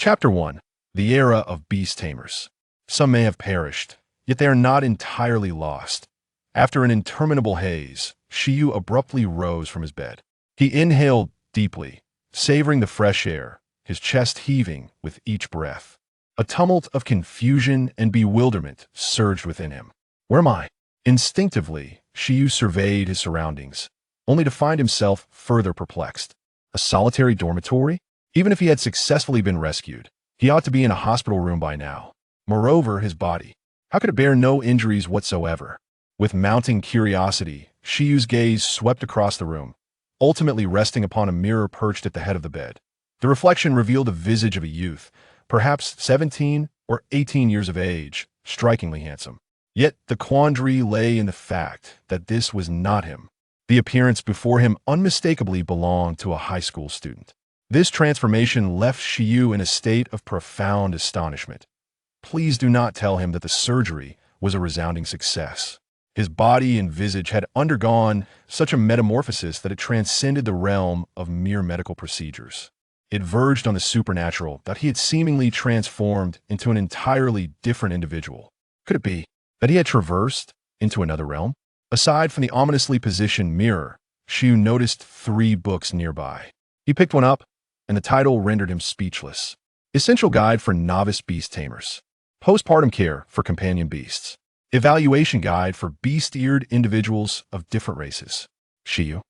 Chapter 1. The Era of Beast Tamers. Some may have perished, yet they are not entirely lost. After an interminable haze, Shi Yu abruptly rose from his bed. He inhaled deeply, savoring the fresh air, his chest heaving with each breath. A tumult of confusion and bewilderment surged within him. Where am I? Instinctively, Shi Yu surveyed his surroundings, only to find himself further perplexed. A solitary dormitory? Even if he had successfully been rescued, he ought to be in a hospital room by now. Moreover, his body. How could it bear no injuries whatsoever? With mounting curiosity, Shi Yu's gaze swept across the room, ultimately resting upon a mirror perched at the head of the bed. The reflection revealed the visage of a youth, perhaps 17 or 18 years of age, strikingly handsome. Yet the quandary lay in the fact that this was not him. The appearance before him unmistakably belonged to a high school student. This transformation left Shi Yu in a state of profound astonishment. Please do not tell him that the surgery was a resounding success. His body and visage had undergone such a metamorphosis that it transcended the realm of mere medical procedures. It verged on the supernatural, that he had seemingly transformed into an entirely different individual. Could it be that he had traversed into another realm? Aside from the ominously positioned mirror, Shi Yu noticed 3 books nearby. He picked one up, and the title rendered him speechless. Essential Guide for Novice Beast Tamers. Postpartum Care for Companion Beasts. Evaluation Guide for Beast-Eared Individuals of Different Races. Shi Yu.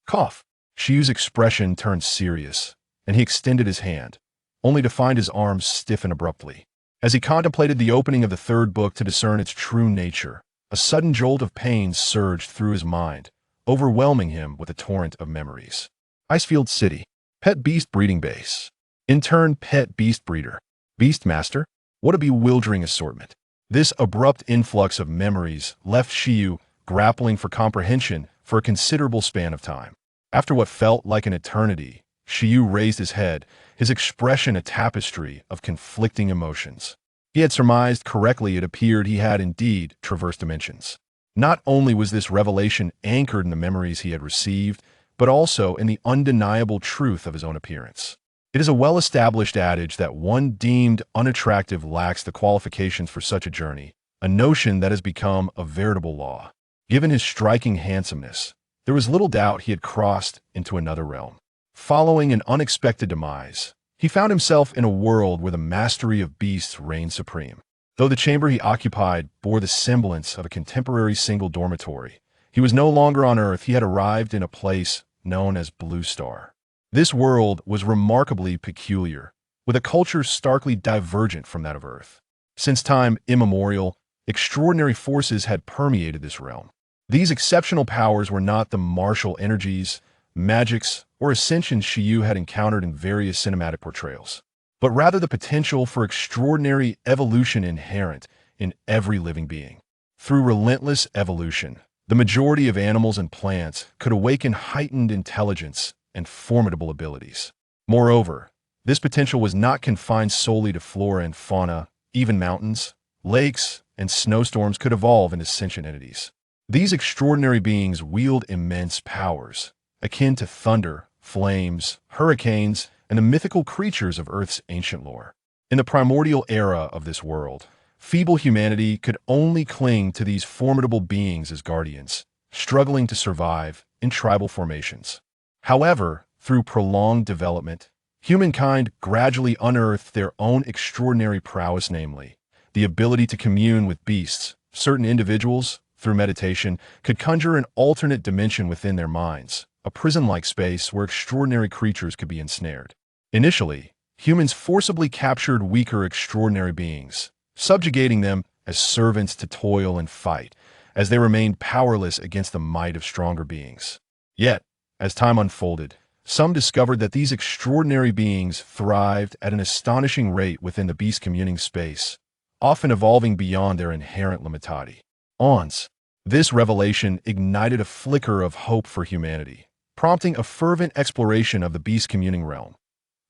Cough. Shi Yu's expression turned serious, and he extended his hand, only to find his arms stiffen abruptly. As he contemplated the opening of the 3rd book to discern its true nature, a sudden jolt of pain surged through his mind, overwhelming him with a torrent of memories. Icefield City. Pet Beast Breeding Base. Intern Pet Beast Breeder. Beastmaster. What a bewildering assortment. This abrupt influx of memories left Shi Yu grappling for comprehension for a considerable span of time. After what felt like an eternity, Shi Yu raised his head, his expression a tapestry of conflicting emotions. He had surmised correctly. It appeared he had indeed traversed dimensions. Not only was this revelation anchored in the memories he had received, but also in the undeniable truth of his own appearance. It is a well-established adage that one deemed unattractive lacks the qualifications for such a journey, a notion that has become a veritable law. Given his striking handsomeness, there was little doubt he had crossed into another realm. Following an unexpected demise, he found himself in a world where the mastery of beasts reigned supreme. Though the chamber he occupied bore the semblance of a contemporary single dormitory, he was no longer on Earth. He had arrived in a place known as Blue Star. This world was remarkably peculiar, with a culture starkly divergent from that of Earth. Since time immemorial, extraordinary forces had permeated this realm. These exceptional powers were not the martial energies, magics, or ascensions Shi Yu had encountered in various cinematic portrayals, but rather the potential for extraordinary evolution inherent in every living being. Through relentless evolution, the majority of animals and plants could awaken heightened intelligence and formidable abilities. Moreover, this potential was not confined solely to flora and fauna. Even mountains, lakes, and snowstorms could evolve into sentient entities. These extraordinary beings wield immense powers, akin to thunder, flames, hurricanes, and the mythical creatures of Earth's ancient lore. In the primordial era of this world, feeble humanity could only cling to these formidable beings as guardians, struggling to survive in tribal formations. However, through prolonged development, humankind gradually unearthed their own extraordinary prowess, namely, the ability to commune with beasts. Certain individuals, through meditation, could conjure an alternate dimension within their minds, a prison-like space where extraordinary creatures could be ensnared. Initially, humans forcibly captured weaker extraordinary beings, subjugating them as servants to toil and fight, as they remained powerless against the might of stronger beings. Yet, as time unfolded, some discovered that these extraordinary beings thrived at an astonishing rate within the beast communing space, often evolving beyond their inherent limitations. This revelation ignited a flicker of hope for humanity, prompting a fervent exploration of the beast communing realm.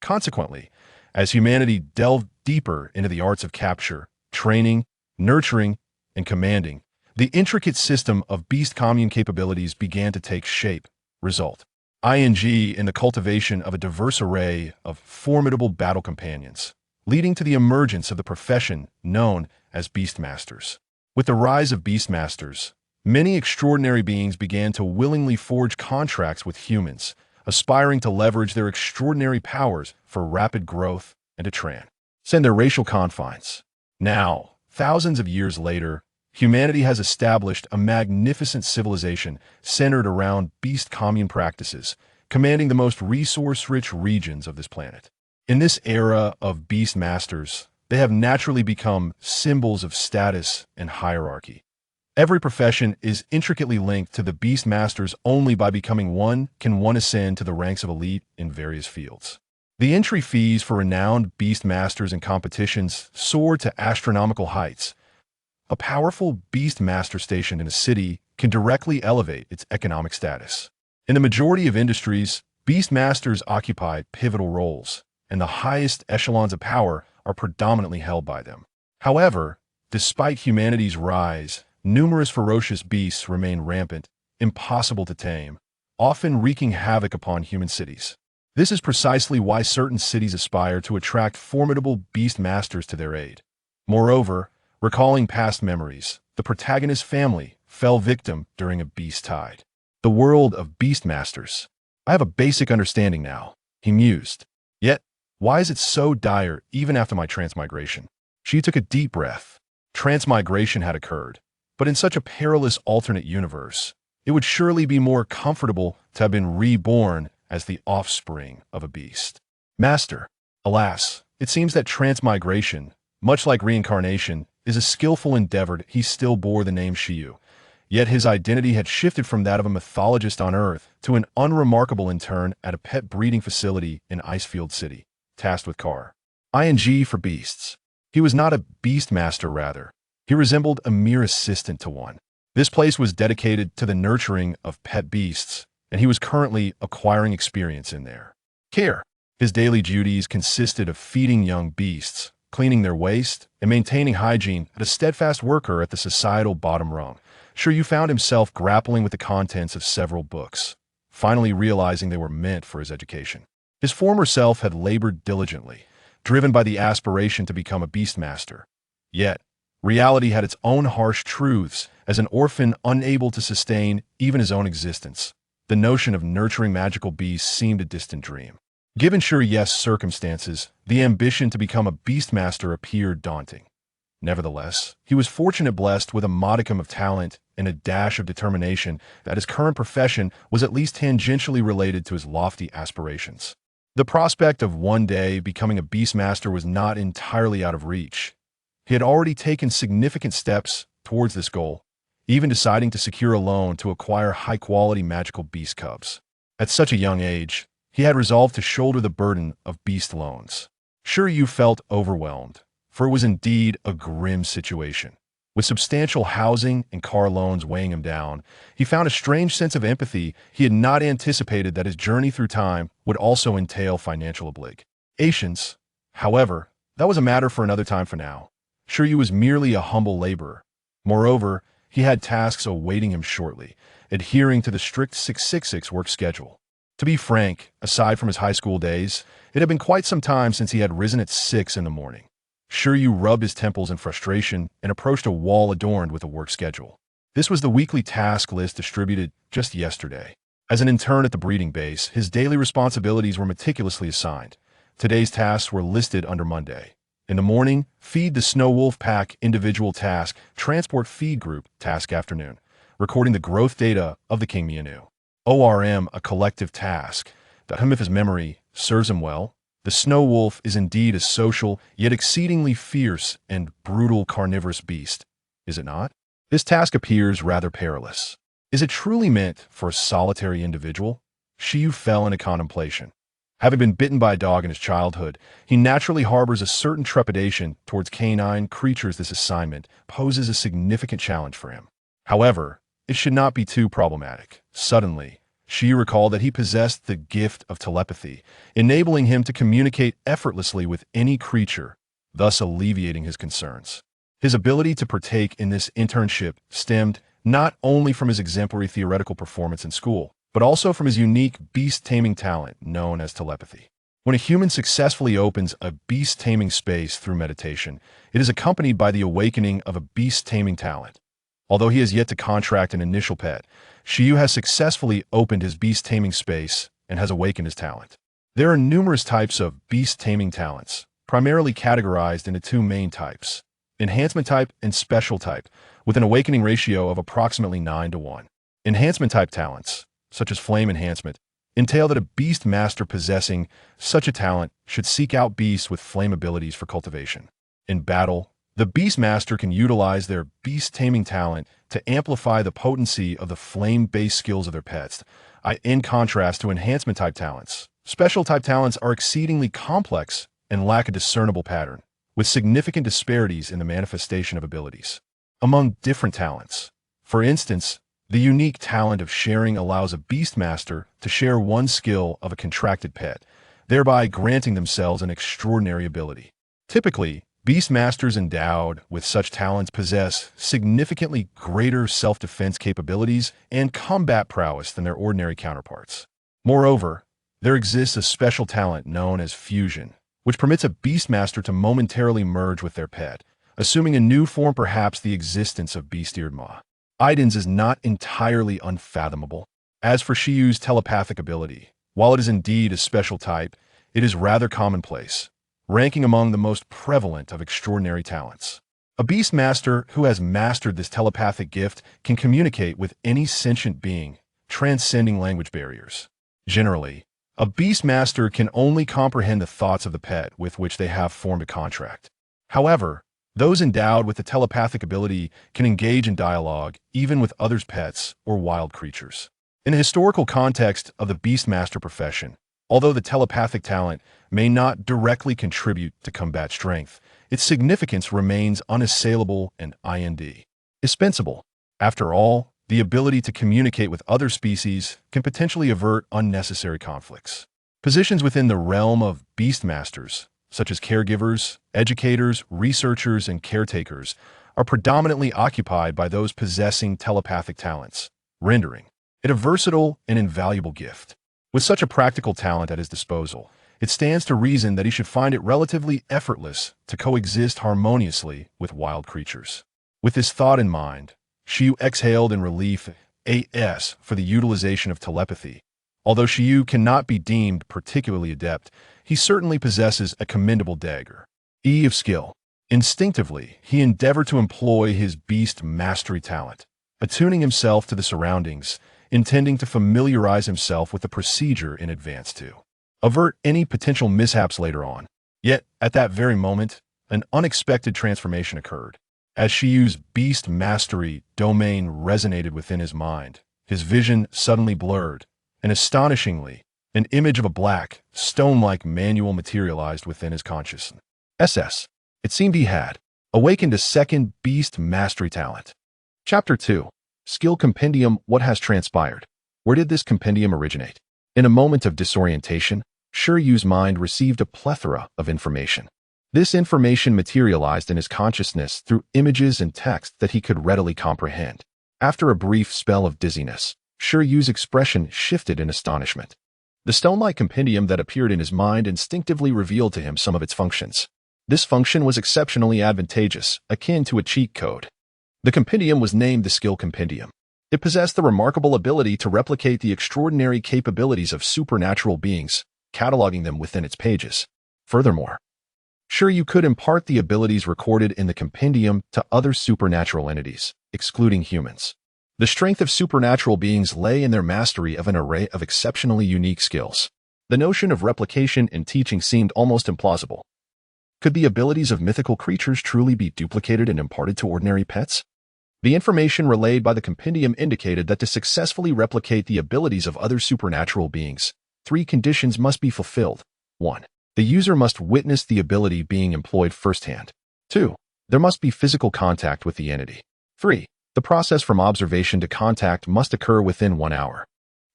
Consequently, as humanity delved deeper into the arts of capture, training, nurturing, and commanding, the intricate system of beast commune capabilities began to take shape. Result: in the cultivation of a diverse array of formidable battle companions, leading to the emergence of the profession known as beastmasters. With the rise of beastmasters, many extraordinary beings began to willingly forge contracts with humans, aspiring to leverage their extraordinary powers for rapid growth and to transcend their racial confines. Now, thousands of years later, humanity has established a magnificent civilization centered around beast commune practices, commanding the most resource-rich regions of this planet. In this era of beast masters, they have naturally become symbols of status and hierarchy. Every profession is intricately linked to the beast masters. Only by becoming one can one ascend to the ranks of elite in various fields. The entry fees for renowned beast masters and competitions soar to astronomical heights. A powerful beast master stationed in a city can directly elevate its economic status. In the majority of industries, beast masters occupy pivotal roles, and the highest echelons of power are predominantly held by them. However, despite humanity's rise, numerous ferocious beasts remain rampant, impossible to tame, often wreaking havoc upon human cities. This is precisely why certain cities aspire to attract formidable beast masters to their aid. Moreover, recalling past memories, the protagonist's family fell victim during a beast tide. The world of beastmasters. I have a basic understanding now, he mused. Yet, why is it so dire even after my transmigration? She took a deep breath. Transmigration had occurred, but in such a perilous alternate universe, it would surely be more comfortable to have been reborn as the offspring of a beast. Master, alas, it seems that transmigration, much like reincarnation, is a skillful endeavor. He still bore the name Shi Yu, yet his identity had shifted from that of a mythologist on Earth to an unremarkable intern at a pet breeding facility in Icefield City, tasked with ing for beasts. He was not a beastmaster, rather. He resembled a mere assistant to one. This place was dedicated to the nurturing of pet beasts, and he was currently acquiring experience in their care. His daily duties consisted of feeding young beasts, cleaning their waste, and maintaining hygiene. As a steadfast worker at the societal bottom rung, Shi Yu found himself grappling with the contents of several books, finally realizing they were meant for his education. His former self had labored diligently, driven by the aspiration to become a beastmaster. Yet, reality had its own harsh truths. As an orphan unable to sustain even his own existence, the notion of nurturing magical beasts seemed a distant dream. Given Shi Yu's circumstances, the ambition to become a beastmaster appeared daunting. Nevertheless, he was blessed with a modicum of talent and a dash of determination that his current profession was at least tangentially related to his lofty aspirations. The prospect of one day becoming a beastmaster was not entirely out of reach. He had already taken significant steps towards this goal, even deciding to secure a loan to acquire high-quality magical beast cubs. At such a young age, he had resolved to shoulder the burden of beast loans. Shi Yu felt overwhelmed, for it was indeed a grim situation. With substantial housing and car loans weighing him down, he found a strange sense of empathy. He had not anticipated that his journey through time would also entail financial obligations. However, that was a matter for another time. For now, Shi Yu was merely a humble laborer. Moreover, he had tasks awaiting him shortly, adhering to the strict 666 work schedule. To be frank, aside from his high school days, it had been quite some time since he had risen at 6 in the morning. Shi Yu rubbed his temples in frustration and approached a wall adorned with a work schedule. This was the weekly task list distributed just yesterday. As an intern at the breeding base, his daily responsibilities were meticulously assigned. Today's tasks were listed under Monday. In the morning, feed the snow wolf pack individual task, transport feed group task afternoon, recording the growth data of the King Mianu. ORM, a collective task, that if his memory serves him well, the snow wolf is indeed a social, yet exceedingly fierce and brutal carnivorous beast, is it not? This task appears rather perilous. Is it truly meant for a solitary individual? Shi Yu fell into contemplation. Having been bitten by a dog in his childhood, he naturally harbors a certain trepidation towards canine creatures. This assignment poses a significant challenge for him. However, it should not be too problematic. Suddenly, Shi Yu recalled that he possessed the gift of telepathy, enabling him to communicate effortlessly with any creature, thus alleviating his concerns. His ability to partake in this internship stemmed not only from his exemplary theoretical performance in school, but also from his unique beast-taming talent known as telepathy. When a human successfully opens a beast-taming space through meditation, it is accompanied by the awakening of a beast-taming talent. Although he has yet to contract an initial pet, Shi Yu has successfully opened his beast-taming space and has awakened his talent. There are numerous types of beast-taming talents, primarily categorized into two main types: enhancement type and special type, with an awakening ratio of approximately 9-to-1. Enhancement type talents, such as flame enhancement, entail that a beast master possessing such a talent should seek out beasts with flame abilities for cultivation. In battle, the beast master can utilize their beast-taming talent to amplify the potency of the flame-based skills of their pets. In contrast to enhancement type talents, special type talents are exceedingly complex and lack a discernible pattern, with significant disparities in the manifestation of abilities among different talents. For instance, the unique talent of sharing allows a beastmaster to share one skill of a contracted pet, thereby granting themselves an extraordinary ability. Typically, beastmasters endowed with such talents possess significantly greater self-defense capabilities and combat prowess than their ordinary counterparts. Moreover, there exists a special talent known as fusion, which permits a beastmaster to momentarily merge with their pet, assuming a new form, perhaps the existence of beast-eared maw. Aiden's is not entirely unfathomable. As for Shi Yu's telepathic ability, while it is indeed a special type, it is rather commonplace, ranking among the most prevalent of extraordinary talents. A beastmaster who has mastered this telepathic gift can communicate with any sentient being, transcending language barriers. Generally, a beastmaster can only comprehend the thoughts of the pet with which they have formed a contract. However, those endowed with the telepathic ability can engage in dialogue even with others' pets or wild creatures. In the historical context of the beastmaster profession, although the telepathic talent may not directly contribute to combat strength, its significance remains unassailable and indispensable. After all, the ability to communicate with other species can potentially avert unnecessary conflicts. Positions within the realm of beastmasters, such as caregivers, educators, researchers, and caretakers, are predominantly occupied by those possessing telepathic talents, rendering it a versatile and invaluable gift. With such a practical talent at his disposal, it stands to reason that he should find it relatively effortless to coexist harmoniously with wild creatures. With this thought in mind, Shi Yu exhaled in relief for the utilization of telepathy. Although Shi Yu cannot be deemed particularly adept, he certainly possesses a commendable dagger of skill. Instinctively, he endeavored to employ his beast mastery talent, attuning himself to the surroundings, intending to familiarize himself with the procedure in advance to avert any potential mishaps later on. Yet, at that very moment, an unexpected transformation occurred. As Shi Yu's beast mastery domain resonated within his mind, his vision suddenly blurred, and astonishingly, an image of a black, stone-like manual materialized within his consciousness. It seemed he had awakened a second beast mastery talent. Chapter 2. Skill Compendium. What has transpired? Where did this compendium originate? In a moment of disorientation, Shi Yu's mind received a plethora of information. This information materialized in his consciousness through images and text that he could readily comprehend. After a brief spell of dizziness, Shi Yu's expression shifted in astonishment. The stone-like compendium that appeared in his mind instinctively revealed to him some of its functions. This function was exceptionally advantageous, akin to a cheat code. The compendium was named the Skill Compendium. It possessed the remarkable ability to replicate the extraordinary capabilities of supernatural beings, cataloging them within its pages. Furthermore, Shi Yu could impart the abilities recorded in the compendium to other supernatural entities, excluding humans. The strength of supernatural beings lay in their mastery of an array of exceptionally unique skills. The notion of replication in teaching seemed almost implausible. Could the abilities of mythical creatures truly be duplicated and imparted to ordinary pets? The information relayed by the compendium indicated that to successfully replicate the abilities of other supernatural beings, 3 conditions must be fulfilled. 1. The user must witness the ability being employed firsthand. 2. There must be physical contact with the entity. 3. The process from observation to contact must occur within 1 hour.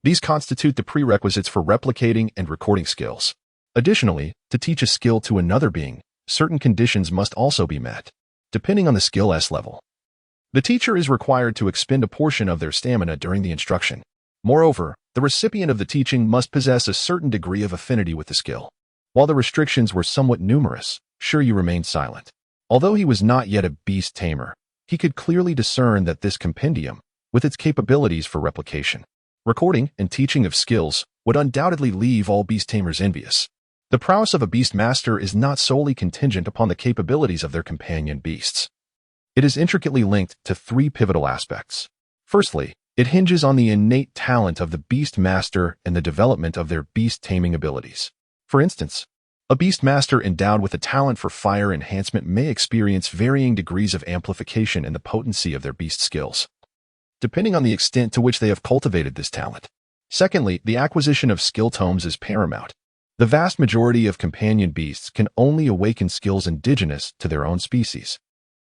These constitute the prerequisites for replicating and recording skills. Additionally, to teach a skill to another being, certain conditions must also be met, depending on the skill level. The teacher is required to expend a portion of their stamina during the instruction. Moreover, the recipient of the teaching must possess a certain degree of affinity with the skill. While the restrictions were somewhat numerous, Shi Yu remained silent. Although he was not yet a beast tamer, he could clearly discern that this compendium, with its capabilities for replication, recording, and teaching of skills, would undoubtedly leave all beast tamers envious. The prowess of a beast master is not solely contingent upon the capabilities of their companion beasts. It is intricately linked to three pivotal aspects. Firstly, it hinges on the innate talent of the beast master and the development of their beast taming abilities. For instance, a beast master endowed with a talent for fire enhancement may experience varying degrees of amplification in the potency of their beast skills, depending on the extent to which they have cultivated this talent. Secondly, the acquisition of skill tomes is paramount. The vast majority of companion beasts can only awaken skills indigenous to their own species,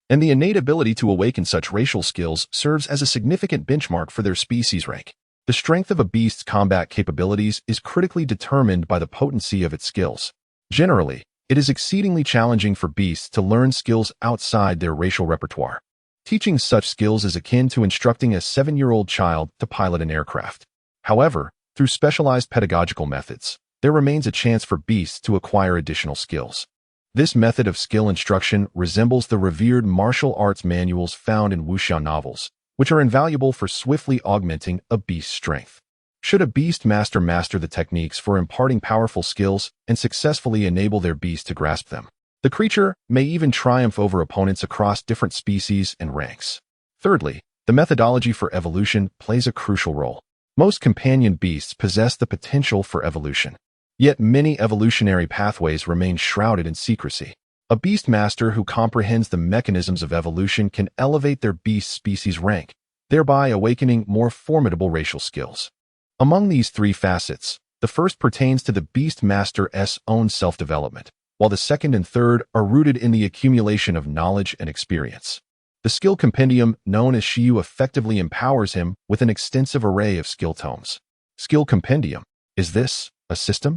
and the innate ability to awaken such racial skills serves as a significant benchmark for their species rank. The strength of a beast's combat capabilities is critically determined by the potency of its skills. Generally, it is exceedingly challenging for beasts to learn skills outside their racial repertoire. Teaching such skills is akin to instructing a 7-year-old child to pilot an aircraft. However, through specialized pedagogical methods, there remains a chance for beasts to acquire additional skills. This method of skill instruction resembles the revered martial arts manuals found in wuxia novels, which are invaluable for swiftly augmenting a beast's strength. Should a beast master master the techniques for imparting powerful skills and successfully enable their beast to grasp them, the creature may even triumph over opponents across different species and ranks. Thirdly, the methodology for evolution plays a crucial role. Most companion beasts possess the potential for evolution, yet many evolutionary pathways remain shrouded in secrecy. A beast master who comprehends the mechanisms of evolution can elevate their beast species rank, thereby awakening more formidable racial skills. Among these three facets, the first pertains to the beast master's own self-development, while the second and third are rooted in the accumulation of knowledge and experience. The skill compendium known as Shi Yu effectively empowers him with an extensive array of skill tomes. Skill compendium. Is this a system?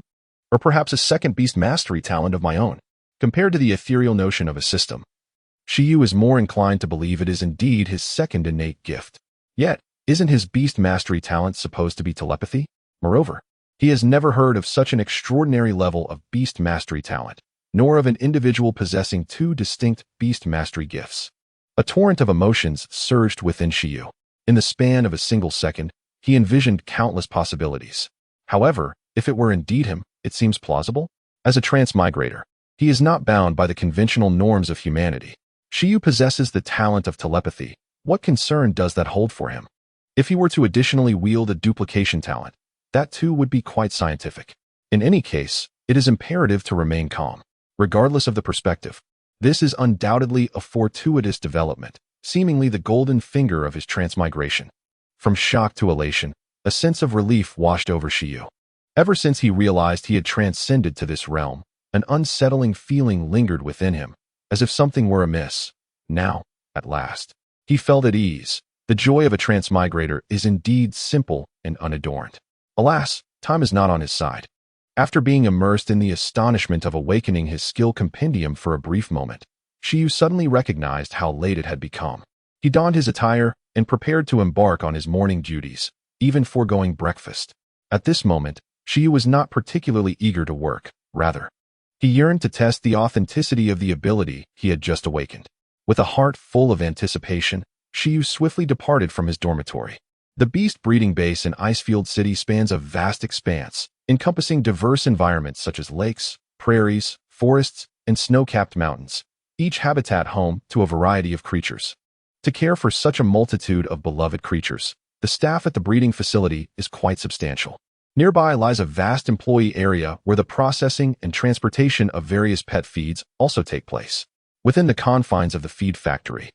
Or perhaps a second beast mastery talent of my own? Compared to the ethereal notion of a system, Shi Yu is more inclined to believe it is indeed his second innate gift. Yet, isn't his beast mastery talent supposed to be telepathy? Moreover, he has never heard of such an extraordinary level of beast mastery talent, nor of an individual possessing two distinct beast mastery gifts. A torrent of emotions surged within Shi Yu. In the span of a single second, he envisioned countless possibilities. However, if it were indeed him, it seems plausible. As a transmigrator, he is not bound by the conventional norms of humanity. Shi Yu possesses the talent of telepathy. What concern does that hold for him? If he were to additionally wield a duplication talent, that too would be quite scientific. In any case, it is imperative to remain calm, regardless of the perspective. This is undoubtedly a fortuitous development, seemingly the golden finger of his transmigration. From shock to elation, a sense of relief washed over Shi Yu. Ever since he realized he had transcended to this realm, an unsettling feeling lingered within him, as if something were amiss. Now, at last, he felt at ease. The joy of a transmigrator is indeed simple and unadorned. Alas, time is not on his side. After being immersed in the astonishment of awakening his skill compendium for a brief moment, Shi Yu suddenly recognized how late it had become. He donned his attire and prepared to embark on his morning duties, even foregoing breakfast. At this moment, Shi Yu was not particularly eager to work. Rather, he yearned to test the authenticity of the ability he had just awakened. With a heart full of anticipation, Shi Yu swiftly departed from his dormitory. The beast breeding base in Icefield City spans a vast expanse, encompassing diverse environments such as lakes, prairies, forests, and snow-capped mountains, each habitat home to a variety of creatures. To care for such a multitude of beloved creatures, the staff at the breeding facility is quite substantial. Nearby lies a vast employee area where the processing and transportation of various pet feeds also take place. Within the confines of the feed factory,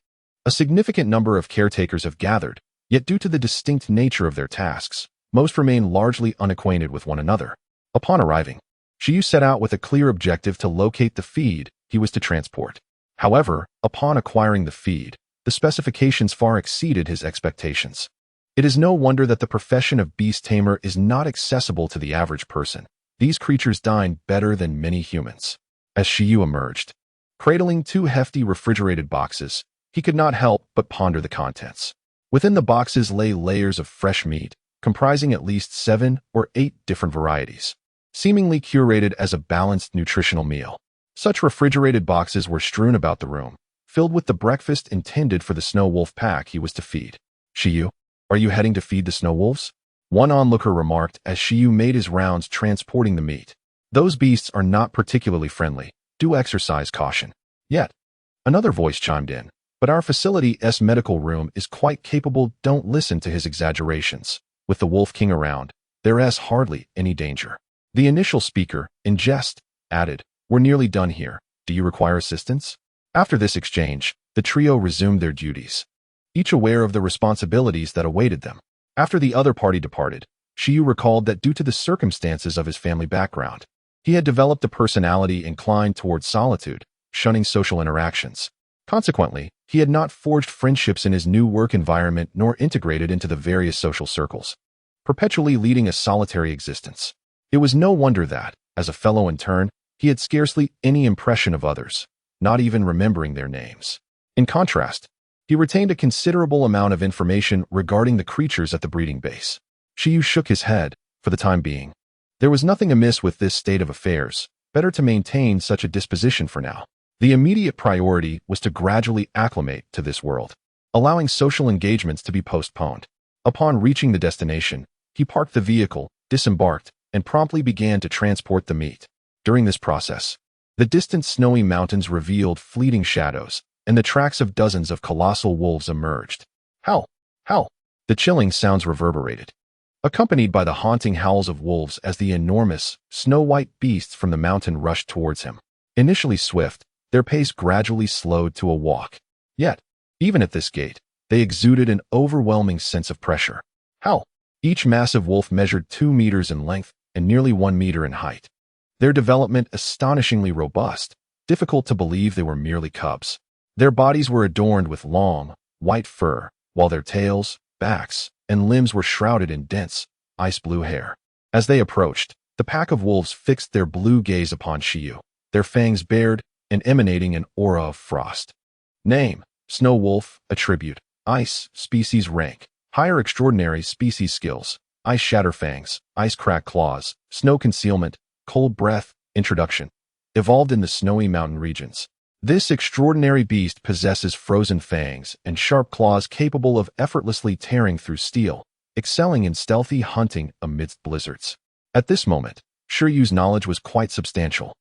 a significant number of caretakers have gathered, yet due to the distinct nature of their tasks, most remain largely unacquainted with one another. Upon arriving, Shi Yu set out with a clear objective to locate the feed he was to transport. However, upon acquiring the feed, the specifications far exceeded his expectations. It is no wonder that the profession of beast tamer is not accessible to the average person. These creatures dine better than many humans. As Shi Yu emerged, cradling two hefty refrigerated boxes, he could not help but ponder the contents. Within the boxes lay layers of fresh meat, comprising at least 7 or 8 different varieties, seemingly curated as a balanced nutritional meal. Such refrigerated boxes were strewn about the room, filled with the breakfast intended for the snow wolf pack he was to feed. Shi Yu, are you heading to feed the snow wolves? One onlooker remarked as Shi Yu made his rounds transporting the meat. Those beasts are not particularly friendly. Do exercise caution. Yet, another voice chimed in. But our facility's medical room is quite capable. Don't listen to his exaggerations. With the Wolf King around, there is hardly any danger. The initial speaker, in jest, added, we're nearly done here. Do you require assistance? After this exchange, the trio resumed their duties, each aware of the responsibilities that awaited them. After the other party departed, Shi Yu recalled that due to the circumstances of his family background, he had developed a personality inclined towards solitude, shunning social interactions. Consequently, he had not forged friendships in his new work environment nor integrated into the various social circles, perpetually leading a solitary existence. It was no wonder that, as a fellow intern, he had scarcely any impression of others, not even remembering their names. In contrast, he retained a considerable amount of information regarding the creatures at the breeding base. Shi Yu shook his head, for the time being. There was nothing amiss with this state of affairs, better to maintain such a disposition for now. The immediate priority was to gradually acclimate to this world, allowing social engagements to be postponed. Upon reaching the destination, he parked the vehicle, disembarked, and promptly began to transport the meat. During this process, the distant snowy mountains revealed fleeting shadows, and the tracks of dozens of colossal wolves emerged. Howl! Howl! The chilling sounds reverberated, accompanied by the haunting howls of wolves as the enormous, snow-white beasts from the mountain rushed towards him. Initially swift, their pace gradually slowed to a walk. Yet, even at this gait, they exuded an overwhelming sense of pressure. Howl! Each massive wolf measured 2 meters in length and nearly 1 meter in height. Their development astonishingly robust, difficult to believe they were merely cubs. Their bodies were adorned with long, white fur, while their tails, backs, and limbs were shrouded in dense, ice-blue hair. As they approached, the pack of wolves fixed their blue gaze upon Shi Yu, their fangs bared and emanating an aura of frost. Name: Snow Wolf. Attribute: Ice. Species: Rank. Higher Extraordinary Species Skills: Ice Shatter Fangs, Ice Crack Claws, Snow Concealment, Cold Breath. Introduction: Evolved in the snowy mountain regions. This extraordinary beast possesses frozen fangs and sharp claws capable of effortlessly tearing through steel, excelling in stealthy hunting amidst blizzards. At this moment, Shi Yu's knowledge was quite substantial,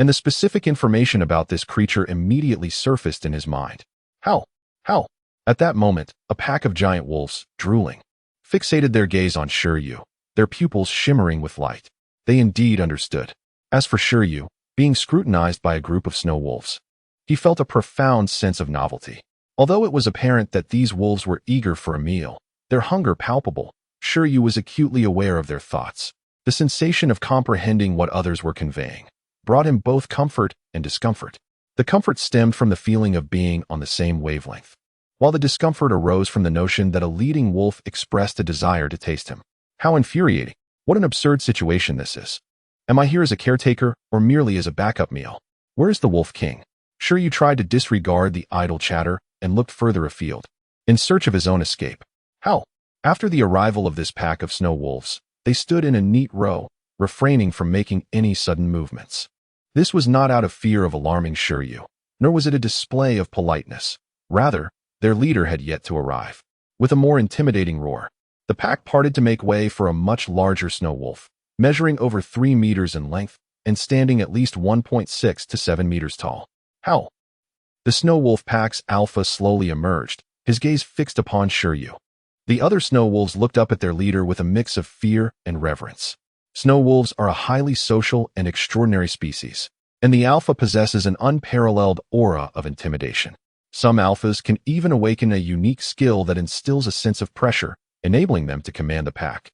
and the specific information about this creature immediately surfaced in his mind. Howl! Howl! At that moment, a pack of giant wolves, drooling, fixated their gaze on Shi Yu, their pupils shimmering with light. They indeed understood. As for Shi Yu, being scrutinized by a group of snow wolves, he felt a profound sense of novelty. Although it was apparent that these wolves were eager for a meal, their hunger palpable, Shi Yu was acutely aware of their thoughts. The sensation of comprehending what others were conveying brought him both comfort and discomfort. The comfort stemmed from the feeling of being on the same wavelength, while the discomfort arose from the notion that a leading wolf expressed a desire to taste him. How infuriating! What an absurd situation this is. Am I here as a caretaker or merely as a backup meal? Where is the Wolf King? Shi Yu tried to disregard the idle chatter and looked further afield, in search of his own escape. Howl! After the arrival of this pack of snow wolves, they stood in a neat row, refraining from making any sudden movements. This was not out of fear of alarming Shi Yu, nor was it a display of politeness. Rather, their leader had yet to arrive. With a more intimidating roar, the pack parted to make way for a much larger snow wolf, measuring over 3 meters in length and standing at least 1.6 to 7 meters tall. Howl! The snow wolf pack's alpha slowly emerged, his gaze fixed upon Shi Yu. The other snow wolves looked up at their leader with a mix of fear and reverence. Snow wolves are a highly social and extraordinary species, and the alpha possesses an unparalleled aura of intimidation. Some alphas can even awaken a unique skill that instills a sense of pressure, enabling them to command the pack.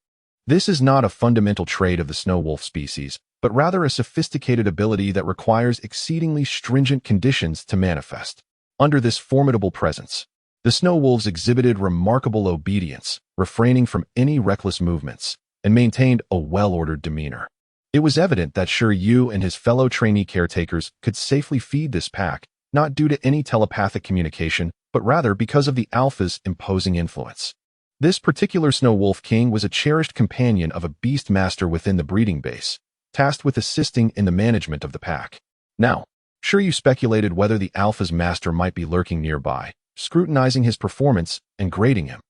This is not a fundamental trait of the snow wolf species, but rather a sophisticated ability that requires exceedingly stringent conditions to manifest. Under this formidable presence, the snow wolves exhibited remarkable obedience, refraining from any reckless movements, and maintained a well-ordered demeanor. It was evident that Shi Yu and his fellow trainee caretakers could safely feed this pack, not due to any telepathic communication, but rather because of the alpha's imposing influence. This particular Snow Wolf King was a cherished companion of a beast master within the breeding base, tasked with assisting in the management of the pack. Now, Shi Yu speculated whether the Alpha's master might be lurking nearby, scrutinizing his performance and grading him.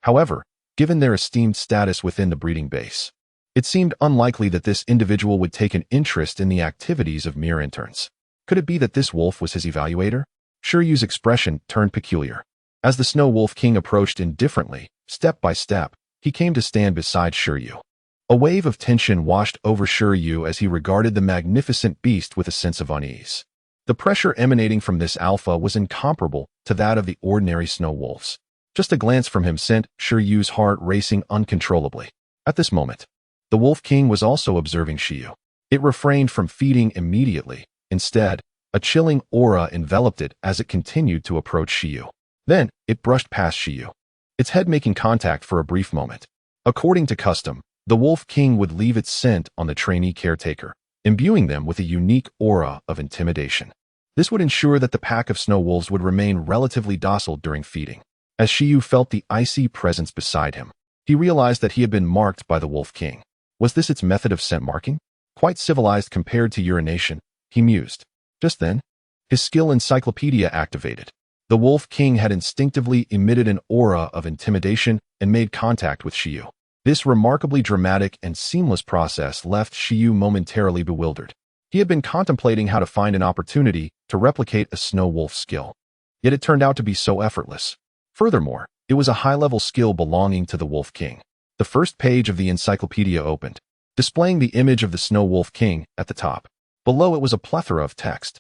However, given their esteemed status within the breeding base, it seemed unlikely that this individual would take an interest in the activities of mere interns. Could it be that this wolf was his evaluator? Shi Yu's expression turned peculiar. As the Snow Wolf King approached indifferently, step by step, he came to stand beside Shi Yu. A wave of tension washed over Shi Yu as he regarded the magnificent beast with a sense of unease. The pressure emanating from this alpha was incomparable to that of the ordinary snow wolves. Just a glance from him sent Shi Yu's heart racing uncontrollably. At this moment, the Wolf King was also observing Shi Yu. It refrained from feeding immediately. Instead, a chilling aura enveloped it as it continued to approach Shi Yu. Then, it brushed past Shi Yu, its head making contact for a brief moment. According to custom, the Wolf King would leave its scent on the trainee caretaker, imbuing them with a unique aura of intimidation. This would ensure that the pack of snow wolves would remain relatively docile during feeding. As Shi Yu felt the icy presence beside him, he realized that he had been marked by the Wolf King. Was this its method of scent marking? Quite civilized compared to urination, he mused. Just then, his skill encyclopedia activated. The Wolf King had instinctively emitted an aura of intimidation and made contact with Shi Yu. This remarkably dramatic and seamless process left Shi Yu momentarily bewildered. He had been contemplating how to find an opportunity to replicate a snow wolf skill. Yet it turned out to be so effortless. Furthermore, it was a high-level skill belonging to the Wolf King. The first page of the encyclopedia opened, displaying the image of the Snow Wolf King at the top. Below it was a plethora of text.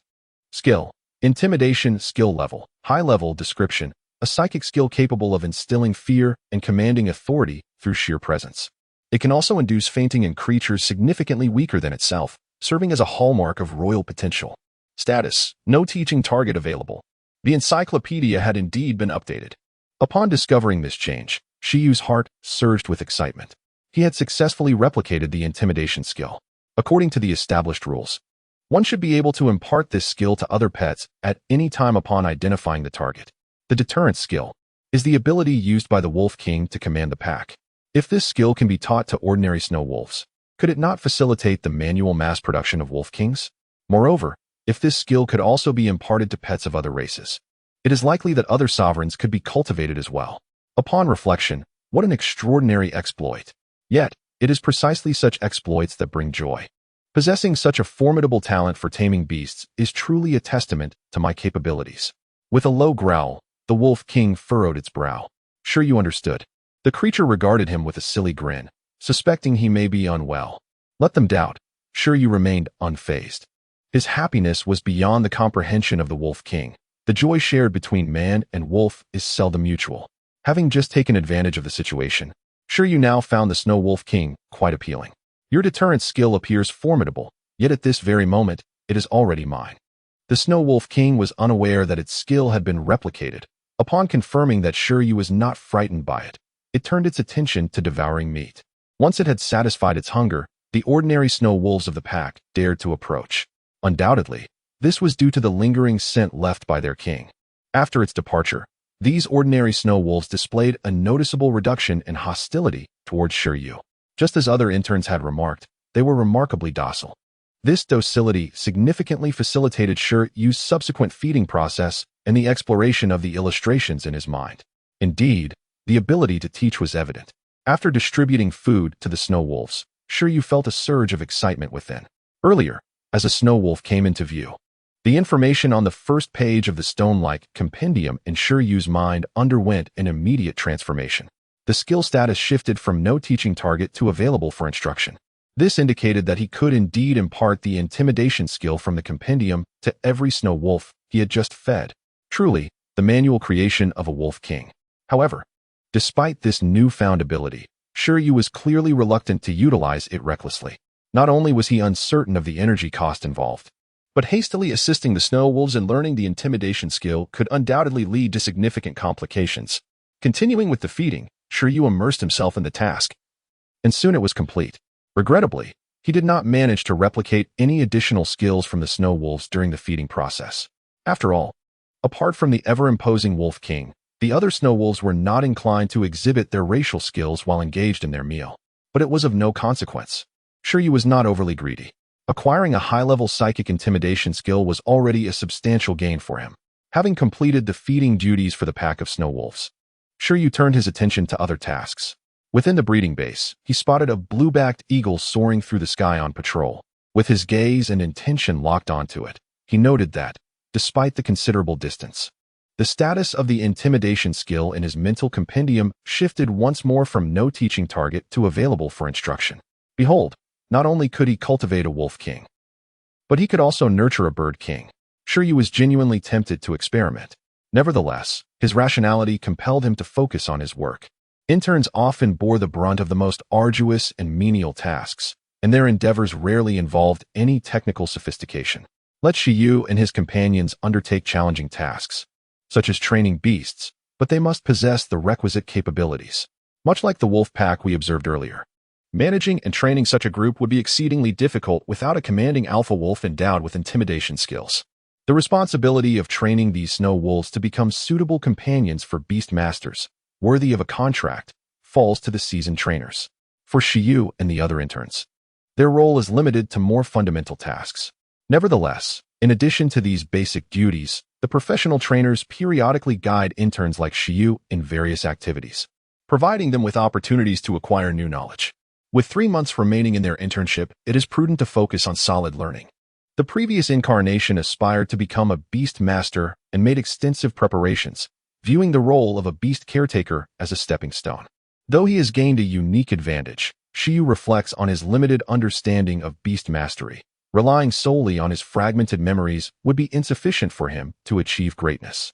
Skill. Intimidation skill level. High-level description. A psychic skill capable of instilling fear and commanding authority through sheer presence. It can also induce fainting in creatures significantly weaker than itself, serving as a hallmark of royal potential. Status. No teaching target available. The encyclopedia had indeed been updated. Upon discovering this change, Shi Yu's heart surged with excitement. He had successfully replicated the intimidation skill. According to the established rules, one should be able to impart this skill to other pets at any time upon identifying the target. The deterrence skill is the ability used by the Wolf King to command the pack. If this skill can be taught to ordinary snow wolves, could it not facilitate the manual mass production of Wolf Kings? Moreover, if this skill could also be imparted to pets of other races, it is likely that other sovereigns could be cultivated as well. Upon reflection, what an extraordinary exploit. Yet, it is precisely such exploits that bring joy. Possessing such a formidable talent for taming beasts is truly a testament to my capabilities. With a low growl, the Wolf King furrowed its brow. Shi Yu understood. The creature regarded him with a silly grin, suspecting he may be unwell. Let them doubt. Shi Yu remained unfazed. His happiness was beyond the comprehension of the Wolf King. The joy shared between man and wolf is seldom mutual. Having just taken advantage of the situation, Shi Yu now found the Snow Wolf King quite appealing. Your deterrence skill appears formidable, yet at this very moment, it is already mine. The Snow Wolf King was unaware that its skill had been replicated. Upon confirming that Shi Yu was not frightened by it, it turned its attention to devouring meat. Once it had satisfied its hunger, the ordinary snow wolves of the pack dared to approach. Undoubtedly, this was due to the lingering scent left by their king. After its departure, these ordinary snow wolves displayed a noticeable reduction in hostility towards Shi Yu. Just as other interns had remarked, they were remarkably docile. This docility significantly facilitated Shi Yu's subsequent feeding process and the exploration of the illustrations in his mind. Indeed, the ability to teach was evident. After distributing food to the snow wolves, Shi Yu felt a surge of excitement within. Earlier, as a snow wolf came into view, the information on the first page of the stone-like compendium in Shi Yu's mind underwent an immediate transformation. The skill status shifted from no teaching target to available for instruction. This indicated that he could indeed impart the intimidation skill from the compendium to every snow wolf he had just fed. Truly, the manual creation of a Wolf King. However, despite this newfound ability, Shi Yu was clearly reluctant to utilize it recklessly. Not only was he uncertain of the energy cost involved, but hastily assisting the snow wolves in learning the intimidation skill could undoubtedly lead to significant complications. Continuing with the feeding, Shi Yu immersed himself in the task, and soon it was complete. Regrettably, he did not manage to replicate any additional skills from the snow wolves during the feeding process. After all, apart from the ever-imposing Wolf King, The other snow wolves were not inclined to exhibit their racial skills while engaged in their meal, but it was of no consequence. Shi Yu was not overly greedy. Acquiring a high-level psychic intimidation skill was already a substantial gain for him. Having completed the feeding duties for the pack of snow wolves, Shi Yu turned his attention to other tasks. Within the breeding base, he spotted a blue-backed eagle soaring through the sky on patrol. With his gaze and intention locked onto it, he noted that, despite the considerable distance, the status of the intimidation skill in his mental compendium shifted once more from no teaching target to available for instruction. Behold, not only could he cultivate a wolf king, but he could also nurture a bird king. Shi Yu was genuinely tempted to experiment. Nevertheless, his rationality compelled him to focus on his work. Interns often bore the brunt of the most arduous and menial tasks, and their endeavors rarely involved any technical sophistication. Let Shi Yu and his companions undertake challenging tasks, such as training beasts, but they must possess the requisite capabilities. Much like the wolf pack we observed earlier, managing and training such a group would be exceedingly difficult without a commanding alpha wolf endowed with intimidation skills. The responsibility of training these snow wolves to become suitable companions for beast masters, worthy of a contract, falls to the seasoned trainers. For Shi Yu and the other interns, their role is limited to more fundamental tasks. Nevertheless, in addition to these basic duties, the professional trainers periodically guide interns like Shi Yu in various activities, providing them with opportunities to acquire new knowledge. With 3 months remaining in their internship, it is prudent to focus on solid learning. The previous incarnation aspired to become a beast master and made extensive preparations, viewing the role of a beast caretaker as a stepping stone. Though he has gained a unique advantage, Shi Yu reflects on his limited understanding of beast mastery. Relying solely on his fragmented memories would be insufficient for him to achieve greatness.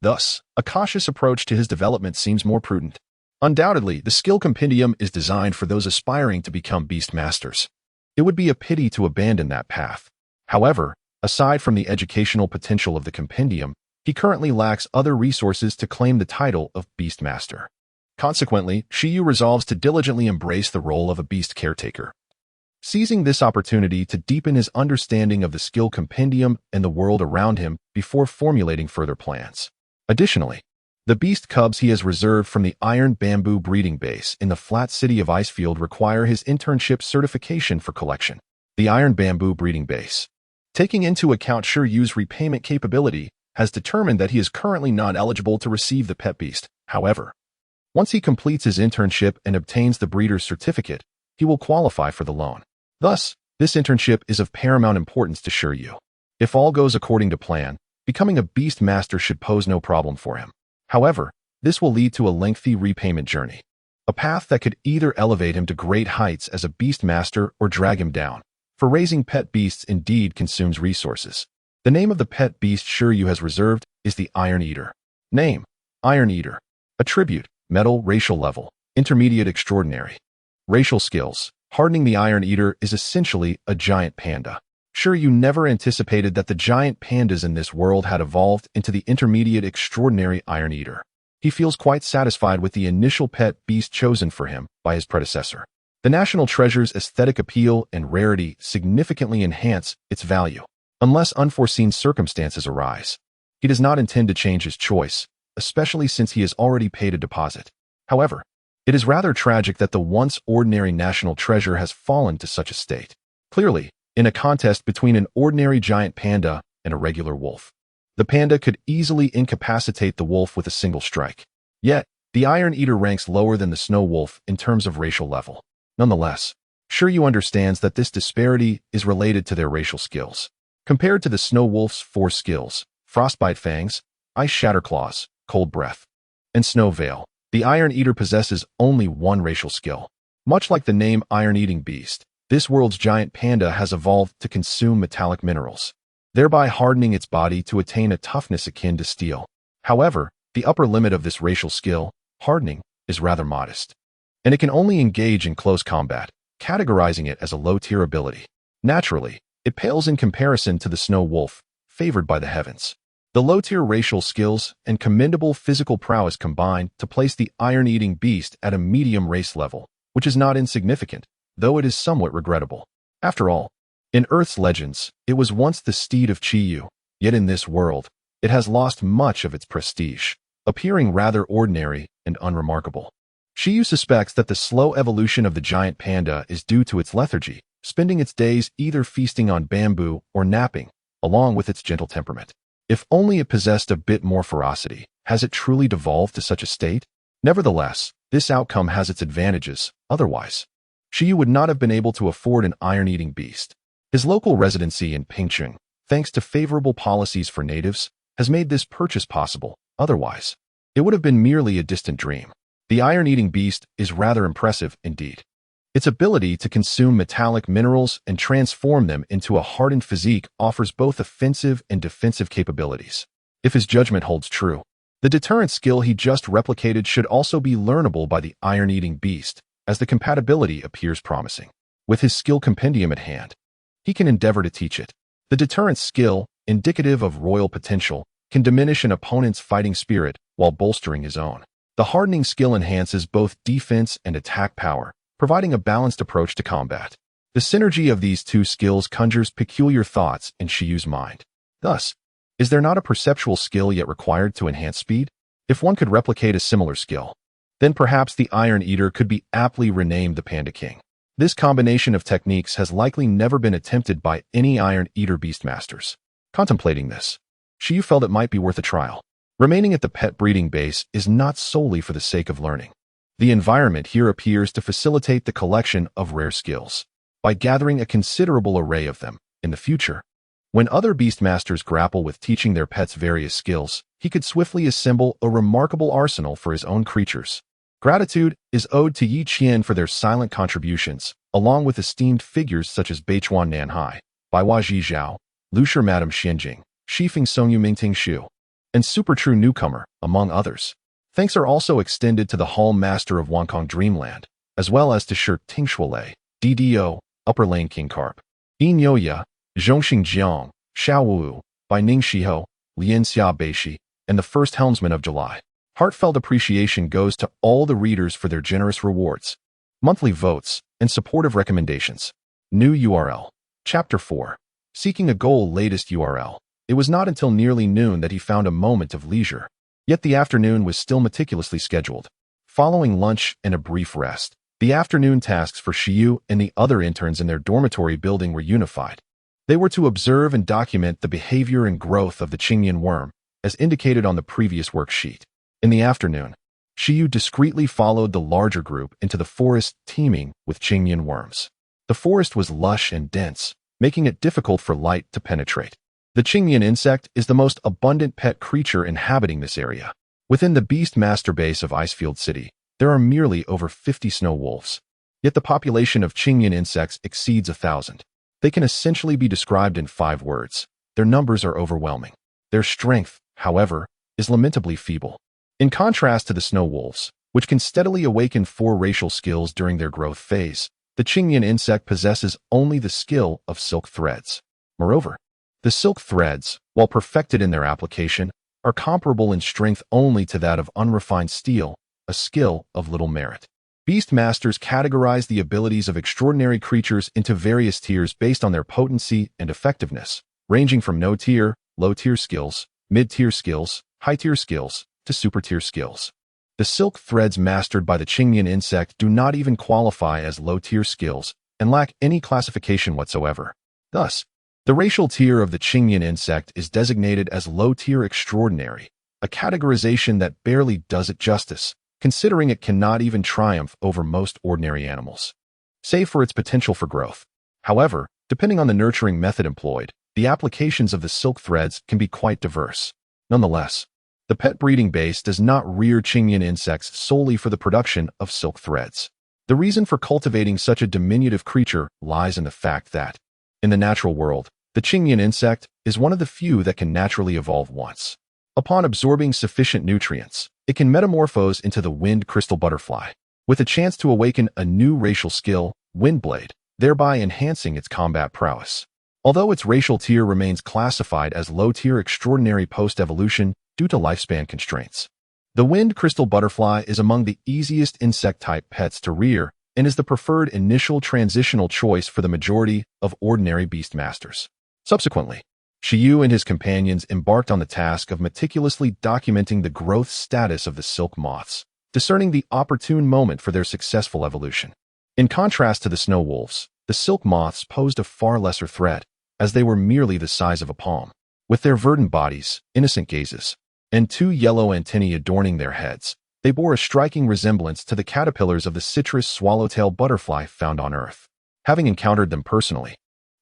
Thus, a cautious approach to his development seems more prudent. Undoubtedly, the skill compendium is designed for those aspiring to become beast masters. It would be a pity to abandon that path. However, aside from the educational potential of the compendium, he currently lacks other resources to claim the title of beast master. Consequently, Shi Yu resolves to diligently embrace the role of a beast caretaker, seizing this opportunity to deepen his understanding of the skill compendium and the world around him before formulating further plans. Additionally, the beast cubs he has reserved from the iron bamboo breeding base in the flat city of Icefield require his internship certification for collection. The iron bamboo breeding base, taking into account Shi Yu's repayment capability, has determined that he is currently not eligible to receive the pet beast. However, once he completes his internship and obtains the breeder's certificate, he will qualify for the loan. Thus, this internship is of paramount importance to Shi Yu. If all goes according to plan, becoming a beast master should pose no problem for him. However, this will lead to a lengthy repayment journey, a path that could either elevate him to great heights as a beast master or drag him down, for raising pet beasts indeed consumes resources. The name of the pet beast Shi Yu has reserved is the Iron Eater. Name: Iron Eater. Attribute: Metal racial level, Intermediate extraordinary. Racial skills: Hardening the Iron Eater is essentially a giant panda. Shi Yu never anticipated that the giant pandas in this world had evolved into the intermediate extraordinary Iron Eater. He feels quite satisfied with the initial pet beast chosen for him by his predecessor. The national treasure's aesthetic appeal and rarity significantly enhance its value, unless unforeseen circumstances arise. He does not intend to change his choice, especially since he has already paid a deposit. However, it is rather tragic that the once ordinary national treasure has fallen to such a state. Clearly, in a contest between an ordinary giant panda and a regular wolf, the panda could easily incapacitate the wolf with a single strike. Yet, the Iron Eater ranks lower than the snow wolf in terms of racial level. Nonetheless, Shi Yu understands that this disparity is related to their racial skills. Compared to the snow wolf's 4 skills, Frostbite Fangs, Ice Shatter Claws, Cold Breath, and Snow Veil, the Iron Eater possesses only 1 racial skill. Much like the name Iron-Eating Beast, this world's giant panda has evolved to consume metallic minerals, thereby hardening its body to attain a toughness akin to steel. However, the upper limit of this racial skill, hardening, is rather modest, and it can only engage in close combat, categorizing it as a low-tier ability. Naturally, it pales in comparison to the snow wolf, favored by the heavens. The low-tier racial skills and commendable physical prowess combine to place the Iron-Eating Beast at a medium race level, which is not insignificant, though it is somewhat regrettable. After all, in Earth's legends, it was once the steed of Shi Yu, yet in this world, it has lost much of its prestige. appearing rather ordinary and unremarkable. Shi Yu suspects that the slow evolution of the giant panda is due to its lethargy, spending its days either feasting on bamboo or napping, along with its gentle temperament. If only it possessed a bit more ferocity, has it truly devolved to such a state? Nevertheless, this outcome has its advantages, otherwise Shi Yu would not have been able to afford an iron-eating beast. His local residency in Pingcheng, thanks to favorable policies for natives, has made this purchase possible, otherwise it would have been merely a distant dream. The iron-eating beast is rather impressive indeed. Its ability to consume metallic minerals and transform them into a hardened physique offers both offensive and defensive capabilities. If his judgment holds true, the deterrent skill he just replicated should also be learnable by the iron-eating beast, as the compatibility appears promising. With his skill compendium at hand, he can endeavor to teach it. The deterrent skill, indicative of royal potential, can diminish an opponent's fighting spirit while bolstering his own. The hardening skill enhances both defense and attack power, providing a balanced approach to combat. The synergy of these two skills conjures peculiar thoughts in Shi Yu's mind. Thus, is there not a perceptual skill yet required to enhance speed? If one could replicate a similar skill, then perhaps the Iron Eater could be aptly renamed the Panda King. This combination of techniques has likely never been attempted by any Iron Eater beastmasters. Contemplating this, Shi Yu felt it might be worth a trial. Remaining at the pet breeding base is not solely for the sake of learning. The environment here appears to facilitate the collection of rare skills. By gathering a considerable array of them, in the future, when other beastmasters grapple with teaching their pets various skills, he could swiftly assemble a remarkable arsenal for his own creatures. Gratitude is owed to Yi Qian for their silent contributions, along with esteemed figures such as Beichuan Nanhai, Baiwa Ji Zhao, Lushir Madame Xianjing, Shifeng Songyu Mingting Shu, and Super True Newcomer, among others. Thanks are also extended to the Hall Master of Wonkong Dreamland, as well as to Shi Tingshuolei, DDO, Upper Lane King Carp, Yin Yoya, Zhongxing Jiang, Xiao Wu, Bai Ning Shiho, Lian Xia Beishi, and the First Helmsman of July. Heartfelt appreciation goes to all the readers for their generous rewards, monthly votes, and supportive recommendations. New URL. Chapter 4. Seeking a goal. Latest URL. It was not until nearly noon that he found a moment of leisure. Yet the afternoon was still meticulously scheduled. Following lunch and a brief rest, the afternoon tasks for Shi Yu and the other interns in their dormitory building were unified. They were to observe and document the behavior and growth of the Qingyan worm, as indicated on the previous worksheet. In the afternoon, Shi Yu discreetly followed the larger group into the forest teeming with Qingyan worms. The forest was lush and dense, making it difficult for light to penetrate. The Qingyan insect is the most abundant pet creature inhabiting this area. Within the Beastmaster base of Icefield City, there are merely over 50 snow wolves. Yet the population of Qingyan insects exceeds 1,000. They can essentially be described in 5 words. Their numbers are overwhelming. Their strength, however, is lamentably feeble. In contrast to the snow wolves, which can steadily awaken 4 racial skills during their growth phase, the Qingyan insect possesses only the skill of silk threads. Moreover, the silk threads, while perfected in their application, are comparable in strength only to that of unrefined steel, a skill of little merit. Beastmasters categorize the abilities of extraordinary creatures into various tiers based on their potency and effectiveness, ranging from no-tier, low-tier skills, mid-tier skills, high-tier skills, to super-tier skills. The silk threads mastered by the Qingyan insect do not even qualify as low-tier skills and lack any classification whatsoever. Thus, the racial tier of the Qingyan insect is designated as low-tier extraordinary, a categorization that barely does it justice, considering it cannot even triumph over most ordinary animals, save for its potential for growth. However, depending on the nurturing method employed, the applications of the silk threads can be quite diverse. Nonetheless, the pet breeding base does not rear Qingyan insects solely for the production of silk threads. The reason for cultivating such a diminutive creature lies in the fact that, in the natural world, the Qingyan insect is one of the few that can naturally evolve once. Upon absorbing sufficient nutrients, it can metamorphose into the wind crystal butterfly, with a chance to awaken a new racial skill, Windblade, thereby enhancing its combat prowess. Although its racial tier remains classified as low-tier extraordinary post-evolution due to lifespan constraints, the wind crystal butterfly is among the easiest insect-type pets to rear and is the preferred initial transitional choice for the majority of ordinary beastmasters. Subsequently, Shi Yu and his companions embarked on the task of meticulously documenting the growth status of the silk moths, discerning the opportune moment for their successful evolution. In contrast to the snow wolves, the silk moths posed a far lesser threat, as they were merely the size of a palm. With their verdant bodies, innocent gazes, and two yellow antennae adorning their heads, they bore a striking resemblance to the caterpillars of the citrus swallowtail butterfly found on Earth. Having encountered them personally,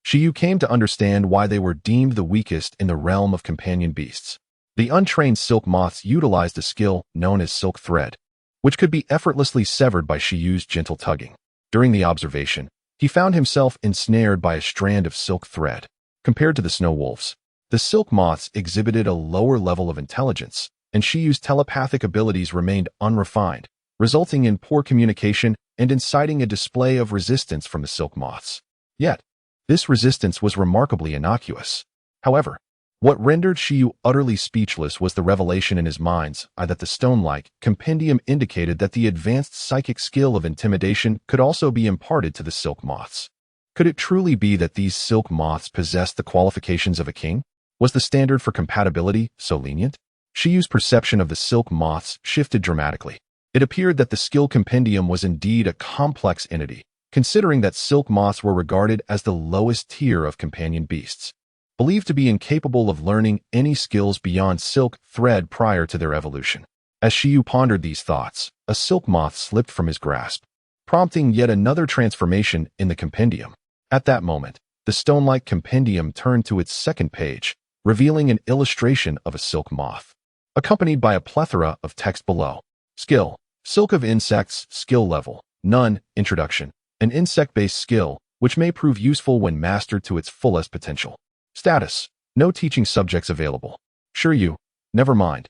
Shi Yu came to understand why they were deemed the weakest in the realm of companion beasts. The untrained silk moths utilized a skill known as silk thread, which could be effortlessly severed by Shi Yu's gentle tugging. During the observation, he found himself ensnared by a strand of silk thread. Compared to the snow wolves, the silk moths exhibited a lower level of intelligence, and Shi Yu's telepathic abilities remained unrefined, resulting in poor communication and inciting a display of resistance from the silk moths. Yet, this resistance was remarkably innocuous. However, what rendered Shi Yu utterly speechless was the revelation in his mind's eye that the stone-like compendium indicated that the advanced psychic skill of intimidation could also be imparted to the silk moths. Could it truly be that these silk moths possessed the qualifications of a king? Was the standard for compatibility so lenient? Shi Yu's perception of the silk moths shifted dramatically. It appeared that the skill compendium was indeed a complex entity, considering that silk moths were regarded as the lowest tier of companion beasts, believed to be incapable of learning any skills beyond silk thread prior to their evolution. As Shi Yu pondered these thoughts, a silk moth slipped from his grasp, prompting yet another transformation in the compendium. At that moment, the stone-like compendium turned to its second page, revealing an illustration of a silk moth, accompanied by a plethora of text below. Skill: Silk of insects, skill level, none, introduction. An insect-based skill, which may prove useful when mastered to its fullest potential. Status: no teaching subjects available. Shi Yu: never mind.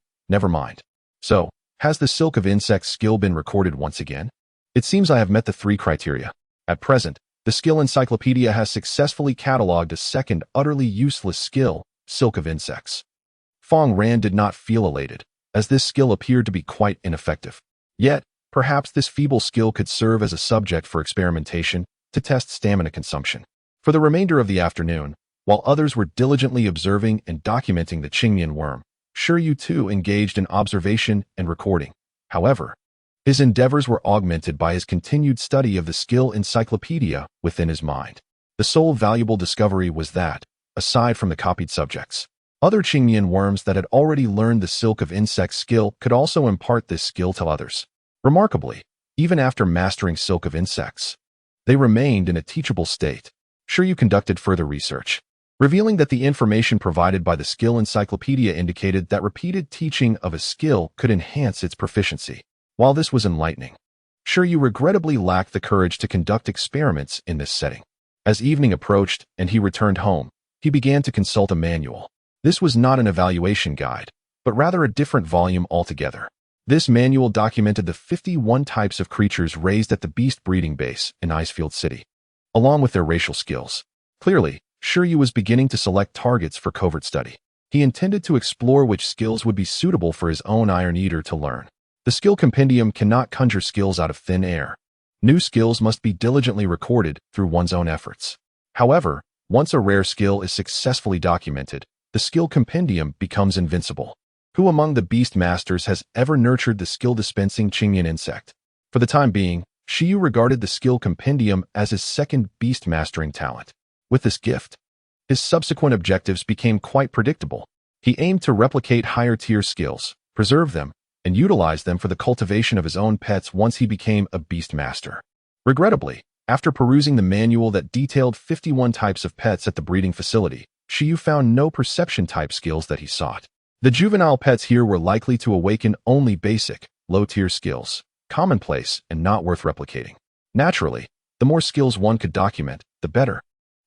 So, has the silk of insects skill been recorded once again? It seems I have met the 3 criteria. At present, the skill encyclopedia has successfully catalogued a second utterly useless skill, silk of insects. Fong Ran did not feel elated, as this skill appeared to be quite ineffective. Yet, perhaps this feeble skill could serve as a subject for experimentation to test stamina consumption. For the remainder of the afternoon, while others were diligently observing and documenting the Qingmian worm, Shi Yu too engaged in observation and recording. However, his endeavors were augmented by his continued study of the skill encyclopedia within his mind. The sole valuable discovery was that, aside from the copied subjects, other Qingmian worms that had already learned the silk of insects skill could also impart this skill to others. Remarkably, even after mastering silk of insects, they remained in a teachable state. Shi Yu conducted further research, revealing that the information provided by the skill encyclopedia indicated that repeated teaching of a skill could enhance its proficiency. While this was enlightening, Shi Yu regrettably lacked the courage to conduct experiments in this setting. As evening approached and he returned home, he began to consult a manual. This was not an evaluation guide, but rather a different volume altogether. This manual documented the 51 types of creatures raised at the beast breeding base in Icefield City, along with their racial skills. Clearly, Shi Yu was beginning to select targets for covert study. He intended to explore which skills would be suitable for his own Iron Eater to learn. The skill compendium cannot conjure skills out of thin air. New skills must be diligently recorded through one's own efforts. However, once a rare skill is successfully documented, the skill compendium becomes invincible. Who among the beast masters has ever nurtured the skill-dispensing Qingmian insect? For the time being, Shi Yu regarded the skill compendium as his second beast mastering talent. With this gift, his subsequent objectives became quite predictable. He aimed to replicate higher-tier skills, preserve them, and utilize them for the cultivation of his own pets once he became a beast master. Regrettably, after perusing the manual that detailed 51 types of pets at the breeding facility, Shi Yu found no perception-type skills that he sought. The juvenile pets here were likely to awaken only basic, low-tier skills, commonplace and not worth replicating. Naturally, the more skills one could document, the better.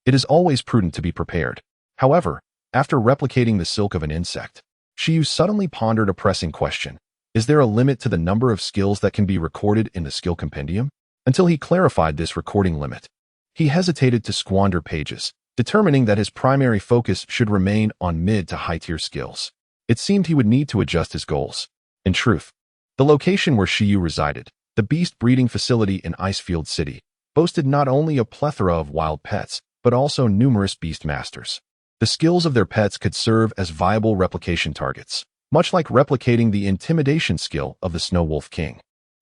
It is always prudent to be prepared. However, after replicating the silk of an insect, Shi Yu suddenly pondered a pressing question. Is there a limit to the number of skills that can be recorded in the skill compendium? Until he clarified this recording limit, he hesitated to squander pages, determining that his primary focus should remain on mid to high-tier skills. It seemed he would need to adjust his goals. In truth, the location where Shi Yu resided, the beast breeding facility in Icefield City, boasted not only a plethora of wild pets, but also numerous beast masters. The skills of their pets could serve as viable replication targets, much like replicating the intimidation skill of the Snow Wolf King.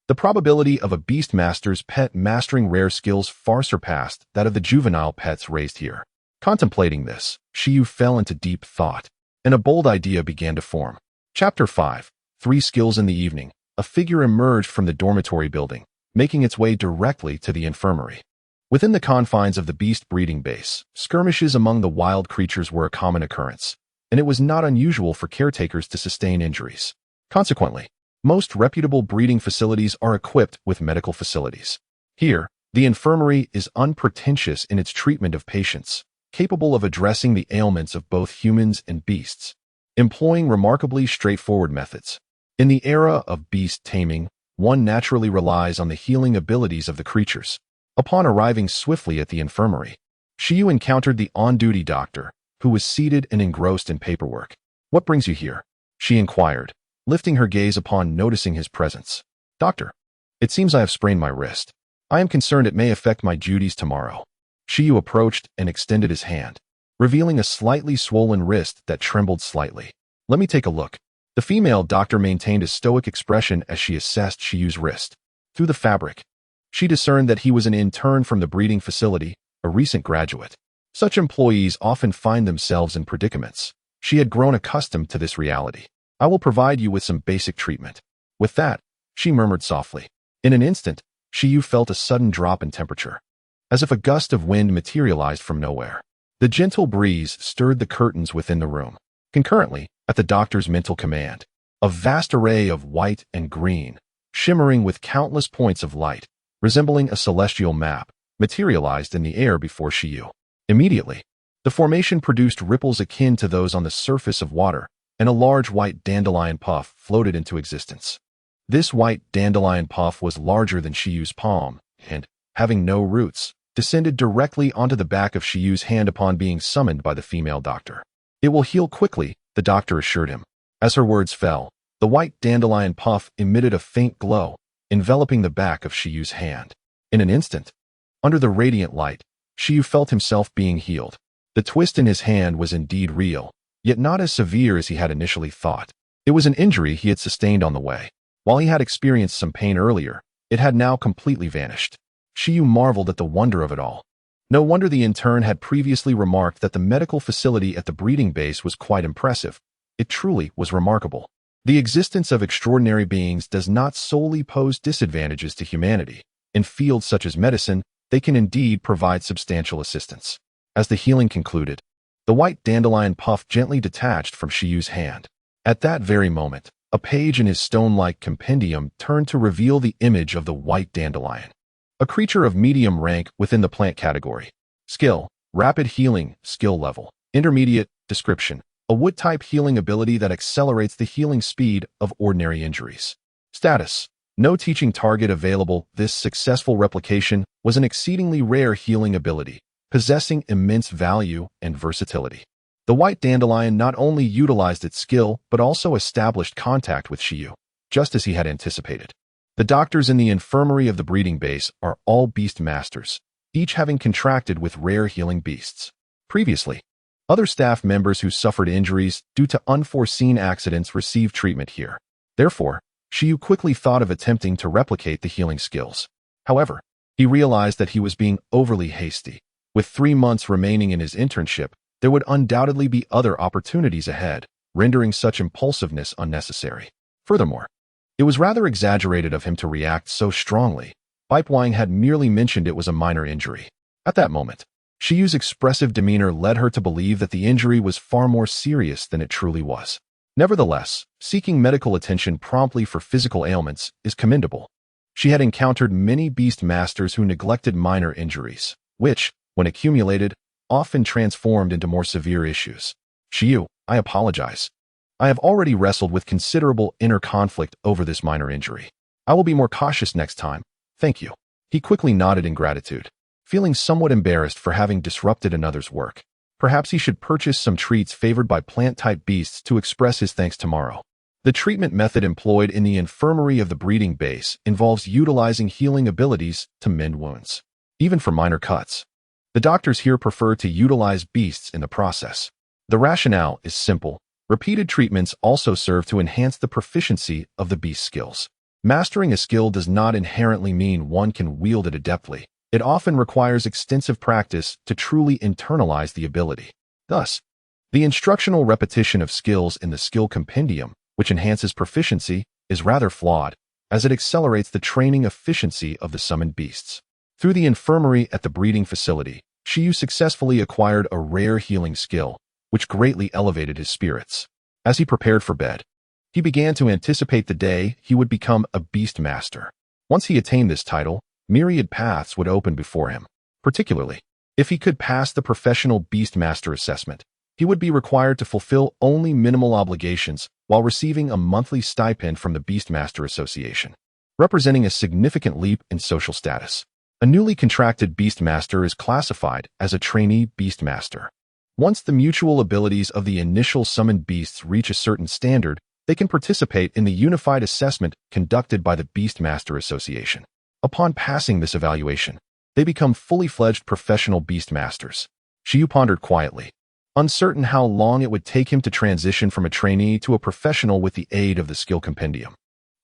The probability of a Beastmaster's pet mastering rare skills far surpassed that of the juvenile pets raised here. Contemplating this, Shi Yu fell into deep thought, and a bold idea began to form. Chapter 5. 3 Skills in the Evening. A figure emerged from the dormitory building, making its way directly to the infirmary. Within the confines of the beast breeding base, skirmishes among the wild creatures were a common occurrence, and it was not unusual for caretakers to sustain injuries. Consequently, most reputable breeding facilities are equipped with medical facilities. Here, the infirmary is unpretentious in its treatment of patients, capable of addressing the ailments of both humans and beasts, employing remarkably straightforward methods. In the era of beast taming, one naturally relies on the healing abilities of the creatures. Upon arriving swiftly at the infirmary, Shi Yu encountered the on-duty doctor, who was seated and engrossed in paperwork. "What brings you here?" she inquired, lifting her gaze upon noticing his presence. "Doctor, it seems I have sprained my wrist. I am concerned it may affect my duties tomorrow." Shi Yu approached and extended his hand, revealing a slightly swollen wrist that trembled slightly. "Let me take a look." The female doctor maintained a stoic expression as she assessed Shi Yu's wrist. Through the fabric, she discerned that he was an intern from the breeding facility, a recent graduate. Such employees often find themselves in predicaments. She had grown accustomed to this reality. "I will provide you with some basic treatment." With that, she murmured softly. In an instant, Shi Yu felt a sudden drop in temperature, as if a gust of wind materialized from nowhere. The gentle breeze stirred the curtains within the room. Concurrently, at the doctor's mental command, a vast array of white and green, shimmering with countless points of light, resembling a celestial map, materialized in the air before Shi Yu. Immediately, the formation produced ripples akin to those on the surface of water, and a large white dandelion puff floated into existence. This white dandelion puff was larger than Shi Yu's palm, and, having no roots, descended directly onto the back of Shi Yu's hand upon being summoned by the female doctor. "It will heal quickly," the doctor assured him. As her words fell, the white dandelion puff emitted a faint glow, enveloping the back of Shi Yu's hand. In an instant, under the radiant light, Shi Yu felt himself being healed. The twist in his hand was indeed real, yet not as severe as he had initially thought. It was an injury he had sustained on the way. While he had experienced some pain earlier, it had now completely vanished. Shi Yu marveled at the wonder of it all. No wonder the intern had previously remarked that the medical facility at the breeding base was quite impressive. It truly was remarkable. The existence of extraordinary beings does not solely pose disadvantages to humanity. In fields such as medicine, they can indeed provide substantial assistance. As the healing concluded, the white dandelion puff gently detached from Shi Yu's hand. At that very moment, a page in his stone-like compendium turned to reveal the image of the white dandelion, a creature of medium rank within the plant category. Skill: rapid healing, skill level. Intermediate. Description: a wood-type healing ability that accelerates the healing speed of ordinary injuries. Status: no teaching target available. This successful replication was an exceedingly rare healing ability, possessing immense value and versatility. The white dandelion not only utilized its skill, but also established contact with Shi Yu, just as he had anticipated. The doctors in the infirmary of the breeding base are all beast masters, each having contracted with rare healing beasts. Previously, other staff members who suffered injuries due to unforeseen accidents received treatment here. Therefore, Shi Yu quickly thought of attempting to replicate the healing skills. However, he realized that he was being overly hasty. With 3 months remaining in his internship, there would undoubtedly be other opportunities ahead, rendering such impulsiveness unnecessary. Furthermore, it was rather exaggerated of him to react so strongly. Pipewine had merely mentioned it was a minor injury. At that moment, Shi Yu's expressive demeanor led her to believe that the injury was far more serious than it truly was. Nevertheless, seeking medical attention promptly for physical ailments is commendable. She had encountered many beast masters who neglected minor injuries, which, when accumulated, often transformed into more severe issues. "Shi Yu, I apologize. I have already wrestled with considerable inner conflict over this minor injury. I will be more cautious next time. Thank you." He quickly nodded in gratitude, feeling somewhat embarrassed for having disrupted another's work. Perhaps he should purchase some treats favored by plant-type beasts to express his thanks tomorrow. The treatment method employed in the infirmary of the breeding base involves utilizing healing abilities to mend wounds, even for minor cuts. The doctors here prefer to utilize beasts in the process. The rationale is simple. Repeated treatments also serve to enhance the proficiency of the beast's skills. Mastering a skill does not inherently mean one can wield it adeptly. It often requires extensive practice to truly internalize the ability. Thus, the instructional repetition of skills in the skill compendium, which enhances proficiency, is rather flawed, as it accelerates the training efficiency of the summoned beasts. Through the infirmary at the breeding facility, Shi Yu successfully acquired a rare healing skill, which greatly elevated his spirits. As he prepared for bed, he began to anticipate the day he would become a beast master. Once he attained this title, myriad paths would open before him. Particularly, if he could pass the professional beast master assessment, he would be required to fulfill only minimal obligations while receiving a monthly stipend from the Beastmaster Association, representing a significant leap in social status. A newly contracted Beastmaster is classified as a trainee Beastmaster. Once the mutual abilities of the initial summoned beasts reach a certain standard, they can participate in the unified assessment conducted by the Beastmaster Association. Upon passing this evaluation, they become fully fledged professional Beastmasters. Shi Yu pondered quietly, uncertain how long it would take him to transition from a trainee to a professional with the aid of the skill compendium.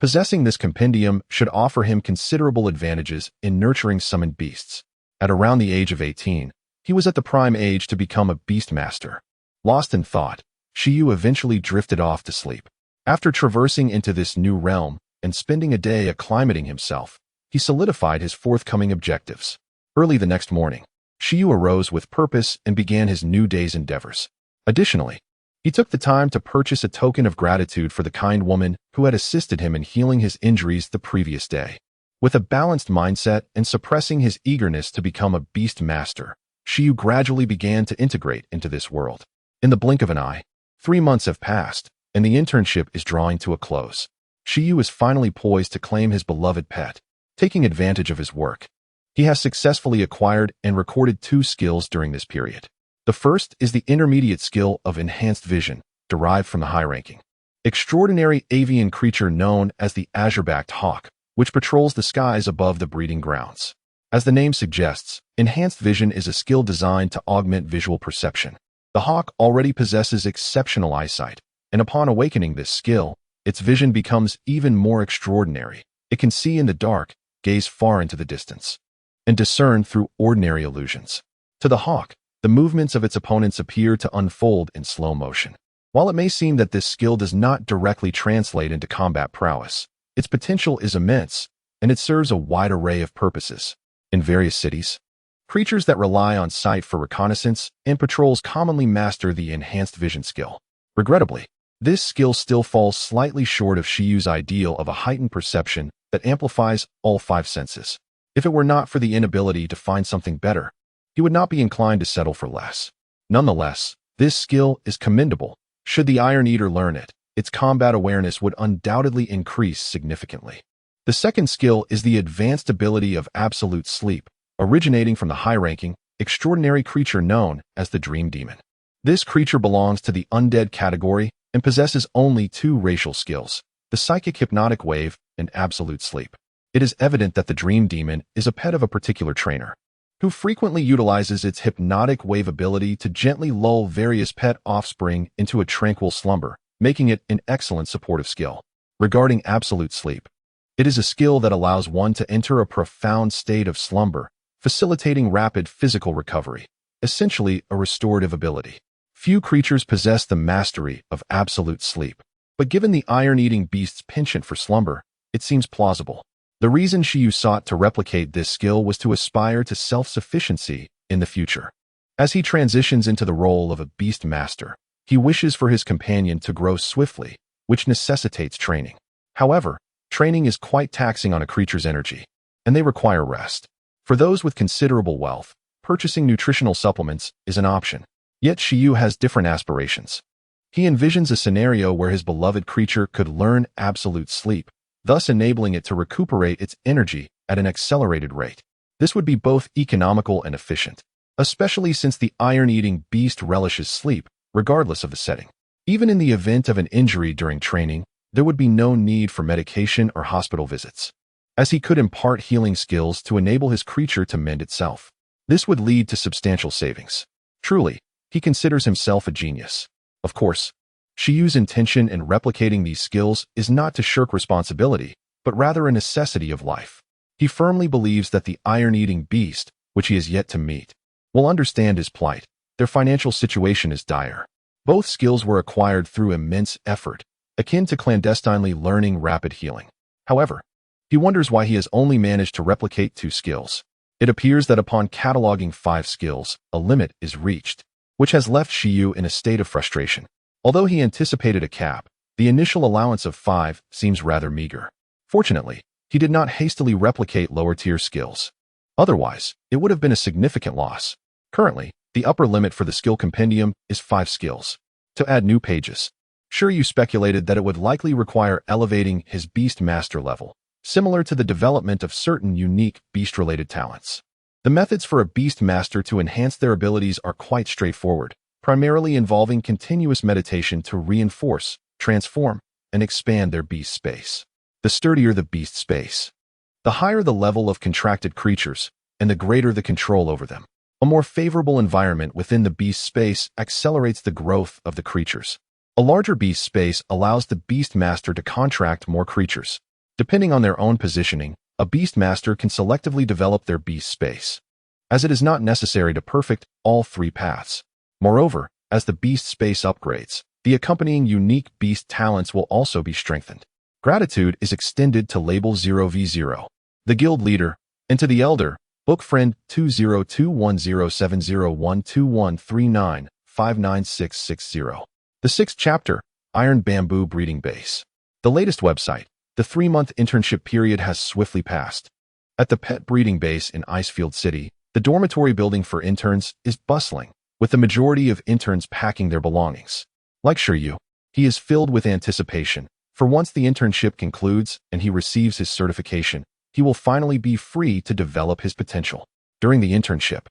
Possessing this compendium should offer him considerable advantages in nurturing summoned beasts. At around the age of 18, he was at the prime age to become a beastmaster. Lost in thought, Shi Yu eventually drifted off to sleep. After traversing into this new realm and spending a day acclimating himself, he solidified his forthcoming objectives. Early the next morning, Shi Yu arose with purpose and began his new day's endeavors. Additionally, he took the time to purchase a token of gratitude for the kind woman who had assisted him in healing his injuries the previous day. With a balanced mindset and suppressing his eagerness to become a beast master, Shi Yu gradually began to integrate into this world. In the blink of an eye, 3 months have passed, and the internship is drawing to a close. Shi Yu is finally poised to claim his beloved pet. Taking advantage of his work, he has successfully acquired and recorded 2 skills during this period. The first is the intermediate skill of enhanced vision, derived from the high-ranking, extraordinary avian creature known as the azure-backed hawk, which patrols the skies above the breeding grounds. As the name suggests, enhanced vision is a skill designed to augment visual perception. The hawk already possesses exceptional eyesight, and upon awakening this skill, its vision becomes even more extraordinary. It can see in the dark, gaze far into the distance, and discern through ordinary illusions. To the hawk, the movements of its opponents appear to unfold in slow motion. While it may seem that this skill does not directly translate into combat prowess, its potential is immense, and it serves a wide array of purposes. In various cities, creatures that rely on sight for reconnaissance and patrols commonly master the enhanced vision skill. Regrettably, this skill still falls slightly short of Shi Yu's ideal of a heightened perception that amplifies all 5 senses. If it were not for the inability to find something better, he would not be inclined to settle for less. Nonetheless, this skill is commendable. Should the Iron Eater learn it, its combat awareness would undoubtedly increase significantly. The second skill is the advanced ability of absolute sleep, originating from the high-ranking, extraordinary creature known as the Dream Demon. This creature belongs to the undead category and possesses only 2 racial skills, the psychic hypnotic wave and absolute sleep. It is evident that the Dream Demon is a pet of a particular trainer, who frequently utilizes its hypnotic wave ability to gently lull various pet offspring into a tranquil slumber, making it an excellent supportive skill. Regarding absolute sleep, it is a skill that allows one to enter a profound state of slumber, facilitating rapid physical recovery, essentially a restorative ability. Few creatures possess the mastery of absolute sleep, but given the iron-eating beast's penchant for slumber, it seems plausible. The reason Shi Yu sought to replicate this skill was to aspire to self-sufficiency in the future. As he transitions into the role of a beast master, he wishes for his companion to grow swiftly, which necessitates training. However, training is quite taxing on a creature's energy, and they require rest. For those with considerable wealth, purchasing nutritional supplements is an option. Yet Shi Yu has different aspirations. He envisions a scenario where his beloved creature could learn absolute sleep, thus enabling it to recuperate its energy at an accelerated rate. This would be both economical and efficient, especially since the iron-eating beast relishes sleep, regardless of the setting. Even in the event of an injury during training, there would be no need for medication or hospital visits, as he could impart healing skills to enable his creature to mend itself. This would lead to substantial savings. Truly, He considers himself a genius. Of course, Shi Yu's intention in replicating these skills is not to shirk responsibility, but rather a necessity of life. He firmly believes that the iron-eating beast, which he has yet to meet, will understand his plight. Their financial situation is dire. Both skills were acquired through immense effort, akin to clandestinely learning rapid healing. However, he wonders why he has only managed to replicate 2 skills. It appears that upon cataloging 5 skills, a limit is reached, which has left Shi Yu in a state of frustration. Although he anticipated a cap, the initial allowance of 5 seems rather meager. Fortunately, he did not hastily replicate lower-tier skills. Otherwise, it would have been a significant loss. Currently, the upper limit for the skill compendium is 5 skills. To add new pages, Shi Yu speculated that it would likely require elevating his Beast Master level, similar to the development of certain unique beast-related talents. The methods for a Beast Master to enhance their abilities are quite straightforward, primarily involving continuous meditation to reinforce, transform, and expand their beast space. The sturdier the beast space, the higher the level of contracted creatures, and the greater the control over them. A more favorable environment within the beast space accelerates the growth of the creatures. A larger beast space allows the Beast Master to contract more creatures. Depending on their own positioning, a Beast Master can selectively develop their beast space, as it is not necessary to perfect all 3 paths. Moreover, as the beast space upgrades, the accompanying unique beast talents will also be strengthened. Gratitude is extended to Label 0v0, the guild leader, and to the elder, book friend 20210701213959660. The 6th chapter, Iron Bamboo Breeding Base. The latest website, the 3-month internship period has swiftly passed. At the pet breeding base in Icefield City, the dormitory building for interns is bustling, with the majority of interns packing their belongings. Like Shi Yu, he is filled with anticipation, for once the internship concludes and he receives his certification, he will finally be free to develop his potential. During the internship,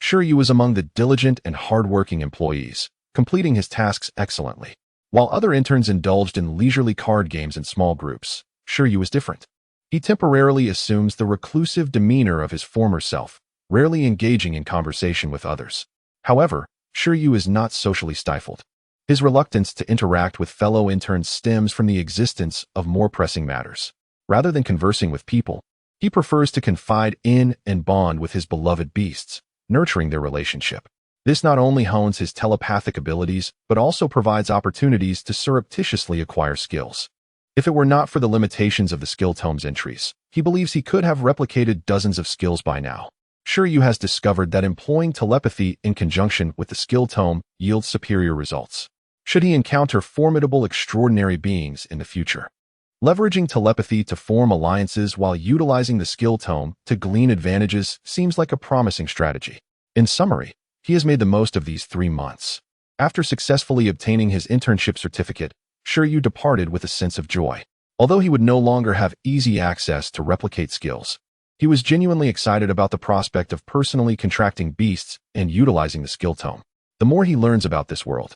Shi Yu was among the diligent and hard-working employees, completing his tasks excellently. While other interns indulged in leisurely card games in small groups, Shi Yu was different. He temporarily assumes the reclusive demeanor of his former self, rarely engaging in conversation with others. However, Shi Yu is not socially stifled. His reluctance to interact with fellow interns stems from the existence of more pressing matters. Rather than conversing with people, he prefers to confide in and bond with his beloved beasts, nurturing their relationship. This not only hones his telepathic abilities, but also provides opportunities to surreptitiously acquire skills. If it were not for the limitations of the skill tome's entries, he believes he could have replicated dozens of skills by now. Shi Yu has discovered that employing telepathy in conjunction with the skill tome yields superior results, should he encounter formidable extraordinary beings in the future. Leveraging telepathy to form alliances while utilizing the skill tome to glean advantages seems like a promising strategy. In summary, he has made the most of these 3 months. After successfully obtaining his internship certificate, Shi Yu departed with a sense of joy. Although he would no longer have easy access to replicate skills, he was genuinely excited about the prospect of personally contracting beasts and utilizing the skill tome. The more he learns about this world,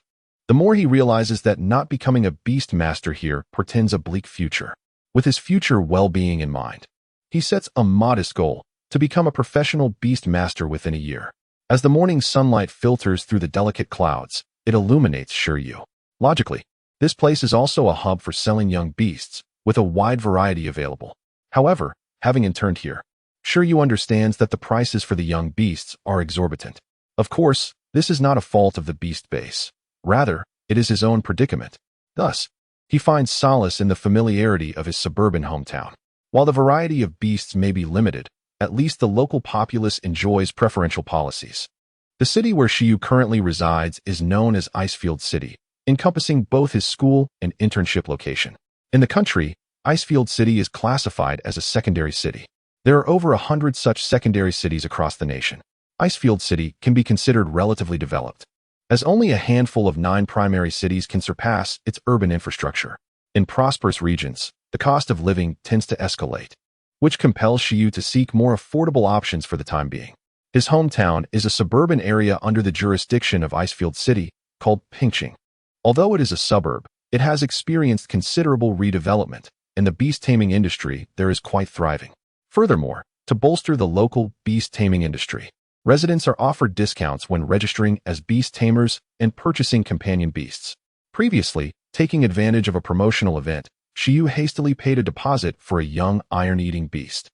the more he realizes that not becoming a beast master here portends a bleak future. With his future well-being in mind, he sets a modest goal to become a professional beast master within a year. As the morning sunlight filters through the delicate clouds, it illuminates Shi Yu. Logically, this place is also a hub for selling young beasts, with a wide variety available. However, having interned here, Shi Yu understands that the prices for the young beasts are exorbitant. Of course, this is not a fault of the beast base. Rather, it is his own predicament. Thus, he finds solace in the familiarity of his suburban hometown. While the variety of beasts may be limited, at least the local populace enjoys preferential policies. The city where Shi Yu currently resides is known as Icefield City, encompassing both his school and internship location. In the country, Icefield City is classified as a secondary city. There are over 100 such secondary cities across the nation. Icefield City can be considered relatively developed, as only a handful of 9 primary cities can surpass its urban infrastructure. In prosperous regions, the cost of living tends to escalate, which compels Shi Yu to seek more affordable options for the time being. His hometown is a suburban area under the jurisdiction of Icefield City, called Pingqing. Although it is a suburb, it has experienced considerable redevelopment, and the beast taming industry there is quite thriving. Furthermore, to bolster the local beast taming industry, Residents are offered discounts when registering as beast tamers and purchasing companion beasts. Previously, taking advantage of a promotional event, Shi Yu hastily paid a deposit for a young iron-eating beast.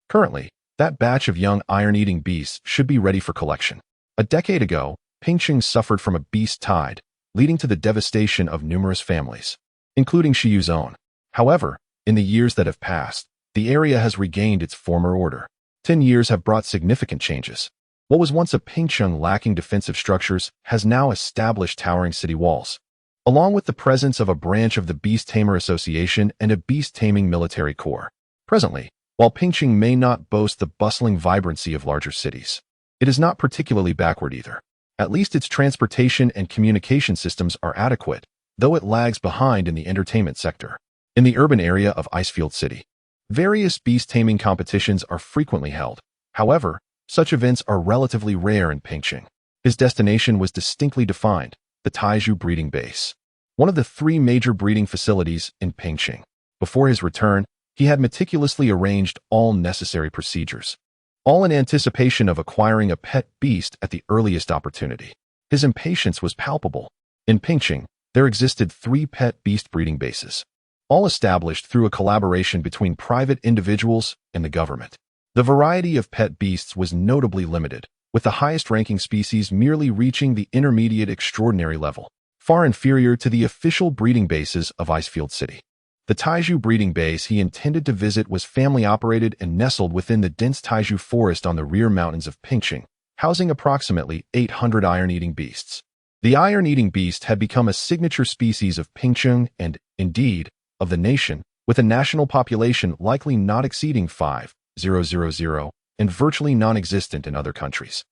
Currently, that batch of young iron-eating beasts should be ready for collection. A decade ago, Pingqing suffered from a beast tide, leading to the devastation of numerous families, including Shi Yu's own. However, in the years that have passed, the area has regained its former order. 10 years have brought significant changes. What was once a Pingqing lacking defensive structures has now established towering city walls, along with the presence of a branch of the Beast Tamer Association and a beast-taming military corps. Presently, while Pingqing may not boast the bustling vibrancy of larger cities, it is not particularly backward either. At least its transportation and communication systems are adequate, though it lags behind in the entertainment sector. In the urban area of Icefield City, various beast-taming competitions are frequently held. However, such events are relatively rare in Pingqing. His destination was distinctly defined: the Taizhou breeding base, one of the 3 major breeding facilities in Pingqing. Before his return, he had meticulously arranged all necessary procedures, all in anticipation of acquiring a pet beast at the earliest opportunity. His impatience was palpable. In Pingqing, there existed 3 pet beast breeding bases, all established through a collaboration between private individuals and the government. The variety of pet beasts was notably limited, with the highest-ranking species merely reaching the intermediate extraordinary level, far inferior to the official breeding bases of Icefield City. The Taizhou breeding base he intended to visit was family-operated and nestled within the dense Taizhou forest on the rear mountains of Pingqing, housing approximately 800 iron-eating beasts. The iron-eating beast had become a signature species of Pingqing and, indeed, of the nation, with a national population likely not exceeding 5,000 and virtually non-existent in other countries.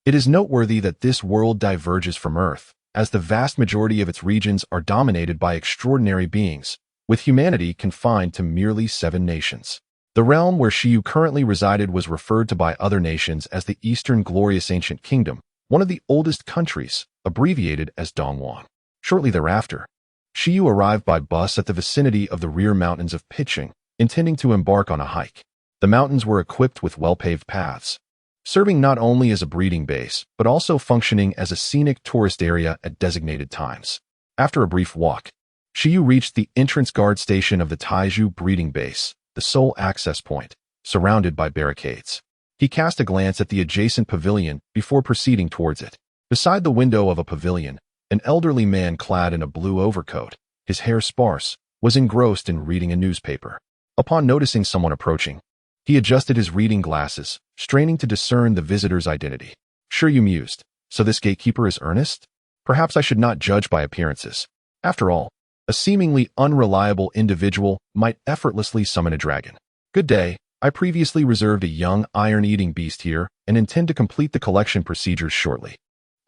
It is noteworthy that this world diverges from Earth, as the vast majority of its regions are dominated by extraordinary beings, with humanity confined to merely 7 nations. The realm where Shi Yu currently resided was referred to by other nations as the Eastern Glorious Ancient Kingdom, one of the oldest countries, abbreviated as Dongwang. Shortly thereafter, Shi Yu arrived by bus at the vicinity of the rear mountains of Pingqing, intending to embark on a hike. The mountains were equipped with well-paved paths, serving not only as a breeding base, but also functioning as a scenic tourist area at designated times. After a brief walk, Shi Yu reached the entrance guard station of the Taizhou breeding base, the sole access point, surrounded by barricades. He cast a glance at the adjacent pavilion before proceeding towards it. Beside the window of a pavilion, an elderly man clad in a blue overcoat, his hair sparse, was engrossed in reading a newspaper. Upon noticing someone approaching, he adjusted his reading glasses, straining to discern the visitor's identity. Shi Yu mused, so this gatekeeper is earnest? Perhaps I should not judge by appearances. After all, a seemingly unreliable individual might effortlessly summon a dragon. Good day, I previously reserved a young iron-eating beast here and intend to complete the collection procedures shortly.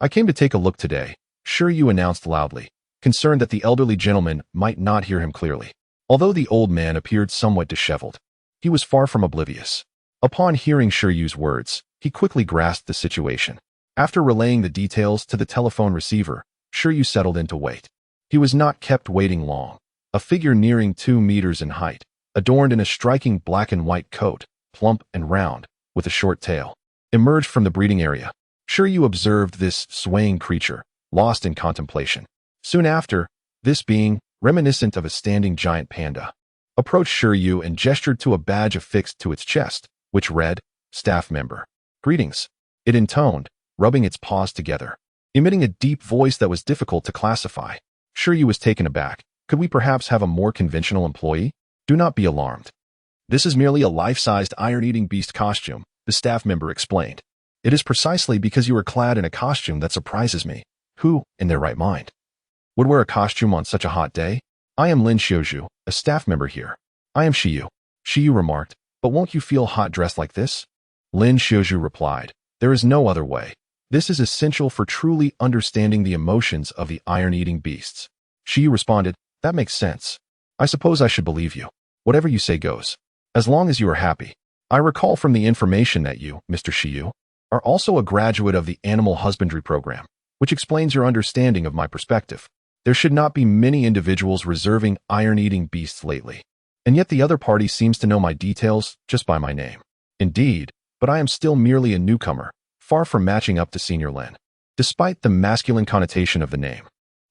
I came to take a look today, Shi Yu announced loudly, concerned that the elderly gentleman might not hear him clearly. Although the old man appeared somewhat disheveled, he was far from oblivious. Upon hearing Shi Yu's words, he quickly grasped the situation. After relaying the details to the telephone receiver, Shi Yu settled in to wait. He was not kept waiting long. A figure nearing 2 meters in height, adorned in a striking black and white coat, plump and round, with a short tail, emerged from the breeding area. Shi Yu observed this swaying creature, lost in contemplation. Soon after, this being, reminiscent of a standing giant panda, approached Shi Yu and gestured to a badge affixed to its chest, which read, Staff Member. Greetings, it intoned, rubbing its paws together, emitting a deep voice that was difficult to classify. Shi Yu was taken aback. Could we perhaps have a more conventional employee? Do not be alarmed. This is merely a life-sized iron-eating beast costume, the staff member explained. It is precisely because you are clad in a costume that surprises me. Who, in their right mind, would wear a costume on such a hot day? I am Lin Xiuzhu, a staff member here. I am Shi Yu. Shi Yu remarked, but won't you feel hot dressed like this? Lin Xiuzhu replied, there is no other way. This is essential for truly understanding the emotions of the iron-eating beasts. Shi Yu responded, that makes sense. I suppose I should believe you. Whatever you say goes. As long as you are happy. I recall from the information that you, Mr. Shi Yu, are also a graduate of the animal husbandry program, which explains your understanding of my perspective. There should not be many individuals reserving iron-eating beasts lately, and yet the other party seems to know my details just by my name. Indeed, but I am still merely a newcomer, far from matching up to Senior Lin. Despite the masculine connotation of the name,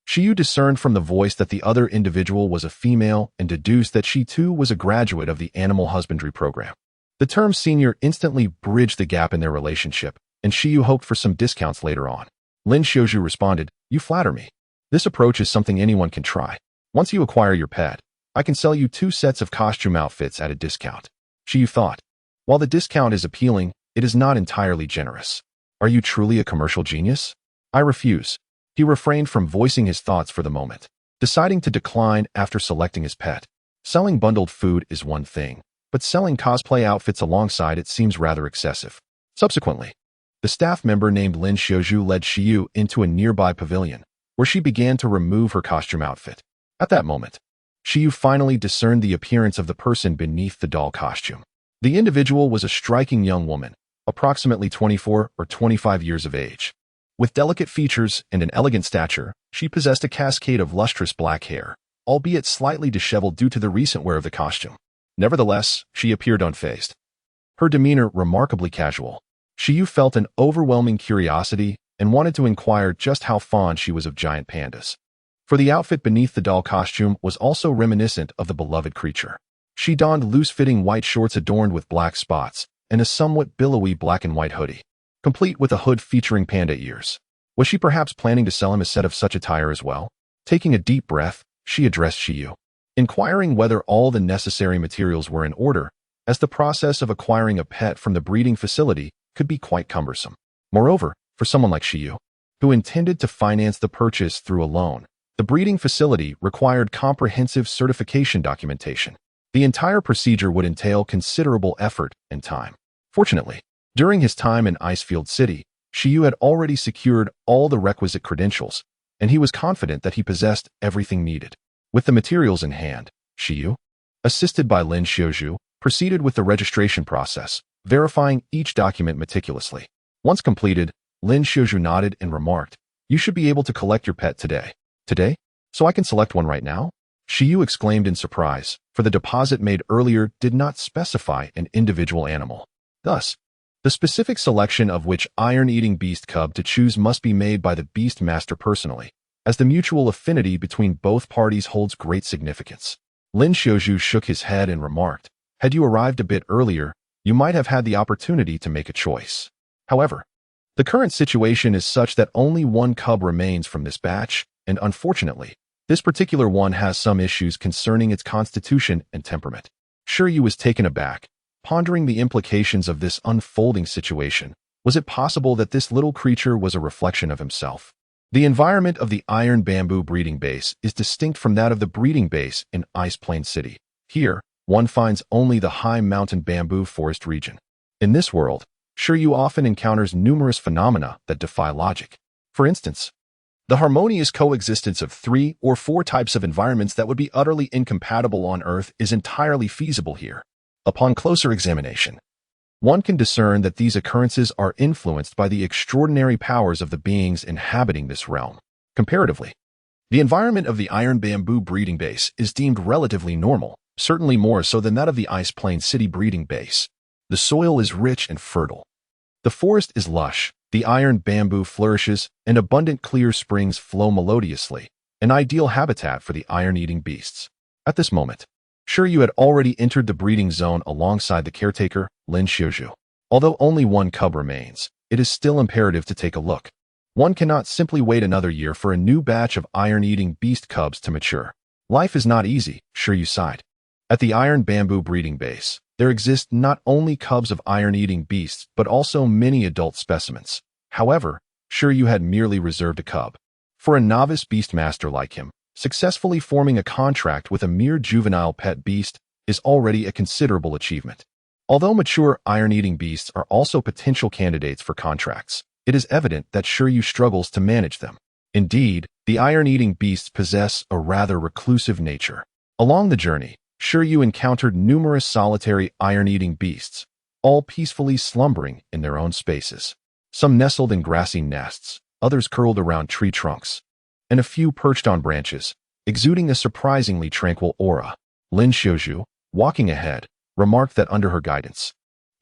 Shi Yu discerned from the voice that the other individual was a female and deduced that she too was a graduate of the animal husbandry program. The term senior instantly bridged the gap in their relationship, and Shi Yu hoped for some discounts later on. Lin Xiaozhu responded, "You flatter me. This approach is something anyone can try. Once you acquire your pet, I can sell you 2 sets of costume outfits at a discount." Shi Yu thought, while the discount is appealing, it is not entirely generous. Are you truly a commercial genius? I refuse. He refrained from voicing his thoughts for the moment, deciding to decline after selecting his pet. Selling bundled food is one thing, but selling cosplay outfits alongside it seems rather excessive. Subsequently, the staff member named Lin Xiaozhu led Shi Yu into a nearby pavilion, where she began to remove her costume outfit. At that moment, Shi Yu finally discerned the appearance of the person beneath the doll costume. The individual was a striking young woman, approximately 24 or 25 years of age. With delicate features and an elegant stature, she possessed a cascade of lustrous black hair, albeit slightly disheveled due to the recent wear of the costume. Nevertheless, she appeared unfazed. Her demeanor remarkably casual. Shi Yu felt an overwhelming curiosity and wanted to inquire just how fond she was of giant pandas. For the outfit beneath the doll costume was also reminiscent of the beloved creature. She donned loose-fitting white shorts adorned with black spots and a somewhat billowy black and white hoodie, complete with a hood featuring panda ears. Was she perhaps planning to sell him a set of such attire as well? Taking a deep breath, she addressed Shi Yu, inquiring whether all the necessary materials were in order, as the process of acquiring a pet from the breeding facility could be quite cumbersome. Moreover, for someone like Shi Yu, who intended to finance the purchase through a loan, the breeding facility required comprehensive certification documentation. The entire procedure would entail considerable effort and time. Fortunately, during his time in Icefield City, Shi Yu had already secured all the requisite credentials, and he was confident that he possessed everything needed. With the materials in hand, Shi Yu, assisted by Lin Xiaozhu, proceeded with the registration process, verifying each document meticulously. Once completed, Lin Xiaozhu nodded and remarked, "You should be able to collect your pet today." "Today? So I can select one right now?" Shi Yu exclaimed in surprise, for the deposit made earlier did not specify an individual animal. Thus, the specific selection of which iron-eating beast cub to choose must be made by the beast master personally, as the mutual affinity between both parties holds great significance. Lin Xiaozhu shook his head and remarked, "Had you arrived a bit earlier, you might have had the opportunity to make a choice. However, the current situation is such that only one cub remains from this batch, and unfortunately, this particular one has some issues concerning its constitution and temperament." Shi Yu was taken aback, pondering the implications of this unfolding situation. Was it possible that this little creature was a reflection of himself? The environment of the iron bamboo breeding base is distinct from that of the breeding base in Ice Plain City. Here, one finds only the high mountain bamboo forest region. In this world, Shi Yu often encounters numerous phenomena that defy logic. For instance, the harmonious coexistence of 3 or 4 types of environments that would be utterly incompatible on Earth is entirely feasible here. Upon closer examination, one can discern that these occurrences are influenced by the extraordinary powers of the beings inhabiting this realm. Comparatively, the environment of the iron bamboo breeding base is deemed relatively normal, certainly more so than that of the Ice Plain City breeding base. The soil is rich and fertile. The forest is lush, the iron bamboo flourishes, and abundant clear springs flow melodiously, an ideal habitat for the iron-eating beasts. At this moment, Shi Yu had already entered the breeding zone alongside the caretaker, Lin Xiaozhu. Although only one cub remains, it is still imperative to take a look. One cannot simply wait another year for a new batch of iron-eating beast cubs to mature. Life is not easy, Shi Yu sighed. At the iron bamboo breeding base, there exist not only cubs of iron-eating beasts but also many adult specimens. However, Shi Yu had merely reserved a cub. For a novice beastmaster like him, successfully forming a contract with a mere juvenile pet beast is already a considerable achievement. Although mature iron-eating beasts are also potential candidates for contracts, it is evident that Shi Yu struggles to manage them. Indeed, the iron-eating beasts possess a rather reclusive nature. Along the journey, Shi Yu encountered numerous solitary iron-eating beasts, all peacefully slumbering in their own spaces. Some nestled in grassy nests, others curled around tree trunks, and a few perched on branches, exuding a surprisingly tranquil aura. Lin Xiaozhu, walking ahead, remarked that under her guidance,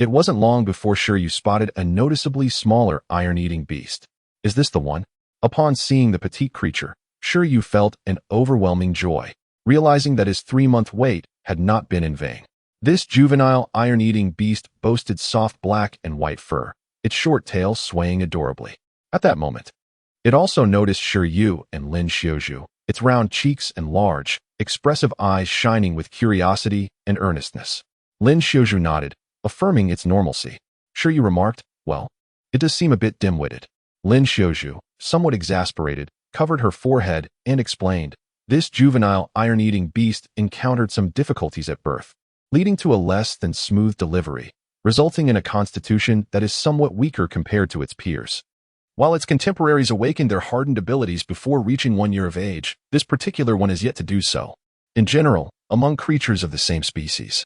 It wasn't long before Shi Yu spotted a noticeably smaller iron-eating beast. Is this the one? Upon seeing the petite creature, Shi Yu felt an overwhelming joy, realizing that his 3-month wait had not been in vain. This juvenile iron-eating beast boasted soft black and white fur, its short tail swaying adorably. At that moment, it also noticed Shi Yu and Lin Xiuzhu, its round cheeks and large, expressive eyes shining with curiosity and earnestness. Lin Xiuzhu nodded, affirming its normalcy. Shi Yu remarked, "Well, it does seem a bit dim-witted." Lin Xiuzhu, somewhat exasperated, covered her forehead and explained, "This juvenile iron-eating beast encountered some difficulties at birth, leading to a less than smooth delivery, resulting in a constitution that is somewhat weaker compared to its peers. While its contemporaries awakened their hardened abilities before reaching 1 year of age, this particular one has yet to do so. In general, among creatures of the same species,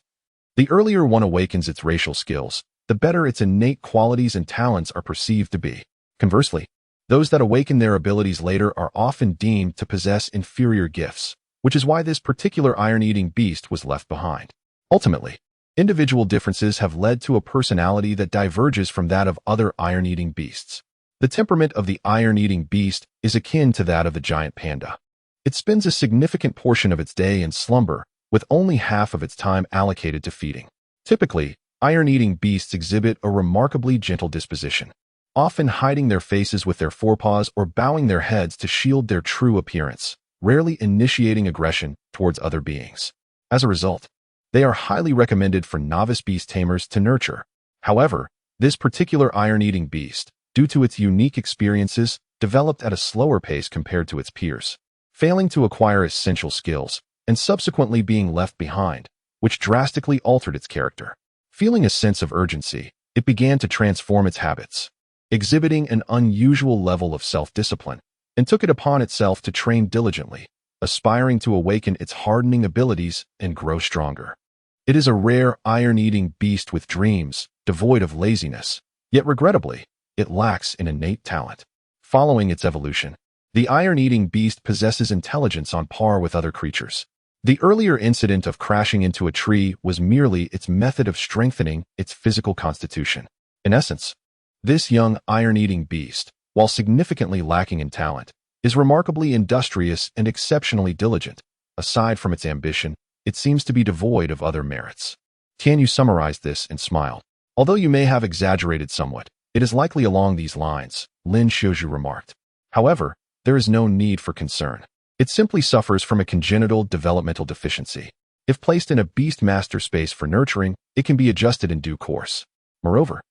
the earlier one awakens its racial skills, the better its innate qualities and talents are perceived to be. Conversely, those that awaken their abilities later are often deemed to possess inferior gifts, which is why this particular iron-eating beast was left behind. Ultimately, individual differences have led to a personality that diverges from that of other iron-eating beasts. The temperament of the iron-eating beast is akin to that of the giant panda. It spends a significant portion of its day in slumber, with only half of its time allocated to feeding. Typically, iron-eating beasts exhibit a remarkably gentle disposition, often hiding their faces with their forepaws or bowing their heads to shield their true appearance, rarely initiating aggression towards other beings. As a result, they are highly recommended for novice beast tamers to nurture. However, this particular iron-eating beast, due to its unique experiences, developed at a slower pace compared to its peers, failing to acquire essential skills and subsequently being left behind, which drastically altered its character. Feeling a sense of urgency, it began to transform its habits, exhibiting an unusual level of self-discipline, and took it upon itself to train diligently, aspiring to awaken its hardening abilities and grow stronger. It is a rare iron-eating beast with dreams, devoid of laziness, yet regrettably, it lacks in innate talent. Following its evolution, the iron-eating beast possesses intelligence on par with other creatures. The earlier incident of crashing into a tree was merely its method of strengthening its physical constitution. In essence, this young iron-eating beast, while significantly lacking in talent, is remarkably industrious and exceptionally diligent. Aside from its ambition, it seems to be devoid of other merits. Can you summarize this and smile? Although you may have exaggerated somewhat, it is likely along these lines, Lin Xiuzhu remarked. However, there is no need for concern. It simply suffers from a congenital developmental deficiency. If placed in a beast master space for nurturing, it can be adjusted in due course. Moreover,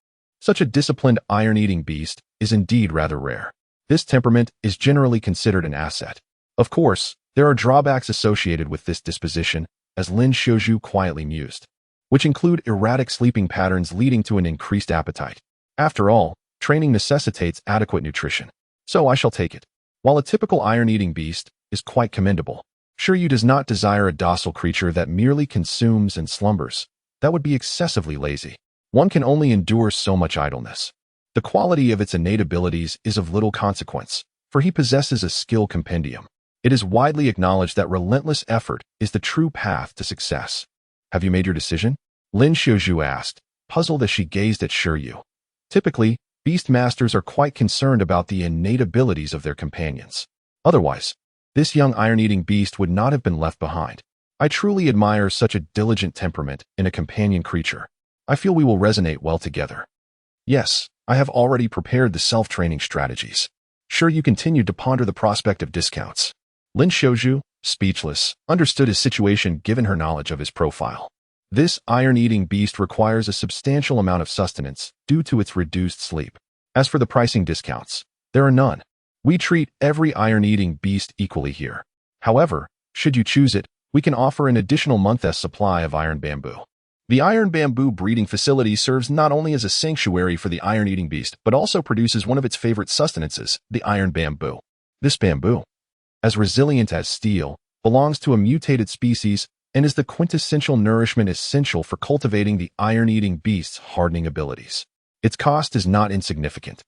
such a disciplined iron-eating beast is indeed rather rare. This temperament is generally considered an asset. Of course, there are drawbacks associated with this disposition, as Lin Xiuzhu quietly mused, which include erratic sleeping patterns leading to an increased appetite. After all, training necessitates adequate nutrition. So I shall take it. While a typical iron-eating beast is quite commendable, Shi Yu does not desire a docile creature that merely consumes and slumbers. That would be excessively lazy. One can only endure so much idleness. The quality of its innate abilities is of little consequence, for he possesses a skill compendium. It is widely acknowledged that relentless effort is the true path to success. Have you made your decision? Lin Xiuzhu asked, puzzled as she gazed at Shi Yu. Typically, beast masters are quite concerned about the innate abilities of their companions. Otherwise, this young iron-eating beast would not have been left behind. I truly admire such a diligent temperament in a companion creature. I feel we will resonate well together. Yes, I have already prepared the self-training strategies. Shi Yu continued to ponder the prospect of discounts. Lin Xiuzhu, speechless, understood his situation given her knowledge of his profile. This iron-eating beast requires a substantial amount of sustenance due to its reduced sleep. As for the pricing discounts, there are none. We treat every iron-eating beast equally here. However, should you choose it, we can offer an additional month's supply of iron bamboo. The iron bamboo breeding facility serves not only as a sanctuary for the iron-eating beast, but also produces one of its favorite sustenances, the iron bamboo. This bamboo, as resilient as steel, belongs to a mutated species and is the quintessential nourishment essential for cultivating the iron-eating beast's hardening abilities. Its cost is not insignificant,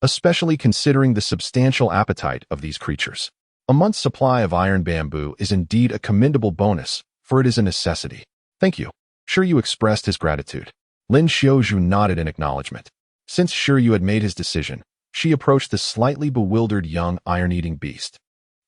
especially considering the substantial appetite of these creatures. A month's supply of iron bamboo is indeed a commendable bonus, for it is a necessity. Thank you. Shi Yu expressed his gratitude. Lin Xiaozhu nodded in acknowledgement. Since Shi Yu had made his decision, she approached the slightly bewildered young iron-eating beast,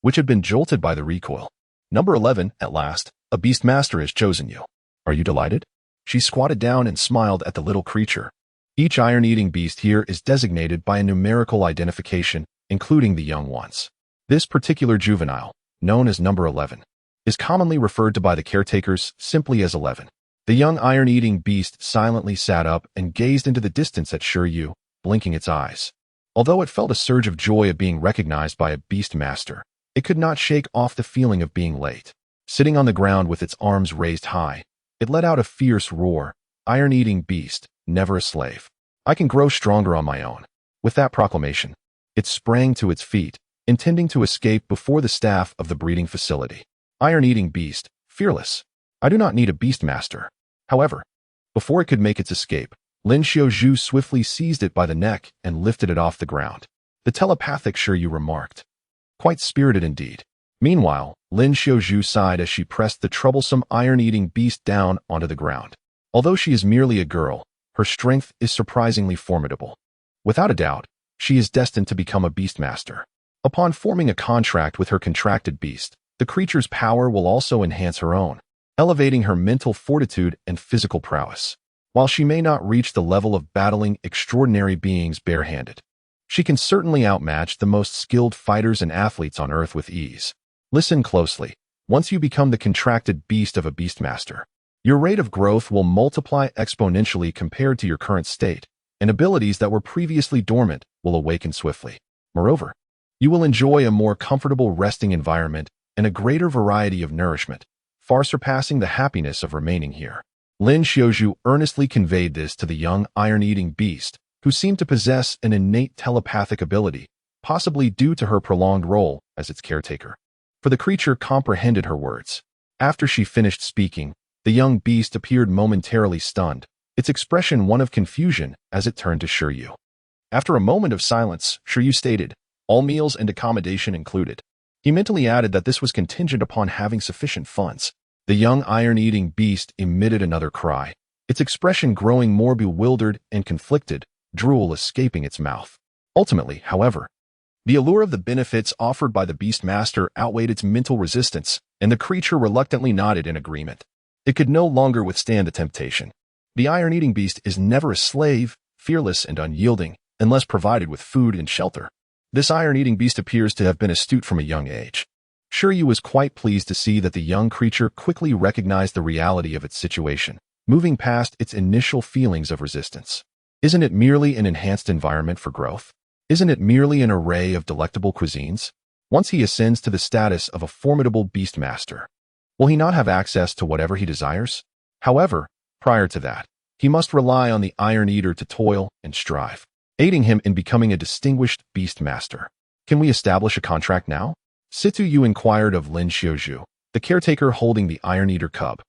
which had been jolted by the recoil. Number 11, at last, a beast master has chosen you. Are you delighted? She squatted down and smiled at the little creature. Each iron-eating beast here is designated by a numerical identification, including the young ones. This particular juvenile, known as number 11, is commonly referred to by the caretakers simply as 11. The young iron-eating beast silently sat up and gazed into the distance at Shi Yu, blinking its eyes. Although it felt a surge of joy at being recognized by a beast master, it could not shake off the feeling of being late. Sitting on the ground with its arms raised high, it let out a fierce roar. Iron-eating beast, never a slave. I can grow stronger on my own. With that proclamation, it sprang to its feet, intending to escape before the staff of the breeding facility. Iron-eating beast, fearless. I do not need a beast master. However, before it could make its escape, Lin Xiaozhu swiftly seized it by the neck and lifted it off the ground. The telepathic Shi Yu remarked. Quite spirited indeed. Meanwhile, Lin Xiaozhu sighed as she pressed the troublesome iron-eating beast down onto the ground. Although she is merely a girl, her strength is surprisingly formidable. Without a doubt, she is destined to become a beastmaster. Upon forming a contract with her contracted beast, the creature's power will also enhance her own, elevating her mental fortitude and physical prowess. While she may not reach the level of battling extraordinary beings barehanded, she can certainly outmatch the most skilled fighters and athletes on Earth with ease. Listen closely. Once you become the contracted beast of a beastmaster, your rate of growth will multiply exponentially compared to your current state, and abilities that were previously dormant will awaken swiftly. Moreover, you will enjoy a more comfortable resting environment and a greater variety of nourishment, far surpassing the happiness of remaining here. Lin Xiaozhu earnestly conveyed this to the young iron-eating beast, who seemed to possess an innate telepathic ability, possibly due to her prolonged role as its caretaker. For the creature comprehended her words. After she finished speaking, the young beast appeared momentarily stunned, its expression one of confusion as it turned to Shi Yu. After a moment of silence, Shi Yu stated, all meals and accommodation included. He mentally added that this was contingent upon having sufficient funds. The young iron-eating beast emitted another cry, its expression growing more bewildered and conflicted, drool escaping its mouth. Ultimately, however, the allure of the benefits offered by the beast master outweighed its mental resistance, and the creature reluctantly nodded in agreement. It could no longer withstand the temptation. The iron-eating beast is never a slave, fearless and unyielding, unless provided with food and shelter. This iron-eating beast appears to have been astute from a young age. Shi Yu was quite pleased to see that the young creature quickly recognized the reality of its situation, moving past its initial feelings of resistance. Isn't it merely an enhanced environment for growth? Isn't it merely an array of delectable cuisines? Once he ascends to the status of a formidable beast master, will he not have access to whatever he desires? However, prior to that, he must rely on the Iron Eater to toil and strive, aiding him in becoming a distinguished beast master. Can we establish a contract now? Shi Yu inquired of Lin Xiaozhu, the caretaker holding the Iron Eater cub.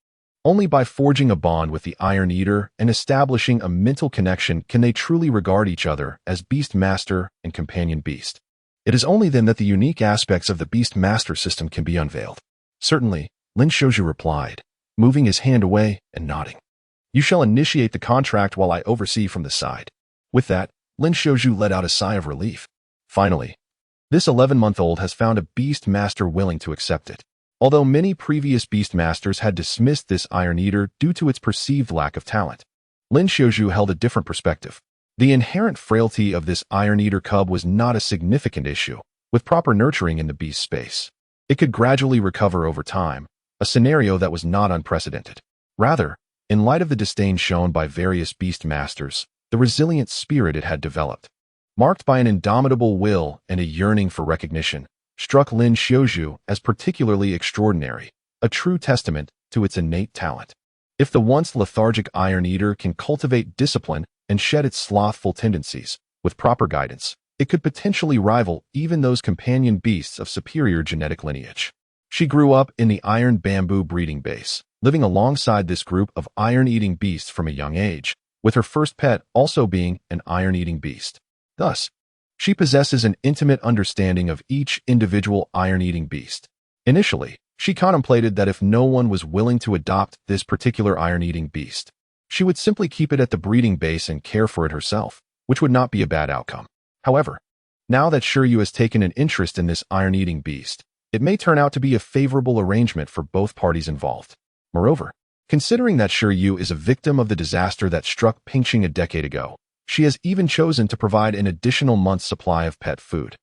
Only by forging a bond with the Iron Eater and establishing a mental connection can they truly regard each other as beast master and companion beast. It is only then that the unique aspects of the beast master system can be unveiled. Certainly, Lin Xiaozhu replied, moving his hand away and nodding. You shall initiate the contract while I oversee from the side. With that, Lin Xiaozhu let out a sigh of relief. Finally, this 11-month-old has found a beast master willing to accept it. Although many previous beast masters had dismissed this Iron Eater due to its perceived lack of talent, Lin Xiaozhu held a different perspective. The inherent frailty of this Iron Eater cub was not a significant issue. With proper nurturing in the beast space, it could gradually recover over time, a scenario that was not unprecedented. Rather, in light of the disdain shown by various beast masters, the resilient spirit it had developed, marked by an indomitable will and a yearning for recognition, struck Lin Xiaozhu as particularly extraordinary, a true testament to its innate talent. If the once lethargic Iron Eater can cultivate discipline and shed its slothful tendencies, with proper guidance, it could potentially rival even those companion beasts of superior genetic lineage. She grew up in the iron bamboo breeding base, living alongside this group of iron-eating beasts from a young age, with her first pet also being an iron-eating beast. Thus, she possesses an intimate understanding of each individual iron-eating beast. Initially, she contemplated that if no one was willing to adopt this particular iron-eating beast, She would simply keep it at the breeding base and care for it herself, which would not be a bad outcome. However, now that Shi Yu has taken an interest in this iron-eating beast, it may turn out to be a favorable arrangement for both parties involved. Moreover, considering that Shi Yu is a victim of the disaster that struck Pingqing a decade ago, she has even chosen to provide an additional month's supply of pet food.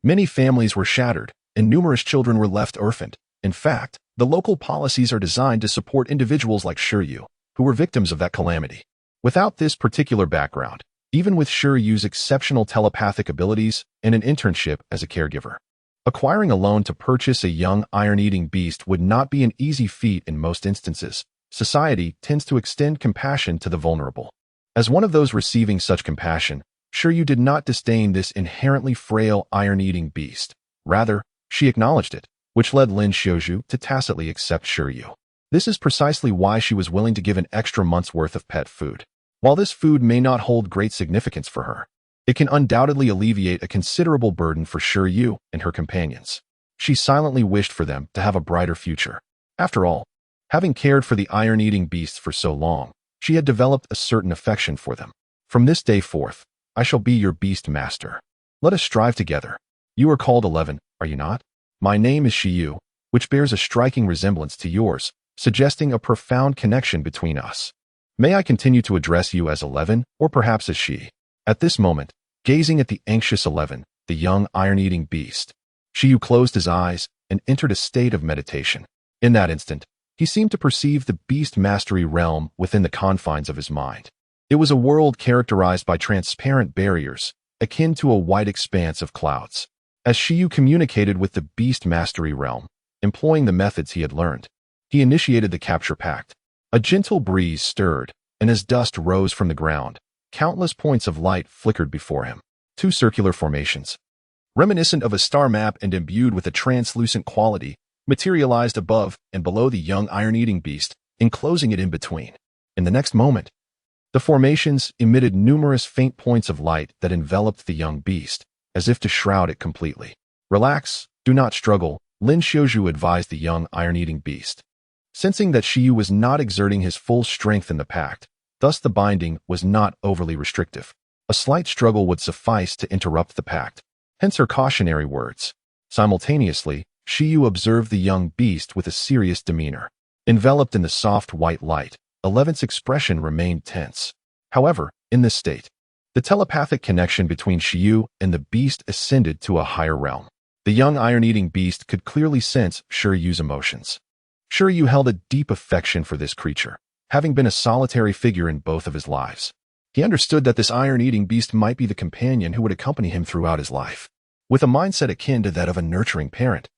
Many families were shattered, and numerous children were left orphaned. In fact, the local policies are designed to support individuals like Shi Yu, who were victims of that calamity. Without this particular background, even with Shi Yu's exceptional telepathic abilities and an internship as a caregiver, acquiring a loan to purchase a young iron-eating beast would not be an easy feat in most instances. Society tends to extend compassion to the vulnerable. As one of those receiving such compassion, Shi Yu did not disdain this inherently frail iron-eating beast. Rather, she acknowledged it, which led Lin Xiaozhu to tacitly accept Shi Yu. This is precisely why she was willing to give an extra month's worth of pet food. While this food may not hold great significance for her, it can undoubtedly alleviate a considerable burden for Shi Yu and her companions. She silently wished for them to have a brighter future. After all, having cared for the iron-eating beasts for so long, she had developed a certain affection for them. From this day forth, I shall be your beast master. Let us strive together. You are called 11, are you not? My name is Shi Yu, which bears a striking resemblance to yours, suggesting a profound connection between us. May I continue to address you as 11, or perhaps as Shi? At this moment, gazing at the anxious 11, the young iron-eating beast, Shi Yu closed his eyes and entered a state of meditation. In that instant, he seemed to perceive the beast mastery realm within the confines of his mind. It was a world characterized by transparent barriers, akin to a white expanse of clouds. As Shi Yu communicated with the beast mastery realm, employing the methods he had learned, he initiated the capture pact. A gentle breeze stirred, and as dust rose from the ground, countless points of light flickered before him. Two circular formations, reminiscent of a star map and imbued with a translucent quality, materialized above and below the young iron-eating beast, enclosing it in between. In the next moment, the formations emitted numerous faint points of light that enveloped the young beast, as if to shroud it completely. Relax, do not struggle, Lin Xiaozhu advised the young iron-eating beast. Sensing that Shi Yu was not exerting his full strength in the pact, thus the binding was not overly restrictive. A slight struggle would suffice to interrupt the pact, hence her cautionary words. Simultaneously, Shi Yu observed the young beast with a serious demeanor. Enveloped in the soft white light, 11's expression remained tense. However, in this state, the telepathic connection between Shi Yu and the beast ascended to a higher realm. The young iron-eating beast could clearly sense Shi Yu's emotions. Shi Yu held a deep affection for this creature, having been a solitary figure in both of his lives. He understood that this iron-eating beast might be the companion who would accompany him throughout his life. With a mindset akin to that of a nurturing parent,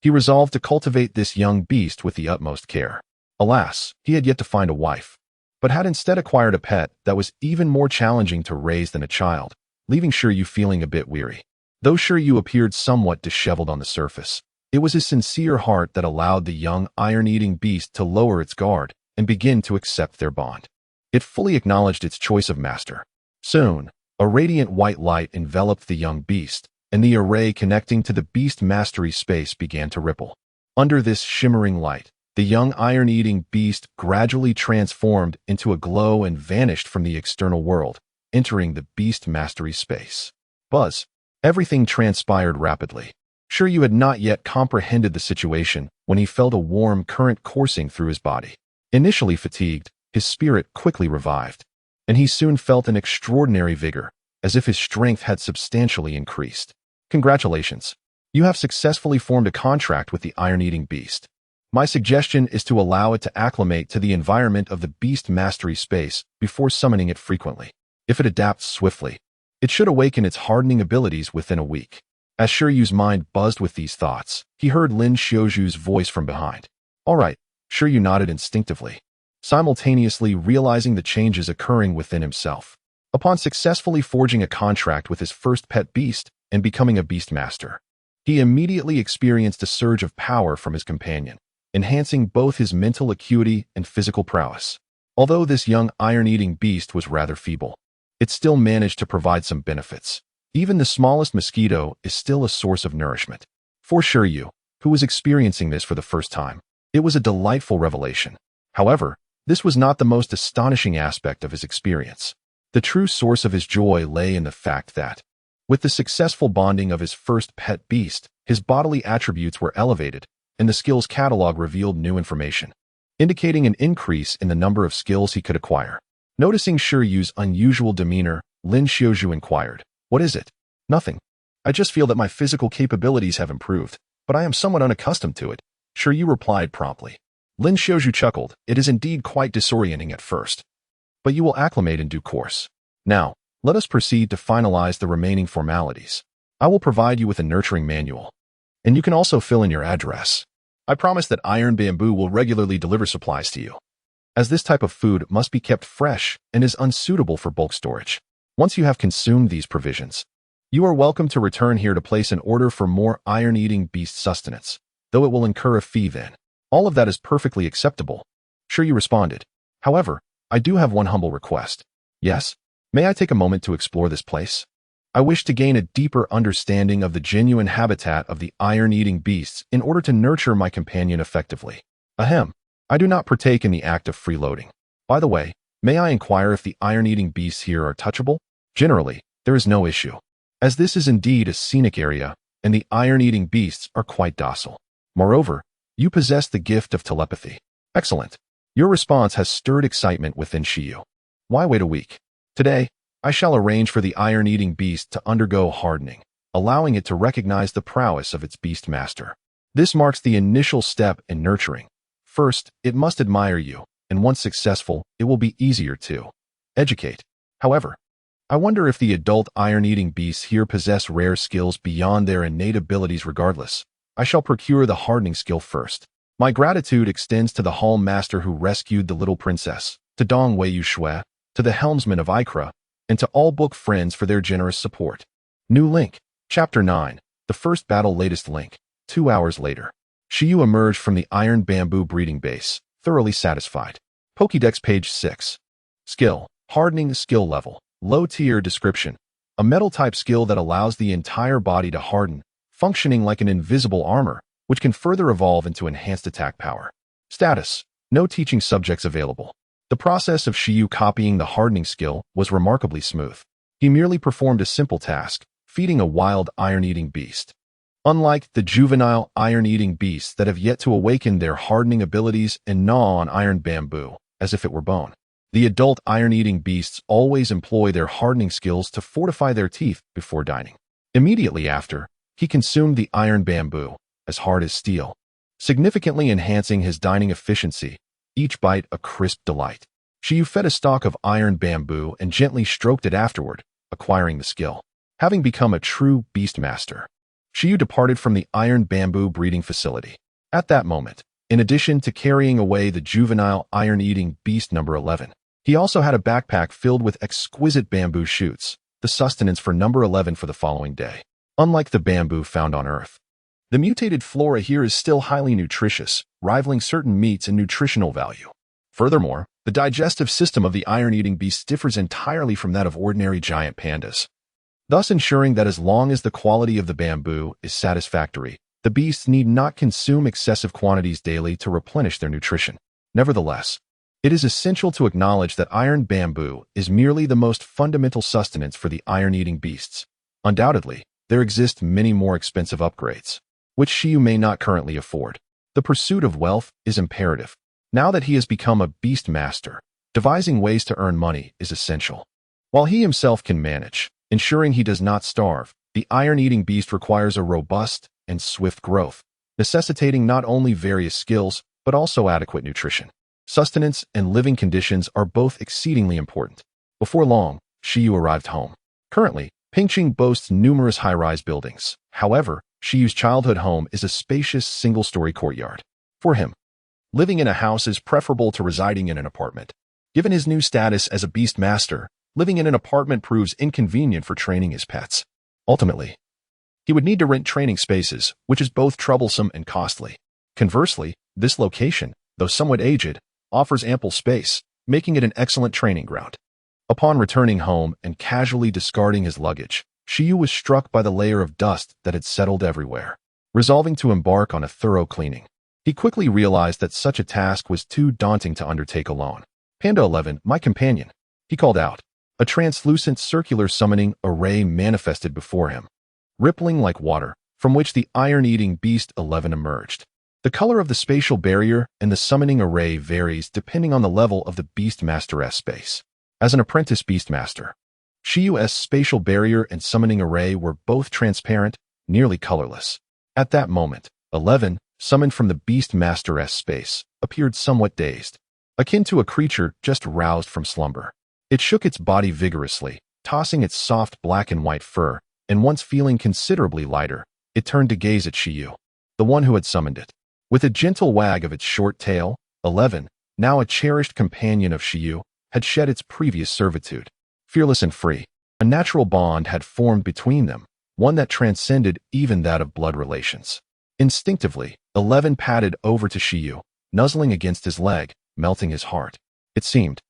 he resolved to cultivate this young beast with the utmost care. Alas, he had yet to find a wife, but had instead acquired a pet that was even more challenging to raise than a child, leaving Shi Yu feeling a bit weary. Though Shi Yu appeared somewhat disheveled on the surface, it was his sincere heart that allowed the young iron-eating beast to lower its guard and begin to accept their bond. It fully acknowledged its choice of master. Soon, a radiant white light enveloped the young beast, and the array connecting to the beast mastery space began to ripple. Under this shimmering light, the young iron-eating beast gradually transformed into a glow and vanished from the external world, entering the beast mastery space. Buzz. Everything transpired rapidly. Shi Yu had not yet comprehended the situation when he felt a warm current coursing through his body. Initially fatigued, his spirit quickly revived, and he soon felt an extraordinary vigor, as if his strength had substantially increased. Congratulations! You have successfully formed a contract with the iron-eating beast. My suggestion is to allow it to acclimate to the environment of the beast mastery space before summoning it frequently. If it adapts swiftly, it should awaken its hardening abilities within a week. As Shi Yu's mind buzzed with these thoughts, he heard Lin Xiaozhu's voice from behind. All right, Shi Yu nodded instinctively, simultaneously realizing the changes occurring within himself. Upon successfully forging a contract with his first pet beast and becoming a beast master, he immediately experienced a surge of power from his companion, enhancing both his mental acuity and physical prowess. Although this young iron-eating beast was rather feeble, it still managed to provide some benefits. Even the smallest mosquito is still a source of nourishment. For Shi Yu, who was experiencing this for the first time, it was a delightful revelation. However, This was not the most astonishing aspect of his experience. The true source of his joy lay in the fact that, with the successful bonding of his first pet beast, his bodily attributes were elevated, and the skills catalog revealed new information, indicating an increase in the number of skills he could acquire. Noticing Shi Yu's unusual demeanor, Lin Xiaozhu inquired, "What is it?" "Nothing. I just feel that my physical capabilities have improved, but I am somewhat unaccustomed to it," Shi Yu replied promptly. Lin Xiaozhu chuckled. "It is indeed quite disorienting at first, but you will acclimate in due course. Now, let us proceed to finalize the remaining formalities. I will provide you with a nurturing manual, and you can also fill in your address. I promise that Iron Bamboo will regularly deliver supplies to you, as this type of food must be kept fresh and is unsuitable for bulk storage. Once you have consumed these provisions, you are welcome to return here to place an order for more iron-eating beast sustenance, though it will incur a fee then." "All of that is perfectly acceptable," Shi Yu responded. "However, I do have one humble request." "Yes? May I take a moment to explore this place? I wish to gain a deeper understanding of the genuine habitat of the iron-eating beasts in order to nurture my companion effectively." "Ahem. I do not partake in the act of freeloading. By the way, may I inquire if the iron-eating beasts here are touchable?" "Generally, there is no issue, as this is indeed a scenic area, and the iron-eating beasts are quite docile. Moreover, you possess the gift of telepathy." "Excellent. Your response has stirred excitement within Shi Yu. Why wait a week? Today, I shall arrange for the iron-eating beast to undergo hardening, allowing it to recognize the prowess of its beast master. This marks the initial step in nurturing. First, it must admire you, and once successful, it will be easier to educate. However, I wonder if the adult iron-eating beasts here possess rare skills beyond their innate abilities. Regardless, I shall procure the hardening skill first. My gratitude extends to the hall master who rescued the little princess, to Dong Wei Yu Shui, to the helmsman of Ikra, and to all book friends for their generous support. New link. Chapter 9. The First Battle. Latest link. 2 hours later. Shi Yu emerged from the iron bamboo breeding base, thoroughly satisfied. Pokédex page 6. Skill. Hardening skill level. Low tier description. A metal-type skill that allows the entire body to harden, functioning like an invisible armor, which can further evolve into enhanced attack power. Status. No teaching subjects available. The process of Shi Yu copying the hardening skill was remarkably smooth. He merely performed a simple task, feeding a wild iron-eating beast. Unlike the juvenile iron-eating beasts that have yet to awaken their hardening abilities and gnaw on iron bamboo, as if it were bone, the adult iron-eating beasts always employ their hardening skills to fortify their teeth before dining. Immediately after, he consumed the iron bamboo, as hard as steel, significantly enhancing his dining efficiency, each bite a crisp delight. Shi Yu fed a stalk of iron bamboo and gently stroked it afterward, acquiring the skill. Having become a true beast master, Shi Yu departed from the iron bamboo breeding facility. At that moment, in addition to carrying away the juvenile iron-eating beast number 11, he also had a backpack filled with exquisite bamboo shoots, the sustenance for number 11 for the following day. Unlike the bamboo found on Earth, the mutated flora here is still highly nutritious, rivaling certain meats in nutritional value. Furthermore, the digestive system of the iron-eating beast differs entirely from that of ordinary giant pandas, thus ensuring that as long as the quality of the bamboo is satisfactory, the beasts need not consume excessive quantities daily to replenish their nutrition. Nevertheless, it is essential to acknowledge that iron bamboo is merely the most fundamental sustenance for the iron-eating beasts. Undoubtedly, there exist many more expensive upgrades, which Shi Yu may not currently afford. The pursuit of wealth is imperative. Now that he has become a beast master, devising ways to earn money is essential. While he himself can manage, ensuring he does not starve, the iron-eating beast requires a robust and swift growth, necessitating not only various skills, but also adequate nutrition. Sustenance and living conditions are both exceedingly important. Before long, Shi Yu arrived home. Currently, Pingqing boasts numerous high-rise buildings. However, Shi Yu's childhood home is a spacious single-story courtyard. For him, living in a house is preferable to residing in an apartment. Given his new status as a beast master, living in an apartment proves inconvenient for training his pets. Ultimately, he would need to rent training spaces, which is both troublesome and costly. Conversely, this location, though somewhat aged, offers ample space, making it an excellent training ground. Upon returning home and casually discarding his luggage, Shi Yu was struck by the layer of dust that had settled everywhere. Resolving to embark on a thorough cleaning, He quickly realized that such a task was too daunting to undertake alone. "Panda 11, my companion," he called out. A translucent circular summoning array manifested before him, rippling like water, from which the iron-eating beast 11 emerged. The color of the spatial barrier and the summoning array varies depending on the level of the Beastmaster's space. As an apprentice Beastmaster, Shi Yu's spatial barrier and summoning array were both transparent, nearly colorless. At that moment, 11, summoned from the Beastmaster's space, appeared somewhat dazed, akin to a creature just roused from slumber. It shook its body vigorously, tossing its soft black and white fur, and once feeling considerably lighter, it turned to gaze at Shi Yu, the one who had summoned it. With a gentle wag of its short tail, 11, now a cherished companion of Shi Yu, had shed its previous servitude. Fearless and free, a natural bond had formed between them, one that transcended even that of blood relations. Instinctively, 11 padded over to Shi Yu, nuzzling against his leg, melting his heart. It seemed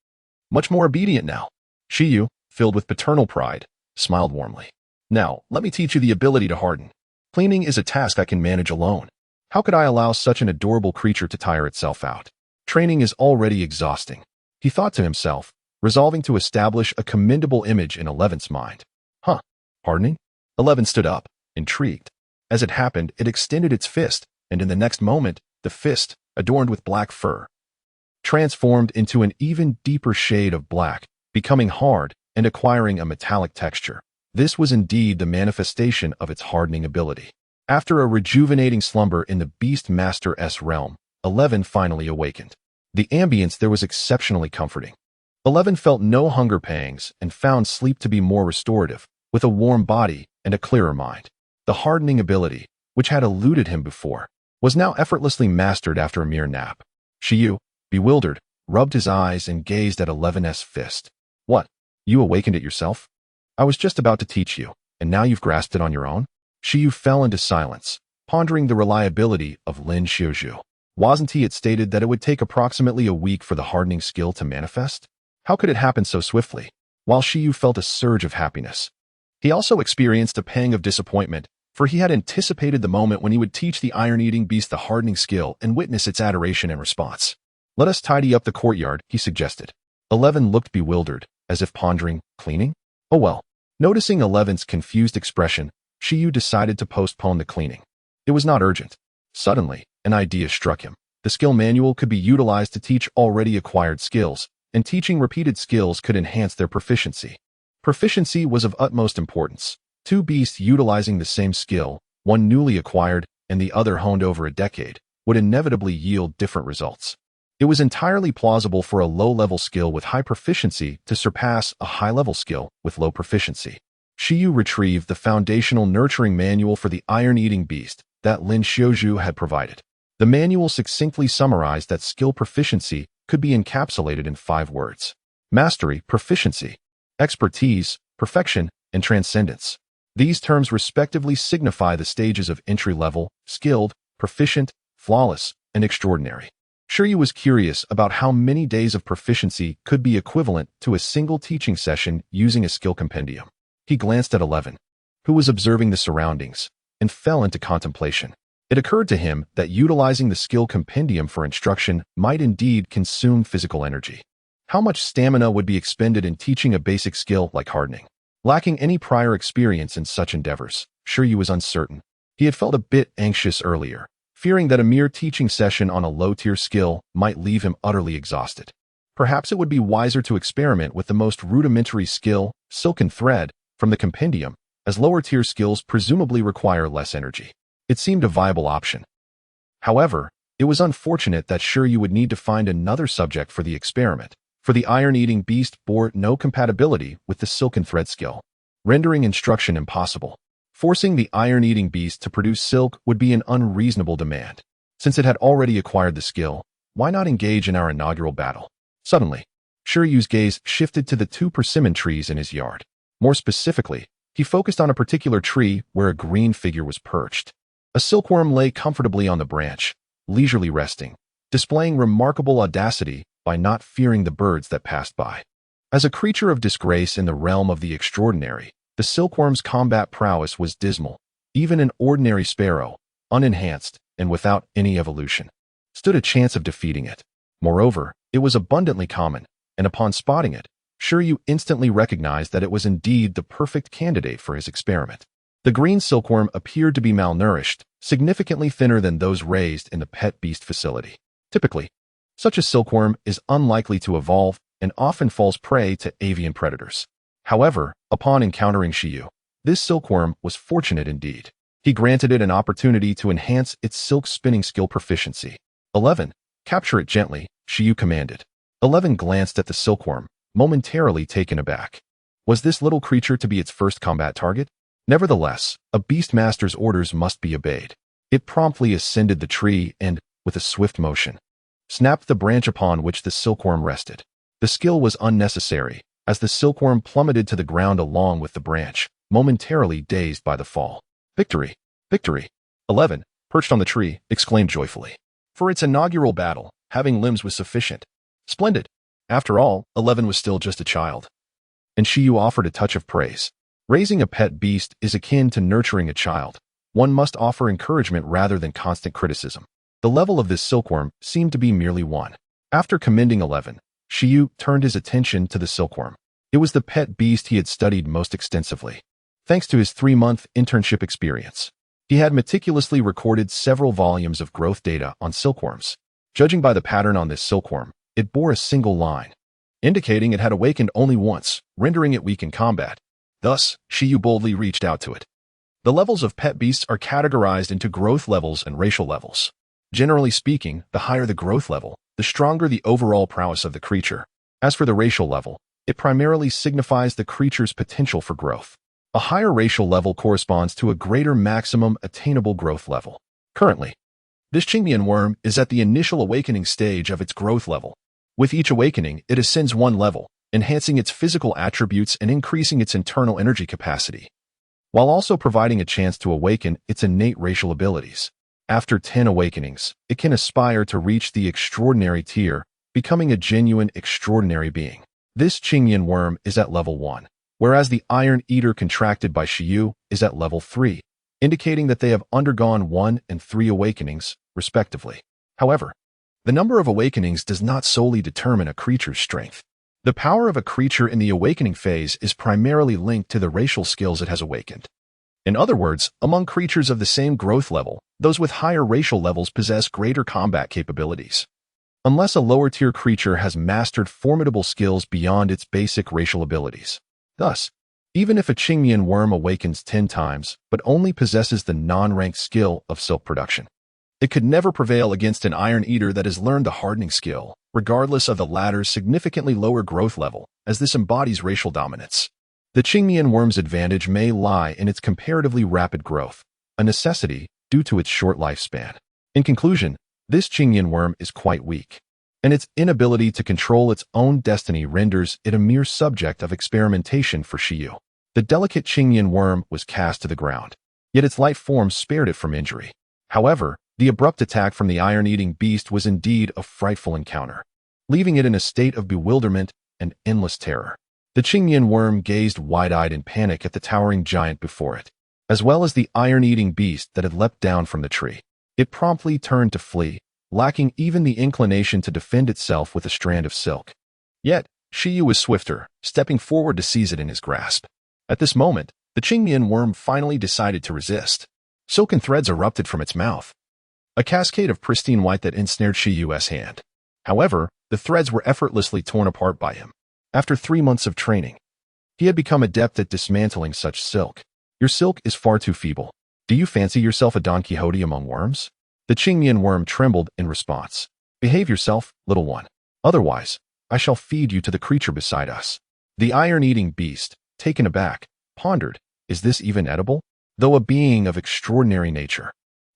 much more obedient now. Shi Yu, filled with paternal pride, smiled warmly. "Now, let me teach you the ability to harden. Cleaning is a task I can manage alone. How could I allow such an adorable creature to tire itself out? Training is already exhausting," he thought to himself, resolving to establish a commendable image in 11's mind. "Huh, hardening?" 11 stood up, intrigued. As it happened, it extended its fist, and in the next moment, the fist, adorned with black fur, transformed into an even deeper shade of black, becoming hard and acquiring a metallic texture. This was indeed the manifestation of its hardening ability. After a rejuvenating slumber in the Beastmaster's realm, 11 finally awakened. The ambience there was exceptionally comforting. 11 felt no hunger pangs and found sleep to be more restorative, with a warm body and a clearer mind. The hardening ability, which had eluded him before, was now effortlessly mastered after a mere nap. Shi Yu, bewildered, rubbed his eyes and gazed at 11's fist. "What? You awakened it yourself? I was just about to teach you, and now you've grasped it on your own?" Shi Yu fell into silence, pondering the reliability of Lin Xiuzhu. Wasn't he had stated that it would take approximately a week for the hardening skill to manifest? How could it happen so swiftly? While Shi Yu felt a surge of happiness, he also experienced a pang of disappointment, for he had anticipated the moment when he would teach the iron-eating beast the hardening skill and witness its adoration and response. "Let us tidy up the courtyard," he suggested. 11 looked bewildered, as if pondering, "Cleaning? Oh well." Noticing 11's confused expression, Shi Yu decided to postpone the cleaning. It was not urgent. Suddenly, an idea struck him. The skill manual could be utilized to teach already acquired skills, and teaching repeated skills could enhance their proficiency. Proficiency was of utmost importance. Two beasts utilizing the same skill, one newly acquired and the other honed over a decade, would inevitably yield different results. It was entirely plausible for a low-level skill with high proficiency to surpass a high-level skill with low proficiency. Shi Yu retrieved the foundational nurturing manual for the iron-eating beast that Lin Xiuzhu had provided. The manual succinctly summarized that skill proficiency could be encapsulated in 5 words: mastery, proficiency, expertise, perfection, and transcendence. These terms respectively signify the stages of entry-level, skilled, proficient, flawless, and extraordinary. Shi Yu was curious about how many days of proficiency could be equivalent to a single teaching session using a skill compendium. He glanced at 11, who was observing the surroundings, and fell into contemplation. It occurred to him that utilizing the skill compendium for instruction might indeed consume physical energy. How much stamina would be expended in teaching a basic skill like hardening? Lacking any prior experience in such endeavors, Shi Yu was uncertain. He had felt a bit anxious earlier, fearing that a mere teaching session on a low-tier skill might leave him utterly exhausted. Perhaps it would be wiser to experiment with the most rudimentary skill, silken thread, from the compendium, as lower-tier skills presumably require less energy. It seemed a viable option. However, it was unfortunate that Shi Yu would need to find another subject for the experiment, for the iron-eating beast bore no compatibility with the silken thread skill, rendering instruction impossible. Forcing the iron-eating beast to produce silk would be an unreasonable demand. Since it had already acquired the skill, why not engage in our inaugural battle? Suddenly, Shi Yu's gaze shifted to the 2 persimmon trees in his yard. More specifically, he focused on a particular tree where a green figure was perched. A silkworm lay comfortably on the branch, leisurely resting, displaying remarkable audacity by not fearing the birds that passed by. As a creature of disgrace in the realm of the extraordinary, the silkworm's combat prowess was dismal, even an ordinary sparrow, unenhanced and without any evolution. stood a chance of defeating it. Moreover, it was abundantly common, and upon spotting it, Shi Yu instantly recognized that it was indeed the perfect candidate for his experiment. The green silkworm appeared to be malnourished, significantly thinner than those raised in the pet beast facility. Typically, such a silkworm is unlikely to evolve and often falls prey to avian predators. However, upon encountering Shi Yu, this silkworm was fortunate indeed. He granted it an opportunity to enhance its silk spinning skill proficiency. 11. Capture it gently, Shi Yu commanded. 11 glanced at the silkworm, momentarily taken aback. Was this little creature to be its first combat target? Nevertheless, a beastmaster's orders must be obeyed. It promptly ascended the tree and, with a swift motion, snapped the branch upon which the silkworm rested. The skill was unnecessary, as the silkworm plummeted to the ground along with the branch, momentarily dazed by the fall. Victory! Victory! 11, perched on the tree, exclaimed joyfully. For its inaugural battle, having limbs was sufficient. Splendid! After all, 11 was still just a child. And Shi Yu offered a touch of praise. Raising a pet beast is akin to nurturing a child. One must offer encouragement rather than constant criticism. The level of this silkworm seemed to be merely 1. After commending 11, Shi Yu turned his attention to the silkworm. It was the pet beast he had studied most extensively. Thanks to his 3-month internship experience, he had meticulously recorded several volumes of growth data on silkworms. Judging by the pattern on this silkworm, it bore a single line, indicating it had awakened only once, rendering it weak in combat. Thus, Shi Yu boldly reached out to it. The levels of pet beasts are categorized into growth levels and racial levels. Generally speaking, the higher the growth level, the stronger the overall prowess of the creature. As for the racial level, it primarily signifies the creature's potential for growth. A higher racial level corresponds to a greater maximum attainable growth level. Currently, this Qingmian worm is at the initial awakening stage of its growth level. With each awakening, it ascends 1 level, enhancing its physical attributes and increasing its internal energy capacity, while also providing a chance to awaken its innate racial abilities. After 10 awakenings, it can aspire to reach the extraordinary tier, becoming a genuine extraordinary being. This Qingmian worm is at level 1, whereas the Iron Eater contracted by Shi Yu is at level 3, indicating that they have undergone 1 and 3 awakenings, respectively. However, the number of awakenings does not solely determine a creature's strength. The power of a creature in the awakening phase is primarily linked to the racial skills it has awakened. In other words, among creatures of the same growth level, those with higher racial levels possess greater combat capabilities. Unless a lower-tier creature has mastered formidable skills beyond its basic racial abilities. Thus, even if a Qingmian worm awakens 10 times, but only possesses the non-ranked skill of silk production, it could never prevail against an Iron Eater that has learned the hardening skill, regardless of the latter's significantly lower growth level, as this embodies racial dominance. The Qingmian worm's advantage may lie in its comparatively rapid growth, a necessity due to its short lifespan. In conclusion, this Qingmian worm is quite weak, and its inability to control its own destiny renders it a mere subject of experimentation for Shi Yu. The delicate Qingmian worm was cast to the ground, yet its light form spared it from injury. However, the abrupt attack from the iron-eating beast was indeed a frightful encounter, leaving it in a state of bewilderment and endless terror. The Qingmian worm gazed wide-eyed in panic at the towering giant before it, as well as the iron-eating beast that had leapt down from the tree. It promptly turned to flee, lacking even the inclination to defend itself with a strand of silk. Yet, Shi Yu was swifter, stepping forward to seize it in his grasp. At this moment, the Qingmian worm finally decided to resist. Silken threads erupted from its mouth, a cascade of pristine white that ensnared Shi Yu's hand. However, the threads were effortlessly torn apart by him. After 3 months of training, he had become adept at dismantling such silk. Your silk is far too feeble. Do you fancy yourself a Don Quixote among worms? The Qingmian worm trembled in response. Behave yourself, little one. Otherwise, I shall feed you to the creature beside us. The iron-eating beast, taken aback, pondered, is this even edible? Though a being of extraordinary nature,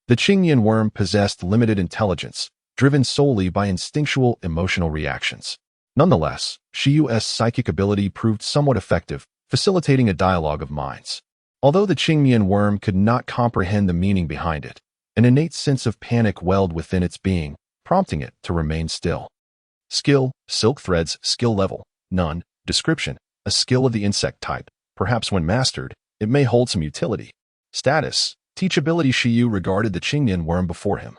the Qingmian worm possessed limited intelligence, driven solely by instinctual emotional reactions. Nonetheless, Shi Yu's psychic ability proved somewhat effective, facilitating a dialogue of minds. Although the Qingmian worm could not comprehend the meaning behind it, an innate sense of panic welled within its being, prompting it to remain still. Skill, silk threads, skill level, none. Description, a skill of the insect type. Perhaps when mastered, it may hold some utility. Status, teachability. Shi Yu regarded the Qingmian worm before him.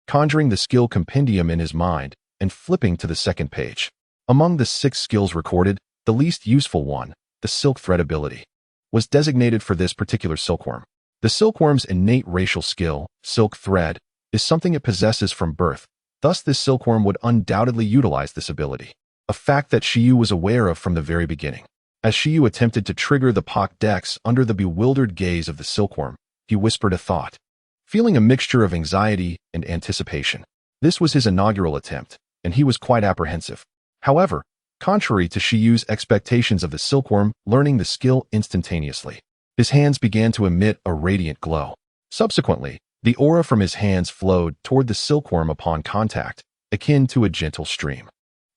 conjuring the skill compendium in his mind and flipping to the second page. Among the 6 skills recorded, the least useful one, the silk thread ability, was designated for this particular silkworm. The silkworm's innate racial skill, silk thread, is something it possesses from birth, thus this silkworm would undoubtedly utilize this ability, a fact that Shi Yu was aware of from the very beginning. As Shi Yu attempted to trigger the Pokédex under the bewildered gaze of the silkworm, he whispered a thought, feeling a mixture of anxiety and anticipation. This was his inaugural attempt, and he was quite apprehensive. However, contrary to Shi Yu's expectations of the silkworm learning the skill instantaneously, his hands began to emit a radiant glow. Subsequently, the aura from his hands flowed toward the silkworm upon contact, akin to a gentle stream.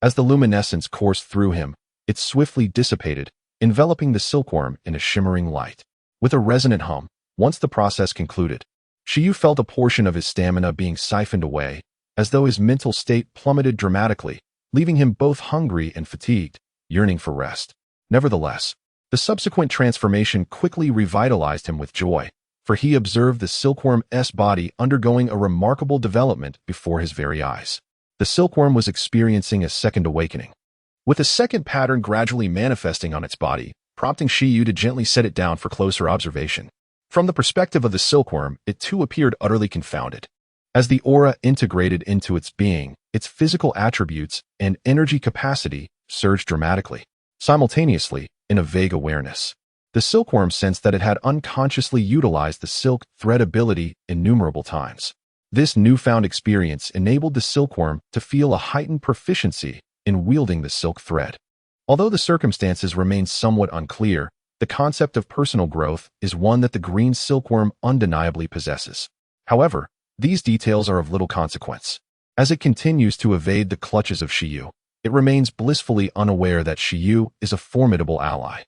As the luminescence coursed through him, it swiftly dissipated, enveloping the silkworm in a shimmering light. With a resonant hum, once the process concluded, Shi Yu felt a portion of his stamina being siphoned away, as though his mental state plummeted dramatically, leaving him both hungry and fatigued, yearning for rest. Nevertheless, the subsequent transformation quickly revitalized him with joy, for he observed the silkworm's body undergoing a remarkable development before his very eyes. The silkworm was experiencing a second awakening, with a second pattern gradually manifesting on its body, prompting Shi Yu to gently set it down for closer observation. From the perspective of the silkworm, it too appeared utterly confounded. As the aura integrated into its being, its physical attributes and energy capacity surged dramatically. Simultaneously, in a vague awareness, the silkworm sensed that it had unconsciously utilized the silk thread ability innumerable times. This newfound experience enabled the silkworm to feel a heightened proficiency in wielding the silk thread. Although the circumstances remain somewhat unclear, the concept of personal growth is one that the green silkworm undeniably possesses. However, these details are of little consequence. As it continues to evade the clutches of Shi Yu, it remains blissfully unaware that Shi Yu is a formidable ally.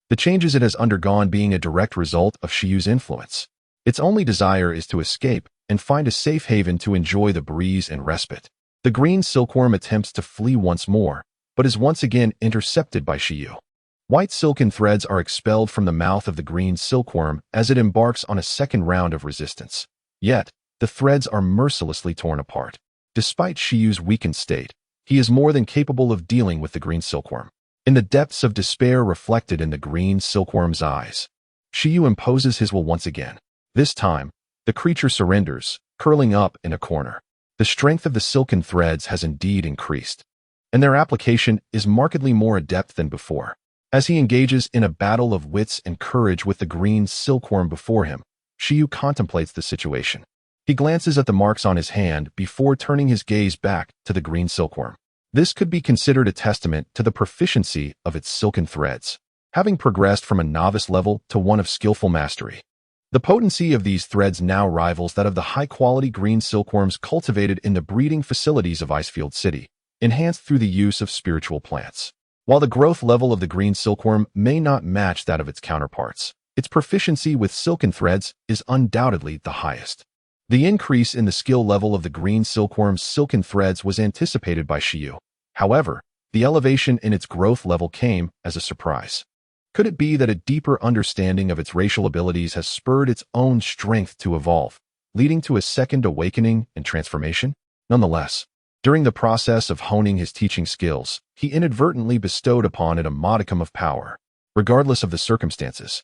The changes it has undergone being a direct result of Shi Yu's influence. Its only desire is to escape and find a safe haven to enjoy the breeze and respite. The green silkworm attempts to flee once more, but is once again intercepted by Shi Yu. White silken threads are expelled from the mouth of the green silkworm as it embarks on a second round of resistance. Yet, the threads are mercilessly torn apart. Despite Shi Yu's weakened state, he is more than capable of dealing with the green silkworm. In the depths of despair reflected in the green silkworm's eyes, Shi Yu imposes his will once again. This time, the creature surrenders, curling up in a corner. The strength of the silken threads has indeed increased, and their application is markedly more adept than before. As he engages in a battle of wits and courage with the green silkworm before him, Shi Yu contemplates the situation. He glances at the marks on his hand before turning his gaze back to the green silkworm. This could be considered a testament to the proficiency of its silken threads, having progressed from a novice level to one of skillful mastery. The potency of these threads now rivals that of the high-quality green silkworms cultivated in the breeding facilities of Icefield City, enhanced through the use of spiritual plants. While the growth level of the green silkworm may not match that of its counterparts, its proficiency with silken threads is undoubtedly the highest. The increase in the skill level of the green silkworm's silken threads was anticipated by Shi Yu. However, the elevation in its growth level came as a surprise. Could it be that a deeper understanding of its racial abilities has spurred its own strength to evolve, leading to a second awakening and transformation? Nonetheless, during the process of honing his teaching skills, he inadvertently bestowed upon it a modicum of power. Regardless of the circumstances,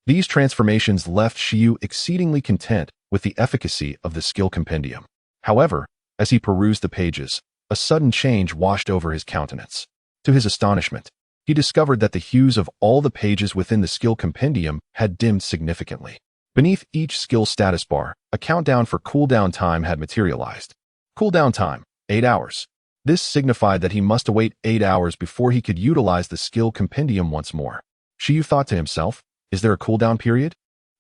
these transformations left Shi Yu exceedingly content with the efficacy of the skill compendium. However, as he perused the pages, a sudden change washed over his countenance. To his astonishment, he discovered that the hues of all the pages within the skill compendium had dimmed significantly. Beneath each skill status bar, a countdown for cooldown time had materialized. Cooldown time, 8 hours. This signified that he must await 8 hours before he could utilize the skill compendium once more. Shi Yu thought to himself, is there a cooldown period?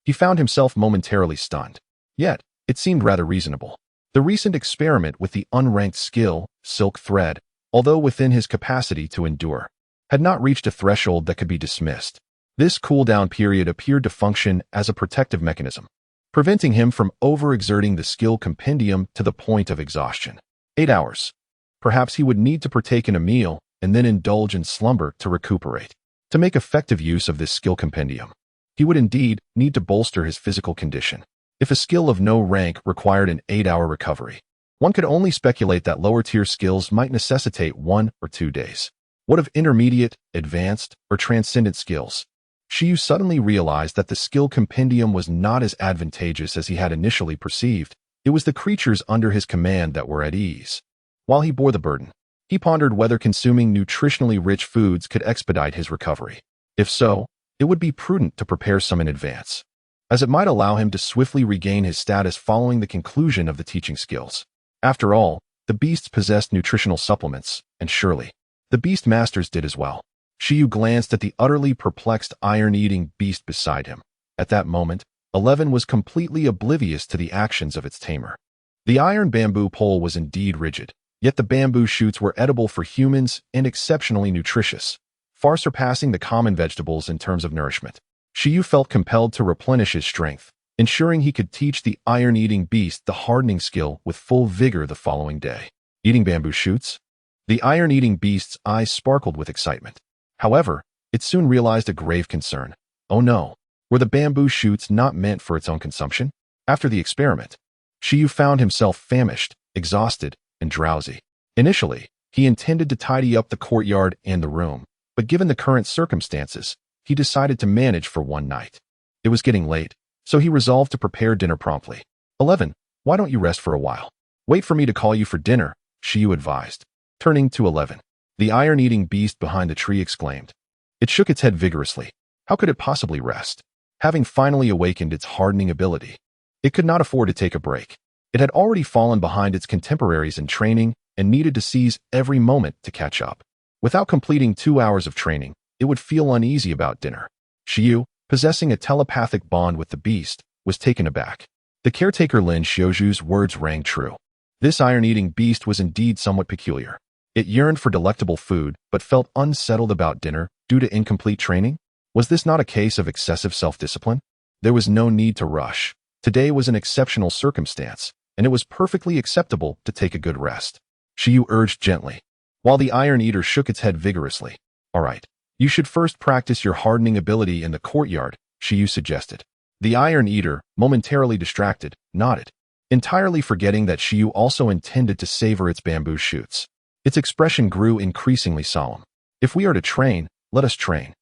He found himself momentarily stunned. Yet, it seemed rather reasonable. The recent experiment with the unranked skill, silk thread, although within his capacity to endure, had not reached a threshold that could be dismissed. This cooldown period appeared to function as a protective mechanism, preventing him from overexerting the skill compendium to the point of exhaustion. 8 hours. Perhaps he would need to partake in a meal and then indulge in slumber to recuperate. To make effective use of this skill compendium, he would indeed need to bolster his physical condition. If a skill of no rank required an 8-hour recovery, One could only speculate that lower-tier skills might necessitate 1 or 2 days. What of intermediate, advanced, or transcendent skills? Shi Yu suddenly realized that the skill compendium was not as advantageous as he had initially perceived. It was the creatures under his command that were at ease. While he bore the burden, he pondered whether consuming nutritionally rich foods could expedite his recovery. If so, it would be prudent to prepare some in advance, as it might allow him to swiftly regain his status following the conclusion of the teaching skills. After all, the beasts possessed nutritional supplements, and surely, the beast masters did as well. Shi Yu glanced at the utterly perplexed iron-eating beast beside him. At that moment, 11 was completely oblivious to the actions of its tamer. The iron bamboo pole was indeed rigid, yet the bamboo shoots were edible for humans and exceptionally nutritious, far surpassing the common vegetables in terms of nourishment. Shi Yu felt compelled to replenish his strength, ensuring he could teach the iron-eating beast the hardening skill with full vigor the following day. Eating bamboo shoots? The iron-eating beast's eyes sparkled with excitement. However, it soon realized a grave concern. Oh no, were the bamboo shoots not meant for its own consumption? After the experiment, Shi Yu found himself famished, exhausted, and drowsy. Initially, he intended to tidy up the courtyard and the room, but given the current circumstances, he decided to manage for one night. It was getting late, so he resolved to prepare dinner promptly. 11, why don't you rest for a while? Wait for me to call you for dinner, Shi Yu advised. Turning to 11, the iron-eating beast behind the tree exclaimed. It shook its head vigorously. How could it possibly rest? Having finally awakened its hardening ability, it could not afford to take a break. It had already fallen behind its contemporaries in training and needed to seize every moment to catch up. Without completing 2 hours of training, it would feel uneasy about dinner. Shi Yu, possessing a telepathic bond with the beast, was taken aback. The caretaker Lin Xiaoju's words rang true. This iron-eating beast was indeed somewhat peculiar. It yearned for delectable food, but felt unsettled about dinner due to incomplete training. Was this not a case of excessive self-discipline? There was no need to rush. Today was an exceptional circumstance, and it was perfectly acceptable to take a good rest. Shi Yu urged gently, while the Iron Eater shook its head vigorously. All right, you should first practice your hardening ability in the courtyard, Shi Yu suggested. The Iron Eater, momentarily distracted, nodded, entirely forgetting that Shi Yu also intended to savor its bamboo shoots. Its expression grew increasingly solemn. If we are to train, let us train.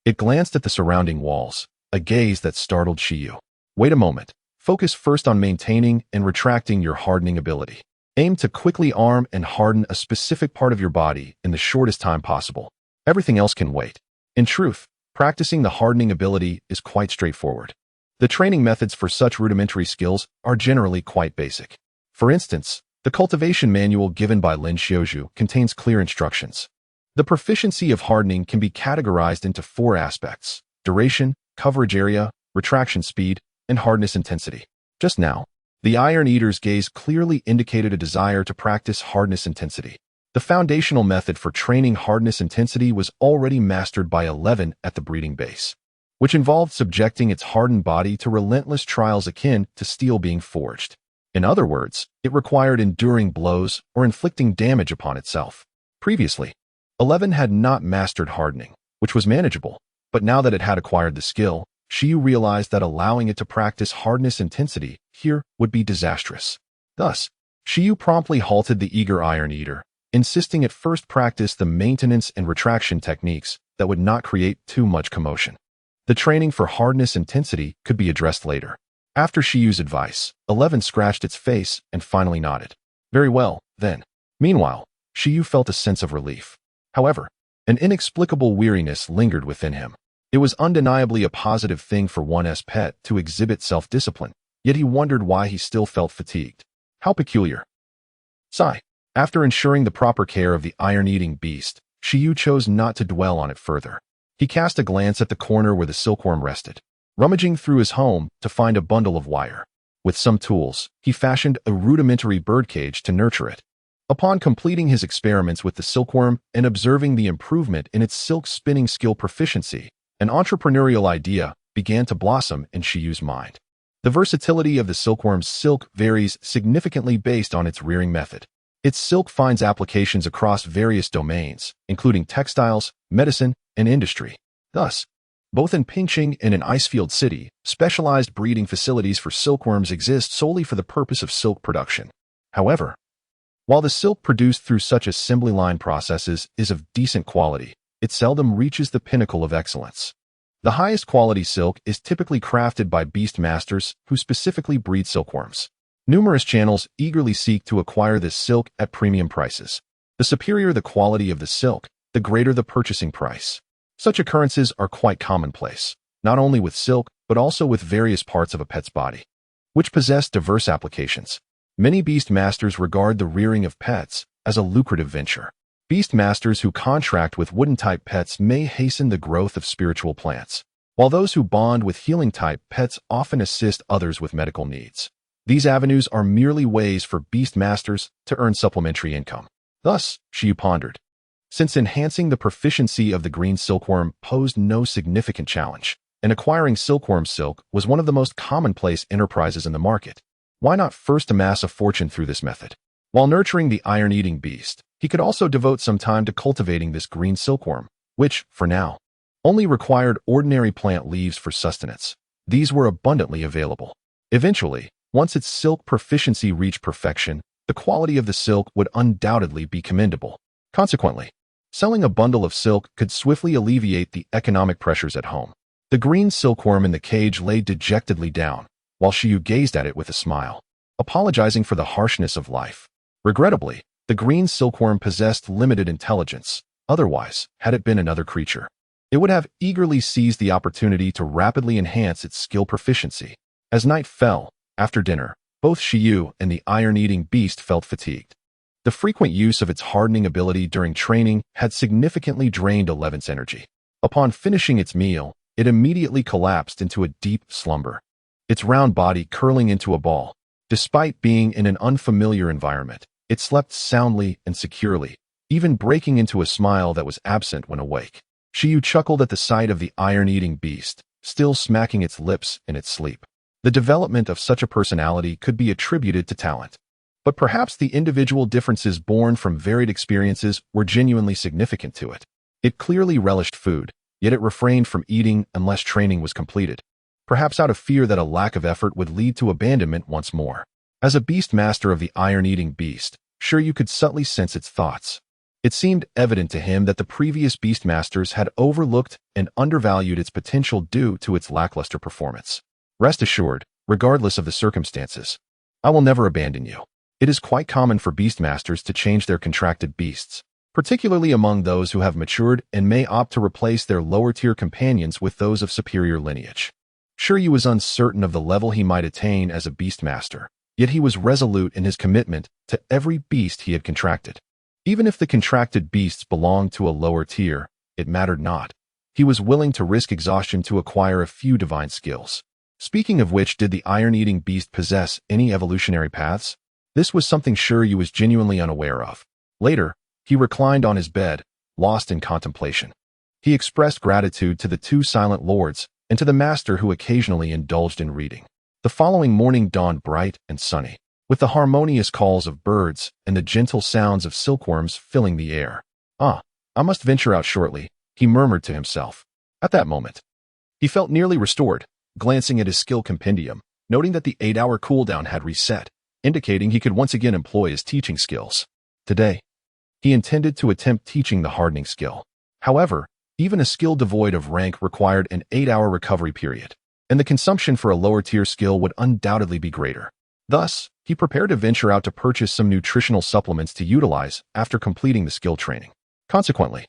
It glanced at the surrounding walls, a gaze that startled Shi Yu. Wait a moment. Focus first on maintaining and retracting your hardening ability. Aim to quickly arm and harden a specific part of your body in the shortest time possible. Everything else can wait. In truth, practicing the hardening ability is quite straightforward. The training methods for such rudimentary skills are generally quite basic. For instance, the cultivation manual given by Lin Xiaoju contains clear instructions. The proficiency of hardening can be categorized into 4 aspects: duration, coverage area, retraction speed, and hardness intensity. Just now, the Iron Eater's gaze clearly indicated a desire to practice hardness intensity. The foundational method for training hardness intensity was already mastered by 11 at the breeding base, which involved subjecting its hardened body to relentless trials akin to steel being forged. In other words, it required enduring blows or inflicting damage upon itself. Previously, 11 had not mastered hardening, which was manageable, but now that it had acquired the skill, Shi Yu realized that allowing it to practice hardness intensity here would be disastrous. Thus, Shi Yu promptly halted the eager Iron Eater, insisting it first practice the maintenance and retraction techniques that would not create too much commotion. The training for hardness intensity could be addressed later. After Shi Yu's advice, 11 scratched its face and finally nodded. Very well, then. Meanwhile, Shi Yu felt a sense of relief. However, an inexplicable weariness lingered within him. It was undeniably a positive thing for one's pet to exhibit self-discipline, yet he wondered why he still felt fatigued. How peculiar. Sigh. After ensuring the proper care of the iron-eating beast, Shi Yu chose not to dwell on it further. He cast a glance at the corner where the silkworm rested, rummaging through his home to find a bundle of wire. With some tools, he fashioned a rudimentary birdcage to nurture it. Upon completing his experiments with the silkworm and observing the improvement in its silk spinning skill proficiency, an entrepreneurial idea began to blossom in Shi Yu's mind. The versatility of the silkworm's silk varies significantly based on its rearing method. Its silk finds applications across various domains, including textiles, medicine, and industry. Thus, both in Pingqing and in Icefield City, specialized breeding facilities for silkworms exist solely for the purpose of silk production. However, while the silk produced through such assembly line processes is of decent quality, it seldom reaches the pinnacle of excellence. The highest quality silk is typically crafted by beast masters who specifically breed silkworms. Numerous channels eagerly seek to acquire this silk at premium prices. The superior the quality of the silk, the greater the purchasing price. Such occurrences are quite commonplace, not only with silk, but also with various parts of a pet's body, which possess diverse applications. Many beast masters regard the rearing of pets as a lucrative venture. Beast masters who contract with wooden-type pets may hasten the growth of spiritual plants, while those who bond with healing-type pets often assist others with medical needs. These avenues are merely ways for beast masters to earn supplementary income. Thus, Shi Yu pondered, since enhancing the proficiency of the green silkworm posed no significant challenge, and acquiring silkworm silk was one of the most commonplace enterprises in the market, why not first amass a fortune through this method? While nurturing the iron-eating beast, he could also devote some time to cultivating this green silkworm, which, for now, only required ordinary plant leaves for sustenance. These were abundantly available. Eventually, once its silk proficiency reached perfection, the quality of the silk would undoubtedly be commendable. Consequently, selling a bundle of silk could swiftly alleviate the economic pressures at home. The green silkworm in the cage lay dejectedly down, while Shi Yu gazed at it with a smile, apologizing for the harshness of life. Regrettably, the green silkworm possessed limited intelligence. Otherwise, had it been another creature, it would have eagerly seized the opportunity to rapidly enhance its skill proficiency. As night fell, after dinner, both Shi Yu and the iron-eating beast felt fatigued. The frequent use of its hardening ability during training had significantly drained Eleven's energy. Upon finishing its meal, it immediately collapsed into a deep slumber, its round body curling into a ball. Despite being in an unfamiliar environment, it slept soundly and securely, even breaking into a smile that was absent when awake. Shi Yu chuckled at the sight of the iron-eating beast, still smacking its lips in its sleep. The development of such a personality could be attributed to talent. But perhaps the individual differences born from varied experiences were genuinely significant to it. It clearly relished food, yet it refrained from eating unless training was completed, perhaps out of fear that a lack of effort would lead to abandonment once more. As a beast master of the iron-eating beast, Shi Yu could subtly sense its thoughts. It seemed evident to him that the previous beast masters had overlooked and undervalued its potential due to its lackluster performance. Rest assured, regardless of the circumstances, I will never abandon you. It is quite common for beast masters to change their contracted beasts, particularly among those who have matured and may opt to replace their lower-tier companions with those of superior lineage. Shi Yu was uncertain of the level he might attain as a beast master, yet he was resolute in his commitment to every beast he had contracted. Even if the contracted beasts belonged to a lower tier, it mattered not. He was willing to risk exhaustion to acquire a few divine skills. Speaking of which, did the iron-eating beast possess any evolutionary paths? This was something Shi Yu was genuinely unaware of. Later, he reclined on his bed, lost in contemplation. He expressed gratitude to the two silent lords and to the master who occasionally indulged in reading. The following morning dawned bright and sunny, with the harmonious calls of birds and the gentle sounds of silkworms filling the air. I must venture out shortly, he murmured to himself. At that moment, he felt nearly restored, glancing at his skill compendium, noting that the 8-hour cooldown had reset, indicating he could once again employ his teaching skills. Today, he intended to attempt teaching the hardening skill. However, even a skill devoid of rank required an 8-hour recovery period, and the consumption for a lower-tier skill would undoubtedly be greater. Thus, he prepared to venture out to purchase some nutritional supplements to utilize after completing the skill training. Consequently,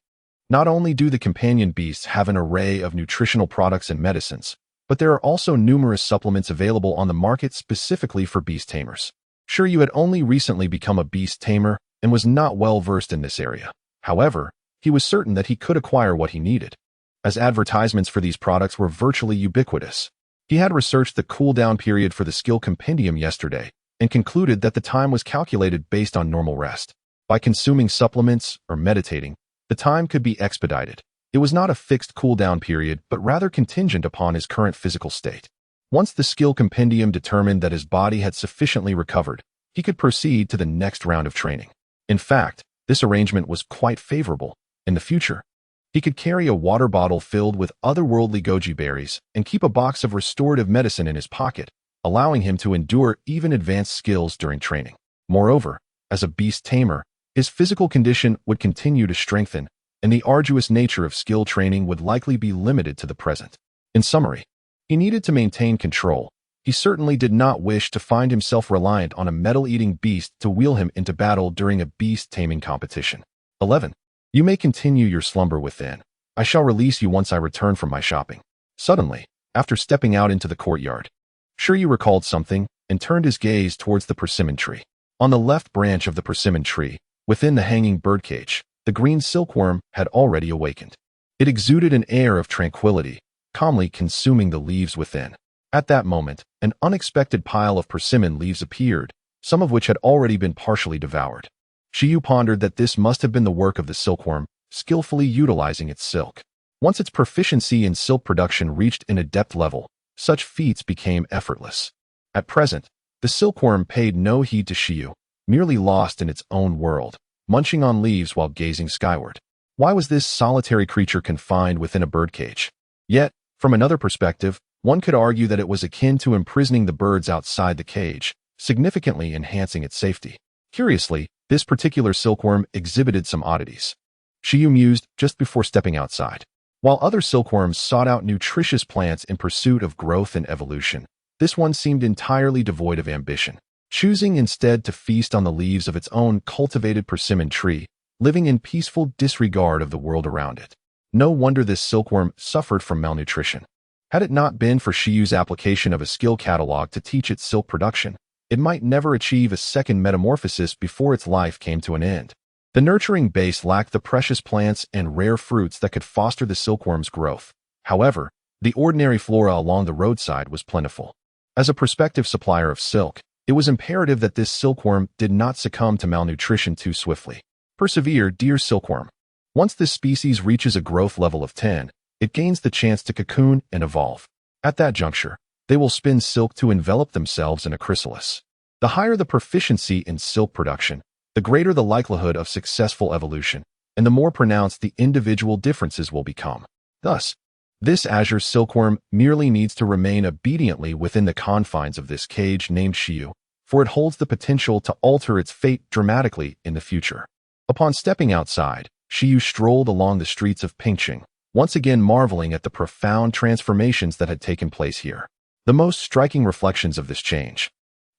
not only do the companion beasts have an array of nutritional products and medicines, but there are also numerous supplements available on the market specifically for beast tamers. Shi Yu had only recently become a beast tamer and was not well versed in this area. However, he was certain that he could acquire what he needed, as advertisements for these products were virtually ubiquitous. He had researched the cooldown period for the skill compendium yesterday and concluded that the time was calculated based on normal rest. By consuming supplements or meditating, the time could be expedited. It was not a fixed cooldown period, but rather contingent upon his current physical state. Once the skill compendium determined that his body had sufficiently recovered, he could proceed to the next round of training. In fact, this arrangement was quite favorable. In the future, he could carry a water bottle filled with otherworldly goji berries and keep a box of restorative medicine in his pocket, allowing him to endure even advanced skills during training. Moreover, as a beast tamer, his physical condition would continue to strengthen, and the arduous nature of skill training would likely be limited to the present. In summary, he needed to maintain control. He certainly did not wish to find himself reliant on a metal-eating beast to wheel him into battle during a beast-taming competition. 11. You may continue your slumber within. I shall release you once I return from my shopping. Suddenly, after stepping out into the courtyard, Shi Yu recalled something and turned his gaze towards the persimmon tree. On the left branch of the persimmon tree, within the hanging birdcage, the green silkworm had already awakened. It exuded an air of tranquility, calmly consuming the leaves within. At that moment, an unexpected pile of persimmon leaves appeared, some of which had already been partially devoured. Shi Yu pondered that this must have been the work of the silkworm, skillfully utilizing its silk. Once its proficiency in silk production reached an adept level, such feats became effortless. At present, the silkworm paid no heed to Shi Yu, merely lost in its own world, munching on leaves while gazing skyward. Why was this solitary creature confined within a birdcage? Yet, from another perspective, one could argue that it was akin to imprisoning the birds outside the cage, significantly enhancing its safety. Curiously, this particular silkworm exhibited some oddities. Shi Yu mused just before stepping outside. While other silkworms sought out nutritious plants in pursuit of growth and evolution, this one seemed entirely devoid of ambition, choosing instead to feast on the leaves of its own cultivated persimmon tree, living in peaceful disregard of the world around it. No wonder this silkworm suffered from malnutrition. Had it not been for Shi Yu's application of a skill catalog to teach its silk production, it might never achieve a second metamorphosis before its life came to an end. The nurturing base lacked the precious plants and rare fruits that could foster the silkworm's growth. However, the ordinary flora along the roadside was plentiful. As a prospective supplier of silk, it was imperative that this silkworm did not succumb to malnutrition too swiftly. Persevere, dear silkworm. Once this species reaches a growth level of 10, it gains the chance to cocoon and evolve. At that juncture, they will spin silk to envelop themselves in a chrysalis. The higher the proficiency in silk production, the greater the likelihood of successful evolution, and the more pronounced the individual differences will become. Thus, this azure silkworm merely needs to remain obediently within the confines of this cage named Shi Yu, for it holds the potential to alter its fate dramatically in the future. Upon stepping outside, Shi Yu strolled along the streets of Pingqing, once again marveling at the profound transformations that had taken place here. The most striking reflections of this change,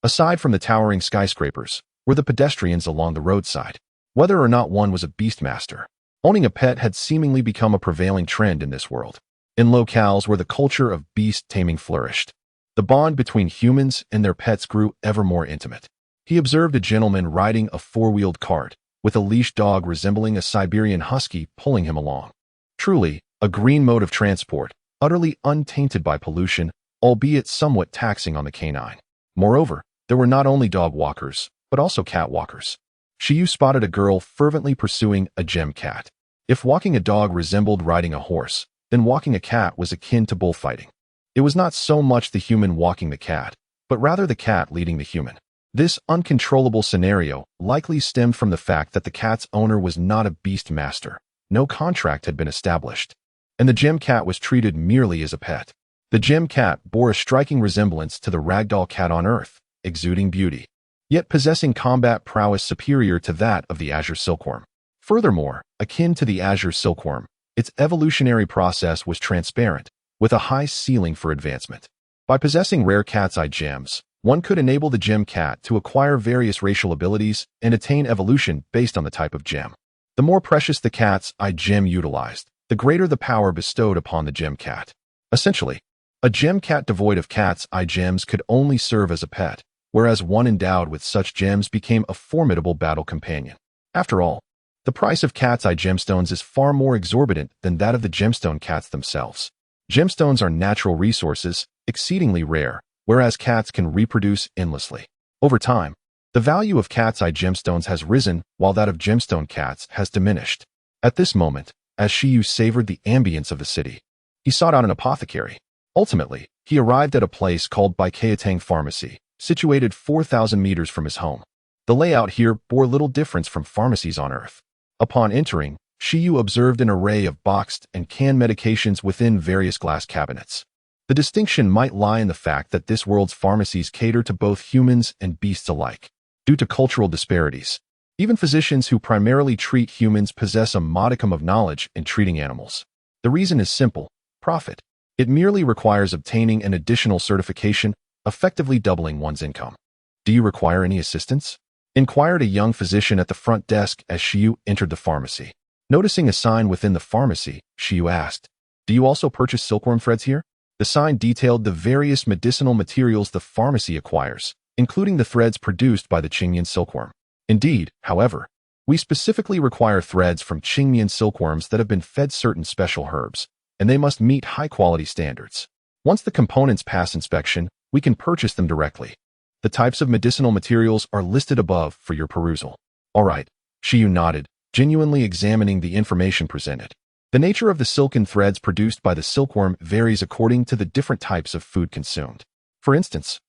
aside from the towering skyscrapers, were the pedestrians along the roadside. Whether or not one was a beastmaster, owning a pet had seemingly become a prevailing trend in this world. In locales where the culture of beast taming flourished, the bond between humans and their pets grew ever more intimate. He observed a gentleman riding a four-wheeled cart, with a leash dog resembling a Siberian husky pulling him along. Truly, a green mode of transport, utterly untainted by pollution, albeit somewhat taxing on the canine. Moreover, there were not only dog walkers, but also cat walkers. Shi Yu spotted a girl fervently pursuing a gem cat. If walking a dog resembled riding a horse, then walking a cat was akin to bullfighting. It was not so much the human walking the cat, but rather the cat leading the human. This uncontrollable scenario likely stemmed from the fact that the cat's owner was not a beast master. No contract had been established, and the gem cat was treated merely as a pet. The gem cat bore a striking resemblance to the ragdoll cat on Earth, exuding beauty, yet possessing combat prowess superior to that of the azure silkworm. Furthermore, akin to the azure silkworm, its evolutionary process was transparent, with a high ceiling for advancement. By possessing rare cat's eye gems, one could enable the gem cat to acquire various racial abilities and attain evolution based on the type of gem. The more precious the cat's eye gem utilized, the greater the power bestowed upon the gem cat. Essentially, a gem cat devoid of cat's eye gems could only serve as a pet, whereas one endowed with such gems became a formidable battle companion. After all, the price of cat's eye gemstones is far more exorbitant than that of the gemstone cats themselves. Gemstones are natural resources, exceedingly rare, whereas cats can reproduce endlessly. Over time, the value of cat's eye gemstones has risen while that of gemstone cats has diminished. At this moment, as Shi Yu savored the ambience of the city, he sought out an apothecary. Ultimately, he arrived at a place called Baikayatang Pharmacy, situated 4,000 meters from his home. The layout here bore little difference from pharmacies on Earth. Upon entering, Shi Yu observed an array of boxed and canned medications within various glass cabinets. The distinction might lie in the fact that this world's pharmacies cater to both humans and beasts alike. due to cultural disparities. Even physicians who primarily treat humans possess a modicum of knowledge in treating animals. The reason is simple: profit. It merely requires obtaining an additional certification, effectively doubling one's income. Do you require any assistance? Inquired a young physician at the front desk as Shi Yu entered the pharmacy. Noticing a sign within the pharmacy, Shi Yu asked, "Do you also purchase silkworm threads here?" The sign detailed the various medicinal materials the pharmacy acquires, including the threads produced by the Qingmian silkworm. Indeed, however, we specifically require threads from Qingmian silkworms that have been fed certain special herbs, and they must meet high-quality standards. Once the components pass inspection, we can purchase them directly. The types of medicinal materials are listed above for your perusal. All right, Shi Yu nodded, genuinely examining the information presented. The nature of the silken threads produced by the silkworm varies according to the different types of food consumed. For instance,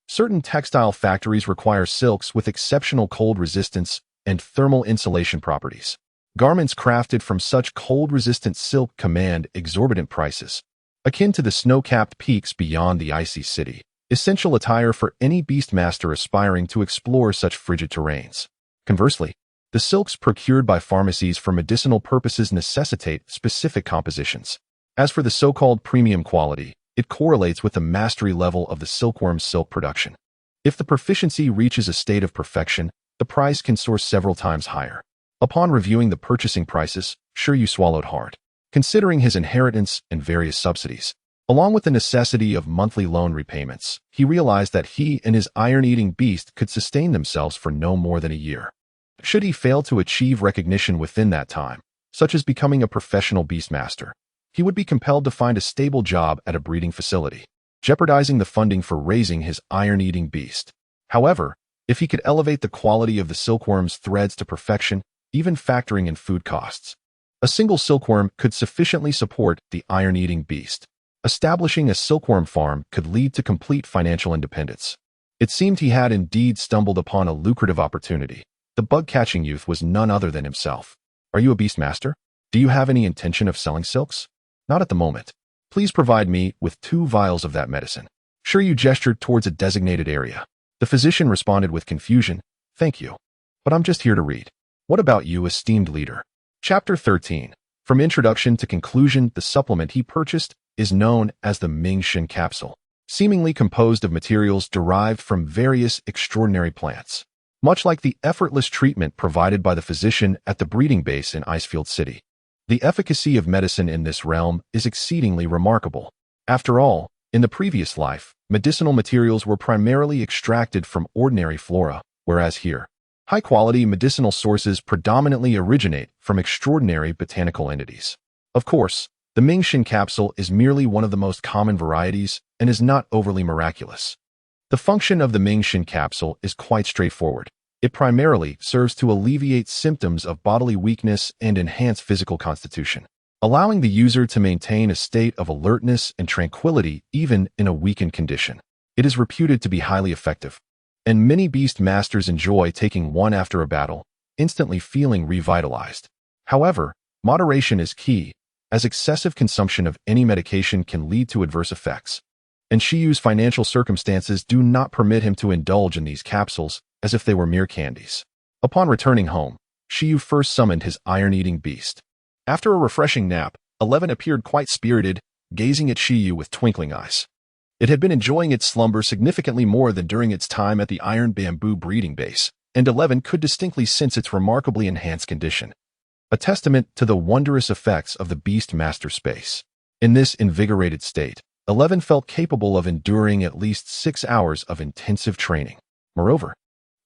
certain textile factories require silks with exceptional cold resistance and thermal insulation properties. Garments crafted from such cold-resistant silk command exorbitant prices, akin to the snow-capped peaks beyond the icy city. Essential attire for any beastmaster aspiring to explore such frigid terrains. Conversely, the silks procured by pharmacies for medicinal purposes necessitate specific compositions. As for the so-called premium quality, it correlates with the mastery level of the silkworm's silk production. If the proficiency reaches a state of perfection, the price can soar several times higher. Upon reviewing the purchasing prices, Shi Yu swallowed hard. Considering his inheritance and various subsidies, along with the necessity of monthly loan repayments, he realized that he and his iron-eating beast could sustain themselves for no more than a year. Should he fail to achieve recognition within that time, such as becoming a professional beastmaster, he would be compelled to find a stable job at a breeding facility, jeopardizing the funding for raising his iron-eating beast. However, if he could elevate the quality of the silkworm's threads to perfection, even factoring in food costs, a single silkworm could sufficiently support the iron-eating beast. Establishing a silkworm farm could lead to complete financial independence. It seemed he had indeed stumbled upon a lucrative opportunity. The bug-catching youth was none other than himself. "Are you a beastmaster? Do you have any intention of selling silks?" "Not at the moment. Please provide me with 2 vials of that medicine." Shi Yu gestured towards a designated area. The physician responded with confusion, "Thank you, but I'm just here to read." "What about you, esteemed leader?" Chapter 13. From introduction to conclusion, the supplement he purchased is known as the Ming Shin capsule, seemingly composed of materials derived from various extraordinary plants. Much like the effortless treatment provided by the physician at the breeding base in Icefield City, the efficacy of medicine in this realm is exceedingly remarkable. After all, in the previous life, medicinal materials were primarily extracted from ordinary flora, whereas here, high-quality medicinal sources predominantly originate from extraordinary botanical entities. Of course, the Ming Shin capsule is merely one of the most common varieties and is not overly miraculous. The function of the Ming Shin capsule is quite straightforward. It primarily serves to alleviate symptoms of bodily weakness and enhance physical constitution, allowing the user to maintain a state of alertness and tranquility even in a weakened condition. It is reputed to be highly effective, and many beast masters enjoy taking one after a battle, instantly feeling revitalized. However, moderation is key, as excessive consumption of any medication can lead to adverse effects. And Shi Yu's financial circumstances do not permit him to indulge in these capsules as if they were mere candies. Upon returning home, Shi Yu first summoned his iron-eating beast. After a refreshing nap, 11 appeared quite spirited, gazing at Shi Yu with twinkling eyes. It had been enjoying its slumber significantly more than during its time at the iron bamboo breeding base, and 11 could distinctly sense its remarkably enhanced condition, a testament to the wondrous effects of the beast master space. In this invigorated state, 11 felt capable of enduring at least 6 hours of intensive training. Moreover,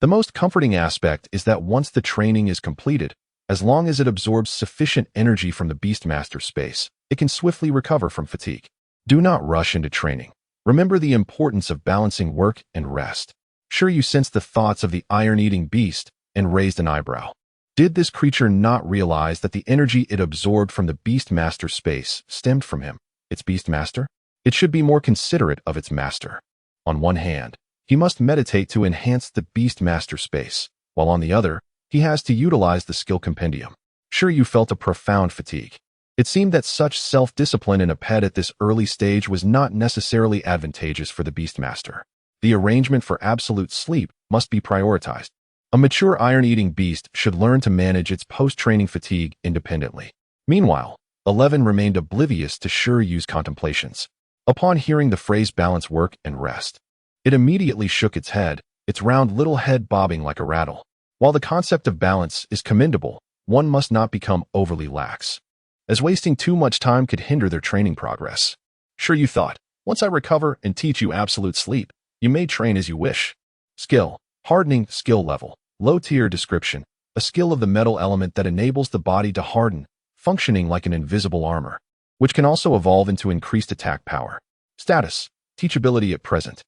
the most comforting aspect is that once the training is completed, as long as it absorbs sufficient energy from the beastmaster space, it can swiftly recover from fatigue. Do not rush into training. Remember the importance of balancing work and rest. Shi Yu sensed the thoughts of the iron-eating beast and raised an eyebrow. Did this creature not realize that the energy it absorbed from the beastmaster space stemmed from him, its beastmaster? It should be more considerate of its master. On one hand, he must meditate to enhance the beastmaster space, while on the other, he has to utilize the skill compendium. Shi Yu felt a profound fatigue. It seemed that such self-discipline in a pet at this early stage was not necessarily advantageous for the beastmaster. The arrangement for absolute sleep must be prioritized. A mature iron-eating beast should learn to manage its post-training fatigue independently. Meanwhile, 11 remained oblivious to Shi Yu's contemplations. Upon hearing the phrase balance work and rest, it immediately shook its head, its round little head bobbing like a rattle. While the concept of balance is commendable, one must not become overly lax, as wasting too much time could hinder their training progress. Shi Yu thought, once I recover and teach you absolute sleep, you may train as you wish. Skill. Hardening skill level. Low-tier description. A skill of the metal element that enables the body to harden, functioning like an invisible armor, which can also evolve into increased attack power. Status. Teachability at present.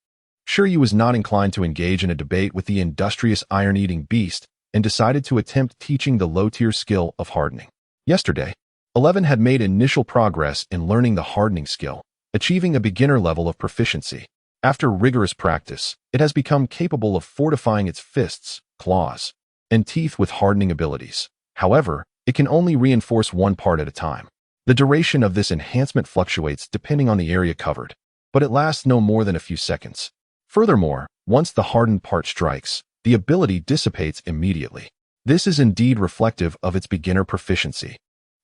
Shi Yu was not inclined to engage in a debate with the industrious iron-eating beast and decided to attempt teaching the low-tier skill of hardening. Yesterday, 11 had made initial progress in learning the hardening skill, achieving a beginner level of proficiency. After rigorous practice, it has become capable of fortifying its fists, claws, and teeth with hardening abilities. However, it can only reinforce one part at a time. The duration of this enhancement fluctuates depending on the area covered, but it lasts no more than a few seconds. Furthermore, once the hardened part strikes, the ability dissipates immediately. This is indeed reflective of its beginner proficiency.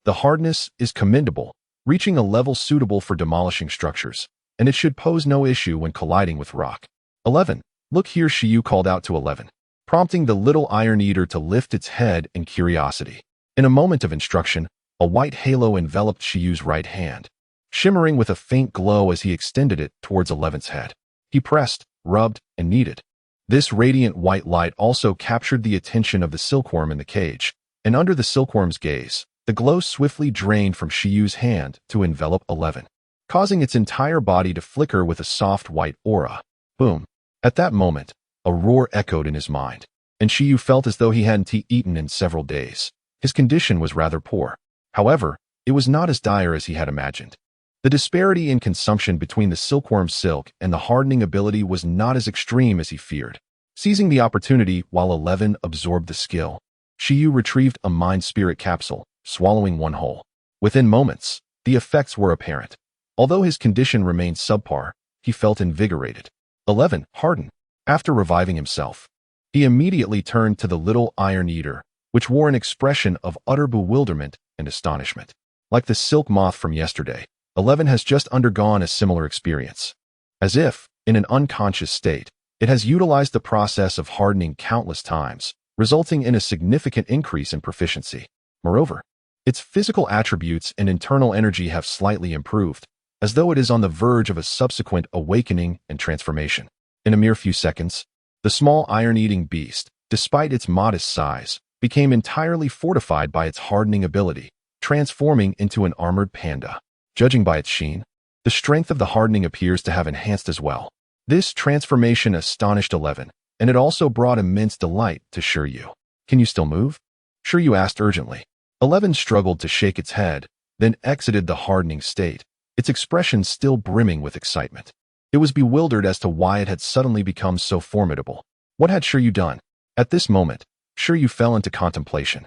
The hardness is commendable, reaching a level suitable for demolishing structures, and it should pose no issue when colliding with rock. 11. Look here, Shi Yu called out to 11, prompting the little iron eater to lift its head in curiosity. In a moment of instruction, a white halo enveloped Shi Yu's right hand, shimmering with a faint glow as he extended it towards 11's head. He pressed, rubbed, and kneaded. This radiant white light also captured the attention of the silkworm in the cage, and under the silkworm's gaze, the glow swiftly drained from Shi Yu's hand to envelop 11, causing its entire body to flicker with a soft white aura. Boom. At that moment, a roar echoed in his mind, and Shi Yu felt as though he hadn't eaten in several days. His condition was rather poor. However, it was not as dire as he had imagined. The disparity in consumption between the silkworm's silk and the hardening ability was not as extreme as he feared. Seizing the opportunity while 11 absorbed the skill, Shi Yu retrieved a mind-spirit capsule, swallowing one whole. Within moments, the effects were apparent. Although his condition remained subpar, he felt invigorated. 11 hardened. After reviving himself, he immediately turned to the little iron eater, which wore an expression of utter bewilderment and astonishment. Like the silk moth from yesterday, 11 has just undergone a similar experience. As if, in an unconscious state, it has utilized the process of hardening countless times, resulting in a significant increase in proficiency. Moreover, its physical attributes and internal energy have slightly improved, as though it is on the verge of a subsequent awakening and transformation. In a mere few seconds, the small iron-eating beast, despite its modest size, became entirely fortified by its hardening ability, transforming into an armored panda. Judging by its sheen, the strength of the hardening appears to have enhanced as well. This transformation astonished 11, and it also brought immense delight to Shi Yu. Can you still move? Shi Yu asked urgently. 11 struggled to shake its head, then exited the hardening state, its expression still brimming with excitement. It was bewildered as to why it had suddenly become so formidable. What had Shi Yu done? At this moment, Shi Yu fell into contemplation.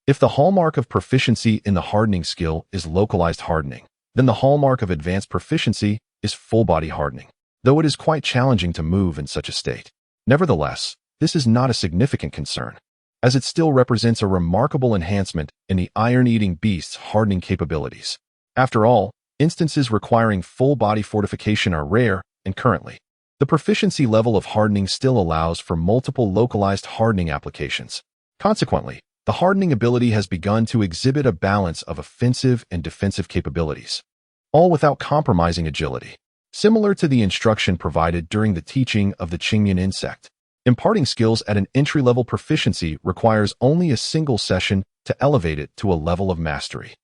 If the hallmark of proficiency in the hardening skill is localized hardening, then the hallmark of advanced proficiency is full-body hardening, though it is quite challenging to move in such a state. Nevertheless, this is not a significant concern, as it still represents a remarkable enhancement in the iron-eating beast's hardening capabilities. After all, instances requiring full-body fortification are rare, and currently, the proficiency level of hardening still allows for multiple localized hardening applications. Consequently, the hardening ability has begun to exhibit a balance of offensive and defensive capabilities, all without compromising agility. Similar to the instruction provided during the teaching of the Qingyan insect, imparting skills at an entry-level proficiency requires only a single session to elevate it to a level of mastery.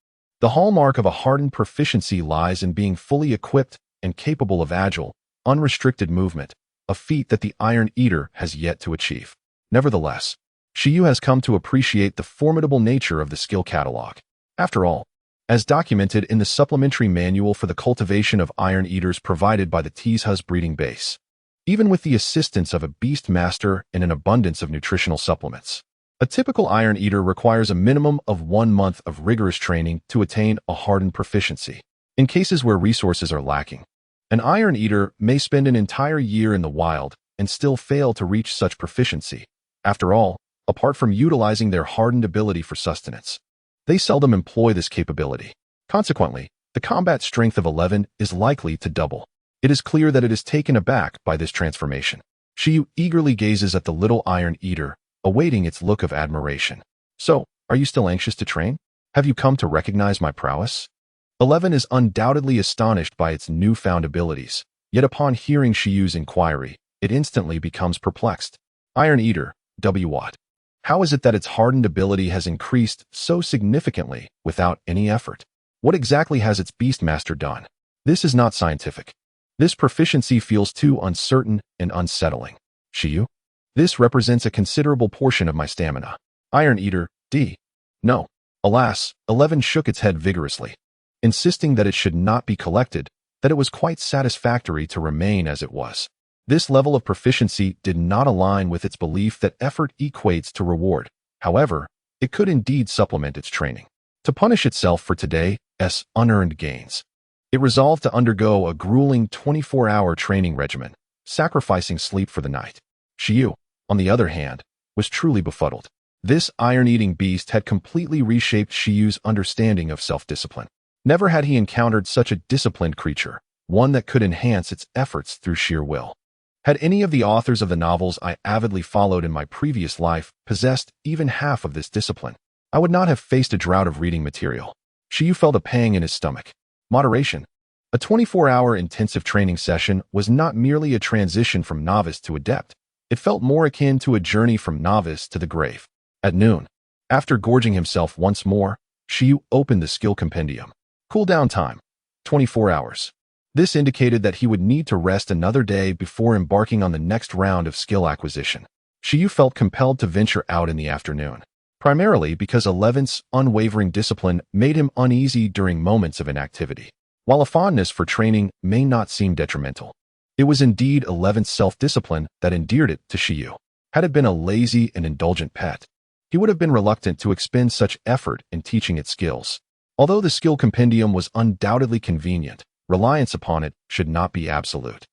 The hallmark of a hardened proficiency lies in being fully equipped and capable of agile, unrestricted movement, a feat that the Iron Eater has yet to achieve. Nevertheless, Shi Yu has come to appreciate the formidable nature of the skill catalog. After all, as documented in the supplementary manual for the cultivation of Iron Eaters provided by the Tizhuz breeding base, even with the assistance of a beast master and an abundance of nutritional supplements, a typical Iron Eater requires a minimum of 1 month of rigorous training to attain a hardened proficiency. In cases where resources are lacking, an Iron Eater may spend an entire year in the wild and still fail to reach such proficiency. After all, apart from utilizing their hardened ability for sustenance. They seldom employ this capability. Consequently, the combat strength of 11 is likely to double. It is clear that it is taken aback by this transformation. Shi Yu eagerly gazes at the little iron eater, awaiting its look of admiration. So, are you still anxious to train? Have you come to recognize my prowess? 11 is undoubtedly astonished by its newfound abilities, yet upon hearing Shi Yu's inquiry, it instantly becomes perplexed. Iron Eater, W. What? How is it that its hardened ability has increased so significantly without any effort? What exactly has its Beastmaster done? This is not scientific. This proficiency feels too uncertain and unsettling. Shi Yu? This represents a considerable portion of my stamina. Iron Eater, D. No. Alas, 11 shook its head vigorously, insisting that it should not be collected, that it was quite satisfactory to remain as it was. This level of proficiency did not align with its belief that effort equates to reward. However, it could indeed supplement its training. To punish itself for today's unearned gains, it resolved to undergo a grueling 24-hour training regimen, sacrificing sleep for the night. Shi Yu, on the other hand, was truly befuddled. This iron-eating beast had completely reshaped Shi Yu's understanding of self-discipline. Never had he encountered such a disciplined creature, one that could enhance its efforts through sheer will. Had any of the authors of the novels I avidly followed in my previous life possessed even half of this discipline, I would not have faced a drought of reading material. Shi Yu felt a pang in his stomach. Moderation. A 24-hour intensive training session was not merely a transition from novice to adept. It felt more akin to a journey from novice to the grave. At noon, after gorging himself once more, Shi Yu opened the skill compendium. Cooldown time, 24 hours. This indicated that he would need to rest another day before embarking on the next round of skill acquisition. Shi Yu felt compelled to venture out in the afternoon, primarily because 11's unwavering discipline made him uneasy during moments of inactivity. While a fondness for training may not seem detrimental, it was indeed 11's self-discipline that endeared it to Shi Yu. Had it been a lazy and indulgent pet, he would have been reluctant to expend such effort in teaching it skills. Although the skill compendium was undoubtedly convenient, reliance upon it should not be absolute.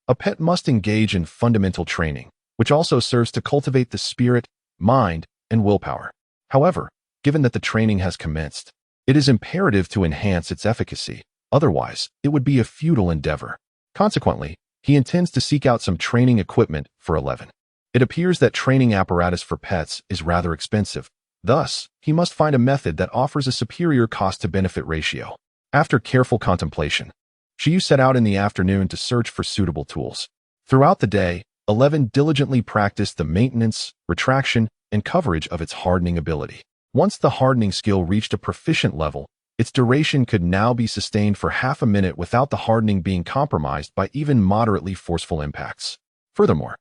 A pet must engage in fundamental training, which also serves to cultivate the spirit, mind, and willpower. However, given that the training has commenced, it is imperative to enhance its efficacy. Otherwise, it would be a futile endeavor. Consequently, he intends to seek out some training equipment for 11. It appears that training apparatus for pets is rather expensive. Thus, he must find a method that offers a superior cost-to-benefit ratio. After careful contemplation, Shi Yu set out in the afternoon to search for suitable tools. Throughout the day, 11 diligently practiced the maintenance, retraction, and coverage of its hardening ability. Once the hardening skill reached a proficient level, its duration could now be sustained for half a minute without the hardening being compromised by even moderately forceful impacts. Furthermore,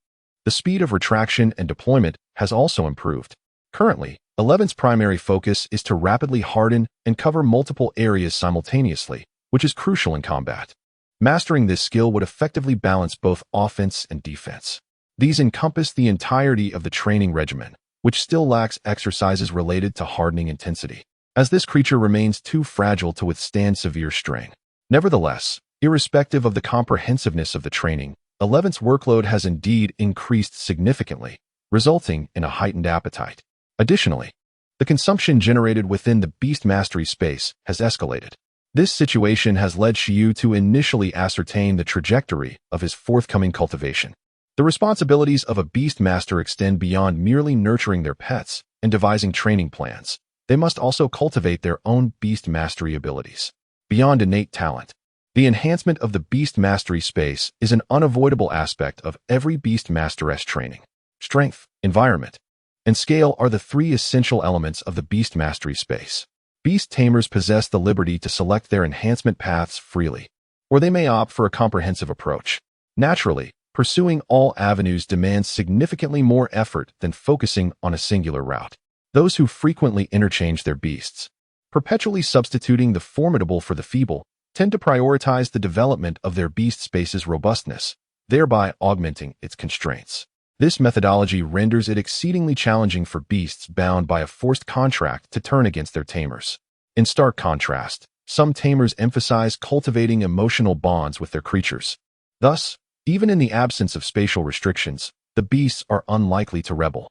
the speed of retraction and deployment has also improved. Currently, 11's primary focus is to rapidly harden and cover multiple areas simultaneously, which is crucial in combat. Mastering this skill would effectively balance both offense and defense. These encompass the entirety of the training regimen, which still lacks exercises related to hardening intensity, as this creature remains too fragile to withstand severe strain. Nevertheless, irrespective of the comprehensiveness of the training, 11's workload has indeed increased significantly, resulting in a heightened appetite. Additionally, the consumption generated within the beast mastery space has escalated. This situation has led Shi Yu to initially ascertain the trajectory of his forthcoming cultivation. The responsibilities of a beast master extend beyond merely nurturing their pets and devising training plans. They must also cultivate their own beast mastery abilities. Beyond innate talent, the enhancement of the beast mastery space is an unavoidable aspect of every beast masteress training. Strength, environment, and scale are the three essential elements of the beast mastery space. Beast tamers possess the liberty to select their enhancement paths freely, or they may opt for a comprehensive approach. Naturally, pursuing all avenues demands significantly more effort than focusing on a singular route. Those who frequently interchange their beasts, perpetually substituting the formidable for the feeble, tend to prioritize the development of their beast space's robustness, thereby augmenting its constraints. This methodology renders it exceedingly challenging for beasts bound by a forced contract to turn against their tamers. In stark contrast, some tamers emphasize cultivating emotional bonds with their creatures. Thus, even in the absence of spatial restrictions, the beasts are unlikely to rebel.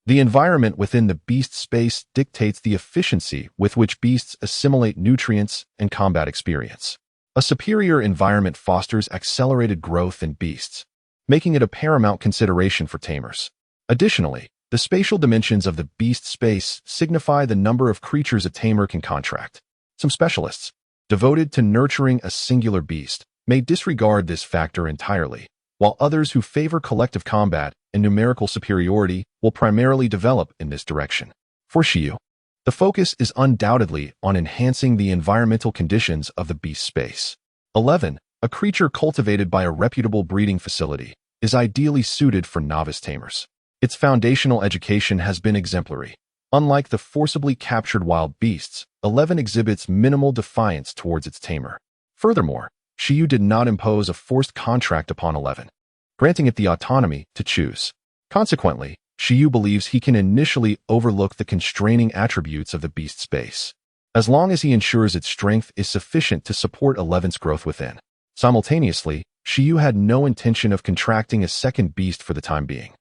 The environment within the beast space dictates the efficiency with which beasts assimilate nutrients and combat experience. A superior environment fosters accelerated growth in beasts, making it a paramount consideration for tamers. Additionally, the spatial dimensions of the beast space signify the number of creatures a tamer can contract. Some specialists, devoted to nurturing a singular beast, may disregard this factor entirely, while others who favor collective combat and numerical superiority will primarily develop in this direction. For Shi Yu, the focus is undoubtedly on enhancing the environmental conditions of the beast space. 11. A creature cultivated by a reputable breeding facility is ideally suited for novice tamers. Its foundational education has been exemplary. Unlike the forcibly captured wild beasts, 11 exhibits minimal defiance towards its tamer. Furthermore, Shi Yu did not impose a forced contract upon 11, granting it the autonomy to choose. Consequently, Shi Yu believes he can initially overlook the constraining attributes of the beast space, as long as he ensures its strength is sufficient to support 11's growth within. Simultaneously, Shi Yu had no intention of contracting a second beast for the time being,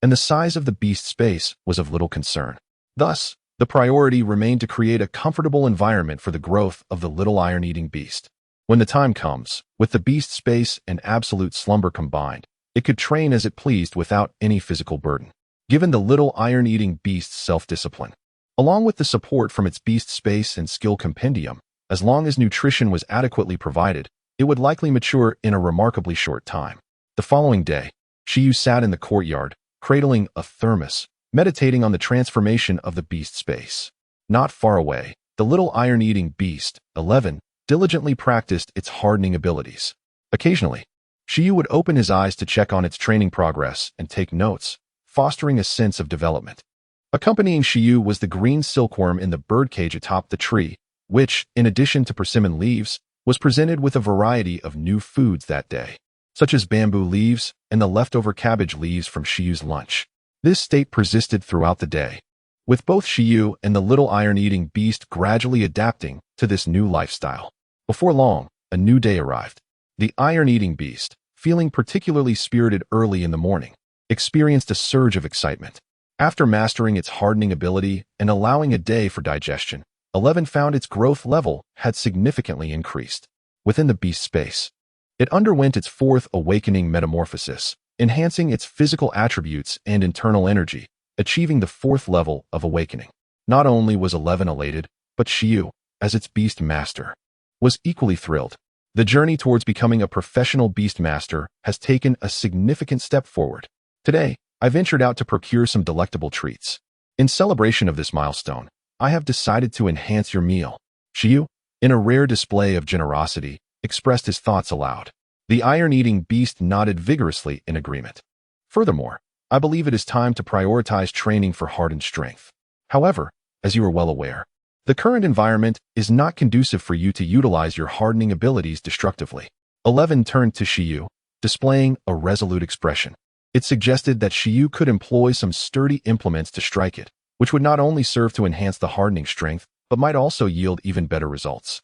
and the size of the beast space was of little concern. Thus, the priority remained to create a comfortable environment for the growth of the little iron-eating beast. When the time comes, with the beast space and absolute slumber combined, it could train as it pleased without any physical burden. Given the little iron-eating beast's self-discipline, along with the support from its beast space and skill compendium, as long as nutrition was adequately provided, it would likely mature in a remarkably short time. The following day, Shi Yu sat in the courtyard, cradling a thermos, meditating on the transformation of the beast space. Not far away, the little iron-eating beast, 11, diligently practiced its hardening abilities. Occasionally, Shi Yu would open his eyes to check on its training progress and take notes, fostering a sense of development. Accompanying Shi Yu was the green silkworm in the birdcage atop the tree, which, in addition to persimmon leaves, was presented with a variety of new foods that day, such as bamboo leaves and the leftover cabbage leaves from Shi Yu's lunch. This state persisted throughout the day, with both Shi Yu and the little iron-eating beast gradually adapting to this new lifestyle. Before long, a new day arrived. The iron-eating beast, feeling particularly spirited early in the morning, experienced a surge of excitement. After mastering its hardening ability and allowing a day for digestion, 11 found its growth level had significantly increased. Within the beast space, it underwent its fourth awakening metamorphosis, enhancing its physical attributes and internal energy, achieving the fourth level of awakening. Not only was 11 elated, but Shi Yu, as its beast master, was equally thrilled. The journey towards becoming a professional beast master has taken a significant step forward. Today, I ventured out to procure some delectable treats. In celebration of this milestone, I have decided to enhance your meal. Shi Yu, in a rare display of generosity, expressed his thoughts aloud. The iron-eating beast nodded vigorously in agreement. Furthermore, I believe it is time to prioritize training for hardened strength. However, as you are well aware, the current environment is not conducive for you to utilize your hardening abilities destructively. 11 turned to Shi Yu, displaying a resolute expression. It suggested that Shi Yu could employ some sturdy implements to strike it, which would not only serve to enhance the hardening strength, but might also yield even better results,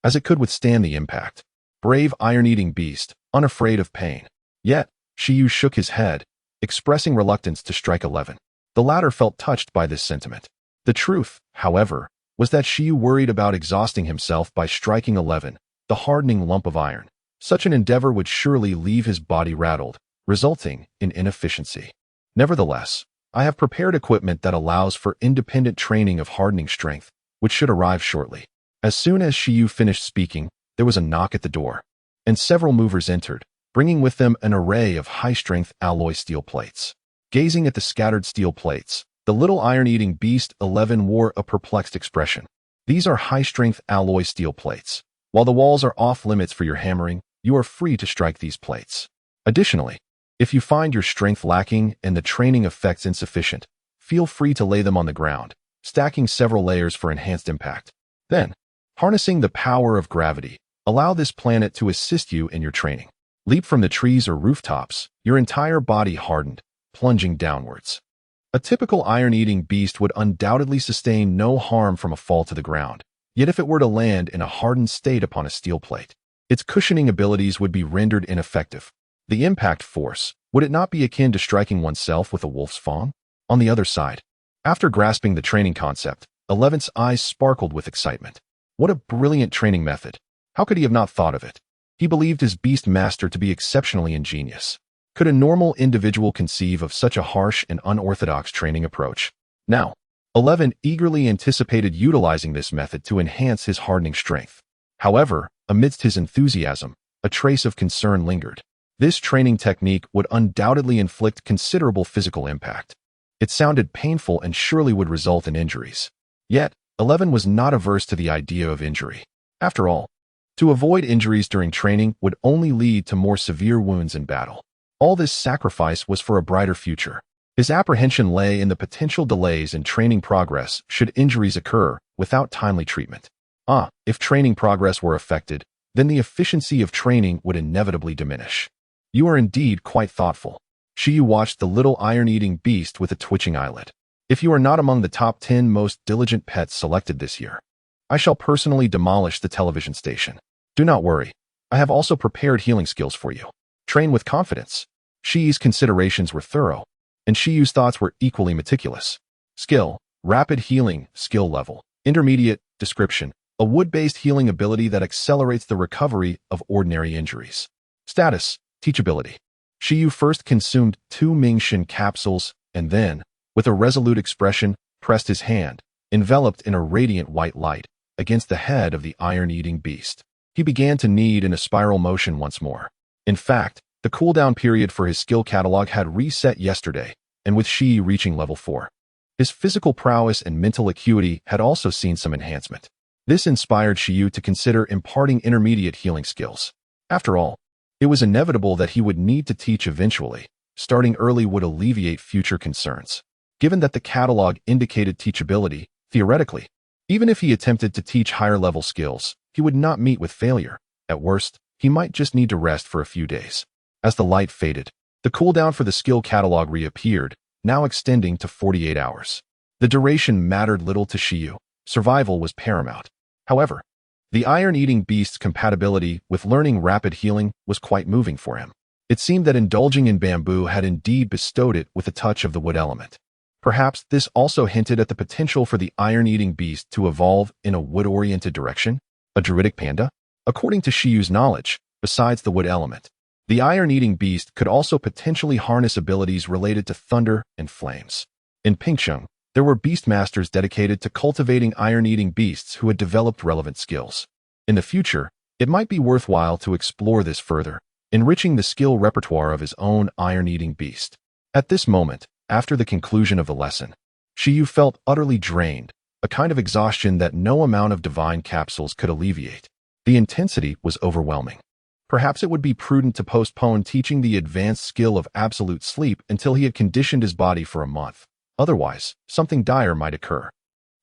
as it could withstand the impact. Brave iron-eating beast, unafraid of pain. Yet, Shi Yu shook his head, expressing reluctance to strike 11. The latter felt touched by this sentiment. The truth, however, was that Shi Yu worried about exhausting himself by striking 11, the hardening lump of iron. Such an endeavor would surely leave his body rattled, resulting in inefficiency. Nevertheless, I have prepared equipment that allows for independent training of hardening strength, which should arrive shortly. As soon as Shi Yu finished speaking, there was a knock at the door, and several movers entered, bringing with them an array of high-strength alloy steel plates. Gazing at the scattered steel plates, the little iron-eating beast 11 wore a perplexed expression. These are high-strength alloy steel plates. While the walls are off-limits for your hammering, you are free to strike these plates. Additionally, if you find your strength lacking and the training effects insufficient, feel free to lay them on the ground, stacking several layers for enhanced impact. Then, harnessing the power of gravity, allow this planet to assist you in your training. Leap from the trees or rooftops, your entire body hardened, plunging downwards. A typical iron-eating beast would undoubtedly sustain no harm from a fall to the ground. Yet if it were to land in a hardened state upon a steel plate, its cushioning abilities would be rendered ineffective. The impact force, would it not be akin to striking oneself with a wolf's fang? On the other side, After grasping the training concept, 11's eyes sparkled with excitement. What a brilliant training method. How could he have not thought of it? He believed his beast master to be exceptionally ingenious. Could a normal individual conceive of such a harsh and unorthodox training approach? Now, 11 eagerly anticipated utilizing this method to enhance his hardening strength. However, amidst his enthusiasm, a trace of concern lingered. This training technique would undoubtedly inflict considerable physical impact. It sounded painful and surely would result in injuries. Yet, 11 was not averse to the idea of injury. After all, to avoid injuries during training would only lead to more severe wounds in battle. All this sacrifice was for a brighter future. His apprehension lay in the potential delays in training progress should injuries occur without timely treatment. If training progress were affected, then the efficiency of training would inevitably diminish. You are indeed quite thoughtful. Shi Yu watched the little iron-eating beast with a twitching eyelid. If you are not among the top 10 most diligent pets selected this year, I shall personally demolish the television station. Do not worry. I have also prepared healing skills for you. Train with confidence. Shi Yu's considerations were thorough, and Shi Yu's thoughts were equally meticulous. Skill, rapid healing, skill level, intermediate, description, a wood-based healing ability that accelerates the recovery of ordinary injuries. Status, teachability. Shi Yu first consumed 2 Mingshin capsules and then, with a resolute expression, pressed his hand, enveloped in a radiant white light, against the head of the iron-eating beast. He began to knead in a spiral motion once more. In fact, the cooldown period for his skill catalog had reset yesterday, and with Shi Yu reaching level 4, his physical prowess and mental acuity had also seen some enhancement. This inspired Shi Yu to consider imparting intermediate healing skills. After all, it was inevitable that he would need to teach eventually. Starting early would alleviate future concerns. Given that the catalog indicated teachability, theoretically, even if he attempted to teach higher-level skills, he would not meet with failure. At worst, he might just need to rest for a few days. As the light faded, the cooldown for the skill catalog reappeared, now extending to 48 hours. The duration mattered little to Shi Yu. Survival was paramount. However, the iron-eating beast's compatibility with learning rapid healing was quite moving for him. It seemed that indulging in bamboo had indeed bestowed it with a touch of the wood element. Perhaps this also hinted at the potential for the iron-eating beast to evolve in a wood-oriented direction? A druidic panda? According to Shi Yu's knowledge, besides the wood element, the iron-eating beast could also potentially harness abilities related to thunder and flames. In Pingcheng, there were beastmasters dedicated to cultivating iron-eating beasts who had developed relevant skills. In the future, it might be worthwhile to explore this further, enriching the skill repertoire of his own iron-eating beast. At this moment, after the conclusion of the lesson, Shi Yu felt utterly drained, a kind of exhaustion that no amount of divine capsules could alleviate. The intensity was overwhelming. Perhaps it would be prudent to postpone teaching the advanced skill of absolute sleep until he had conditioned his body for a month. Otherwise, something dire might occur.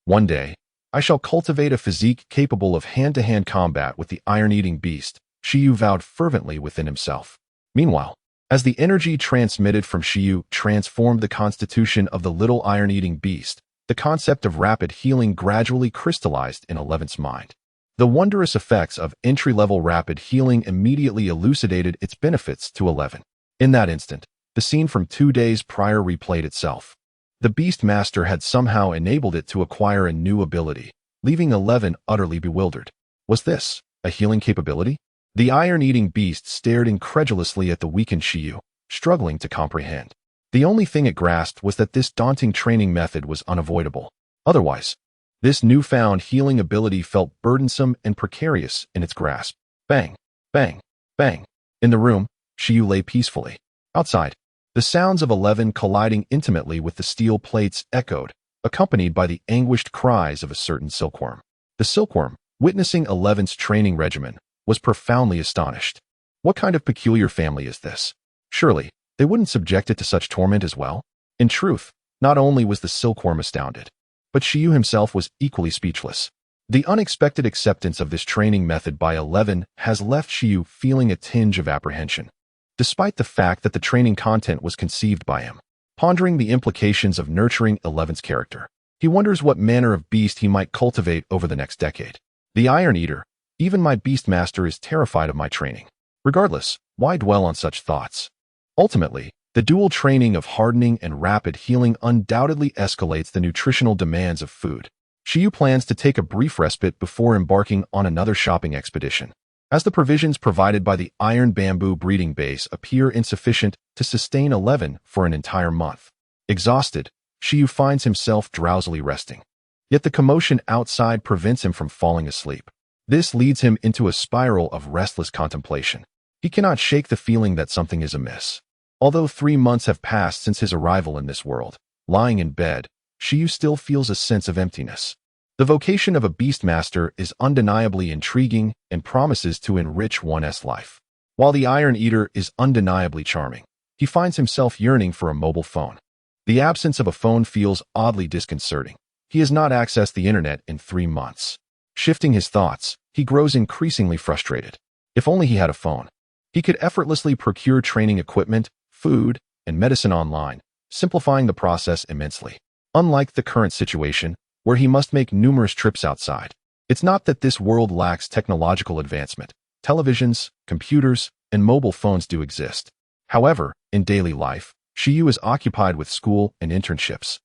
One day, I shall cultivate a physique capable of hand-to-hand combat with the iron-eating beast, Shi Yu vowed fervently within himself. Meanwhile, as the energy transmitted from Shi Yu transformed the constitution of the little iron-eating beast, the concept of rapid healing gradually crystallized in 11's mind. The wondrous effects of entry-level rapid healing immediately elucidated its benefits to 11. In that instant, the scene from 2 days prior replayed itself. The Beast Master had somehow enabled it to acquire a new ability, leaving 11 utterly bewildered. Was this a healing capability? The iron-eating beast stared incredulously at the weakened Shi Yu, struggling to comprehend. The only thing it grasped was that this daunting training method was unavoidable. Otherwise, this newfound healing ability felt burdensome and precarious in its grasp. Bang, bang, bang. In the room, Shi Yu lay peacefully. Outside, the sounds of 11 colliding intimately with the steel plates echoed, accompanied by the anguished cries of a certain silkworm. The silkworm, witnessing 11's training regimen, was profoundly astonished. What kind of peculiar family is this? Surely, they wouldn't subject it to such torment as well? In truth, not only was the silkworm astounded, but Shi Yu himself was equally speechless. The unexpected acceptance of this training method by 11 has left Shi Yu feeling a tinge of apprehension, despite the fact that the training content was conceived by him. Pondering the implications of nurturing 11's character, he wonders what manner of beast he might cultivate over the next decade. The Iron Eater, even my Beastmaster is terrified of my training. Regardless, why dwell on such thoughts? Ultimately, The dual training of hardening and rapid healing undoubtedly escalates the nutritional demands of food. Shi Yu plans to take a brief respite before embarking on another shopping expedition, as the provisions provided by the iron bamboo breeding base appear insufficient to sustain 11 for an entire month. Exhausted, Shi Yu finds himself drowsily resting. Yet the commotion outside prevents him from falling asleep. This leads him into a spiral of restless contemplation. He cannot shake the feeling that something is amiss. Although 3 months have passed since his arrival in this world, lying in bed, Shi Yu still feels a sense of emptiness. The vocation of a beastmaster is undeniably intriguing and promises to enrich one's life. While the Iron Eater is undeniably charming, he finds himself yearning for a mobile phone. The absence of a phone feels oddly disconcerting. He has not accessed the internet in 3 months. Shifting his thoughts, he grows increasingly frustrated. If only he had a phone. He could effortlessly procure training equipment, food, and medicine online, simplifying the process immensely. Unlike the current situation, where he must make numerous trips outside. It's not that this world lacks technological advancement. Televisions, computers, and mobile phones do exist. However, in daily life, Shi Yu is occupied with school and internships,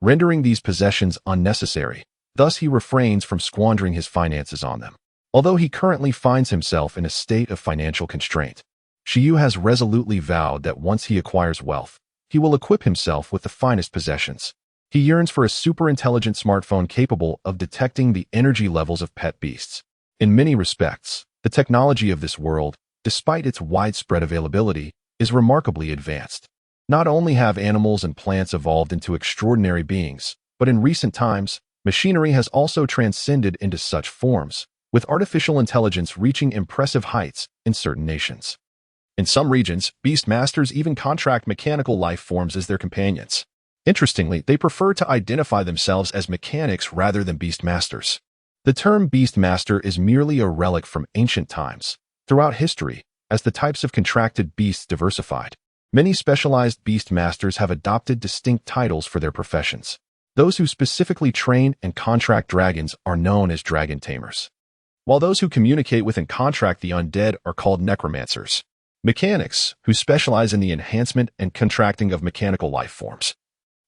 rendering these possessions unnecessary. Thus, he refrains from squandering his finances on them. Although he currently finds himself in a state of financial constraint, Shi Yu has resolutely vowed that once he acquires wealth, he will equip himself with the finest possessions. He yearns for a super-intelligent smartphone capable of detecting the energy levels of pet beasts. In many respects, the technology of this world, despite its widespread availability, is remarkably advanced. Not only have animals and plants evolved into extraordinary beings, but in recent times, machinery has also transcended into such forms, with artificial intelligence reaching impressive heights in certain nations. In some regions, beastmasters even contract mechanical life forms as their companions. Interestingly, they prefer to identify themselves as mechanics rather than beastmasters. The term beastmaster is merely a relic from ancient times. Throughout history, as the types of contracted beasts diversified, many specialized beastmasters have adopted distinct titles for their professions. Those who specifically train and contract dragons are known as dragon tamers, while those who communicate with and contract the undead are called necromancers. Mechanics, who specialize in the enhancement and contracting of mechanical life forms,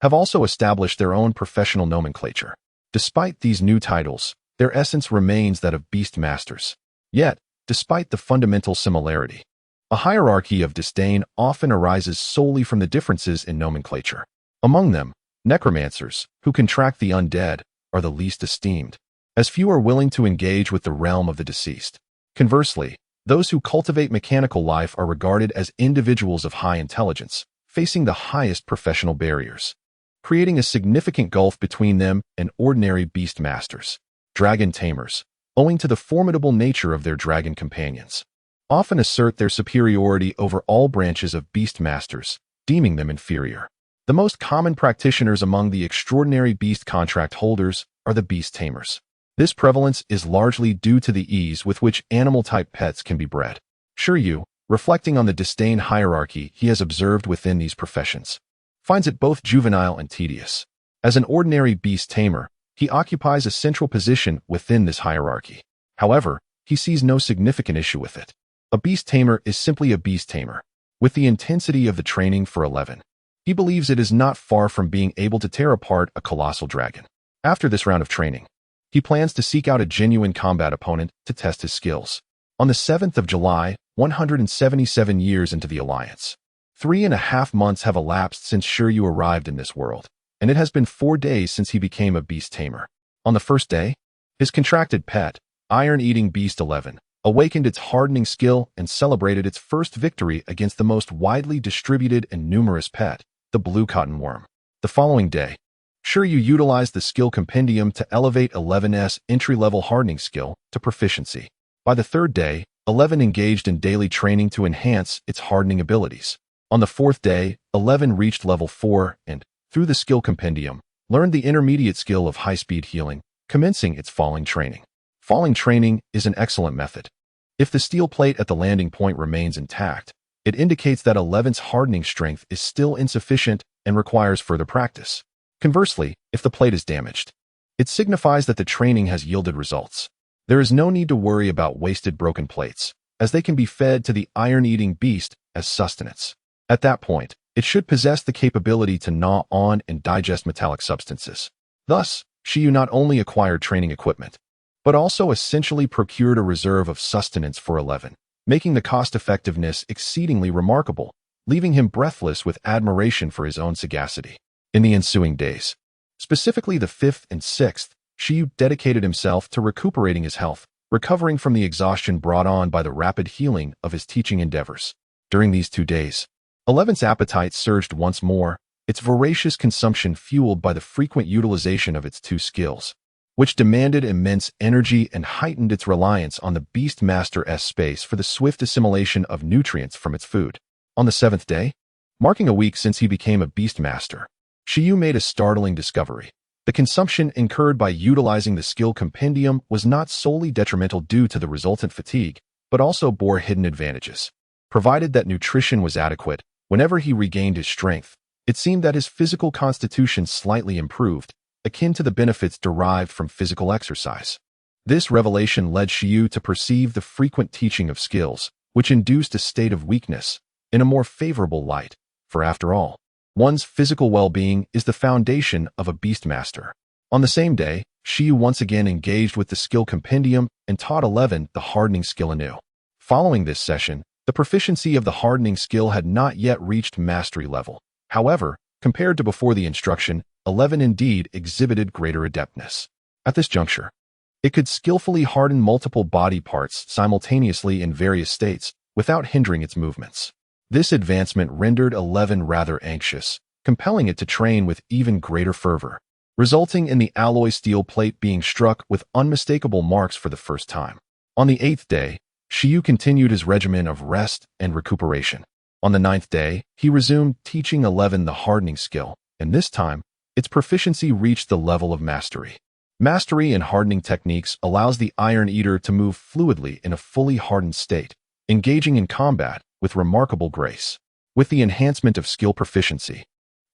have also established their own professional nomenclature. Despite these new titles, their essence remains that of beastmasters. Yet, despite the fundamental similarity, a hierarchy of disdain often arises solely from the differences in nomenclature. Among them, necromancers, who contract the undead, are the least esteemed, as few are willing to engage with the realm of the deceased. Conversely, those who cultivate mechanical life are regarded as individuals of high intelligence, facing the highest professional barriers, creating a significant gulf between them and ordinary beastmasters. Dragon tamers, owing to the formidable nature of their dragon companions, often assert their superiority over all branches of beastmasters, deeming them inferior. The most common practitioners among the extraordinary beast contract holders are the beast tamers. This prevalence is largely due to the ease with which animal-type pets can be bred. Shi Yu, reflecting on the disdain hierarchy he has observed within these professions, finds it both juvenile and tedious. As an ordinary beast tamer, he occupies a central position within this hierarchy. However, he sees no significant issue with it. A beast tamer is simply a beast tamer, with the intensity of the training for 11. He believes it is not far from being able to tear apart a colossal dragon. After this round of training, he plans to seek out a genuine combat opponent to test his skills. On the 7th of July, 177 years into the Alliance, 3.5 months have elapsed since Shi Yu arrived in this world, and it has been 4 days since he became a beast tamer. On the first day, his contracted pet, Iron-Eating Beast 11, awakened its hardening skill and celebrated its first victory against the most widely distributed and numerous pet, the blue cotton worm. The following day, Shi Yu utilized the skill compendium to elevate 11's entry-level hardening skill to proficiency. By the third day, 11 engaged in daily training to enhance its hardening abilities. On the fourth day, 11 reached level 4 and, through the skill compendium, learned the intermediate skill of high-speed healing, commencing its falling training. Falling training is an excellent method. If the steel plate at the landing point remains intact, it indicates that 11's hardening strength is still insufficient and requires further practice. Conversely, if the plate is damaged, it signifies that the training has yielded results. There is no need to worry about wasted broken plates, as they can be fed to the iron-eating beast as sustenance. At that point, It should possess the capability to gnaw on and digest metallic substances. Thus, Shi Yu not only acquired training equipment, but also essentially procured a reserve of sustenance for 11, making the cost-effectiveness exceedingly remarkable, leaving him breathless with admiration for his own sagacity. In the ensuing days, specifically the 5th and 6th, Shi Yu dedicated himself to recuperating his health, recovering from the exhaustion brought on by the rapid healing of his teaching endeavors. During these 2 days, 11's appetite surged once more, its voracious consumption fueled by the frequent utilization of its 2 skills, which demanded immense energy and heightened its reliance on the Beastmaster's space for the swift assimilation of nutrients from its food. On the 7th day, marking a week since he became a Beastmaster, Shi Yu made a startling discovery. The consumption incurred by utilizing the skill compendium was not solely detrimental due to the resultant fatigue, but also bore hidden advantages. Provided that nutrition was adequate, whenever he regained his strength, it seemed that his physical constitution slightly improved, akin to the benefits derived from physical exercise. This revelation led Shi Yu to perceive the frequent teaching of skills, which induced a state of weakness, in a more favorable light, for after all, one's physical well-being is the foundation of a Beastmaster. On the same day, Shi Yu once again engaged with the skill compendium and taught 11 the hardening skill anew. Following this session, the proficiency of the hardening skill had not yet reached mastery level. However, compared to before the instruction, 11 indeed exhibited greater adeptness. At this juncture, it could skillfully harden multiple body parts simultaneously in various states without hindering its movements. This advancement rendered 11 rather anxious, compelling it to train with even greater fervor, resulting in the alloy steel plate being struck with unmistakable marks for the first time. On the 8th day, Shi Yu continued his regimen of rest and recuperation. On the 9th day, he resumed teaching 11 the hardening skill, and this time, its proficiency reached the level of mastery. Mastery in hardening techniques allows the Iron Eater to move fluidly in a fully hardened state, engaging in combat with remarkable grace. With the enhancement of skill proficiency,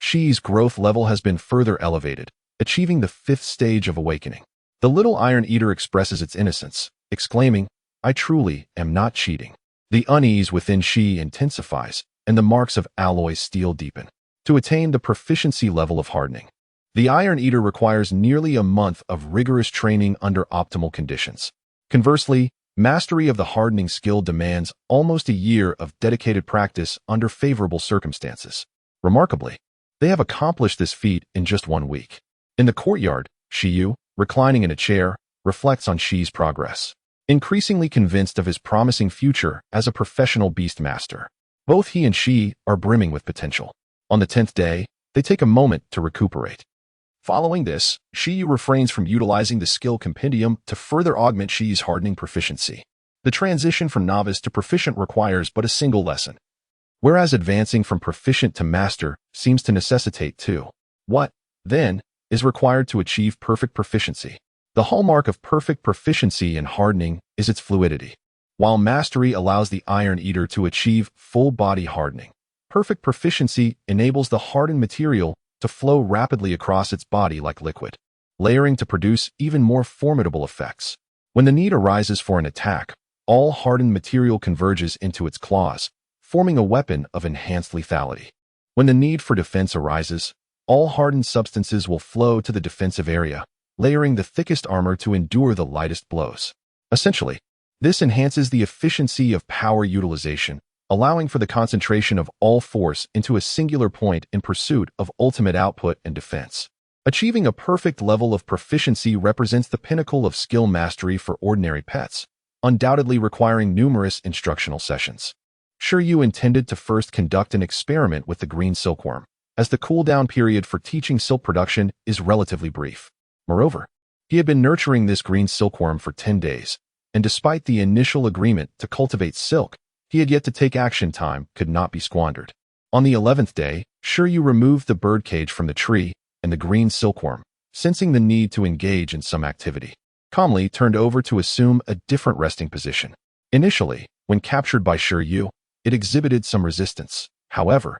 Shi's growth level has been further elevated, achieving the 5th stage of awakening. The little Iron Eater expresses its innocence, exclaiming, "I truly am not cheating." The unease within Shi intensifies, and the marks of alloy steel deepen. To attain the proficiency level of hardening, the Iron Eater requires nearly a month of rigorous training under optimal conditions. Conversely, mastery of the hardening skill demands almost a year of dedicated practice under favorable circumstances. Remarkably, they have accomplished this feat in just 1 week. In the courtyard, Shi Yu, reclining in a chair, reflects on Shi's progress, increasingly convinced of his promising future as a professional Beastmaster. Both he and Shi are brimming with potential. On the 10th day, they take a moment to recuperate. Following this, Shi Yu refrains from utilizing the skill compendium to further augment Shi's hardening proficiency. The transition from novice to proficient requires but a single lesson, whereas advancing from proficient to master seems to necessitate 2. What, then, is required to achieve perfect proficiency? The hallmark of perfect proficiency in hardening is its fluidity. While mastery allows the Iron Eater to achieve full body hardening, perfect proficiency enables the hardened material to flow rapidly across its body like liquid, layering to produce even more formidable effects. When the need arises for an attack, all hardened material converges into its claws, forming a weapon of enhanced lethality. When the need for defense arises, all hardened substances will flow to the defensive area, layering the thickest armor to endure the lightest blows. Essentially, this enhances the efficiency of power utilization, allowing for the concentration of all force into a singular point in pursuit of ultimate output and defense. Achieving a perfect level of proficiency represents the pinnacle of skill mastery for ordinary pets, undoubtedly requiring numerous instructional sessions. Shi Yu intended to first conduct an experiment with the green silkworm, as the cooldown period for teaching silk production is relatively brief. Moreover, he had been nurturing this green silkworm for 10 days, and despite the initial agreement to cultivate silk, he had yet to take action. Time could not be squandered. On the 11th day, Shi Yu removed the birdcage from the tree, and the green silkworm, sensing the need to engage in some activity, calmly turned over to assume a different resting position. Initially, when captured by Shi Yu, it exhibited some resistance. However,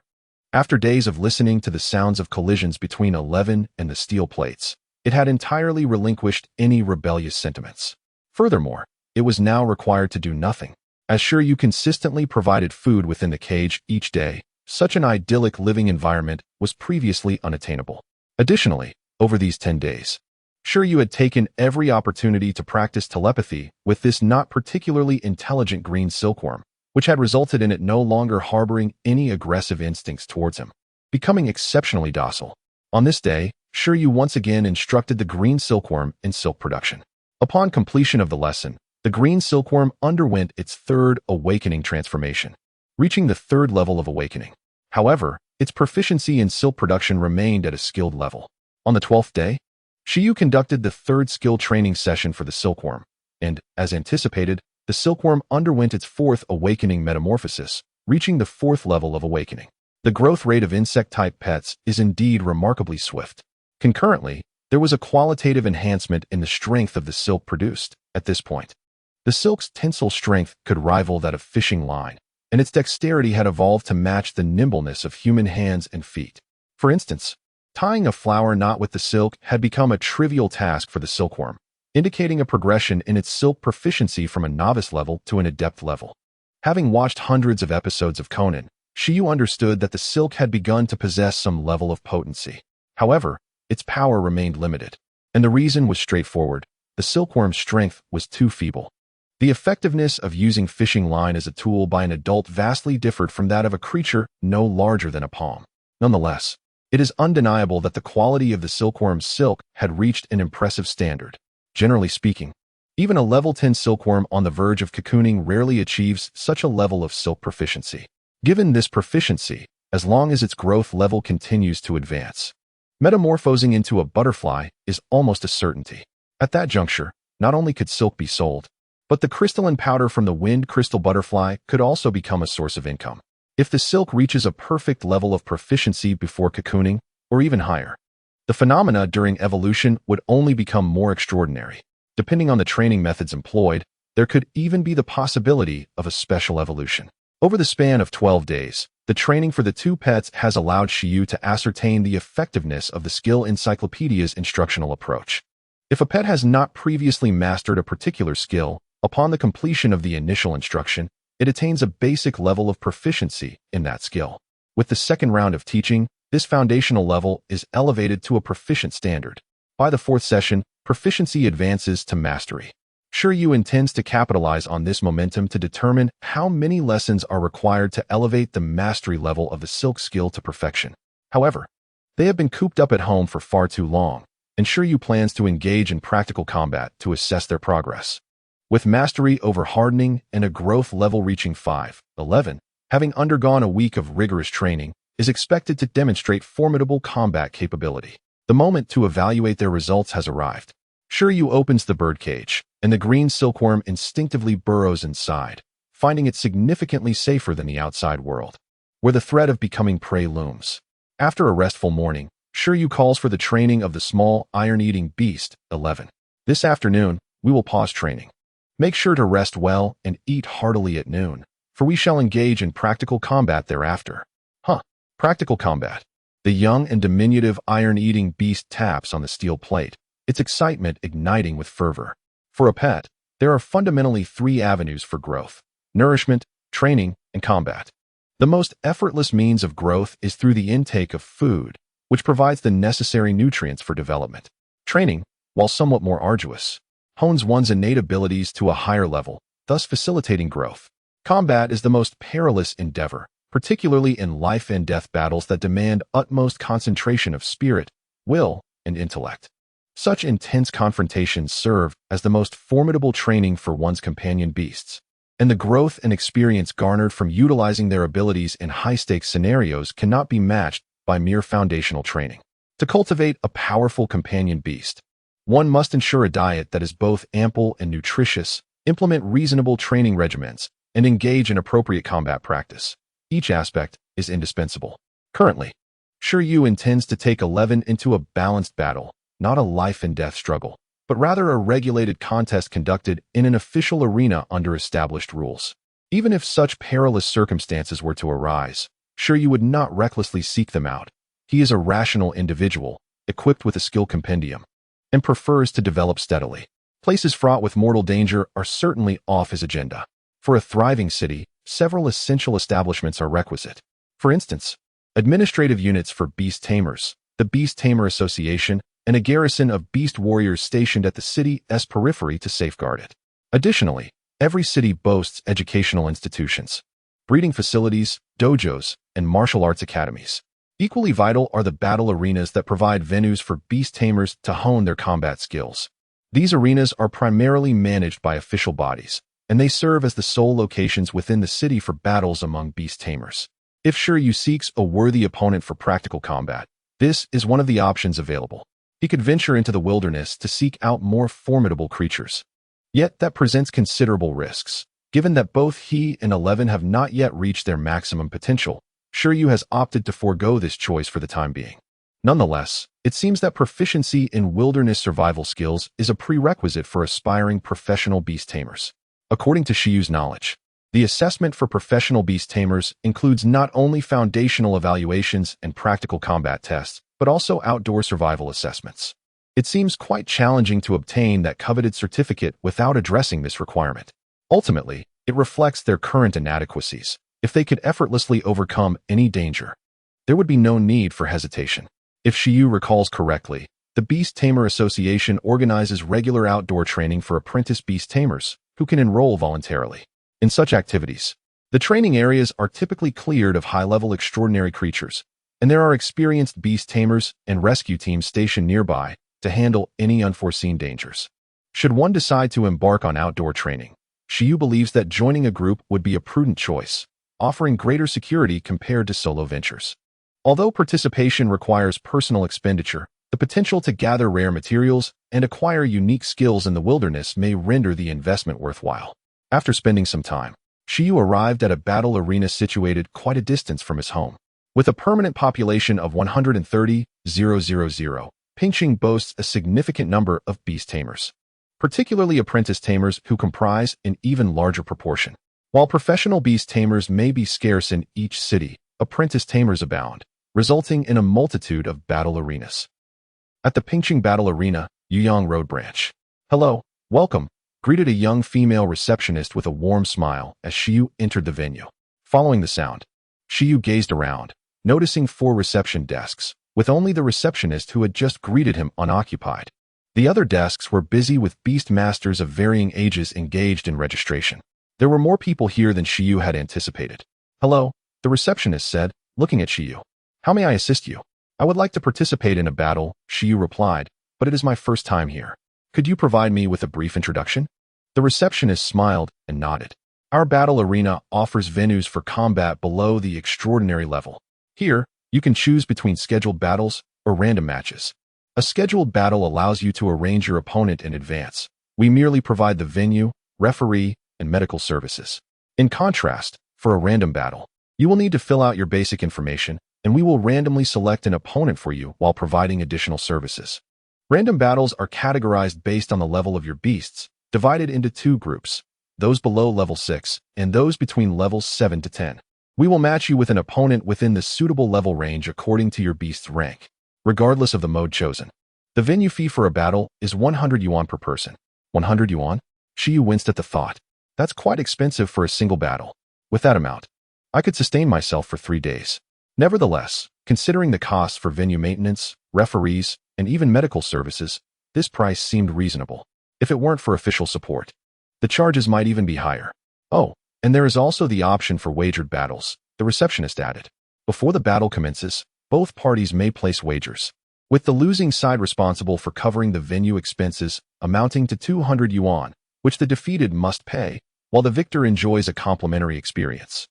after days of listening to the sounds of collisions between 11 and the steel plates, it had entirely relinquished any rebellious sentiments. Furthermore, it was now required to do nothing, as Shi Yu consistently provided food within the cage each day, Such an idyllic living environment was previously unattainable. Additionally, over these 10 days, Shi Yu had taken every opportunity to practice telepathy with this not particularly intelligent green silkworm, which had resulted in it no longer harboring any aggressive instincts towards him, becoming exceptionally docile. On this day, Shi Yu once again instructed the green silkworm in silk production. Upon completion of the lesson, the green silkworm underwent its third awakening transformation, reaching the third level of awakening. However, its proficiency in silk production remained at a skilled level. On the 12th day, Shi Yu conducted the third skill training session for the silkworm, and, as anticipated, the silkworm underwent its fourth awakening metamorphosis, reaching the fourth level of awakening. The growth rate of insect-type pets is indeed remarkably swift. Concurrently, there was a qualitative enhancement in the strength of the silk produced. At this point, the silk's tensile strength could rival that of fishing line, and its dexterity had evolved to match the nimbleness of human hands and feet. For instance, tying a flower knot with the silk had become a trivial task for the silkworm, indicating a progression in its silk proficiency from a novice level to an adept level. Having watched hundreds of episodes of Conan, Shi Yu understood that the silk had begun to possess some level of potency. However, its power remained limited, and the reason was straightforward: the silkworm's strength was too feeble. The effectiveness of using fishing line as a tool by an adult vastly differed from that of a creature no larger than a palm. Nonetheless, it is undeniable that the quality of the silkworm's silk had reached an impressive standard. Generally speaking, even a level 10 silkworm on the verge of cocooning rarely achieves such a level of silk proficiency. Given this proficiency, as long as its growth level continues to advance, metamorphosing into a butterfly is almost a certainty. At that juncture, not only could silk be sold, but the crystalline powder from the wind crystal butterfly could also become a source of income. If the silk reaches a perfect level of proficiency before cocooning, or even higher, the phenomena during evolution would only become more extraordinary. Depending on the training methods employed, there could even be the possibility of a special evolution. Over the span of 12 days, the training for the two pets has allowed Shi Yu to ascertain the effectiveness of the Skill Encyclopedia's instructional approach. If a pet has not previously mastered a particular skill, upon the completion of the initial instruction, it attains a basic level of proficiency in that skill. With the second round of teaching, this foundational level is elevated to a proficient standard. By the fourth session, proficiency advances to mastery. Shi Yu intends to capitalize on this momentum to determine how many lessons are required to elevate the mastery level of the silk skill to perfection. However, they have been cooped up at home for far too long, and Shi Yu plans to engage in practical combat to assess their progress. With mastery over hardening and a growth level reaching 5-11, having undergone a week of rigorous training, is expected to demonstrate formidable combat capability. The moment to evaluate their results has arrived. Shi Yu opens the birdcage, and the green silkworm instinctively burrows inside, finding it significantly safer than the outside world, where the threat of becoming prey looms. After a restful morning, Shi Yu calls for the training of the small, iron-eating beast, 11. This afternoon, we will pause training. Make sure to rest well and eat heartily at noon, for we shall engage in practical combat thereafter. Practical combat. The young and diminutive iron-eating beast taps on the steel plate, its excitement igniting with fervor. For a pet, there are fundamentally three avenues for growth: nourishment, training, and combat. The most effortless means of growth is through the intake of food, which provides the necessary nutrients for development. Training, while somewhat more arduous, hones one's innate abilities to a higher level, thus facilitating growth. Combat is the most perilous endeavor, particularly in life and death battles that demand utmost concentration of spirit, will, and intellect. Such intense confrontations serve as the most formidable training for one's companion beasts, and the growth and experience garnered from utilizing their abilities in high-stakes scenarios cannot be matched by mere foundational training. To cultivate a powerful companion beast, one must ensure a diet that is both ample and nutritious, implement reasonable training regimens, and engage in appropriate combat practice. Each aspect is indispensable. Currently, Shi Yu intends to take 11 into a balanced battle, not a life-and-death struggle, but rather a regulated contest conducted in an official arena under established rules. Even if such perilous circumstances were to arise, Shi Yu would not recklessly seek them out. He is a rational individual, equipped with a skill compendium, and prefers to develop steadily. Places fraught with mortal danger are certainly off his agenda. For a thriving city, several essential establishments are requisite. For instance, administrative units for beast tamers, the Beast Tamer Association, and a garrison of beast warriors stationed at the city's periphery to safeguard it. Additionally, every city boasts educational institutions, breeding facilities, dojos, and martial arts academies. Equally vital are the battle arenas that provide venues for beast tamers to hone their combat skills. These arenas are primarily managed by official bodies, and they serve as the sole locations within the city for battles among beast tamers. If Shi Yu seeks a worthy opponent for practical combat, this is one of the options available. He could venture into the wilderness to seek out more formidable creatures. Yet that presents considerable risks. Given that both he and 11 have not yet reached their maximum potential, Shi Yu has opted to forego this choice for the time being. Nonetheless, it seems that proficiency in wilderness survival skills is a prerequisite for aspiring professional beast tamers. According to Shi Yu's knowledge, the assessment for professional beast tamers includes not only foundational evaluations and practical combat tests, but also outdoor survival assessments. It seems quite challenging to obtain that coveted certificate without addressing this requirement. Ultimately, it reflects their current inadequacies. If they could effortlessly overcome any danger, there would be no need for hesitation. If Shi Yu recalls correctly, the Beast Tamer Association organizes regular outdoor training for apprentice beast tamers who can enroll voluntarily. In such activities, the training areas are typically cleared of high-level extraordinary creatures, and there are experienced beast tamers and rescue teams stationed nearby to handle any unforeseen dangers. Should one decide to embark on outdoor training, Shi Yu believes that joining a group would be a prudent choice, offering greater security compared to solo ventures. Although participation requires personal expenditure, the potential to gather rare materials and acquire unique skills in the wilderness may render the investment worthwhile. After spending some time, Shi Yu arrived at a battle arena situated quite a distance from his home. With a permanent population of 130,000, Pingqing boasts a significant number of beast tamers, particularly apprentice tamers who comprise an even larger proportion. While professional beast tamers may be scarce in each city, apprentice tamers abound, resulting in a multitude of battle arenas. At the Pingqing Battle Arena, Yuyang Road Branch. "Hello, welcome," greeted a young female receptionist with a warm smile as Shi Yu entered the venue. Following the sound, Shi Yu gazed around, noticing 4 reception desks, with only the receptionist who had just greeted him unoccupied. The other desks were busy with beast masters of varying ages engaged in registration. There were more people here than Shi Yu had anticipated. "Hello," the receptionist said, looking at Shi Yu. "How may I assist you?" "I would like to participate in a battle," Shi Yu replied, "but it is my first time here. Could you provide me with a brief introduction?" The receptionist smiled and nodded. "Our battle arena offers venues for combat below the extraordinary level. Here, you can choose between scheduled battles or random matches. A scheduled battle allows you to arrange your opponent in advance. We merely provide the venue, referee, and medical services. In contrast, for a random battle, you will need to fill out your basic information, and we will randomly select an opponent for you while providing additional services. Random battles are categorized based on the level of your beasts, divided into 2 groups, those below level 6 and those between levels 7 to 10. We will match you with an opponent within the suitable level range according to your beast's rank, regardless of the mode chosen. The venue fee for a battle is 100 yuan per person. 100 yuan? Shi Yu winced at the thought. That's quite expensive for a single battle. With that amount, I could sustain myself for 3 days. Nevertheless, considering the costs for venue maintenance, referees, and even medical services, this price seemed reasonable. If it weren't for official support, the charges might even be higher. "Oh, and there is also the option for wagered battles," the receptionist added. "Before the battle commences, both parties may place wagers, with the losing side responsible for covering the venue expenses amounting to 200 yuan, which the defeated must pay, while the victor enjoys a complimentary experience.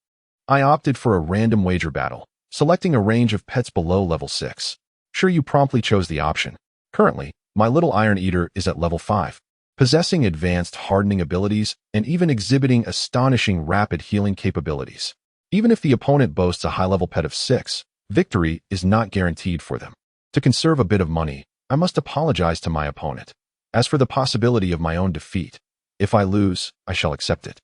I opted for a random wager battle, selecting a range of pets below level 6. Shi Yu promptly chose the option. Currently, my little Iron Eater is at level 5, possessing advanced hardening abilities and even exhibiting astonishing rapid healing capabilities. Even if the opponent boasts a high-level pet of 6, victory is not guaranteed for them. To conserve a bit of money, I must apologize to my opponent. As for the possibility of my own defeat, if I lose, I shall accept it.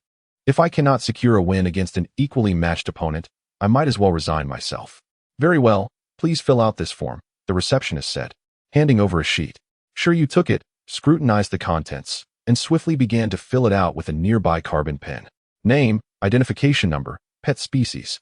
If I cannot secure a win against an equally matched opponent, I might as well resign myself." "Very well, please fill out this form," the receptionist said, handing over a sheet. Shi Yu took it, scrutinized the contents, and swiftly began to fill it out with a nearby carbon pen. Name, identification number, pet species.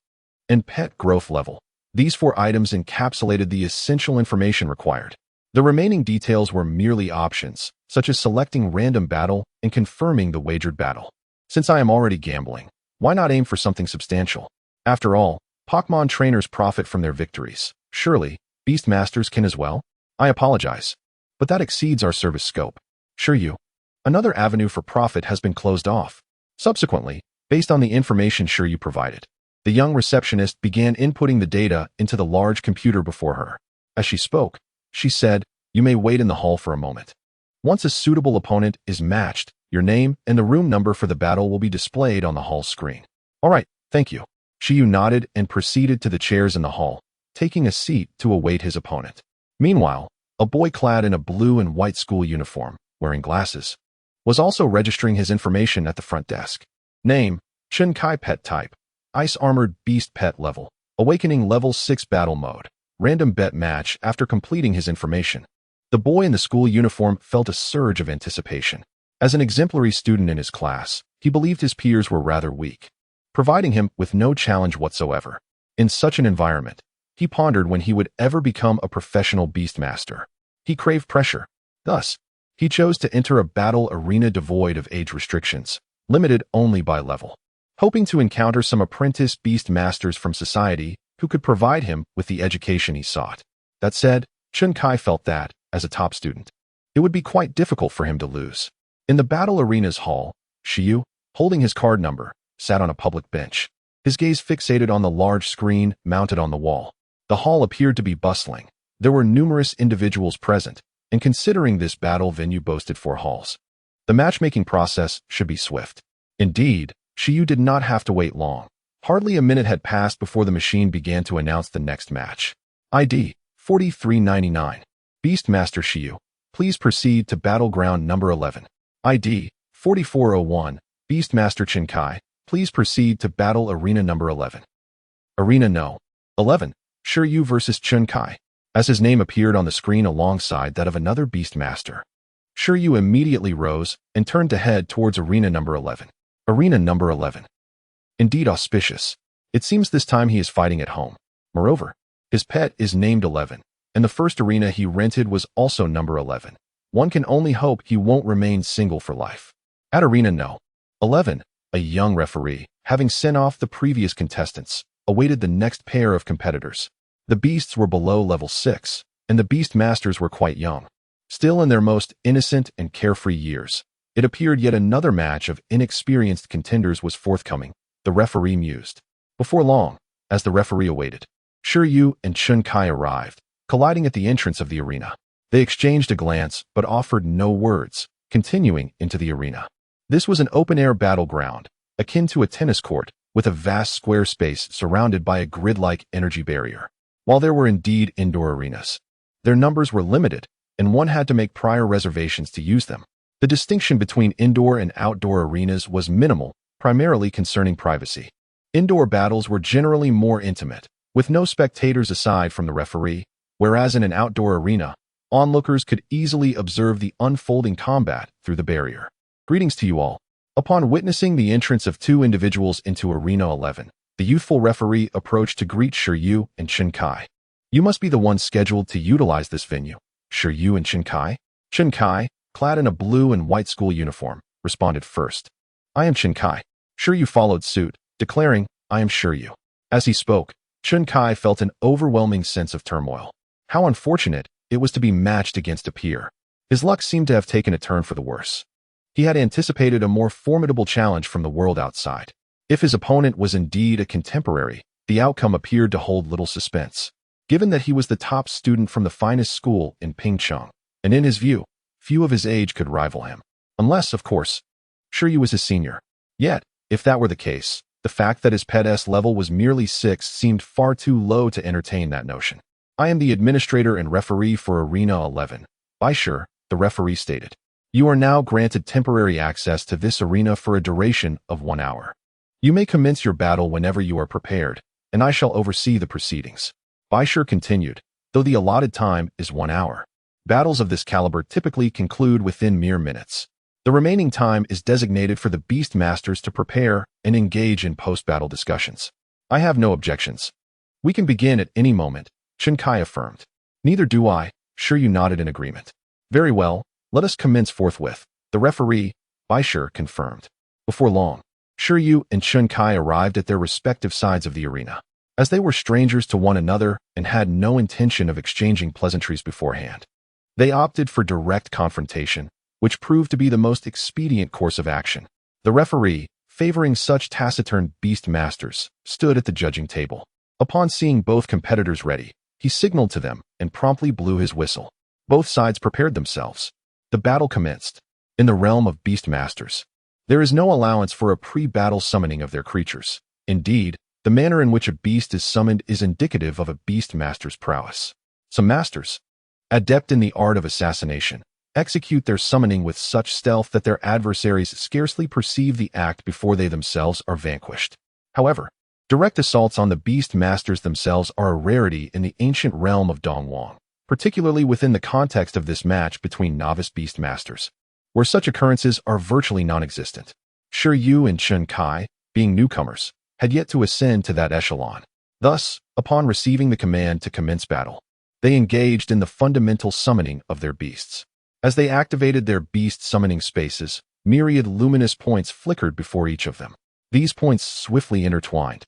and pet growth level. These 4 items encapsulated the essential information required. The remaining details were merely options, such as selecting random battle and confirming the wagered battle. Since I am already gambling, why not aim for something substantial? After all, Pokemon trainers profit from their victories. Surely, Beastmasters can as well? I apologize, but that exceeds our service scope. Shi Yu. Another avenue for profit has been closed off. Subsequently, based on the information Shi Yu provided, the young receptionist began inputting the data into the large computer before her. As she spoke, she said, "You may wait in the hall for a moment. Once a suitable opponent is matched, your name and the room number for the battle will be displayed on the hall screen." "All right, thank you." Shi Yu nodded and proceeded to the chairs in the hall, taking a seat to await his opponent. Meanwhile, a boy clad in a blue and white school uniform, wearing glasses, was also registering his information at the front desk. Name, Chun-Kai. Pet type, Ice Armored Beast. Pet level, Awakening level 6. Battle mode, random bet match. After completing his information, the boy in the school uniform felt a surge of anticipation. As an exemplary student in his class, he believed his peers were rather weak, providing him with no challenge whatsoever. In such an environment, he pondered when he would ever become a professional beastmaster. He craved pressure. Thus, he chose to enter a battle arena devoid of age restrictions, limited only by level, hoping to encounter some apprentice beastmasters from society who could provide him with the education he sought. That said, Chun-Kai felt that, as a top student, it would be quite difficult for him to lose. In the battle arena's hall, Shi Yu, holding his card number, sat on a public bench, his gaze fixated on the large screen mounted on the wall. The hall appeared to be bustling. There were numerous individuals present, and considering this battle venue boasted 4 halls, the matchmaking process should be swift. Indeed, Shi Yu did not have to wait long. Hardly a minute had passed before the machine began to announce the next match. ID 4399. Beastmaster Shi Yu, please proceed to battleground number 11. ID 4401. Beastmaster Chun-Kai, please proceed to battle arena number 11. Arena No. 11. Shi Yu versus Chun-Kai. As his name appeared on the screen alongside that of another Beastmaster, Shi Yu immediately rose and turned to head towards arena number 11. Arena number 11. Indeed auspicious. It seems this time he is fighting at home. Moreover, his pet is named 11, and the first arena he rented was also number 11. One can only hope he won't remain single for life. At arena No. 11, a young referee, having sent off the previous contestants, awaited the next pair of competitors. The beasts were below level 6, and the beastmasters were quite young. Still in their most innocent and carefree years, it appeared yet another match of inexperienced contenders was forthcoming, the referee mused. Before long, as the referee awaited, Shi Yu and Chun-Kai arrived, colliding at the entrance of the arena. They exchanged a glance but offered no words, continuing into the arena. This was an open-air battleground, akin to a tennis court, with a vast square space surrounded by a grid-like energy barrier. While there were indeed indoor arenas, their numbers were limited, and one had to make prior reservations to use them. The distinction between indoor and outdoor arenas was minimal, primarily concerning privacy. Indoor battles were generally more intimate, with no spectators aside from the referee, whereas in an outdoor arena, onlookers could easily observe the unfolding combat through the barrier. Greetings to you all. Upon witnessing the entrance of 2 individuals into Arena 11, the youthful referee approached to greet Shi Yu and Chun-Kai. You must be the ones scheduled to utilize this venue. Shi Yu and Chun-Kai? Chun-Kai, clad in a blue and white school uniform, responded first. I am Chun-Kai. Shi Yu followed suit, declaring, I am Shi Yu. As he spoke, Chun-Kai felt an overwhelming sense of turmoil. How unfortunate it was to be matched against a peer. His luck seemed to have taken a turn for the worse. He had anticipated a more formidable challenge from the world outside. If his opponent was indeed a contemporary, the outcome appeared to hold little suspense, given that he was the top student from the finest school in Pingcheng, and in his view, few of his age could rival him. Unless, of course, Shi Yu was his senior. Yet, if that were the case, the fact that his pet's level was merely 6 seemed far too low to entertain that notion. I am the administrator and referee for Arena 11. By sure, the referee stated. You are now granted temporary access to this arena for a duration of 1 hour. You may commence your battle whenever you are prepared, and I shall oversee the proceedings. Baishur continued, though the allotted time is 1 hour. Battles of this caliber typically conclude within mere minutes. The remaining time is designated for the Beastmasters to prepare and engage in post-battle discussions. I have no objections. We can begin at any moment, Chen Kai affirmed. Neither do I, Shi Yu nodded in agreement. Very well, let us commence forthwith, the referee, Baisher, confirmed. Before long, Shi Yu and Chen Kai arrived at their respective sides of the arena. As they were strangers to one another and had no intention of exchanging pleasantries beforehand, they opted for direct confrontation, which proved to be the most expedient course of action. The referee, favoring such taciturn beast masters, stood at the judging table. Upon seeing both competitors ready, he signaled to them and promptly blew his whistle. Both sides prepared themselves. The battle commenced. In the realm of beast masters, there is no allowance for a pre-battle summoning of their creatures. Indeed, the manner in which a beast is summoned is indicative of a beast master's prowess. Some masters, adept in the art of assassination, execute their summoning with such stealth that their adversaries scarcely perceive the act before they themselves are vanquished. However, direct assaults on the beast masters themselves are a rarity in the ancient realm of Dongwang, particularly within the context of this match between novice beast masters, where such occurrences are virtually non-existent. Shi Yu and Chen Kai, being newcomers, had yet to ascend to that echelon. Thus, upon receiving the command to commence battle, they engaged in the fundamental summoning of their beasts. As they activated their beast summoning spaces, myriad luminous points flickered before each of them. These points swiftly intertwined,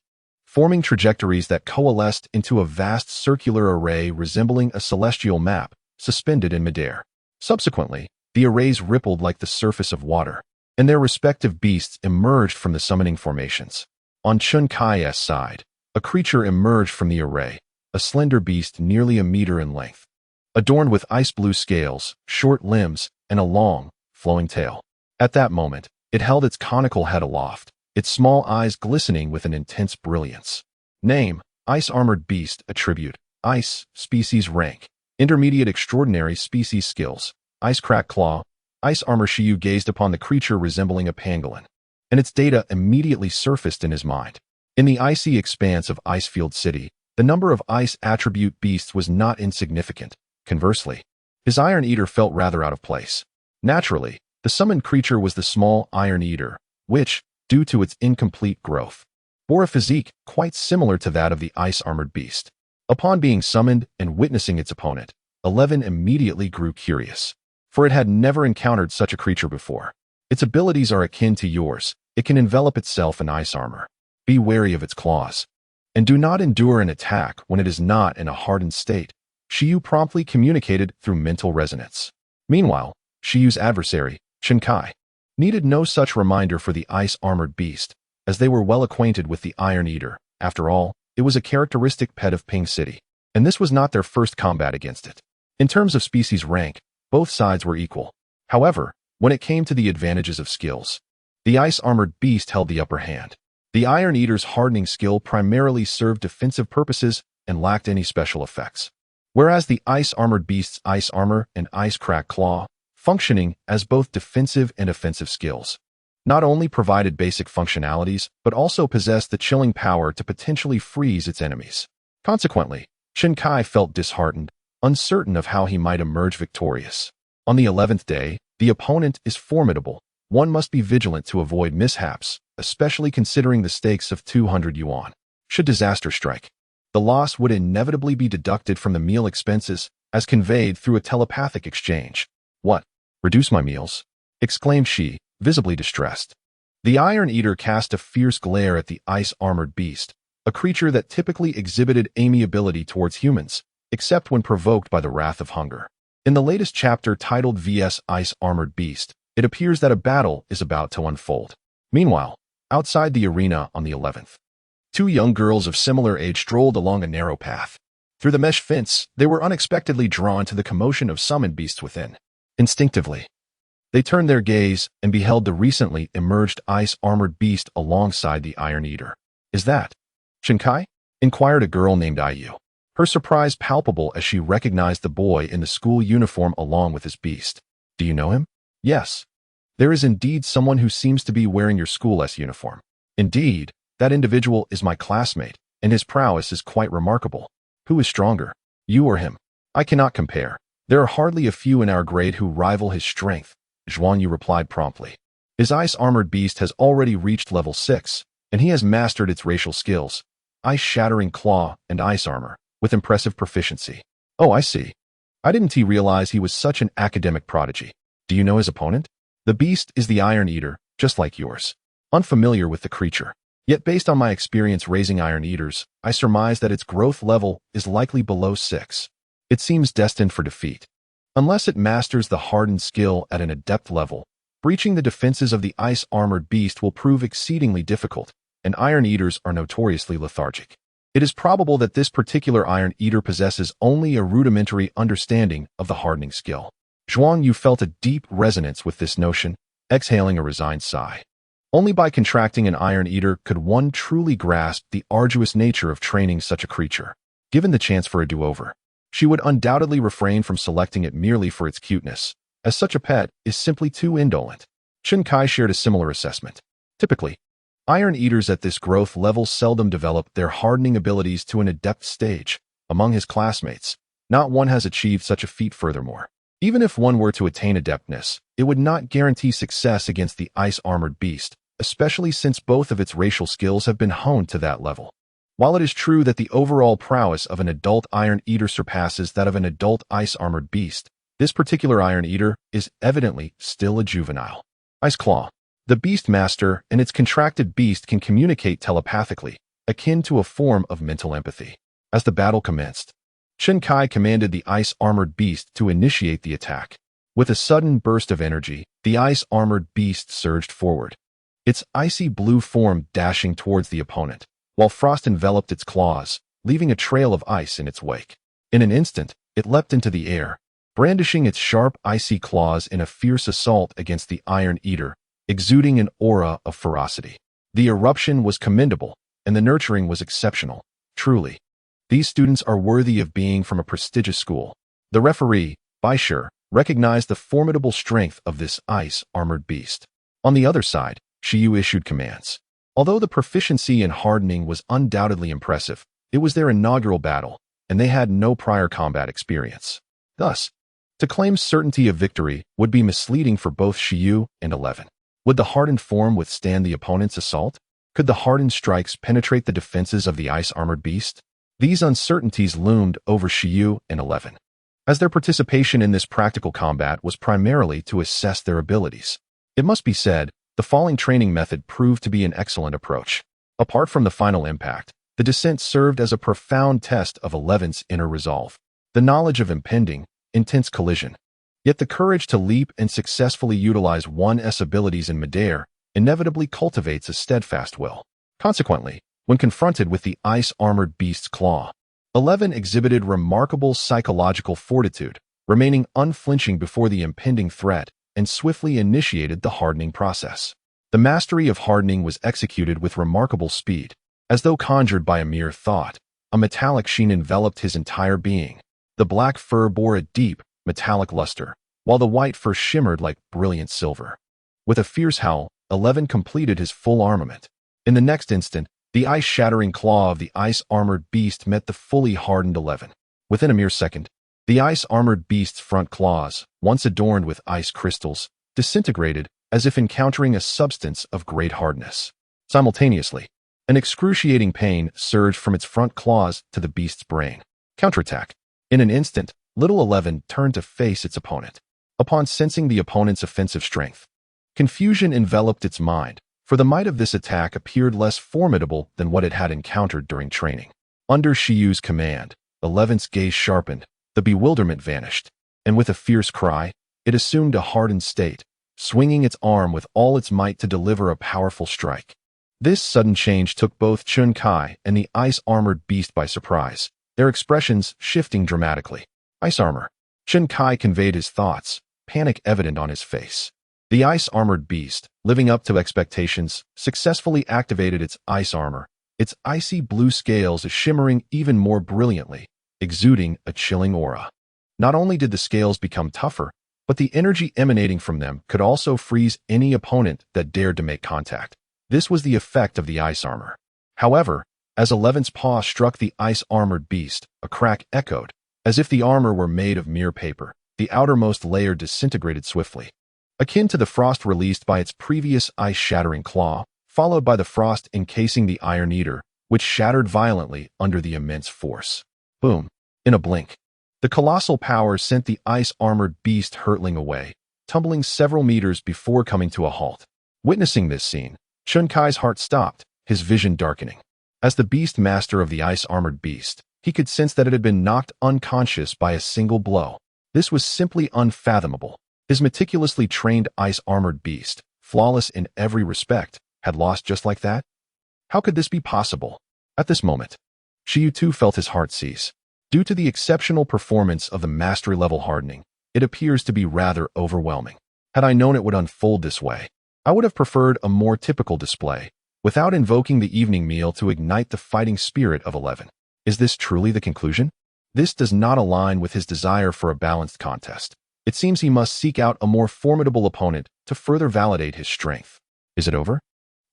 forming trajectories that coalesced into a vast circular array resembling a celestial map suspended in midair. Subsequently, the arrays rippled like the surface of water, and their respective beasts emerged from the summoning formations. On Chen Kai's side, a creature emerged from the array, a slender beast nearly a meter in length, adorned with ice-blue scales, short limbs, and a long, flowing tail. At that moment, it held its conical head aloft, its small eyes glistening with an intense brilliance. Name: Ice-Armored Beast. Attribute: Ice. Species: Rank. Intermediate. Extraordinary Species: Skills: Ice Crack Claw. Ice Armor. Shi Yu gazed upon the creature resembling a pangolin, and its data immediately surfaced in his mind. In the icy expanse of Icefield City, the number of ice attribute beasts was not insignificant. Conversely, his Iron Eater felt rather out of place. Naturally, the summoned creature was the small Iron Eater, which, due to its incomplete growth, bore a physique quite similar to that of the ice-armored beast. Upon being summoned and witnessing its opponent, 11 immediately grew curious, for it had never encountered such a creature before. Its abilities are akin to yours. It can envelop itself in ice armor. Be wary of its claws, and do not endure an attack when it is not in a hardened state, Shi Yu promptly communicated through mental resonance. Meanwhile, Shi Yu's adversary, Chen Kai, needed no such reminder for the ice-armored beast, as they were well acquainted with the Iron Eater. After all, it was a characteristic pet of Ping City, and this was not their first combat against it. In terms of species rank, both sides were equal. However, when it came to the advantages of skills, the ice-armored beast held the upper hand. The Iron Eater's hardening skill primarily served defensive purposes and lacked any special effects, whereas the ice-armored beast's ice armor and ice crack claw, functioning as both defensive and offensive skills, not only provided basic functionalities, but also possessed the chilling power to potentially freeze its enemies. Consequently, Chen Kai felt disheartened, uncertain of how he might emerge victorious. On the 11th day, the opponent is formidable. One must be vigilant to avoid mishaps, especially considering the stakes of 200 yuan. Should disaster strike, the loss would inevitably be deducted from the meal expenses, as conveyed through a telepathic exchange. What? Reduce my meals? Exclaimed Shi, visibly distressed. The Iron Eater cast a fierce glare at the ice-armored beast, a creature that typically exhibited amiability towards humans, except when provoked by the wrath of hunger. In the latest chapter titled VS Ice-Armored Beast, it appears that a battle is about to unfold. Meanwhile, outside the arena on the 11th, two young girls of similar age strolled along a narrow path. Through the mesh fence, they were unexpectedly drawn to the commotion of summoned beasts within. Instinctively, they turned their gaze and beheld the recently emerged ice-armored beast alongside the Iron Eater. "Is that Chen Kai?" inquired a girl named Yu, her surprise palpable as she recognized the boy in the school uniform along with his beast. "Do you know him?" "Yes. There is indeed someone who seems to be wearing your school's uniform. Indeed, that individual is my classmate, and his prowess is quite remarkable. Who is stronger, you or him?" "I cannot compare. There are hardly a few in our grade who rival his strength," Zhuan Yu replied promptly. "His ice-armored beast has already reached level 6, and he has mastered its racial skills. ice-shattering claw and ice armor, with impressive proficiency. Oh, I see. I didn't realize he was such an academic prodigy. Do you know his opponent? The beast is the Iron Eater, just like yours. Unfamiliar with the creature. Yet based on my experience raising Iron Eaters, I surmise that its growth level is likely below 6. It seems destined for defeat. Unless it masters the hardened skill at an adept level, breaching the defenses of the ice-armored beast will prove exceedingly difficult, and Iron Eaters are notoriously lethargic. It is probable that this particular Iron Eater possesses only a rudimentary understanding of the hardening skill. Zhuang Yu felt a deep resonance with this notion, exhaling a resigned sigh. Only by contracting an Iron Eater could one truly grasp the arduous nature of training such a creature. Given the chance for a do-over, she would undoubtedly refrain from selecting it merely for its cuteness, as such a pet is simply too indolent. Chen Kai shared a similar assessment. Typically, Iron Eaters at this growth level seldom develop their hardening abilities to an adept stage. Among his classmates, not one has achieved such a feat. Furthermore, even if one were to attain adeptness, it would not guarantee success against the ice-armored beast, especially since both of its racial skills have been honed to that level. While it is true that the overall prowess of an adult Iron Eater surpasses that of an adult ice-armored beast, this particular Iron Eater is evidently still a juvenile. Ice Claw. The Beast Master and its contracted beast can communicate telepathically, akin to a form of mental empathy. As the battle commenced, Chen Kai commanded the ice-armored beast to initiate the attack. With a sudden burst of energy, the ice-armored beast surged forward, its icy blue form dashing towards the opponent, while frost enveloped its claws, leaving a trail of ice in its wake. In an instant, it leapt into the air, brandishing its sharp, icy claws in a fierce assault against the Iron Eater, exuding an aura of ferocity. The eruption was commendable, and the nurturing was exceptional. Truly, these students are worthy of being from a prestigious school. The referee, Baishir, recognized the formidable strength of this ice-armored beast. On the other side, Shi Yu issued commands. Although the proficiency in hardening was undoubtedly impressive, it was their inaugural battle, and they had no prior combat experience. Thus, to claim certainty of victory would be misleading for both Shi Yu and 11. Would the hardened form withstand the opponent's assault? Could the hardened strikes penetrate the defenses of the ice-armored beast? These uncertainties loomed over Shi Yu and 11, as their participation in this practical combat was primarily to assess their abilities. It must be said, the falling training method proved to be an excellent approach. Apart from the final impact, the descent served as a profound test of 11's inner resolve, the knowledge of impending, intense collision. Yet the courage to leap and successfully utilize one's abilities in midair inevitably cultivates a steadfast will. Consequently, when confronted with the ice-armored beast's claw, 11 exhibited remarkable psychological fortitude, remaining unflinching before the impending threat, and swiftly initiated the hardening process. The mastery of hardening was executed with remarkable speed. As though conjured by a mere thought, a metallic sheen enveloped his entire being. The black fur bore a deep, metallic luster, while the white fur shimmered like brilliant silver. With a fierce howl, 11 completed his full armament. In the next instant, the ice-shattering claw of the ice-armored beast met the fully hardened 11. Within a mere second, the ice-armored beast's front claws, once adorned with ice crystals, disintegrated as if encountering a substance of great hardness. Simultaneously, an excruciating pain surged from its front claws to the beast's brain. Counterattack. In an instant, little 11 turned to face its opponent. Upon sensing the opponent's offensive strength, confusion enveloped its mind, for the might of this attack appeared less formidable than what it had encountered during training. Under Shi Yu's command, 11's gaze sharpened, the bewilderment vanished, and with a fierce cry, it assumed a hardened state, swinging its arm with all its might to deliver a powerful strike. This sudden change took both Chen Kai and the ice-armored beast by surprise, their expressions shifting dramatically. Ice armor. Chen Kai conveyed his thoughts, panic evident on his face. The ice-armored beast, living up to expectations, successfully activated its ice armor, its icy blue scales shimmering even more brilliantly, exuding a chilling aura. Not only did the scales become tougher, but the energy emanating from them could also freeze any opponent that dared to make contact. This was the effect of the ice armor. However, as 11's paw struck the ice-armored beast, a crack echoed. As if the armor were made of mere paper, the outermost layer disintegrated swiftly. Akin to the frost released by its previous ice-shattering claw, followed by the frost encasing the Iron Eater, which shattered violently under the immense force. Boom! In a blink, the colossal power sent the ice-armored beast hurtling away, tumbling several meters before coming to a halt. Witnessing this scene, Chun Kai's heart stopped, his vision darkening. As the beast master of the ice-armored beast, he could sense that it had been knocked unconscious by a single blow. This was simply unfathomable. His meticulously trained ice-armored beast, flawless in every respect, had lost just like that? How could this be possible? At this moment, Shi Yu too felt his heart seize. Due to the exceptional performance of the mastery-level hardening, it appears to be rather overwhelming. Had I known it would unfold this way, I would have preferred a more typical display, without invoking the evening meal to ignite the fighting spirit of 11. Is this truly the conclusion? This does not align with his desire for a balanced contest. It seems he must seek out a more formidable opponent to further validate his strength. Is it over?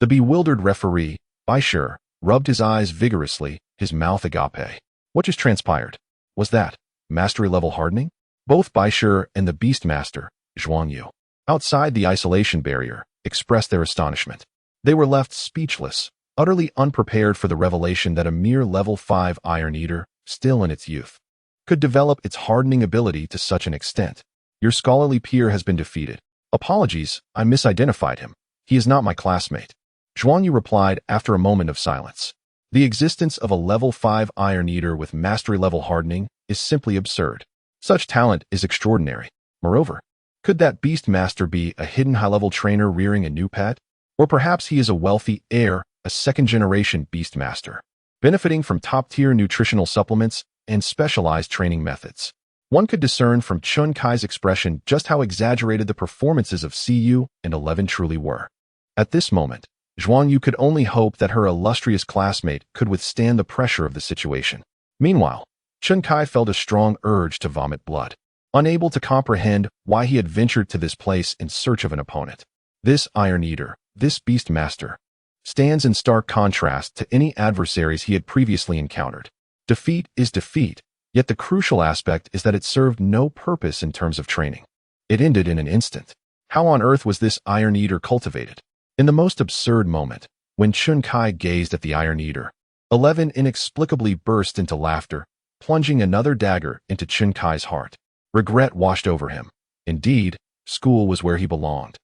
The bewildered referee, Bai Shi, rubbed his eyes vigorously, his mouth agape. What just transpired? Was that mastery-level hardening? Both Bai Shi and the Beastmaster, Zhuang Yu, outside the isolation barrier, expressed their astonishment. They were left speechless, utterly unprepared for the revelation that a mere level 5 Iron Eater, still in its youth, could develop its hardening ability to such an extent. Your scholarly peer has been defeated. Apologies, I misidentified him. He is not my classmate. Zhuang Yu replied after a moment of silence. The existence of a level 5 Iron Eater with mastery-level hardening is simply absurd. Such talent is extraordinary. Moreover, could that Beastmaster be a hidden high-level trainer rearing a new pet? Or perhaps he is a wealthy heir, a second-generation Beastmaster, benefiting from top-tier nutritional supplements and specialized training methods. One could discern from Chun Kai's expression just how exaggerated the performances of Shi Yu and 11 truly were. At this moment, Zhuang Yu could only hope that her illustrious classmate could withstand the pressure of the situation. Meanwhile, Chun Kai felt a strong urge to vomit blood, unable to comprehend why he had ventured to this place in search of an opponent. This Iron Eater, this Beastmaster, stands in stark contrast to any adversaries he had previously encountered. Defeat is defeat, yet the crucial aspect is that it served no purpose in terms of training. It ended in an instant. How on earth was this Iron Eater cultivated? In the most absurd moment, when Chun Kai gazed at the Iron Eater, 11 inexplicably burst into laughter, plunging another dagger into Chun Kai's heart. Regret washed over him. Indeed, school was where he belonged,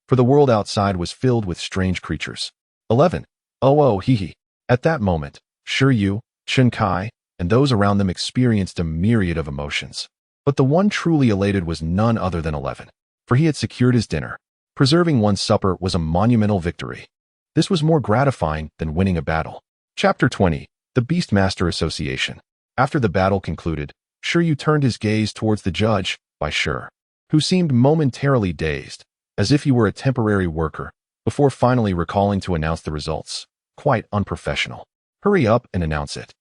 for the world outside was filled with strange creatures. 11. Oh, hee hee. At that moment, Shi Yu, Chun Kai, and those around them experienced a myriad of emotions. But the one truly elated was none other than 11, for he had secured his dinner. Preserving one's supper was a monumental victory. This was more gratifying than winning a battle. Chapter 20. The Beastmaster Association. After the battle concluded, Shi Yu turned his gaze towards the judge, Bai Shi, who seemed momentarily dazed, as if he were a temporary worker, before finally recalling to announce the results. Quite unprofessional. Hurry up and announce it.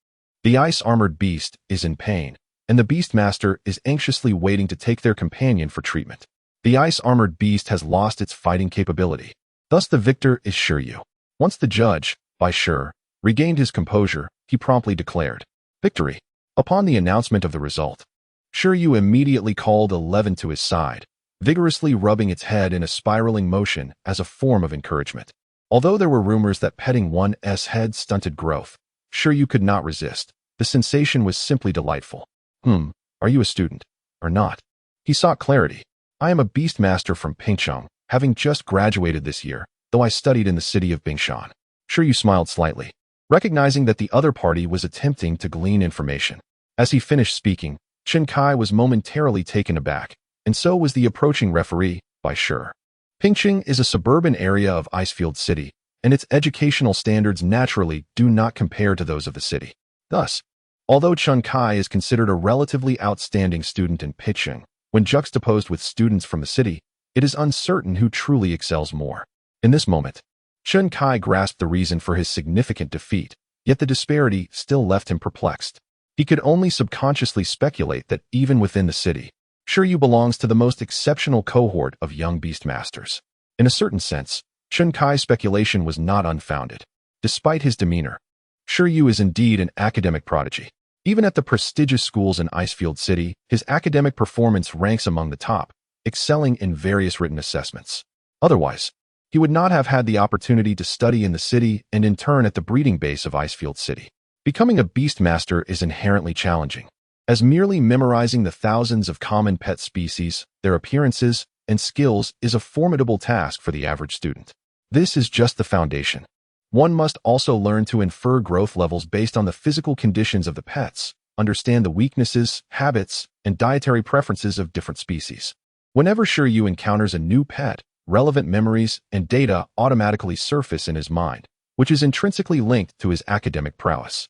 The ice-armored beast is in pain, and the Beastmaster is anxiously waiting to take their companion for treatment. The ice-armored beast has lost its fighting capability. Thus the victor is Shi Yu. Once the judge, Bai Shi, regained his composure, he promptly declared victory. Upon the announcement of the result, Shi Yu immediately called 11 to his side, vigorously rubbing its head in a spiraling motion as a form of encouragement. Although there were rumors that petting one's head stunted growth, Shi Yu could not resist. The sensation was simply delightful. Are you a student? Or not? He sought clarity. I am a Beastmaster from Pingcheng, having just graduated this year, though I studied in the city of Bingshan. Shi Yu smiled slightly, recognizing that the other party was attempting to glean information. As he finished speaking, Chun Kai was momentarily taken aback, and so was the approaching referee, Bai Shi. Pingcheng is a suburban area of Icefield City, and its educational standards naturally do not compare to those of the city. Thus, although Chun Kai is considered a relatively outstanding student in Pingcheng, when juxtaposed with students from the city, it is uncertain who truly excels more. In this moment, Chun Kai grasped the reason for his significant defeat, yet the disparity still left him perplexed. He could only subconsciously speculate that even within the city, Shi Yu belongs to the most exceptional cohort of young Beastmasters. In a certain sense, Chun Kai's speculation was not unfounded. Despite his demeanor, Shi Yu is indeed an academic prodigy. Even at the prestigious schools in Icefield City, his academic performance ranks among the top, excelling in various written assessments. Otherwise, he would not have had the opportunity to study in the city and in turn at the breeding base of Icefield City. Becoming a beastmaster is inherently challenging, as merely memorizing the thousands of common pet species, their appearances, and skills is a formidable task for the average student. This is just the foundation. One must also learn to infer growth levels based on the physical conditions of the pets, understand the weaknesses, habits, and dietary preferences of different species. Whenever Shi Yu encounters a new pet, relevant memories and data automatically surface in his mind, which is intrinsically linked to his academic prowess.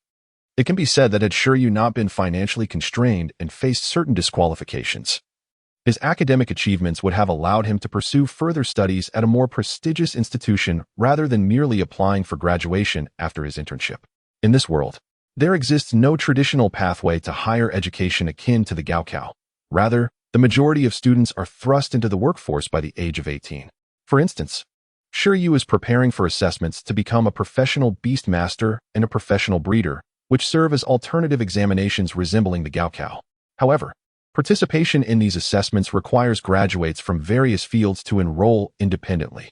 It can be said that had Shi Yu not been financially constrained and faced certain disqualifications, his academic achievements would have allowed him to pursue further studies at a more prestigious institution rather than merely applying for graduation after his internship. In this world, there exists no traditional pathway to higher education akin to the Gaokao. Rather, the majority of students are thrust into the workforce by the age of 18. For instance, Shi Yu is preparing for assessments to become a professional beastmaster and a professional breeder, which serve as alternative examinations resembling the Gaokao. However, participation in these assessments requires graduates from various fields to enroll independently.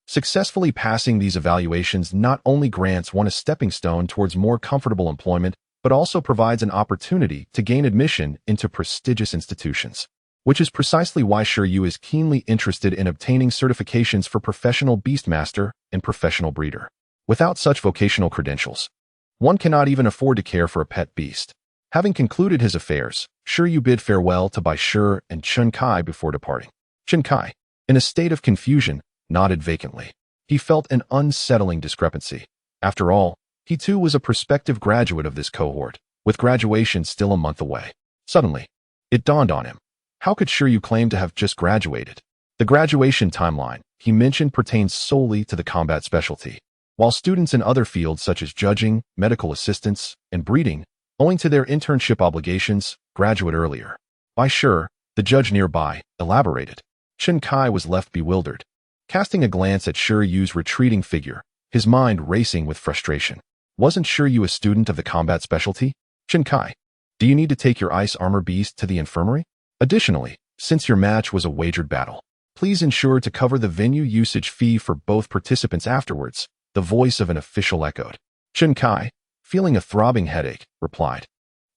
Successfully passing these evaluations not only grants one a stepping stone towards more comfortable employment, but also provides an opportunity to gain admission into prestigious institutions, which is precisely why Shi Yu is keenly interested in obtaining certifications for professional beastmaster and professional breeder. Without such vocational credentials, one cannot even afford to care for a pet beast. Having concluded his affairs, Shi Yu bid farewell to Bai Shi and Chen Kai before departing. Chen Kai, in a state of confusion, nodded vacantly. He felt an unsettling discrepancy. After all, he too was a prospective graduate of this cohort, with graduation still a month away. Suddenly, it dawned on him. How could Shi Yu claim to have just graduated? The graduation timeline he mentioned pertains solely to the combat specialty, while students in other fields such as judging, medical assistance, and breeding, owing to their internship obligations, graduate earlier. Bai Shi, the judge nearby, elaborated. Chen Kai was left bewildered. Casting a glance at Shi Yu's retreating figure, his mind racing with frustration. Wasn't Shi Yu a student of the combat specialty? Chen Kai, do you need to take your ice armor beast to the infirmary? Additionally, since your match was a wagered battle, please ensure to cover the venue usage fee for both participants afterwards, the voice of an official echoed. Chen Kai, feeling a throbbing headache, replied,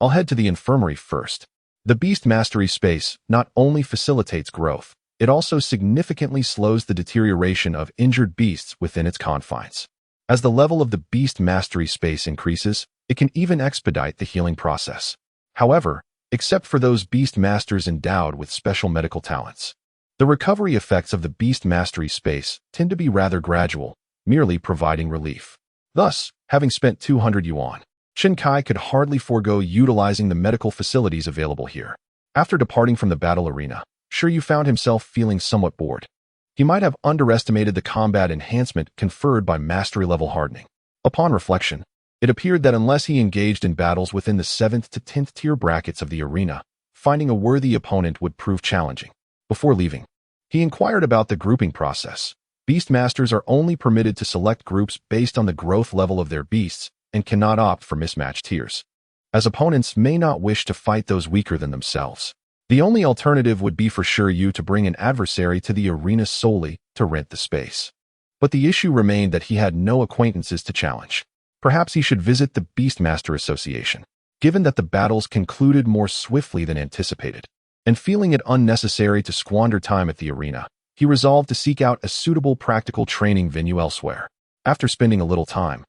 I'll head to the infirmary first. The beast mastery space not only facilitates growth, it also significantly slows the deterioration of injured beasts within its confines. As the level of the beast mastery space increases, it can even expedite the healing process. However, except for those beast masters endowed with special medical talents, the recovery effects of the beast mastery space tend to be rather gradual, merely providing relief. Thus, having spent 200 yuan, Chen Kai could hardly forego utilizing the medical facilities available here. After departing from the battle arena, Shi Yu found himself feeling somewhat bored. He might have underestimated the combat enhancement conferred by mastery-level hardening. Upon reflection, it appeared that unless he engaged in battles within the 7th to 10th tier brackets of the arena, finding a worthy opponent would prove challenging. Before leaving, he inquired about the grouping process. Beastmasters are only permitted to select groups based on the growth level of their beasts and cannot opt for mismatched tiers, as opponents may not wish to fight those weaker than themselves. The only alternative would be for Shi Yu to bring an adversary to the arena solely to rent the space. But the issue remained that he had no acquaintances to challenge. Perhaps he should visit the Beastmaster Association, given that the battles concluded more swiftly than anticipated. And feeling it unnecessary to squander time at the arena, he resolved to seek out a suitable practical training venue elsewhere. After spending a little time,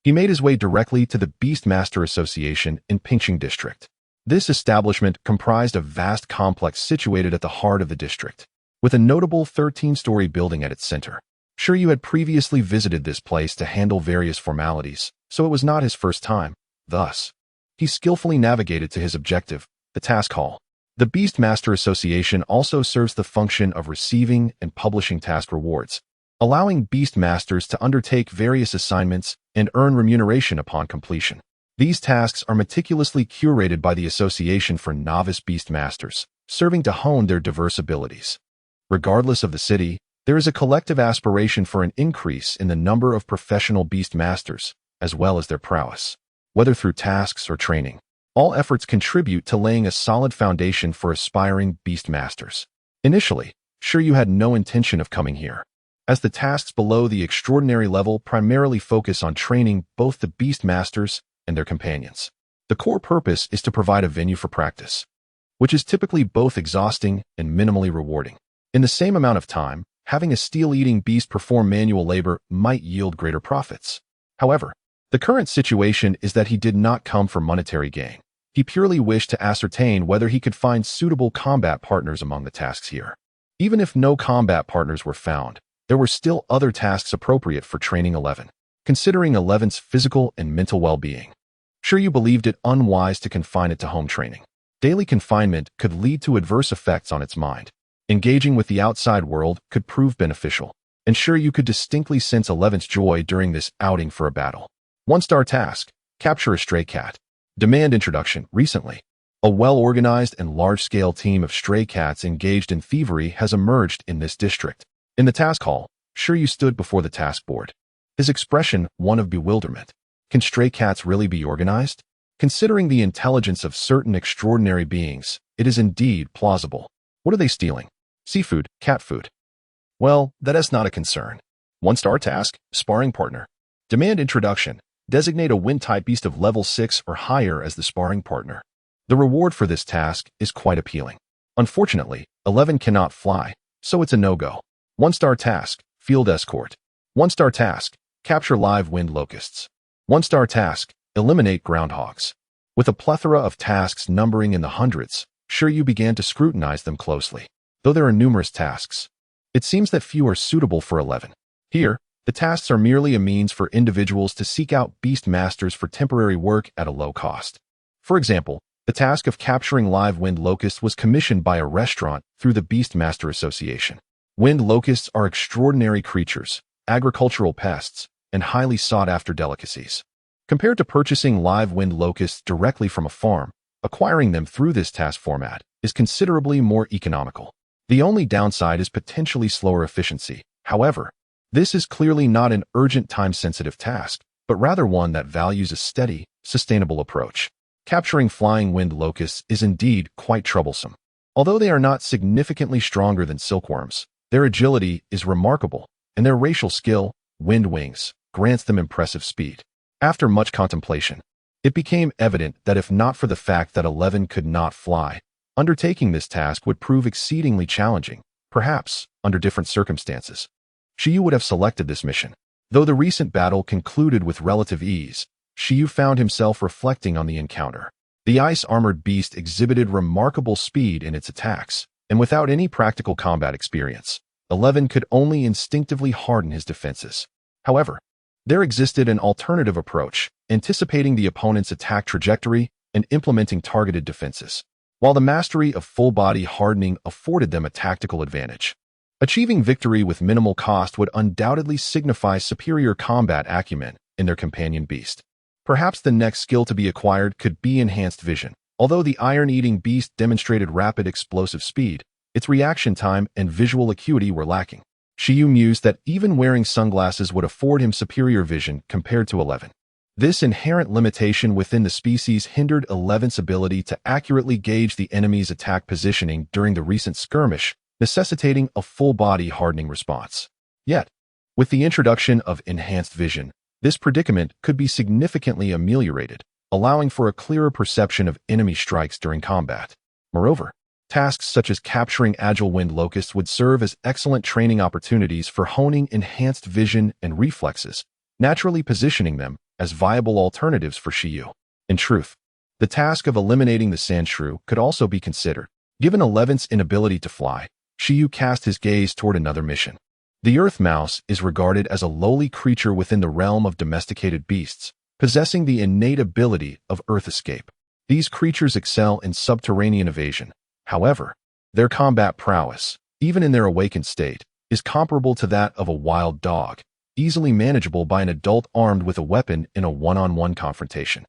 he made his way directly to the Beastmaster Association in Pingxing District. This establishment comprised a vast complex situated at the heart of the district, with a notable 13-story building at its center. Shi Yu had previously visited this place to handle various formalities, so it was not his first time. Thus, he skillfully navigated to his objective, the task hall. The Beastmaster Association also serves the function of receiving and publishing task rewards, allowing Beastmasters to undertake various assignments and earn remuneration upon completion. These tasks are meticulously curated by the Association for Novice Beastmasters, serving to hone their diverse abilities. Regardless of the city, there is a collective aspiration for an increase in the number of professional Beastmasters, as well as their prowess. Whether through tasks or training, all efforts contribute to laying a solid foundation for aspiring Beastmasters. Initially, Shi Yu had no intention of coming here. as the tasks below the extraordinary level primarily focus on training both the beast masters and their companions. The core purpose is to provide a venue for practice, which is typically both exhausting and minimally rewarding. In the same amount of time, having a steel-eating beast perform manual labor might yield greater profits. However, the current situation is that he did not come for monetary gain. He purely wished to ascertain whether he could find suitable combat partners among the tasks here. Even if no combat partners were found, there were still other tasks appropriate for training 11, considering 11's physical and mental well-being. Shi Yu believed it unwise to confine it to home training. Daily confinement could lead to adverse effects on its mind. Engaging with the outside world could prove beneficial, and Shi Yu could distinctly sense 11's joy during this outing for a battle. 1-star task: capture a stray cat. Demand introduction. Recently, a well-organized and large-scale team of stray cats engaged in thievery has emerged in this district. In the task hall, Shi Yu stood before the task board, his expression one of bewilderment. Can stray cats really be organized? Considering the intelligence of certain extraordinary beings, it is indeed plausible. What are they stealing? Seafood, cat food. Well, that is not a concern. 1-star task: sparring partner. Demand introduction. Designate a wind-type beast of level 6 or higher as the sparring partner. The reward for this task is quite appealing. Unfortunately, 11 cannot fly, so it's a no-go. 1-star task: field escort. 1-star task: capture live wind locusts. 1-star task: eliminate groundhogs. With a plethora of tasks numbering in the hundreds, Shi Yu began to scrutinize them closely. Though there are numerous tasks, it seems that few are suitable for 11. Here, the tasks are merely a means for individuals to seek out beast masters for temporary work at a low cost. For example, the task of capturing live wind locusts was commissioned by a restaurant through the Beast Master Association. Wind locusts are extraordinary creatures, agricultural pests, and highly sought-after delicacies. Compared to purchasing live wind locusts directly from a farm, acquiring them through this task format is considerably more economical. The only downside is potentially slower efficiency. However, this is clearly not an urgent time-sensitive task, but rather one that values a steady, sustainable approach. Capturing flying wind locusts is indeed quite troublesome. Although they are not significantly stronger than silkworms, their agility is remarkable, and their racial skill, wind wings, grants them impressive speed. After much contemplation, it became evident that if not for the fact that 11 could not fly, undertaking this task would prove exceedingly challenging, perhaps under different circumstances. Shi Yu would have selected this mission. Though the recent battle concluded with relative ease, Shi Yu found himself reflecting on the encounter. The ice-armored beast exhibited remarkable speed in its attacks, and without any practical combat experience, 11 could only instinctively harden his defenses. However, there existed an alternative approach, anticipating the opponent's attack trajectory and implementing targeted defenses, while the mastery of full-body hardening afforded them a tactical advantage. Achieving victory with minimal cost would undoubtedly signify superior combat acumen in their companion beast. Perhaps the next skill to be acquired could be enhanced vision. Although the iron-eating beast demonstrated rapid explosive speed, its reaction time and visual acuity were lacking. Shi Yu mused that even wearing sunglasses would afford him superior vision compared to 11. This inherent limitation within the species hindered 11's ability to accurately gauge the enemy's attack positioning during the recent skirmish, necessitating a full-body hardening response. Yet, with the introduction of enhanced vision, this predicament could be significantly ameliorated, allowing for a clearer perception of enemy strikes during combat. Moreover, tasks such as capturing agile wind locusts would serve as excellent training opportunities for honing enhanced vision and reflexes, naturally positioning them as viable alternatives for Shi Yu. In truth, the task of eliminating the sand shrew could also be considered. Given 11's inability to fly, Shi Yu cast his gaze toward another mission. The earth mouse is regarded as a lowly creature within the realm of domesticated beasts, possessing the innate ability of earth escape. These creatures excel in subterranean evasion. However, their combat prowess, even in their awakened state, is comparable to that of a wild dog, easily manageable by an adult armed with a weapon in a one-on-one confrontation.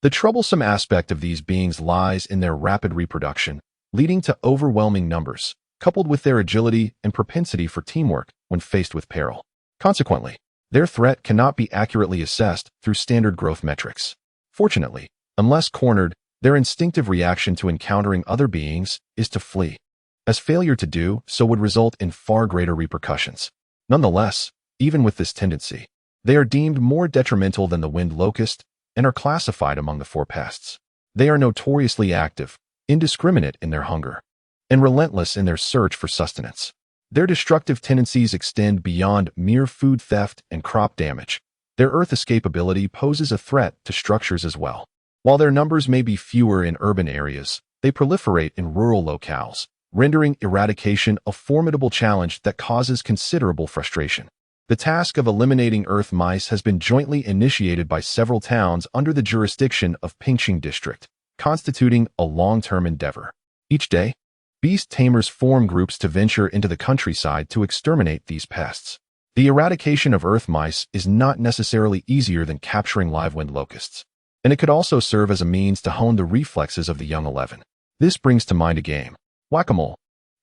The troublesome aspect of these beings lies in their rapid reproduction, leading to overwhelming numbers, coupled with their agility and propensity for teamwork when faced with peril. Consequently, their threat cannot be accurately assessed through standard growth metrics. Fortunately, unless cornered, their instinctive reaction to encountering other beings is to flee, as failure to do so would result in far greater repercussions. Nonetheless, even with this tendency, they are deemed more detrimental than the wind locust and are classified among the four pests. They are notoriously active, indiscriminate in their hunger, and relentless in their search for sustenance. Their destructive tendencies extend beyond mere food theft and crop damage. Their earth escapability poses a threat to structures as well. While their numbers may be fewer in urban areas, they proliferate in rural locales, rendering eradication a formidable challenge that causes considerable frustration. The task of eliminating earth mice has been jointly initiated by several towns under the jurisdiction of Pingqing District, constituting a long-term endeavor. Each day, beast tamers form groups to venture into the countryside to exterminate these pests. The eradication of earth mice is not necessarily easier than capturing live wind locusts, and it could also serve as a means to hone the reflexes of the young 11. This brings to mind a game, whack-a-mole.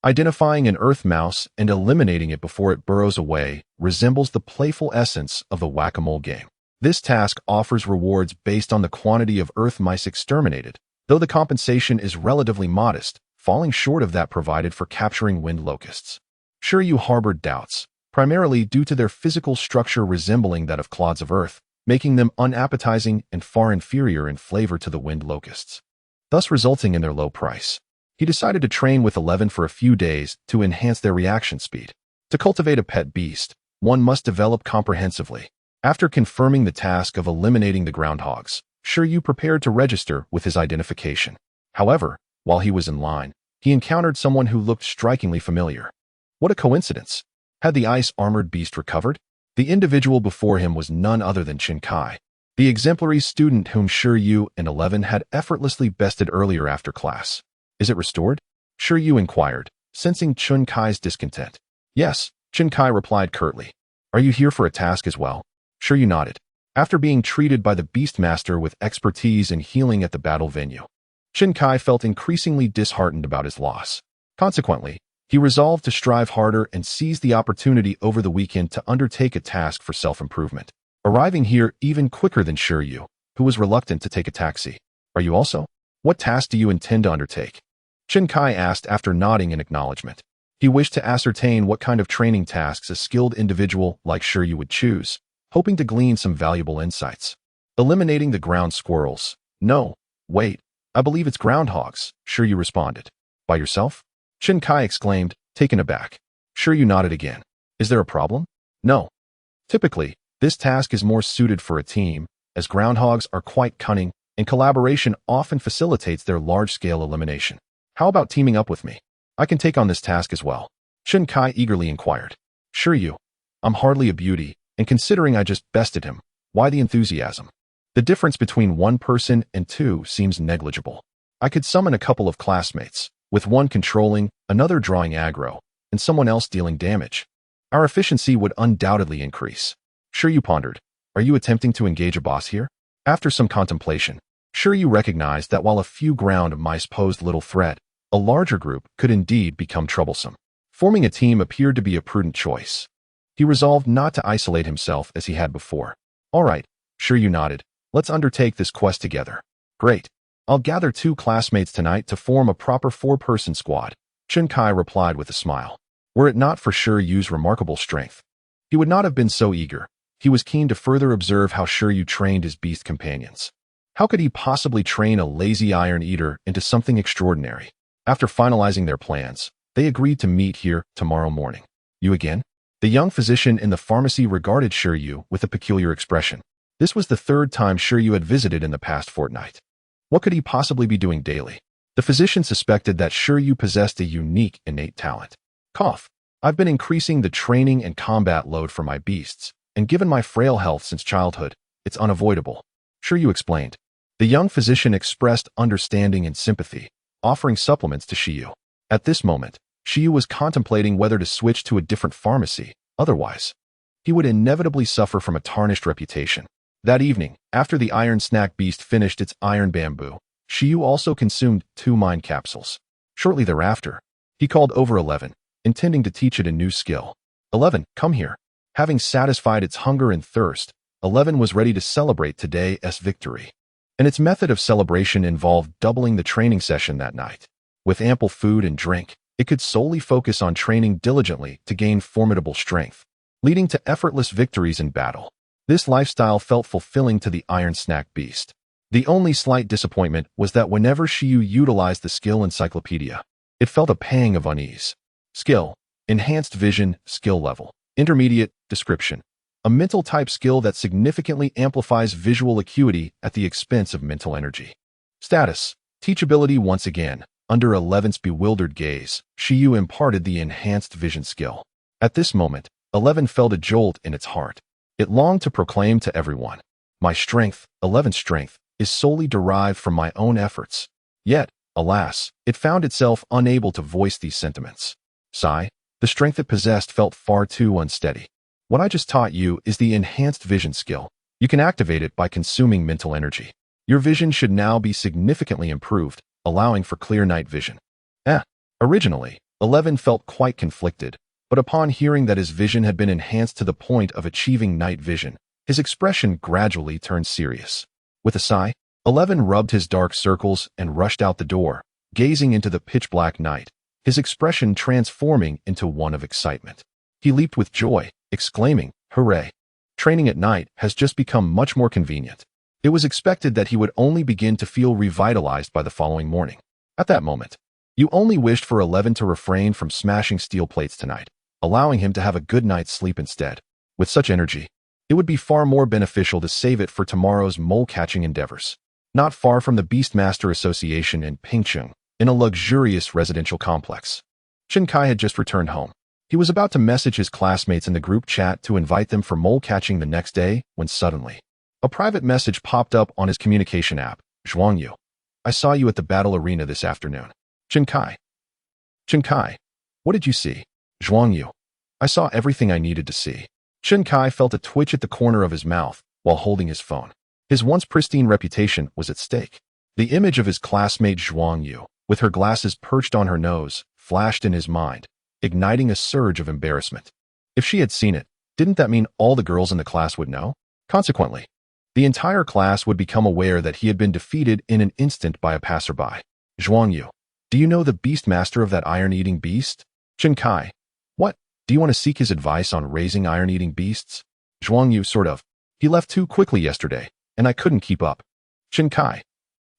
Identifying an earth mouse and eliminating it before it burrows away resembles the playful essence of the whack-a-mole game. This task offers rewards based on the quantity of earth mice exterminated, though the compensation is relatively modest, falling short of that provided for capturing wind locusts. Shi Yu harbored doubts, primarily due to their physical structure resembling that of clods of earth, making them unappetizing and far inferior in flavor to the wind locusts, thus resulting in their low price. He decided to train with 11 for a few days to enhance their reaction speed. To cultivate a pet beast, one must develop comprehensively. After confirming the task of eliminating the groundhogs, Shi Yu prepared to register with his identification. However, while he was in line, he encountered someone who looked strikingly familiar. What a coincidence! Had the ice-armored beast recovered? The individual before him was none other than Chen Kai, the exemplary student whom Shi Yu and 11 had effortlessly bested earlier after class. Is it restored? Shi Yu inquired, sensing Chen Kai's discontent. Yes, Chen Kai replied curtly. Are you here for a task as well? Shi Yu nodded. After being treated by the Beastmaster with expertise in healing at the battle venue, Chen Kai felt increasingly disheartened about his loss. Consequently, he resolved to strive harder and seize the opportunity over the weekend to undertake a task for self-improvement, arriving here even quicker than Shi Yu, who was reluctant to take a taxi. Are you also? What task do you intend to undertake? Chen Kai asked after nodding in acknowledgement. He wished to ascertain what kind of training tasks a skilled individual like Shi Yu would choose, hoping to glean some valuable insights. Eliminating the ground squirrels. No, wait, I believe it's groundhogs, Shi Yu responded. By yourself? Chen Kai exclaimed, taken aback. Shi Yu nodded again. Is there a problem? No. Typically, this task is more suited for a team, as groundhogs are quite cunning, and collaboration often facilitates their large-scale elimination. How about teaming up with me? I can take on this task as well. Chen Kai eagerly inquired. Shi Yu, I'm hardly a beauty, and considering I just bested him, why the enthusiasm? The difference between one person and two seems negligible. I could summon a couple of classmates, with one controlling, another drawing aggro, and someone else dealing damage. Our efficiency would undoubtedly increase. Shi Yu pondered. Are you attempting to engage a boss here? After some contemplation, Shi Yu recognized that while a few ground mice posed little threat, a larger group could indeed become troublesome. Forming a team appeared to be a prudent choice. He resolved not to isolate himself as he had before. All right, Shi Yu nodded. Let's undertake this quest together. Great. I'll gather 2 classmates tonight to form a proper 4-person squad, Chen Kai replied with a smile. Were it not for Shi Yu's remarkable strength, he would not have been so eager. He was keen to further observe how Shi Yu trained his beast companions. How could he possibly train a lazy iron eater into something extraordinary? After finalizing their plans, they agreed to meet here tomorrow morning. You again? The young physician in the pharmacy regarded Shi Yu with a peculiar expression. This was the 3rd time Shi Yu had visited in the past fortnight. What could he possibly be doing daily? The physician suspected that Shi Yu possessed a unique innate talent. Cough. I've been increasing the training and combat load for my beasts, and given my frail health since childhood, it's unavoidable, Shi Yu explained. The young physician expressed understanding and sympathy, offering supplements to Shi Yu. At this moment, Shi Yu was contemplating whether to switch to a different pharmacy. Otherwise, he would inevitably suffer from a tarnished reputation. That evening, after the iron snack beast finished its iron bamboo, Shi Yu also consumed 2 mind capsules. Shortly thereafter, he called over 11, intending to teach it a new skill. 11, come here. Having satisfied its hunger and thirst, 11 was ready to celebrate today's victory. And its method of celebration involved doubling the training session that night. With ample food and drink, it could solely focus on training diligently to gain formidable strength. leading to effortless victories in battle. This lifestyle felt fulfilling to the Iron Snack Beast. The only slight disappointment was that whenever Shi Yu utilized the skill encyclopedia, it felt a pang of unease. Skill: Enhanced Vision, skill level. Intermediate, description. A mental type skill that significantly amplifies visual acuity at the expense of mental energy. Status: Teachability. Once again, under 11's bewildered gaze, Shi Yu imparted the Enhanced Vision skill. At this moment, 11 felt a jolt in its heart. It longed to proclaim to everyone, "My strength, 11's strength, is solely derived from my own efforts." Yet, alas, it found itself unable to voice these sentiments. Sigh, the strength it possessed felt far too unsteady. What I just taught you is the Enhanced Vision skill. You can activate it by consuming mental energy. Your vision should now be significantly improved, allowing for clear night vision. Originally, 11 felt quite conflicted, but upon hearing that his vision had been enhanced to the point of achieving night vision, his expression gradually turned serious. With a sigh, 11 rubbed his dark circles and rushed out the door, gazing into the pitch-black night, his expression transforming into one of excitement. He leaped with joy, exclaiming, "Hooray! Training at night has just become much more convenient." It was expected that he would only begin to feel revitalized by the following morning. At that moment, you only wished for 11 to refrain from smashing steel plates tonight, allowing him to have a good night's sleep instead. With such energy, it would be far more beneficial to save it for tomorrow's mole-catching endeavors. Not far from the Beastmaster Association in Pingcheng, in a luxurious residential complex, Chen Kai had just returned home. He was about to message his classmates in the group chat to invite them for mole-catching the next day, when suddenly, a private message popped up on his communication app. "Zhuang Yu, I saw you at the battle arena this afternoon." Chen Kai. "Chen Kai, what did you see?" "Zhuang Yu, I saw everything I needed to see." Chen Kai felt a twitch at the corner of his mouth while holding his phone. His once pristine reputation was at stake. The image of his classmate Zhuang Yu, with her glasses perched on her nose, flashed in his mind, igniting a surge of embarrassment. If she had seen it, didn't that mean all the girls in the class would know? Consequently, the entire class would become aware that he had been defeated in an instant by a passerby. "Zhuang Yu, do you know the Beastmaster of that iron-eating beast?" Chen Kai. "What? Do you want to seek his advice on raising iron-eating beasts?" Zhuang Yu. "Sort of. He left too quickly yesterday, and I couldn't keep up." Chen Kai.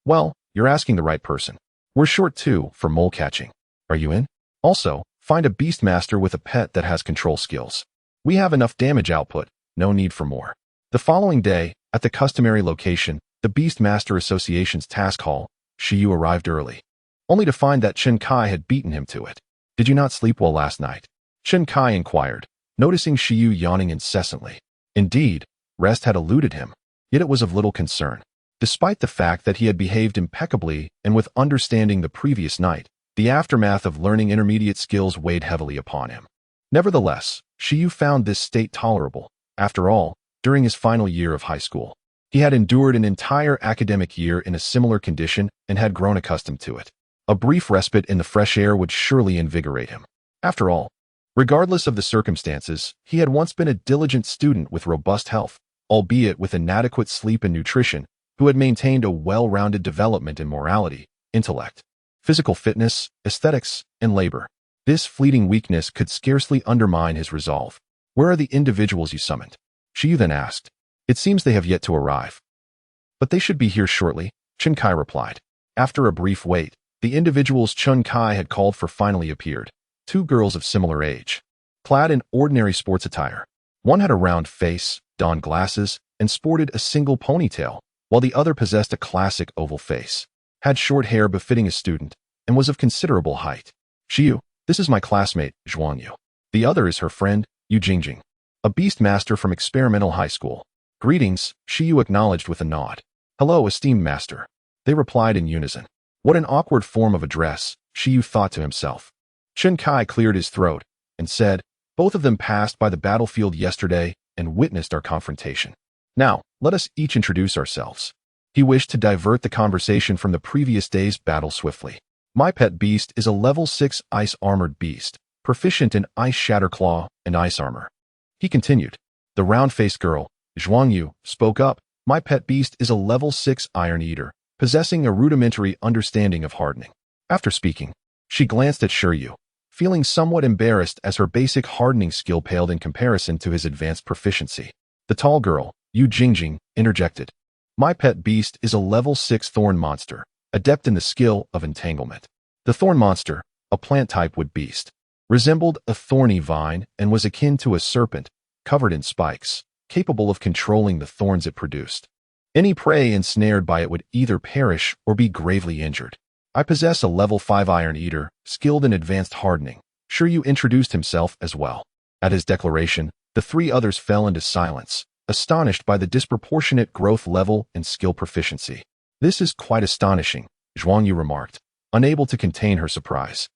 "Well, you're asking the right person. We're short too for mole catching. Are you in? Also, find a Beastmaster with a pet that has control skills. We have enough damage output, no need for more." The following day, at the customary location, the Beastmaster Association's task hall, Shi Yu arrived early, only to find that Chen Kai had beaten him to it. "Did you not sleep well last night?" Chen Kai inquired, noticing Shi Yu yawning incessantly. Indeed, rest had eluded him, yet it was of little concern. Despite the fact that he had behaved impeccably and with understanding the previous night, the aftermath of learning intermediate skills weighed heavily upon him. Nevertheless, Shi Yu found this state tolerable. After all, during his final year of high school, he had endured an entire academic year in a similar condition and had grown accustomed to it. A brief respite in the fresh air would surely invigorate him. After all, regardless of the circumstances, he had once been a diligent student with robust health, albeit with inadequate sleep and nutrition, who had maintained a well-rounded development in morality, intellect, physical fitness, aesthetics, and labor. This fleeting weakness could scarcely undermine his resolve. "Where are the individuals you summoned?" Shi Yu then asked. "It seems they have yet to arrive." "But they should be here shortly," Chen Kai replied. After a brief wait, the individuals Chen Kai had called for finally appeared. Two girls of similar age, clad in ordinary sports attire. One had a round face, donned glasses, and sported a single ponytail, while the other possessed a classic oval face, had short hair befitting a student, and was of considerable height. "Shi Yu, this is my classmate, Zhuang Yu. The other is her friend, Yu Jingjing, a Beastmaster from Experimental High School." "Greetings," Shi Yu acknowledged with a nod. "Hello, esteemed master," they replied in unison. What an awkward form of address, Shi Yu thought to himself. Chen Kai cleared his throat and said, "Both of them passed by the battlefield yesterday and witnessed our confrontation. Now, let us each introduce ourselves." He wished to divert the conversation from the previous day's battle swiftly. "My pet beast is a level 6 ice-armored beast, proficient in Ice Shatter Claw and Ice Armor." He continued. The round-faced girl, Zhuang Yu, spoke up. "My pet beast is a level 6 Iron Eater, possessing a rudimentary understanding of hardening." After speaking, she glanced at Shi Yu, feeling somewhat embarrassed as her basic hardening skill paled in comparison to his advanced proficiency. The tall girl, Yu Jingjing, interjected. My pet beast is a level 6 thorn monster, adept in the skill of entanglement. The thorn monster, a plant-type wood beast, resembled a thorny vine and was akin to a serpent, covered in spikes, capable of controlling the thorns it produced. Any prey ensnared by it would either perish or be gravely injured. I possess a level 5 Iron Eater, skilled in advanced hardening. Shi Yu introduced himself as well. At his declaration, the three others fell into silence, astonished by the disproportionate growth level and skill proficiency. This is quite astonishing, Zhuang Yu remarked, unable to contain her surprise.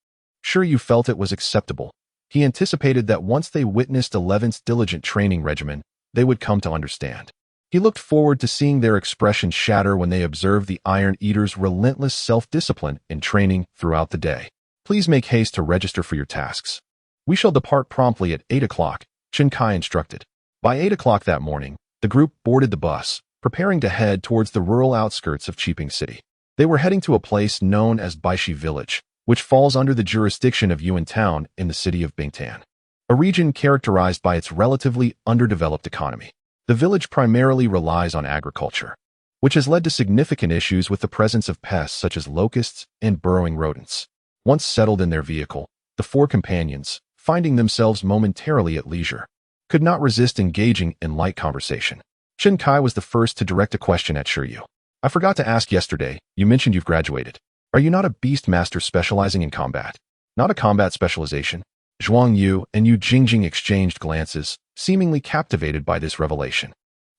Shi Yu felt it was acceptable. He anticipated that once they witnessed 11's diligent training regimen, they would come to understand. He looked forward to seeing their expressions shatter when they observed the Iron Eater's relentless self-discipline in training throughout the day. Please make haste to register for your tasks. We shall depart promptly at 8 o'clock, Chen Kai instructed. By 8 o'clock that morning, the group boarded the bus, preparing to head towards the rural outskirts of Qiping City. They were heading to a place known as Baishi Village, which falls under the jurisdiction of Yuan Town in the city of Bingtan, a region characterized by its relatively underdeveloped economy. The village primarily relies on agriculture, which has led to significant issues with the presence of pests such as locusts and burrowing rodents. Once settled in their vehicle, the four companions, finding themselves momentarily at leisure, could not resist engaging in light conversation. Chen Kai was the first to direct a question at Shi Yu. I forgot to ask yesterday, you mentioned you've graduated. Are you not a beast master specializing in combat? Not a combat specialization? Zhuang Yu and Yu Jingjing exchanged glances, seemingly captivated by this revelation.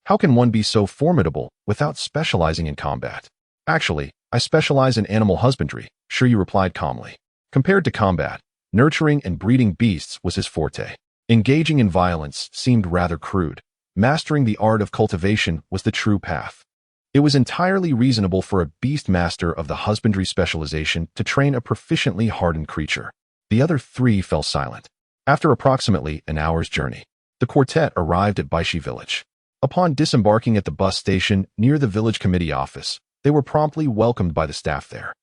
How can one be so formidable without specializing in combat? Actually, I specialize in animal husbandry, Shi Yu replied calmly. Compared to combat, nurturing and breeding beasts was his forte. Engaging in violence seemed rather crude. Mastering the art of cultivation was the true path. It was entirely reasonable for a beast master of the husbandry specialization to train a proficiently hardened creature. The other three fell silent. After approximately an hour's journey, the quartet arrived at Baishi Village. Upon disembarking at the bus station near the village committee office, they were promptly welcomed by the staff there.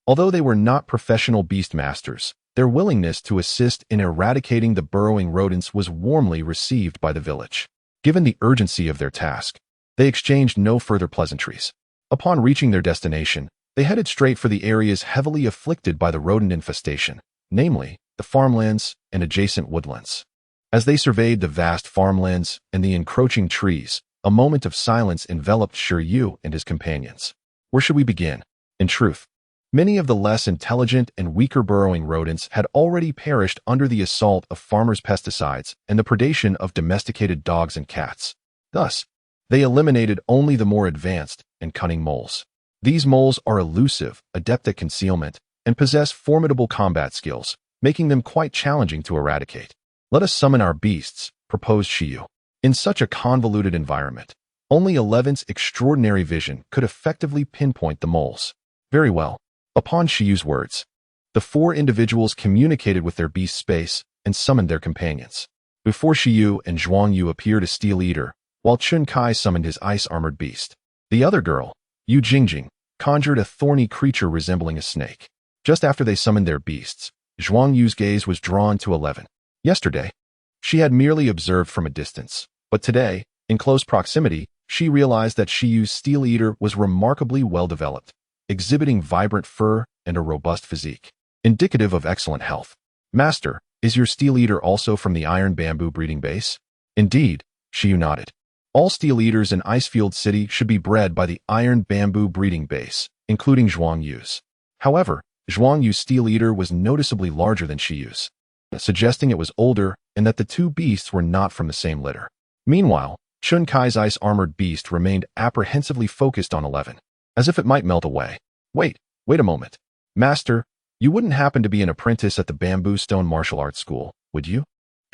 Although they were not professional beast masters, their willingness to assist in eradicating the burrowing rodents was warmly received by the village. Given the urgency of their task, they exchanged no further pleasantries. Upon reaching their destination, they headed straight for the areas heavily afflicted by the rodent infestation, namely, the farmlands and adjacent woodlands. As they surveyed the vast farmlands and the encroaching trees, a moment of silence enveloped Shi Yu and his companions. Where should we begin? In truth, many of the less intelligent and weaker burrowing rodents had already perished under the assault of farmers' pesticides and the predation of domesticated dogs and cats. Thus, they eliminated only the more advanced and cunning moles. These moles are elusive, adept at concealment, and possess formidable combat skills, making them quite challenging to eradicate. Let us summon our beasts, proposed Shi Yu. In such a convoluted environment, only 11's extraordinary vision could effectively pinpoint the moles. Very well. Upon Shi Yu's words, the four individuals communicated with their beast space and summoned their companions. Before Shi Yu and Zhuang Yu appeared a steel eater, while Chen Kai summoned his ice-armored beast. The other girl, Yu Jingjing, conjured a thorny creature resembling a snake. Just after they summoned their beasts, Zhuang Yu's gaze was drawn to 11. Yesterday, she had merely observed from a distance, but today, in close proximity, she realized that Shi Yu's steel eater was remarkably well-developed, exhibiting vibrant fur and a robust physique, indicative of excellent health. Master, is your steel eater also from the iron bamboo breeding base? Indeed, Shi Yu nodded. All steel eaters in Icefield City should be bred by the iron bamboo breeding base, including Zhuang Yu's. However, Zhuang Yu's steel eater was noticeably larger than Shi Yu's, suggesting it was older and that the two beasts were not from the same litter. Meanwhile, Chen Kai's ice-armored beast remained apprehensively focused on 11, as if it might melt away. Wait a moment. Master, you wouldn't happen to be an apprentice at the Bamboo Stone Martial Arts School, would you?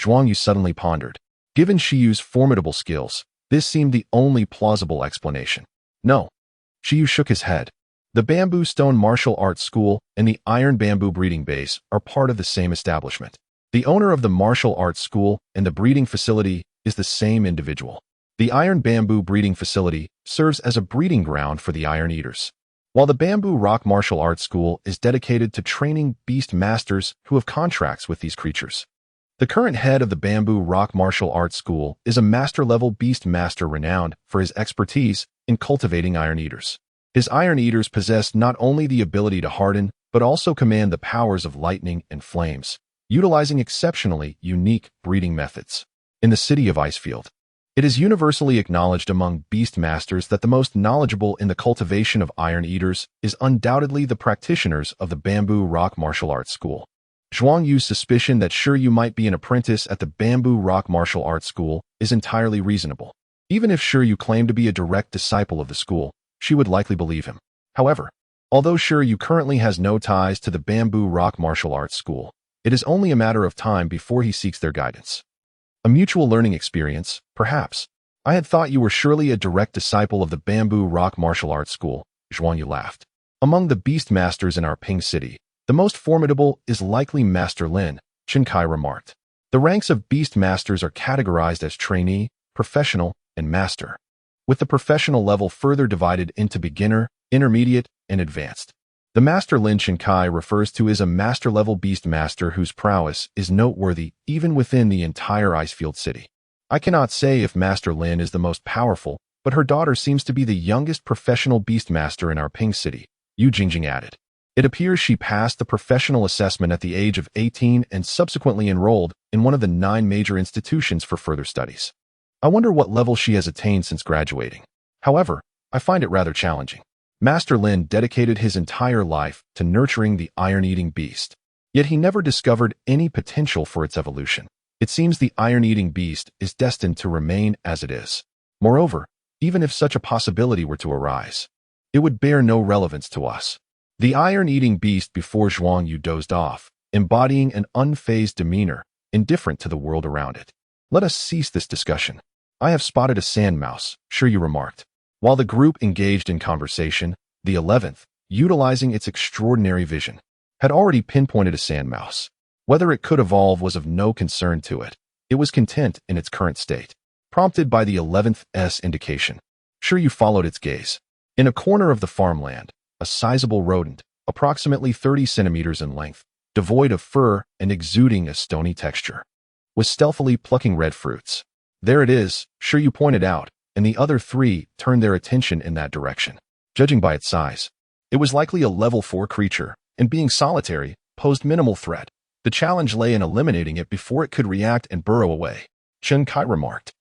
Zhuang Yu suddenly pondered. Given Shi Yu's formidable skills, this seemed the only plausible explanation. No. Shi Yu shook his head. The Bamboo Stone Martial Arts School and the Iron Bamboo Breeding Base are part of the same establishment. The owner of the martial arts school and the breeding facility is the same individual. The Iron Bamboo Breeding Facility serves as a breeding ground for the Iron Eaters. While the Bamboo Rock Martial Arts School is dedicated to training beast masters who have contracts with these creatures. The current head of the Bamboo Rock Martial Arts School is a master-level beast master renowned for his expertise in cultivating Iron Eaters. His Iron Eaters possess not only the ability to harden, but also command the powers of lightning and flames, utilizing exceptionally unique breeding methods. In the city of Icefield, it is universally acknowledged among beast masters that the most knowledgeable in the cultivation of Iron Eaters is undoubtedly the practitioners of the Bamboo Rock Martial Arts School. Zhuang Yu's suspicion that Shi Yu might be an apprentice at the Bamboo Rock Martial Arts School is entirely reasonable. Even if Shi Yu claimed to be a direct disciple of the school, she would likely believe him. However, although Shi Yu currently has no ties to the Bamboo Rock Martial Arts School, it is only a matter of time before he seeks their guidance. A mutual learning experience, perhaps. I had thought you were surely a direct disciple of the Bamboo Rock Martial Arts School, Zhuang Yu laughed. Among the beast masters in our Ping City, the most formidable is likely Master Lin, Chen Kai remarked. The ranks of beast masters are categorized as trainee, professional, and master, with the professional level further divided into beginner, intermediate, and advanced. The Master Lin Chen Kai refers to as a master-level beast master whose prowess is noteworthy even within the entire Icefield city. I cannot say if Master Lin is the most powerful, but her daughter seems to be the youngest professional beast master in our Ping City, Yu Jingjing added. It appears she passed the professional assessment at the age of 18 and subsequently enrolled in one of the 9 major institutions for further studies. I wonder what level she has attained since graduating. However, I find it rather challenging. Master Lin dedicated his entire life to nurturing the iron-eating beast, yet he never discovered any potential for its evolution. It seems the iron-eating beast is destined to remain as it is. Moreover, even if such a possibility were to arise, it would bear no relevance to us. The iron-eating beast before Zhuang Yu dozed off, embodying an unfazed demeanor, indifferent to the world around it. Let us cease this discussion. I have spotted a sand mouse, Shi Yu remarked. While the group engaged in conversation, the 11th, utilizing its extraordinary vision, had already pinpointed a sand mouse. Whether it could evolve was of no concern to it. It was content in its current state. Prompted by the 11th's indication, Shi Yu followed its gaze. In a corner of the farmland, a sizable rodent, approximately 30 centimeters in length, devoid of fur and exuding a stony texture, was stealthily plucking red fruits. There it is, Shi Yu pointed out, and the other 3 turned their attention in that direction. Judging by its size, it was likely a level 4 creature, and being solitary, posed minimal threat. The challenge lay in eliminating it before it could react and burrow away, Chen Kai remarked.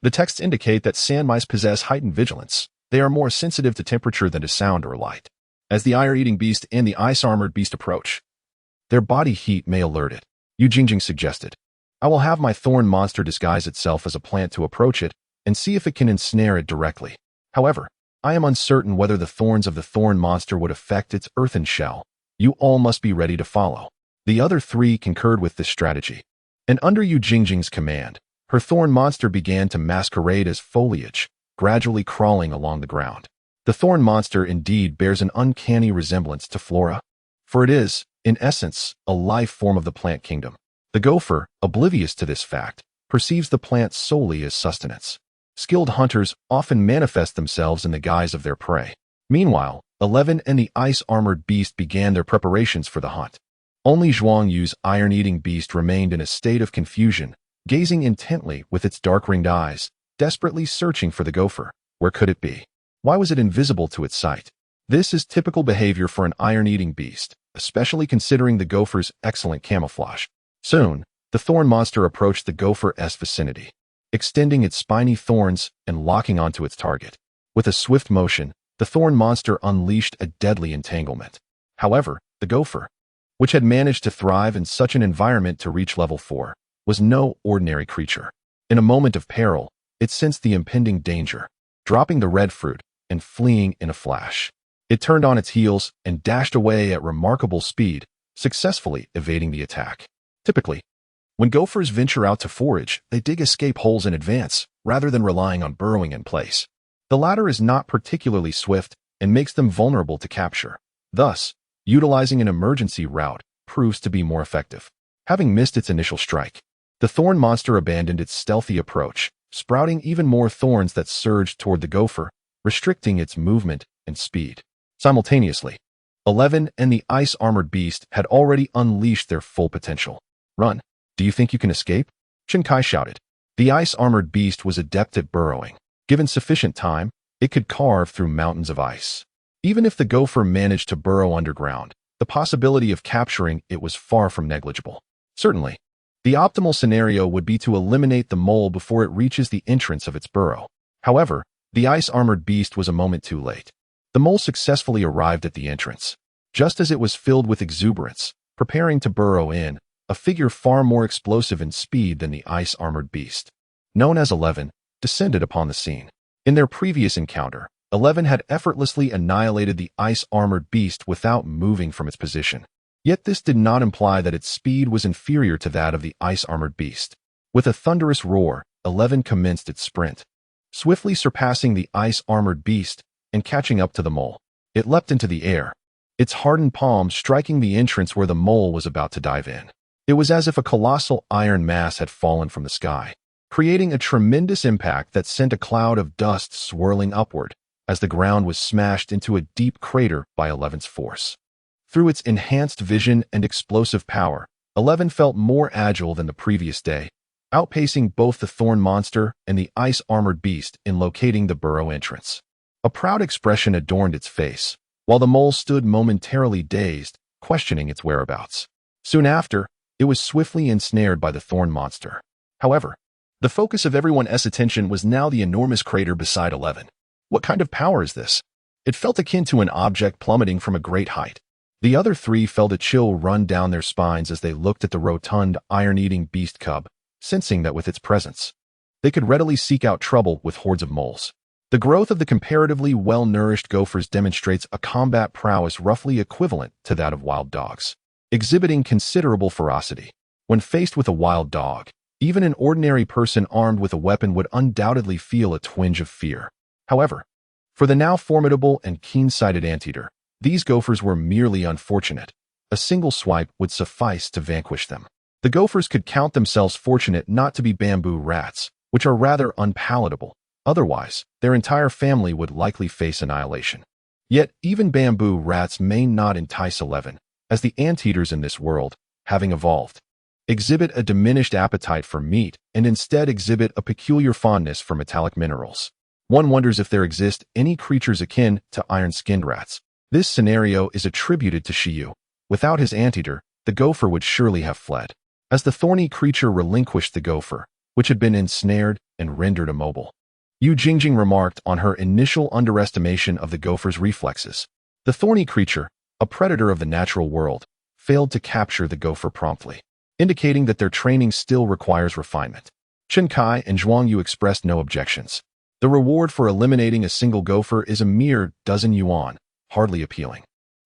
The texts indicate that sand mice possess heightened vigilance. They are more sensitive to temperature than to sound or light. As the iron-eating beast and the ice-armored beast approach, their body heat may alert it, Yu Jingjing suggested. I will have my thorn monster disguise itself as a plant to approach it and see if it can ensnare it directly. However, I am uncertain whether the thorns of the thorn monster would affect its earthen shell. You all must be ready to follow. The other 3 concurred with this strategy. And under Yu Jingjing's command, her thorn monster began to masquerade as foliage, gradually crawling along the ground. The thorn monster indeed bears an uncanny resemblance to flora, for it is, in essence, a life form of the plant kingdom. The gopher, oblivious to this fact, perceives the plant solely as sustenance. Skilled hunters often manifest themselves in the guise of their prey. Meanwhile, 11 and the ice-armored beast began their preparations for the hunt. Only Zhuang Yu's iron-eating beast remained in a state of confusion, gazing intently with its dark-ringed eyes, desperately searching for the gopher. Where could it be? Why was it invisible to its sight? This is typical behavior for an iron-eating beast, especially considering the gopher's excellent camouflage. Soon, the thorn monster approached the gopher's vicinity, extending its spiny thorns and locking onto its target. With a swift motion, the thorn monster unleashed a deadly entanglement. However, the gopher, which had managed to thrive in such an environment to reach level 4, was no ordinary creature. In a moment of peril, it sensed the impending danger, dropping the red fruit and fleeing in a flash. It turned on its heels and dashed away at remarkable speed, successfully evading the attack. Typically, when gophers venture out to forage, they dig escape holes in advance, rather than relying on burrowing in place. The latter is not particularly swift and makes them vulnerable to capture. Thus, utilizing an emergency route proves to be more effective. Having missed its initial strike, the thorn monster abandoned its stealthy approach, sprouting even more thorns that surged toward the gopher, restricting its movement and speed. Simultaneously, 11 and the ice-armored beast had already unleashed their full potential. Run! Do you think you can escape? Chen Kai shouted. The ice-armored beast was adept at burrowing. Given sufficient time, it could carve through mountains of ice. Even if the gopher managed to burrow underground, the possibility of capturing it was far from negligible. Certainly, the optimal scenario would be to eliminate the mole before it reaches the entrance of its burrow. However, the ice-armored beast was a moment too late. The mole successfully arrived at the entrance. Just as it was filled with exuberance, preparing to burrow in, a figure far more explosive in speed than the ice-armored beast, known as 11, descended upon the scene. In their previous encounter, 11 had effortlessly annihilated the ice-armored beast without moving from its position. Yet this did not imply that its speed was inferior to that of the ice-armored beast. With a thunderous roar, 11 commenced its sprint. Swiftly surpassing the ice-armored beast and catching up to the mole, it leapt into the air, its hardened palm striking the entrance where the mole was about to dive in. It was as if a colossal iron mass had fallen from the sky, creating a tremendous impact that sent a cloud of dust swirling upward as the ground was smashed into a deep crater by 11's force. Through its enhanced vision and explosive power, 11 felt more agile than the previous day, outpacing both the thorn monster and the ice-armored beast in locating the burrow entrance. A proud expression adorned its face, while the mole stood momentarily dazed, questioning its whereabouts. Soon after, it was swiftly ensnared by the thorn monster. However, the focus of everyone's attention was now the enormous crater beside 11. What kind of power is this? It felt akin to an object plummeting from a great height. The other three felt a chill run down their spines as they looked at the rotund, iron-eating beast cub, sensing that with its presence, they could readily seek out trouble with hordes of moles. The growth of the comparatively well-nourished gophers demonstrates a combat prowess roughly equivalent to that of wild dogs, exhibiting considerable ferocity. When faced with a wild dog, even an ordinary person armed with a weapon would undoubtedly feel a twinge of fear. However, for the now formidable and keen-sighted anteater, these gophers were merely unfortunate. A single swipe would suffice to vanquish them. The gophers could count themselves fortunate not to be bamboo rats, which are rather unpalatable. Otherwise, their entire family would likely face annihilation. Yet, even bamboo rats may not entice 11, as the anteaters in this world, having evolved, exhibit a diminished appetite for meat and instead exhibit a peculiar fondness for metallic minerals. One wonders if there exist any creatures akin to iron-skinned rats. This scenario is attributed to Shi Yu. Without his anteater, the gopher would surely have fled. As the thorny creature relinquished the gopher, which had been ensnared and rendered immobile, Yu Jingjing remarked on her initial underestimation of the gopher's reflexes. The thorny creature, a predator of the natural world, failed to capture the gopher promptly, indicating that their training still requires refinement. Chen Kai and Zhuang Yu expressed no objections. The reward for eliminating a single gopher is a mere dozen yuan, hardly appealing,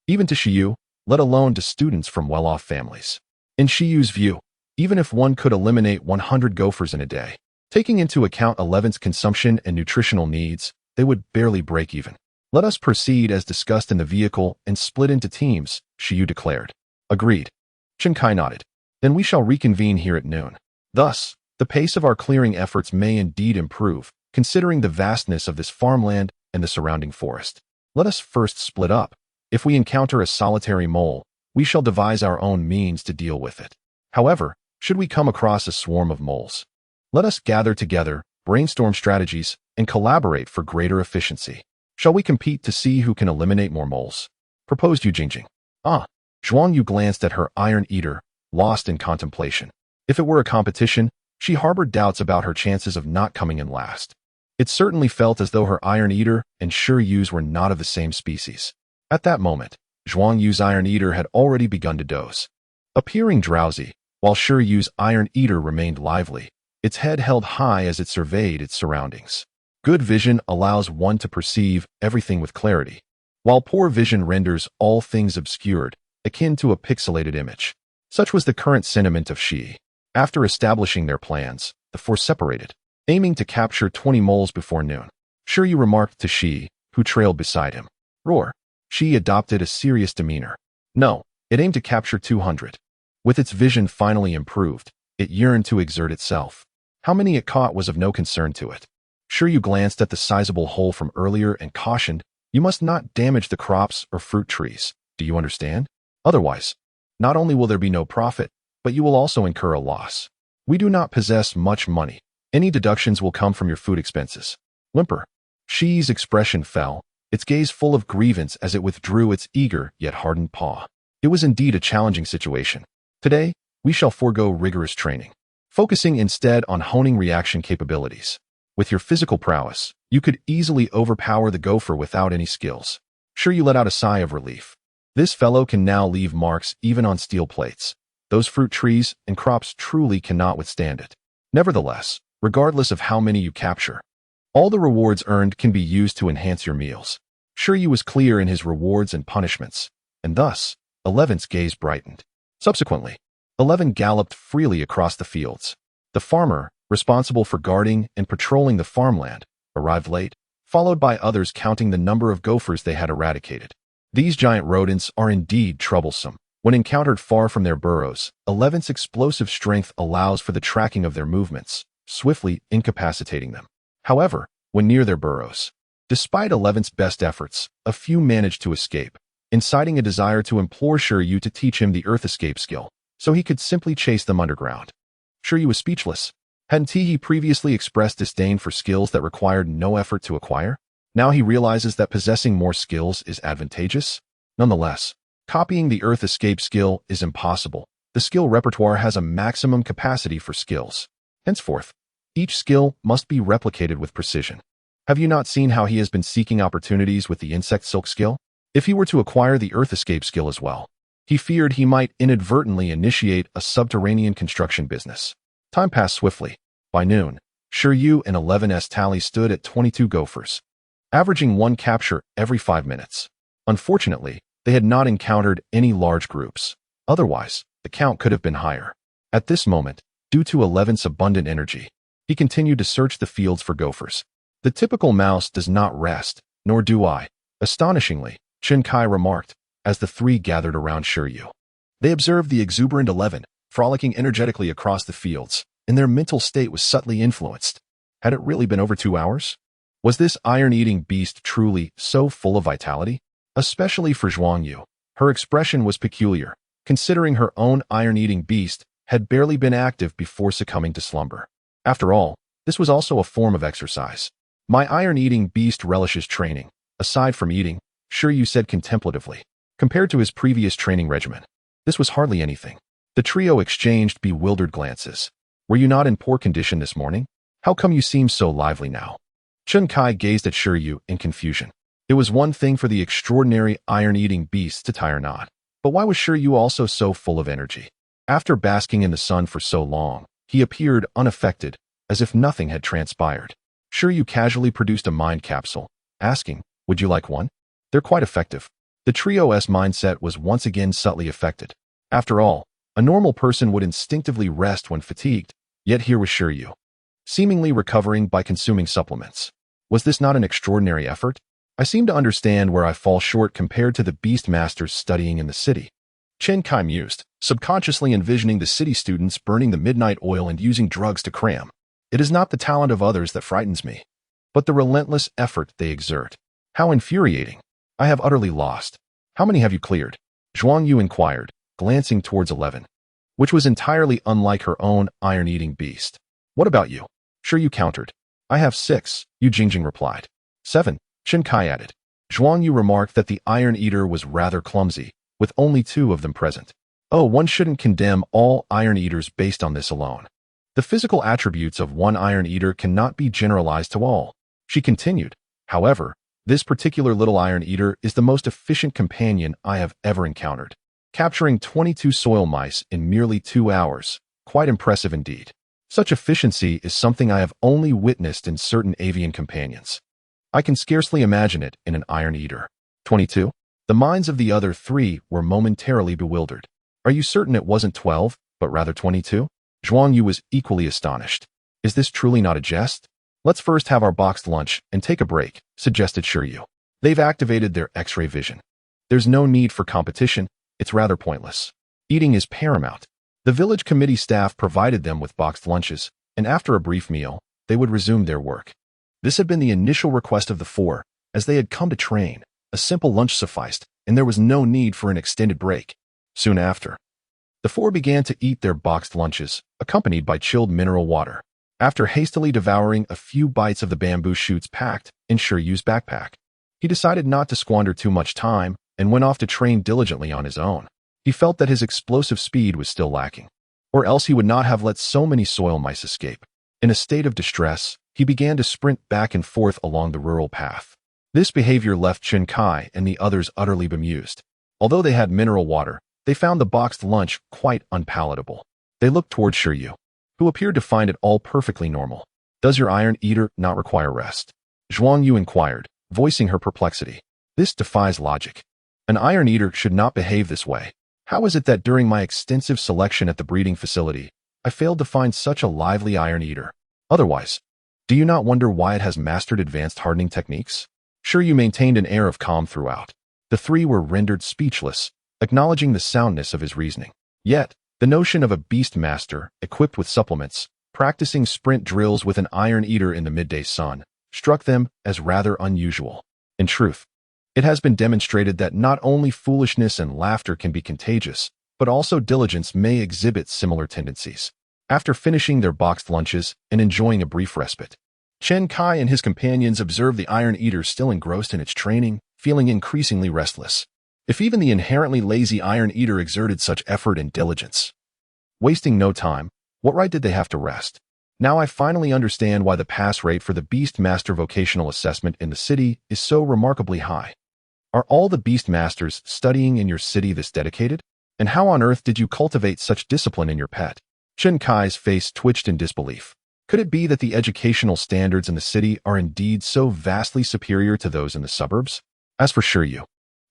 even to Shi Yu, let alone to students from well-off families. In Shi Yu's view, even if one could eliminate 100 gophers in a day, taking into account 11's consumption and nutritional needs, they would barely break even. Let us proceed as discussed in the vehicle and split into teams, Shi Yu declared. Agreed. Chen Kai nodded. Then we shall reconvene here at noon. Thus, the pace of our clearing efforts may indeed improve, considering the vastness of this farmland and the surrounding forest. Let us first split up. If we encounter a solitary mole, we shall devise our own means to deal with it. However, should we come across a swarm of moles, let us gather together, brainstorm strategies, and collaborate for greater efficiency. Shall we compete to see who can eliminate more moles? Proposed Yu Jingjing. Zhuang Yu glanced at her iron eater, lost in contemplation. If it were a competition, she harbored doubts about her chances of not coming in last. It certainly felt as though her iron eater and Shi Yu's were not of the same species. At that moment, Zhuang Yu's iron eater had already begun to doze, appearing drowsy, while Shi Yu's iron eater remained lively, its head held high as it surveyed its surroundings. Good vision allows one to perceive everything with clarity, while poor vision renders all things obscured, akin to a pixelated image. Such was the current sentiment of Shi. After establishing their plans, the four separated, aiming to capture 20 moles before noon. Shi Yu remarked to Shi, who trailed beside him. Roar. Shi adopted a serious demeanor. No, it aimed to capture 200. With its vision finally improved, it yearned to exert itself. How many it caught was of no concern to it. Shi Yu glanced at the sizable hole from earlier and cautioned, You must not damage the crops or fruit trees. Do you understand? Otherwise, not only will there be no profit, but you will also incur a loss. We do not possess much money. Any deductions will come from your food expenses. Whimper. Shi's expression fell, its gaze full of grievance as it withdrew its eager yet hardened paw. It was indeed a challenging situation. Today, we shall forego rigorous training, focusing instead on honing reaction capabilities. With your physical prowess, you could easily overpower the gopher without any skills. Shi Yu let out a sigh of relief. This fellow can now leave marks even on steel plates. Those fruit trees and crops truly cannot withstand it. Nevertheless, regardless of how many you capture, all the rewards earned can be used to enhance your meals. Shi Yu was clear in his rewards and punishments, and thus, 11's gaze brightened. Subsequently, 11 galloped freely across the fields. The farmer, responsible for guarding and patrolling the farmland, arrived late, followed by others counting the number of gophers they had eradicated. These giant rodents are indeed troublesome. When encountered far from their burrows, 11's explosive strength allows for the tracking of their movements, swiftly incapacitating them. However, when near their burrows, despite 11's best efforts, a few managed to escape, inciting a desire to implore Shi Yu to teach him the earth escape skill, so he could simply chase them underground. Shi Yu was speechless. Hadn't he previously expressed disdain for skills that required no effort to acquire? Now he realizes that possessing more skills is advantageous. Nonetheless, copying the earth escape skill is impossible. The skill repertoire has a maximum capacity for skills. Henceforth, each skill must be replicated with precision. Have you not seen how he has been seeking opportunities with the insect silk skill? If he were to acquire the earth escape skill as well, he feared he might inadvertently initiate a subterranean construction business. Time passed swiftly. By noon, Shi Yu and 11's tally stood at 22 gophers, averaging one capture every 5 minutes. Unfortunately, they had not encountered any large groups. Otherwise, the count could have been higher. At this moment, due to 11's abundant energy, he continued to search the fields for gophers. The typical mouse does not rest, nor do I. Astonishingly, Chen Kai remarked, as the three gathered around Shi Yu. They observed the exuberant 11, frolicking energetically across the fields, and their mental state was subtly influenced. Had it really been over 2 hours? Was this iron-eating beast truly so full of vitality? Especially for Zhuang Yu. Her expression was peculiar, considering her own iron-eating beast had barely been active before succumbing to slumber. After all, this was also a form of exercise. My iron-eating beast relishes training. Aside from eating, Shi Yu said contemplatively. Compared to his previous training regimen, this was hardly anything. The trio exchanged bewildered glances. Were you not in poor condition this morning? How come you seem so lively now? Chen Kai gazed at Shi Yu in confusion. It was one thing for the extraordinary iron-eating beast to tire not, but why was Shi Yu also so full of energy? After basking in the sun for so long, he appeared unaffected, as if nothing had transpired. Shi Yu casually produced a mind capsule, asking, "Would you like one?" They're quite effective. The trio's mindset was once again subtly affected. After all, a normal person would instinctively rest when fatigued, yet here was Shi Yu, seemingly recovering by consuming supplements. Was this not an extraordinary effort? I seem to understand where I fall short compared to the beast masters studying in the city. Chen Kai mused, subconsciously envisioning the city students burning the midnight oil and using drugs to cram. It is not the talent of others that frightens me, but the relentless effort they exert. How infuriating. I have utterly lost. How many have you cleared? Zhuang Yu inquired, glancing towards 11, which was entirely unlike her own iron-eating beast. What about you? Shi Yu countered. I have 6, Yu Jingjing replied. 7, Chen Kai added. Zhuang Yu remarked that the Iron Eater was rather clumsy, with only 2 of them present. Oh, one shouldn't condemn all Iron Eaters based on this alone. The physical attributes of one Iron Eater cannot be generalized to all. She continued. However, this particular little Iron Eater is the most efficient companion I have ever encountered, capturing 22 soil mice in merely 2 hours. Quite impressive indeed. Such efficiency is something I have only witnessed in certain avian companions. I can scarcely imagine it in an Iron Eater. 22? The minds of the other 3 were momentarily bewildered. Are you certain it wasn't 12, but rather 22? Zhuang Yu was equally astonished. Is this truly not a jest? Let's first have our boxed lunch and take a break, suggested Shi Yu. They've activated their X-ray vision. There's no need for competition, it's rather pointless. Eating is paramount. The village committee staff provided them with boxed lunches, and after a brief meal, they would resume their work. This had been the initial request of the 4, as they had come to train. A simple lunch sufficed, and there was no need for an extended break. Soon after, the four began to eat their boxed lunches, accompanied by chilled mineral water. After hastily devouring a few bites of the bamboo shoots packed in Shi Yu's backpack, he decided not to squander too much time and went off to train diligently on his own. He felt that his explosive speed was still lacking, or else he would not have let so many soil mice escape. In a state of distress, he began to sprint back and forth along the rural path. This behavior left Chen Kai and the others utterly bemused. Although they had mineral water, they found the boxed lunch quite unpalatable. They looked toward Shi Yu, who appeared to find it all perfectly normal. "Does your iron eater not require rest?" Zhuang Yu inquired, voicing her perplexity. "This defies logic. An iron eater should not behave this way. How is it that during my extensive selection at the breeding facility, I failed to find such a lively iron eater? Otherwise, do you not wonder why it has mastered advanced hardening techniques?" Shi Yu maintained an air of calm throughout. The three were rendered speechless, acknowledging the soundness of his reasoning. Yet, the notion of a beast master, equipped with supplements, practicing sprint drills with an iron eater in the midday sun, struck them as rather unusual. In truth, it has been demonstrated that not only foolishness and laughter can be contagious, but also diligence may exhibit similar tendencies. After finishing their boxed lunches and enjoying a brief respite, Chen Kai and his companions observed the iron eater still engrossed in its training, feeling increasingly restless. If even the inherently lazy iron eater exerted such effort and diligence, wasting no time, what right did they have to rest? Now I finally understand why the pass rate for the Beast Master vocational assessment in the city is so remarkably high. Are all the Beast Masters studying in your city this dedicated? And how on earth did you cultivate such discipline in your pet? Chen Kai's face twitched in disbelief. Could it be that the educational standards in the city are indeed so vastly superior to those in the suburbs? As for Shi Yu,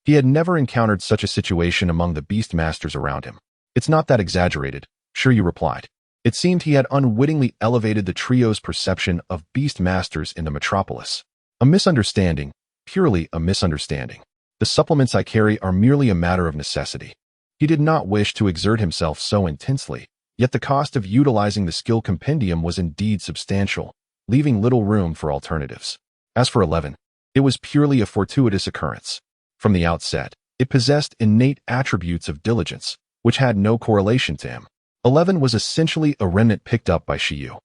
he had never encountered such a situation among the Beast Masters around him. "It's not that exaggerated," Shi Yu replied. It seemed he had unwittingly elevated the trio's perception of Beast Masters in the metropolis. "A misunderstanding, purely a misunderstanding. The supplements I carry are merely a matter of necessity." He did not wish to exert himself so intensely, yet the cost of utilizing the skill compendium was indeed substantial, leaving little room for alternatives. As for 11, it was purely a fortuitous occurrence. From the outset, it possessed innate attributes of diligence, which had no correlation to him. 11 was essentially a remnant picked up by Shi Yu,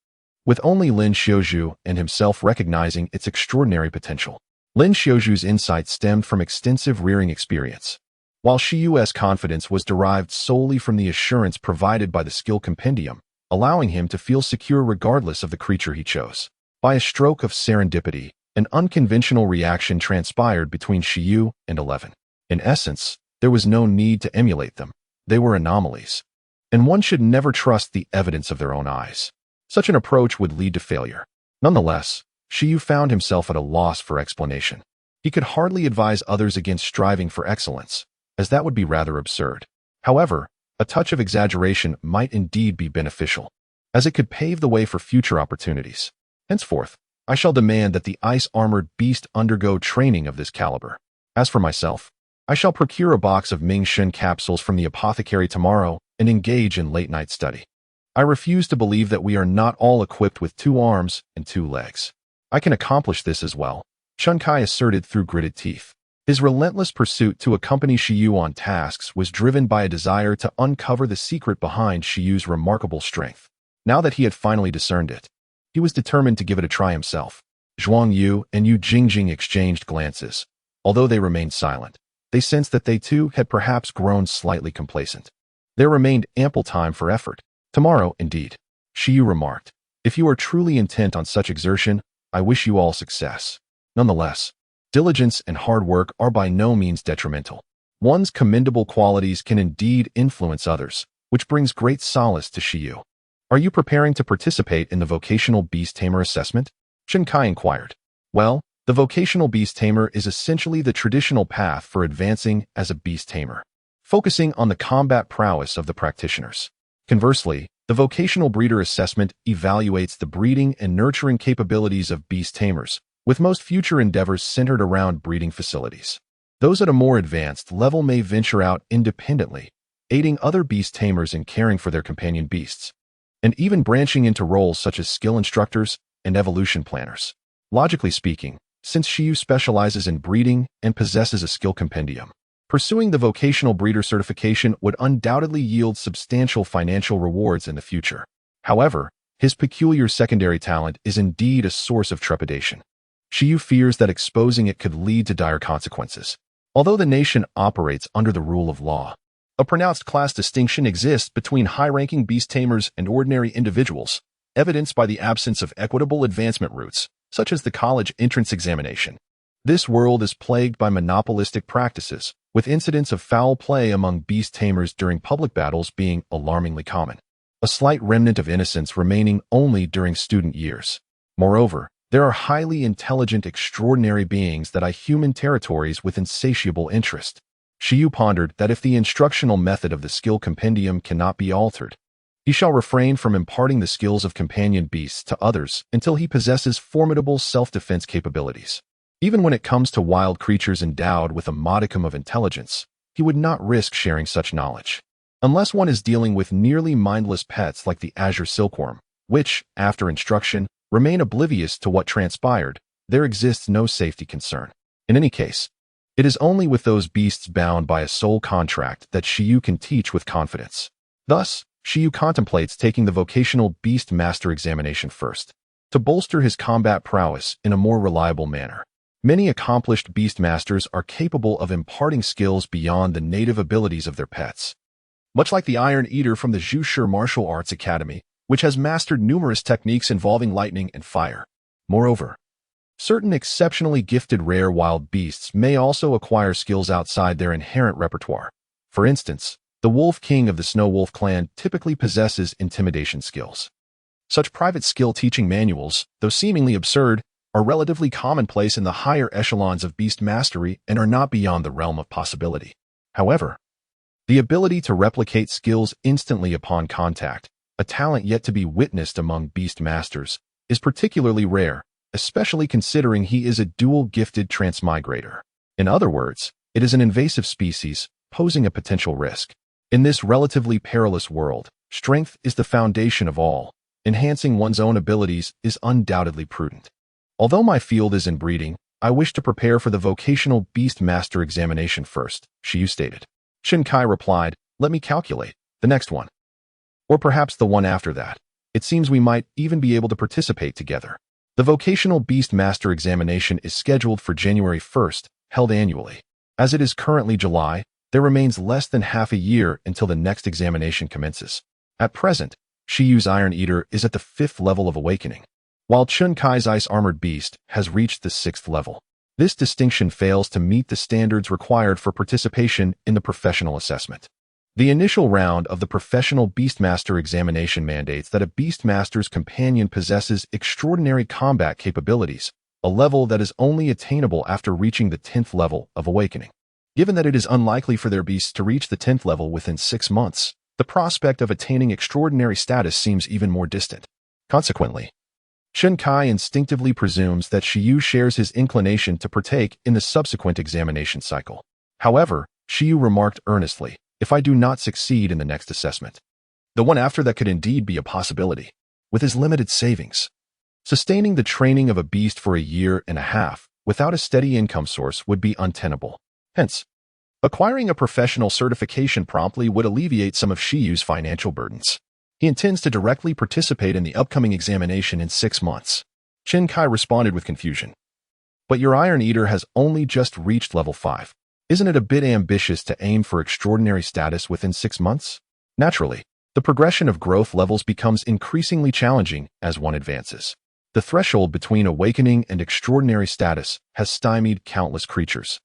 with only Lin Xiuzhu and himself recognizing its extraordinary potential. Lin Xiuzhu's insight stemmed from extensive rearing experience, while Shi Yu's confidence was derived solely from the assurance provided by the skill compendium, allowing him to feel secure regardless of the creature he chose. By a stroke of serendipity, an unconventional reaction transpired between Shi Yu and 11. In essence, there was no need to emulate them. They were anomalies, and one should never trust the evidence of their own eyes. Such an approach would lead to failure. Nonetheless, Shi Yu found himself at a loss for explanation. He could hardly advise others against striving for excellence, as that would be rather absurd. However, a touch of exaggeration might indeed be beneficial, as it could pave the way for future opportunities. Henceforth, I shall demand that the ice-armored beast undergo training of this caliber. As for myself, I shall procure a box of Ming Shen capsules from the apothecary tomorrow and engage in late-night study. I refuse to believe that we are not all equipped with 2 arms and 2 legs. I can accomplish this as well, Chen Kai asserted through gritted teeth. His relentless pursuit to accompany Shi Yu on tasks was driven by a desire to uncover the secret behind Shi Yu's remarkable strength. Now that he had finally discerned it, he was determined to give it a try himself. Zhuang Yu and Yu Jingjing exchanged glances. Although they remained silent, they sensed that they too had perhaps grown slightly complacent. There remained ample time for effort. "Tomorrow, indeed," Shi Yu remarked. "If you are truly intent on such exertion, I wish you all success. Nonetheless, diligence and hard work are by no means detrimental. One's commendable qualities can indeed influence others, which brings great solace to Shi Yu." "Are you preparing to participate in the vocational beast tamer assessment?" Chen Kai inquired. "Well, the vocational beast tamer is essentially the traditional path for advancing as a beast tamer, focusing on the combat prowess of the practitioners. Conversely, the vocational breeder assessment evaluates the breeding and nurturing capabilities of beast tamers, with most future endeavors centered around breeding facilities. Those at a more advanced level may venture out independently, aiding other beast tamers in caring for their companion beasts, and even branching into roles such as skill instructors and evolution planners. Logically speaking, since Shi Yu specializes in breeding and possesses a skill compendium. Pursuing the vocational breeder certification would undoubtedly yield substantial financial rewards in the future. However, his peculiar secondary talent is indeed a source of trepidation. Shi Yu fears that exposing it could lead to dire consequences. Although the nation operates under the rule of law, a pronounced class distinction exists between high-ranking beast tamers and ordinary individuals, evidenced by the absence of equitable advancement routes, such as the college entrance examination. This world is plagued by monopolistic practices, with incidents of foul play among beast tamers during public battles being alarmingly common, a slight remnant of innocence remaining only during student years. Moreover, there are highly intelligent, extraordinary beings that eye human territories with insatiable interest. Shi Yu pondered that if the instructional method of the skill compendium cannot be altered, he shall refrain from imparting the skills of companion beasts to others until he possesses formidable self-defense capabilities. Even when it comes to wild creatures endowed with a modicum of intelligence, he would not risk sharing such knowledge. Unless one is dealing with nearly mindless pets like the azure silkworm, which, after instruction, remain oblivious to what transpired, there exists no safety concern. In any case, it is only with those beasts bound by a soul contract that Shi Yu can teach with confidence. Thus, Shi Yu contemplates taking the vocational beast master examination first, to bolster his combat prowess in a more reliable manner. Many accomplished beast masters are capable of imparting skills beyond the native abilities of their pets. Much like the Iron Eater from the Zhu Martial Arts Academy, which has mastered numerous techniques involving lightning and fire. Moreover, certain exceptionally gifted rare wild beasts may also acquire skills outside their inherent repertoire. For instance, the Wolf King of the Snow Wolf clan typically possesses intimidation skills. Such private skill teaching manuals, though seemingly absurd, are relatively commonplace in the higher echelons of beast mastery and are not beyond the realm of possibility. However, the ability to replicate skills instantly upon contact, a talent yet to be witnessed among beast masters, is particularly rare, especially considering he is a dual-gifted transmigrator. In other words, it is an invasive species, posing a potential risk. In this relatively perilous world, strength is the foundation of all. Enhancing one's own abilities is undoubtedly prudent. Although my field is in breeding, I wish to prepare for the vocational beast master examination first, Shi Yu stated. Shin Kai replied, let me calculate. The next one. Or perhaps the one after that. It seems we might even be able to participate together. The vocational beast master examination is scheduled for January 1st, held annually. As it is currently July, there remains less than half a year until the next examination commences. At present, Shi Yu's Iron Eater is at the 5th level of awakening, while Chun Kai's ice-armored beast has reached the 6th level. This distinction fails to meet the standards required for participation in the professional assessment. The initial round of the professional Beastmaster examination mandates that a Beastmaster's companion possesses extraordinary combat capabilities, a level that is only attainable after reaching the 10th level of awakening. Given that it is unlikely for their beasts to reach the 10th level within 6 months, the prospect of attaining extraordinary status seems even more distant. Consequently, Shen Kai instinctively presumes that Shi Yu shares his inclination to partake in the subsequent examination cycle. However, Shi Yu remarked earnestly, if I do not succeed in the next assessment, the one after that could indeed be a possibility. With his limited savings, sustaining the training of a beast for a year and a half without a steady income source would be untenable. Hence, acquiring a professional certification promptly would alleviate some of Shi Yu's financial burdens. He intends to directly participate in the upcoming examination in 6 months. Shin Kai responded with confusion. But your Iron Eater has only just reached level 5. Isn't it a bit ambitious to aim for extraordinary status within 6 months? Naturally, the progression of growth levels becomes increasingly challenging as one advances. The threshold between awakening and extraordinary status has stymied countless creatures.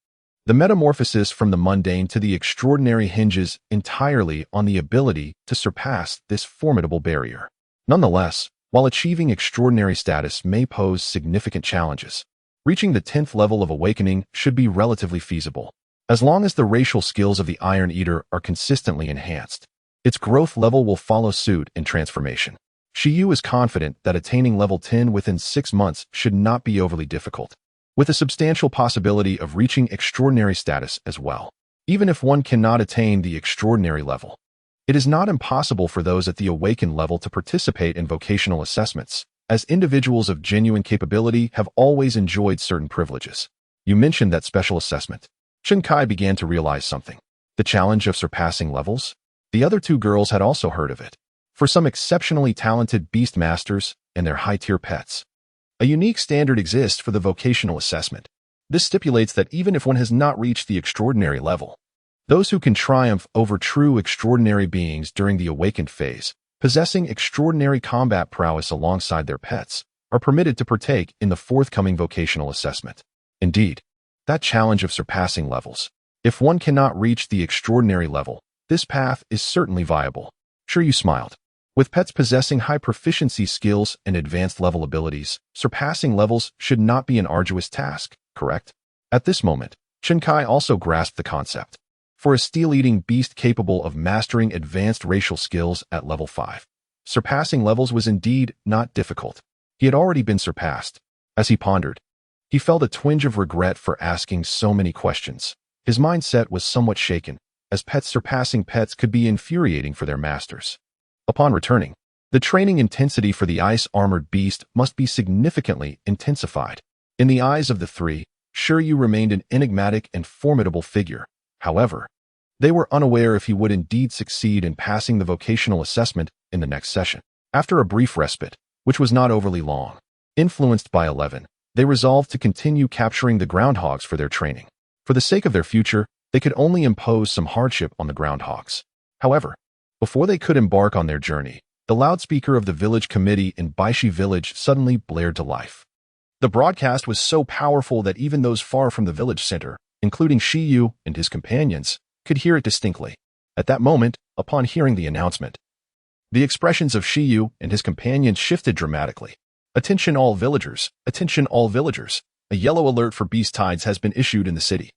The metamorphosis from the mundane to the extraordinary hinges entirely on the ability to surpass this formidable barrier. Nonetheless, while achieving extraordinary status may pose significant challenges, reaching the 10th level of awakening should be relatively feasible. As long as the racial skills of the Iron Eater are consistently enhanced, its growth level will follow suit in transformation. Shi Yu is confident that attaining level 10 within 6 months should not be overly difficult, with a substantial possibility of reaching extraordinary status as well. Even if one cannot attain the extraordinary level, it is not impossible for those at the awakened level to participate in vocational assessments, as individuals of genuine capability have always enjoyed certain privileges. You mentioned that special assessment. Chen Kai began to realize something. The challenge of surpassing levels? The other two girls had also heard of it. For some exceptionally talented beast masters and their high-tier pets, a unique standard exists for the vocational assessment. This stipulates that even if one has not reached the extraordinary level, those who can triumph over true extraordinary beings during the awakened phase, possessing extraordinary combat prowess alongside their pets, are permitted to partake in the forthcoming vocational assessment. Indeed, that challenge of surpassing levels. If one cannot reach the extraordinary level, this path is certainly viable. Shi Yu smiled. With pets possessing high proficiency skills and advanced level abilities, surpassing levels should not be an arduous task, correct? At this moment, Chen Kai also grasped the concept. For a steel-eating beast capable of mastering advanced racial skills at level 5, surpassing levels was indeed not difficult. He had already been surpassed. As he pondered, he felt a twinge of regret for asking so many questions. His mindset was somewhat shaken, as pets surpassing pets could be infuriating for their masters. Upon returning, the training intensity for the ice-armored beast must be significantly intensified. In the eyes of the three, Shi Yu remained an enigmatic and formidable figure. However, they were unaware if he would indeed succeed in passing the vocational assessment in the next session. After a brief respite, which was not overly long, influenced by 11, they resolved to continue capturing the groundhogs for their training. For the sake of their future, they could only impose some hardship on the groundhogs. However, before they could embark on their journey, the loudspeaker of the village committee in Baishi village suddenly blared to life. The broadcast was so powerful that even those far from the village center, including Shi Yu and his companions, could hear it distinctly. At that moment, upon hearing the announcement, the expressions of Shi Yu and his companions shifted dramatically. Attention all villagers! Attention all villagers! A yellow alert for beast tides has been issued in the city.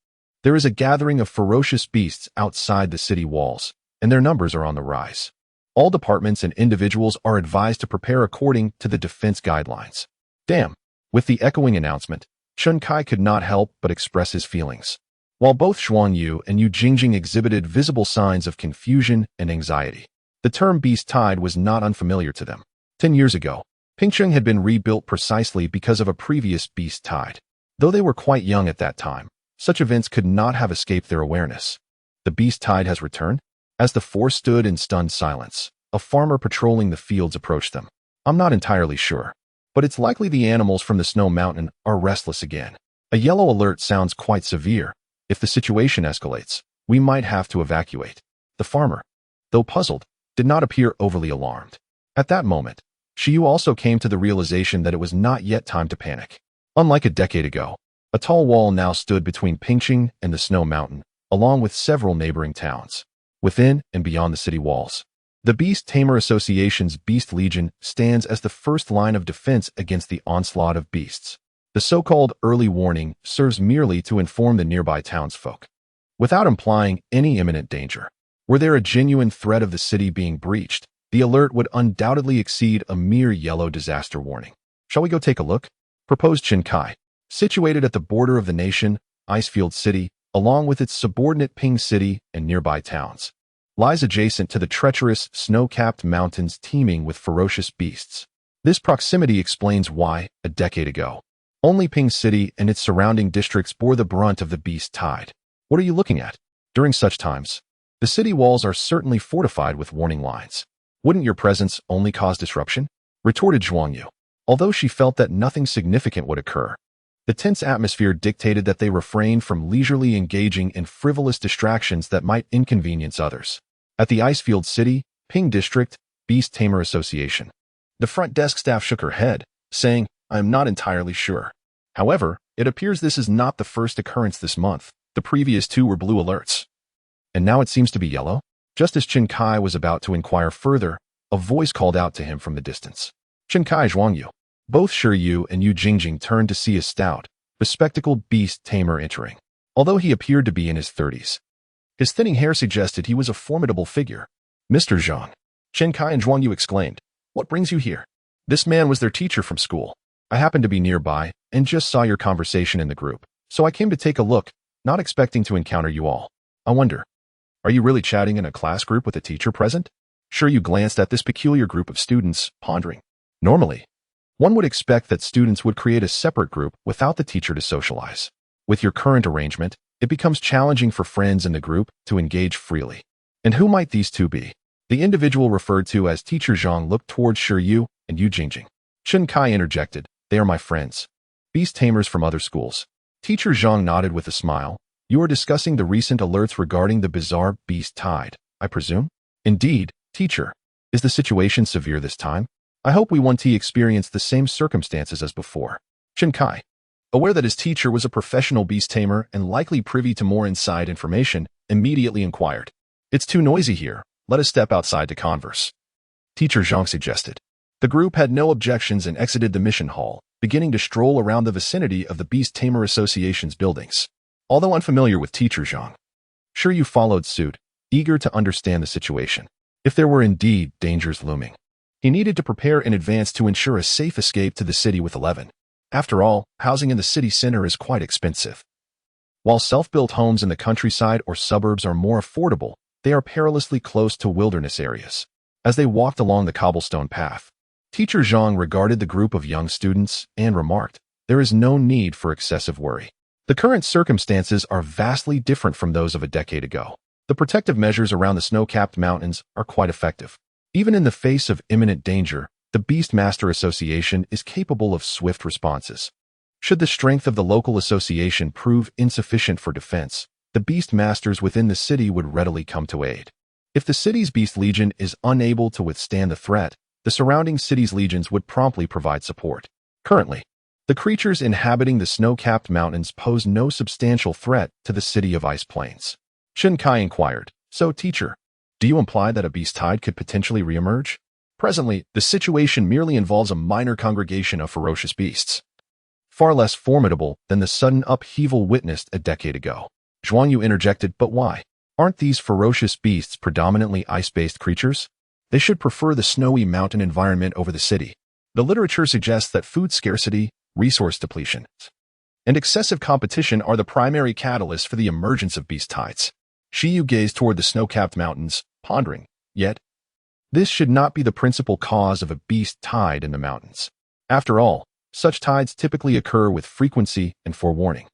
There is a gathering of ferocious beasts outside the city walls, and their numbers are on the rise. All departments and individuals are advised to prepare according to the defense guidelines. Damn! With the echoing announcement, Chen Kai could not help but express his feelings. While both Zhuang Yu and Yu Jingjing exhibited visible signs of confusion and anxiety, the term beast tide was not unfamiliar to them. 10 years ago, Pingcheng had been rebuilt precisely because of a previous beast tide. Though they were quite young at that time, such events could not have escaped their awareness. The beast tide has returned? As the four stood in stunned silence, a farmer patrolling the fields approached them. I'm not entirely sure, but it's likely the animals from the snow mountain are restless again. A yellow alert sounds quite severe. If the situation escalates, we might have to evacuate. The farmer, though puzzled, did not appear overly alarmed. At that moment, Shi Yu also came to the realization that it was not yet time to panic. Unlike a decade ago, a tall wall now stood between Pingcheng and the snow mountain, along with several neighboring towns. Within and beyond the city walls, the Beast Tamer Association's Beast Legion stands as the first line of defense against the onslaught of beasts. The so-called early warning serves merely to inform the nearby townsfolk, without implying any imminent danger. Were there a genuine threat of the city being breached, the alert would undoubtedly exceed a mere yellow disaster warning. Shall we go take a look? Proposed Chen Kai. Situated at the border of the nation, Icefield City, along with its subordinate Ping City and nearby towns, lies adjacent to the treacherous, snow-capped mountains teeming with ferocious beasts. This proximity explains why, a decade ago, only Ping City and its surrounding districts bore the brunt of the beast tide. What are you looking at? During such times, the city walls are certainly fortified with warning lines. Wouldn't your presence only cause disruption? Retorted Zhuang Yu. Although she felt that nothing significant would occur, the tense atmosphere dictated that they refrain from leisurely engaging in frivolous distractions that might inconvenience others. At the Icefield City, Ping District, Beast Tamer Association, the front desk staff shook her head, saying, I am not entirely sure. However, it appears this is not the first occurrence this month. The previous two were blue alerts. And now it seems to be yellow? Just as Chen Kai was about to inquire further, a voice called out to him from the distance. Chen Kai, Zhuang Yu. Both Shi Yu and Yu Jingjing turned to see a stout, bespectacled beast tamer entering. Although he appeared to be in his 30s, his thinning hair suggested he was a formidable figure. Mr. Zhang. Chen Kai and Zhuang Yu exclaimed, What brings you here? This man was their teacher from school. I happened to be nearby and just saw your conversation in the group, so I came to take a look, not expecting to encounter you all. I wonder, are you really chatting in a class group with a teacher present? Shi Yu glanced at this peculiar group of students, pondering. Normally, One would expect that students would create a separate group without the teacher to socialize. With your current arrangement, it becomes challenging for friends in the group to engage freely. And who might these two be? The individual referred to as Teacher Zhang looked towards Shi Yu and Yu Jingjing. Chen Kai interjected, "They are my friends. Beast tamers from other schools." Teacher Zhang nodded with a smile. "You are discussing the recent alerts regarding the bizarre beast tide, I presume?" "Indeed, teacher. Is the situation severe this time? I hope we won't experience the same circumstances as before." Chen Kai, aware that his teacher was a professional beast tamer and likely privy to more inside information, immediately inquired, "It's too noisy here. Let us step outside to converse." Teacher Zhang suggested. The group had no objections and exited the mission hall, beginning to stroll around the vicinity of the Beast Tamer Association's buildings. Although unfamiliar with Teacher Zhang, Shi Yu followed suit, eager to understand the situation. If there were indeed dangers looming, he needed to prepare in advance to ensure a safe escape to the city with 11. After all, housing in the city center is quite expensive. While self-built homes in the countryside or suburbs are more affordable, they are perilously close to wilderness areas. As they walked along the cobblestone path, Teacher Zhang regarded the group of young students and remarked, "There is no need for excessive worry. The current circumstances are vastly different from those of a decade ago. The protective measures around the snow-capped mountains are quite effective. Even in the face of imminent danger, the Beastmaster Association is capable of swift responses. Should the strength of the local association prove insufficient for defense, the Beastmasters within the city would readily come to aid. If the city's Beast Legion is unable to withstand the threat, the surrounding city's legions would promptly provide support. Currently, the creatures inhabiting the snow-capped mountains pose no substantial threat to the city of Ice Plains." Chen Kai inquired, "So, teacher, do you imply that a beast tide could potentially reemerge?" Presently, the situation merely involves a minor congregation of ferocious beasts, far less formidable than the sudden upheaval witnessed a decade ago. Zhuang Yu interjected, "But why? Aren't these ferocious beasts predominantly ice-based creatures? They should prefer the snowy mountain environment over the city. The literature suggests that food scarcity, resource depletion, and excessive competition are the primary catalysts for the emergence of beast tides." Shi Yu gazed toward the snow-capped mountains, pondering, "Yet, this should not be the principal cause of a beast tide in the mountains. After all, such tides typically occur with frequency and forewarning,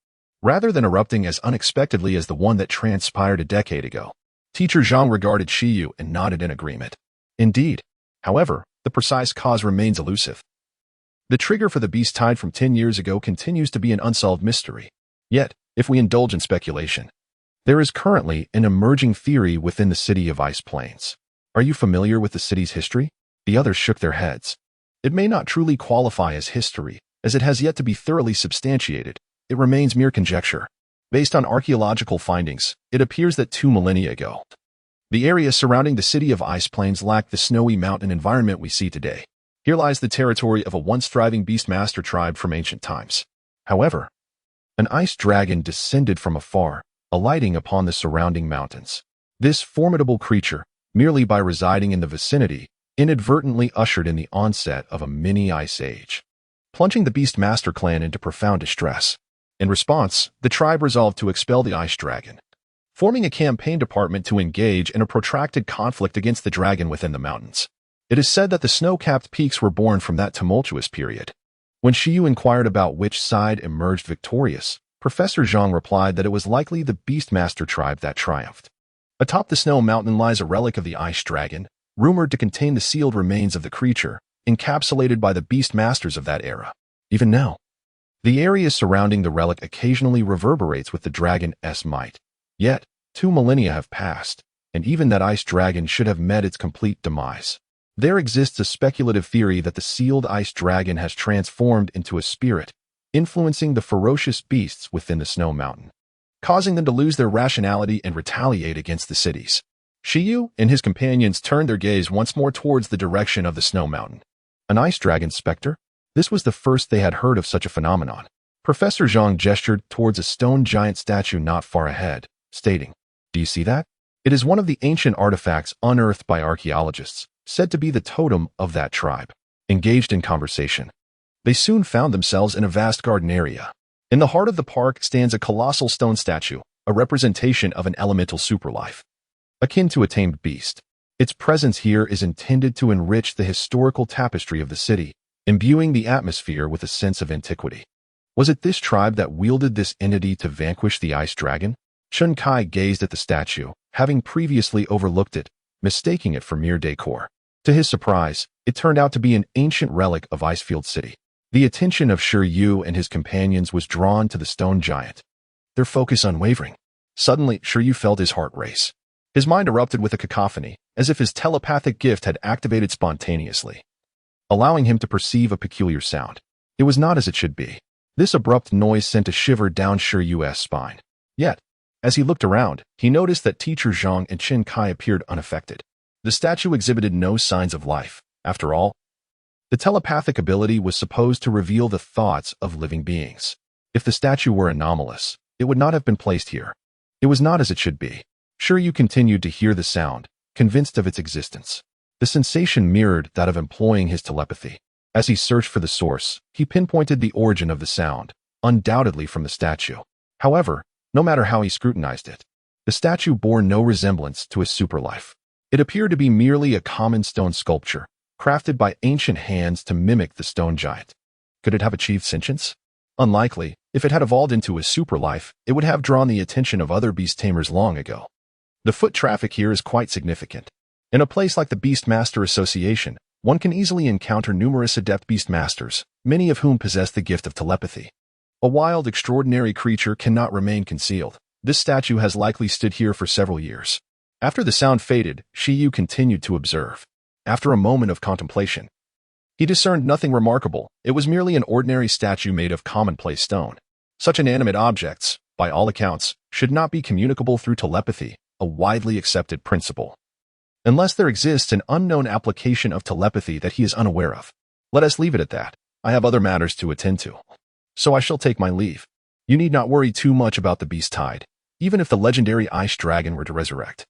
rather than erupting as unexpectedly as the one that transpired a decade ago." Teacher Zhang regarded Shi Yu and nodded in agreement. "Indeed. However, the precise cause remains elusive. The trigger for the beast tide from 10 years ago continues to be an unsolved mystery. Yet, if we indulge in speculation, there is currently an emerging theory within the city of Ice Plains. Are you familiar with the city's history?" The others shook their heads. "It may not truly qualify as history, as it has yet to be thoroughly substantiated. It remains mere conjecture. Based on archaeological findings, it appears that 2 millennia ago, the area surrounding the city of Ice Plains lacked the snowy mountain environment we see today. Here lies the territory of a once thriving beastmaster tribe from ancient times. However, an ice dragon descended from afar, alighting upon the surrounding mountains. This formidable creature, merely by residing in the vicinity, inadvertently ushered in the onset of a mini ice age, plunging the Beastmaster clan into profound distress. In response, the tribe resolved to expel the ice dragon, forming a campaign department to engage in a protracted conflict against the dragon within the mountains. It is said that the snow-capped peaks were born from that tumultuous period. When Shi Yu inquired about which side emerged victorious, Professor Zhang replied that it was likely the Beastmaster tribe that triumphed. Atop the snow mountain lies a relic of the ice dragon, rumored to contain the sealed remains of the creature, encapsulated by the Beastmasters of that era. Even now, the area surrounding the relic occasionally reverberates with the dragon's might. Yet, 2 millennia have passed, and even that ice dragon should have met its complete demise. There exists a speculative theory that the sealed ice dragon has transformed into a spirit, influencing the ferocious beasts within the snow mountain, causing them to lose their rationality and retaliate against the cities. Shi Yu and his companions turned their gaze once more towards the direction of the snow mountain. An ice dragon specter? This was the first they had heard of such a phenomenon. Professor Zhang gestured towards a stone giant statue not far ahead, stating, "Do you see that? It is one of the ancient artifacts unearthed by archaeologists, said to be the totem of that tribe." Engaged in conversation, they soon found themselves in a vast garden area. In the heart of the park stands a colossal stone statue, a representation of an elemental superlife, akin to a tamed beast. Its presence here is intended to enrich the historical tapestry of the city, imbuing the atmosphere with a sense of antiquity. Was it this tribe that wielded this entity to vanquish the ice dragon? Chen Kai gazed at the statue, having previously overlooked it, mistaking it for mere decor. To his surprise, it turned out to be an ancient relic of Icefield City. The attention of Shi Yu and his companions was drawn to the stone giant, their focus unwavering. Suddenly, Shi Yu felt his heart race. His mind erupted with a cacophony, as if his telepathic gift had activated spontaneously, allowing him to perceive a peculiar sound. It was not as it should be. This abrupt noise sent a shiver down Shi Yu's spine. Yet, as he looked around, he noticed that Teacher Zhang and Chen Kai appeared unaffected. The statue exhibited no signs of life. After all, the telepathic ability was supposed to reveal the thoughts of living beings. If the statue were anomalous, it would not have been placed here. It was not as it should be. Shi Yu continued to hear the sound, convinced of its existence. The sensation mirrored that of employing his telepathy. As he searched for the source, he pinpointed the origin of the sound, undoubtedly from the statue. However, no matter how he scrutinized it, the statue bore no resemblance to a superlife. It appeared to be merely a common stone sculpture, crafted by ancient hands to mimic the stone giant. Could it have achieved sentience? Unlikely. If it had evolved into a superlife, it would have drawn the attention of other beast tamers long ago. The foot traffic here is quite significant. In a place like the Beastmaster Association, one can easily encounter numerous adept beastmasters, many of whom possess the gift of telepathy. A wild, extraordinary creature cannot remain concealed. This statue has likely stood here for several years. After the sound faded, Shi Yu continued to observe. After a moment of contemplation, he discerned nothing remarkable. It was merely an ordinary statue made of commonplace stone. Such inanimate objects, by all accounts, should not be communicable through telepathy, a widely accepted principle. Unless there exists an unknown application of telepathy that he is unaware of. Let us leave it at that. I have other matters to attend to. So I shall take my leave. You need not worry too much about the beast tide, even if the legendary ice dragon were to resurrect.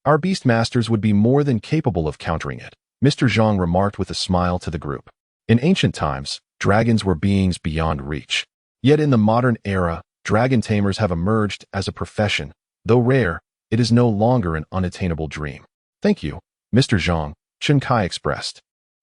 Our beast masters would be more than capable of countering it, Mr. Zhang remarked with a smile to the group. In ancient times, dragons were beings beyond reach. Yet in the modern era, dragon tamers have emerged as a profession. Though rare, it is no longer an unattainable dream. Thank you, Mr. Zhang, Chen Kai expressed.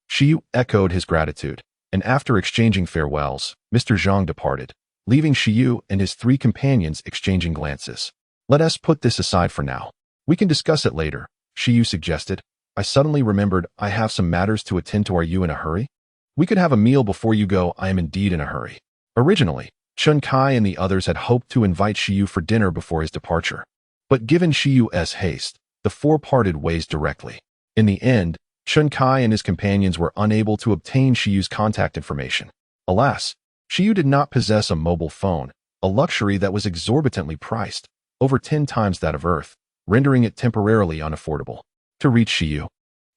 Shi Yu echoed his gratitude, and after exchanging farewells, Mr. Zhang departed, leaving Shi Yu and his three companions exchanging glances. Let us put this aside for now. We can discuss it later, Shi Yu suggested. I suddenly remembered I have some matters to attend to. Are you in a hurry? We could have a meal before you go. I am indeed in a hurry. Originally, Chen Kai and the others had hoped to invite Shi Yu for dinner before his departure. But given Shi Yu's haste, the four parted ways directly. In the end, Chen Kai and his companions were unable to obtain Shi Yu's contact information. Alas, Shi Yu did not possess a mobile phone, a luxury that was exorbitantly priced, over 10 times that of Earth, rendering it temporarily unaffordable. To reach Shi Yu,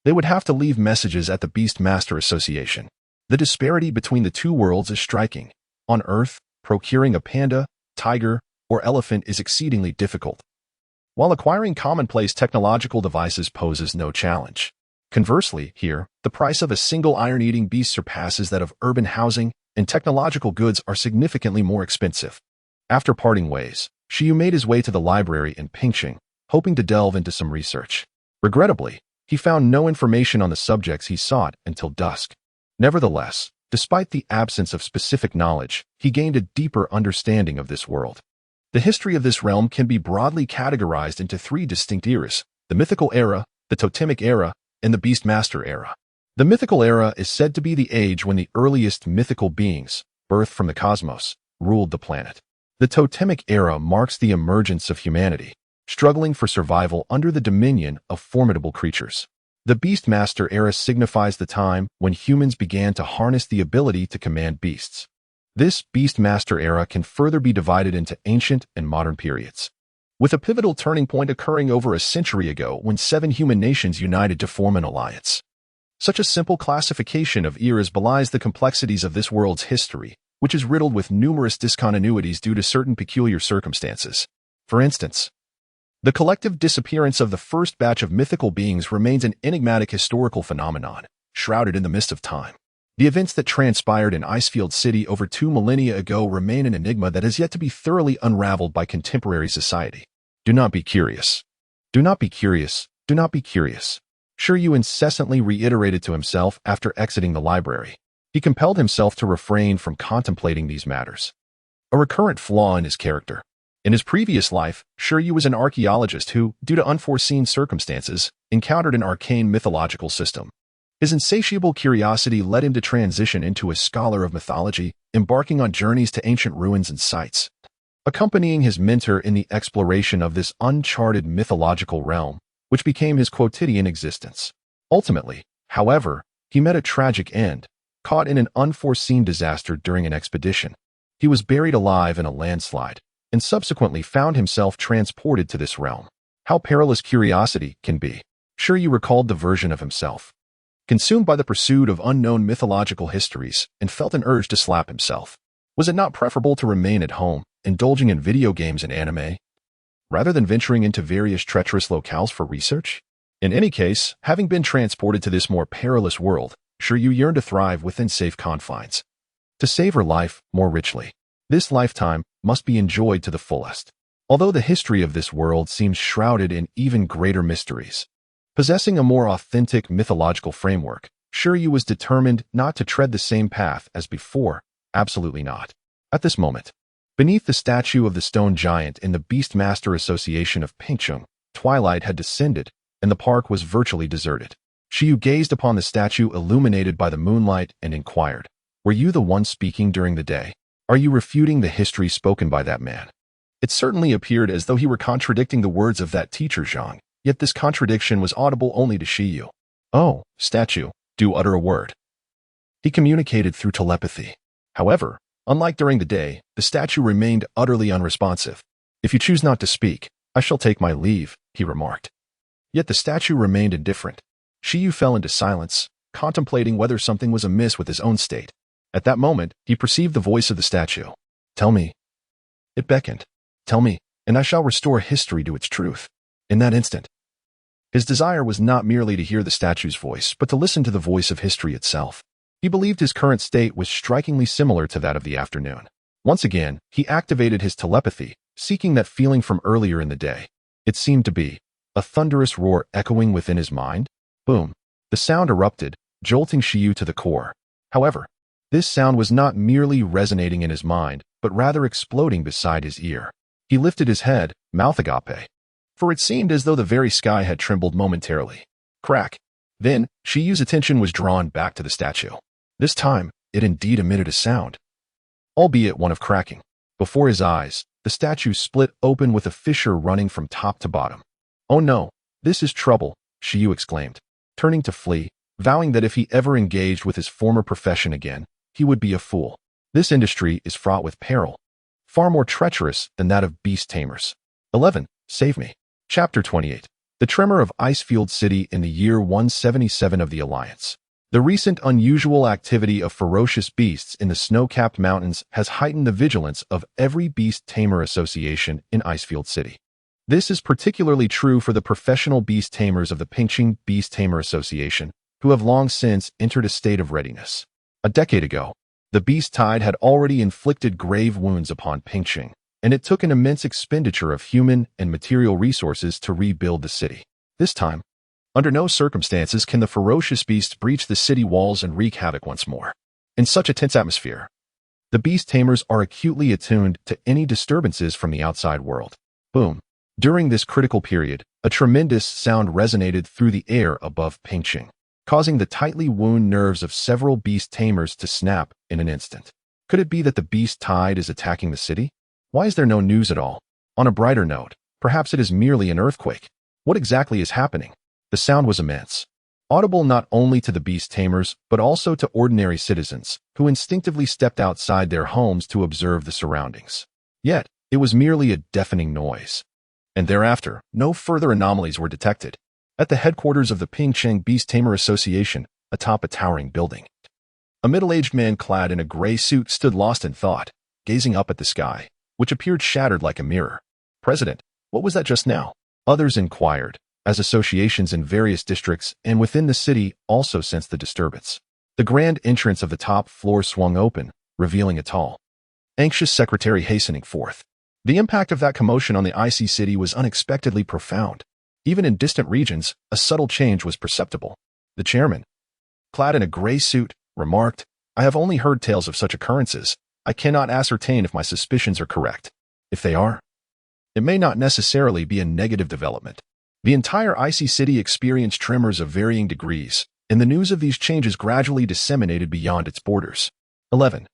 they would have to leave messages at the Beastmaster Association. The disparity between the two worlds is striking. On Earth, procuring a panda, tiger, or elephant is exceedingly difficult, while acquiring commonplace technological devices poses no challenge. Conversely, here, the price of a single iron-eating beast surpasses that of urban housing, and technological goods are significantly more expensive. After parting ways, Shi Yu made his way to the library in Pingqing, hoping to delve into some research. Regrettably, he found no information on the subjects he sought until dusk. Nevertheless, despite the absence of specific knowledge, he gained a deeper understanding of this world. The history of this realm can be broadly categorized into 3 distinct eras: the mythical era, the totemic era, and the Beastmaster era. The mythical era is said to be the age when the earliest mythical beings, birthed from the cosmos, ruled the planet. The totemic era marks the emergence of humanity, struggling for survival under the dominion of formidable creatures. The Beastmaster era signifies the time when humans began to harness the ability to command beasts. This Beastmaster era can further be divided into ancient and modern periods, with a pivotal turning point occurring over a century ago when 7 human nations united to form an alliance. Such a simple classification of eras belies the complexities of this world's history, which is riddled with numerous discontinuities due to certain peculiar circumstances. For instance, the collective disappearance of the first batch of mythical beings remains an enigmatic historical phenomenon, shrouded in the mist of time. The events that transpired in Icefield City over 2 millennia ago remain an enigma that has yet to be thoroughly unraveled by contemporary society. Do not be curious. Do not be curious. Do not be curious. Shi Yu incessantly reiterated to himself after exiting the library. He compelled himself to refrain from contemplating these matters. A recurrent flaw in his character. In his previous life, Shi Yu was an archaeologist who, due to unforeseen circumstances, encountered an arcane mythological system. His insatiable curiosity led him to transition into a scholar of mythology, embarking on journeys to ancient ruins and sites. Accompanying his mentor in the exploration of this uncharted mythological realm, which became his quotidian existence. Ultimately, however, he met a tragic end, caught in an unforeseen disaster during an expedition. He was buried alive in a landslide, and subsequently found himself transported to this realm. How perilous curiosity can be. Shi Yu recalled the version of himself, consumed by the pursuit of unknown mythological histories, and felt an urge to slap himself. Was it not preferable to remain at home, indulging in video games and anime, rather than venturing into various treacherous locales for research? In any case, having been transported to this more perilous world, Shi Yu yearned to thrive within safe confines, to savor life more richly. This lifetime must be enjoyed to the fullest. Although the history of this world seems shrouded in even greater mysteries, possessing a more authentic mythological framework, Shi Yu was determined not to tread the same path as before. Absolutely not. At this moment, beneath the statue of the stone giant in the Beastmaster Association of Pingcheng, twilight had descended, and the park was virtually deserted. Shi Yu gazed upon the statue illuminated by the moonlight and inquired, "Were you the one speaking during the day? Are you refuting the history spoken by that man?" It certainly appeared as though he were contradicting the words of that teacher Zhang, yet this contradiction was audible only to Shi Yu. "Oh, statue, do utter a word." He communicated through telepathy. However, unlike during the day, the statue remained utterly unresponsive. "If you choose not to speak, I shall take my leave," he remarked. Yet the statue remained indifferent. Shi Yu fell into silence, contemplating whether something was amiss with his own state. At that moment, he perceived the voice of the statue. "Tell me." It beckoned. "Tell me, and I shall restore history to its truth." In that instant, his desire was not merely to hear the statue's voice, but to listen to the voice of history itself. He believed his current state was strikingly similar to that of the afternoon. Once again, he activated his telepathy, seeking that feeling from earlier in the day. It seemed to be a thunderous roar echoing within his mind. Boom. The sound erupted, jolting Shi Yu to the core. However, this sound was not merely resonating in his mind, but rather exploding beside his ear. He lifted his head, mouth agape, for it seemed as though the very sky had trembled momentarily. Crack. Then, Shi Yu's attention was drawn back to the statue. This time, it indeed emitted a sound, albeit one of cracking. Before his eyes, the statue split open with a fissure running from top to bottom. "Oh no, this is trouble," Shi Yu exclaimed, turning to flee, vowing that if he ever engaged with his former profession again, he would be a fool. This industry is fraught with peril, far more treacherous than that of beast tamers. 11. Save me. Chapter 28. The Tremor of Icefield City in the year 177 of the Alliance. The recent unusual activity of ferocious beasts in the snow-capped mountains has heightened the vigilance of every beast tamer association in Icefield City. This is particularly true for the professional beast tamers of the Pingcheng Beast Tamer Association, who have long since entered a state of readiness. A decade ago, the beast tide had already inflicted grave wounds upon Pingcheng, and it took an immense expenditure of human and material resources to rebuild the city. This time, under no circumstances can the ferocious beasts breach the city walls and wreak havoc once more. In such a tense atmosphere, the beast tamers are acutely attuned to any disturbances from the outside world. Boom. During this critical period, a tremendous sound resonated through the air above Pingcheng, causing the tightly wound nerves of several beast tamers to snap in an instant. Could it be that the beast tide is attacking the city? Why is there no news at all? On a brighter note, perhaps it is merely an earthquake. What exactly is happening? The sound was immense, audible not only to the beast tamers, but also to ordinary citizens, who instinctively stepped outside their homes to observe the surroundings. Yet, it was merely a deafening noise. And thereafter, no further anomalies were detected. At the headquarters of the Pingcheng Beast Tamer Association, atop a towering building, a middle-aged man clad in a gray suit stood lost in thought, gazing up at the sky, which appeared shattered like a mirror. "President, what was that just now?" Others inquired, as associations in various districts and within the city also sensed the disturbance. The grand entrance of the top floor swung open, revealing a tall, anxious secretary hastening forth. The impact of that commotion on the icy city was unexpectedly profound. Even in distant regions, a subtle change was perceptible. The chairman, clad in a gray suit, remarked, I have only heard tales of such occurrences. I cannot ascertain if my suspicions are correct. If they are, it may not necessarily be a negative development. The entire icy city experienced tremors of varying degrees, and the news of these changes gradually disseminated beyond its borders. 11.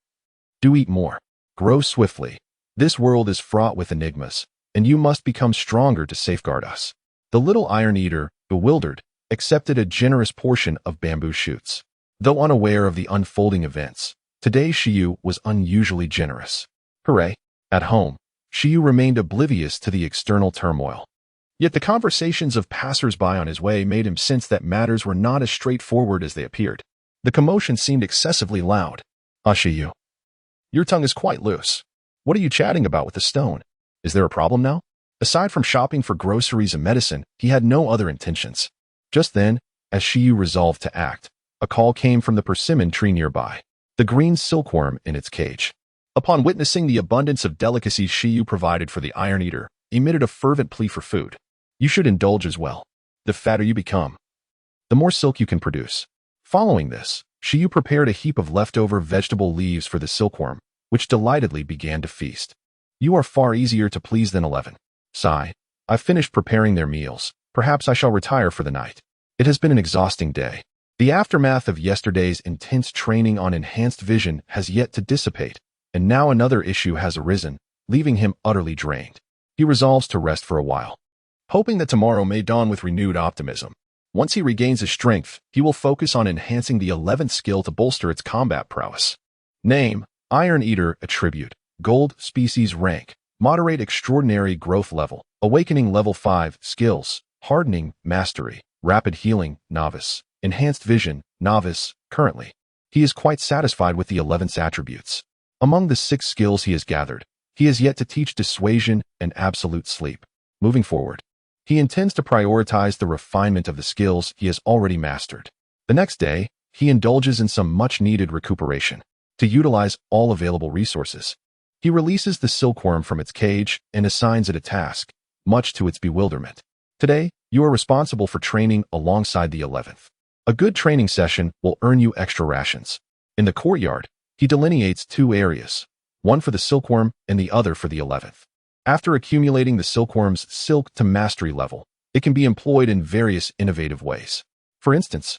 Do eat more. Grow swiftly. This world is fraught with enigmas, and you must become stronger to safeguard us. The little Iron Eater, bewildered, accepted a generous portion of bamboo shoots. Though unaware of the unfolding events, today Shi Yu was unusually generous. Hooray! At home, Shi Yu remained oblivious to the external turmoil. Yet the conversations of passers-by on his way made him sense that matters were not as straightforward as they appeared. The commotion seemed excessively loud. Shi Yu, your tongue is quite loose. What are you chatting about with the stone? Is there a problem now? Aside from shopping for groceries and medicine, he had no other intentions. Just then, as Shi Yu resolved to act, a call came from the persimmon tree nearby, the green silkworm in its cage. Upon witnessing the abundance of delicacies Shi Yu provided for the Iron Eater, emitted a fervent plea for food. You should indulge as well. The fatter you become, the more silk you can produce. Following this, Shi Yu prepared a heap of leftover vegetable leaves for the silkworm, which delightedly began to feast. You are far easier to please than 11. Sigh. I've finished preparing their meals. Perhaps I shall retire for the night. It has been an exhausting day. The aftermath of yesterday's intense training on enhanced vision has yet to dissipate, and now another issue has arisen, leaving him utterly drained. He resolves to rest for a while, hoping that tomorrow may dawn with renewed optimism. Once he regains his strength, he will focus on enhancing the 11th skill to bolster its combat prowess. Name: Iron Eater. Attribute: Gold. Species: Rank: Moderate. Extraordinary growth level: Awakening level 5. Skills: Hardening, Mastery, Rapid Healing, Novice, Enhanced Vision, Novice. Currently, he is quite satisfied with the 11th attributes. Among the 6 skills he has gathered, he has yet to teach Dissuasion and Absolute Sleep. Moving forward, he intends to prioritize the refinement of the skills he has already mastered. The next day, he indulges in some much-needed recuperation. To utilize all available resources, he releases the silkworm from its cage and assigns it a task, much to its bewilderment. Today, you are responsible for training alongside the 11th. A good training session will earn you extra rations. In the courtyard, he delineates 2 areas, one for the silkworm and the other for the 11th. After accumulating the silkworm's silk to mastery level, it can be employed in various innovative ways. For instance,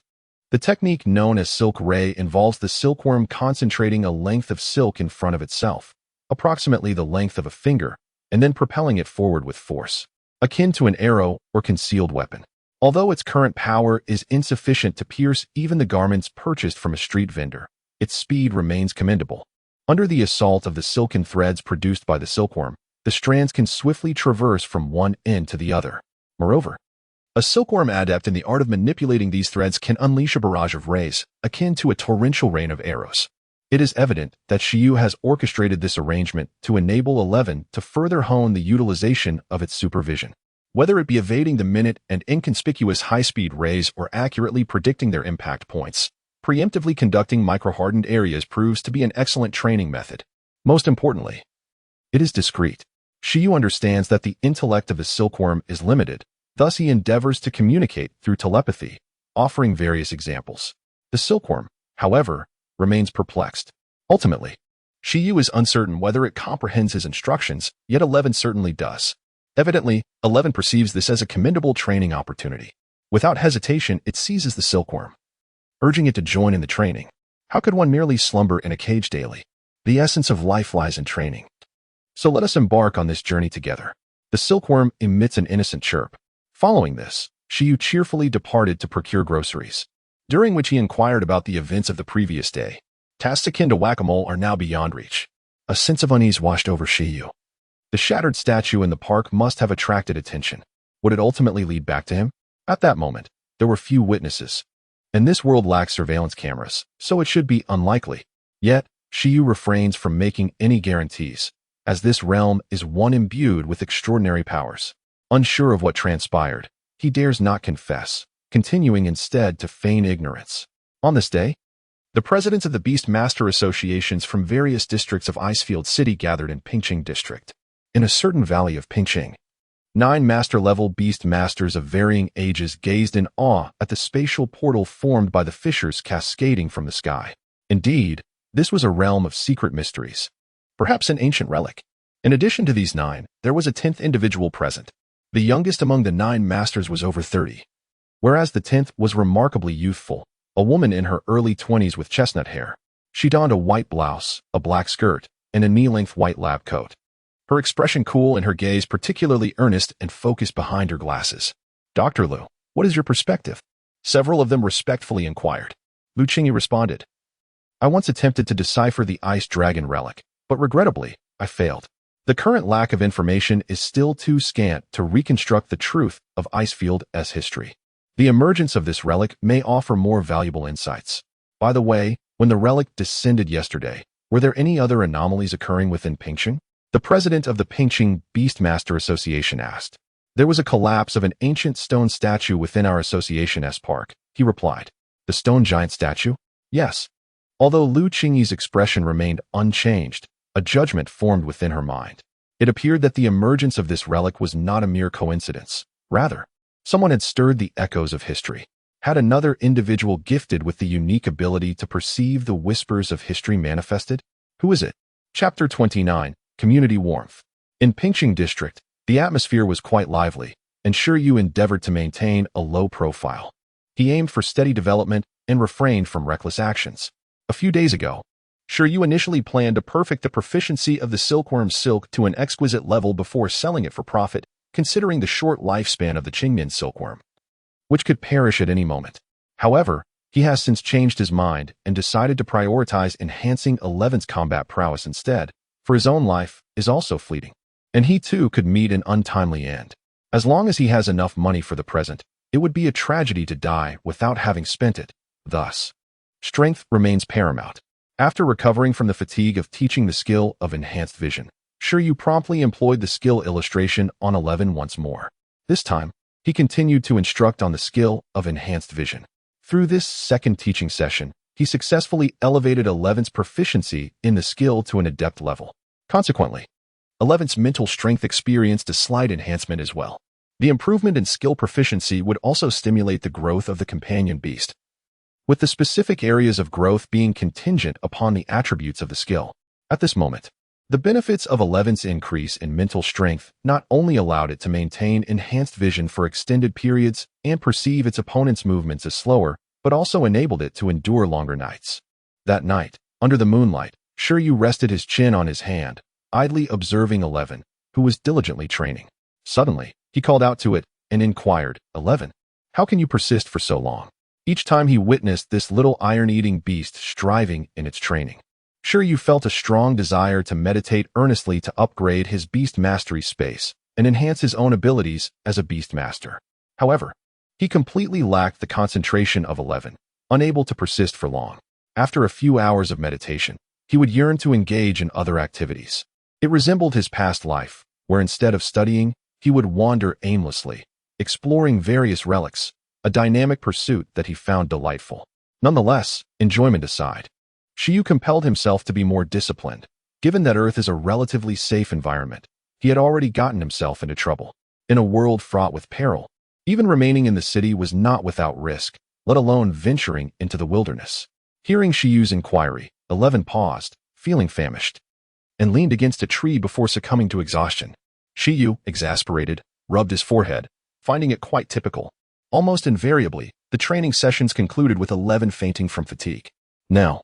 the technique known as silk ray involves the silkworm concentrating a length of silk in front of itself, approximately the length of a finger, and then propelling it forward with force, akin to an arrow or concealed weapon. Although its current power is insufficient to pierce even the garments purchased from a street vendor, its speed remains commendable. Under the assault of the silken threads produced by the silkworm, the strands can swiftly traverse from one end to the other. Moreover, a silkworm adept in the art of manipulating these threads can unleash a barrage of rays, akin to a torrential rain of arrows. It is evident that Shi Yu has orchestrated this arrangement to enable 11 to further hone the utilization of its supervision. Whether it be evading the minute and inconspicuous high-speed rays or accurately predicting their impact points, preemptively conducting micro-hardened areas proves to be an excellent training method. Most importantly, it is discreet. Shi Yu understands that the intellect of the silkworm is limited, thus he endeavors to communicate through telepathy, offering various examples. The silkworm, however, remains perplexed. Ultimately, Shi Yu is uncertain whether it comprehends his instructions, yet 11 certainly does. Evidently, 11 perceives this as a commendable training opportunity. Without hesitation, it seizes the silkworm, urging it to join in the training. How could one merely slumber in a cage daily? The essence of life lies in training. So let us embark on this journey together. The silkworm emits an innocent chirp. Following this, Shi Yu cheerfully departed to procure groceries, during which he inquired about the events of the previous day. Tasks akin to whack-a-mole are now beyond reach. A sense of unease washed over Shi Yu. The shattered statue in the park must have attracted attention. Would it ultimately lead back to him? At that moment, there were few witnesses, and this world lacks surveillance cameras, so it should be unlikely. Yet, Shi Yu refrains from making any guarantees, as this realm is one imbued with extraordinary powers. Unsure of what transpired, he dares not confess, continuing instead to feign ignorance. On this day, the presidents of the Beast Master Associations from various districts of Icefield City gathered in Pingqing District. In a certain valley of Pingqing, 9 master-level beast masters of varying ages gazed in awe at the spatial portal formed by the fissures cascading from the sky. Indeed, This was a realm of secret mysteries, perhaps an ancient relic. In addition to these 9, there was a 10th individual present. The youngest among the 9 masters was over 30, whereas the 10th was remarkably youthful, a woman in her early 20s with chestnut hair. She donned a white blouse, a black skirt, and a knee-length white lab coat. Her expression cool and her gaze particularly earnest and focused behind her glasses. "Dr. Lu, what is your perspective?" Several of them respectfully inquired. Lu Qingyi responded, "I once attempted to decipher the ice dragon relic, but regrettably, I failed. The current lack of information is still too scant to reconstruct the truth of Icefield's history. The emergence of this relic may offer more valuable insights. By the way, when the relic descended yesterday, were there any other anomalies occurring within Pingqing?" The president of the Pingqing Beastmaster Association asked. "There was a collapse of an ancient stone statue within our association's park," he replied. "The stone giant statue?" "Yes." Although Lu Qingyi's expression remained unchanged, a judgment formed within her mind. It appeared that the emergence of this relic was not a mere coincidence. Rather, someone had stirred the echoes of history. Had another individual gifted with the unique ability to perceive the whispers of history manifested? Who is it? Chapter 29. Community Warmth. In Pingqing District, the atmosphere was quite lively, and Shi Yu endeavored to maintain a low profile. He aimed for steady development and refrained from reckless actions. A few days ago, Shi Yu initially planned to perfect the proficiency of the silkworm silk to an exquisite level before selling it for profit, considering the short lifespan of the Qingmin silkworm, which could perish at any moment. However, he has since changed his mind and decided to prioritize enhancing 11's combat prowess instead, for his own life is also fleeting, and he too could meet an untimely end. As long as he has enough money for the present, it would be a tragedy to die without having spent it. Thus, strength remains paramount. After recovering from the fatigue of teaching the skill of enhanced vision, Shi Yu promptly employed the skill illustration on 11 once more. This time, he continued to instruct on the skill of enhanced vision. Through this second teaching session, he successfully elevated 11's proficiency in the skill to an adept level. Consequently, 11's mental strength experienced a slight enhancement as well. The improvement in skill proficiency would also stimulate the growth of the companion beast, with the specific areas of growth being contingent upon the attributes of the skill. At this moment, the benefits of 11's increase in mental strength not only allowed it to maintain enhanced vision for extended periods and perceive its opponent's movements as slower, but also enabled it to endure longer nights. That night, under the moonlight, Shi Yu rested his chin on his hand, idly observing 11, who was diligently training. Suddenly, he called out to it and inquired, 11, how can you persist for so long? Each time he witnessed this little iron-eating beast striving in its training, Shi Yu felt a strong desire to meditate earnestly to upgrade his beast mastery space and enhance his own abilities as a beast master. However, he completely lacked the concentration of 11, unable to persist for long. After a few hours of meditation, he would yearn to engage in other activities. It resembled his past life, where instead of studying, he would wander aimlessly, exploring various relics, a dynamic pursuit that he found delightful. Nonetheless, enjoyment aside, Shi Yu compelled himself to be more disciplined. Given that Earth is a relatively safe environment, he had already gotten himself into trouble. In a world fraught with peril, even remaining in the city was not without risk, let alone venturing into the wilderness. Hearing Shi Yu's inquiry, 11 paused, feeling famished, and leaned against a tree before succumbing to exhaustion. Shi Yu, exasperated, rubbed his forehead, finding it quite typical. Almost invariably, the training sessions concluded with 11 fainting from fatigue. Now,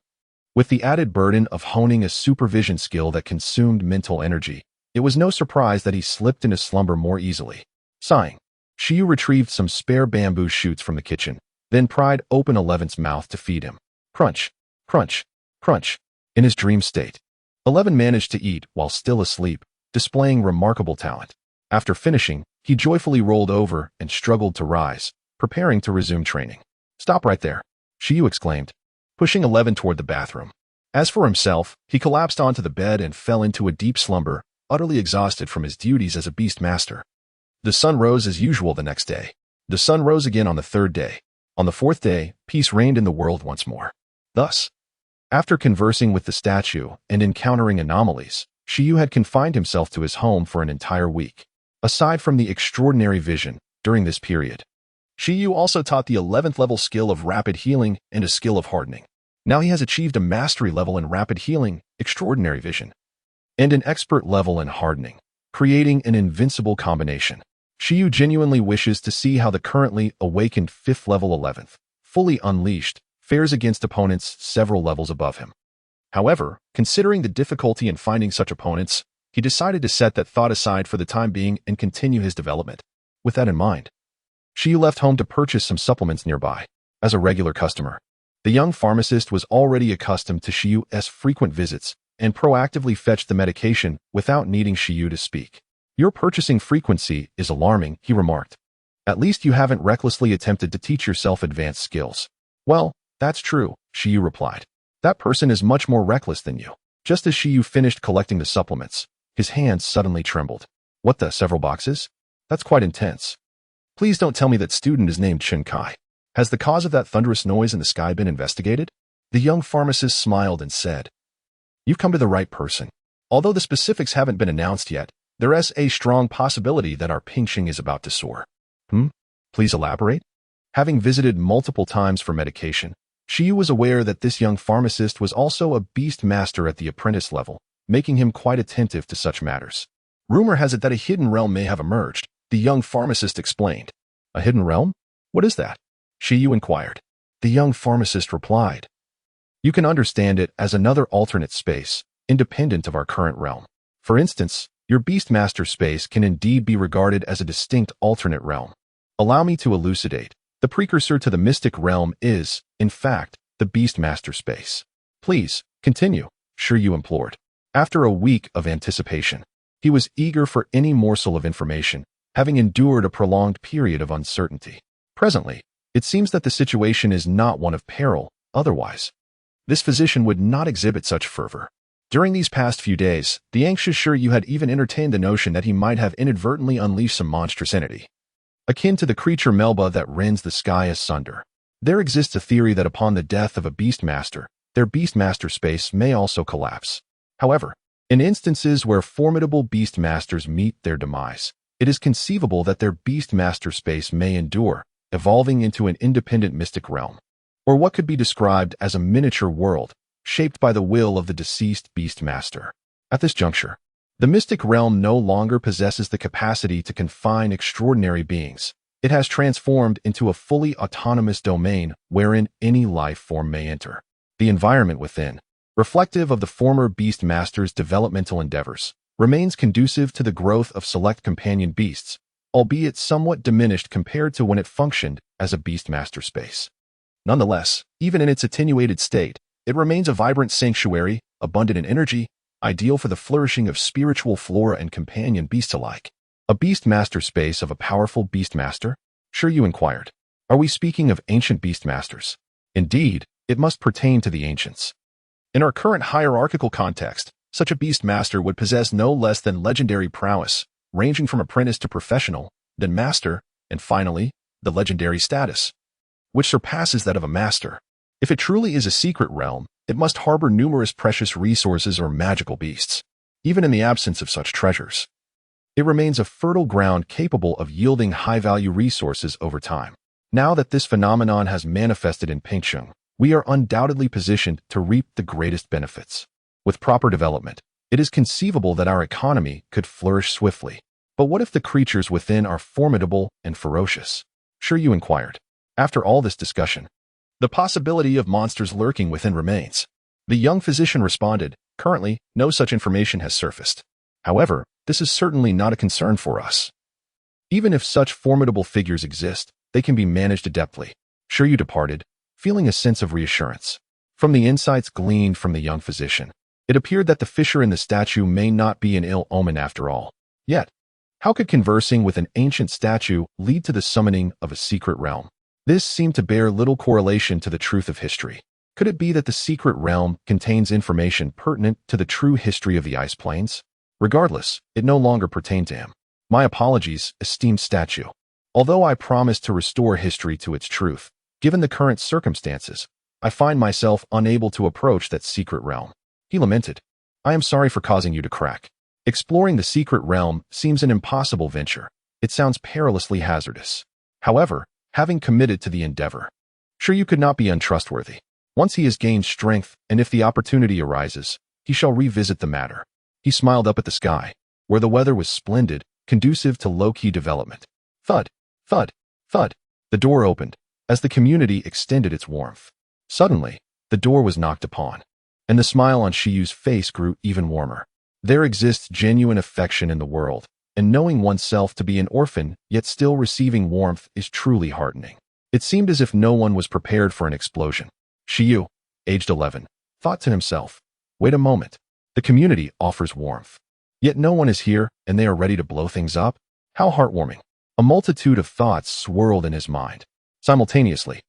with the added burden of honing a supervision skill that consumed mental energy, it was no surprise that he slipped into slumber more easily. Sighing, Shi Yu retrieved some spare bamboo shoots from the kitchen, then pried open 11's mouth to feed him. Crunch, crunch, crunch. In his dream state, 11 managed to eat while still asleep, displaying remarkable talent. After finishing, he joyfully rolled over and struggled to rise, preparing to resume training. Stop right there, Shi Yu exclaimed, pushing 11 toward the bathroom. As for himself, he collapsed onto the bed and fell into a deep slumber, utterly exhausted from his duties as a beast master. The sun rose as usual the next day. The sun rose again on the third day. On the fourth day, peace reigned in the world once more. Thus, after conversing with the statue and encountering anomalies, Shi Yu had confined himself to his home for an entire week. Aside from the extraordinary vision during this period, Shi Yu also taught the 11th level skill of rapid healing and a skill of hardening. Now he has achieved a mastery level in rapid healing, extraordinary vision, and an expert level in hardening, creating an invincible combination. Shi Yu genuinely wishes to see how the currently awakened 5th level 11th, fully unleashed, fares against opponents several levels above him. However, considering the difficulty in finding such opponents, he decided to set that thought aside for the time being and continue his development. With that in mind, Shi Yu left home to purchase some supplements nearby. As a regular customer, the young pharmacist was already accustomed to Shi Yu's frequent visits and proactively fetched the medication without needing Shi Yu to speak. Your purchasing frequency is alarming, he remarked. At least you haven't recklessly attempted to teach yourself advanced skills. Well, that's true, Shi Yu replied. That person is much more reckless than you. Just as Shi Yu finished collecting the supplements, his hands suddenly trembled. What the, several boxes? That's quite intense. Please don't tell me that student is named Chen Kai. Has the cause of that thunderous noise in the sky been investigated? The young pharmacist smiled and said, You've come to the right person. Although the specifics haven't been announced yet, there is a strong possibility that our pingxing is about to soar. Please elaborate? Having visited multiple times for medication, Shi Yu was aware that this young pharmacist was also a beast master at the apprentice level, making him quite attentive to such matters. Rumor has it that a hidden realm may have emerged, the young pharmacist explained. A hidden realm? What is that? Shi Yu inquired. The young pharmacist replied. You can understand it as another alternate space, independent of our current realm. For instance, your Beastmaster space can indeed be regarded as a distinct alternate realm. Allow me to elucidate. The precursor to the mystic realm is, in fact, the Beastmaster space. Please, continue, Shi Yu implored. After a week of anticipation, he was eager for any morsel of information, having endured a prolonged period of uncertainty. Presently, it seems that the situation is not one of peril, otherwise this physician would not exhibit such fervor. During these past few days, the anxious Shi Yu had even entertained the notion that he might have inadvertently unleashed some monstrous entity, akin to the creature Melba that rends the sky asunder. There exists a theory that upon the death of a Beastmaster, their Beastmaster space may also collapse. However, in instances where formidable Beastmasters meet their demise, it is conceivable that their Beastmaster space may endure, evolving into an independent mystic realm, or what could be described as a miniature world, shaped by the will of the deceased Beastmaster. At this juncture, the mystic realm no longer possesses the capacity to confine extraordinary beings. It has transformed into a fully autonomous domain wherein any life form may enter. The environment within, reflective of the former Beastmaster's developmental endeavors, remains conducive to the growth of select companion beasts, albeit somewhat diminished compared to when it functioned as a Beastmaster space. Nonetheless, even in its attenuated state, it remains a vibrant sanctuary, abundant in energy, ideal for the flourishing of spiritual flora and companion beasts alike. A Beastmaster space of a powerful Beastmaster? Shi Yu inquired. Are we speaking of ancient Beastmasters? Indeed, it must pertain to the ancients. In our current hierarchical context, such a Beastmaster would possess no less than legendary prowess, ranging from apprentice to professional, then master, and finally, the legendary status, which surpasses that of a master. If it truly is a secret realm, it must harbor numerous precious resources or magical beasts. Even in the absence of such treasures, it remains a fertile ground capable of yielding high-value resources over time. Now that this phenomenon has manifested in Pingxing, we are undoubtedly positioned to reap the greatest benefits. With proper development, it is conceivable that our economy could flourish swiftly. But what if the creatures within are formidable and ferocious? Shi Yu inquired. After all this discussion, the possibility of monsters lurking within remains. The young physician responded, currently, no such information has surfaced. However, this is certainly not a concern for us. Even if such formidable figures exist, they can be managed adeptly. Shi Yu departed, feeling a sense of reassurance. From the insights gleaned from the young physician, it appeared that the fissure in the statue may not be an ill omen after all. Yet, how could conversing with an ancient statue lead to the summoning of a secret realm? This seemed to bear little correlation to the truth of history. Could it be that the secret realm contains information pertinent to the true history of the ice plains? Regardless, it no longer pertained to him. My apologies, esteemed statue. Although I promised to restore history to its truth, given the current circumstances, I find myself unable to approach that secret realm. He lamented. I am sorry for causing you to crack. Exploring the secret realm seems an impossible venture. It sounds perilously hazardous. However, having committed to the endeavor, Shi Yu could not be untrustworthy. Once he has gained strength, and if the opportunity arises, he shall revisit the matter. He smiled up at the sky, where the weather was splendid, conducive to low-key development. Thud, thud, thud. The door opened, as the community extended its warmth. Suddenly, the door was knocked upon, and the smile on Shi Yu's face grew even warmer. There exists genuine affection in the world, and knowing oneself to be an orphan, yet still receiving warmth, is truly heartening. It seemed as if no one was prepared for an explosion. Shi Yu, aged 11, thought to himself, wait a moment. The community offers warmth. Yet no one is here, and they are ready to blow things up? How heartwarming. A multitude of thoughts swirled in his mind. Simultaneously,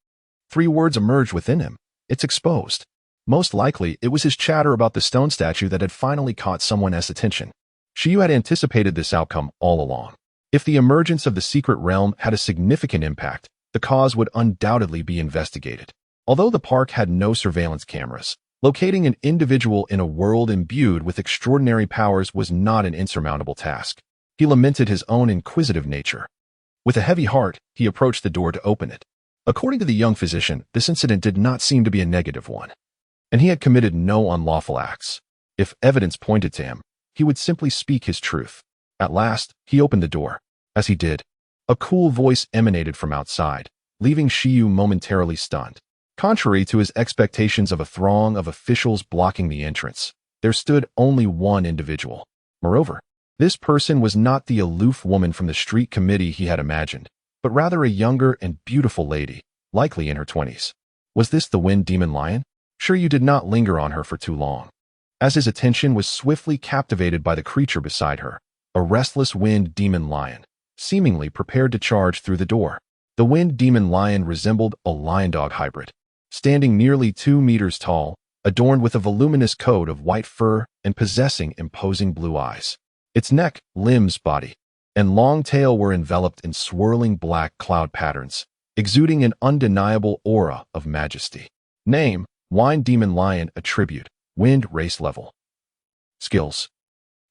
3 words emerged within him. It's exposed. Most likely, it was his chatter about the stone statue that had finally caught someone's attention. Shi Yu had anticipated this outcome all along. If the emergence of the secret realm had a significant impact, the cause would undoubtedly be investigated. Although the park had no surveillance cameras, locating an individual in a world imbued with extraordinary powers was not an insurmountable task. He lamented his own inquisitive nature. With a heavy heart, he approached the door to open it. According to the young physician, this incident did not seem to be a negative one, and he had committed no unlawful acts. If evidence pointed to him, he would simply speak his truth. At last, he opened the door. As he did, a cool voice emanated from outside, leaving Shi Yu momentarily stunned. Contrary to his expectations of a throng of officials blocking the entrance, there stood only one individual. Moreover, this person was not the aloof woman from the street committee he had imagined, but rather a younger and beautiful lady, likely in her 20s. Was this the Wind Demon Lion? Shi Yu did not linger on her for too long, as his attention was swiftly captivated by the creature beside her, a restless Wind Demon Lion, seemingly prepared to charge through the door. The Wind Demon Lion resembled a lion-dog hybrid, standing nearly 2 meters tall, adorned with a voluminous coat of white fur and possessing imposing blue eyes. Its neck, limbs, body, and long tail were enveloped in swirling black cloud patterns, exuding an undeniable aura of majesty. Name: Wind Demon Lion. Attribute: Wind Race Level. Skills: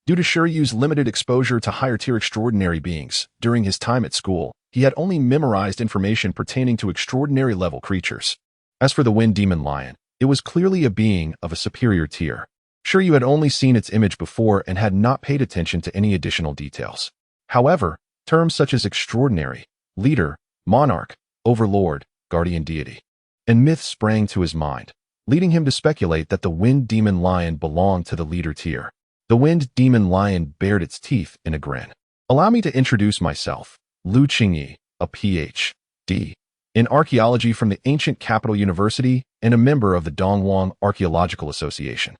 due to Shi Yu's limited exposure to higher-tier extraordinary beings during his time at school, he had only memorized information pertaining to extraordinary-level creatures. As for the Wind Demon Lion, it was clearly a being of a superior tier. Shi Yu had only seen its image before and had not paid attention to any additional details. However, terms such as extraordinary, leader, monarch, overlord, guardian deity, and myth sprang to his mind, leading him to speculate that the Wind Demon Lion belonged to the leader tier. The Wind Demon Lion bared its teeth in a grin. Allow me to introduce myself, Lu Qingyi, a Ph.D. in archaeology from the ancient capital university and a member of the Dongwang Archaeological Association.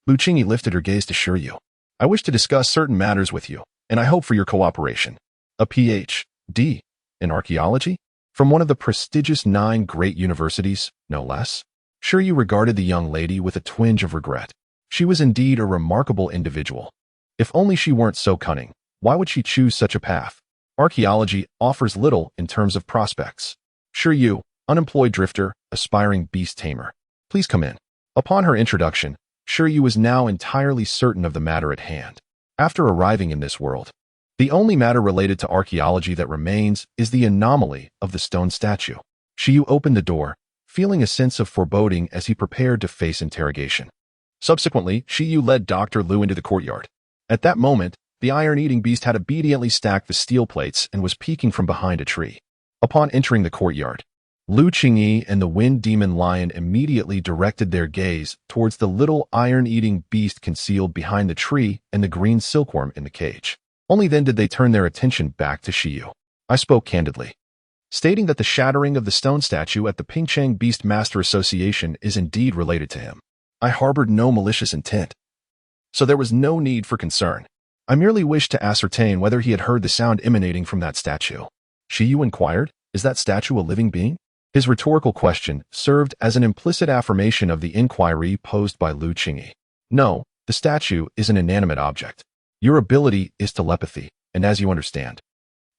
Lu Qingyi lifted her gaze to Shi Yu. I wish to discuss certain matters with you, and I hope for your cooperation. A Ph.D. in archaeology? From one of the prestigious 9 great universities, no less? Shi Yu regarded the young lady with a twinge of regret. She was indeed a remarkable individual. If only she weren't so cunning, why would she choose such a path? Archaeology offers little in terms of prospects. Shi Yu, unemployed drifter, aspiring beast tamer. Please come in. Upon her introduction, Shi Yu was now entirely certain of the matter at hand. After arriving in this world, the only matter related to archaeology that remains is the anomaly of the stone statue. Shi Yu opened the door, feeling a sense of foreboding as he prepared to face interrogation. Subsequently, Shi Yu led Dr. Lu into the courtyard. At that moment, the iron-eating beast had obediently stacked the steel plates and was peeking from behind a tree. Upon entering the courtyard, Lu Qingyi and the Wind Demon Lion immediately directed their gaze towards the little iron-eating beast concealed behind the tree and the green silkworm in the cage. Only then did they turn their attention back to Shi Yu. I spoke candidly, stating that the shattering of the stone statue at the Pingcheng Beast Master Association is indeed related to him. I harbored no malicious intent, so there was no need for concern. I merely wished to ascertain whether he had heard the sound emanating from that statue. Shi Yu inquired, is that statue a living being? His rhetorical question served as an implicit affirmation of the inquiry posed by Lu Qingyi. No, the statue is an inanimate object. Your ability is telepathy, and as you understand,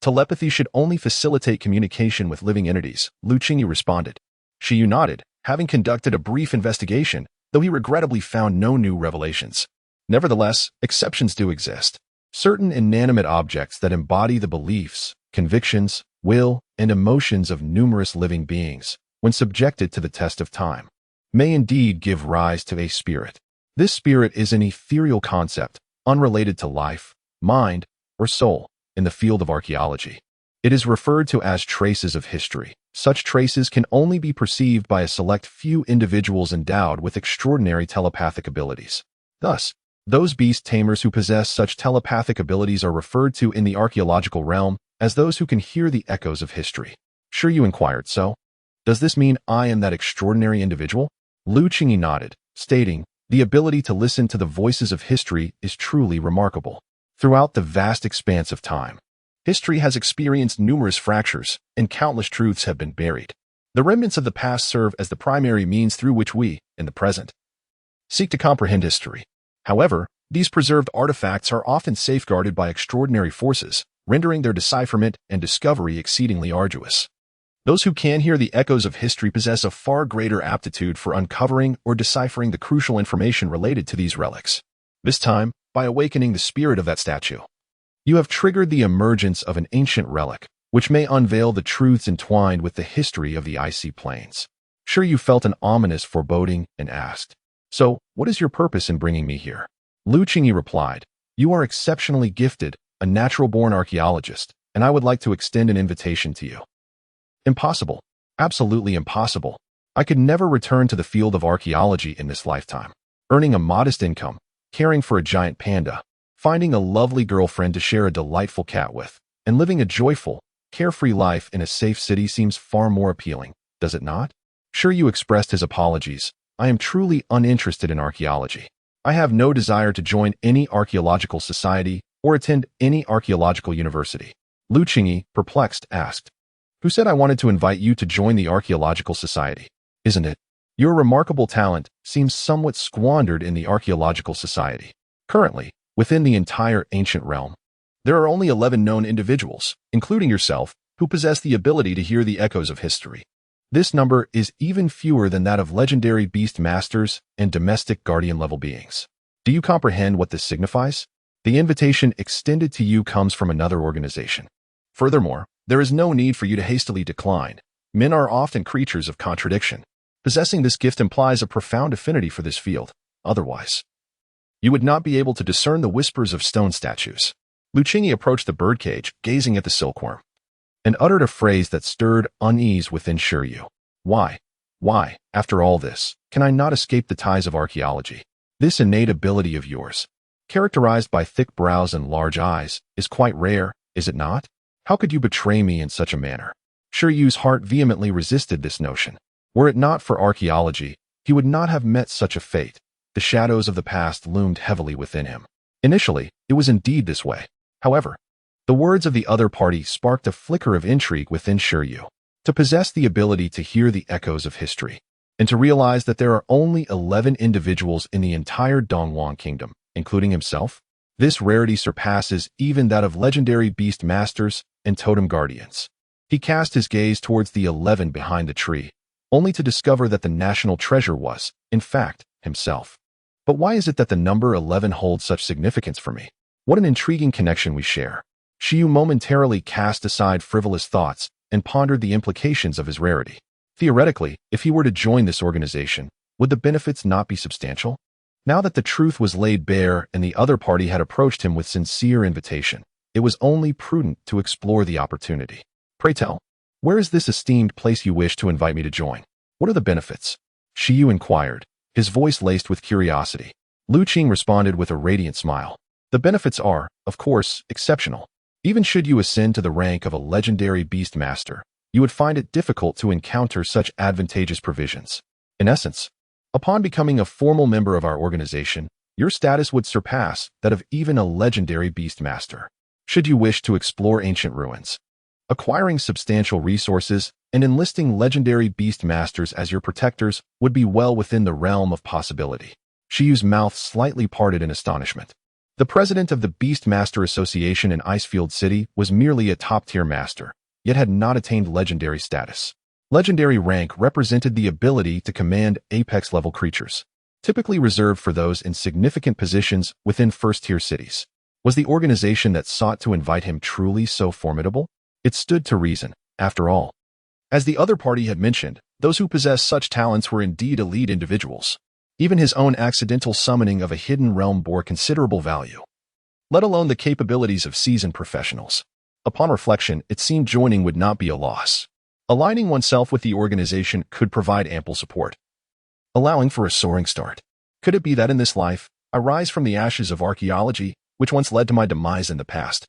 telepathy should only facilitate communication with living entities, Lu Qingyi responded. Shi Yu nodded, having conducted a brief investigation, though he regrettably found no new revelations. Nevertheless, exceptions do exist. Certain inanimate objects that embody the beliefs, convictions, will, and emotions of numerous living beings, when subjected to the test of time, may indeed give rise to a spirit. This spirit is an ethereal concept, unrelated to life, mind, or soul, in the field of archaeology. It is referred to as traces of history. Such traces can only be perceived by a select few individuals endowed with extraordinary telepathic abilities. Thus, those beast tamers who possess such telepathic abilities are referred to in the archaeological realm as those who can hear the echoes of history. Shi Yu inquired, so, does this mean I am that extraordinary individual? Lu Qingyi nodded, stating, the ability to listen to the voices of history is truly remarkable. Throughout the vast expanse of time, history has experienced numerous fractures, and countless truths have been buried. The remnants of the past serve as the primary means through which we, in the present, seek to comprehend history. However, these preserved artifacts are often safeguarded by extraordinary forces, rendering their decipherment and discovery exceedingly arduous. Those who can hear the echoes of history possess a far greater aptitude for uncovering or deciphering the crucial information related to these relics. This time, by awakening the spirit of that statue, you have triggered the emergence of an ancient relic, which may unveil the truths entwined with the history of the icy plains. Shi Yu felt an ominous foreboding and asked, so, what is your purpose in bringing me here? Lu Qingyi replied, you are exceptionally gifted, a natural-born archaeologist, and I would like to extend an invitation to you. Impossible. Absolutely impossible. I could never return to the field of archaeology in this lifetime. Earning a modest income, caring for a giant panda, finding a lovely girlfriend to share a delightful cat with, and living a joyful, carefree life in a safe city seems far more appealing, does it not? Shi Yu expressed his apologies. I am truly uninterested in archaeology. I have no desire to join any archaeological society or attend any archaeological university. Lu Qingyi, perplexed, asked, who said I wanted to invite you to join the archaeological society? Isn't it? Your remarkable talent seems somewhat squandered in the archaeological society. Currently, within the entire ancient realm, there are only 11 known individuals, including yourself, who possess the ability to hear the echoes of history. This number is even fewer than that of legendary beast masters and domestic guardian-level beings. Do you comprehend what this signifies? The invitation extended to you comes from another organization. Furthermore, there is no need for you to hastily decline. Men are often creatures of contradiction. Possessing this gift implies a profound affinity for this field. Otherwise, you would not be able to discern the whispers of stone statues. Lu Qingyi approached the birdcage, gazing at the silkworm, and uttered a phrase that stirred unease within Shi Yu. Why, after all this, can I not escape the ties of archaeology? This innate ability of yours, characterized by thick brows and large eyes, is quite rare, is it not? How could you betray me in such a manner? Shi Yu's heart vehemently resisted this notion. Were it not for archaeology, he would not have met such a fate. The shadows of the past loomed heavily within him. Initially, it was indeed this way. However, the words of the other party sparked a flicker of intrigue within Shi Yu. To possess the ability to hear the echoes of history, and to realize that there are only 11 individuals in the entire Dongwon kingdom, including himself, this rarity surpasses even that of legendary beast masters and totem guardians. He cast his gaze towards the 11 behind the tree, only to discover that the national treasure was, in fact, himself. But why is it that the number 11 holds such significance for me? What an intriguing connection we share. Shi Yu momentarily cast aside frivolous thoughts and pondered the implications of his rarity. Theoretically, if he were to join this organization, would the benefits not be substantial? Now that the truth was laid bare and the other party had approached him with sincere invitation, it was only prudent to explore the opportunity. Pray tell, where is this esteemed place you wish to invite me to join? What are the benefits? Shi Yu inquired, his voice laced with curiosity. Lu Qingyi responded with a radiant smile. The benefits are, of course, exceptional. Even should you ascend to the rank of a legendary beast master, you would find it difficult to encounter such advantageous provisions. In essence, upon becoming a formal member of our organization, your status would surpass that of even a legendary beast master. Should you wish to explore ancient ruins, acquiring substantial resources, and enlisting legendary beast masters as your protectors would be well within the realm of possibility. Shi Yu's mouth slightly parted in astonishment. The president of the Beast Master Association in Icefield City was merely a top-tier master, yet had not attained legendary status. Legendary rank represented the ability to command apex-level creatures, typically reserved for those in significant positions within first-tier cities. Was the organization that sought to invite him truly so formidable? It stood to reason, after all. As the other party had mentioned, those who possess such talents were indeed elite individuals. Even his own accidental summoning of a hidden realm bore considerable value, let alone the capabilities of seasoned professionals. Upon reflection, it seemed joining would not be a loss. Aligning oneself with the organization could provide ample support, allowing for a soaring start. Could it be that in this life, I rise from the ashes of archaeology, which once led to my demise in the past?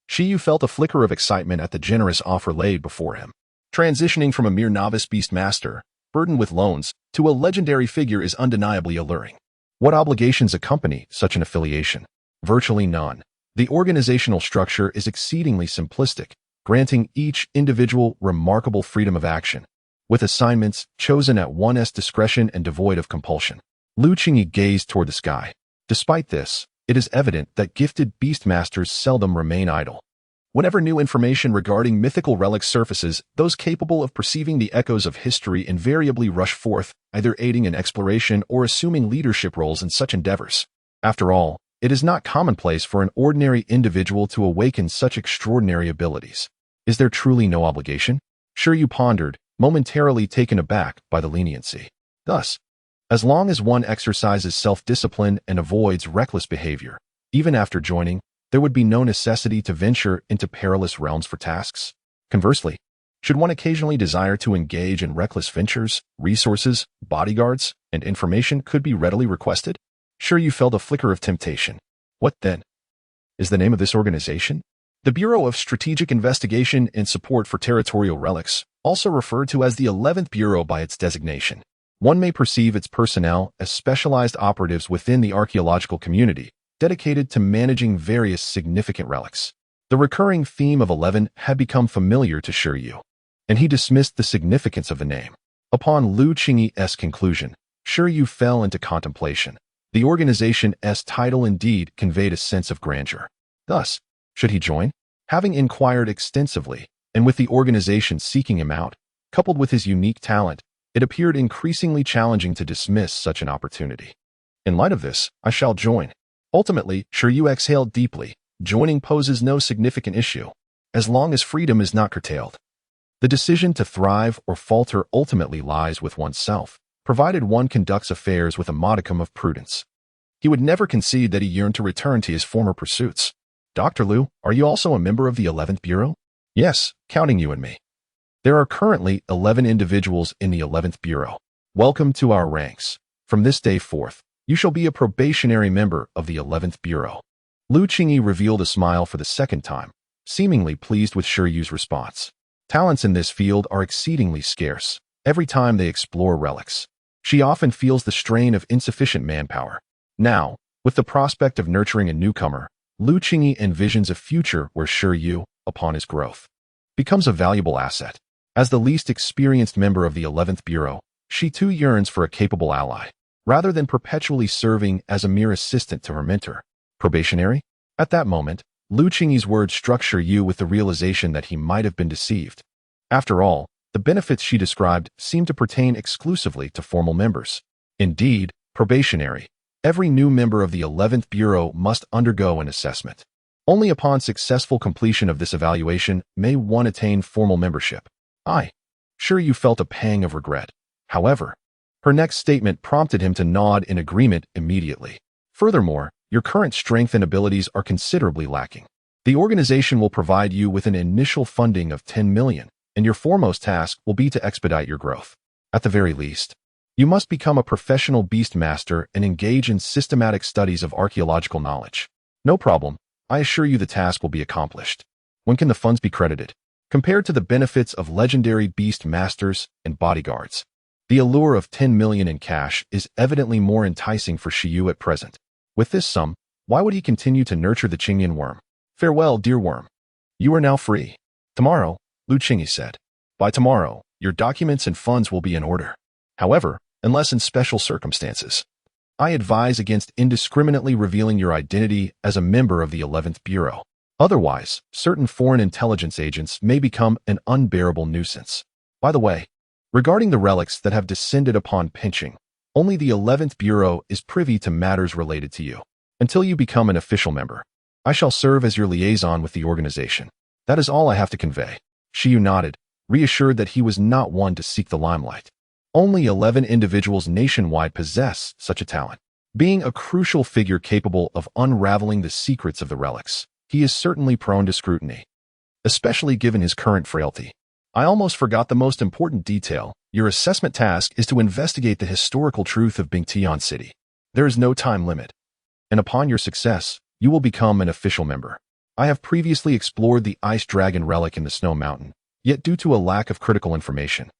Shi Yu felt a flicker of excitement at the generous offer laid before him. Transitioning from a mere novice beast master, burdened with loans, to a legendary figure is undeniably alluring. What obligations accompany such an affiliation? Virtually none. The organizational structure is exceedingly simplistic, granting each individual remarkable freedom of action, with assignments chosen at one's discretion and devoid of compulsion. Lu Qingyi gazed toward the sky. Despite this, it is evident that gifted beastmasters seldom remain idle. Whenever new information regarding mythical relics surfaces, those capable of perceiving the echoes of history invariably rush forth, either aiding in exploration or assuming leadership roles in such endeavors. After all, it is not commonplace for an ordinary individual to awaken such extraordinary abilities. Is there truly no obligation? Shi Yu pondered, momentarily taken aback by the leniency. Thus, as long as one exercises self-discipline and avoids reckless behavior, even after joining, there would be no necessity to venture into perilous realms for tasks. Conversely, should one occasionally desire to engage in reckless ventures, resources, bodyguards, and information could be readily requested. Shi Yu felt a flicker of temptation. What then? Is the name of this organization? The Bureau of Strategic Investigation and Support for Territorial Relics, also referred to as the 11th Bureau by its designation. One may perceive its personnel as specialized operatives within the archaeological community, dedicated to managing various significant relics. The recurring theme of 11 had become familiar to Shi Yu, and he dismissed the significance of the name. Upon Lu Qingyi's conclusion, Shi Yu fell into contemplation. The organization's title indeed conveyed a sense of grandeur. Thus, should he join? Having inquired extensively, and with the organization seeking him out, coupled with his unique talent, it appeared increasingly challenging to dismiss such an opportunity. In light of this, I shall join. Ultimately, Shi Yu exhaled deeply. Joining poses no significant issue, as long as freedom is not curtailed. The decision to thrive or falter ultimately lies with oneself, provided one conducts affairs with a modicum of prudence. He would never concede that he yearned to return to his former pursuits. Dr. Liu, are you also a member of the 11th Bureau? Yes, counting you and me. There are currently 11 individuals in the 11th Bureau. Welcome to our ranks. From this day forth, you shall be a probationary member of the 11th Bureau. Lu Qingyi revealed a smile for the second time, seemingly pleased with Shi Yu's response. Talents in this field are exceedingly scarce. Every time they explore relics, she often feels the strain of insufficient manpower. Now, with the prospect of nurturing a newcomer, Lu Qingyi envisions a future where Shi Yu, upon his growth, becomes a valuable asset. As the least experienced member of the 11th Bureau, she too yearns for a capable ally, rather than perpetually serving as a mere assistant to her mentor. Probationary? At that moment, Lu Qingyi's words struck Shi Yu with the realization that he might have been deceived. After all, the benefits she described seemed to pertain exclusively to formal members. Indeed, probationary. Every new member of the 11th Bureau must undergo an assessment. Only upon successful completion of this evaluation may one attain formal membership. Shi Yu felt a pang of regret. However, her next statement prompted him to nod in agreement immediately. Furthermore, your current strength and abilities are considerably lacking. The organization will provide you with an initial funding of 10 million, and your foremost task will be to expedite your growth. At the very least, you must become a professional beast master and engage in systematic studies of archaeological knowledge. No problem. I assure you the task will be accomplished. When can the funds be credited? Compared to the benefits of legendary beast masters and bodyguards, the allure of 10 million in cash is evidently more enticing for Shi Yu at present. With this sum, why would he continue to nurture the Qingyan worm? Farewell, dear worm. You are now free. Tomorrow, Lu Qingyi said. By tomorrow, your documents and funds will be in order. However, unless in special circumstances, I advise against indiscriminately revealing your identity as a member of the 11th Bureau. Otherwise, certain foreign intelligence agents may become an unbearable nuisance. By the way, regarding the relics that have descended upon pinching, only the 11th Bureau is privy to matters related to you. Until you become an official member, I shall serve as your liaison with the organization. That is all I have to convey. Shi Yu nodded, reassured that he was not one to seek the limelight. Only 11 individuals nationwide possess such a talent. Being a crucial figure capable of unraveling the secrets of the relics, he is certainly prone to scrutiny, especially given his current frailty. I almost forgot the most important detail. Your assessment task is to investigate the historical truth of Bingtian City. There is no time limit, and upon your success, you will become an official member. I have previously explored the Ice Dragon relic in the Snow Mountain, yet due to a lack of critical information,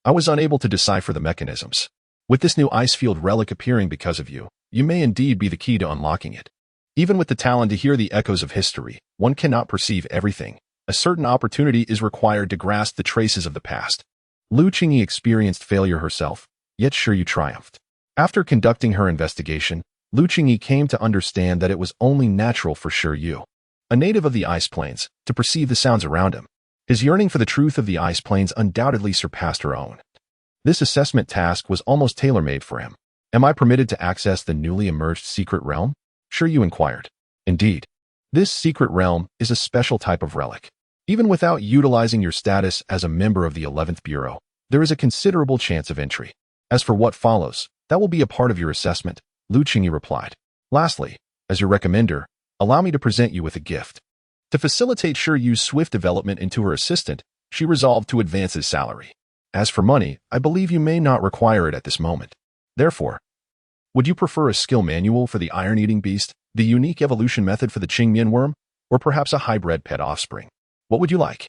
I was unable to decipher the mechanisms. With this new ice field relic appearing because of you, you may indeed be the key to unlocking it. Even with the talent to hear the echoes of history, one cannot perceive everything. A certain opportunity is required to grasp the traces of the past. Lu Qingyi experienced failure herself, yet Shi Yu triumphed. After conducting her investigation, Lu Qingyi came to understand that it was only natural for Shi Yu, a native of the Ice Plains, to perceive the sounds around him. His yearning for the truth of the Ice Plains undoubtedly surpassed her own. This assessment task was almost tailor-made for him. Am I permitted to access the newly emerged secret realm? Shi Yu inquired. Indeed. This secret realm is a special type of relic. Even without utilizing your status as a member of the 11th Bureau, there is a considerable chance of entry. As for what follows, that will be a part of your assessment, Lu Qingyi replied. Lastly, as your recommender, allow me to present you with a gift. To facilitate Shi Yu's swift development into her assistant, she resolved to advance his salary. As for money, I believe you may not require it at this moment. Therefore, would you prefer a skill manual for the iron-eating beast, the unique evolution method for the Qingmian worm, or perhaps a hybrid pet offspring? What would you like?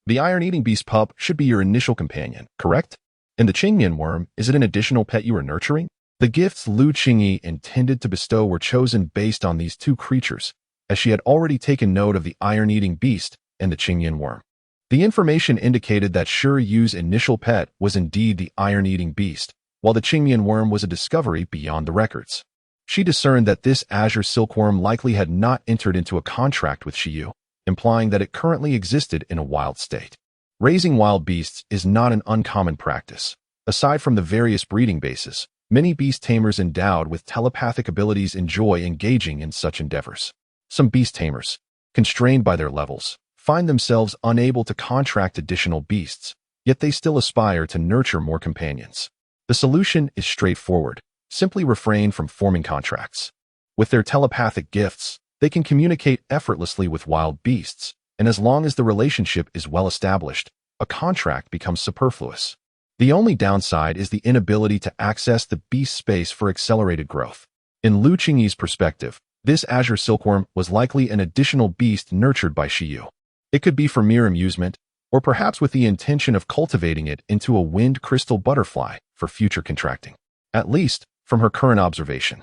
The iron-eating beast pup should be your initial companion, correct? And the Qingmian worm, is it an additional pet you are nurturing? The gifts Lu Qingyi intended to bestow were chosen based on these two creatures, as she had already taken note of the iron-eating beast and the Qingmian worm. The information indicated that Shi Yu's initial pet was indeed the iron-eating beast, while the Qingmian worm was a discovery beyond the records. She discerned that this azure silkworm likely had not entered into a contract with Shi Yu, implying that it currently existed in a wild state. Raising wild beasts is not an uncommon practice. Aside from the various breeding bases, many beast tamers endowed with telepathic abilities enjoy engaging in such endeavors. Some beast tamers, constrained by their levels, find themselves unable to contract additional beasts, yet they still aspire to nurture more companions. The solution is straightforward. Simply refrain from forming contracts. With their telepathic gifts, they can communicate effortlessly with wild beasts, and as long as the relationship is well established, a contract becomes superfluous. The only downside is the inability to access the beast space for accelerated growth. In Lu Qingyi's perspective, this azure silkworm was likely an additional beast nurtured by Shi Yu. It could be for mere amusement, or perhaps with the intention of cultivating it into a wind crystal butterfly for future contracting. At least, from her current observation.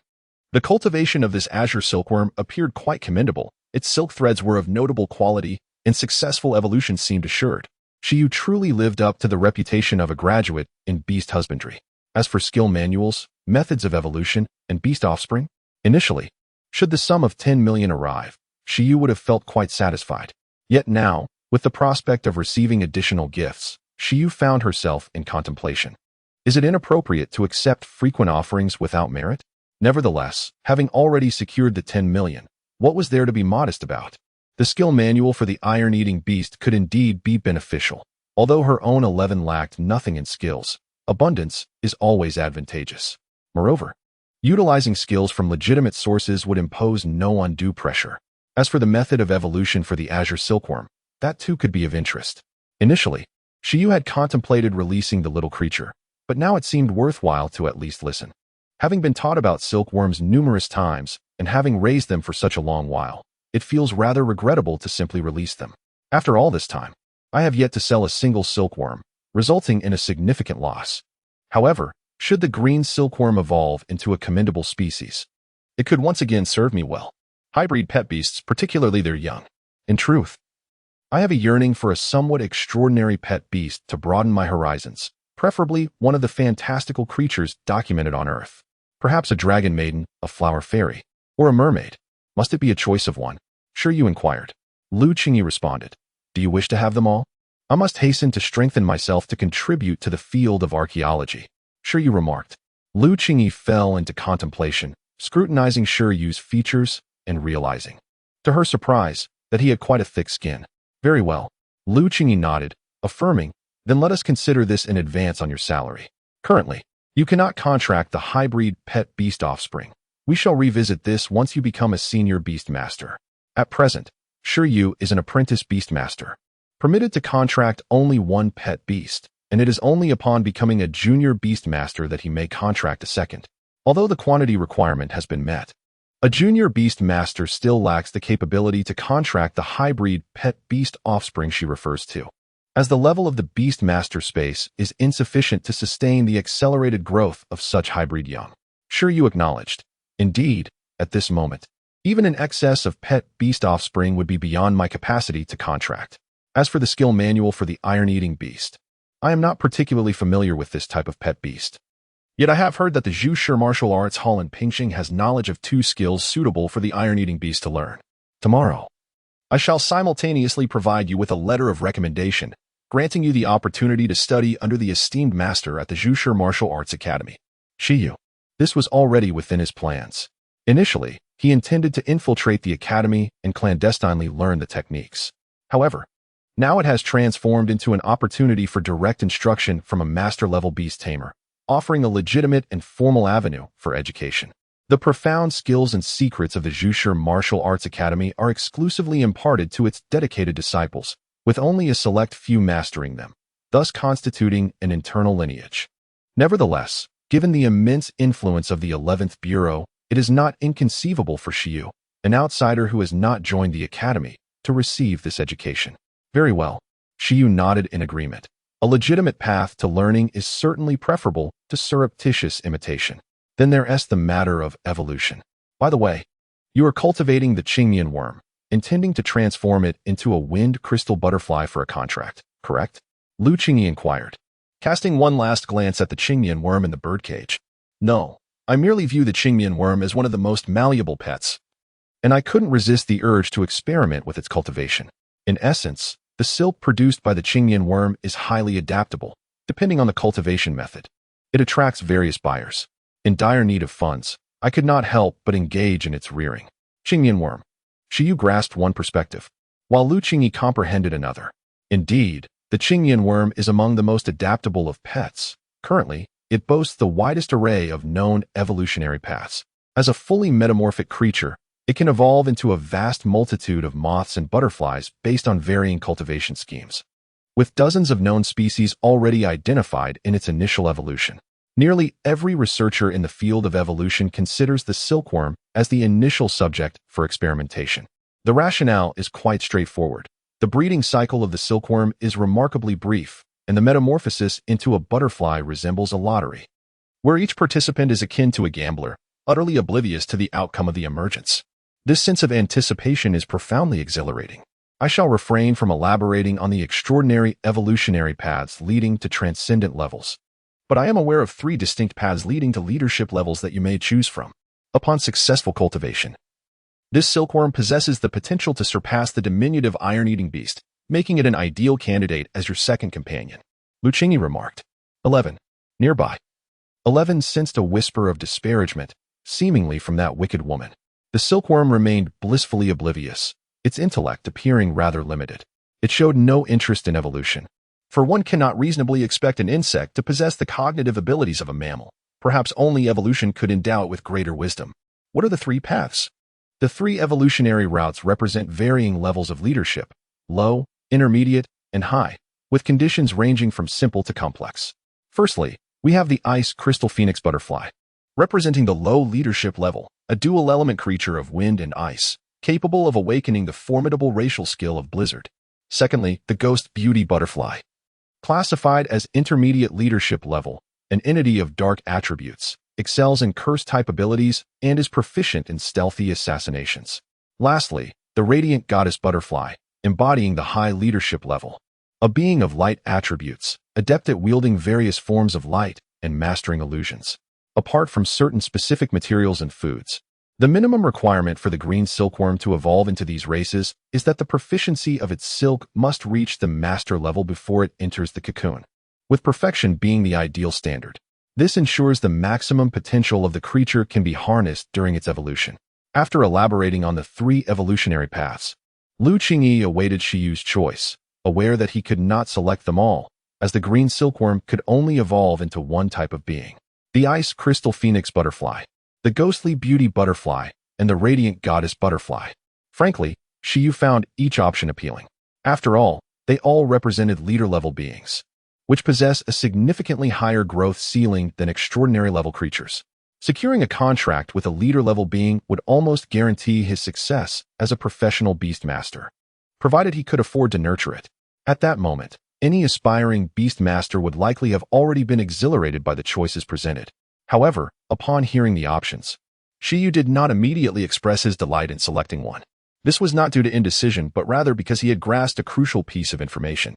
The cultivation of this azure silkworm appeared quite commendable. Its silk threads were of notable quality, and successful evolution seemed assured. Shi Yu truly lived up to the reputation of a graduate in beast husbandry. As for skill manuals, methods of evolution, and beast offspring, initially, should the sum of 10 million arrive, Shi Yu would have felt quite satisfied. Yet now, with the prospect of receiving additional gifts, Shi Yu found herself in contemplation. Is it inappropriate to accept frequent offerings without merit? Nevertheless, having already secured the 10 million, what was there to be modest about? The skill manual for the iron-eating beast could indeed be beneficial. Although her own 11 lacked nothing in skills, abundance is always advantageous. Moreover, utilizing skills from legitimate sources would impose no undue pressure. As for the method of evolution for the azure silkworm, that too could be of interest. Initially, Shi Yu had contemplated releasing the little creature, but now it seemed worthwhile to at least listen. Having been taught about silkworms numerous times, and having raised them for such a long while, it feels rather regrettable to simply release them. After all this time, I have yet to sell a single silkworm, resulting in a significant loss. However, should the green silkworm evolve into a commendable species, it could once again serve me well. Hybrid pet beasts, particularly their young. In truth, I have a yearning for a somewhat extraordinary pet beast to broaden my horizons, preferably one of the fantastical creatures documented on Earth. Perhaps a dragon maiden, a flower fairy, or a mermaid. Must it be a choice of one? Shi Yu inquired. Lu Qingyi responded. Do you wish to have them all? I must hasten to strengthen myself to contribute to the field of archaeology, Shi Yu remarked. Lu Qingyi fell into contemplation, scrutinizing Shi Yu's features and realizing, to her surprise, that he had quite a thick skin. Very well, Lu Qingyi nodded, affirming Then let us consider this in advance on your salary. Currently, you cannot contract the hybrid pet beast offspring. We shall revisit this once you become a senior beast master. At present, Shi Yu is an apprentice beast master, permitted to contract only one pet beast, and it is only upon becoming a junior beast master that he may contract a second. Although the quantity requirement has been met, a junior beast master still lacks the capability to contract the hybrid pet beast offspring she refers to, as the level of the beast master space is insufficient to sustain the accelerated growth of such hybrid young. Shi Yu acknowledged. Indeed, at this moment, even an excess of pet beast offspring would be beyond my capacity to contract. As for the skill manual for the iron-eating beast, I am not particularly familiar with this type of pet beast. Yet I have heard that the Zhu Martial Arts Hall in Pingxing has knowledge of 2 skills suitable for the iron-eating beast to learn. Tomorrow, I shall simultaneously provide you with a letter of recommendation, granting you the opportunity to study under the esteemed master at the Zhu Martial Arts Academy. Shi Yu. This was already within his plans. Initially, he intended to infiltrate the academy and clandestinely learn the techniques. However, now it has transformed into an opportunity for direct instruction from a master-level beast tamer, offering a legitimate and formal avenue for education. The profound skills and secrets of the Zhu Martial Arts Academy are exclusively imparted to its dedicated disciples, with only a select few mastering them, thus constituting an internal lineage. Nevertheless, given the immense influence of the 11th Bureau, it is not inconceivable for Shi Yu, an outsider who has not joined the academy, to receive this education. Very well. Shi Yu nodded in agreement. A legitimate path to learning is certainly preferable to surreptitious imitation. Then there's the matter of evolution. By the way, you are cultivating the Qingmian worm, intending to transform it into a wind crystal butterfly for a contract, correct? Lu Qingyi inquired, casting one last glance at the Qingmian worm in the birdcage. No, I merely view the Qingmian worm as one of the most malleable pets, and I couldn't resist the urge to experiment with its cultivation. In essence, the silk produced by the Qingmian worm is highly adaptable, depending on the cultivation method. It attracts various buyers. In dire need of funds, I could not help but engage in its rearing. Qingmian worm. Shi Yu grasped one perspective, while Lu Qingyi comprehended another. Indeed, the Qingmian worm is among the most adaptable of pets. Currently, it boasts the widest array of known evolutionary paths. As a fully metamorphic creature, it can evolve into a vast multitude of moths and butterflies based on varying cultivation schemes. With dozens of known species already identified in its initial evolution, nearly every researcher in the field of evolution considers the silkworm as the initial subject for experimentation. The rationale is quite straightforward. The breeding cycle of the silkworm is remarkably brief, and the metamorphosis into a butterfly resembles a lottery, where each participant is akin to a gambler, utterly oblivious to the outcome of the emergence. This sense of anticipation is profoundly exhilarating. I shall refrain from elaborating on the extraordinary evolutionary paths leading to transcendent levels, but I am aware of 3 distinct paths leading to leadership levels that you may choose from. Upon successful cultivation, this silkworm possesses the potential to surpass the diminutive iron-eating beast, making it an ideal candidate as your second companion. Lu Qingyi remarked. 11. Nearby. 11 sensed a whisper of disparagement, seemingly from that wicked woman. The silkworm remained blissfully oblivious, its intellect appearing rather limited. It showed no interest in evolution, for one cannot reasonably expect an insect to possess the cognitive abilities of a mammal. Perhaps only evolution could endow it with greater wisdom. What are the 3 paths? The 3 evolutionary routes represent varying levels of leadership: low, intermediate, and high, with conditions ranging from simple to complex. Firstly, we have the ice crystal phoenix butterfly, representing the low leadership level, a dual-element creature of wind and ice, capable of awakening the formidable racial skill of blizzard. Secondly, the ghost beauty butterfly, classified as intermediate leadership level, an entity of dark attributes, excels in curse-type abilities, and is proficient in stealthy assassinations. Lastly, the radiant goddess butterfly, embodying the high leadership level, a being of light attributes, adept at wielding various forms of light and mastering illusions. Apart from certain specific materials and foods, the minimum requirement for the green silkworm to evolve into these races is that the proficiency of its silk must reach the master level before it enters the cocoon, with perfection being the ideal standard. This ensures the maximum potential of the creature can be harnessed during its evolution. After elaborating on the 3 evolutionary paths, Lu Qingyi awaited Shi Yu's choice, aware that he could not select them all, as the green silkworm could only evolve into one type of being: the ice crystal phoenix butterfly, the ghostly beauty butterfly, and the radiant goddess butterfly. Frankly, Shi Yu found each option appealing. After all, they all represented leader-level beings, which possess a significantly higher growth ceiling than extraordinary-level creatures. Securing a contract with a leader-level being would almost guarantee his success as a professional beast master, provided he could afford to nurture it. At that moment, any aspiring beast master would likely have already been exhilarated by the choices presented. However, upon hearing the options, Shi Yu did not immediately express his delight in selecting one. This was not due to indecision, but rather because he had grasped a crucial piece of information.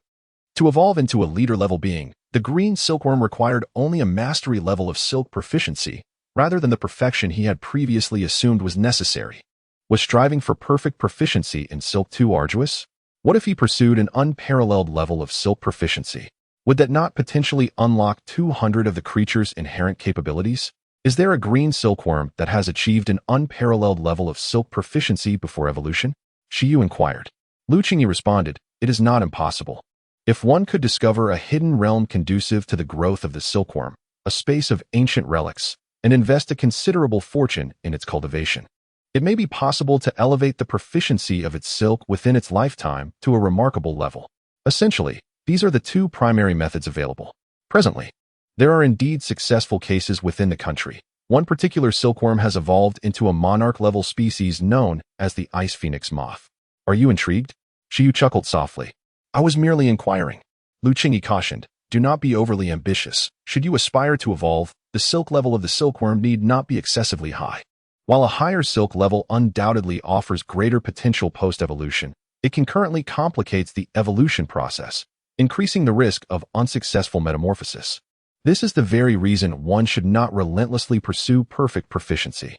To evolve into a leader-level being, the green silkworm required only a mastery level of silk proficiency, rather than the perfection he had previously assumed was necessary. Was striving for perfect proficiency in silk too arduous? What if he pursued an unparalleled level of silk proficiency? Would that not potentially unlock 200 of the creature's inherent capabilities? Is there a green silkworm that has achieved an unparalleled level of silk proficiency before evolution? Shi Yu inquired. Lu Qingyi responded, "It is not impossible. If one could discover a hidden realm conducive to the growth of the silkworm, a space of ancient relics, and invest a considerable fortune in its cultivation, it may be possible to elevate the proficiency of its silk within its lifetime to a remarkable level." Essentially, these are the two primary methods available. Presently, there are indeed successful cases within the country. One particular silkworm has evolved into a monarch-level species known as the ice phoenix moth. Are you intrigued? Shi Yu chuckled softly. I was merely inquiring. Lu Qingyi cautioned, do not be overly ambitious. Should you aspire to evolve, the silk level of the silkworm need not be excessively high. While a higher silk level undoubtedly offers greater potential post-evolution, it concurrently complicates the evolution process, increasing the risk of unsuccessful metamorphosis. This is the very reason one should not relentlessly pursue perfect proficiency,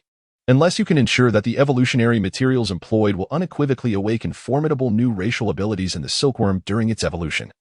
unless you can ensure that the evolutionary materials employed will unequivocally awaken formidable new racial abilities in the silkworm during its evolution,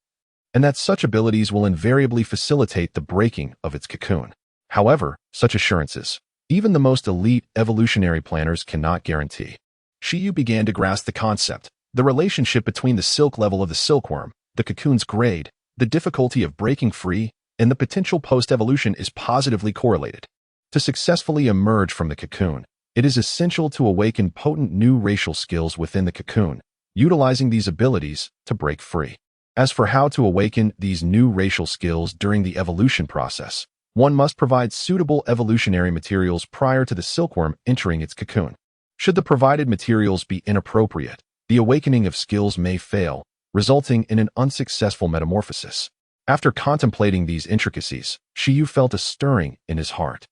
and that such abilities will invariably facilitate the breaking of its cocoon. However, such assurances, even the most elite evolutionary planners cannot guarantee. Shi Yu began to grasp the concept, the relationship between the silk level of the silkworm, the cocoon's grade, the difficulty of breaking free, and the potential post-evolution is positively correlated. To successfully emerge from the cocoon, it is essential to awaken potent new racial skills within the cocoon, utilizing these abilities to break free. As for how to awaken these new racial skills during the evolution process, one must provide suitable evolutionary materials prior to the silkworm entering its cocoon. Should the provided materials be inappropriate, the awakening of skills may fail, resulting in an unsuccessful metamorphosis. After contemplating these intricacies, Shi Yu felt a stirring in his heart.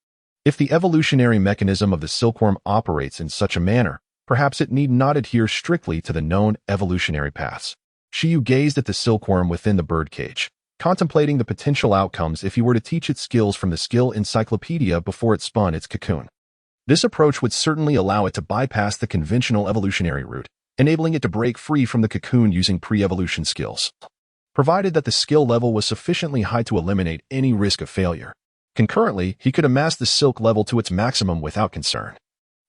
If the evolutionary mechanism of the silkworm operates in such a manner, perhaps it need not adhere strictly to the known evolutionary paths. Shi Yu gazed at the silkworm within the birdcage, contemplating the potential outcomes if he were to teach it skills from the skill encyclopedia before it spun its cocoon. This approach would certainly allow it to bypass the conventional evolutionary route, enabling it to break free from the cocoon using pre-evolution skills, provided that the skill level was sufficiently high to eliminate any risk of failure. Concurrently, he could amass the silk level to its maximum without concern,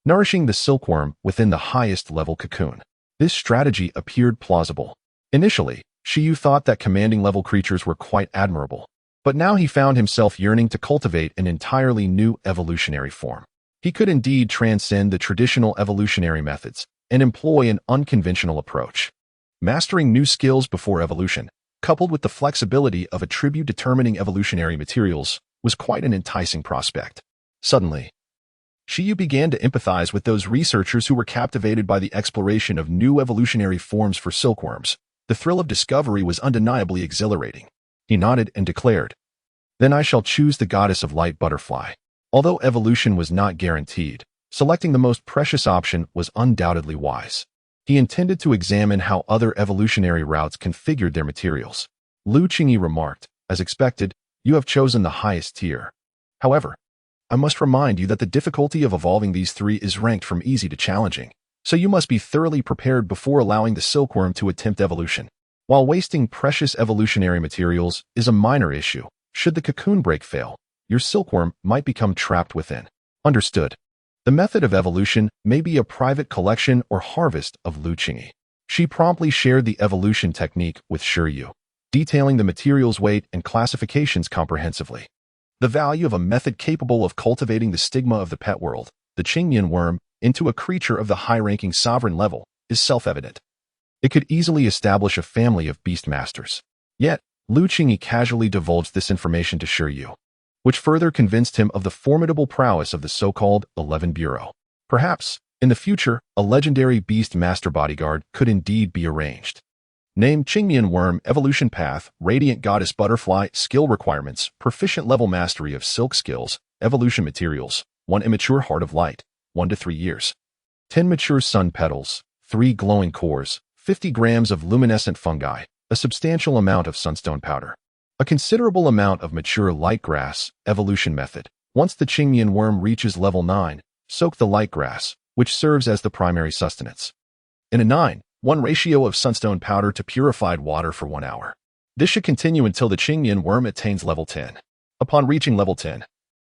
nourishing the silkworm within the highest level cocoon. This strategy appeared plausible. Initially, Shi Yu thought that commanding level creatures were quite admirable, but now he found himself yearning to cultivate an entirely new evolutionary form. He could indeed transcend the traditional evolutionary methods and employ an unconventional approach. Mastering new skills before evolution, coupled with the flexibility of attribute-determining evolutionary materials, was quite an enticing prospect. Suddenly, Shi Yu began to empathize with those researchers who were captivated by the exploration of new evolutionary forms for silkworms. The thrill of discovery was undeniably exhilarating. He nodded and declared, "Then I shall choose the goddess of light butterfly." Although evolution was not guaranteed, selecting the most precious option was undoubtedly wise. He intended to examine how other evolutionary routes configured their materials. Lu Qingyi remarked, "As expected, you have chosen the highest tier. However, I must remind you that the difficulty of evolving these three is ranked from easy to challenging, so you must be thoroughly prepared before allowing the silkworm to attempt evolution. While wasting precious evolutionary materials is a minor issue, should the cocoon break fail, your silkworm might become trapped within." Understood. The method of evolution may be a private collection or harvest of Lu Qingyi. She promptly shared the evolution technique with Shi Yu. detailing the material's weight and classifications comprehensively. The value of a method capable of cultivating the stigma of the pet world, the Qingmian worm, into a creature of the high-ranking sovereign level is self-evident. It could easily establish a family of beast masters. Yet, Lu Qingyi casually divulged this information to Shi Yu, which further convinced him of the formidable prowess of the so-called 11 Bureau. Perhaps, in the future, a legendary beast master bodyguard could indeed be arranged. Name: Qingmian worm, evolution path, radiant goddess butterfly, skill requirements, proficient level mastery of silk skills, evolution materials, 1 immature heart of light, 1 to 3 years. 10 mature sun petals, 3 glowing cores, 50 grams of luminescent fungi, a substantial amount of sunstone powder. A considerable amount of mature light grass, evolution method. Once the Qingmian worm reaches level 9, soak the light grass, which serves as the primary sustenance, in a 9:1 ratio of sunstone powder to purified water for 1 hour. This should continue until the Qingmian worm attains level 10. Upon reaching level 10,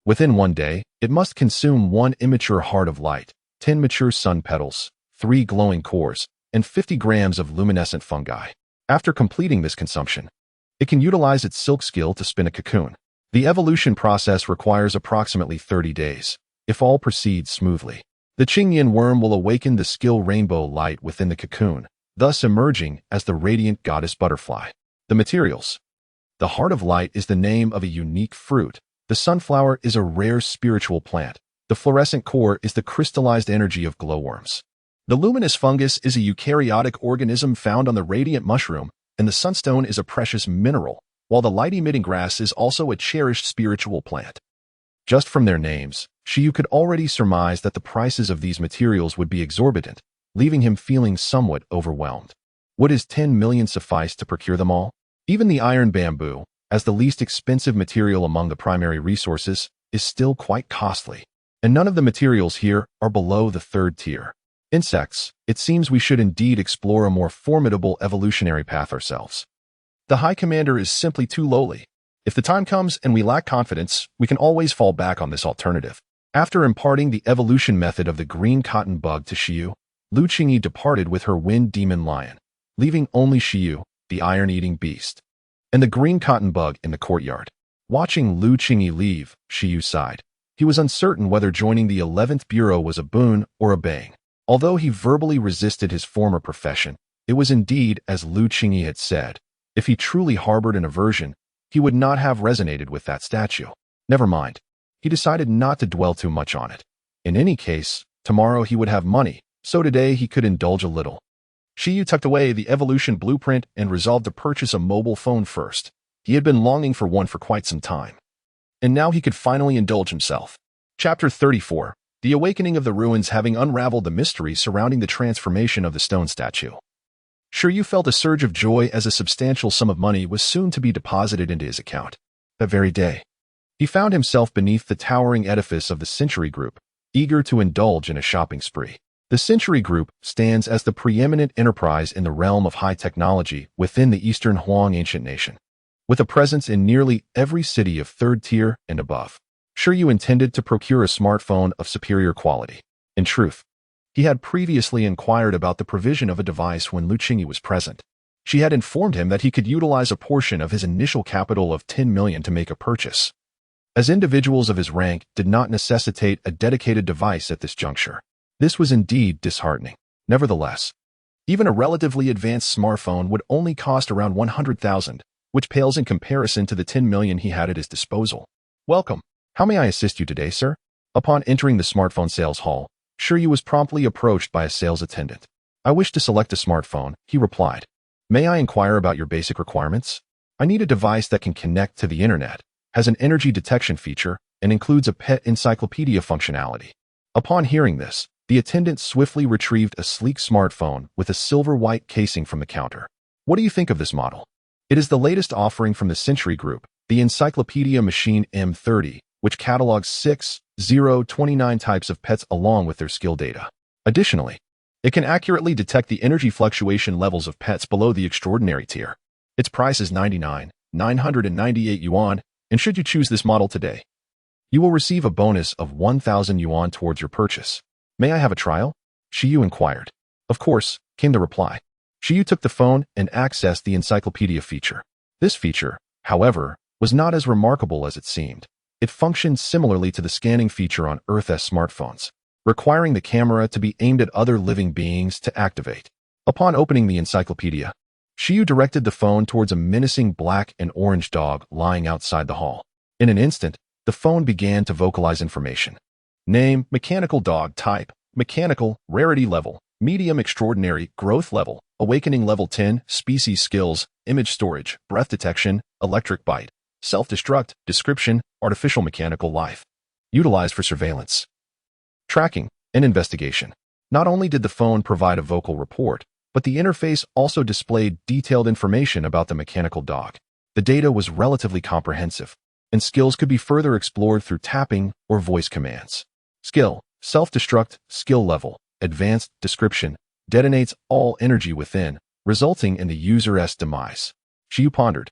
within 1 day, it must consume 1 immature heart of light, 10 mature sun petals, 3 glowing cores, and 50 grams of luminescent fungi. After completing this consumption, it can utilize its silk skill to spin a cocoon. The evolution process requires approximately 30 days, if all proceeds smoothly. The Qingmian worm will awaken the skill rainbow light within the cocoon, thus emerging as the radiant goddess butterfly. The materials. The heart of light is the name of a unique fruit. The sunflower is a rare spiritual plant. The fluorescent core is the crystallized energy of glowworms. The luminous fungus is a eukaryotic organism found on the radiant mushroom, and the sunstone is a precious mineral, while the light-emitting grass is also a cherished spiritual plant. Just from their names, Shi Yu could already surmise that the prices of these materials would be exorbitant, leaving him feeling somewhat overwhelmed. Would his 10 million suffice to procure them all? Even the iron bamboo, as the least expensive material among the primary resources, is still quite costly. And none of the materials here are below the 3rd tier. Insects, it seems we should indeed explore a more formidable evolutionary path ourselves. The High Commander is simply too lowly. If the time comes and we lack confidence, we can always fall back on this alternative. After imparting the evolution method of the green cotton bug to Shi Yu, Lu Qingyi departed with her wind demon lion, leaving only Shi Yu, the iron-eating beast, and the green cotton bug in the courtyard. Watching Lu Qingyi leave, Shi Yu sighed. He was uncertain whether joining the 11th Bureau was a boon or a bane. Although he verbally resisted his former profession, it was indeed as Lu Qingyi had said. If he truly harbored an aversion, he would not have resonated with that statue. Never mind. He decided not to dwell too much on it. In any case, tomorrow he would have money, so today he could indulge a little. Shi Yu tucked away the evolution blueprint and resolved to purchase a mobile phone first. He had been longing for one for quite some time. And now he could finally indulge himself. Chapter 34. The Awakening of the Ruins. Having unraveled the mystery surrounding the transformation of the stone statue, Shi Yu felt a surge of joy as a substantial sum of money was soon to be deposited into his account. That very day, he found himself beneath the towering edifice of the Century Group, eager to indulge in a shopping spree. The Century Group stands as the preeminent enterprise in the realm of high technology within the Eastern Huang ancient nation, with a presence in nearly every city of 3rd tier and above. Shi Yu intended to procure a smartphone of superior quality. In truth, he had previously inquired about the provision of a device when Lu Qingyi was present. She had informed him that he could utilize a portion of his initial capital of 10 million to make a purchase, as individuals of his rank did not necessitate a dedicated device at this juncture. This was indeed disheartening. Nevertheless, even a relatively advanced smartphone would only cost around 100,000, which pales in comparison to the 10 million he had at his disposal. Welcome. How may I assist you today, sir? Upon entering the smartphone sales hall, Shi Yu was promptly approached by a sales attendant. I wish to select a smartphone, he replied. May I inquire about your basic requirements? I need a device that can connect to the internet, has an energy detection feature, and includes a pet encyclopedia functionality. Upon hearing this, the attendant swiftly retrieved a sleek smartphone with a silver-white casing from the counter. What do you think of this model? It is the latest offering from the Century Group, the Encyclopedia Machine M30, which catalogs 6,029 types of pets along with their skill data. Additionally, it can accurately detect the energy fluctuation levels of pets below the extraordinary tier. Its price is 99,998 yuan, and should you choose this model today, you will receive a bonus of 1,000 yuan towards your purchase. May I have a trial? Shi Yu inquired. Of course, came the reply. Shi Yu took the phone and accessed the encyclopedia feature. This feature, however, was not as remarkable as it seemed. It functioned similarly to the scanning feature on Earth's smartphones, requiring the camera to be aimed at other living beings to activate. Upon opening the encyclopedia, Shi Yu directed the phone towards a menacing black and orange dog lying outside the hall. In an instant, the phone began to vocalize information. Name, mechanical dog type, mechanical, rarity level, medium extraordinary, growth level, awakening level 10, species skills, image storage, breath detection, electric bite, self-destruct, description, artificial mechanical life. Utilized for surveillance, tracking, and investigation. Not only did the phone provide a vocal report, but the interface also displayed detailed information about the mechanical dog. The data was relatively comprehensive, and skills could be further explored through tapping or voice commands. Skill, self-destruct, skill level, advanced, description, detonates all energy within, resulting in the user's demise. Shi Yu pondered.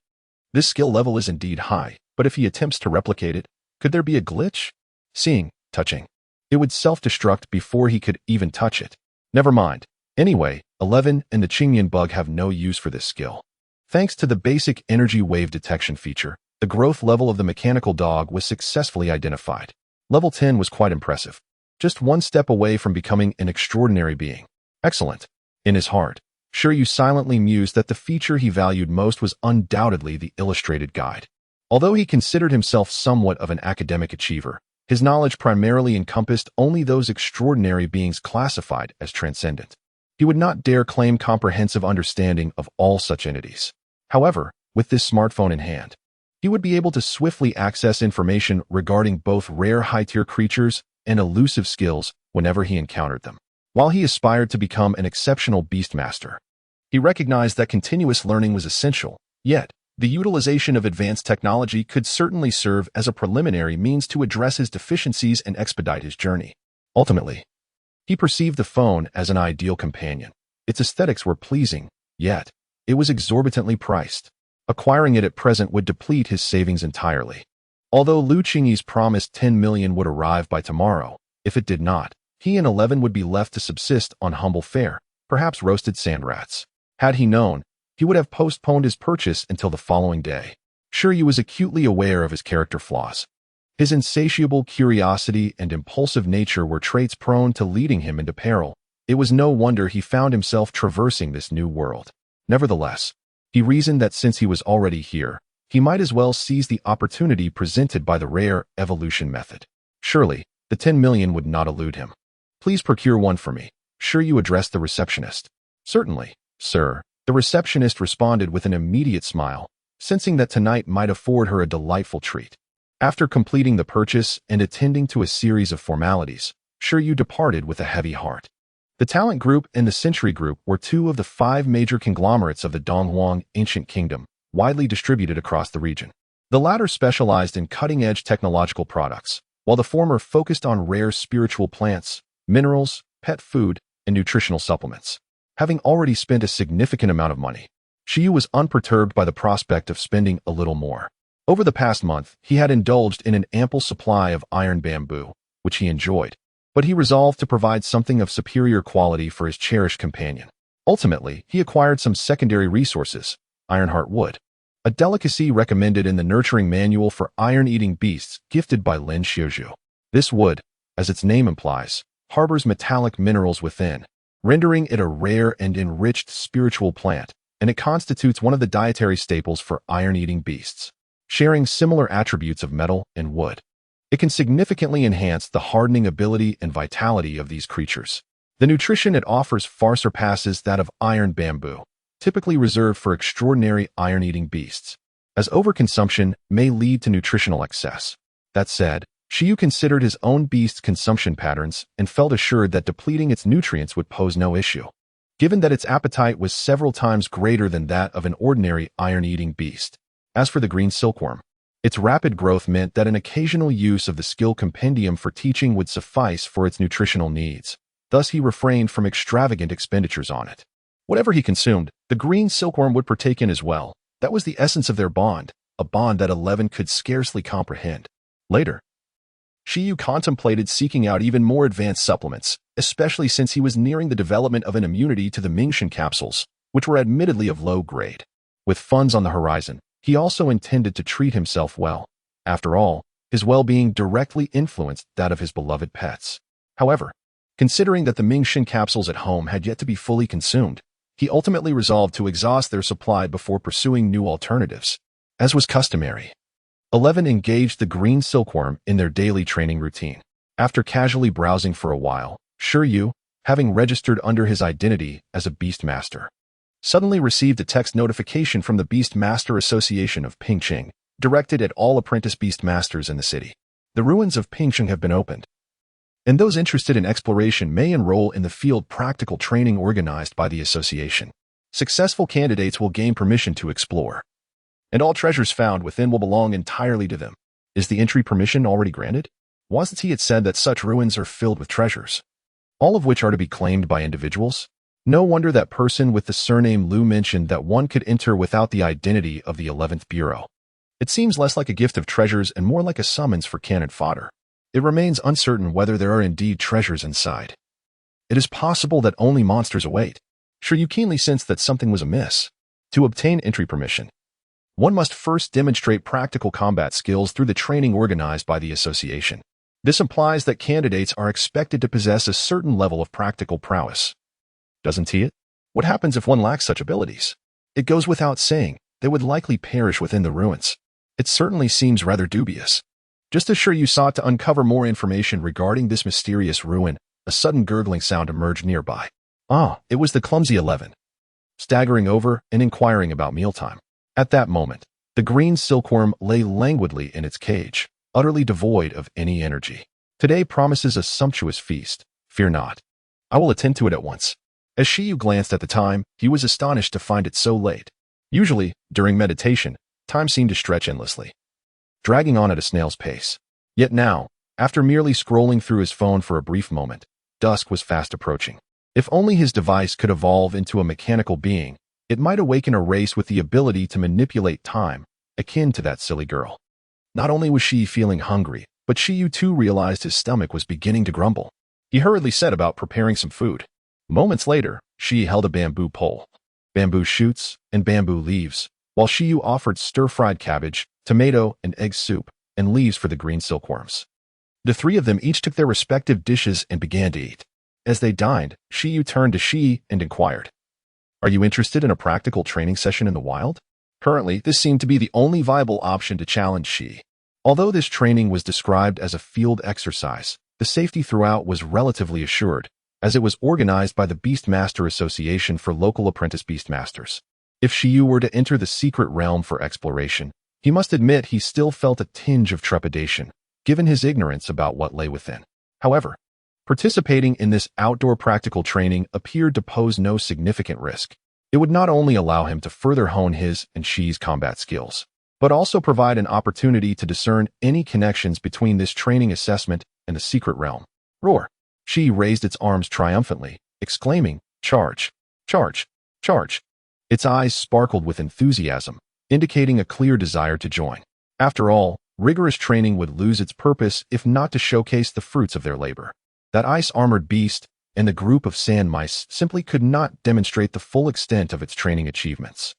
This skill level is indeed high, but if he attempts to replicate it, could there be a glitch? Seeing, touching. It would self-destruct before he could even touch it. Never mind. Anyway, 11 and the Qingyan bug have no use for this skill. Thanks to the basic energy wave detection feature, the growth level of the mechanical dog was successfully identified. Level 10 was quite impressive. Just one step away from becoming an extraordinary being. Excellent. In his heart, Shi Yu silently mused that the feature he valued most was undoubtedly the illustrated guide. Although he considered himself somewhat of an academic achiever, his knowledge primarily encompassed only those extraordinary beings classified as transcendent. He would not dare claim comprehensive understanding of all such entities. However, with this smartphone in hand, he would be able to swiftly access information regarding both rare high-tier creatures and elusive skills whenever he encountered them. While he aspired to become an exceptional beastmaster, he recognized that continuous learning was essential, yet the utilization of advanced technology could certainly serve as a preliminary means to address his deficiencies and expedite his journey. Ultimately, he perceived the phone as an ideal companion. Its aesthetics were pleasing, yet it was exorbitantly priced. Acquiring it at present would deplete his savings entirely. Although Lu Qingyi's promised 10 million would arrive by tomorrow, if it did not, he and 11 would be left to subsist on humble fare, perhaps roasted sand rats. Had he known, he would have postponed his purchase until the following day. Shi Yu was acutely aware of his character flaws. His insatiable curiosity and impulsive nature were traits prone to leading him into peril. It was no wonder he found himself traversing this new world. Nevertheless, he reasoned that since he was already here, he might as well seize the opportunity presented by the rare evolution method. Surely, the 10 million would not elude him. Please procure one for me. Shi Yu addressed the receptionist. Certainly, sir. The receptionist responded with an immediate smile, sensing that tonight might afford her a delightful treat. After completing the purchase and attending to a series of formalities, Shi Yu departed with a heavy heart. The Talent Group and the Century Group were two of the 5 major conglomerates of the Donghuang ancient kingdom, widely distributed across the region. The latter specialized in cutting-edge technological products, while the former focused on rare spiritual plants, minerals, pet food, and nutritional supplements. Having already spent a significant amount of money, Shi Yu was unperturbed by the prospect of spending a little more. Over the past month, he had indulged in an ample supply of iron bamboo, which he enjoyed, but he resolved to provide something of superior quality for his cherished companion. Ultimately, he acquired some secondary resources, ironheart wood, a delicacy recommended in the nurturing manual for iron-eating beasts gifted by Lin Xiuzhu. This wood, as its name implies, harbors metallic minerals within, rendering it a rare and enriched spiritual plant, and it constitutes one of the dietary staples for iron-eating beasts. Sharing similar attributes of metal and wood, it can significantly enhance the hardening ability and vitality of these creatures. The nutrition it offers far surpasses that of iron bamboo, typically reserved for extraordinary iron-eating beasts, as overconsumption may lead to nutritional excess. That said, Shi Yu considered his own beast's consumption patterns and felt assured that depleting its nutrients would pose no issue, given that its appetite was several times greater than that of an ordinary iron-eating beast. As for the green silkworm, its rapid growth meant that an occasional use of the skill compendium for teaching would suffice for its nutritional needs. Thus, he refrained from extravagant expenditures on it. Whatever he consumed, the green silkworm would partake in as well. That was the essence of their bond, a bond that 11 could scarcely comprehend. Later, Shi Yu contemplated seeking out even more advanced supplements, especially since he was nearing the development of an immunity to the Mingshan capsules, which were admittedly of low grade. With funds on the horizon, he also intended to treat himself well. After all, his well-being directly influenced that of his beloved pets. However, considering that the Mingxin capsules at home had yet to be fully consumed, he ultimately resolved to exhaust their supply before pursuing new alternatives. As was customary, 11 engaged the green silkworm in their daily training routine. After casually browsing for a while, Shi Yu, having registered under his identity as a Beastmaster, suddenly received a text notification from the Beastmaster Association of Pingqing, directed at all apprentice Beastmasters in the city. The ruins of Pingqing have been opened, and those interested in exploration may enroll in the field practical training organized by the association. Successful candidates will gain permission to explore, and all treasures found within will belong entirely to them. Is the entry permission already granted? Wasn't it said that such ruins are filled with treasures, all of which are to be claimed by individuals? No wonder that person with the surname Liu mentioned that one could enter without the identity of the 11th Bureau. It seems less like a gift of treasures and more like a summons for cannon fodder. It remains uncertain whether there are indeed treasures inside. It is possible that only monsters await. Shi Yu keenly sensed that something was amiss. To obtain entry permission, one must first demonstrate practical combat skills through the training organized by the association. This implies that candidates are expected to possess a certain level of practical prowess. Doesn't it? What happens if one lacks such abilities? It goes without saying, they would likely perish within the ruins. It certainly seems rather dubious. Just as Shi Yu sought to uncover more information regarding this mysterious ruin, a sudden gurgling sound emerged nearby. It was the clumsy 11, staggering over and inquiring about mealtime. At that moment, the green silkworm lay languidly in its cage, utterly devoid of any energy. Today promises a sumptuous feast. Fear not. I will attend to it at once. As Shi Yu glanced at the time, he was astonished to find it so late. Usually, during meditation, time seemed to stretch endlessly, dragging on at a snail's pace. Yet now, after merely scrolling through his phone for a brief moment, dusk was fast approaching. If only his device could evolve into a mechanical being, it might awaken a race with the ability to manipulate time, akin to that silly girl. Not only was Shi feeling hungry, but Shi Yu too realized his stomach was beginning to grumble. He hurriedly set about preparing some food. Moments later, Shi held a bamboo pole, bamboo shoots, and bamboo leaves, while Shi Yu offered stir-fried cabbage, tomato, and egg soup, and leaves for the green silkworms. The three of them each took their respective dishes and began to eat. As they dined, Shi Yu turned to Shi and inquired, "Are you interested in a practical training session in the wild?" Currently, this seemed to be the only viable option to challenge Shi. Although this training was described as a field exercise, the safety throughout was relatively assured, as it was organized by the Beastmaster Association for local apprentice Beastmasters. If Shi Yu were to enter the secret realm for exploration, he must admit he still felt a tinge of trepidation, given his ignorance about what lay within. However, participating in this outdoor practical training appeared to pose no significant risk. It would not only allow him to further hone his and Shi's combat skills, but also provide an opportunity to discern any connections between this training assessment and the secret realm. Roar! Shi raised its arms triumphantly, exclaiming, "Charge! Charge! Charge!" Its eyes sparkled with enthusiasm, indicating a clear desire to join. After all, rigorous training would lose its purpose if not to showcase the fruits of their labor. That ice-armored beast and the group of sand mice simply could not demonstrate the full extent of its training achievements.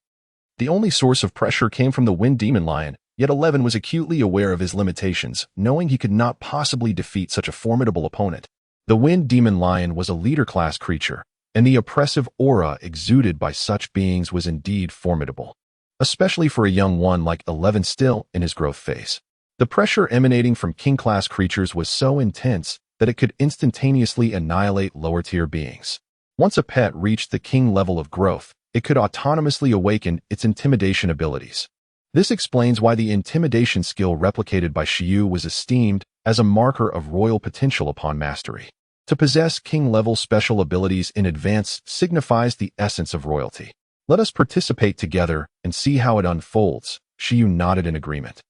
The only source of pressure came from the wind demon lion, yet 11 was acutely aware of his limitations, knowing he could not possibly defeat such a formidable opponent. The wind demon lion was a leader-class creature, and the oppressive aura exuded by such beings was indeed formidable, especially for a young one like 11 still in his growth phase. The pressure emanating from king-class creatures was so intense that it could instantaneously annihilate lower-tier beings. Once a pet reached the king level of growth, it could autonomously awaken its intimidation abilities. This explains why the intimidation skill replicated by Shi Yu was esteemed as a marker of royal potential upon mastery. To possess king-level special abilities in advance signifies the essence of royalty. Let us participate together and see how it unfolds. Shi Yu nodded in agreement,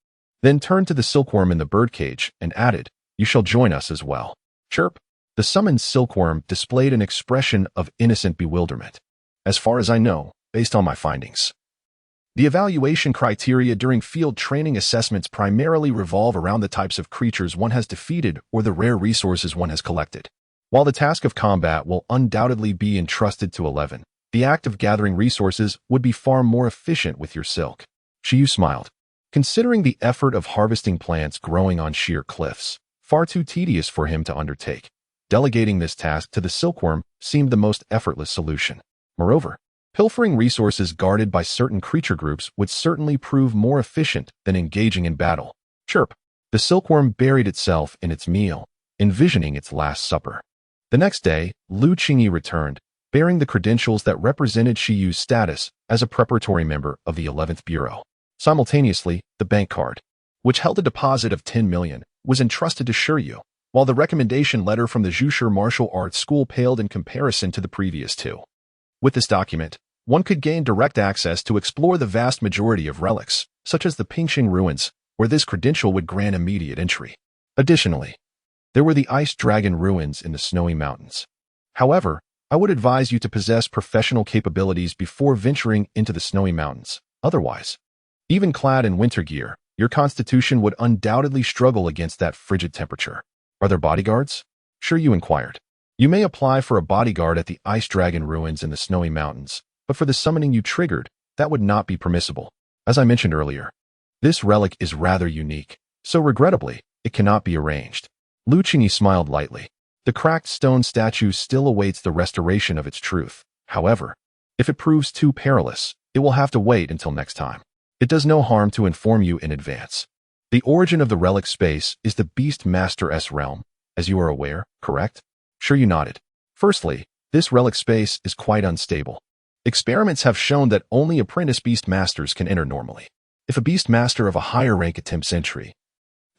then turned to the silkworm in the birdcage and added, "You shall join us as well." Chirp! The summoned silkworm displayed an expression of innocent bewilderment. As far as I know, based on my findings, the evaluation criteria during field training assessments primarily revolve around the types of creatures one has defeated or the rare resources one has collected. While the task of combat will undoubtedly be entrusted to 11, the act of gathering resources would be far more efficient with your silk. Shi Yu smiled. Considering the effort of harvesting plants growing on sheer cliffs, far too tedious for him to undertake, delegating this task to the silkworm seemed the most effortless solution. Moreover, pilfering resources guarded by certain creature groups would certainly prove more efficient than engaging in battle. Chirp! The silkworm buried itself in its meal, envisioning its last supper. The next day, Lu Qingyi returned, bearing the credentials that represented Shi Yu's status as a preparatory member of the 11th Bureau. Simultaneously, the bank card, which held a deposit of 10 million, was entrusted to Shi Yu, while the recommendation letter from the Zhushi Martial Arts School paled in comparison to the previous two. With this document, one could gain direct access to explore the vast majority of relics, such as the Pingxing ruins, where this credential would grant immediate entry. Additionally, there were the Ice Dragon ruins in the Snowy Mountains. However, I would advise you to possess professional capabilities before venturing into the Snowy Mountains. Otherwise, even clad in winter gear, your constitution would undoubtedly struggle against that frigid temperature. Are there bodyguards? Shi Yu inquired. You may apply for a bodyguard at the Ice Dragon ruins in the Snowy Mountains, but for the summoning you triggered, that would not be permissible. As I mentioned earlier, this relic is rather unique, so regrettably, it cannot be arranged. Lu Qingyi smiled lightly. The cracked stone statue still awaits the restoration of its truth. However, if it proves too perilous, it will have to wait until next time. It does no harm to inform you in advance. The origin of the relic space is the Beast Master's realm, as you are aware, correct? Shi Yu nodded. Firstly, this relic space is quite unstable. Experiments have shown that only apprentice beast masters can enter normally. If a beast master of a higher rank attempts entry,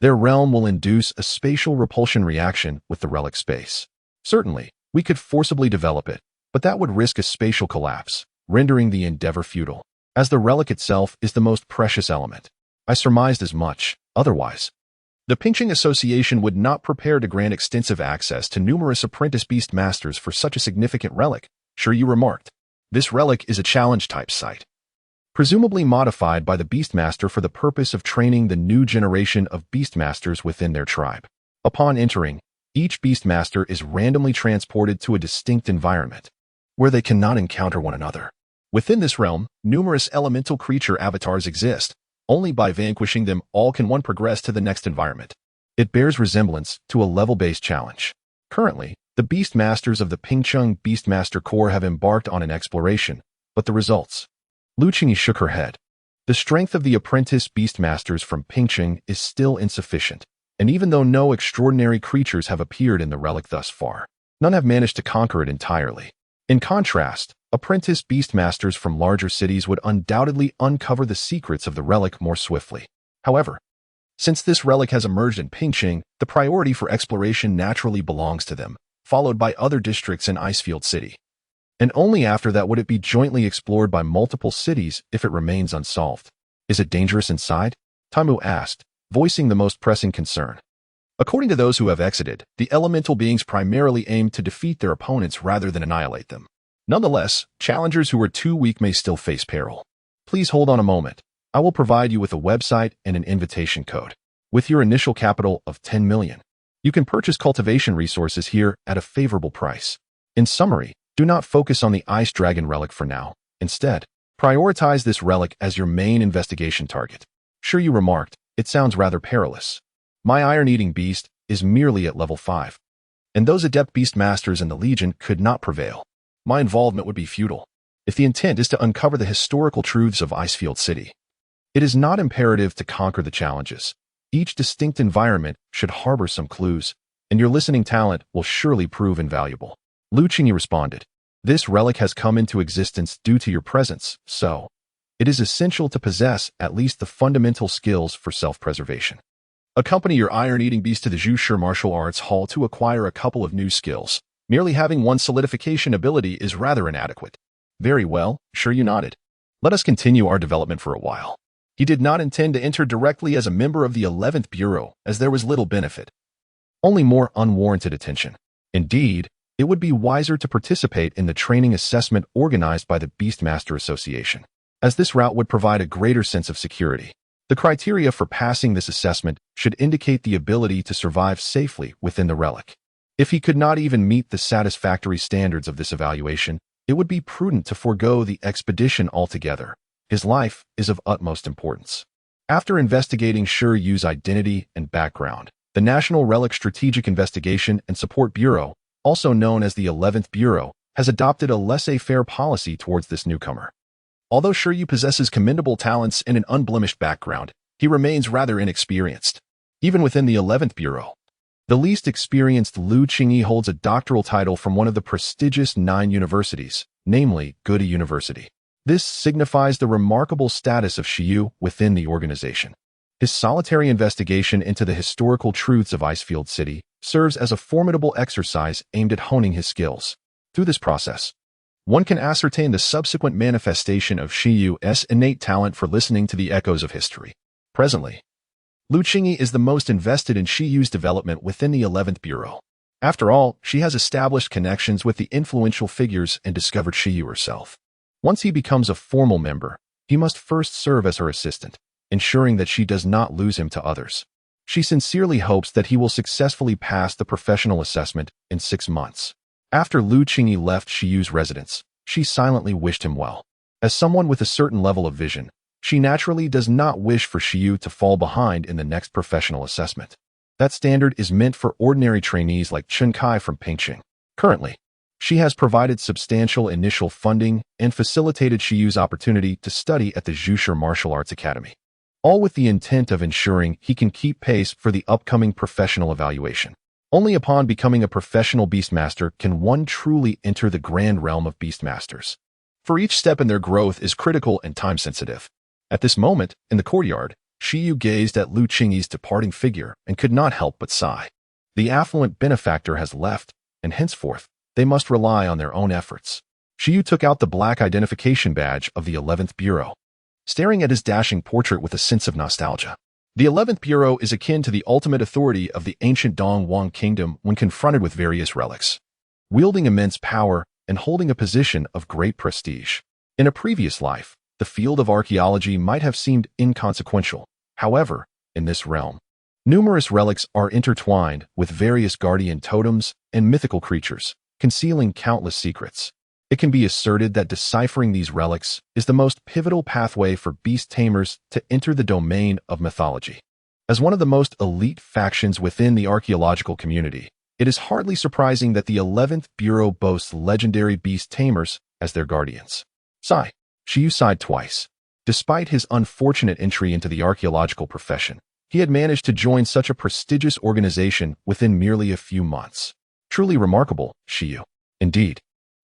their realm will induce a spatial repulsion reaction with the relic space. Certainly, we could forcibly develop it, but that would risk a spatial collapse, rendering the endeavor futile, as the relic itself is the most precious element. I surmised as much. Otherwise, the Pingxing Association would not prepare to grant extensive access to numerous apprentice beast masters for such a significant relic. Shi Yu remarked. This relic is a challenge-type site, presumably modified by the Beastmaster for the purpose of training the new generation of Beastmasters within their tribe. Upon entering, each Beastmaster is randomly transported to a distinct environment, where they cannot encounter one another. Within this realm, numerous elemental creature avatars exist. Only by vanquishing them all can one progress to the next environment. It bears resemblance to a level-based challenge. Currently, the Beastmasters of the Pingcheng Beastmaster Corps have embarked on an exploration, but the results... Lu Qingyi shook her head. The strength of the apprentice beastmasters from Pingxing is still insufficient, and even though no extraordinary creatures have appeared in the relic thus far, none have managed to conquer it entirely. In contrast, apprentice beastmasters from larger cities would undoubtedly uncover the secrets of the relic more swiftly. However, since this relic has emerged in Pingxing, the priority for exploration naturally belongs to them, followed by other districts in Icefield City. And only after that would it be jointly explored by multiple cities if it remains unsolved. Is it dangerous inside? Tamu asked, voicing the most pressing concern. According to those who have exited, the elemental beings primarily aim to defeat their opponents rather than annihilate them. Nonetheless, challengers who are too weak may still face peril. Please hold on a moment. I will provide you with a website and an invitation code. With your initial capital of 10 million, you can purchase cultivation resources here at a favorable price. In summary, do not focus on the Ice Dragon relic for now. Instead, prioritize this relic as your main investigation target. Shi Yu remarked, it sounds rather perilous. My iron-eating beast is merely at level 5, and those adept beast masters in the Legion could not prevail. My involvement would be futile. If the intent is to uncover the historical truths of Icefield City, it is not imperative to conquer the challenges. Each distinct environment should harbor some clues, and your listening talent will surely prove invaluable. Lu Qingyi responded, this relic has come into existence due to your presence, so it is essential to possess at least the fundamental skills for self-preservation. Accompany your iron-eating beast to the Zhushi Martial Arts Hall to acquire a couple of new skills. Merely having one solidification ability is rather inadequate. Very well, Shi Yu nodded. Let us continue our development for a while. He did not intend to enter directly as a member of the 11th Bureau, as there was little benefit. Only more unwarranted attention. Indeed, it would be wiser to participate in the training assessment organized by the Beastmaster Association, as this route would provide a greater sense of security. The criteria for passing this assessment should indicate the ability to survive safely within the relic. If he could not even meet the satisfactory standards of this evaluation, it would be prudent to forego the expedition altogether. His life is of utmost importance. After investigating Shi Yu's identity and background, the National Relic Strategic Investigation and Support Bureau, also known as the 11th Bureau, has adopted a laissez-faire policy towards this newcomer. Although Shi Yu possesses commendable talents and an unblemished background, he remains rather inexperienced. Even within the 11th Bureau, the least experienced Lu Qingyi holds a doctoral title from one of the prestigious 9 universities, namely Goody University. This signifies the remarkable status of Shi Yu within the organization. His solitary investigation into the historical truths of Icefield City serves as a formidable exercise aimed at honing his skills. Through this process, one can ascertain the subsequent manifestation of Shi Yu's innate talent for listening to the echoes of history. Presently, Lu Qingyi is the most invested in Shi Yu's development within the 11th Bureau. After all, she has established connections with the influential figures and discovered Shi Yu herself. Once he becomes a formal member, he must first serve as her assistant, ensuring that she does not lose him to others. She sincerely hopes that he will successfully pass the professional assessment in 6 months. After Lu Qingyi left Shi Yu's residence, she silently wished him well. As someone with a certain level of vision, she naturally does not wish for Shi Yu to fall behind in the next professional assessment. That standard is meant for ordinary trainees like Chun Kai from Pingqing. Currently, she has provided substantial initial funding and facilitated Shi Yu's opportunity to study at the Zhushi Martial Arts Academy, all with the intent of ensuring he can keep pace for the upcoming professional evaluation. Only upon becoming a professional beastmaster can one truly enter the grand realm of beastmasters. For each step in their growth is critical and time-sensitive. At this moment, in the courtyard, Shi Yu gazed at Lu Qingyi's departing figure and could not help but sigh. The affluent benefactor has left, and henceforth, they must rely on their own efforts. Shi Yu took out the black identification badge of the 11th Bureau, staring at his dashing portrait with a sense of nostalgia. The 11th Bureau is akin to the ultimate authority of the ancient Dongwang Kingdom when confronted with various relics, wielding immense power and holding a position of great prestige. In a previous life, the field of archaeology might have seemed inconsequential. However, in this realm, numerous relics are intertwined with various guardian totems and mythical creatures, concealing countless secrets. It can be asserted that deciphering these relics is the most pivotal pathway for beast tamers to enter the domain of mythology. As one of the most elite factions within the archaeological community, it is hardly surprising that the 11th Bureau boasts legendary beast tamers as their guardians. Sigh. Shi Yu sighed twice. Despite his unfortunate entry into the archaeological profession, he had managed to join such a prestigious organization within merely a few months. Truly remarkable, Shi Yu. Indeed.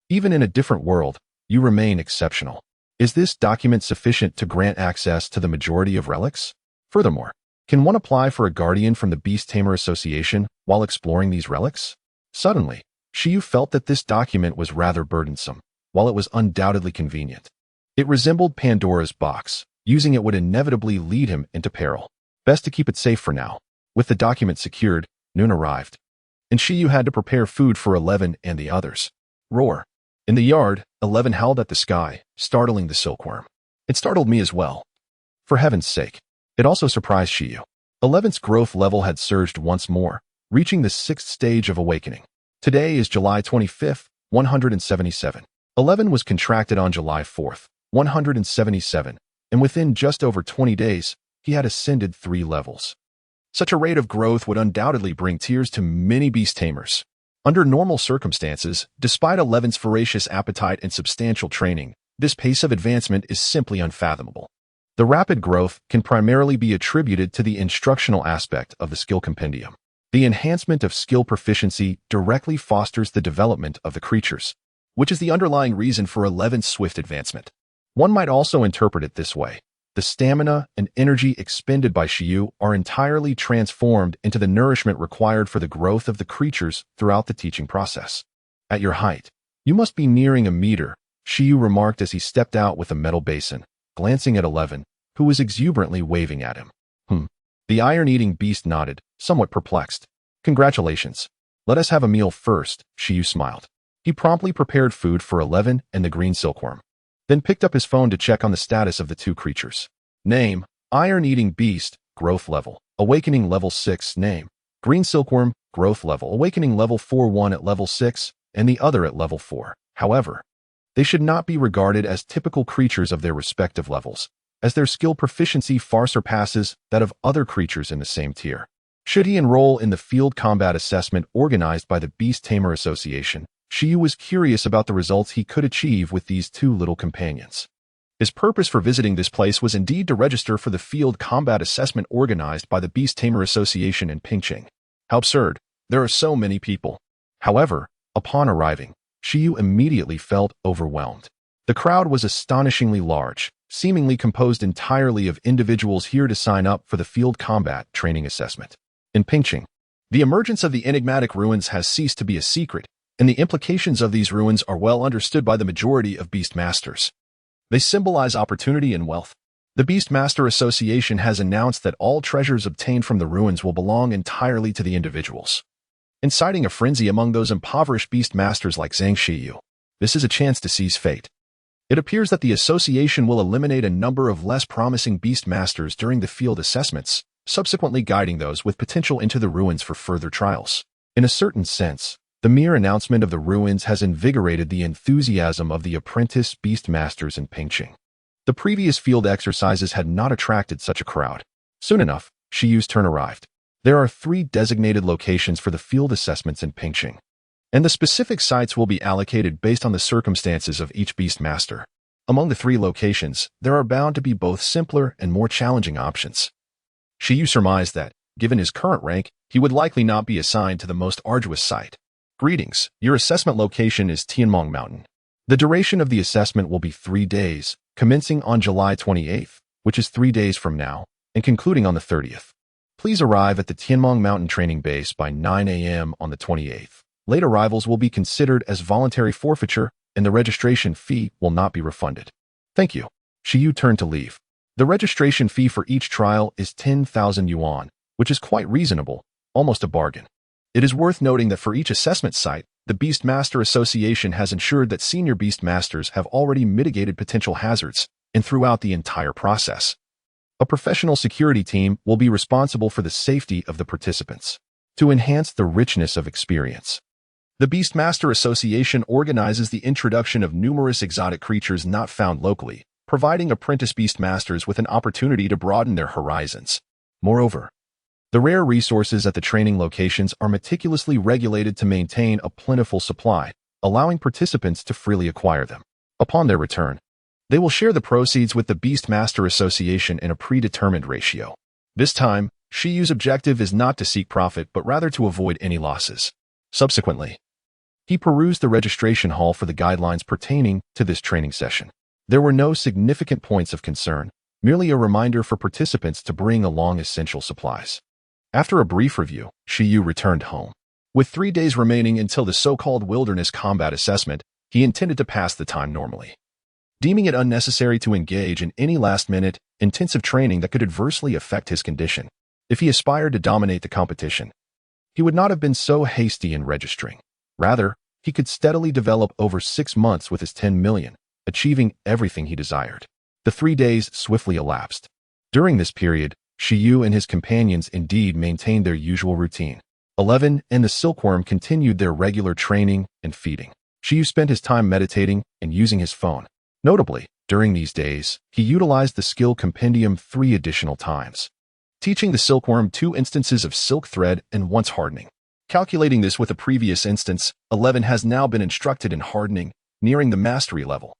Even in a different world, you remain exceptional. Is this document sufficient to grant access to the majority of relics? Furthermore, can one apply for a guardian from the Beast Tamer Association while exploring these relics? Suddenly, Shi Yu felt that this document was rather burdensome, while it was undoubtedly convenient. It resembled Pandora's box. Using it would inevitably lead him into peril. Best to keep it safe for now. With the document secured, noon arrived, and Shi Yu had to prepare food for 11 and the others. Roar. In the yard, 11 howled at the sky, startling the silkworm. It startled me as well. For heaven's sake. It also surprised Shi Yu. 11's growth level had surged once more, reaching the 6th stage of awakening. Today is July 25th, 177. 11 was contracted on July 4th, 177, and within just over 20 days, he had ascended 3 levels. Such a rate of growth would undoubtedly bring tears to many beast tamers. Under normal circumstances, despite 11's voracious appetite and substantial training, this pace of advancement is simply unfathomable. The rapid growth can primarily be attributed to the instructional aspect of the skill compendium. The enhancement of skill proficiency directly fosters the development of the creatures, which is the underlying reason for 11's swift advancement. One might also interpret it this way. The stamina and energy expended by Shi Yu are entirely transformed into the nourishment required for the growth of the creatures throughout the teaching process. At your height, you must be nearing a meter, Shi Yu remarked as he stepped out with a metal basin, glancing at 11, who was exuberantly waving at him. The iron-eating beast nodded, somewhat perplexed. Congratulations. Let us have a meal first, Shi Yu smiled. He promptly prepared food for 11 and the green silkworm, then picked up his phone to check on the status of the 2 creatures. Name, Iron-Eating Beast, Growth Level, Awakening Level 6. Name, Green Silkworm, Growth Level, Awakening Level 4, one at Level 6, and the other at Level 4. However, They should not be regarded as typical creatures of their respective levels, as their skill proficiency far surpasses that of other creatures in the same tier. Should he enroll in the field combat assessment organized by the Beast Tamer Association, Shi Yu was curious about the results he could achieve with these two little companions. His purpose for visiting this place was indeed to register for the field combat assessment organized by the Beast Tamer Association in Pingqing. How absurd! There are so many people. However, upon arriving, Shi Yu immediately felt overwhelmed. The crowd was astonishingly large, seemingly composed entirely of individuals here to sign up for the field combat training assessment. In Pingqing, the emergence of the enigmatic ruins has ceased to be a secret, and the implications of these ruins are well understood by the majority of Beastmasters. They symbolize opportunity and wealth. The Beastmaster Association has announced that all treasures obtained from the ruins will belong entirely to the individuals, inciting a frenzy among those impoverished Beastmasters like Shi Yu. This is a chance to seize fate. It appears that the association will eliminate a number of less promising Beastmasters during the field assessments, subsequently guiding those with potential into the ruins for further trials. In a certain sense, the mere announcement of the ruins has invigorated the enthusiasm of the apprentice Beastmasters in Pingqing. The previous field exercises had not attracted such a crowd. Soon enough, Shi Yu's turn arrived. There are 3 designated locations for the field assessments in Pingqing, and the specific sites will be allocated based on the circumstances of each Beastmaster. Among the 3 locations, there are bound to be both simpler and more challenging options. Shi Yu surmised that, given his current rank, he would likely not be assigned to the most arduous site. Greetings, your assessment location is Taming Mountain. The duration of the assessment will be 3 days, commencing on July 28th, which is 3 days from now, and concluding on the 30th. Please arrive at the Taming Mountain training base by 9 a.m. on the 28th. Late arrivals will be considered as voluntary forfeiture, and the registration fee will not be refunded. Thank you. Shi Yu turned to leave. The registration fee for each trial is 10,000 yuan, which is quite reasonable, almost a bargain. It is worth noting that for each assessment site, the Beastmaster Association has ensured that senior Beastmasters have already mitigated potential hazards, and throughout the entire process, a professional security team will be responsible for the safety of the participants. To enhance the richness of experience, the Beastmaster Association organizes the introduction of numerous exotic creatures not found locally, providing apprentice Beastmasters with an opportunity to broaden their horizons. Moreover, the rare resources at the training locations are meticulously regulated to maintain a plentiful supply, allowing participants to freely acquire them. Upon their return, they will share the proceeds with the Beastmaster Association in a predetermined ratio. This time, Shi Yu's objective is not to seek profit but rather to avoid any losses. Subsequently, he perused the registration hall for the guidelines pertaining to this training session. There were no significant points of concern, merely a reminder for participants to bring along essential supplies. After a brief review, Shi Yu returned home. With 3 days remaining until the so-called wilderness combat assessment, he intended to pass the time normally, deeming it unnecessary to engage in any last-minute, intensive training that could adversely affect his condition. If he aspired to dominate the competition, he would not have been so hasty in registering. Rather, he could steadily develop over 6 months with his 10 million, achieving everything he desired. The 3 days swiftly elapsed. During this period, Shi Yu and his companions indeed maintained their usual routine. 11 and the silkworm continued their regular training and feeding. Shi Yu spent his time meditating and using his phone. Notably, during these days, he utilized the skill compendium 3 additional times, teaching the silkworm 2 instances of silk thread and once hardening. Calculating this with a previous instance, 11 has now been instructed in hardening, nearing the mastery level,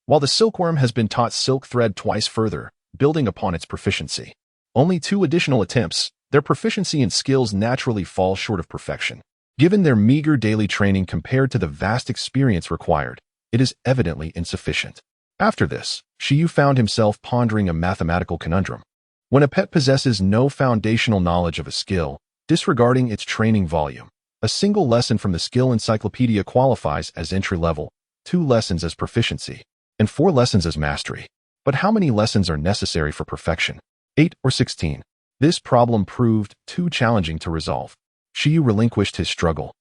while the silkworm has been taught silk thread twice further, building upon its proficiency. Only 2 additional attempts, their proficiency and skills naturally fall short of perfection. Given their meager daily training compared to the vast experience required, it is evidently insufficient. After this, Shi Yu found himself pondering a mathematical conundrum. When a pet possesses no foundational knowledge of a skill, disregarding its training volume, a single lesson from the skill encyclopedia qualifies as entry level, 2 lessons as proficiency, and 4 lessons as mastery. But how many lessons are necessary for perfection? 8 or 16? This problem proved too challenging to resolve. Shi Yu relinquished his struggle,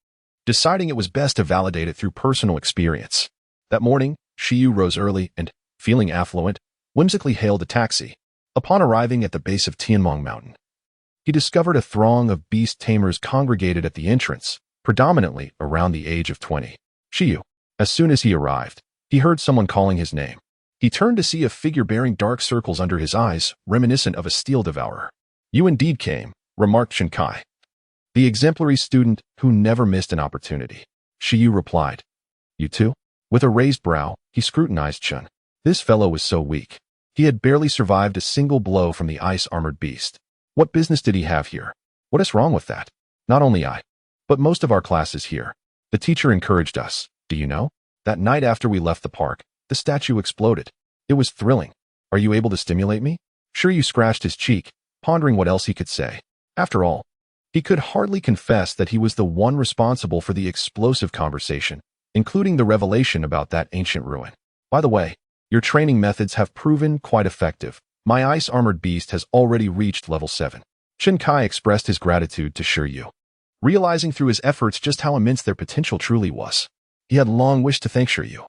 deciding it was best to validate it through personal experience. That morning, Shi Yu rose early and, feeling affluent, whimsically hailed a taxi. Upon arriving at the base of Taming Mountain, he discovered a throng of beast tamers congregated at the entrance, predominantly around the age of 20. Shi Yu. As soon as he arrived, He heard someone calling his name. He turned to see a figure bearing dark circles under his eyes, reminiscent of a steel devourer. "You indeed came," remarked Chen Kai, the exemplary student who never missed an opportunity. Shi Yu replied, "You too?" With a raised brow, he scrutinized Chen. This fellow was so weak. He had barely survived a single blow from the ice-armored beast. What business did he have here? What is wrong with that? Not only I, but most of our class is here. The teacher encouraged us. Do you know? That night after we left the park, the statue exploded. It was thrilling. Are you able to stimulate me? Shi Yu scratched his cheek, pondering what else he could say. After all, he could hardly confess that he was the one responsible for the explosive conversation, including the revelation about that ancient ruin. By the way, your training methods have proven quite effective. My ice-armored beast has already reached level 7. Chen Kai expressed his gratitude to Shi Yu, realizing through his efforts just how immense their potential truly was. He had long wished to thank Shi Yu,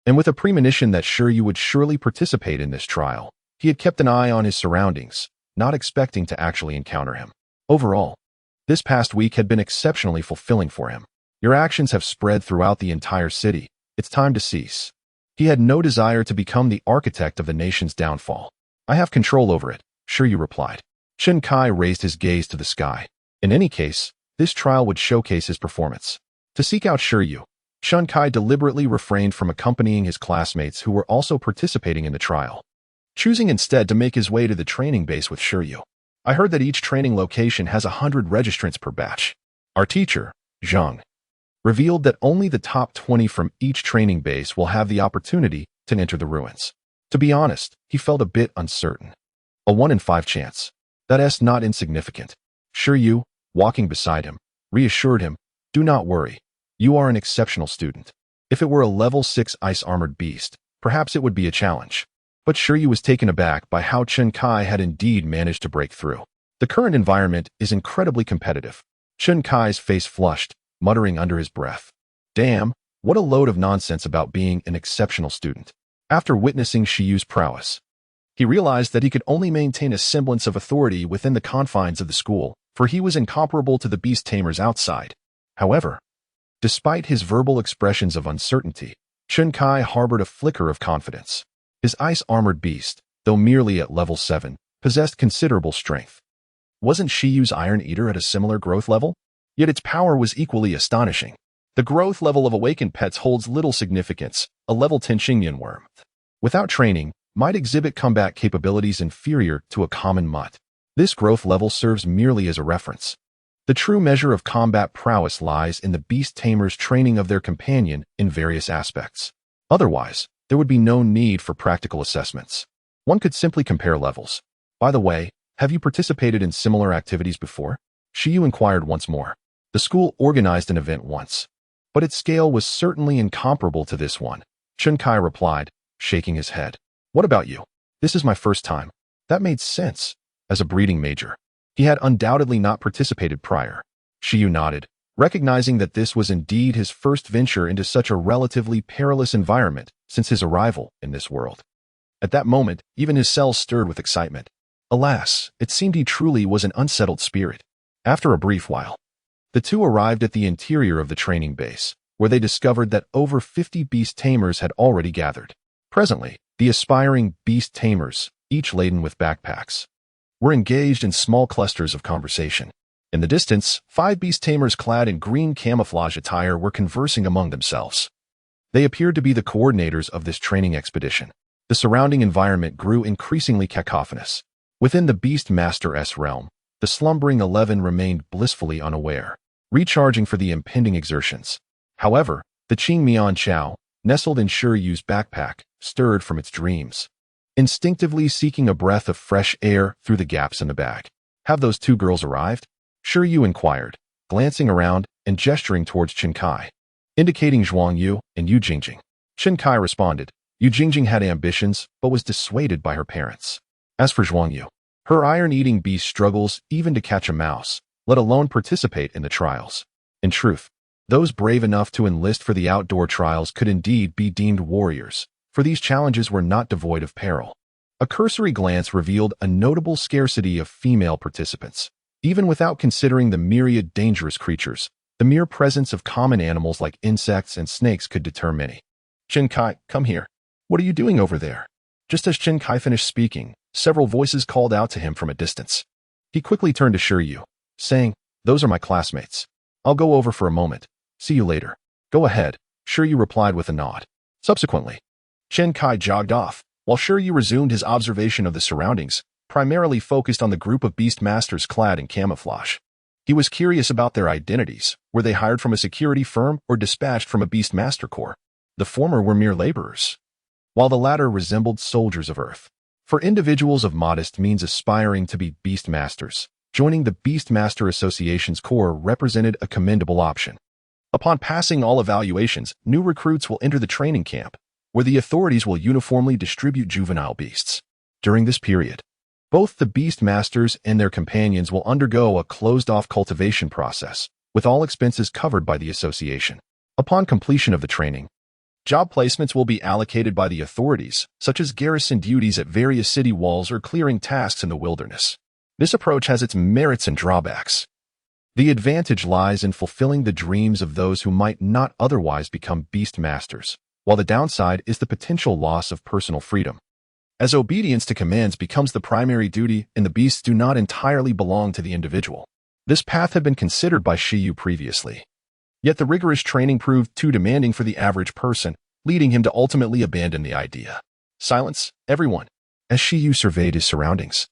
and with a premonition that Shi Yu would surely participate in this trial, he had kept an eye on his surroundings, not expecting to actually encounter him. Overall, this past week had been exceptionally fulfilling for him. Your actions have spread throughout the entire city. It's time to cease. He had no desire to become the architect of the nation's downfall. I have control over it, Shi Yu replied. Chen Kai raised his gaze to the sky. In any case, this trial would showcase his performance. To seek out Shi Yu, Chen Kai deliberately refrained from accompanying his classmates who were also participating in the trial, choosing instead to make his way to the training base with Shi Yu. I heard that each training location has 100 registrants per batch. Our teacher, Zhang, revealed that only the top 20 from each training base will have the opportunity to enter the ruins. To be honest, he felt a bit uncertain. A 1 in 5 chance. That's not insignificant. Shi Yu, walking beside him, reassured him, "Do not worry. You are an exceptional student. If it were a level 6 ice-armored beast, perhaps it would be a challenge." But Shi Yu was taken aback by how Chen Kai had indeed managed to break through. The current environment is incredibly competitive. Chen Kai's face flushed, muttering under his breath, "Damn, what a load of nonsense about being an exceptional student." After witnessing Shi Yu's prowess, he realized that he could only maintain a semblance of authority within the confines of the school, for he was incomparable to the beast tamers outside. However, despite his verbal expressions of uncertainty, Chen Kai harbored a flicker of confidence. His ice-armored beast, though merely at level 7, possessed considerable strength. Wasn't Shi Yu's Iron Eater at a similar growth level? Yet its power was equally astonishing. The growth level of awakened pets holds little significance. A level 10 Xingyan worm, without training, might exhibit combat capabilities inferior to a common mutt. This growth level serves merely as a reference. The true measure of combat prowess lies in the beast tamer's training of their companion in various aspects. Otherwise, there would be no need for practical assessments. One could simply compare levels. By the way, have you participated in similar activities before? Shi Yu inquired once more. The school organized an event once, but its scale was certainly incomparable to this one. Chen Kai replied, shaking his head. What about you? This is my first time. That made sense. As a breeding major, he had undoubtedly not participated prior. Shi Yu nodded, recognizing that this was indeed his first venture into such a relatively perilous environment since his arrival in this world. At that moment, even his cells stirred with excitement. Alas, it seemed he truly was an unsettled spirit. After a brief while, the two arrived at the interior of the training base, where they discovered that over 50 beast tamers had already gathered. Presently, the aspiring beast tamers, each laden with backpacks, were engaged in small clusters of conversation. In the distance, 5 beast tamers clad in green camouflage attire were conversing among themselves. They appeared to be the coordinators of this training expedition. The surrounding environment grew increasingly cacophonous. Within the Beast Master's realm, the slumbering 11 remained blissfully unaware, recharging for the impending exertions. However, the Qing Mian Chao, nestled in Shi Yu's backpack, stirred from its dreams, instinctively seeking a breath of fresh air through the gaps in the bag. Have those 2 girls arrived? Shi Yu inquired, glancing around and gesturing towards Chen Kai, indicating Zhuang Yu and Yu Jingjing. Chen Kai responded. Yu Jingjing had ambitions, but was dissuaded by her parents. As for Zhuang Yu, her iron-eating beast struggles even to catch a mouse, let alone participate in the trials. In truth, those brave enough to enlist for the outdoor trials could indeed be deemed warriors, for these challenges were not devoid of peril. A cursory glance revealed a notable scarcity of female participants. Even without considering the myriad dangerous creatures, the mere presence of common animals like insects and snakes could deter many. Chen Kai, come here. What are you doing over there? Just as Chen Kai finished speaking, several voices called out to him from a distance. He quickly turned to Shi Yu, saying, "Those are my classmates. I'll go over for a moment. See you later." "Go ahead," Shi Yu replied with a nod. Subsequently, Chen Kai jogged off, while Shi Yu resumed his observation of the surroundings, primarily focused on the group of beast masters clad in camouflage. He was curious about their identities. Were they hired from a security firm or dispatched from a beast master corps? The former were mere laborers, while the latter resembled soldiers of Earth. For individuals of modest means aspiring to be beast masters, joining the Beast Master Association's corps represented a commendable option. Upon passing all evaluations, new recruits will enter the training camp, where the authorities will uniformly distribute juvenile beasts. During this period, both the beast masters and their companions will undergo a closed-off cultivation process, with all expenses covered by the association. Upon completion of the training, job placements will be allocated by the authorities, such as garrison duties at various city walls or clearing tasks in the wilderness. This approach has its merits and drawbacks. The advantage lies in fulfilling the dreams of those who might not otherwise become beast masters, while the downside is the potential loss of personal freedom. As obedience to commands becomes the primary duty and the beasts do not entirely belong to the individual. This path had been considered by Shi Yu previously. Yet the rigorous training proved too demanding for the average person, leading him to ultimately abandon the idea. "Silence, everyone," as Shi Yu surveyed his surroundings.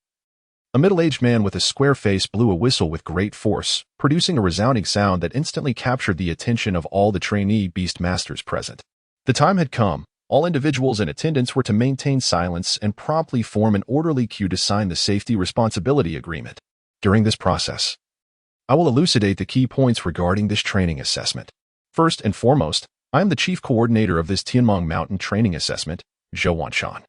A middle-aged man with a square face blew a whistle with great force, producing a resounding sound that instantly captured the attention of all the trainee beast masters present. The time had come. All individuals in attendance were to maintain silence and promptly form an orderly queue to sign the Safety Responsibility Agreement. During this process, I will elucidate the key points regarding this training assessment. First and foremost, I am the chief coordinator of this Taming Mountain Training Assessment, Zhou Wanshan.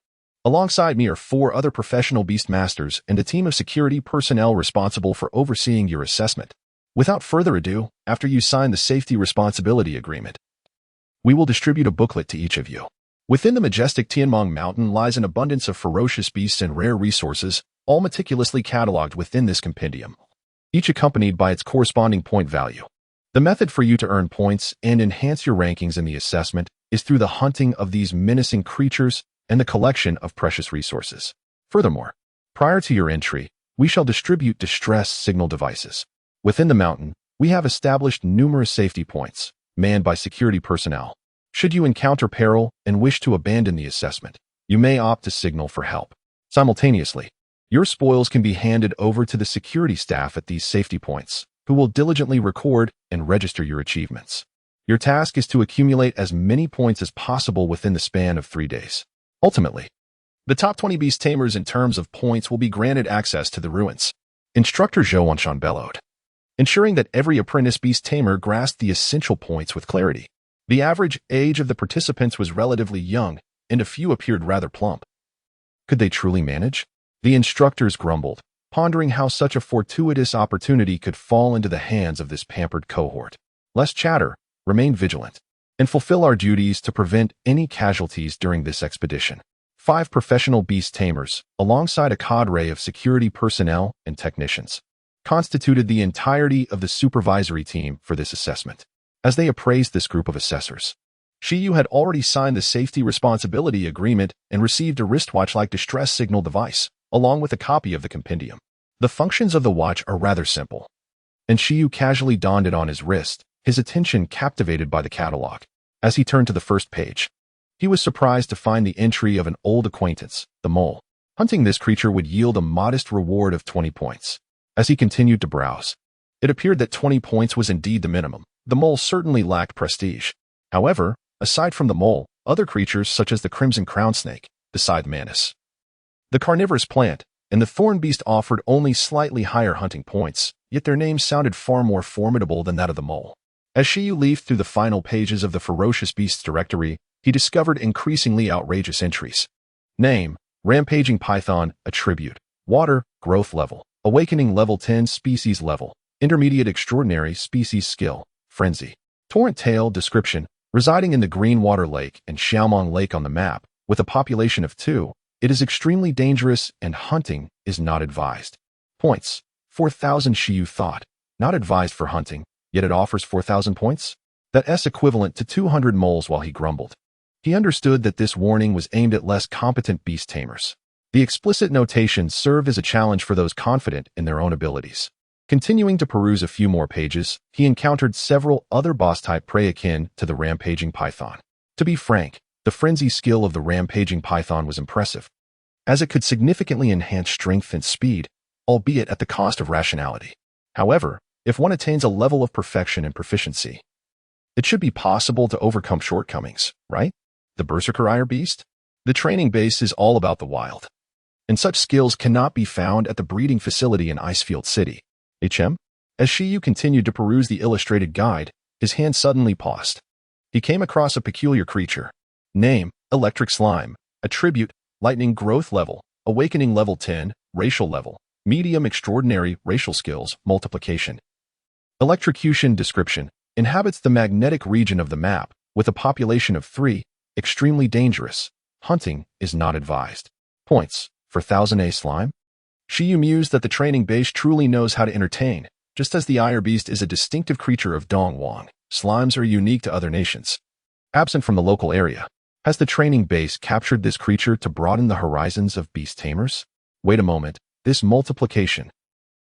Alongside me are 4 other professional beast masters and a team of security personnel responsible for overseeing your assessment. Without further ado, after you sign the Safety Responsibility Agreement, we will distribute a booklet to each of you. Within the majestic Taming Mountain lies an abundance of ferocious beasts and rare resources, all meticulously cataloged within this compendium, each accompanied by its corresponding point value. The method for you to earn points and enhance your rankings in the assessment is through the hunting of these menacing creatures and the collection of precious resources. Furthermore, prior to your entry, we shall distribute distress signal devices. Within the mountain, we have established numerous safety points, manned by security personnel. Should you encounter peril and wish to abandon the assessment, you may opt to signal for help. Simultaneously, your spoils can be handed over to the security staff at these safety points, who will diligently record and register your achievements. Your task is to accumulate as many points as possible within the span of 3 days. Ultimately, the top 20 beast tamers in terms of points will be granted access to the ruins. Instructor Zhou Wanshan bellowed, ensuring that every apprentice beast tamer grasped the essential points with clarity. The average age of the participants was relatively young, and a few appeared rather plump. Could they truly manage? The instructors grumbled, pondering how such a fortuitous opportunity could fall into the hands of this pampered cohort. Less chatter, remain vigilant, and fulfill our duties to prevent any casualties during this expedition. 5 professional beast tamers, alongside a cadre of security personnel and technicians, constituted the entirety of the supervisory team for this assessment. As they appraised this group of assessors, Shi Yu had already signed the Safety Responsibility Agreement and received a wristwatch-like distress signal device, along with a copy of the compendium. The functions of the watch are rather simple, and Shi Yu casually donned it on his wrist, his attention captivated by the catalog. As he turned to the first page, he was surprised to find the entry of an old acquaintance, the mole. Hunting this creature would yield a modest reward of 20 points. As he continued to browse, it appeared that 20 points was indeed the minimum. The mole certainly lacked prestige. However, aside from the mole, other creatures such as the crimson crown snake, the scythe mantis, the carnivorous plant, and the thorn beast offered only slightly higher hunting points, yet their names sounded far more formidable than that of the mole. As Shi Yu leafed through the final pages of the ferocious beasts directory, he discovered increasingly outrageous entries. Name: Rampaging Python, Attribute, Water, Growth Level, Awakening Level 10 Species Level, Intermediate Extraordinary Species Skill, Frenzy. Torrent Tail description: residing in the Greenwater Lake and Xiaomong Lake on the map, with a population of 2, it is extremely dangerous and hunting is not advised. Points: 4,000. Shi Yu thought, not advised for hunting, yet it offers 4,000 points? That's equivalent to 200 moles. While he grumbled, He understood that this warning was aimed at less competent beast tamers. The explicit notations served as a challenge for those confident in their own abilities. Continuing to peruse a few more pages, he encountered several other boss-type prey akin to the rampaging python. To be frank, the frenzy skill of the rampaging python was impressive, as it could significantly enhance strength and speed, albeit at the cost of rationality. However, if one attains a level of perfection and proficiency, it should be possible to overcome shortcomings, right? The Berserker Iron Beast? The training base is all about the wild, and such skills cannot be found at the breeding facility in Icefield City. HM? As Shi Yu continued to peruse the illustrated guide, his hand suddenly paused. He came across a peculiar creature. Name, Electric Slime. Attribute, Lightning Growth Level. Awakening Level 10. Racial Level. Medium Extraordinary Racial Skills. Multiplication. Electrocution description. Inhabits the magnetic region of the map, with a population of 3. Extremely dangerous. Hunting is not advised. Points for 1000 slime. Shi Yu mused that the training base truly knows how to entertain. Just as the Iron Beast is a distinctive creature of Dongwang, slimes are unique to other nations, absent from the local area. Has the training base captured this creature to broaden the horizons of beast tamers? Wait a moment, this multiplication.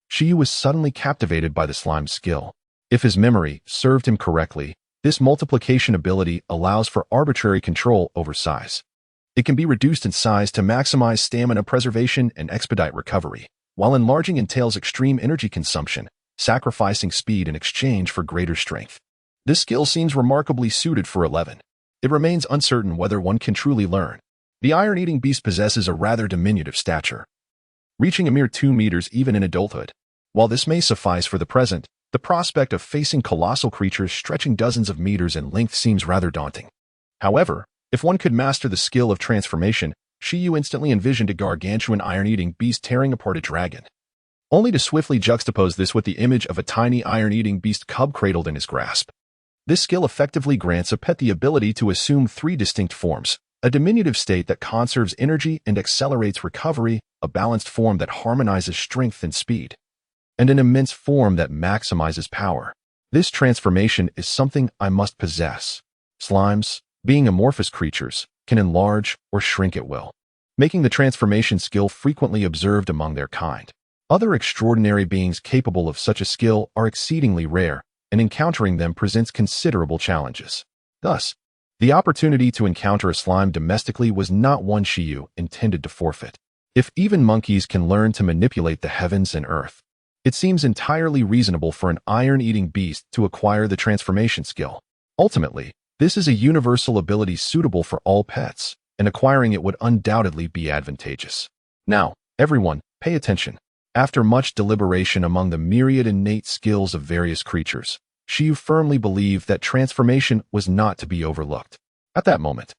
Shi Yu was suddenly captivated by the slime's skill. If his memory served him correctly, this multiplication ability allows for arbitrary control over size. It can be reduced in size to maximize stamina preservation and expedite recovery, while enlarging entails extreme energy consumption, sacrificing speed in exchange for greater strength. This skill seems remarkably suited for 11. It remains uncertain whether one can truly learn. The iron-eating beast possesses a rather diminutive stature, reaching a mere 2 meters even in adulthood. While this may suffice for the present, the prospect of facing colossal creatures stretching dozens of meters in length seems rather daunting. However, if one could master the skill of transformation, Shi Yu instantly envisioned a gargantuan iron-eating beast tearing apart a dragon, only to swiftly juxtapose this with the image of a tiny iron-eating beast cub cradled in his grasp. This skill effectively grants a pet the ability to assume 3 distinct forms: a diminutive state that conserves energy and accelerates recovery, a balanced form that harmonizes strength and speed, and an immense form that maximizes power. This transformation is something I must possess. Slimes, being amorphous creatures, can enlarge or shrink at will, making the transformation skill frequently observed among their kind. Other extraordinary beings capable of such a skill are exceedingly rare, and encountering them presents considerable challenges. Thus, the opportunity to encounter a slime domestically was not one Shi Yu intended to forfeit. If even monkeys can learn to manipulate the heavens and earth, it seems entirely reasonable for an iron-eating beast to acquire the transformation skill. Ultimately, this is a universal ability suitable for all pets, and acquiring it would undoubtedly be advantageous. Now, everyone, pay attention. After much deliberation among the myriad innate skills of various creatures, Shi Yu firmly believed that transformation was not to be overlooked. At that moment,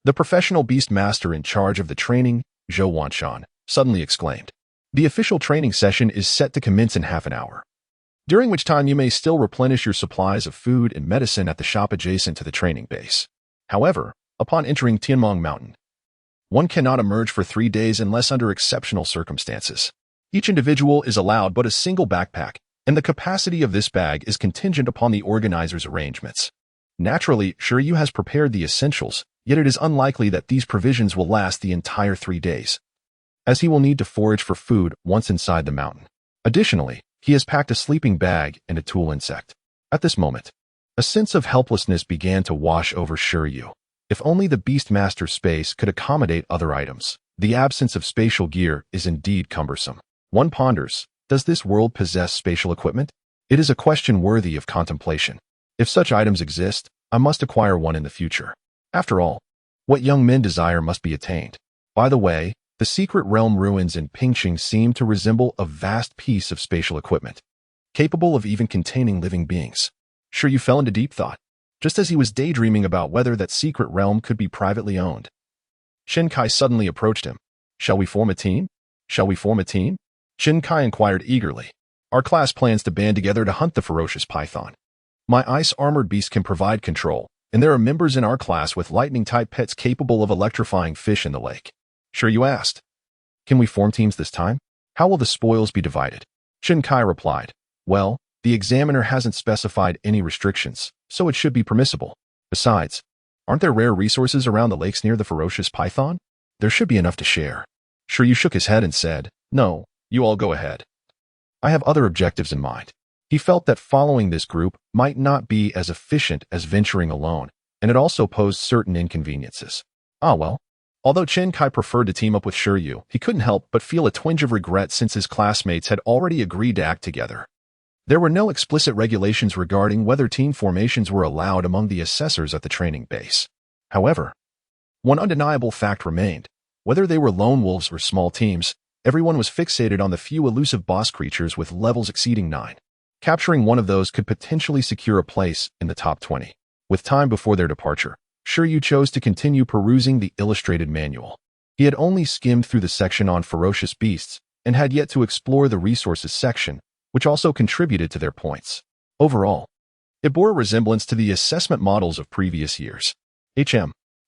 the professional beast master in charge of the training, Zhou Wanshan, suddenly exclaimed, "The official training session is set to commence in half an hour, during which time you may still replenish your supplies of food and medicine at the shop adjacent to the training base. However, upon entering Taming Mountain, one cannot emerge for 3 days unless under exceptional circumstances. Each individual is allowed but a single backpack, and the capacity of this bag is contingent upon the organizer's arrangements. Naturally, Shi Yu has prepared the essentials, yet it is unlikely that these provisions will last the entire 3 days, as he will need to forage for food once inside the mountain. Additionally, he has packed a sleeping bag and a tool insect." At this moment, a sense of helplessness began to wash over Shi Yu. If only the Beastmaster's space could accommodate other items. The absence of spatial gear is indeed cumbersome. One ponders, does this world possess spatial equipment? It is a question worthy of contemplation. If such items exist, I must acquire one in the future. After all, what young men desire must be attained. By the way, the secret realm ruins in Pingqing seem to resemble a vast piece of spatial equipment, capable of even containing living beings. Shi Yu fell into deep thought, just as he was daydreaming about whether that secret realm could be privately owned. Shen Kai suddenly approached him. "Shall we form a team? Shall we form a team?" Shen Kai inquired eagerly. "Our class plans to band together to hunt the ferocious python. My ice-armored beast can provide control, and there are members in our class with lightning-type pets capable of electrifying fish in the lake." Shi Yu asked, "Can we form teams this time? How will the spoils be divided?" Shen Kai replied, "Well, the examiner hasn't specified any restrictions, so it should be permissible. Besides, Aren't there rare resources around the lakes near the ferocious python? There should be enough to share. Shi Yu shook his head and said, "No, you all go ahead. I have other objectives in mind." He felt that following this group might not be as efficient as venturing alone, and it also posed certain inconveniences. Ah well. Although Chen Kai preferred to team up with Shi Yu, he couldn't help but feel a twinge of regret since his classmates had already agreed to act together. There were no explicit regulations regarding whether team formations were allowed among the assessors at the training base. However, one undeniable fact remained. Whether they were lone wolves or small teams, everyone was fixated on the few elusive boss creatures with levels exceeding 9. Capturing one of those could potentially secure a place in the top 20. With time before their departure, Shi Yu chose to continue perusing the illustrated manual. He had only skimmed through the section on ferocious beasts and had yet to explore the resources section, which also contributed to their points. Overall, it bore a resemblance to the assessment models of previous years.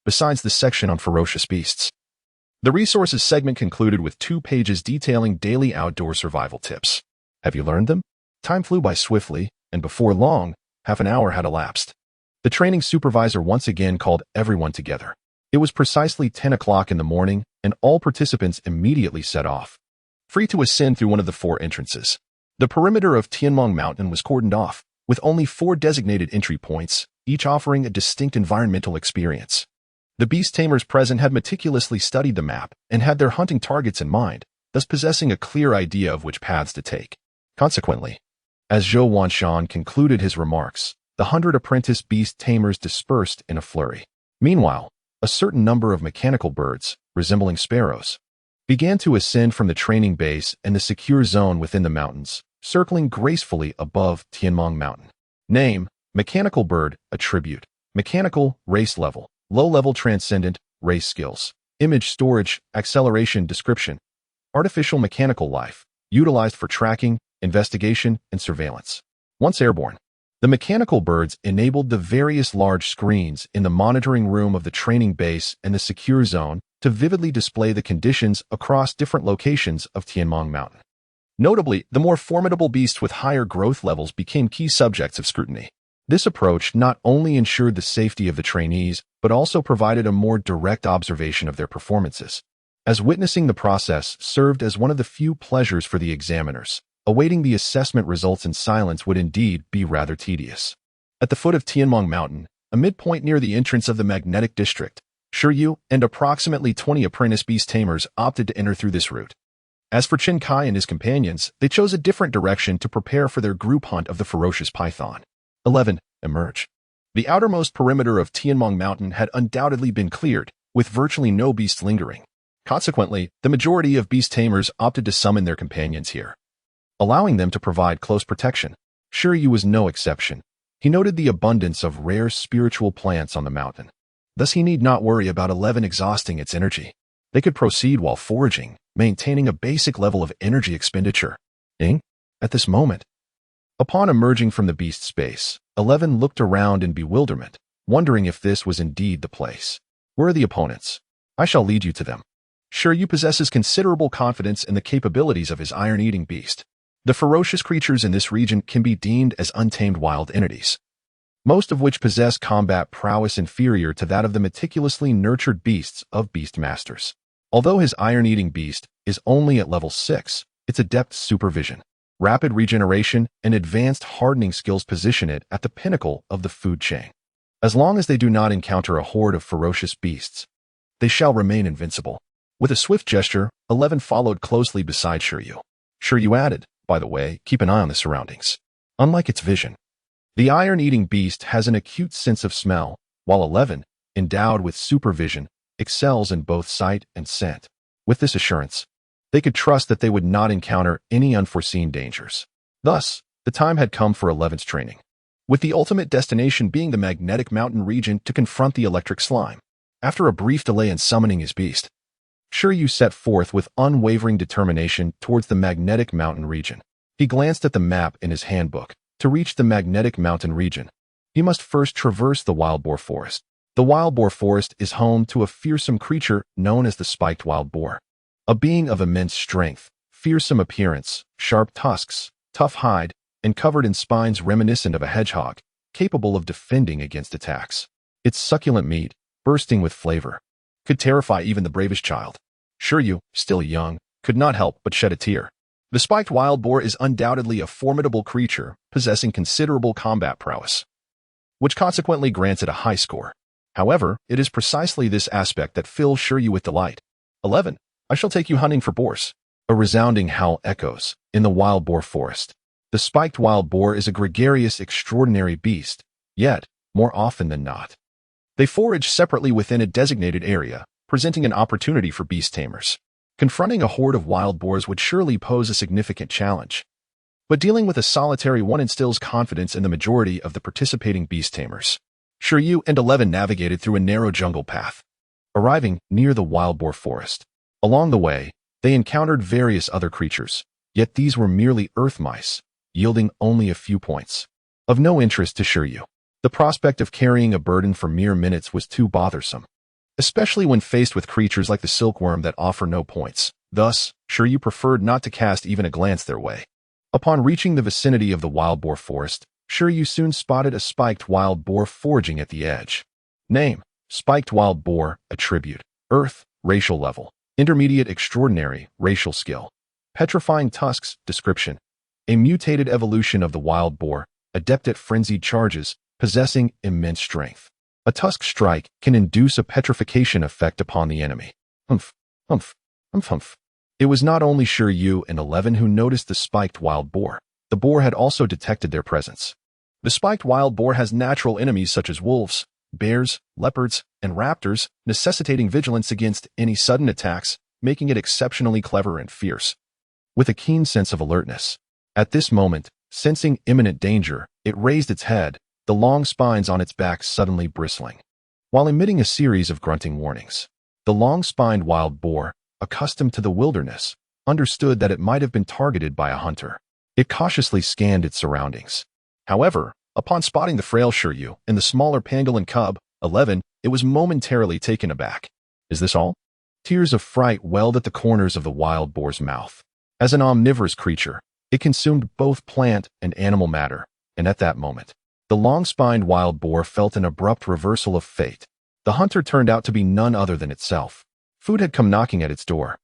Besides the section on ferocious beasts. The resources segment concluded with 2 pages detailing daily outdoor survival tips. Have you learned them? Time flew by swiftly, and before long, half an hour had elapsed. The training supervisor once again called everyone together. It was precisely 10 o'clock in the morning, and all participants immediately set off, free to ascend through one of the 4 entrances. The perimeter of Taming Mountain was cordoned off, with only 4 designated entry points, each offering a distinct environmental experience. The beast tamers present had meticulously studied the map and had their hunting targets in mind, thus possessing a clear idea of which paths to take. Consequently, as Zhou Wanshan concluded his remarks, the 100 apprentice beast tamers dispersed in a flurry. Meanwhile, a certain number of mechanical birds, resembling sparrows, began to ascend from the training base and the secure zone within the mountains, circling gracefully above Taming Mountain. Name: Mechanical Bird, Attribute: Mechanical, Race Level, Low-Level Transcendent, Race Skills, Image Storage, Acceleration Description: Artificial Mechanical Life, utilized for tracking, investigation, and surveillance. Once airborne, the mechanical birds enabled the various large screens in the monitoring room of the training base and the secure zone to vividly display the conditions across different locations of Taming Mountain. Notably, the more formidable beasts with higher growth levels became key subjects of scrutiny. This approach not only ensured the safety of the trainees, but also provided a more direct observation of their performances, as witnessing the process served as one of the few pleasures for the examiners. Awaiting the assessment results in silence would indeed be rather tedious. At the foot of Taming Mountain, a midpoint near the entrance of the magnetic district, Shi Yu and approximately 20 apprentice beast tamers opted to enter through this route. As for Chen Kai and his companions, they chose a different direction to prepare for their group hunt of the ferocious python. 11. Emerge. The outermost perimeter of Taming Mountain had undoubtedly been cleared, with virtually no beasts lingering. Consequently, the majority of beast tamers opted to summon their companions here, allowing them to provide close protection. Shi Yu was no exception. He noted the abundance of rare spiritual plants on the mountain. Thus he need not worry about 11 exhausting its energy. They could proceed while foraging, maintaining a basic level of energy expenditure. At this moment, upon emerging from the beast space, 11 looked around in bewilderment, wondering if this was indeed the place. Where are the opponents? I shall lead you to them. Shi Yu possesses considerable confidence in the capabilities of his iron-eating beast. The ferocious creatures in this region can be deemed as untamed wild entities, most of which possess combat prowess inferior to that of the meticulously nurtured beasts of beast masters. Although his iron-eating beast is only at level 6, its adept supervision, rapid regeneration, and advanced hardening skills position it at the pinnacle of the food chain. As long as they do not encounter a horde of ferocious beasts, they shall remain invincible. With a swift gesture, 11 followed closely beside Shi Yu. Shi Yu added, by the way, keep an eye on the surroundings. Unlike its vision, the iron-eating beast has an acute sense of smell, while 11, endowed with supervision, excels in both sight and scent. With this assurance, they could trust that they would not encounter any unforeseen dangers. Thus, the time had come for 11's training, with the ultimate destination being the magnetic mountain region to confront the electric slime. After a brief delay in summoning his beast, Shi Yu set forth with unwavering determination towards the magnetic mountain region. He glanced at the map in his handbook. To reach the magnetic mountain region, he must first traverse the wild boar forest. The wild boar forest is home to a fearsome creature known as the spiked wild boar. A being of immense strength, fearsome appearance, sharp tusks, tough hide, and covered in spines reminiscent of a hedgehog, capable of defending against attacks. Its succulent meat, bursting with flavor, could terrify even the bravest child. Shi Yu, still young, could not help but shed a tear. The spiked wild boar is undoubtedly a formidable creature, possessing considerable combat prowess, which consequently grants it a high score. However, it is precisely this aspect that fills Shi Yu with delight. 11. I shall take you hunting for boars. A resounding howl echoes in the wild boar forest. The spiked wild boar is a gregarious, extraordinary beast, yet, more often than not, they forage separately within a designated area, presenting an opportunity for beast tamers. Confronting a horde of wild boars would surely pose a significant challenge, but dealing with a solitary one instills confidence in the majority of the participating beast tamers. Shi Yu and 11 navigated through a narrow jungle path, arriving near the wild boar forest. Along the way, they encountered various other creatures, yet these were merely earth mice, yielding only a few points. Of no interest to Shi Yu. The prospect of carrying a burden for mere minutes was too bothersome, especially when faced with creatures like the silkworm that offer no points. Thus, Shi Yu preferred not to cast even a glance their way. Upon reaching the vicinity of the wild boar forest, Shi Yu soon spotted a spiked wild boar foraging at the edge. Name: Spiked wild boar. Attribute: Earth. Racial level: Intermediate. Extraordinary racial skill: Petrifying tusks. Description: A mutated evolution of the wild boar, adept at frenzied charges, possessing immense strength. A tusk strike can induce a petrification effect upon the enemy. Humph, humph, humph, humph. It was not only Shi Yu and 11 who noticed the spiked wild boar. The boar had also detected their presence. The spiked wild boar has natural enemies such as wolves, bears, leopards, and raptors, necessitating vigilance against any sudden attacks, making it exceptionally clever and fierce, with a keen sense of alertness. At this moment, sensing imminent danger, it raised its head, the long spines on its back suddenly bristling, while emitting a series of grunting warnings. The long-spined wild boar, accustomed to the wilderness, understood that it might have been targeted by a hunter. It cautiously scanned its surroundings. However, upon spotting the frail Shi Yu and the smaller pangolin cub, 11, it was momentarily taken aback. Is this all? Tears of fright welled at the corners of the wild boar's mouth. As an omnivorous creature, it consumed both plant and animal matter, and at that moment, the long-spined wild boar felt an abrupt reversal of fate. The hunter turned out to be none other than itself. Food had come knocking at its door.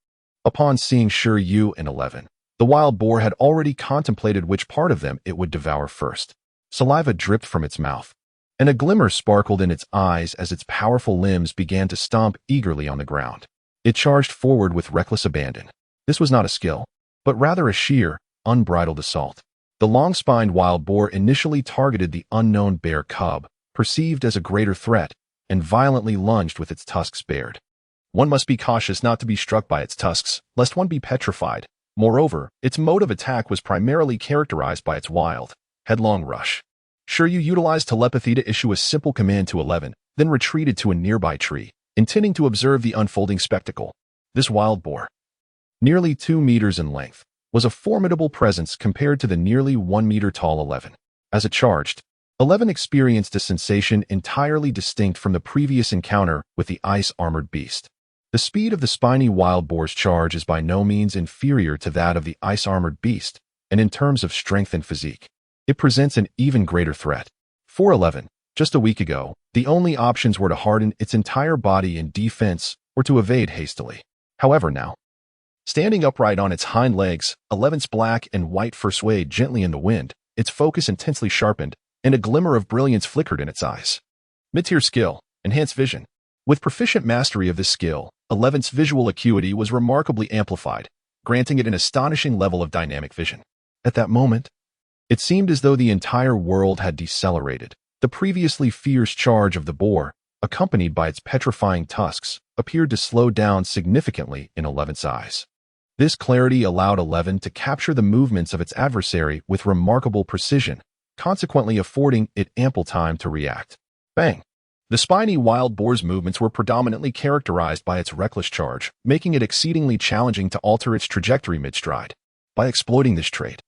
Upon seeing Shi Yu and 11, the wild boar had already contemplated which part of them it would devour first. Saliva dripped from its mouth, and a glimmer sparkled in its eyes as its powerful limbs began to stomp eagerly on the ground. It charged forward with reckless abandon. This was not a skill, but rather a sheer, unbridled assault. The long-spined wild boar initially targeted the unknown bear cub, perceived as a greater threat, and violently lunged with its tusks bared. One must be cautious not to be struck by its tusks, lest one be petrified. Moreover, its mode of attack was primarily characterized by its wild, headlong rush. Shi Yu utilized telepathy to issue a simple command to 11, then retreated to a nearby tree, intending to observe the unfolding spectacle. This wild boar, nearly 2 meters in length, was a formidable presence compared to the nearly 1 meter tall 11. As it charged, 11 experienced a sensation entirely distinct from the previous encounter with the ice-armored beast. The speed of the spiny wild boar's charge is by no means inferior to that of the ice-armored beast, and in terms of strength and physique, it presents an even greater threat. For 11, just a week ago, the only options were to harden its entire body in defense or to evade hastily. However now, standing upright on its hind legs, 11's black and white fur swayed gently in the wind, its focus intensely sharpened, and a glimmer of brilliance flickered in its eyes. Mid-tier skill, enhanced vision. With proficient mastery of this skill, 11's visual acuity was remarkably amplified, granting it an astonishing level of dynamic vision. At that moment, it seemed as though the entire world had decelerated. The previously fierce charge of the boar, accompanied by its petrifying tusks, appeared to slow down significantly in 11's eyes. This clarity allowed 11 to capture the movements of its adversary with remarkable precision, consequently affording it ample time to react. Bang! The spiny wild boar's movements were predominantly characterized by its reckless charge, making it exceedingly challenging to alter its trajectory mid-stride. By exploiting this trait,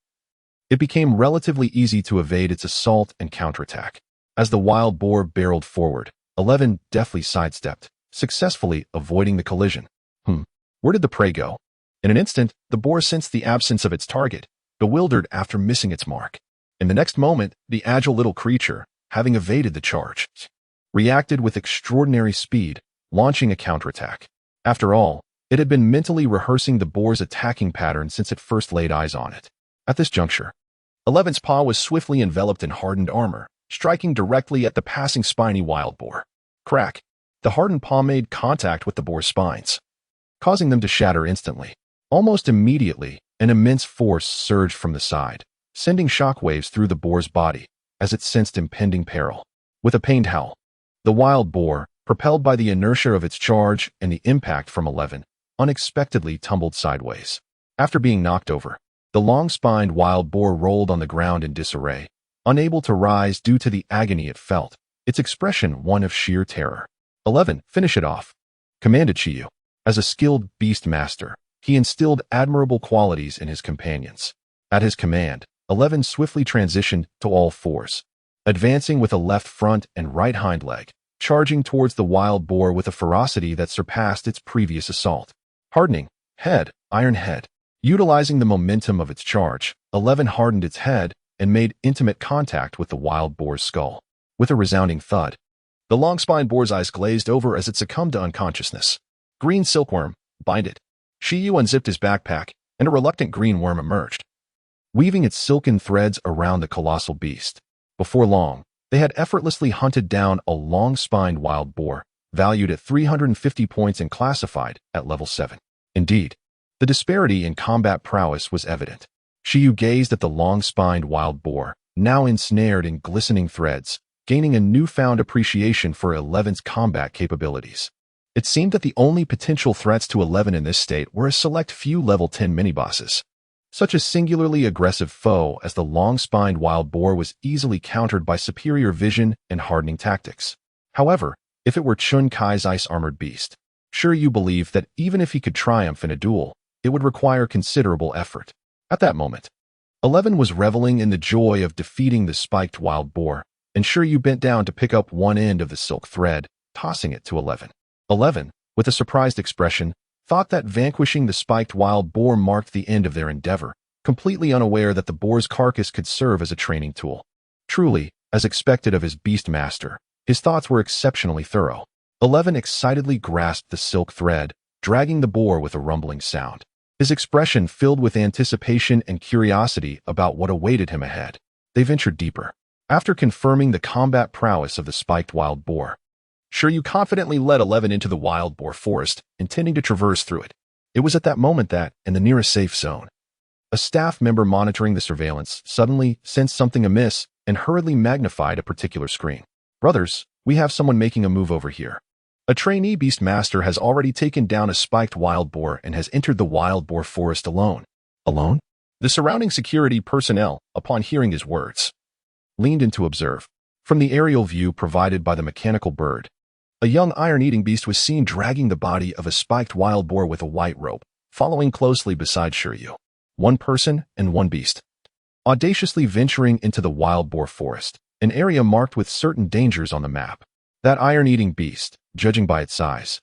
it became relatively easy to evade its assault and counterattack. As the wild boar barreled forward, 11 deftly sidestepped, successfully avoiding the collision. Where did the prey go? In an instant, the boar sensed the absence of its target, bewildered after missing its mark. In the next moment, the agile little creature, having evaded the charge, reacted with extraordinary speed, launching a counterattack. After all, it had been mentally rehearsing the boar's attacking pattern since it first laid eyes on it. At this juncture, 11's paw was swiftly enveloped in hardened armor, striking directly at the passing spiny wild boar. Crack! The hardened paw made contact with the boar's spines, causing them to shatter instantly. Almost immediately, an immense force surged from the side, sending shockwaves through the boar's body as it sensed impending peril. With a pained howl, the wild boar, propelled by the inertia of its charge and the impact from 11, unexpectedly tumbled sideways. After being knocked over, the long-spined wild boar rolled on the ground in disarray, unable to rise due to the agony it felt, its expression one of sheer terror. 11, finish it off, commanded Shi Yu. As a skilled beast master, he instilled admirable qualities in his companions. At his command, 11 swiftly transitioned to all fours, advancing with a left front and right hind leg, charging towards the wild boar with a ferocity that surpassed its previous assault. Hardening, head, iron head. Utilizing the momentum of its charge, 11 hardened its head and made intimate contact with the wild boar's skull. With a resounding thud, the long-spined boar's eyes glazed over as it succumbed to unconsciousness. Green silkworm, bind it. Shi Yu unzipped his backpack, and a reluctant green worm emerged, weaving its silken threads around the colossal beast. Before long, they had effortlessly hunted down a long-spined wild boar, valued at 350 points and classified at level 7. Indeed, the disparity in combat prowess was evident. Shi Yu gazed at the long-spined wild boar, now ensnared in glistening threads, gaining a newfound appreciation for 11's combat capabilities. It seemed that the only potential threats to 11 in this state were a select few level 10 mini-bosses. Such a singularly aggressive foe as the long-spined wild boar was easily countered by superior vision and hardening tactics. However, if it were Chun Kai's ice-armored beast, Shi Yu believed that even if he could triumph in a duel, it would require considerable effort. At that moment, 11 was reveling in the joy of defeating the spiked wild boar, and Shi Yu bent down to pick up one end of the silk thread, tossing it to 11. 11, with a surprised expression, thought that vanquishing the spiked wild boar marked the end of their endeavor, completely unaware that the boar's carcass could serve as a training tool. Truly, as expected of his beast master, his thoughts were exceptionally thorough. 11 excitedly grasped the silk thread, dragging the boar with a rumbling sound. His expression filled with anticipation and curiosity about what awaited him ahead. They ventured deeper. After confirming the combat prowess of the spiked wild boar, Shi Yu confidently led 11 into the wild boar forest, intending to traverse through it. It was at that moment that, in the nearest safe zone, a staff member monitoring the surveillance suddenly sensed something amiss and hurriedly magnified a particular screen. Brothers, we have someone making a move over here. A trainee beast master has already taken down a spiked wild boar and has entered the wild boar forest alone. Alone? The surrounding security personnel, upon hearing his words, leaned in to observe. From the aerial view provided by the mechanical bird, a young iron-eating beast was seen dragging the body of a spiked wild boar with a white rope, following closely beside Shi Yu. One person and one beast, audaciously venturing into the wild boar forest, an area marked with certain dangers on the map. That iron-eating beast, judging by its size,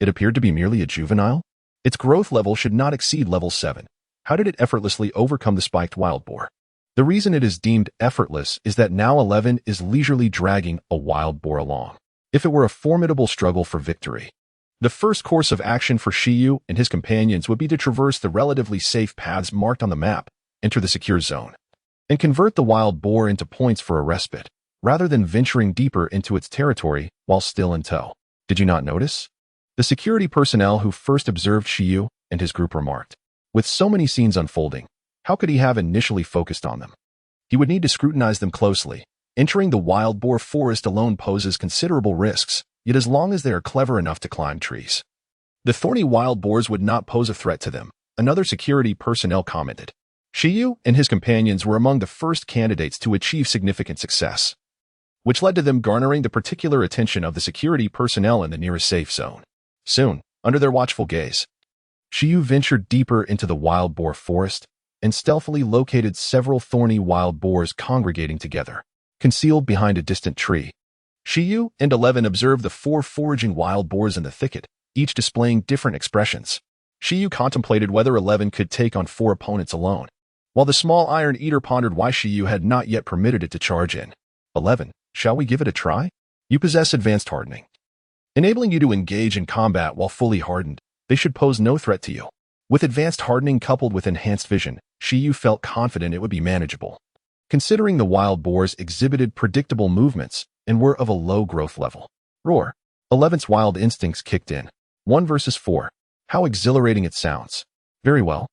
it appeared to be merely a juvenile. Its growth level should not exceed level 7. How did it effortlessly overcome the spiked wild boar? The reason it is deemed effortless is that now 11 is leisurely dragging a wild boar along. If it were a formidable struggle for victory, the first course of action for Shi Yu and his companions would be to traverse the relatively safe paths marked on the map, enter the secure zone, and convert the wild boar into points for a respite, rather than venturing deeper into its territory while still in tow. Did you not notice? The security personnel who first observed Shi Yu and his group remarked. With so many scenes unfolding, how could he have initially focused on them? He would need to scrutinize them closely. Entering the wild boar forest alone poses considerable risks, yet as long as they are clever enough to climb trees, the thorny wild boars would not pose a threat to them, another security personnel commented. Shi Yu and his companions were among the first candidates to achieve significant success, which led to them garnering the particular attention of the security personnel in the nearest safe zone. Soon, under their watchful gaze, Shi Yu ventured deeper into the wild boar forest and stealthily located several thorny wild boars congregating together, concealed behind a distant tree. Shi Yu and 11 observed the 4 foraging wild boars in the thicket, each displaying different expressions. Shi Yu contemplated whether 11 could take on 4 opponents alone, while the small iron eater pondered why Shi Yu had not yet permitted it to charge in. 11, shall we give it a try? You possess advanced hardening, enabling you to engage in combat while fully hardened. They should pose no threat to you. With advanced hardening coupled with enhanced vision, Shi Yu felt confident it would be manageable. Considering the wild boars exhibited predictable movements and were of a low growth level. Roar. 11's wild instincts kicked in. 1 versus 4. How exhilarating it sounds. Very well.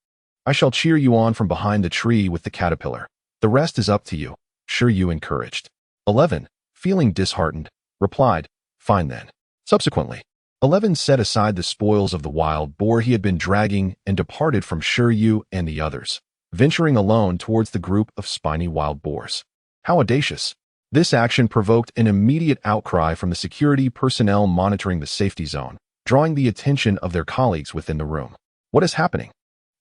I shall cheer you on from behind the tree with the caterpillar. The rest is up to you, Shi Yu encouraged. 11, feeling disheartened, replied, fine then. Subsequently, 11 set aside the spoils of the wild boar he had been dragging and departed from Shi Yu and the others, venturing alone towards the group of spiny wild boars. How audacious! This action provoked an immediate outcry from the security personnel monitoring the safety zone, drawing the attention of their colleagues within the room. What is happening?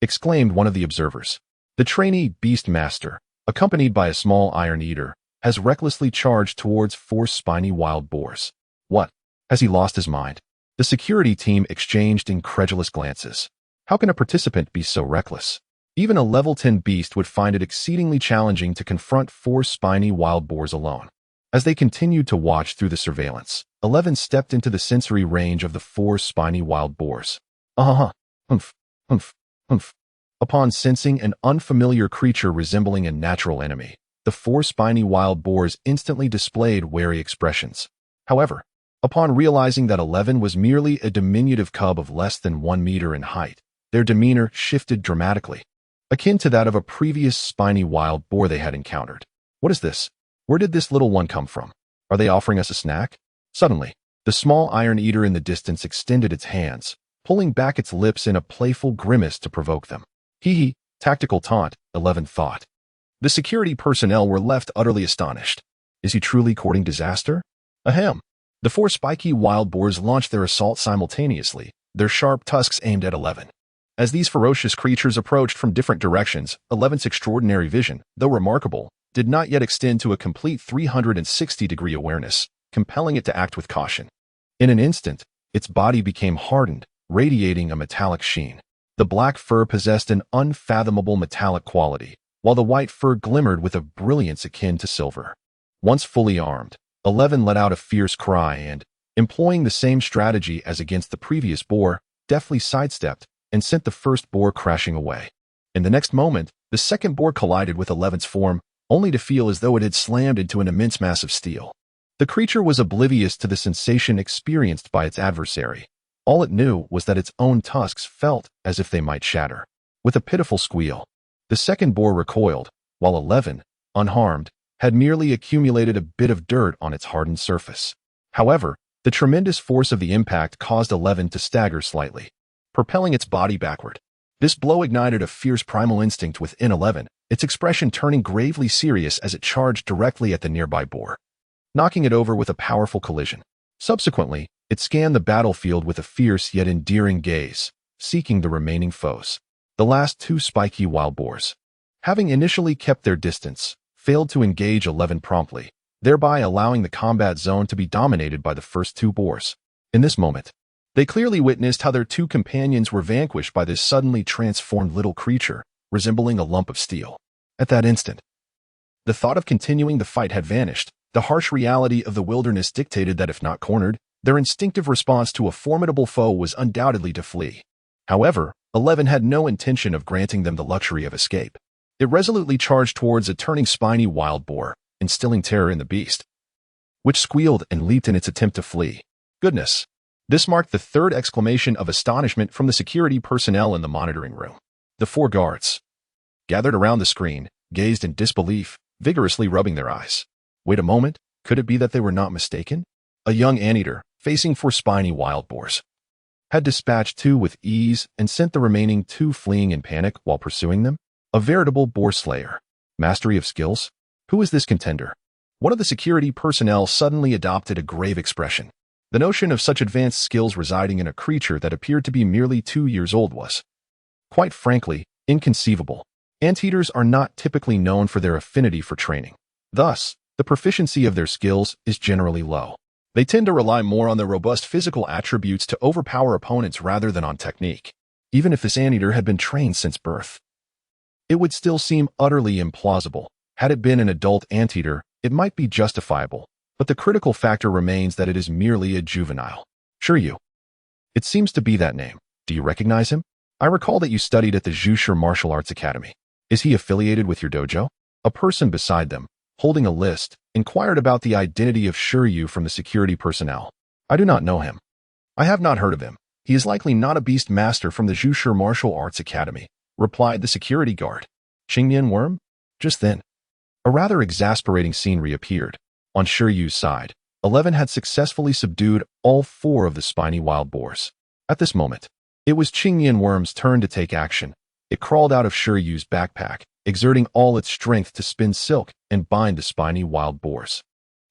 Exclaimed one of the observers. The trainee beast master, accompanied by a small iron eater, has recklessly charged towards 4 spiny wild boars. What? Has he lost his mind? The security team exchanged incredulous glances. How can a participant be so reckless? Even a level 10 beast would find it exceedingly challenging to confront 4 spiny wild boars alone. As they continued to watch through the surveillance, 11 stepped into the sensory range of the 4 spiny wild boars. Humph, humph, humph. Upon sensing an unfamiliar creature resembling a natural enemy, the 4 spiny wild boars instantly displayed wary expressions. However, upon realizing that 11 was merely a diminutive cub of less than 1 meter in height, their demeanor shifted dramatically, akin to that of a previous spiny wild boar they had encountered. What is this? Where did this little one come from? Are they offering us a snack? Suddenly, the small iron eater in the distance extended its hands, pulling back its lips in a playful grimace to provoke them. Hee, tactical taunt, 11 thought. The security personnel were left utterly astonished. Is he truly courting disaster? Ahem. The 4 spiky wild boars launched their assault simultaneously, their sharp tusks aimed at 11. As these ferocious creatures approached from different directions, 11's extraordinary vision, though remarkable, did not yet extend to a complete 360-degree awareness, compelling it to act with caution. In an instant, its body became hardened, radiating a metallic sheen. The black fur possessed an unfathomable metallic quality, while the white fur glimmered with a brilliance akin to silver. Once fully armed, 11 let out a fierce cry and, employing the same strategy as against the previous boar, deftly sidestepped and sent the first boar crashing away. In the next moment, the second boar collided with 11's form, only to feel as though it had slammed into an immense mass of steel. The creature was oblivious to the sensation experienced by its adversary. All it knew was that its own tusks felt as if they might shatter. With a pitiful squeal, the second boar recoiled, while 11, unharmed, had merely accumulated a bit of dirt on its hardened surface. However, the tremendous force of the impact caused 11 to stagger slightly, propelling its body backward. This blow ignited a fierce primal instinct within 11, its expression turning gravely serious as it charged directly at the nearby boar, knocking it over with a powerful collision. Subsequently, it scanned the battlefield with a fierce yet endearing gaze, seeking the remaining foes. The last 2 spiky wild boars, having initially kept their distance, failed to engage 11 promptly, thereby allowing the combat zone to be dominated by the first 2 boars. In this moment, they clearly witnessed how their 2 companions were vanquished by this suddenly transformed little creature, resembling a lump of steel. At that instant, the thought of continuing the fight had vanished. The harsh reality of the wilderness dictated that if not cornered, their instinctive response to a formidable foe was undoubtedly to flee. However, 11 had no intention of granting them the luxury of escape. It resolutely charged towards a turning spiny wild boar, instilling terror in the beast, which squealed and leaped in its attempt to flee. Goodness! This marked the 3rd exclamation of astonishment from the security personnel in the monitoring room. The 4 guards, gathered around the screen, gazed in disbelief, vigorously rubbing their eyes. Wait a moment, could it be that they were not mistaken? A young anteater, facing 4 spiny wild boars, had dispatched 2 with ease and sent the remaining 2 fleeing in panic while pursuing them? A veritable boar slayer. Mastery of skills? Who is this contender? One of the security personnel suddenly adopted a grave expression. The notion of such advanced skills residing in a creature that appeared to be merely 2 years old was, quite frankly, inconceivable. Anteaters are not typically known for their affinity for training. Thus, the proficiency of their skills is generally low. They tend to rely more on their robust physical attributes to overpower opponents rather than on technique. Even if this anteater had been trained since birth, it would still seem utterly implausible. Had it been an adult anteater, it might be justifiable, But the critical factor remains that it is merely a juvenile. Shi Yu. It seems to be that name. Do you recognize him? I recall that you studied at the Zhushi Martial Arts Academy. Is he affiliated with your dojo? A person beside them, holding a list, inquired about the identity of Shi Yu from the security personnel. I do not know him. I have not heard of him. He is likely not a beast master from the Zhushi Martial Arts Academy, replied the security guard. Qingyan Worm? Just then, a rather exasperating scene reappeared. On Shi Yu's side, 11 had successfully subdued all 4 of the spiny wild boars. At this moment, it was Qingyan Worm's turn to take action. It crawled out of Shi Yu's backpack, exerting all its strength to spin silk and bind the spiny wild boars.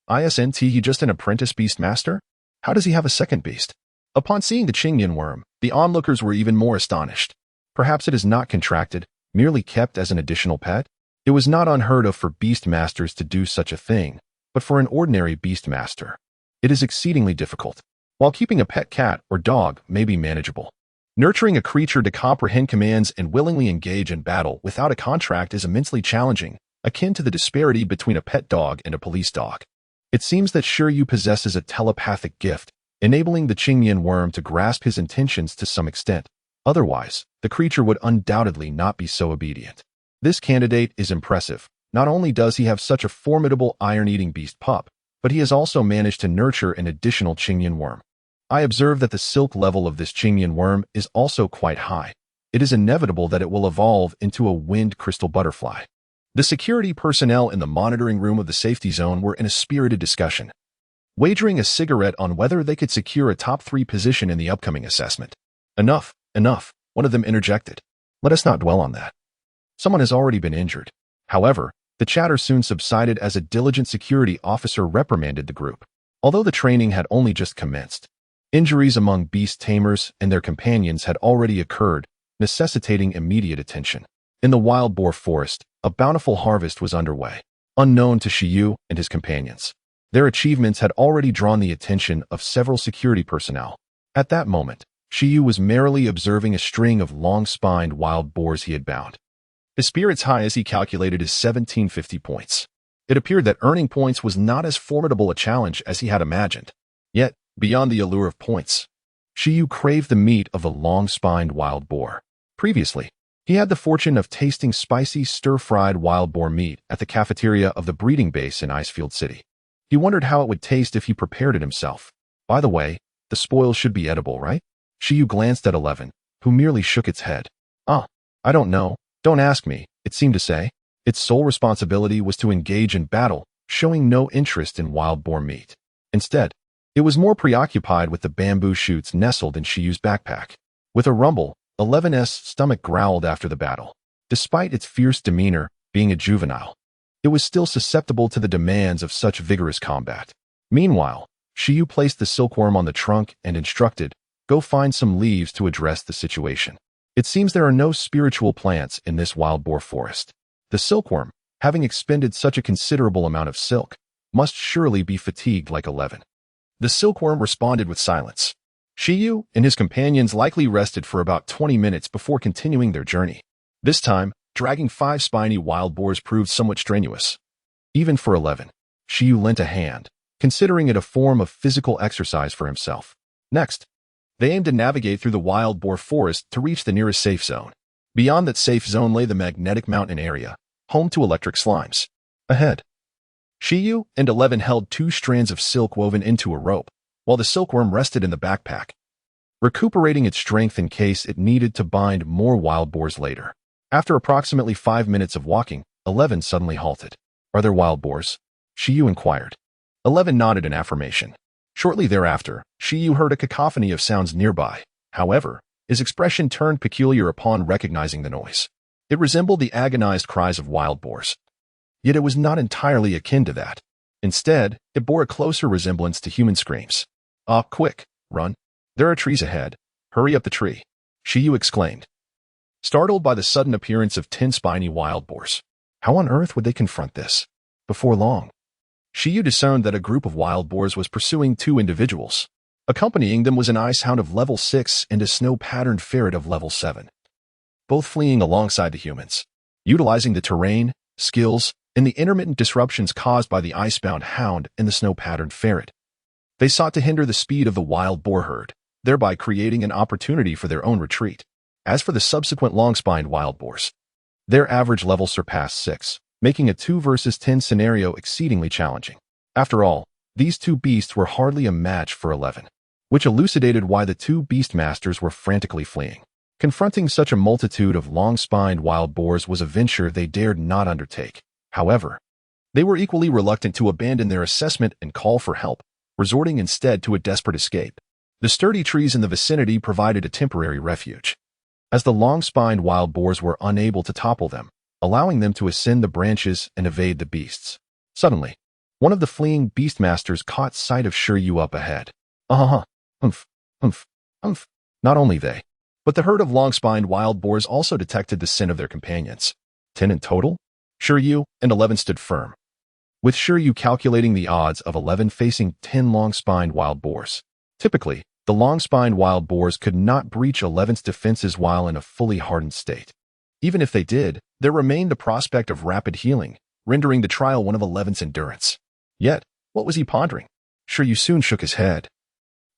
Isn't he just an apprentice beast master? How does he have a second beast? Upon seeing the Qingyan worm, the onlookers were even more astonished. Perhaps it is not contracted, merely kept as an additional pet? It was not unheard of for beast masters to do such a thing, but for an ordinary beast master, it is exceedingly difficult. While keeping a pet cat or dog may be manageable, nurturing a creature to comprehend commands and willingly engage in battle without a contract is immensely challenging, akin to the disparity between a pet dog and a police dog. It seems that Shi Yu possesses a telepathic gift, enabling the Qingyan worm to grasp his intentions to some extent. Otherwise, the creature would undoubtedly not be so obedient. This candidate is impressive. Not only does he have such a formidable iron-eating beast pup, but he has also managed to nurture an additional Qingyan worm. I observe that the silk level of this Qingyan worm is also quite high. It is inevitable that it will evolve into a winged crystal butterfly. The security personnel in the monitoring room of the safety zone were in a spirited discussion, wagering a cigarette on whether they could secure a top 3 position in the upcoming assessment. Enough, enough, one of them interjected. Let us not dwell on that. Someone has already been injured. However, the chatter soon subsided as a diligent security officer reprimanded the group. Although the training had only just commenced, injuries among beast tamers and their companions had already occurred, necessitating immediate attention. In the wild boar forest, a bountiful harvest was underway, unknown to Shi Yu and his companions. Their achievements had already drawn the attention of several security personnel. At that moment, Shi Yu was merrily observing a string of long-spined wild boars he had bound. His spirits high as he calculated his 1750 points. It appeared that earning points was not as formidable a challenge as he had imagined. Yet, beyond the allure of points, Shi Yu craved the meat of a long-spined wild boar. Previously, he had the fortune of tasting spicy stir-fried wild boar meat at the cafeteria of the breeding base in Icefield City. He wondered how it would taste if he prepared it himself. By the way, the spoils should be edible, right? Shi Yu glanced at 11, who merely shook its head. I don't know. Don't ask me, it seemed to say. Its sole responsibility was to engage in battle, showing no interest in wild boar meat. Instead, it was more preoccupied with the bamboo shoots nestled in Shi Yu's backpack. With a rumble, 11's stomach growled after the battle. Despite its fierce demeanor, being a juvenile, it was still susceptible to the demands of such vigorous combat. Meanwhile, Shi Yu placed the silkworm on the trunk and instructed, "Go find some leaves to address the situation." It seems there are no spiritual plants in this wild boar forest. The silkworm, having expended such a considerable amount of silk, must surely be fatigued like 11. The silkworm responded with silence. Shi Yu and his companions likely rested for about 20 minutes before continuing their journey. This time, dragging 5 spiny wild boars proved somewhat strenuous. Even for 11, Shi Yu lent a hand, considering it a form of physical exercise for himself. Next, they aimed to navigate through the wild boar forest to reach the nearest safe zone. Beyond that safe zone lay the magnetic mountain area, home to electric slimes. Ahead, Shi Yu and 11 held 2 strands of silk woven into a rope, while the silkworm rested in the backpack, recuperating its strength in case it needed to bind more wild boars later. After approximately 5 minutes of walking, 11 suddenly halted. "Are there wild boars?" Shi Yu inquired. 11 nodded in affirmation. Shortly thereafter, Shi Yu heard a cacophony of sounds nearby. However, his expression turned peculiar upon recognizing the noise. It resembled the agonized cries of wild boars. Yet it was not entirely akin to that. Instead, it bore a closer resemblance to human screams. Quick, run. There are trees ahead. Hurry up the tree," Shi Yu exclaimed, startled by the sudden appearance of 10 spiny wild boars. How on earth would they confront this? Before long, Shi Yu discerned that a group of wild boars was pursuing 2 individuals. Accompanying them was an ice hound of level 6 and a snow-patterned ferret of level 7, both fleeing alongside the humans. Utilizing the terrain, skills, in the intermittent disruptions caused by the ice-bound hound and the snow-patterned ferret. They sought to hinder the speed of the wild boar herd, thereby creating an opportunity for their own retreat. As for the subsequent long-spined wild boars, their average level surpassed 6, making a 2 versus 10 scenario exceedingly challenging. After all, these two beasts were hardly a match for 11, which elucidated why the two beastmasters were frantically fleeing. Confronting such a multitude of long-spined wild boars was a venture they dared not undertake. However, they were equally reluctant to abandon their assessment and call for help, resorting instead to a desperate escape. The sturdy trees in the vicinity provided a temporary refuge, as the long-spined wild boars were unable to topple them, allowing them to ascend the branches and evade the beasts. Suddenly, one of the fleeing beastmasters caught sight of Shi Yu up ahead. Humph, humph, humph. Not only they, but the herd of long-spined wild boars also detected the scent of their companions. 10 in total? Shi Yu and 11 stood firm, with Shi Yu calculating the odds of 11 facing 10 long-spined wild boars. Typically, the long-spined wild boars could not breach 11's defenses while in a fully hardened state. Even if they did, there remained the prospect of rapid healing, rendering the trial one of 11's endurance. Yet, what was he pondering? Shi Yu soon shook his head.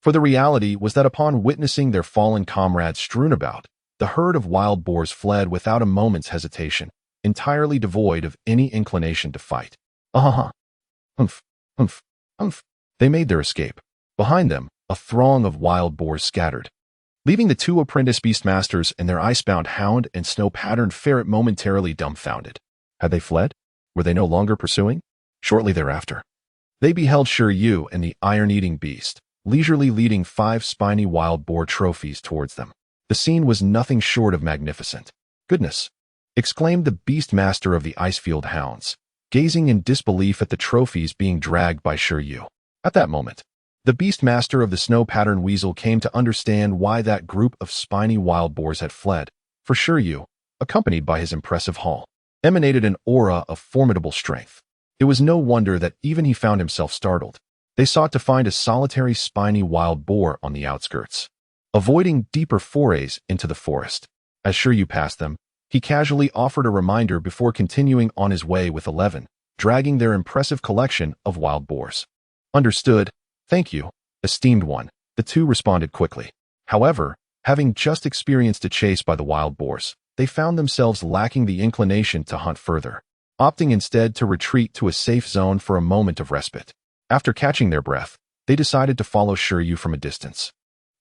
For the reality was that upon witnessing their fallen comrades strewn about, the herd of wild boars fled without a moment's hesitation, entirely devoid of any inclination to fight. Humph, humph, humph. They made their escape. Behind them, a throng of wild boars scattered, leaving the two apprentice beastmasters and their ice-bound hound and snow-patterned ferret momentarily dumbfounded. Had they fled? Were they no longer pursuing? Shortly thereafter, they beheld Shi Yu and the iron-eating beast, leisurely leading 5 spiny wild boar trophies towards them. The scene was nothing short of magnificent. Goodness! Exclaimed the beastmaster of the icefield hounds, gazing in disbelief at the trophies being dragged by Shi Yu. At that moment, the beastmaster of the snow-patterned weasel came to understand why that group of spiny wild boars had fled, for Shi Yu, accompanied by his impressive haul, emanated an aura of formidable strength. It was no wonder that even he found himself startled. They sought to find a solitary spiny wild boar on the outskirts, avoiding deeper forays into the forest. As Shi Yu passed them, he casually offered a reminder before continuing on his way with 11, dragging their impressive collection of wild boars. Understood. Thank you, esteemed one, the two responded quickly. However, having just experienced a chase by the wild boars, they found themselves lacking the inclination to hunt further, opting instead to retreat to a safe zone for a moment of respite. After catching their breath, they decided to follow Shi Yu from a distance.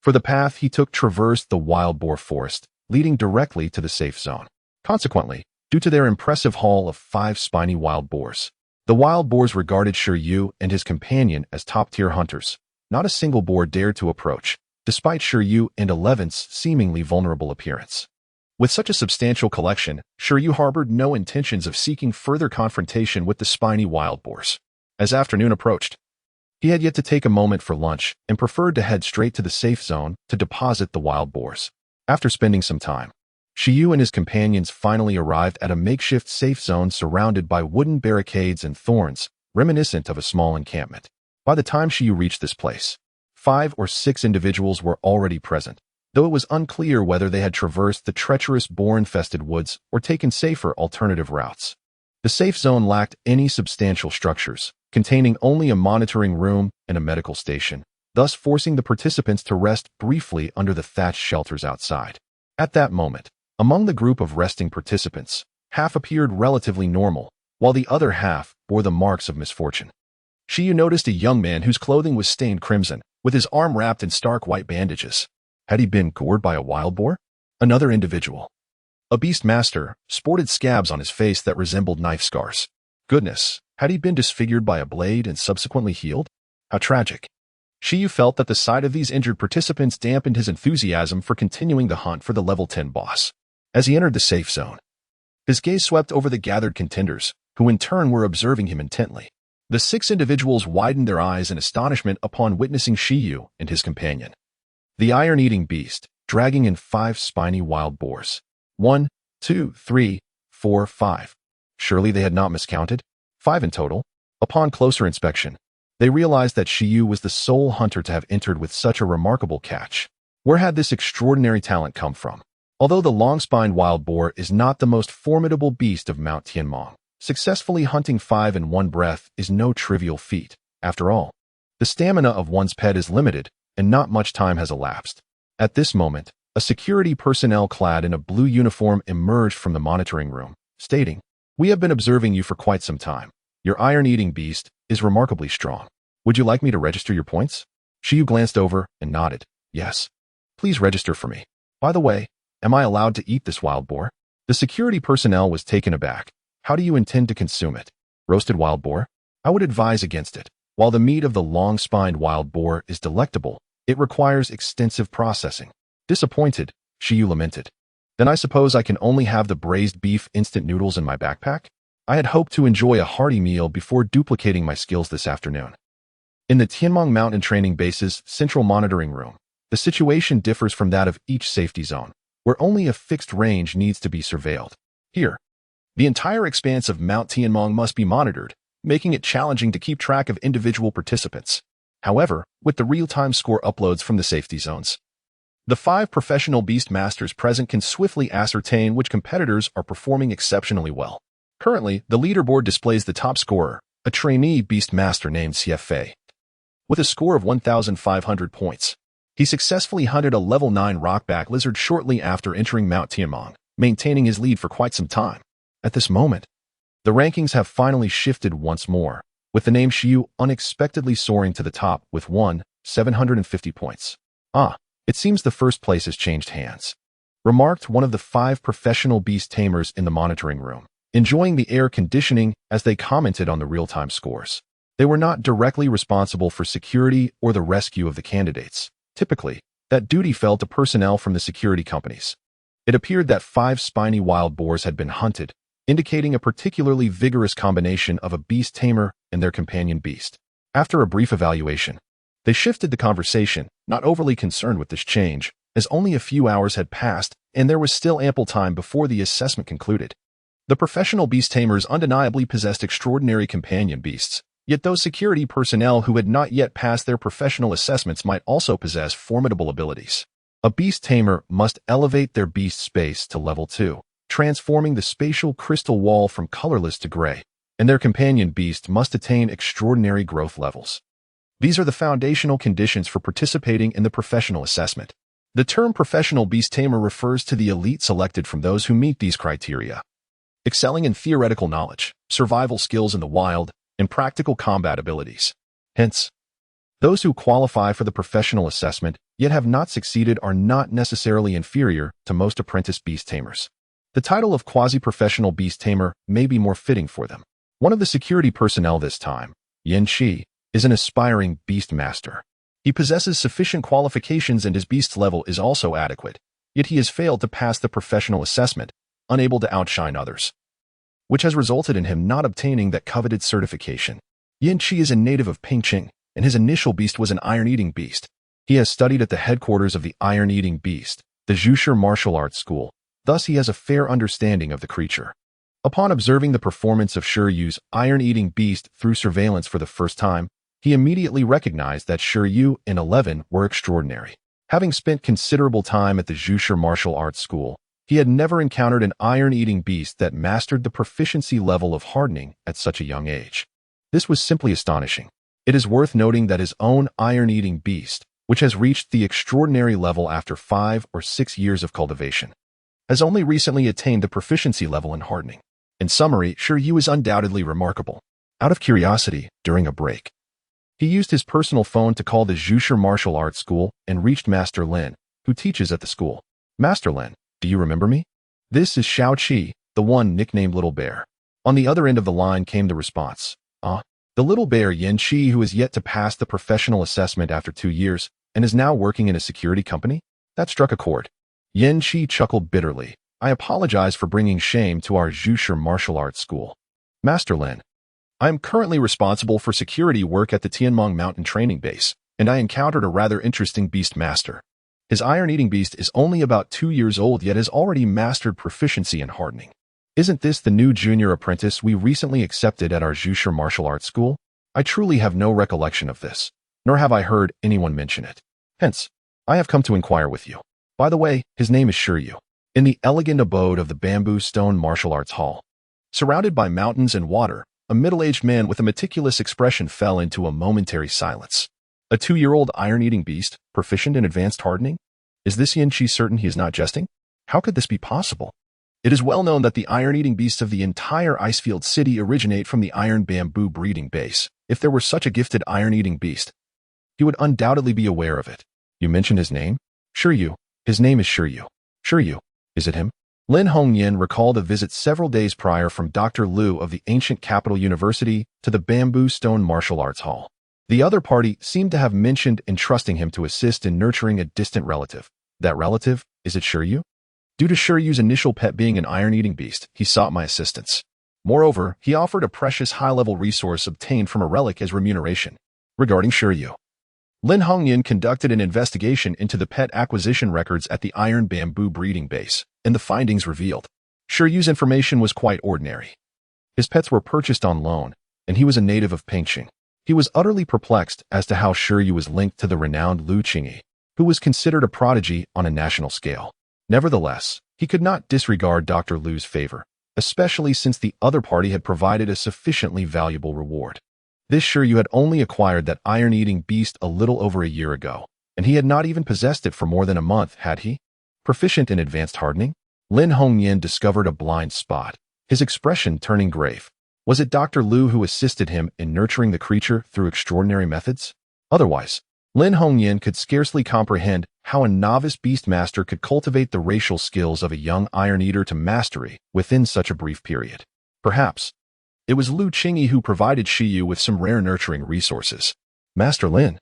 For the path he took traversed the wild boar forest, leading directly to the safe zone. Consequently, due to their impressive haul of 5 spiny wild boars, the wild boars regarded Shi Yu and his companion as top-tier hunters. Not a single boar dared to approach, despite Shi Yu and 11's seemingly vulnerable appearance. With such a substantial collection, Shi Yu harbored no intentions of seeking further confrontation with the spiny wild boars. As afternoon approached, he had yet to take a moment for lunch and preferred to head straight to the safe zone to deposit the wild boars. After spending some time, Shi Yu and his companions finally arrived at a makeshift safe zone surrounded by wooden barricades and thorns, reminiscent of a small encampment. By the time Shi Yu reached this place, 5 or 6 individuals were already present, though it was unclear whether they had traversed the treacherous boar-infested woods or taken safer alternative routes. The safe zone lacked any substantial structures, containing only a monitoring room and a medical station, thus forcing the participants to rest briefly under the thatched shelters outside. At that moment, among the group of resting participants, half appeared relatively normal, while the other half bore the marks of misfortune. Shi Yu noticed a young man whose clothing was stained crimson, with his arm wrapped in stark white bandages. Had he been gored by a wild boar? Another individual, a beastmaster, sported scabs on his face that resembled knife scars. Goodness, had he been disfigured by a blade and subsequently healed? How tragic. Shi Yu felt that the sight of these injured participants dampened his enthusiasm for continuing the hunt for the level 10 boss. As he entered the safe zone, his gaze swept over the gathered contenders, who in turn were observing him intently. The 6 individuals widened their eyes in astonishment upon witnessing Shi Yu and his companion, the iron-eating beast, dragging in 5 spiny wild boars. 1, 2, 3, 4, 5. Surely they had not miscounted? 5 in total. Upon closer inspection, they realized that Shi Yu was the sole hunter to have entered with such a remarkable catch. Where had this extraordinary talent come from? Although the long-spined wild boar is not the most formidable beast of Mount Tianmong, Successfully hunting 5 in one breath is no trivial feat. After all, the stamina of one's pet is limited, and not much time has elapsed. At this moment, a security personnel clad in a blue uniform emerged from the monitoring room, stating, "We have been observing you for quite some time. Your iron-eating beast is remarkably strong. Would you like me to register your points?" Shi Yu glanced over and nodded. "Yes. Please register for me. By the way, am I allowed to eat this wild boar?" The security personnel was taken aback. "How do you intend to consume it? Roasted wild boar? I would advise against it. While the meat of the long-spined wild boar is delectable, it requires extensive processing." Disappointed, Shi Yu lamented. "Then I suppose I can only have the braised beef instant noodles in my backpack? I had hoped to enjoy a hearty meal before duplicating my skills this afternoon." In the Taming Mountain Training Base's central monitoring room, the situation differs from that of each safety zone, where only a fixed range needs to be surveilled. Here, the entire expanse of Mount Tianmong must be monitored, making it challenging to keep track of individual participants. However, with the real-time score uploads from the safety zones, the 5 professional beast masters present can swiftly ascertain which competitors are performing exceptionally well. Currently, the leaderboard displays the top scorer, a trainee beast master named Fei. With a score of 1,500 points, he successfully hunted a level 9 rockback lizard shortly after entering Mount Tianmong, maintaining his lead for quite some time. At this moment, the rankings have finally shifted once more, with the name Shi Yu unexpectedly soaring to the top with 750 points. It seems the first place has changed hands," remarked one of the 5 professional beast tamers in the monitoring room, enjoying the air conditioning as they commented on the real-time scores. They were not directly responsible for security or the rescue of the candidates. Typically, that duty fell to personnel from the security companies. It appeared that 5 spiny wild boars had been hunted, indicating a particularly vigorous combination of a beast tamer and their companion beast. After a brief evaluation, they shifted the conversation, not overly concerned with this change, as only a few hours had passed and there was still ample time before the assessment concluded. The professional beast tamers undeniably possessed extraordinary companion beasts, yet those security personnel who had not yet passed their professional assessments might also possess formidable abilities. A beast tamer must elevate their beast space to level 2, transforming the spatial crystal wall from colorless to gray, and their companion beast must attain extraordinary growth levels. These are the foundational conditions for participating in the professional assessment. The term professional beast tamer refers to the elite selected from those who meet these criteria, excelling in theoretical knowledge, survival skills in the wild, and practical combat abilities. Hence, those who qualify for the professional assessment yet have not succeeded are not necessarily inferior to most apprentice beast tamers. The title of quasi-professional beast tamer may be more fitting for them. One of the security personnel this time, Yen Shi, is an aspiring beast master. He possesses sufficient qualifications and his beast's level is also adequate, yet he has failed to pass the professional assessment, unable to outshine others, which has resulted in him not obtaining that coveted certification. Yen Shi is a native of Pingqing, and his initial beast was an iron-eating beast. He has studied at the headquarters of the iron-eating beast, the Zhushi Martial Arts School. Thus, he has a fair understanding of the creature. Upon observing the performance of Shi Yu's iron-eating beast through surveillance for the first time, he immediately recognized that Shi Yu and 11 were extraordinary. Having spent considerable time at the Zhushi Martial Arts School, he had never encountered an iron-eating beast that mastered the proficiency level of hardening at such a young age. This was simply astonishing. It is worth noting that his own iron-eating beast, which has reached the extraordinary level after 5 or 6 years of cultivation, has only recently attained the proficiency level in hardening. In summary, Shi Yu is undoubtedly remarkable. Out of curiosity, during a break, he used his personal phone to call the Zhushi Martial Arts School and reached Master Lin, who teaches at the school. "Master Lin, do you remember me? This is Xiao Qi, the one nicknamed Little Bear." On the other end of the line came the response. The little bear Yen Shi, who is yet to pass the professional assessment after 2 years and is now working in a security company?" That struck a chord. Yen Shi chuckled bitterly. "I apologize for bringing shame to our Zhushi Martial Arts School. Master Lin, I am currently responsible for security work at the Tianmong Mountain Training Base, and I encountered a rather interesting beast master. His iron-eating beast is only about 2 years old yet has already mastered proficiency in hardening. Isn't this the new junior apprentice we recently accepted at our Zhushi Martial Arts School? I truly have no recollection of this, nor have I heard anyone mention it. Hence, I have come to inquire with you. By the way, his name is Shi Yu. In the elegant abode of the Bamboo Stone Martial Arts Hall, Surrounded by mountains and water, a middle-aged man with a meticulous expression fell into a momentary silence. A 2-year-old iron-eating beast, proficient in advanced hardening? Is this Yin Qi certain he is not jesting? How could this be possible? It is well known that the iron-eating beasts of the entire Icefield city originate from the iron bamboo breeding base. If there were such a gifted iron-eating beast, he would undoubtedly be aware of it. You mentioned his name? Shi Yu. His name is Shi Yu. Shi Yu. Is it him? Lin Hongyan recalled a visit several days prior from Dr. Liu of the ancient capital university to the Bamboo Stone Martial Arts Hall. The other party seemed to have mentioned entrusting him to assist in nurturing a distant relative. That relative? Is it Shi Yu? Due to Shi Yu's initial pet being an iron-eating beast, he sought my assistance. Moreover, he offered a precious high-level resource obtained from a relic as remuneration. Regarding Shi Yu, Lin Hongyan conducted an investigation into the pet acquisition records at the iron bamboo breeding base, and the findings revealed Shi Yu's information was quite ordinary. His pets were purchased on loan, and he was a native of Pengqing. He was utterly perplexed as to how Shi Yu was linked to the renowned Liu Qingyi, who was considered a prodigy on a national scale. Nevertheless, he could not disregard Dr. Liu's favor, especially since the other party had provided a sufficiently valuable reward. This Shi Yu had only acquired that iron-eating beast a little over a year ago, and he had not even possessed it for more than a month, had he? Proficient in advanced hardening? Lin Hongyan discovered a blind spot, his expression turning grave. Was it Dr. Liu who assisted him in nurturing the creature through extraordinary methods? Otherwise, Lin Hongyan could scarcely comprehend how a novice beastmaster could cultivate the racial skills of a young iron-eater to mastery within such a brief period. Perhaps it was Liu Qingyi who provided Shi Yu with some rare nurturing resources. Master Lin.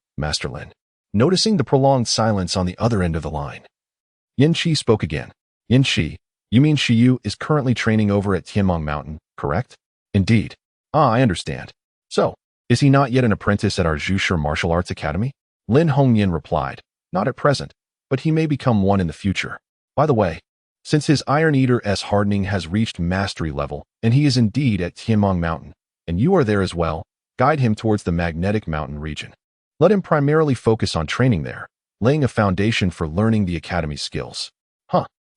Noticing the prolonged silence on the other end of the line, Yin Qi spoke again. Yin Qi, you mean Shi Yu is currently training over at Tianmong Mountain, correct? Indeed. I understand. So, is he not yet an apprentice at our Zhushi Martial Arts Academy? Lin Hongyan replied, not at present, but he may become one in the future. By the way, since his Iron Eater's hardening has reached mastery level, and he is indeed at Tianmong Mountain, and you are there as well, guide him towards the magnetic mountain region. Let him primarily focus on training there, laying a foundation for learning the academy's skills.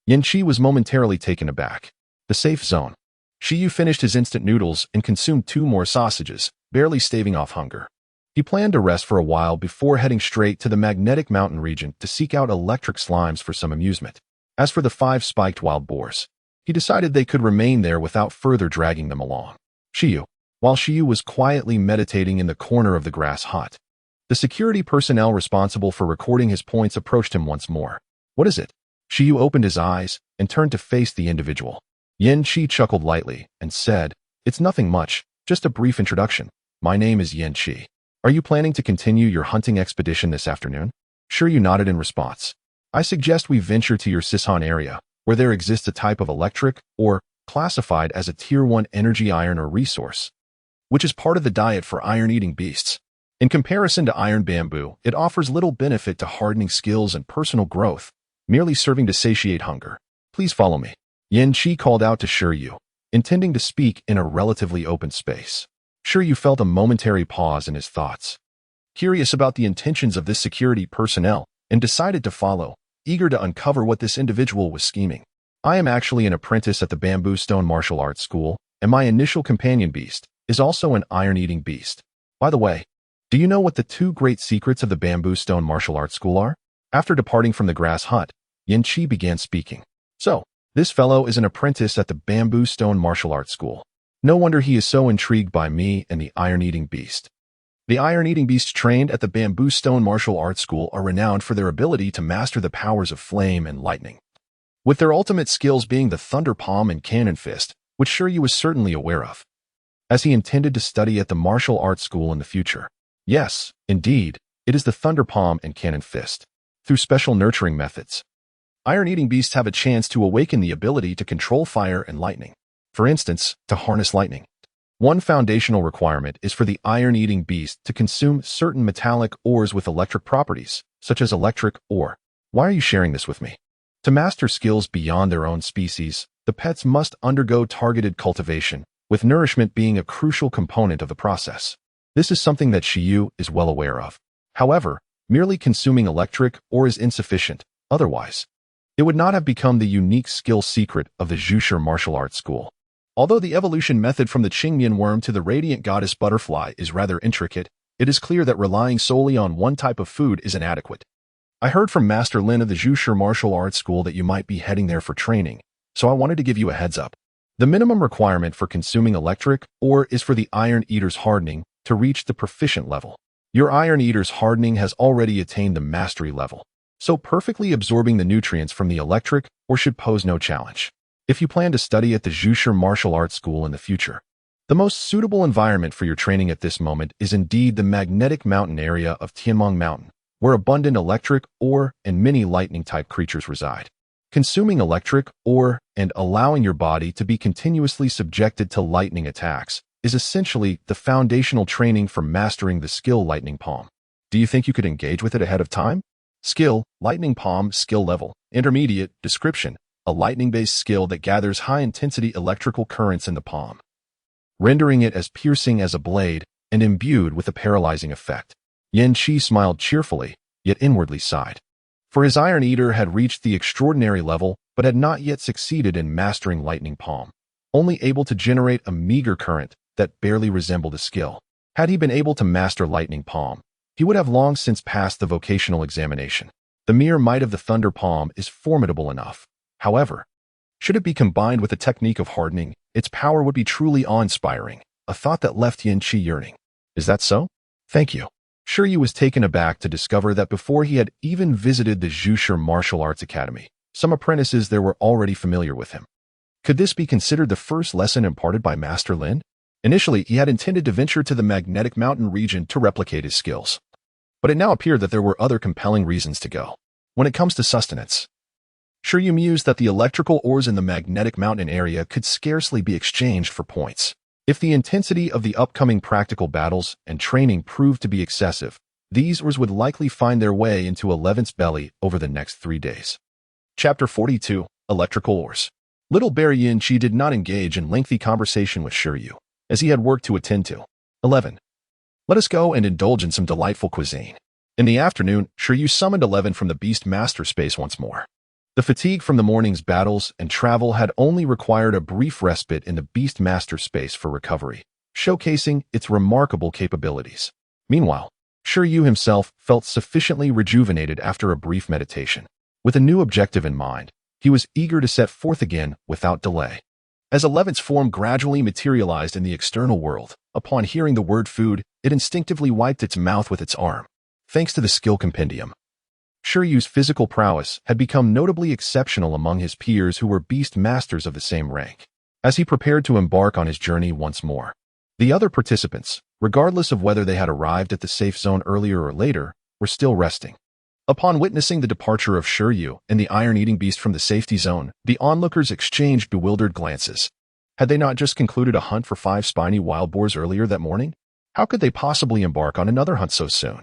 Yin Qi was momentarily taken aback. The safe zone. Shi Yu finished his instant noodles and consumed 2 more sausages, barely staving off hunger. He planned to rest for a while before heading straight to the magnetic mountain region to seek out electric slimes for some amusement. As for the 5 spiked wild boars, he decided they could remain there without further dragging them along. While Shi Yu was quietly meditating in the corner of the grass hut, the security personnel responsible for recording his points approached him once more. What is it? Shi Yu opened his eyes and turned to face the individual. Yin Qi chuckled lightly and said, it's nothing much, just a brief introduction. My name is Yin Qi. Are you planning to continue your hunting expedition this afternoon? Shi Yu nodded in response. I suggest we venture to your Sisan area, where there exists a type of electric, or classified as a Tier 1 energy iron or resource, which is part of the diet for iron-eating beasts. In comparison to iron bamboo, it offers little benefit to hardening skills and personal growth, merely serving to satiate hunger. Please follow me. Yin Qi called out to Shi Yu, intending to speak in a relatively open space. Shi Yu felt a momentary pause in his thoughts, curious about the intentions of this security personnel, and decided to follow, eager to uncover what this individual was scheming. I am actually an apprentice at the Bamboo Stone Martial Arts School, and my initial companion beast is also an iron-eating beast. By the way, do you know what the 2 great secrets of the Bamboo Stone Martial Arts School are? After departing from the grass hut, Yin Qi began speaking. So, this fellow is an apprentice at the Bamboo Stone Martial Arts School. No wonder he is so intrigued by me and the iron-eating beast. The iron-eating beasts trained at the Bamboo Stone Martial Arts School are renowned for their ability to master the powers of flame and lightning, with their ultimate skills being the Thunder Palm and Cannon Fist, which Shi Yu was certainly aware of, as he intended to study at the martial arts school in the future. Yes, indeed, it is the Thunder Palm and Cannon Fist. Through special nurturing methods, iron-eating beasts have a chance to awaken the ability to control fire and lightning. For instance, to harness lightning. One foundational requirement is for the iron-eating beast to consume certain metallic ores with electric properties, such as electric ore. Why are you sharing this with me? To master skills beyond their own species, the pets must undergo targeted cultivation, with nourishment being a crucial component of the process. This is something that Shi Yu is well aware of. However, merely consuming electric ore is insufficient. Otherwise, it would not have become the unique skill secret of the Zhushi Martial Arts School. Although the evolution method from the Qingmian worm to the radiant goddess butterfly is rather intricate, it is clear that relying solely on one type of food is inadequate. I heard from Master Lin of the Zhushi Martial Arts School that you might be heading there for training, so I wanted to give you a heads up. The minimum requirement for consuming electric ore is for the Iron Eater's hardening to reach the proficient level. Your Iron Eater's hardening has already attained the mastery level, so perfectly absorbing the nutrients from the electric ore should pose no challenge. If you plan to study at the Zhushi Martial Arts School in the future, the most suitable environment for your training at this moment is indeed the magnetic mountain area of Taming Mountain, where abundant electric ore and many lightning-type creatures reside. Consuming electric ore and allowing your body to be continuously subjected to lightning attacks is essentially the foundational training for mastering the skill Lightning Palm. Do you think you could engage with it ahead of time? Skill, Lightning Palm, skill level, intermediate, description, a lightning-based skill that gathers high-intensity electrical currents in the palm, rendering it as piercing as a blade and imbued with a paralyzing effect. Yan Qi smiled cheerfully, yet inwardly sighed. For his Iron Eater had reached the extraordinary level but had not yet succeeded in mastering Lightning Palm, only able to generate a meager current that barely resembled a skill. Had he been able to master Lightning Palm, he would have long since passed the vocational examination. The mere might of the Thunder Palm is formidable enough. However, should it be combined with the technique of hardening, its power would be truly awe-inspiring, a thought that left Yan Qi yearning. Is that so? Thank you. Shi Yu was taken aback to discover that before he had even visited the Zhushi Martial Arts Academy, some apprentices there were already familiar with him. Could this be considered the first lesson imparted by Master Lin? Initially, he had intended to venture to the magnetic mountain region to replicate his skills. But it now appeared that there were other compelling reasons to go. When it comes to sustenance, Shi Yu mused that the electrical ores in the magnetic mountain area could scarcely be exchanged for points. If the intensity of the upcoming practical battles and training proved to be excessive, these ores would likely find their way into Eleven's belly over the next 3 days. Chapter 42, Electrical Ores. Little Bear Yan Qi did not engage in lengthy conversation with Shi Yu, as he had work to attend to. 11. Let us go and indulge in some delightful cuisine. In the afternoon, Shi Yu summoned 11 from the Beast Master space once more. The fatigue from the morning's battles and travel had only required a brief respite in the Beast Master space for recovery, showcasing its remarkable capabilities. Meanwhile, Shi Yu himself felt sufficiently rejuvenated after a brief meditation. With a new objective in mind, he was eager to set forth again without delay. As 11's form gradually materialized in the external world, upon hearing the word food, it instinctively wiped its mouth with its arm. Thanks to the skill compendium, Shi Yu's physical prowess had become notably exceptional among his peers who were beast masters of the same rank. As he prepared to embark on his journey once more, the other participants, regardless of whether they had arrived at the safe zone earlier or later, were still resting. Upon witnessing the departure of Shi Yu and the iron-eating beast from the safety zone, the onlookers exchanged bewildered glances. Had they not just concluded a hunt for 5 spiny wild boars earlier that morning? How could they possibly embark on another hunt so soon?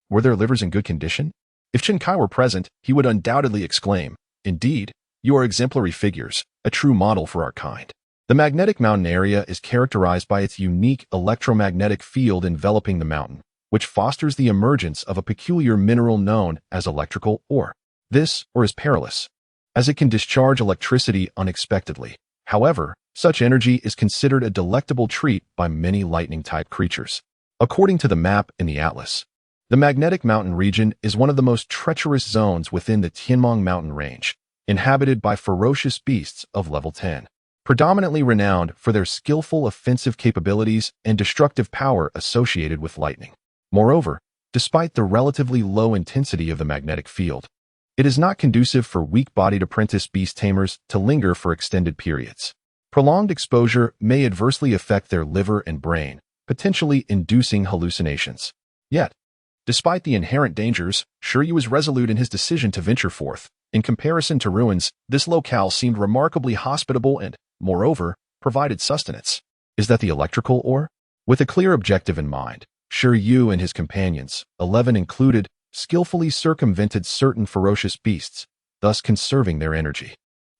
Were their livers in good condition? If Chen Kai were present, he would undoubtedly exclaim, "Indeed, you are exemplary figures, a true model for our kind." The magnetic mountain area is characterized by its unique electromagnetic field enveloping the mountain, which fosters the emergence of a peculiar mineral known as electrical ore. This ore is perilous, as it can discharge electricity unexpectedly. However, such energy is considered a delectable treat by many lightning-type creatures. According to the map in the atlas, the magnetic mountain region is one of the most treacherous zones within the Taming mountain range, inhabited by ferocious beasts of level 10, predominantly renowned for their skillful offensive capabilities and destructive power associated with lightning. Moreover, despite the relatively low intensity of the magnetic field, it is not conducive for weak-bodied apprentice beast tamers to linger for extended periods. Prolonged exposure may adversely affect their liver and brain, potentially inducing hallucinations. Yet, despite the inherent dangers, Shi Yu was resolute in his decision to venture forth. In comparison to ruins, this locale seemed remarkably hospitable and, moreover, provided sustenance. Is that the electrical ore? With a clear objective in mind, Shi Yu and his companions, 11 included, skillfully circumvented certain ferocious beasts, thus conserving their energy.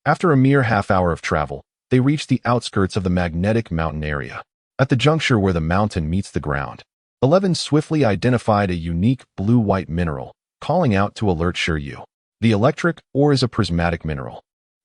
After a mere half-hour of travel, they reached the outskirts of the magnetic mountain area. At the juncture where the mountain meets the ground, 11 swiftly identified a unique blue-white mineral, calling out to alert Shi Yu. The electric ore is a prismatic mineral,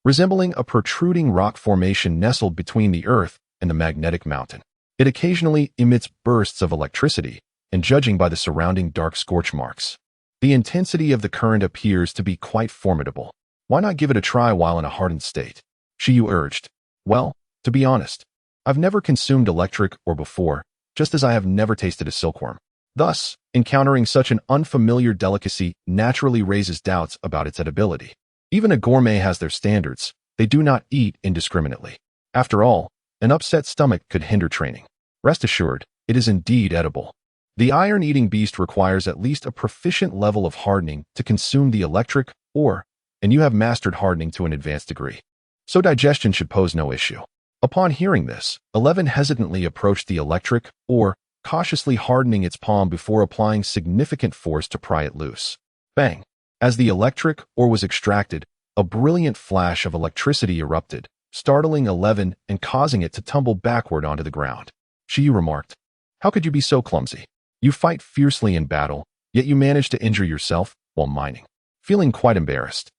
resembling a protruding rock formation nestled between the earth and the magnetic mountain. It occasionally emits bursts of electricity, and judging by the surrounding dark scorch marks, the intensity of the current appears to be quite formidable. Why not give it a try while in a hardened state? Shi Yu urged. Well, to be honest, I've never consumed electric ore before, just as I have never tasted a silkworm. Thus, encountering such an unfamiliar delicacy naturally raises doubts about its edibility. Even a gourmet has their standards. They do not eat indiscriminately. After all, an upset stomach could hinder training. Rest assured, it is indeed edible. The iron-eating beast requires at least a proficient level of hardening to consume the electric ore, and you have mastered hardening to an advanced degree. So digestion should pose no issue. Upon hearing this, 11 hesitantly approached the electric ore, cautiously hardening its palm before applying significant force to pry it loose. Bang! As the electric ore was extracted, a brilliant flash of electricity erupted, startling 11 and causing it to tumble backward onto the ground. Shi Yu remarked, "How could you be so clumsy? You fight fiercely in battle, yet you manage to injure yourself while mining." Feeling quite embarrassed,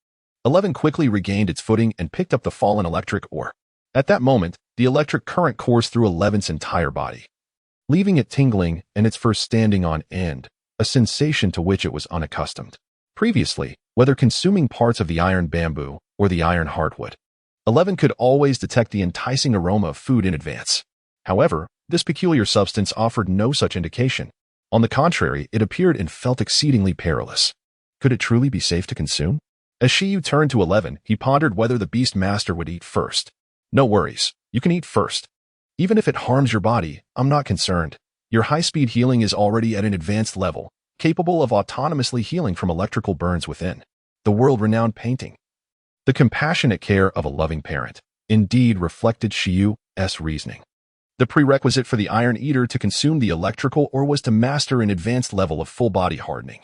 11 quickly regained its footing and picked up the fallen electric ore. At that moment, the electric current coursed through 11's entire body, leaving it tingling and its fur standing on end, a sensation to which it was unaccustomed. Previously, whether consuming parts of the iron bamboo or the iron hardwood, 11 could always detect the enticing aroma of food in advance. However, this peculiar substance offered no such indication. On the contrary, it appeared and felt exceedingly perilous. Could it truly be safe to consume? As Shi Yu turned to 11, he pondered whether the beast master would eat first. No worries, you can eat first. Even if it harms your body, I'm not concerned. Your high-speed healing is already at an advanced level, capable of autonomously healing from electrical burns within. The world-renowned painting. The compassionate care of a loving parent indeed reflected Shi Yu's reasoning. The prerequisite for the Iron Eater to consume the electrical ore was to master an advanced level of full-body hardening,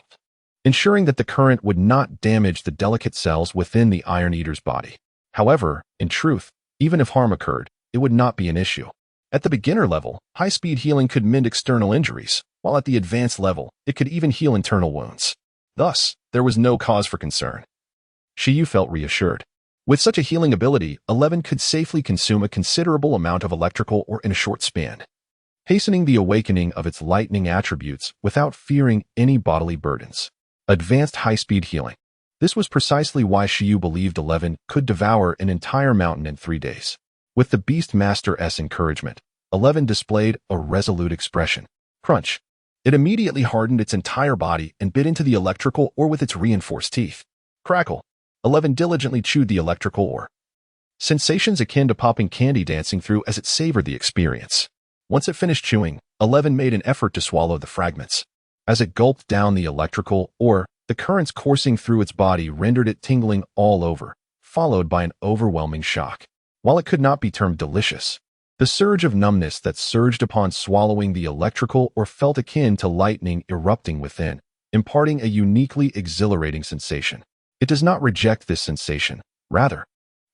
ensuring that the current would not damage the delicate cells within the Iron Eater's body. However, in truth, even if harm occurred, it would not be an issue. At the beginner level, high-speed healing could mend external injuries, while at the advanced level, it could even heal internal wounds. Thus, there was no cause for concern. Shi Yu felt reassured. With such a healing ability, 11 could safely consume a considerable amount of electrical ore in a short span, hastening the awakening of its lightning attributes without fearing any bodily burdens. Advanced high-speed healing. This was precisely why Shi Yu believed 11 could devour an entire mountain in 3 days. With the Beastmaster's encouragement, 11 displayed a resolute expression. Crunch. It immediately hardened its entire body and bit into the electrical ore with its reinforced teeth. Crackle. 11 diligently chewed the electrical ore. Sensations akin to popping candy dancing through as it savored the experience. Once it finished chewing, 11 made an effort to swallow the fragments. As it gulped down the electrical ore, the currents coursing through its body rendered it tingling all over, followed by an overwhelming shock. While it could not be termed delicious, the surge of numbness that surged upon swallowing the electrical ore felt akin to lightning erupting within, imparting a uniquely exhilarating sensation. It does not reject this sensation. Rather,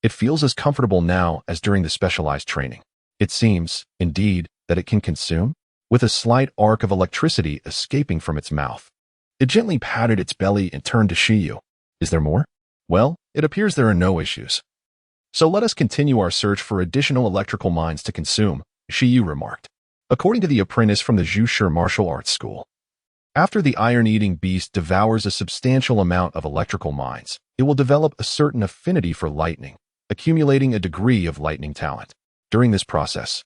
it feels as comfortable now as during the specialized training. It seems, indeed, that it can consume, with a slight arc of electricity escaping from its mouth. It gently patted its belly and turned to Shi Yu. Is there more? Well, it appears there are no issues. So let us continue our search for additional electrical mines to consume, Shi Yu remarked. According to the apprentice from the Zhu martial arts school, after the iron-eating beast devours a substantial amount of electrical mines, it will develop a certain affinity for lightning, accumulating a degree of lightning talent. During this process,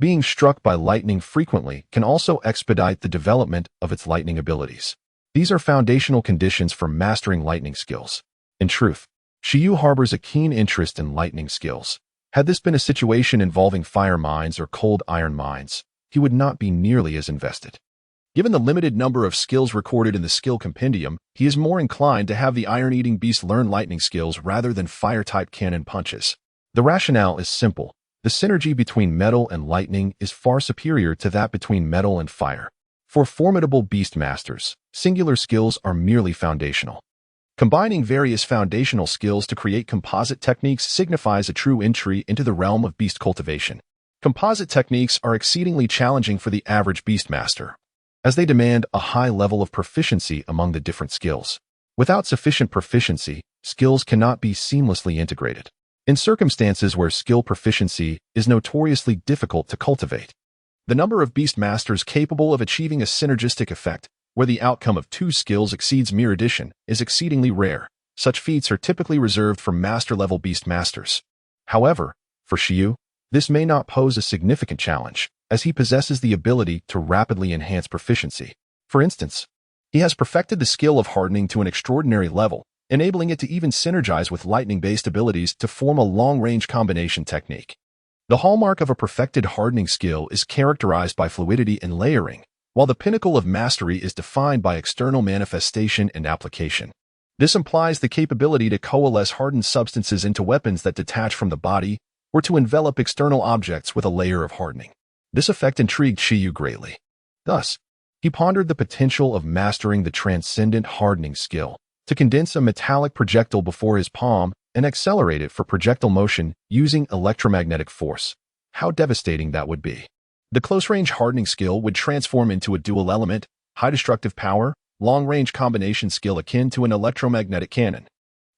being struck by lightning frequently can also expedite the development of its lightning abilities. These are foundational conditions for mastering lightning skills. In truth, Shi Yu harbors a keen interest in lightning skills. Had this been a situation involving fire mines or cold iron mines, he would not be nearly as invested. Given the limited number of skills recorded in the skill compendium, he is more inclined to have the iron-eating beast learn lightning skills rather than fire-type cannon punches. The rationale is simple. The synergy between metal and lightning is far superior to that between metal and fire. For formidable beast masters, singular skills are merely foundational. Combining various foundational skills to create composite techniques signifies a true entry into the realm of beast cultivation. Composite techniques are exceedingly challenging for the average beastmaster, as they demand a high level of proficiency among the different skills. Without sufficient proficiency, skills cannot be seamlessly integrated. in circumstances where skill proficiency is notoriously difficult to cultivate. The number of beast masters capable of achieving a synergistic effect, where the outcome of two skills exceeds mere addition, is exceedingly rare. Such feats are typically reserved for master-level beast masters. However, for Shi Yu, this may not pose a significant challenge, as he possesses the ability to rapidly enhance proficiency. For instance, he has perfected the skill of hardening to an extraordinary level, enabling it to even synergize with lightning-based abilities to form a long-range combination technique. The hallmark of a perfected hardening skill is characterized by fluidity and layering, while the pinnacle of mastery is defined by external manifestation and application. This implies the capability to coalesce hardened substances into weapons that detach from the body, or to envelop external objects with a layer of hardening. This effect intrigued Shi Yu greatly. Thus, he pondered the potential of mastering the transcendent hardening skill, to condense a metallic projectile before his palm and accelerate it for projectile motion using electromagnetic force. How devastating that would be. The close-range hardening skill would transform into a dual-element, high-destructive power, long-range combination skill akin to an electromagnetic cannon.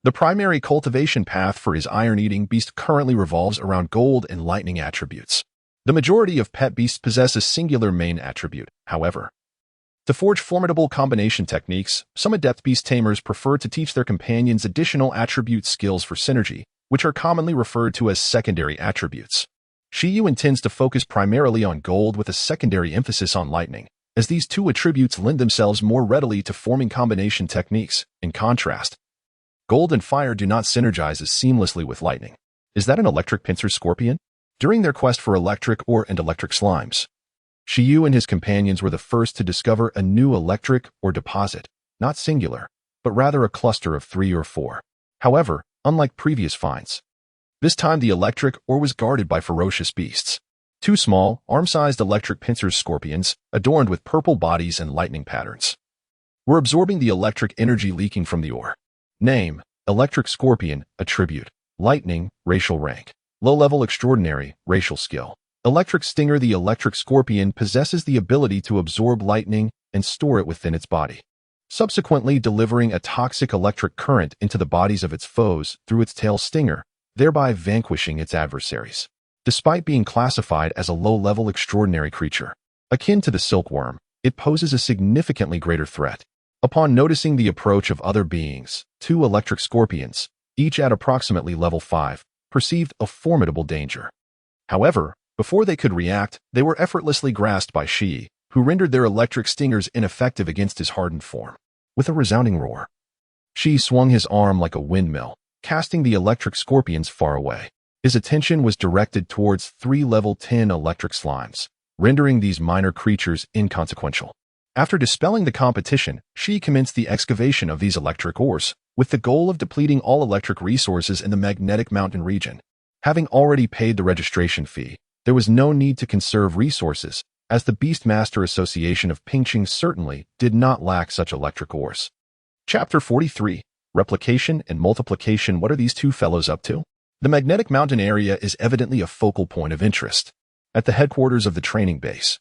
The primary cultivation path for his iron-eating beast currently revolves around gold and lightning attributes. The majority of pet beasts possess a singular main attribute, however. To forge formidable combination techniques, some adept beast tamers prefer to teach their companions additional attribute skills for synergy, which are commonly referred to as secondary attributes. Shi Yu intends to focus primarily on gold with a secondary emphasis on lightning, as these two attributes lend themselves more readily to forming combination techniques. In contrast, gold and fire do not synergize as seamlessly with lightning. Is that an electric pincer scorpion? During their quest for electric ore and electric slimes, Shi Yu and his companions were the first to discover a new electric ore deposit, not singular, but rather a cluster of 3 or 4. However, unlike previous finds, this time the electric ore was guarded by ferocious beasts. 2 small, arm-sized electric pincer scorpions, adorned with purple bodies and lightning patterns, were absorbing the electric energy leaking from the ore. Name: Electric Scorpion. Attribute: Lightning. Racial rank: Low-level extraordinary. Racial skill: Electric Stinger. The electric scorpion possesses the ability to absorb lightning and store it within its body, subsequently delivering a toxic electric current into the bodies of its foes through its tail stinger, thereby vanquishing its adversaries. Despite being classified as a low-level extraordinary creature, akin to the silkworm, it poses a significantly greater threat. Upon noticing the approach of other beings, 2 electric scorpions, each at approximately level 5, perceived a formidable danger. However, before they could react, they were effortlessly grasped by Shi, who rendered their electric stingers ineffective against his hardened form. With a resounding roar, Shi swung his arm like a windmill, casting the electric scorpions far away. His attention was directed towards 3 level 10 electric slimes, rendering these minor creatures inconsequential. After dispelling the competition, Shi commenced the excavation of these electric ores, with the goal of depleting all electric resources in the magnetic mountain region. Having already paid the registration fee, there was no need to conserve resources, as the Beastmaster Association of Pingqing certainly did not lack such electric ores. Chapter 43. Replication and Multiplication. What are these 2 fellows up to? The magnetic mountain area is evidently a focal point of interest. At the headquarters of the training base,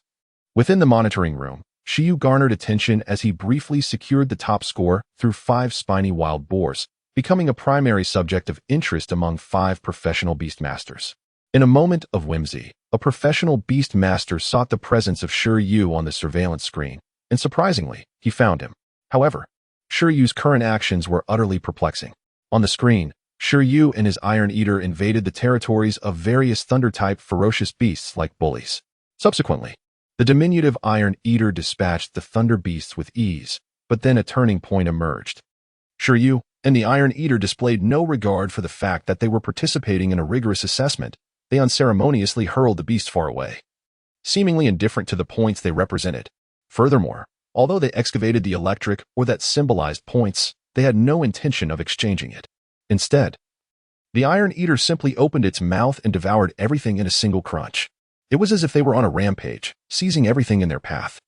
within the monitoring room, Shi Yu garnered attention as he briefly secured the top score through 5 spiny wild boars, becoming a primary subject of interest among 5 professional beastmasters. In a moment of whimsy, a professional beastmaster sought the presence of Shi Yu on the surveillance screen, and surprisingly, he found him. However, Shi Yu's current actions were utterly perplexing. On the screen, Shi Yu and his Iron Eater invaded the territories of various Thunder-type ferocious beasts like bullies. Subsequently, the diminutive Iron Eater dispatched the Thunder beasts with ease, but then a turning point emerged. Shi Yu and the Iron Eater displayed no regard for the fact that they were participating in a rigorous assessment. They unceremoniously hurled the beast far away, seemingly indifferent to the points they represented. Furthermore, although they excavated the electric ore that symbolized points, they had no intention of exchanging it. Instead, the Iron Eater simply opened its mouth and devoured everything in a single crunch. It was as if they were on a rampage, seizing everything in their path.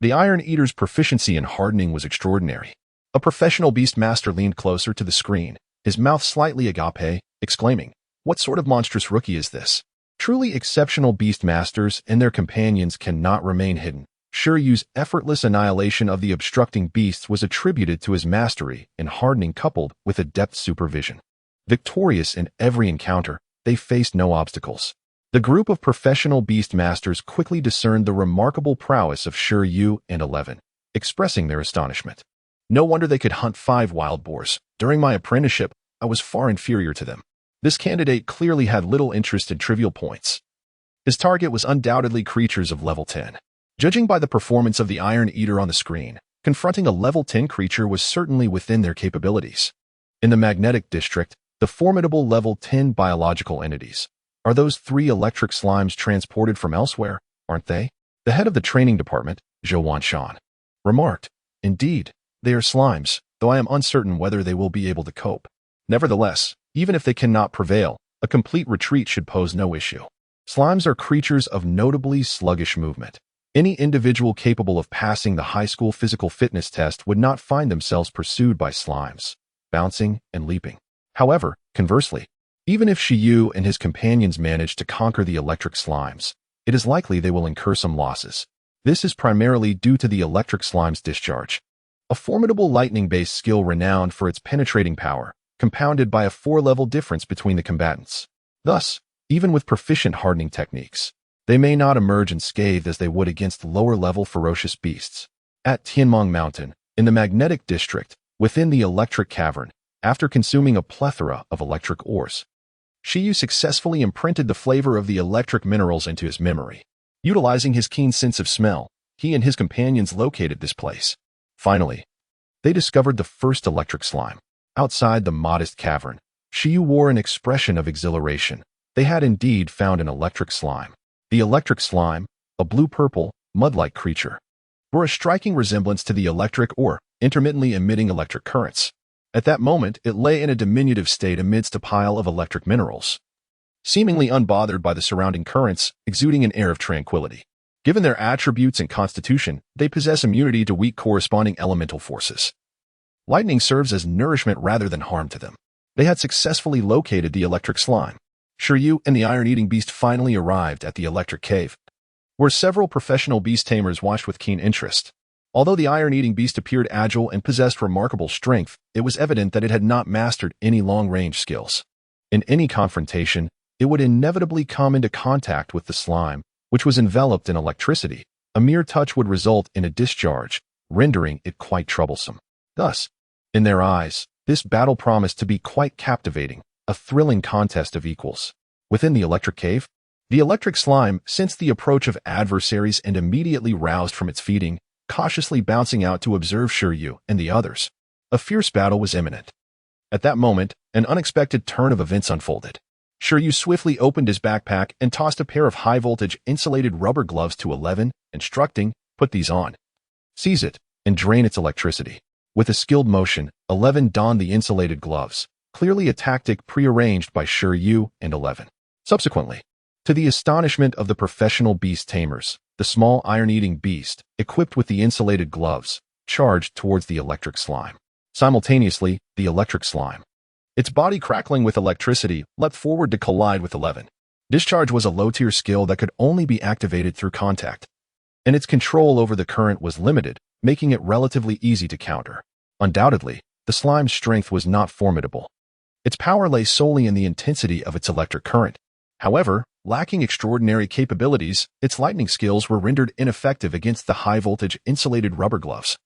The Iron Eater's proficiency in hardening was extraordinary. A professional beastmaster leaned closer to the screen, his mouth slightly agape, exclaiming, "What sort of monstrous rookie is this?" Truly exceptional beastmasters and their companions cannot remain hidden. Shi Yu's effortless annihilation of the obstructing beasts was attributed to his mastery in hardening coupled with adept supervision. Victorious in every encounter, they faced no obstacles. The group of professional beast masters quickly discerned the remarkable prowess of Shi Yu and 11, expressing their astonishment. No wonder they could hunt 5 wild boars. During my apprenticeship, I was far inferior to them. This candidate clearly had little interest in trivial points. His target was undoubtedly creatures of level 10. Judging by the performance of the Iron Eater on the screen, confronting a level 10 creature was certainly within their capabilities. In the magnetic district, the formidable level 10 biological entities are those 3 electric slimes transported from elsewhere, aren't they? The head of the training department, Zhou Wanshan, remarked, "Indeed, they are slimes, though I am uncertain whether they will be able to cope. Nevertheless, even if they cannot prevail, a complete retreat should pose no issue. Slimes are creatures of notably sluggish movement. Any individual capable of passing the high school physical fitness test would not find themselves pursued by slimes, bouncing and leaping. However, conversely, even if Shi Yu and his companions manage to conquer the electric slimes, it is likely they will incur some losses. This is primarily due to the electric slime's discharge, a formidable lightning-based skill renowned for its penetrating power, compounded by a 4-level difference between the combatants. Thus, even with proficient hardening techniques, they may not emerge unscathed as they would against lower-level ferocious beasts. At Tianmong Mountain, in the magnetic district, within the electric cavern, after consuming a plethora of electric ores, Shi Yu successfully imprinted the flavor of the electric minerals into his memory. Utilizing his keen sense of smell, he and his companions located this place. Finally, they discovered the first electric slime. Outside the modest cavern, Shi Yu wore an expression of exhilaration. They had indeed found an electric slime. The electric slime, a blue-purple, mud-like creature, bore a striking resemblance to the electric or intermittently emitting electric currents. At that moment, it lay in a diminutive state amidst a pile of electric minerals, seemingly unbothered by the surrounding currents, exuding an air of tranquility. Given their attributes and constitution, they possess immunity to weak corresponding elemental forces. Lightning serves as nourishment rather than harm to them. They had successfully located the electric slime. Shi Yu and the iron-eating beast finally arrived at the electric cave, where several professional beast tamers watched with keen interest. Although the iron-eating beast appeared agile and possessed remarkable strength, it was evident that it had not mastered any long-range skills. In any confrontation, it would inevitably come into contact with the slime, which was enveloped in electricity. A mere touch would result in a discharge, rendering it quite troublesome. Thus, in their eyes, this battle promised to be quite captivating, a thrilling contest of equals. Within the electric cave, the electric slime sensed the approach of adversaries and immediately roused from its feeding, cautiously bouncing out to observe Shi Yu and the others. A fierce battle was imminent. At that moment, an unexpected turn of events unfolded. Shi Yu swiftly opened his backpack and tossed a pair of high-voltage insulated rubber gloves to 11, instructing, "Put these on. Seize it, and drain its electricity." With a skilled motion, 11 donned the insulated gloves, clearly a tactic prearranged by Shi Yu and 11. Subsequently, to the astonishment of the professional beast tamers, the small iron-eating beast, equipped with the insulated gloves, charged towards the electric slime. Simultaneously, the electric slime, its body crackling with electricity, leapt forward to collide with 11. Discharge was a low-tier skill that could only be activated through contact, and its control over the current was limited, making it relatively easy to counter. Undoubtedly, the slime's strength was not formidable. Its power lay solely in the intensity of its electric current. However, lacking extraordinary capabilities, its lightning skills were rendered ineffective against the high-voltage insulated rubber gloves.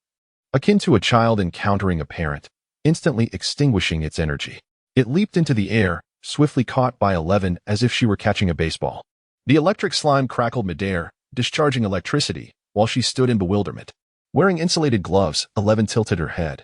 Akin to a child encountering a parent, instantly extinguishing its energy, it leaped into the air, swiftly caught by 11 as if she were catching a baseball. The electric slime crackled midair, discharging electricity, while she stood in bewilderment. Wearing insulated gloves, 11 tilted her head,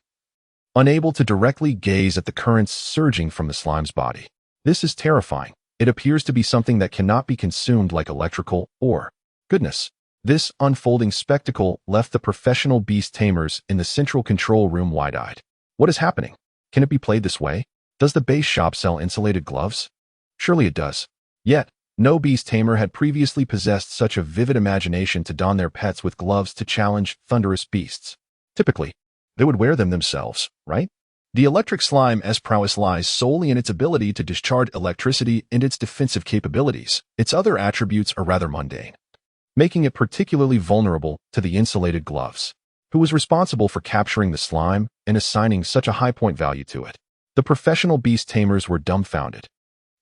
unable to directly gaze at the currents surging from the slime's body. This is terrifying. It appears to be something that cannot be consumed like electrical or, goodness. This unfolding spectacle left the professional beast tamers in the central control room wide-eyed. What is happening? Can it be played this way? Does the base shop sell insulated gloves? Surely it does. Yet, no beast tamer had previously possessed such a vivid imagination to don their pets with gloves to challenge thunderous beasts. Typically, they would wear them themselves, right? The electric slime's prowess lies solely in its ability to discharge electricity and its defensive capabilities. Its other attributes are rather mundane, making it particularly vulnerable to the insulated gloves, who was responsible for capturing the slime and assigning such a high point value to it. The professional beast tamers were dumbfounded.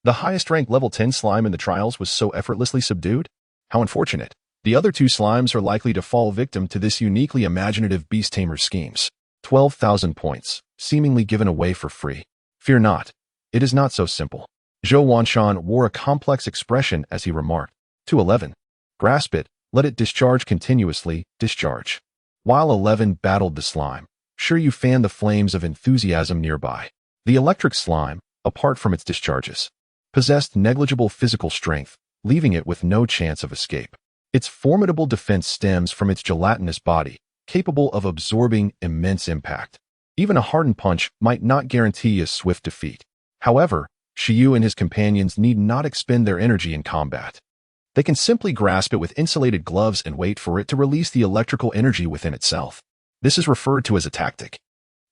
The highest-ranked level 10 slime in the trials was so effortlessly subdued? How unfortunate. The other two slimes are likely to fall victim to this uniquely imaginative beast tamer schemes. 12,000 points, seemingly given away for free. Fear not. It is not so simple. Zhou Wanshan wore a complex expression as he remarked. 211. Grasp it, let it discharge continuously, discharge. While 11 battled the slime, Shi Yu fanned the flames of enthusiasm nearby. The electric slime, apart from its discharges, possessed negligible physical strength, leaving it with no chance of escape. Its formidable defense stems from its gelatinous body, capable of absorbing immense impact. Even a hardened punch might not guarantee a swift defeat. However, Shi Yu and his companions need not expend their energy in combat. They can simply grasp it with insulated gloves and wait for it to release the electrical energy within itself. This is referred to as a tactic.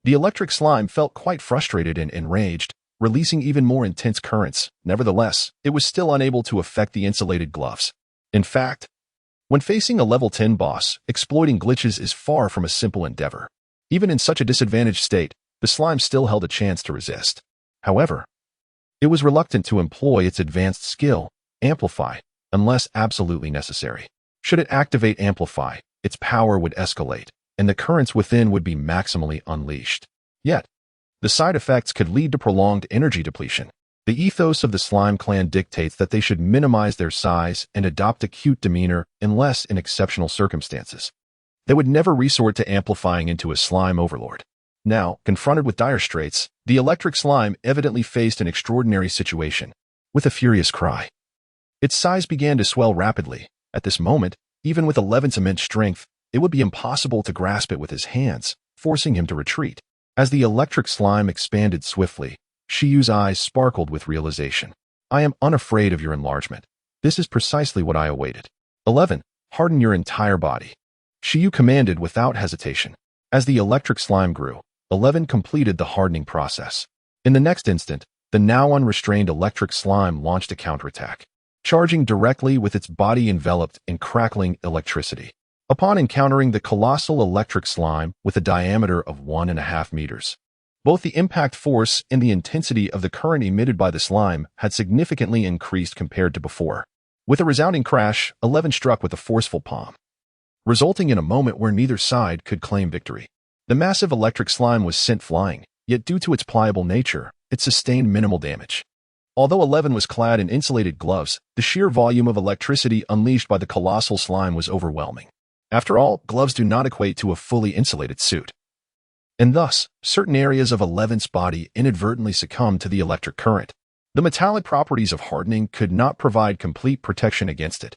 The electric slime felt quite frustrated and enraged, releasing even more intense currents. Nevertheless, it was still unable to affect the insulated gloves. In fact, when facing a level 10 boss, exploiting glitches is far from a simple endeavor. Even in such a disadvantaged state, the slime still held a chance to resist. However, it was reluctant to employ its advanced skill, Amplify, unless absolutely necessary. Should it activate Amplify, its power would escalate, and the currents within would be maximally unleashed. Yet, the side effects could lead to prolonged energy depletion. The ethos of the slime clan dictates that they should minimize their size and adopt a cute demeanor unless in exceptional circumstances. They would never resort to amplifying into a slime overlord. Now, confronted with dire straits, the electric slime evidently faced an extraordinary situation. With a furious cry, its size began to swell rapidly. At this moment, even with 11's immense strength, it would be impossible to grasp it with his hands, forcing him to retreat. As the electric slime expanded swiftly, Shi Yu's eyes sparkled with realization. I am unafraid of your enlargement. This is precisely what I awaited. 11. Harden your entire body. Shi Yu commanded without hesitation. As the electric slime grew, 11 completed the hardening process. In the next instant, the now unrestrained electric slime launched a counterattack, charging directly with its body enveloped in crackling electricity. Upon encountering the colossal electric slime with a diameter of 1.5 meters, both the impact force and the intensity of the current emitted by the slime had significantly increased compared to before. With a resounding crash, 11 struck with a forceful palm, resulting in a moment where neither side could claim victory. The massive electric slime was sent flying, yet due to its pliable nature, it sustained minimal damage. Although 11 was clad in insulated gloves, the sheer volume of electricity unleashed by the colossal slime was overwhelming. After all, gloves do not equate to a fully insulated suit. And thus, certain areas of 11's body inadvertently succumbed to the electric current. The metallic properties of hardening could not provide complete protection against it.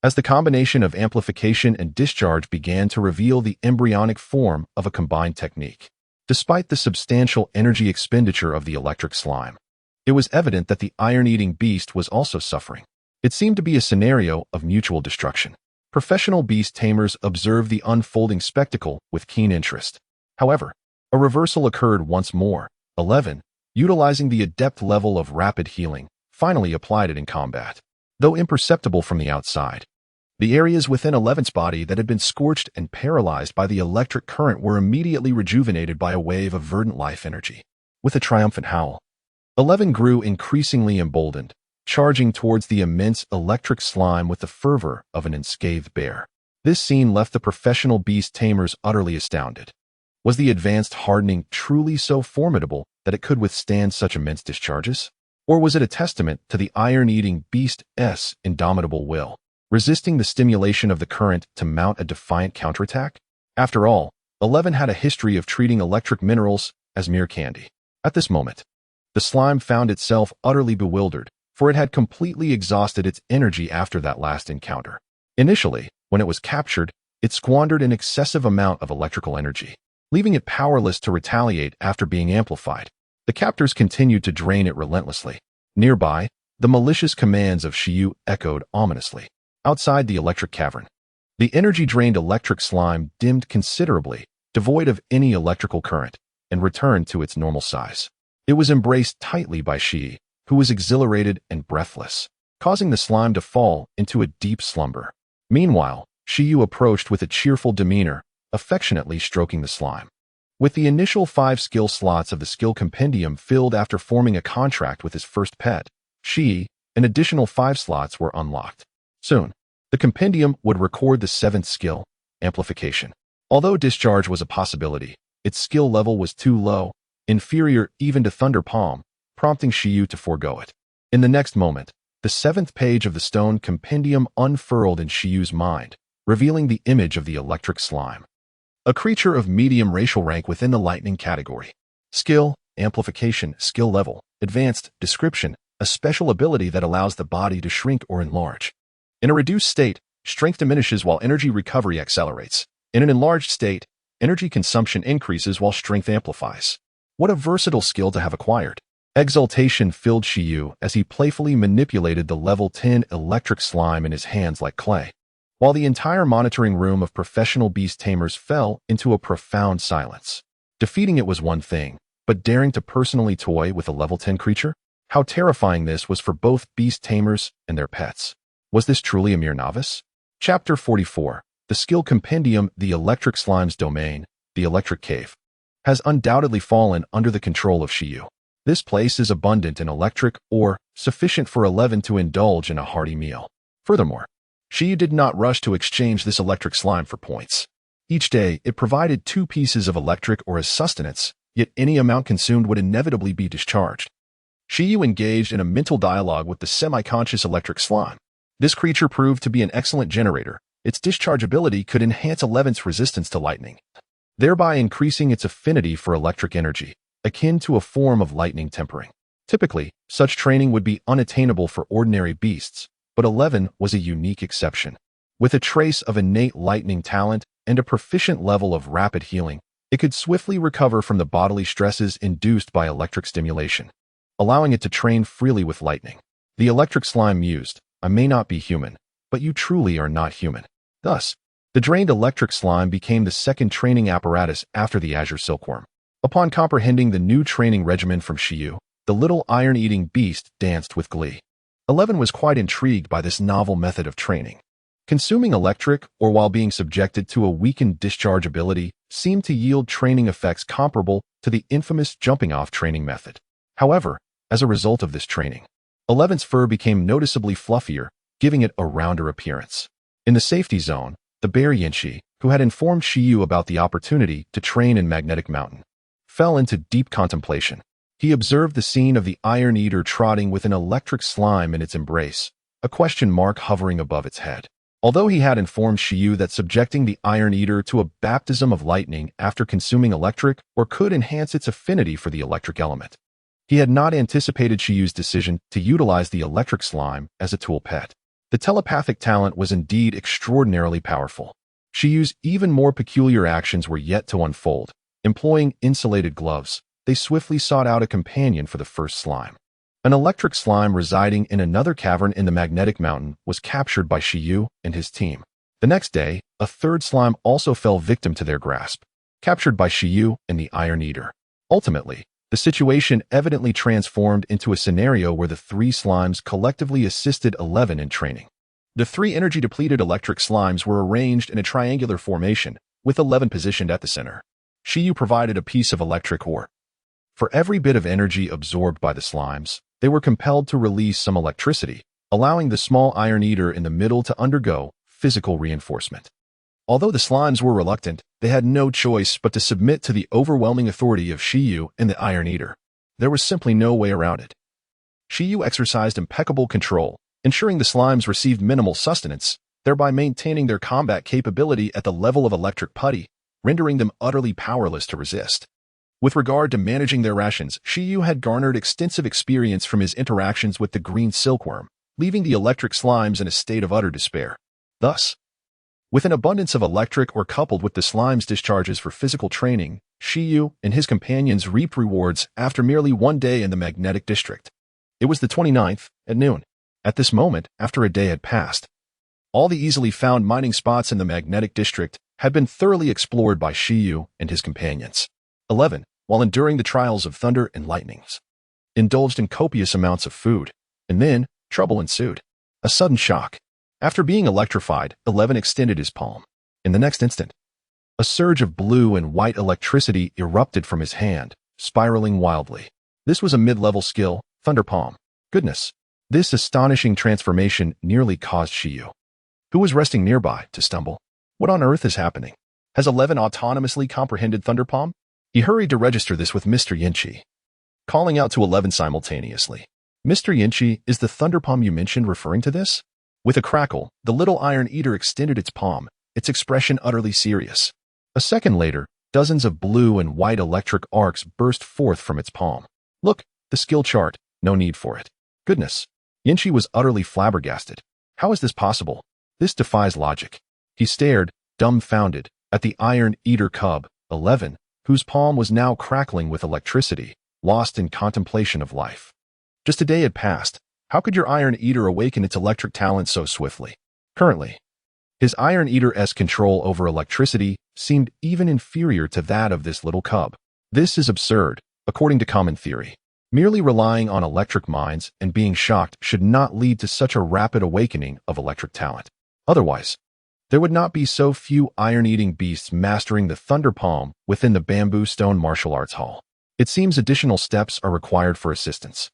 As the combination of amplification and discharge began to reveal the embryonic form of a combined technique, despite the substantial energy expenditure of the electric slime, it was evident that the iron-eating beast was also suffering. It seemed to be a scenario of mutual destruction. Professional beast tamers observed the unfolding spectacle with keen interest. However, a reversal occurred once more. 11, utilizing the adept level of rapid healing, finally applied it in combat. Though imperceptible from the outside, the areas within 11's body that had been scorched and paralyzed by the electric current were immediately rejuvenated by a wave of verdant life energy. With a triumphant howl, 11 grew increasingly emboldened, charging towards the immense electric slime with the fervor of an unscathed bear. This scene left the professional beast tamers utterly astounded. Was the advanced hardening truly so formidable that it could withstand such immense discharges? Or was it a testament to the iron-eating beast's indomitable will, resisting the stimulation of the current to mount a defiant counterattack? After all, 11 had a history of treating electric minerals as mere candy. At this moment, the slime found itself utterly bewildered, for it had completely exhausted its energy after that last encounter. Initially, when it was captured, it squandered an excessive amount of electrical energy, leaving it powerless to retaliate after being amplified. The captors continued to drain it relentlessly. Nearby, the malicious commands of Shi Yu echoed ominously. Outside the electric cavern, the energy-drained electric slime dimmed considerably, devoid of any electrical current, and returned to its normal size. It was embraced tightly by Shi, who was exhilarated and breathless, causing the slime to fall into a deep slumber. Meanwhile, Shi Yu approached with a cheerful demeanor, affectionately stroking the slime. With the initial 5 skill slots of the skill compendium filled after forming a contract with his first pet, Shi, an additional 5 slots were unlocked. Soon, the compendium would record the 7th skill, amplification. Although discharge was a possibility, its skill level was too low, inferior even to Thunder Palm, prompting Shi Yu to forego it. In the next moment, the 7th page of the stone compendium unfurled in Shi Yu's mind, revealing the image of the electric slime. A creature of medium racial rank within the lightning category. Skill, amplification, skill level, advanced, description, a special ability that allows the body to shrink or enlarge. In a reduced state, strength diminishes while energy recovery accelerates. In an enlarged state, energy consumption increases while strength amplifies. What a versatile skill to have acquired. Exultation filled Shi Yu as he playfully manipulated the level 10 electric slime in his hands like clay, while the entire monitoring room of professional beast tamers fell into a profound silence. Defeating it was one thing, but daring to personally toy with a level 10 creature? How terrifying this was for both beast tamers and their pets. Was this truly a mere novice? Chapter 44. The Skill Compendium, the Electric Slime's Domain, the Electric Cave, has undoubtedly fallen under the control of Shi Yu. This place is abundant in electric ore, sufficient for 11 to indulge in a hearty meal. Furthermore, Shi Yu did not rush to exchange this electric slime for points. Each day, it provided 2 pieces of electric ore as sustenance, yet any amount consumed would inevitably be discharged. Shi Yu engaged in a mental dialogue with the semi-conscious electric slime. This creature proved to be an excellent generator. Its discharge ability could enhance 11's resistance to lightning, thereby increasing its affinity for electric energy, akin to a form of lightning tempering. Typically, such training would be unattainable for ordinary beasts, but 11 was a unique exception. With a trace of innate lightning talent and a proficient level of rapid healing, it could swiftly recover from the bodily stresses induced by electric stimulation, allowing it to train freely with lightning. The electric slime mused, "I may not be human, but you truly are not human." Thus, the drained electric slime became the second training apparatus after the Azure Silkworm. Upon comprehending the new training regimen from Shi Yu, the little iron-eating beast danced with glee. 11 was quite intrigued by this novel method of training. Consuming electric, or while being subjected to a weakened discharge ability, seemed to yield training effects comparable to the infamous jumping-off training method. However, as a result of this training, 11's fur became noticeably fluffier, giving it a rounder appearance. In the safety zone, the bear Yinshi, who had informed Shi Yu about the opportunity to train in Magnetic Mountain, fell into deep contemplation. He observed the scene of the Iron Eater trotting with an electric slime in its embrace, a question mark hovering above its head. Although he had informed Shi Yu that subjecting the Iron Eater to a baptism of lightning after consuming electric or could enhance its affinity for the electric element, he had not anticipated Shi Yu's decision to utilize the electric slime as a tool pet. The telepathic talent was indeed extraordinarily powerful. Shi Yu's even more peculiar actions were yet to unfold. Employing insulated gloves, they swiftly sought out a companion for the first slime. An electric slime residing in another cavern in the Magnetic Mountain was captured by Shi Yu and his team. The next day, a third slime also fell victim to their grasp, captured by Shi Yu and the Iron Eater. Ultimately, the situation evidently transformed into a scenario where the 3 slimes collectively assisted 11 in training. The 3 energy-depleted electric slimes were arranged in a triangular formation, with 11 positioned at the center. Shi Yu provided a piece of electric ore. For every bit of energy absorbed by the slimes, they were compelled to release some electricity, allowing the small Iron Eater in the middle to undergo physical reinforcement. Although the slimes were reluctant, they had no choice but to submit to the overwhelming authority of Shi Yu and the Iron Eater. There was simply no way around it. Shi Yu exercised impeccable control, ensuring the slimes received minimal sustenance, thereby maintaining their combat capability at the level of electric putty, rendering them utterly powerless to resist. With regard to managing their rations, Shi Yu had garnered extensive experience from his interactions with the green silkworm, leaving the electric slimes in a state of utter despair. Thus, with an abundance of electric ore coupled with the slime's discharges for physical training, Shi Yu and his companions reaped rewards after merely 1 day in the Magnetic District. It was the 29th, at noon. At this moment, after a day had passed, all the easily found mining spots in the Magnetic District had been thoroughly explored by Shi Yu and his companions. 11, while enduring the trials of thunder and lightnings, indulged in copious amounts of food, and then trouble ensued. A sudden shock. After being electrified, 11 extended his palm. In the next instant, A surge of blue and white electricity erupted from his hand, spiraling wildly. This was a mid-level skill, Thunder Palm. Goodness! This astonishing transformation nearly caused Shi Yu, who was resting nearby, to stumble. What on earth is happening? Has 11 autonomously comprehended Thunder Palm? He hurried to register this with Mr. Yinchi, calling out to 11 simultaneously. Mr. Yinchi, is the Thunder Palm you mentioned referring to this? With a crackle, the little Iron Eater extended its palm, its expression utterly serious. A second later, dozens of blue and white electric arcs burst forth from its palm. Look, the skill chart, no need for it. Goodness! Yinchi was utterly flabbergasted. How is this possible? This defies logic. He stared, dumbfounded, at the Iron Eater cub, 11, whose palm was now crackling with electricity, lost in contemplation of life. Just a day had passed. How could your Iron Eater awaken its electric talent so swiftly? Currently, his Iron Eater's control over electricity seemed even inferior to that of this little cub. This is absurd, according to common theory. Merely relying on electric minds and being shocked should not lead to such a rapid awakening of electric talent. Otherwise, there would not be so few iron-eating beasts mastering the Thunder Palm within the Bamboo Stone Martial Arts Hall. It seems additional steps are required for assistance.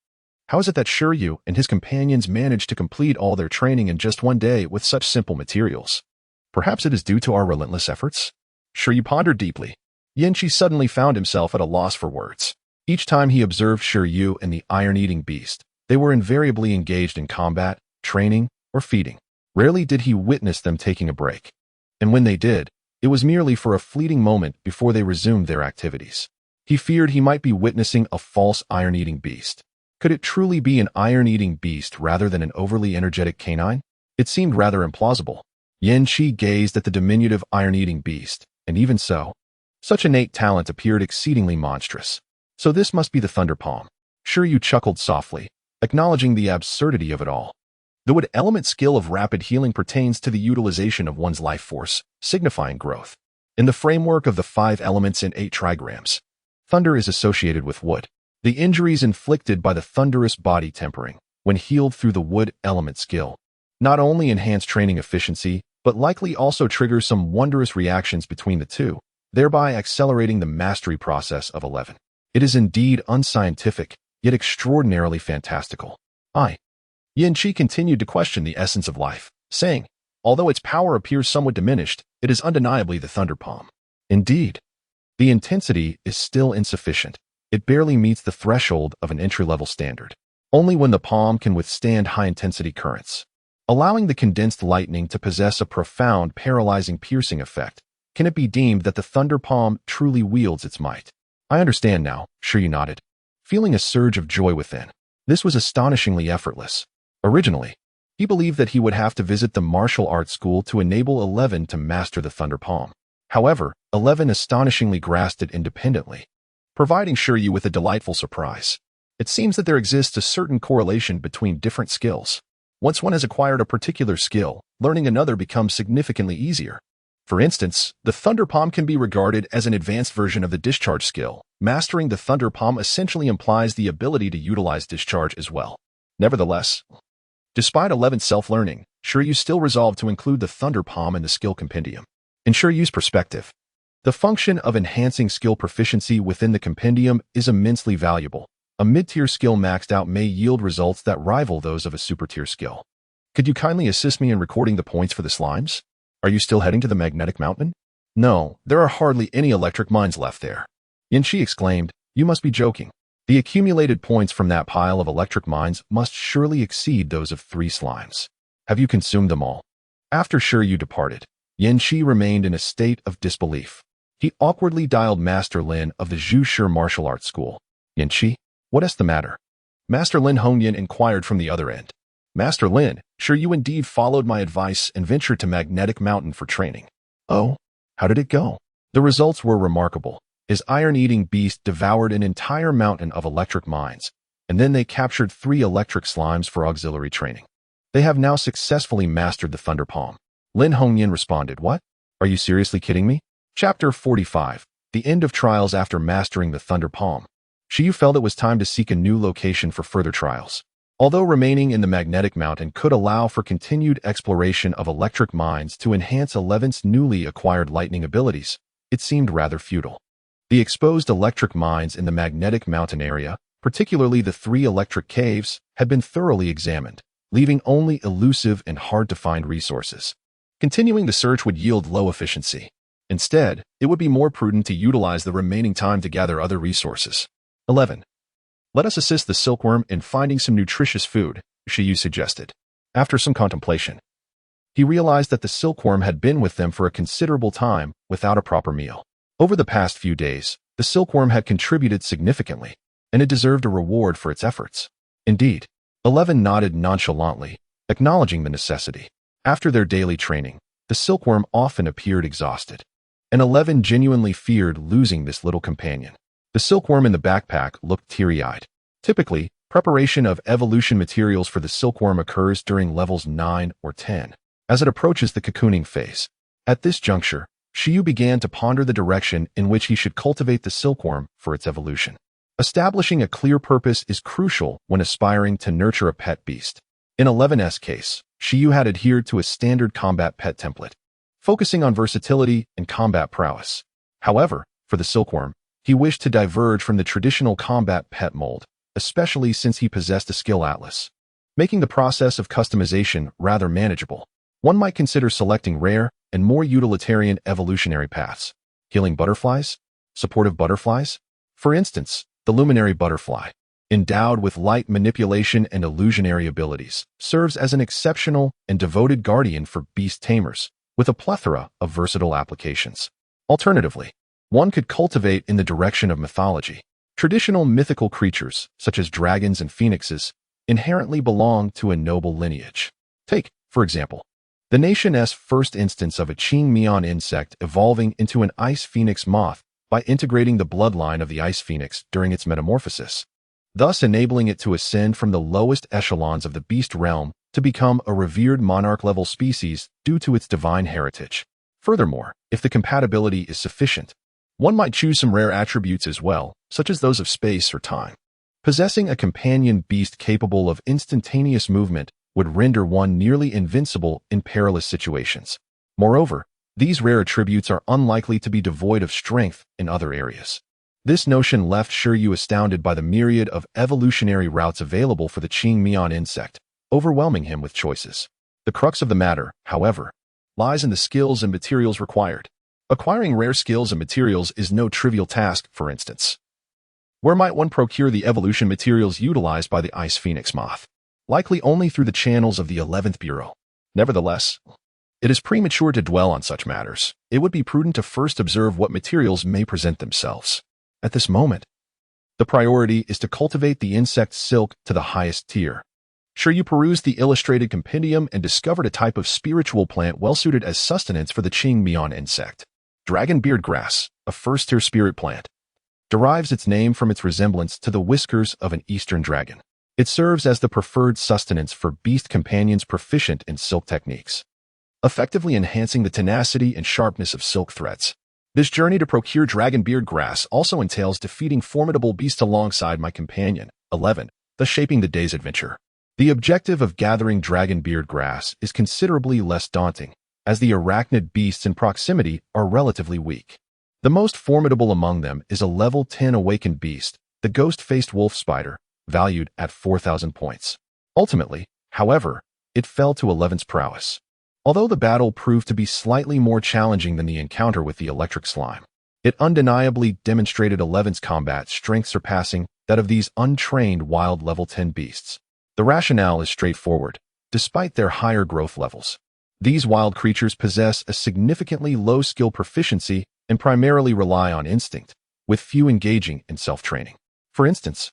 How is it that Shi Yu and his companions managed to complete all their training in just one day with such simple materials? Perhaps it is due to our relentless efforts? Shi Yu pondered deeply. Yinchi suddenly found himself at a loss for words. Each time he observed Shi Yu and the iron-eating beast, they were invariably engaged in combat, training, or feeding. Rarely did he witness them taking a break. And when they did, it was merely for a fleeting moment before they resumed their activities. He feared he might be witnessing a false iron-eating beast. Could it truly be an iron-eating beast rather than an overly energetic canine? It seemed rather implausible. Yinchi gazed at the diminutive iron-eating beast, and even so, such innate talent appeared exceedingly monstrous. So this must be the Thunder Palm. Shi Yu chuckled softly, acknowledging the absurdity of it all. The wood element skill of rapid healing pertains to the utilization of one's life force, signifying growth. In the framework of the 5 elements and 8 trigrams, thunder is associated with wood. The injuries inflicted by the thunderous body tempering, when healed through the wood element skill, not only enhance training efficiency, but likely also trigger some wondrous reactions between the two, thereby accelerating the mastery process of 11. It is indeed unscientific, yet extraordinarily fantastical. Yinchi continued to question the essence of life, saying, although its power appears somewhat diminished, it is undeniably the Thunder Palm. Indeed, the intensity is still insufficient. It barely meets the threshold of an entry-level standard. Only when the palm can withstand high-intensity currents, allowing the condensed lightning to possess a profound, paralyzing, piercing effect, can it be deemed that the Thunder Palm truly wields its might. I understand now, Shi Yu nodded, feeling a surge of joy within. This was astonishingly effortless. Originally, he believed that he would have to visit the martial arts school to enable 11 to master the Thunder Palm. However, 11 astonishingly grasped it independently, providing Shi Yu with a delightful surprise. It seems that there exists a certain correlation between different skills. Once one has acquired a particular skill, learning another becomes significantly easier. For instance, the Thunder Palm can be regarded as an advanced version of the discharge skill. Mastering the Thunder Palm essentially implies the ability to utilize discharge as well. Nevertheless, despite 11's self-learning, Shi Yu still resolved to include the Thunder Palm in the skill compendium. In Shi Yu's perspective, the function of enhancing skill proficiency within the compendium is immensely valuable. A mid-tier skill maxed out may yield results that rival those of a super-tier skill. Could you kindly assist me in recording the points for the slimes? Are you still heading to the Magnetic Mountain? No, there are hardly any electric mines left there. Yinchi exclaimed, you must be joking. The accumulated points from that pile of electric mines must surely exceed those of 3 slimes. Have you consumed them all? After Shi Yu departed, Yinchi remained in a state of disbelief. He awkwardly dialed Master Lin of the Zhu Martial Arts School. Yinchi, what is the matter? Master Lin Hongyan inquired from the other end. Master Lin, Shi Yu indeed followed my advice and ventured to Magnetic Mountain for training. Oh, how did it go? The results were remarkable. His iron-eating beast devoured an entire mountain of electric mines, and then they captured 3 electric slimes for auxiliary training. They have now successfully mastered the Thunder Palm. Lin Hongyan responded, what? Are you seriously kidding me? Chapter 45. The End of Trials After Mastering the Thunder Palm. Shi Yu felt it was time to seek a new location for further trials. Although remaining in the Magnetic Mountain could allow for continued exploration of electric mines to enhance 11's newly acquired lightning abilities, it seemed rather futile. The exposed electric mines in the magnetic mountain area, particularly the 3 electric caves, had been thoroughly examined, leaving only elusive and hard-to-find resources. Continuing the search would yield low efficiency. Instead, it would be more prudent to utilize the remaining time to gather other resources. 11. Let us assist the silkworm in finding some nutritious food, Shi Yu suggested. After some contemplation, he realized that the silkworm had been with them for a considerable time without a proper meal. Over the past few days, the silkworm had contributed significantly, and it deserved a reward for its efforts. Indeed, 11 nodded nonchalantly, acknowledging the necessity. After their daily training, the silkworm often appeared exhausted, and 11 genuinely feared losing this little companion. The silkworm in the backpack looked teary-eyed. Typically, preparation of evolution materials for the silkworm occurs during levels 9 or 10, as it approaches the cocooning phase. At this juncture, Shi Yu began to ponder the direction in which he should cultivate the silkworm for its evolution. Establishing a clear purpose is crucial when aspiring to nurture a pet beast. In 11's case, Shi Yu had adhered to a standard combat pet template, focusing on versatility and combat prowess. However, for the silkworm, he wished to diverge from the traditional combat pet mold, especially since he possessed a skill atlas, making the process of customization rather manageable. One might consider selecting rare and more utilitarian evolutionary paths. Healing butterflies? Supportive butterflies? For instance, the luminary butterfly, endowed with light manipulation and illusionary abilities, serves as an exceptional and devoted guardian for beast tamers, with a plethora of versatile applications. Alternatively, one could cultivate in the direction of mythology. Traditional mythical creatures, such as dragons and phoenixes, inherently belong to a noble lineage. Take, for example, the nation's first instance of a Qing insect evolving into an ice phoenix moth by integrating the bloodline of the ice phoenix during its metamorphosis, thus enabling it to ascend from the lowest echelons of the beast realm to become a revered monarch-level species due to its divine heritage. Furthermore, if the compatibility is sufficient, one might choose some rare attributes as well, such as those of space or time. Possessing a companion beast capable of instantaneous movement would render one nearly invincible in perilous situations. Moreover, these rare attributes are unlikely to be devoid of strength in other areas. This notion left Shi Yu astounded by the myriad of evolutionary routes available for the Qing insect, overwhelming him with choices. The crux of the matter, however, lies in the skills and materials required. Acquiring rare skills and materials is no trivial task, for instance. Where might one procure the evolution materials utilized by the ice phoenix moth? Likely only through the channels of the 11th Bureau. Nevertheless, it is premature to dwell on such matters. It would be prudent to first observe what materials may present themselves. At this moment, the priority is to cultivate the insect silk to the highest tier. Shi Yu perused the illustrated compendium and discovered a type of spiritual plant well-suited as sustenance for the Qing insect. Dragon beard grass, a first-tier spirit plant, derives its name from its resemblance to the whiskers of an eastern dragon. It serves as the preferred sustenance for beast companions proficient in silk techniques, effectively enhancing the tenacity and sharpness of silk threads. This journey to procure dragon beard grass also entails defeating formidable beasts alongside my companion, 11, thus shaping the day's adventure. The objective of gathering dragon beard grass is considerably less daunting, as the arachnid beasts in proximity are relatively weak. The most formidable among them is a level 10 awakened beast, the ghost-faced wolf spider, valued at 4,000 points. Ultimately, however, it fell to 11's prowess. Although the battle proved to be slightly more challenging than the encounter with the electric slime, it undeniably demonstrated 11's combat strength surpassing that of these untrained wild level 10 beasts. The rationale is straightforward. Despite their higher growth levels, these wild creatures possess a significantly low skill proficiency and primarily rely on instinct, with few engaging in self-training. For instance,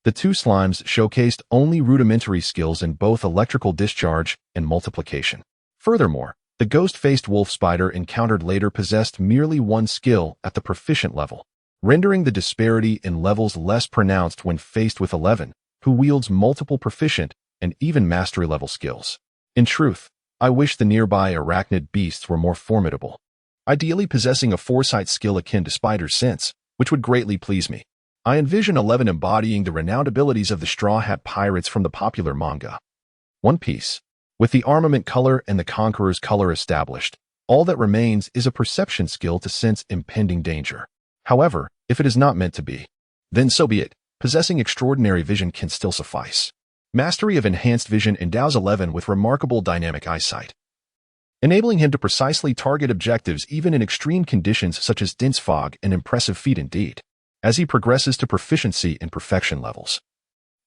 the two slimes showcased only rudimentary skills in both electrical discharge and multiplication. Furthermore, the ghost-faced wolf spider encountered later possessed merely one skill at the proficient level, rendering the disparity in levels less pronounced when faced with 11, who wields multiple proficient and even mastery-level skills. In truth, I wish the nearby arachnid beasts were more formidable, ideally possessing a foresight skill akin to spider's sense, which would greatly please me. I envision 11 embodying the renowned abilities of the Straw Hat Pirates from the popular manga One Piece. With the armament color and the Conqueror's color established, All that remains is a perception skill to sense impending danger. However, if it is not meant to be, then so be it. Possessing extraordinary vision can still suffice. Mastery of enhanced vision endows 11 with remarkable dynamic eyesight, enabling him to precisely target objectives even in extreme conditions such as dense fog, an impressive feat indeed, as he progresses to proficiency in perfection levels.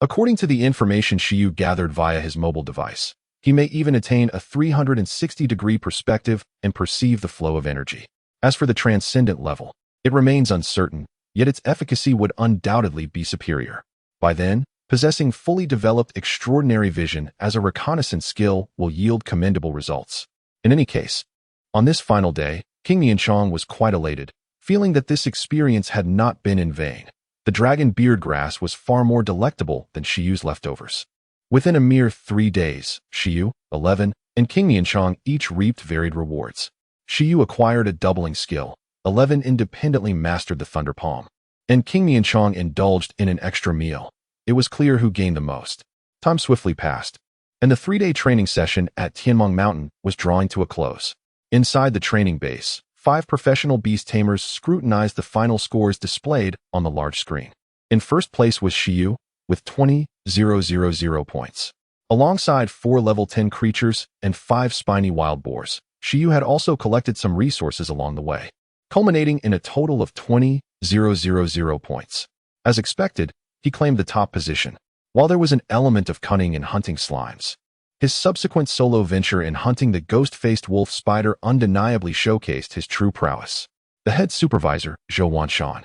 According to the information Shi Yu gathered via his mobile device, he may even attain a 360-degree perspective and perceive the flow of energy. As for the transcendent level, it remains uncertain, yet its efficacy would undoubtedly be superior. By then, possessing fully developed extraordinary vision as a reconnaissance skill will yield commendable results. In any case, on this final day, King Nianchong was quite elated, feeling that this experience had not been in vain. The dragon beard grass was far more delectable than Shi Yu's leftovers. Within a mere 3 days, Shi Yu, 11, and King Nianchong each reaped varied rewards. Shi Yu acquired a doubling skill, 11 independently mastered the Thunder Palm, and King Nianchong indulged in an extra meal. It was clear who gained the most. Time swiftly passed, and the 3-day training session at Taming Mountain was drawing to a close. Inside the training base, 5 professional beast tamers scrutinized the final scores displayed on the large screen. In first place was Shi Yu, with 20,000 points. Alongside 4 level 10 creatures and 5 spiny wild boars, Shi Yu had also collected some resources along the way, culminating in a total of 20,000 points. As expected, he claimed the top position. While there was an element of cunning in hunting slimes, his subsequent solo venture in hunting the ghost-faced wolf spider undeniably showcased his true prowess. The head supervisor, Zhou Wanshan,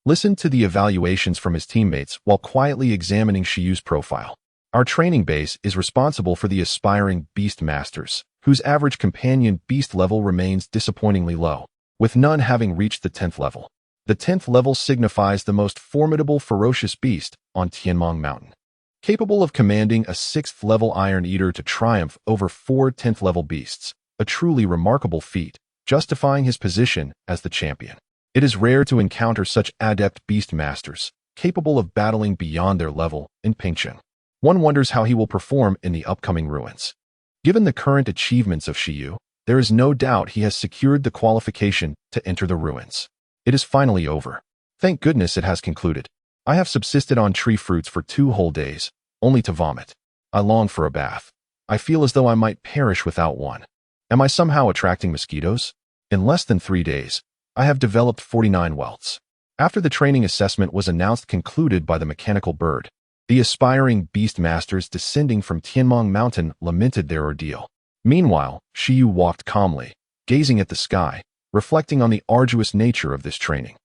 listened to the evaluations from his teammates while quietly examining Shi Yu's profile. Our training base is responsible for the aspiring beast masters, whose average companion beast level remains disappointingly low, with none having reached the 10th level. The 10th level signifies the most formidable ferocious beast on Taming Mountain, capable of commanding a 6th level Iron Eater to triumph over 4 10th level beasts, a truly remarkable feat, justifying his position as the champion. It is rare to encounter such adept beast masters, capable of battling beyond their level in Pingcheng. One wonders how he will perform in the upcoming ruins. Given the current achievements of Shi Yu, there is no doubt he has secured the qualification to enter the ruins. It is finally over. Thank goodness it has concluded. I have subsisted on tree fruits for 2 whole days, only to vomit. I long for a bath. I feel as though I might perish without one. Am I somehow attracting mosquitoes? In less than 3 days, I have developed 49 welts. After the training assessment was announced concluded by the mechanical bird, the aspiring beast masters descending from Taming Mountain lamented their ordeal. Meanwhile, Shi Yu walked calmly, gazing at the sky, reflecting on the arduous nature of this training.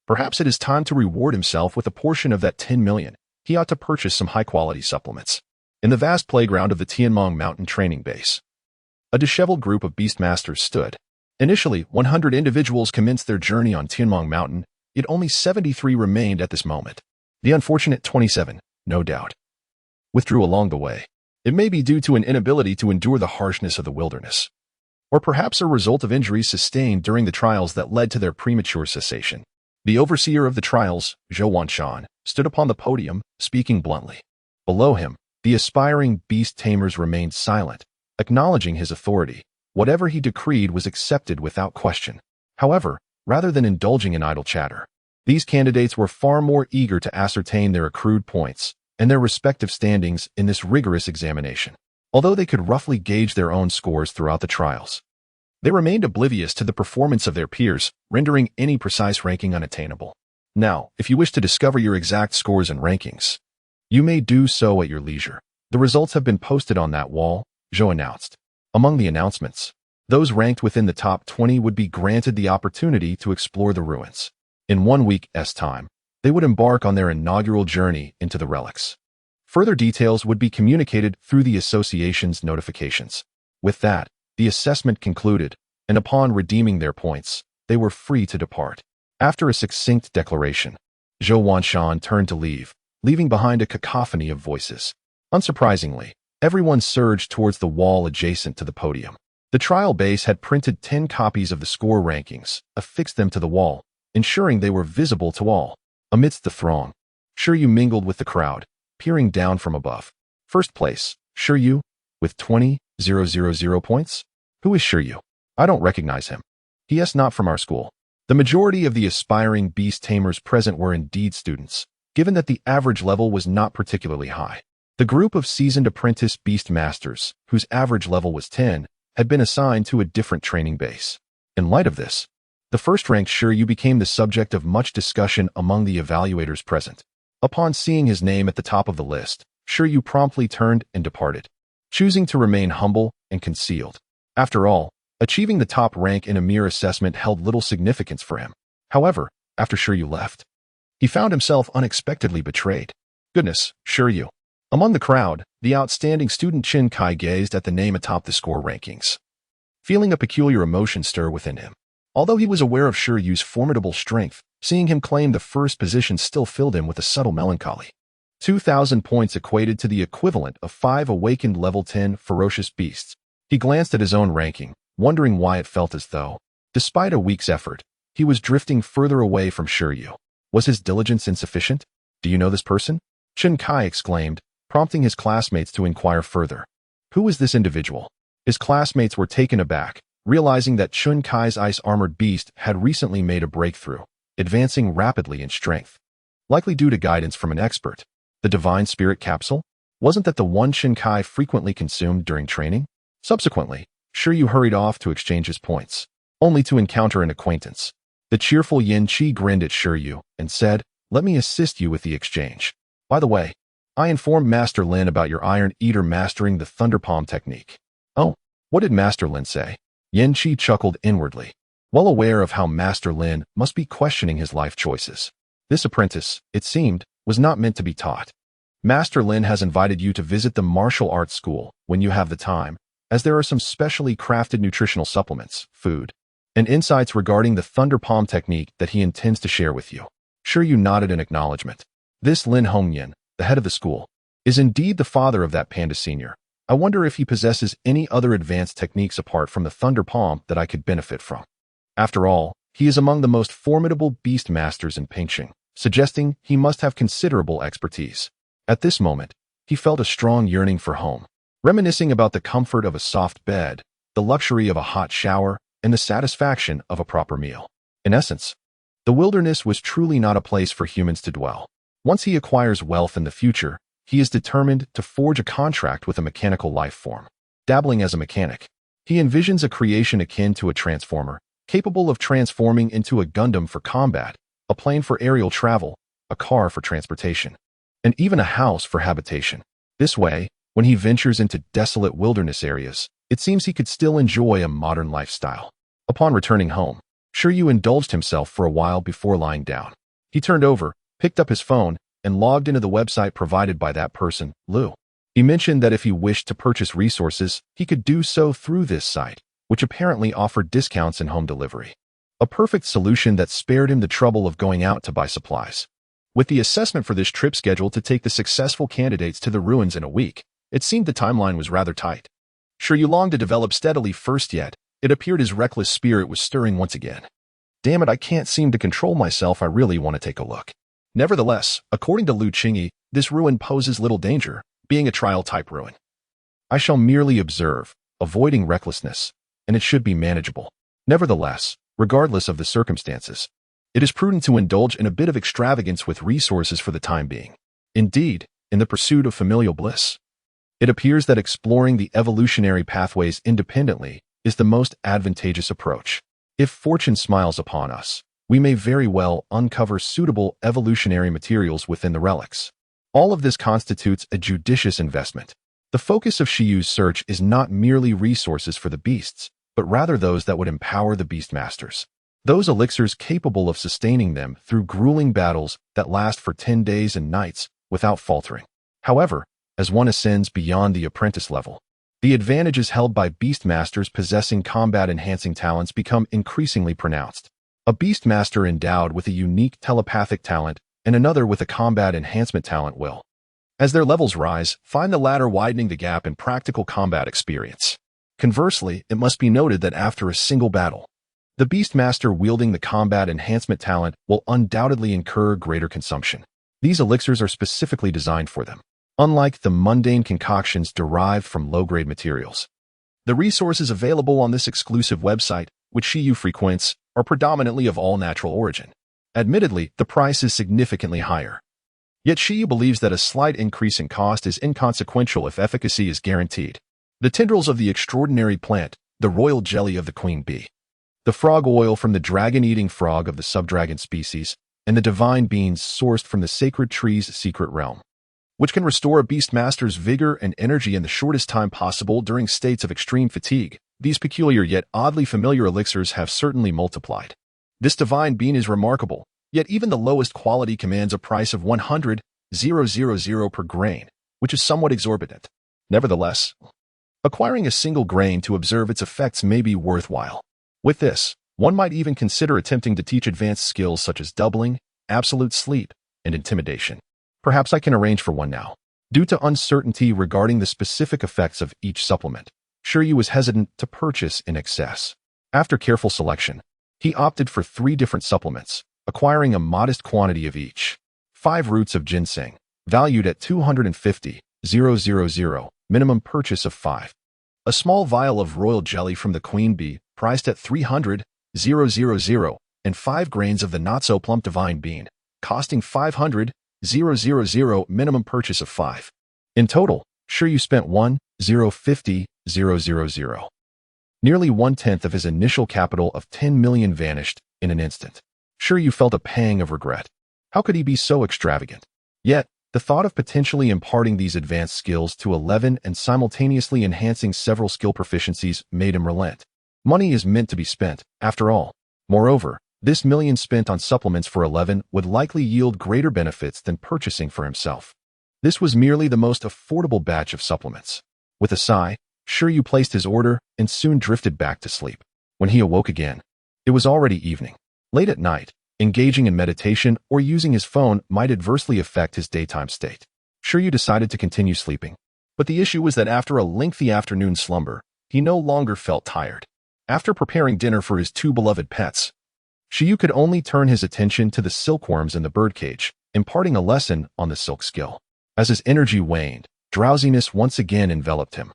Perhaps it is time to reward himself with a portion of that 10 million. He ought to purchase some high-quality supplements. In the vast playground of the Taming Mountain training base, a disheveled group of beastmasters stood. Initially, 100 individuals commenced their journey on Taming Mountain, yet only 73 remained at this moment. The unfortunate 27, no doubt, withdrew along the way. It may be due to an inability to endure the harshness of the wilderness, or perhaps a result of injuries sustained during the trials that led to their premature cessation. The overseer of the trials, Zhou Wanshan, stood upon the podium, speaking bluntly. Below him, the aspiring beast tamers remained silent, acknowledging his authority. Whatever he decreed was accepted without question. However, rather than indulging in idle chatter, these candidates were far more eager to ascertain their accrued points and their respective standings in this rigorous examination. Although they could roughly gauge their own scores throughout the trials, they remained oblivious to the performance of their peers, rendering any precise ranking unattainable. Now, if you wish to discover your exact scores and rankings, you may do so at your leisure. The results have been posted on that wall, Zhou announced. Among the announcements, those ranked within the top 20 would be granted the opportunity to explore the ruins. In 1 week's time, they would embark on their inaugural journey into the relics. Further details would be communicated through the association's notifications. With that, the assessment concluded, and upon redeeming their points, they were free to depart. After a succinct declaration, Zhou Wanshan turned to leave, leaving behind a cacophony of voices. Unsurprisingly, everyone surged towards the wall adjacent to the podium. The trial base had printed 10 copies of the score rankings, affixed them to the wall, ensuring they were visible to all. Amidst the throng, Shi Yu mingled with the crowd, peering down from above. First place, Shi Yu, with 20,000 points. Who is Shi Yu? I don't recognize him. He is not from our school. The majority of the aspiring beast tamers present were indeed students, given that the average level was not particularly high. The group of seasoned apprentice beast masters, whose average level was 10, had been assigned to a different training base. In light of this, the first-ranked Shi Yu became the subject of much discussion among the evaluators present. Upon seeing his name at the top of the list, Shi Yu promptly turned and departed, choosing to remain humble and concealed. After all, achieving the top rank in a mere assessment held little significance for him. However, after Shi Yu left, he found himself unexpectedly betrayed. Goodness, Shi Yu. Among the crowd, the outstanding student Qin Kai gazed at the name atop the score rankings, feeling a peculiar emotion stir within him. Although he was aware of Shi Yu's formidable strength, seeing him claim the first position still filled him with a subtle melancholy. 2,000 points equated to the equivalent of 5 awakened level 10 ferocious beasts. He glanced at his own ranking, wondering why it felt as though, despite a week's effort, he was drifting further away from Shi Yu. Was his diligence insufficient? Do you know this person? Qin Kai exclaimed, prompting his classmates to inquire further. Who is this individual? His classmates were taken aback, realizing that Qin Kai's ice-armored beast had recently made a breakthrough, advancing rapidly in strength. Likely due to guidance from an expert. The Divine Spirit Capsule? Wasn't that the one Qin Kai frequently consumed during training? Subsequently, Shi Yu hurried off to exchange his points, only to encounter an acquaintance. The cheerful Yin Qi grinned at Shi Yu and said, "Let me assist you with the exchange. By the way, I informed Master Lin about your Iron Eater mastering the Thunder Palm technique." "Oh, what did Master Lin say?" Yin Qi chuckled inwardly, well aware of how Master Lin must be questioning his life choices. This apprentice, it seemed, was not meant to be taught. Master Lin has invited you to visit the martial arts school when you have the time, as there are some specially crafted nutritional supplements, food, and insights regarding the Thunder Palm technique that he intends to share with you. Shi Yu nodded in acknowledgement. This Lin Hongyan, the head of the school, is indeed the father of that panda senior. I wonder if he possesses any other advanced techniques apart from the Thunder Palm that I could benefit from. After all, he is among the most formidable beast masters in Pingxing, suggesting he must have considerable expertise. At this moment, he felt a strong yearning for home, reminiscing about the comfort of a soft bed, the luxury of a hot shower, and the satisfaction of a proper meal. In essence, the wilderness was truly not a place for humans to dwell. Once he acquires wealth in the future, he is determined to forge a contract with a mechanical life form. Dabbling as a mechanic, he envisions a creation akin to a transformer, capable of transforming into a Gundam for combat, a plane for aerial travel, a car for transportation, and even a house for habitation. This way, when he ventures into desolate wilderness areas, it seems he could still enjoy a modern lifestyle. Upon returning home, Shi Yu indulged himself for a while before lying down. He turned over, picked up his phone, and logged into the website provided by that person, Lu. He mentioned that if he wished to purchase resources, he could do so through this site, which apparently offered discounts in home delivery. A perfect solution that spared him the trouble of going out to buy supplies. With the assessment for this trip scheduled to take the successful candidates to the ruins in a week, it seemed the timeline was rather tight. Shi Yu longed to develop steadily first, yet it appeared his reckless spirit was stirring once again. Damn it, I can't seem to control myself. I really want to take a look. Nevertheless, according to Lu Qingyi, this ruin poses little danger, being a trial-type ruin. I shall merely observe, avoiding recklessness, and it should be manageable. Nevertheless, regardless of the circumstances, it is prudent to indulge in a bit of extravagance with resources for the time being. Indeed, in the pursuit of familial bliss, it appears that exploring the evolutionary pathways independently is the most advantageous approach. If fortune smiles upon us, we may very well uncover suitable evolutionary materials within the relics. All of this constitutes a judicious investment. The focus of Shi Yu's search is not merely resources for the beasts, but rather those that would empower the beast masters. Those elixirs capable of sustaining them through grueling battles that last for 10 days and nights without faltering. However, as one ascends beyond the apprentice level, the advantages held by beast masters possessing combat-enhancing talents become increasingly pronounced. A beast master endowed with a unique telepathic talent and another with a combat enhancement talent will, as their levels rise, find the latter widening the gap in practical combat experience. Conversely, it must be noted that after a single battle, the beast master wielding the combat enhancement talent will undoubtedly incur greater consumption. These elixirs are specifically designed for them, unlike the mundane concoctions derived from low-grade materials. The resources available on this exclusive website, which Shi Yu frequents, are predominantly of all-natural origin. Admittedly, the price is significantly higher. Yet Shi Yu believes that a slight increase in cost is inconsequential if efficacy is guaranteed. The tendrils of the extraordinary plant, the royal jelly of the queen bee, the frog oil from the dragon-eating frog of the subdragon species, and the divine beans sourced from the sacred tree's secret realm, which can restore a beastmaster's vigor and energy in the shortest time possible during states of extreme fatigue. These peculiar yet oddly familiar elixirs have certainly multiplied. This divine bean is remarkable, yet even the lowest quality commands a price of 100,000 per grain, which is somewhat exorbitant. Nevertheless, acquiring a single grain to observe its effects may be worthwhile. With this, one might even consider attempting to teach advanced skills such as doubling, absolute sleep, and intimidation. Perhaps I can arrange for one now. Due to uncertainty regarding the specific effects of each supplement, Shi Yu was hesitant to purchase in excess. After careful selection, he opted for 3 different supplements, acquiring a modest quantity of each. 5 roots of ginseng, valued at 250,000, minimum purchase of 5. A small vial of royal jelly from the queen bee, priced at 300,000, and 5 grains of the not-so-plump divine bean, costing 500,000, minimum purchase of 5. In total, Shi Yu spent 1,050,000. Nearly 1/10 of his initial capital of 10 million vanished in an instant. Shi Yu felt a pang of regret. How could he be so extravagant? Yet, the thought of potentially imparting these advanced skills to 11 and simultaneously enhancing several skill proficiencies made him relent. Money is meant to be spent, after all. Moreover, this million spent on supplements for 11 would likely yield greater benefits than purchasing for himself. This was merely the most affordable batch of supplements. With a sigh, Shi Yu placed his order and soon drifted back to sleep. When he awoke again, it was already evening. Late at night, engaging in meditation or using his phone might adversely affect his daytime state. Shi Yu decided to continue sleeping. But the issue was that after a lengthy afternoon slumber, he no longer felt tired. After preparing dinner for his 2 beloved pets, Shi Yu could only turn his attention to the silkworms in the birdcage, imparting a lesson on the silk skill. As his energy waned, drowsiness once again enveloped him.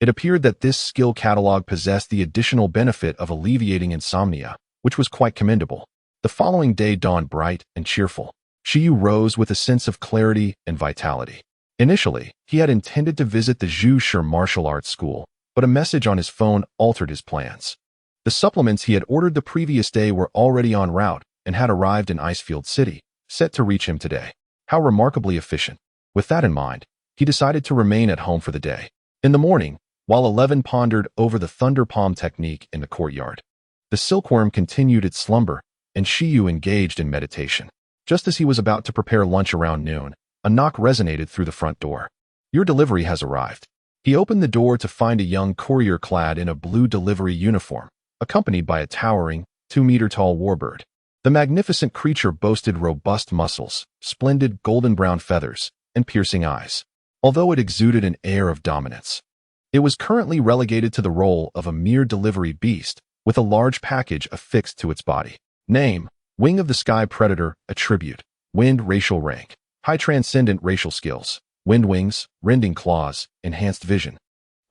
It appeared that this skill catalog possessed the additional benefit of alleviating insomnia, which was quite commendable. The following day dawned bright and cheerful. Shi Yu rose with a sense of clarity and vitality. Initially, he had intended to visit the Zhu martial arts school, but a message on his phone altered his plans. The supplements he had ordered the previous day were already en route and had arrived in Icefield City, set to reach him today. How remarkably efficient. With that in mind, he decided to remain at home for the day. In the morning, while 11 pondered over the thunder palm technique in the courtyard, the silkworm continued its slumber, and Shi Yu engaged in meditation. Just as he was about to prepare lunch around noon, a knock resonated through the front door. "Your delivery has arrived." He opened the door to find a young courier clad in a blue delivery uniform, accompanied by a towering, 2-meter-tall warbird. The magnificent creature boasted robust muscles, splendid golden-brown feathers, and piercing eyes. Although it exuded an air of dominance, it was currently relegated to the role of a mere delivery beast, with a large package affixed to its body. Name: Wing of the Sky Predator. Attribute: Wind. Racial rank: High transcendent racial skills. Wind wings, rending claws, enhanced vision.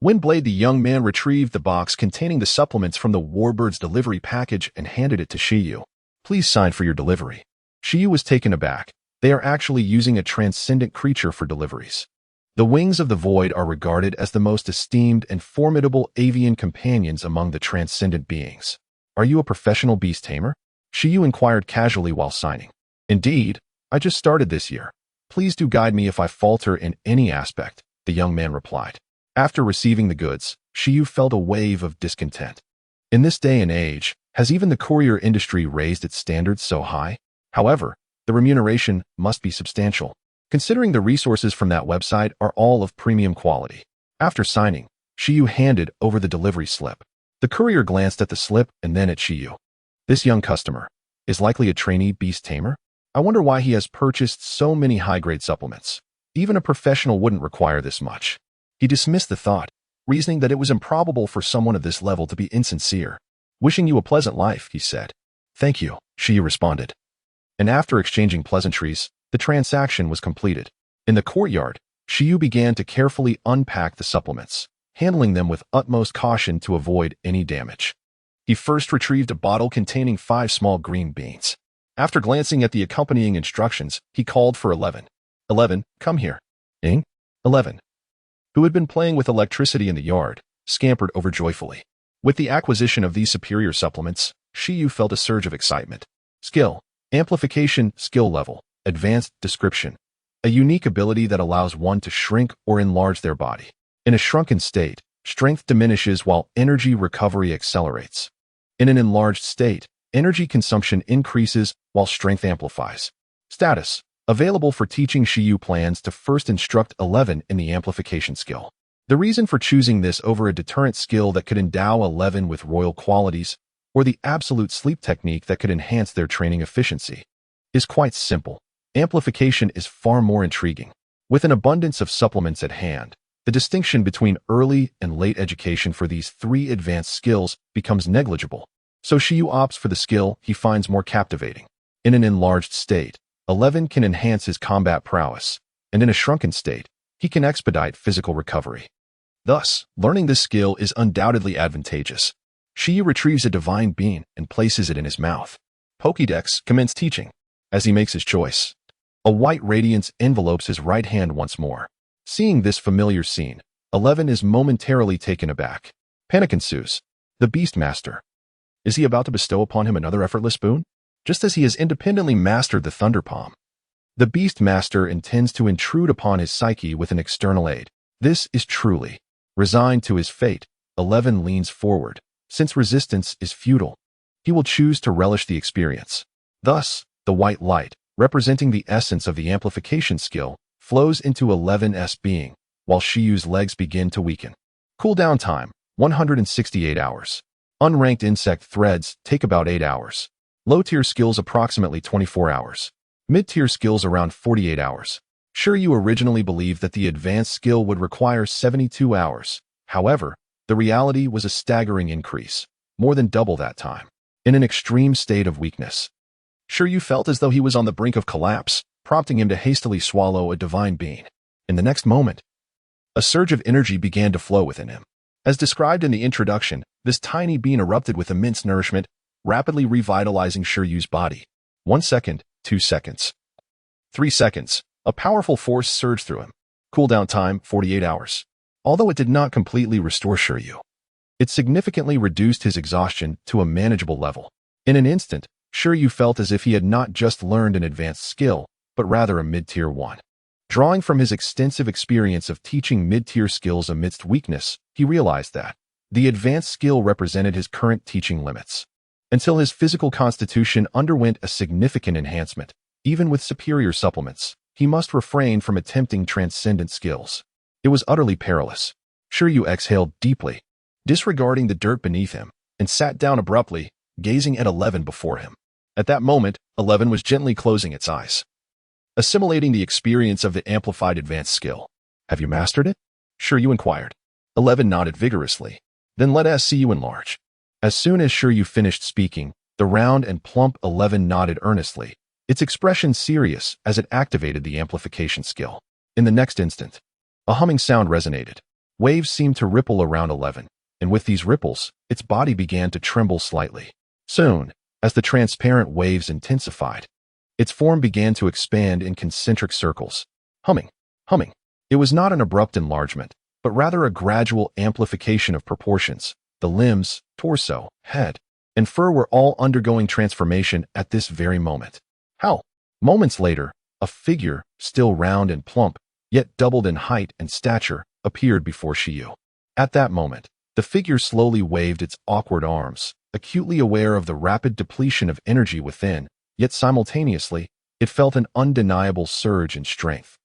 Windblade. The young man retrieved the box containing the supplements from the warbird's delivery package and handed it to Shi Yu. "Please sign for your delivery." Shi Yu was taken aback. They are actually using a transcendent creature for deliveries. The wings of the void are regarded as the most esteemed and formidable avian companions among the transcendent beings. "Are you a professional beast tamer?" Shi Yu inquired casually while signing. "Indeed, I just started this year. Please do guide me if I falter in any aspect," the young man replied. After receiving the goods, Shi Yu felt a wave of discontent. In this day and age, has even the courier industry raised its standards so high? However, the remuneration must be substantial, considering the resources from that website are all of premium quality. After signing, Shi Yu handed over the delivery slip. The courier glanced at the slip and then at Shi Yu. "This young customer is likely a trainee beast tamer. I wonder why he has purchased so many high-grade supplements. Even a professional wouldn't require this much." He dismissed the thought, reasoning that it was improbable for someone of this level to be insincere. "Wishing you a pleasant life," he said. "Thank you," Shi Yu responded. And after exchanging pleasantries, the transaction was completed. In the courtyard, Shi Yu began to carefully unpack the supplements. handling them with utmost caution to avoid any damage. He first retrieved a bottle containing 5 small green beans. After glancing at the accompanying instructions, he called for 11. 11, come here. Ing? 11, who had been playing with electricity in the yard, scampered over joyfully. With the acquisition of these superior supplements, Shi Yu felt a surge of excitement. Skill, amplification, skill level, advanced description. A unique ability that allows one to shrink or enlarge their body. In a shrunken state, strength diminishes while energy recovery accelerates. In an enlarged state, energy consumption increases while strength amplifies. Status, available for teaching Shi Yu plans to first instruct 11 in the amplification skill. The reason for choosing this over a deterrent skill that could endow 11 with royal qualities, or the absolute sleep technique that could enhance their training efficiency, is quite simple. Amplification is far more intriguing. With an abundance of supplements at hand, the distinction between early and late education for these 3 advanced skills becomes negligible. So Shi Yu opts for the skill he finds more captivating. In an enlarged state, 11 can enhance his combat prowess, and in a shrunken state, he can expedite physical recovery. Thus, learning this skill is undoubtedly advantageous. Shi Yu retrieves a divine bean and places it in his mouth. Pokédex commence teaching. As he makes his choice, a white radiance envelopes his right hand once more. Seeing this familiar scene, 11 is momentarily taken aback. Panic ensues. The Beastmaster. Is he about to bestow upon him another effortless boon? Just as he has independently mastered the Thunder Palm, the Beastmaster intends to intrude upon his psyche with an external aid. This is truly. Resigned to his fate, 11 leans forward. Since resistance is futile, he will choose to relish the experience. Thus, the white light, representing the essence of the amplification skill, flows into 11's being, while Shi Yu's legs begin to weaken. Cooldown time, 168 hours. Unranked insect threads take about 8 hours. Low-tier skills approximately 24 hours. Mid-tier skills around 48 hours. Shi Yu originally believed that the advanced skill would require 72 hours. However, the reality was a staggering increase, more than double that time. In an extreme state of weakness, Shi Yu felt as though he was on the brink of collapse, prompting him to hastily swallow a divine bean. In the next moment, a surge of energy began to flow within him. As described in the introduction, this tiny bean erupted with immense nourishment, rapidly revitalizing Shi Yu's body. 1 second, 2 seconds, 3 seconds. A powerful force surged through him. Cooldown time, 48 hours. Although it did not completely restore Shi Yu, it significantly reduced his exhaustion to a manageable level. In an instant, Shi Yu felt as if he had not just learned an advanced skill, but rather a mid-tier one. Drawing from his extensive experience of teaching mid-tier skills amidst weakness, he realized that the advanced skill represented his current teaching limits. Until his physical constitution underwent a significant enhancement, even with superior supplements, he must refrain from attempting transcendent skills. It was utterly perilous. Shi Yu exhaled deeply, disregarding the dirt beneath him, and sat down abruptly, gazing at 11 before him. At that moment, 11 was gently closing its eyes, assimilating the experience of the amplified advanced skill. Have you mastered it? Shi Yu inquired. 11 nodded vigorously. Then let us see you enlarge. As soon as Shi Yu finished speaking, the round and plump 11 nodded earnestly, its expression serious as it activated the amplification skill. In the next instant, a humming sound resonated. Waves seemed to ripple around 11, and with these ripples, its body began to tremble slightly. Soon, as the transparent waves intensified, its form began to expand in concentric circles. Humming. It was not an abrupt enlargement, but rather a gradual amplification of proportions. The limbs, torso, head, and fur were all undergoing transformation at this very moment. How? Moments later, a figure, still round and plump, yet doubled in height and stature, appeared before Shi Yu. At that moment, the figure slowly waved its awkward arms, acutely aware of the rapid depletion of energy within, yet simultaneously, it felt an undeniable surge in strength,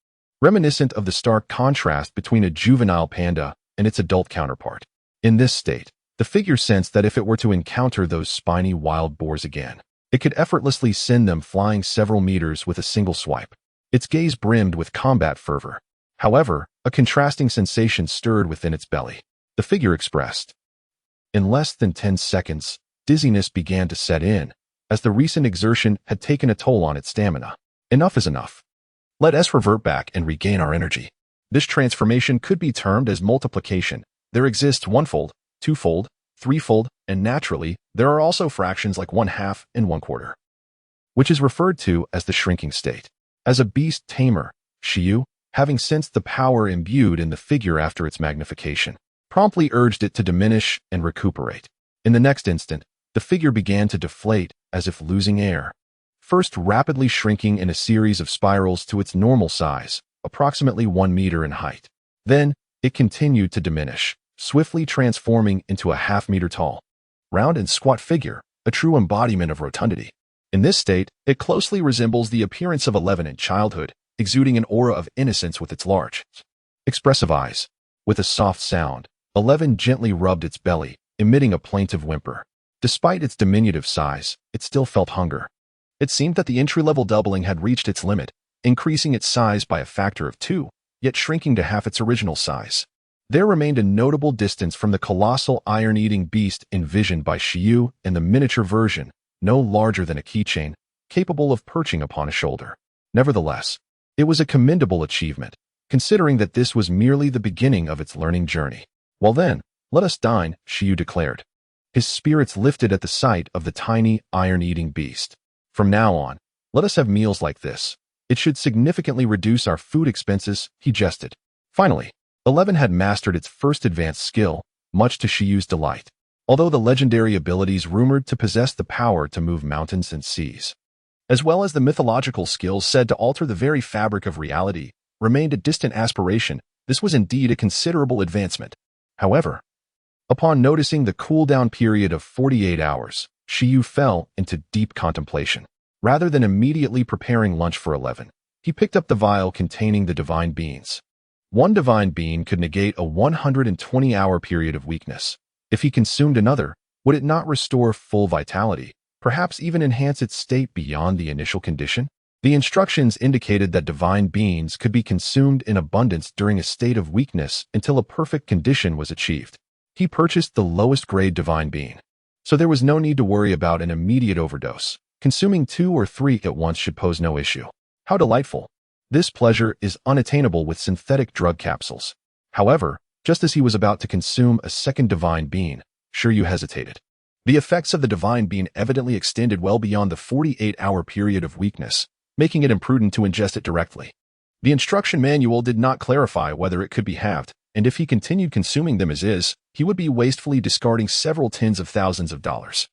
reminiscent of the stark contrast between a juvenile panda and its adult counterpart. In this state, the figure sensed that if it were to encounter those spiny wild boars again, it could effortlessly send them flying several meters with a single swipe. Its gaze brimmed with combat fervor. However, a contrasting sensation stirred within its belly. The figure expressed. In less than 10 seconds, dizziness began to set in, as the recent exertion had taken a toll on its stamina. Enough is enough. Let us revert back and regain our energy. This transformation could be termed as multiplication, There exists one-fold, two-fold, three-fold, and naturally, there are also fractions like 1/2 and 1/4, which is referred to as the shrinking state. As a beast tamer, Shi Yu, having sensed the power imbued in the figure after its magnification, promptly urged it to diminish and recuperate. In the next instant, the figure began to deflate as if losing air, first rapidly shrinking in a series of spirals to its normal size, approximately 1 meter in height. Then, it continued to diminish, swiftly transforming into a half-meter tall, round and squat figure, a true embodiment of rotundity. In this state, it closely resembles the appearance of 11 in childhood, exuding an aura of innocence with its large, expressive eyes. With a soft sound, 11 gently rubbed its belly, emitting a plaintive whimper. Despite its diminutive size, it still felt hunger. It seemed that the entry-level doubling had reached its limit, increasing its size by a factor of 2, yet shrinking to half its original size. There remained a notable distance from the colossal iron-eating beast envisioned by Shi Yu in the miniature version, no larger than a keychain, capable of perching upon a shoulder. Nevertheless, it was a commendable achievement, considering that this was merely the beginning of its learning journey. "Well then, let us dine," Shi Yu declared. His spirits lifted at the sight of the tiny, iron-eating beast. "From now on, let us have meals like this. It should significantly reduce our food expenses," he jested. Finally, 11 had mastered its first advanced skill, much to Shi Yu's delight, although the legendary abilities rumored to possess the power to move mountains and seas, as well as the mythological skills said to alter the very fabric of reality, remained a distant aspiration. This was indeed a considerable advancement. However, upon noticing the cool-down period of 48 hours, Shi Yu fell into deep contemplation. Rather than immediately preparing lunch for 11, he picked up the vial containing the divine beans. One divine bean could negate a 120-hour period of weakness. If he consumed another, would it not restore full vitality, perhaps even enhance its state beyond the initial condition? The instructions indicated that divine beans could be consumed in abundance during a state of weakness until a perfect condition was achieved. He purchased the lowest grade divine bean, so there was no need to worry about an immediate overdose. Consuming 2 or 3 at once should pose no issue. How delightful! This pleasure is unattainable with synthetic drug capsules. However, just as he was about to consume a second divine bean, Shi Yu hesitated. The effects of the divine bean evidently extended well beyond the 48-hour period of weakness, making it imprudent to ingest it directly. The instruction manual did not clarify whether it could be halved, and if he continued consuming them as is, he would be wastefully discarding several tens of thousands of dollars.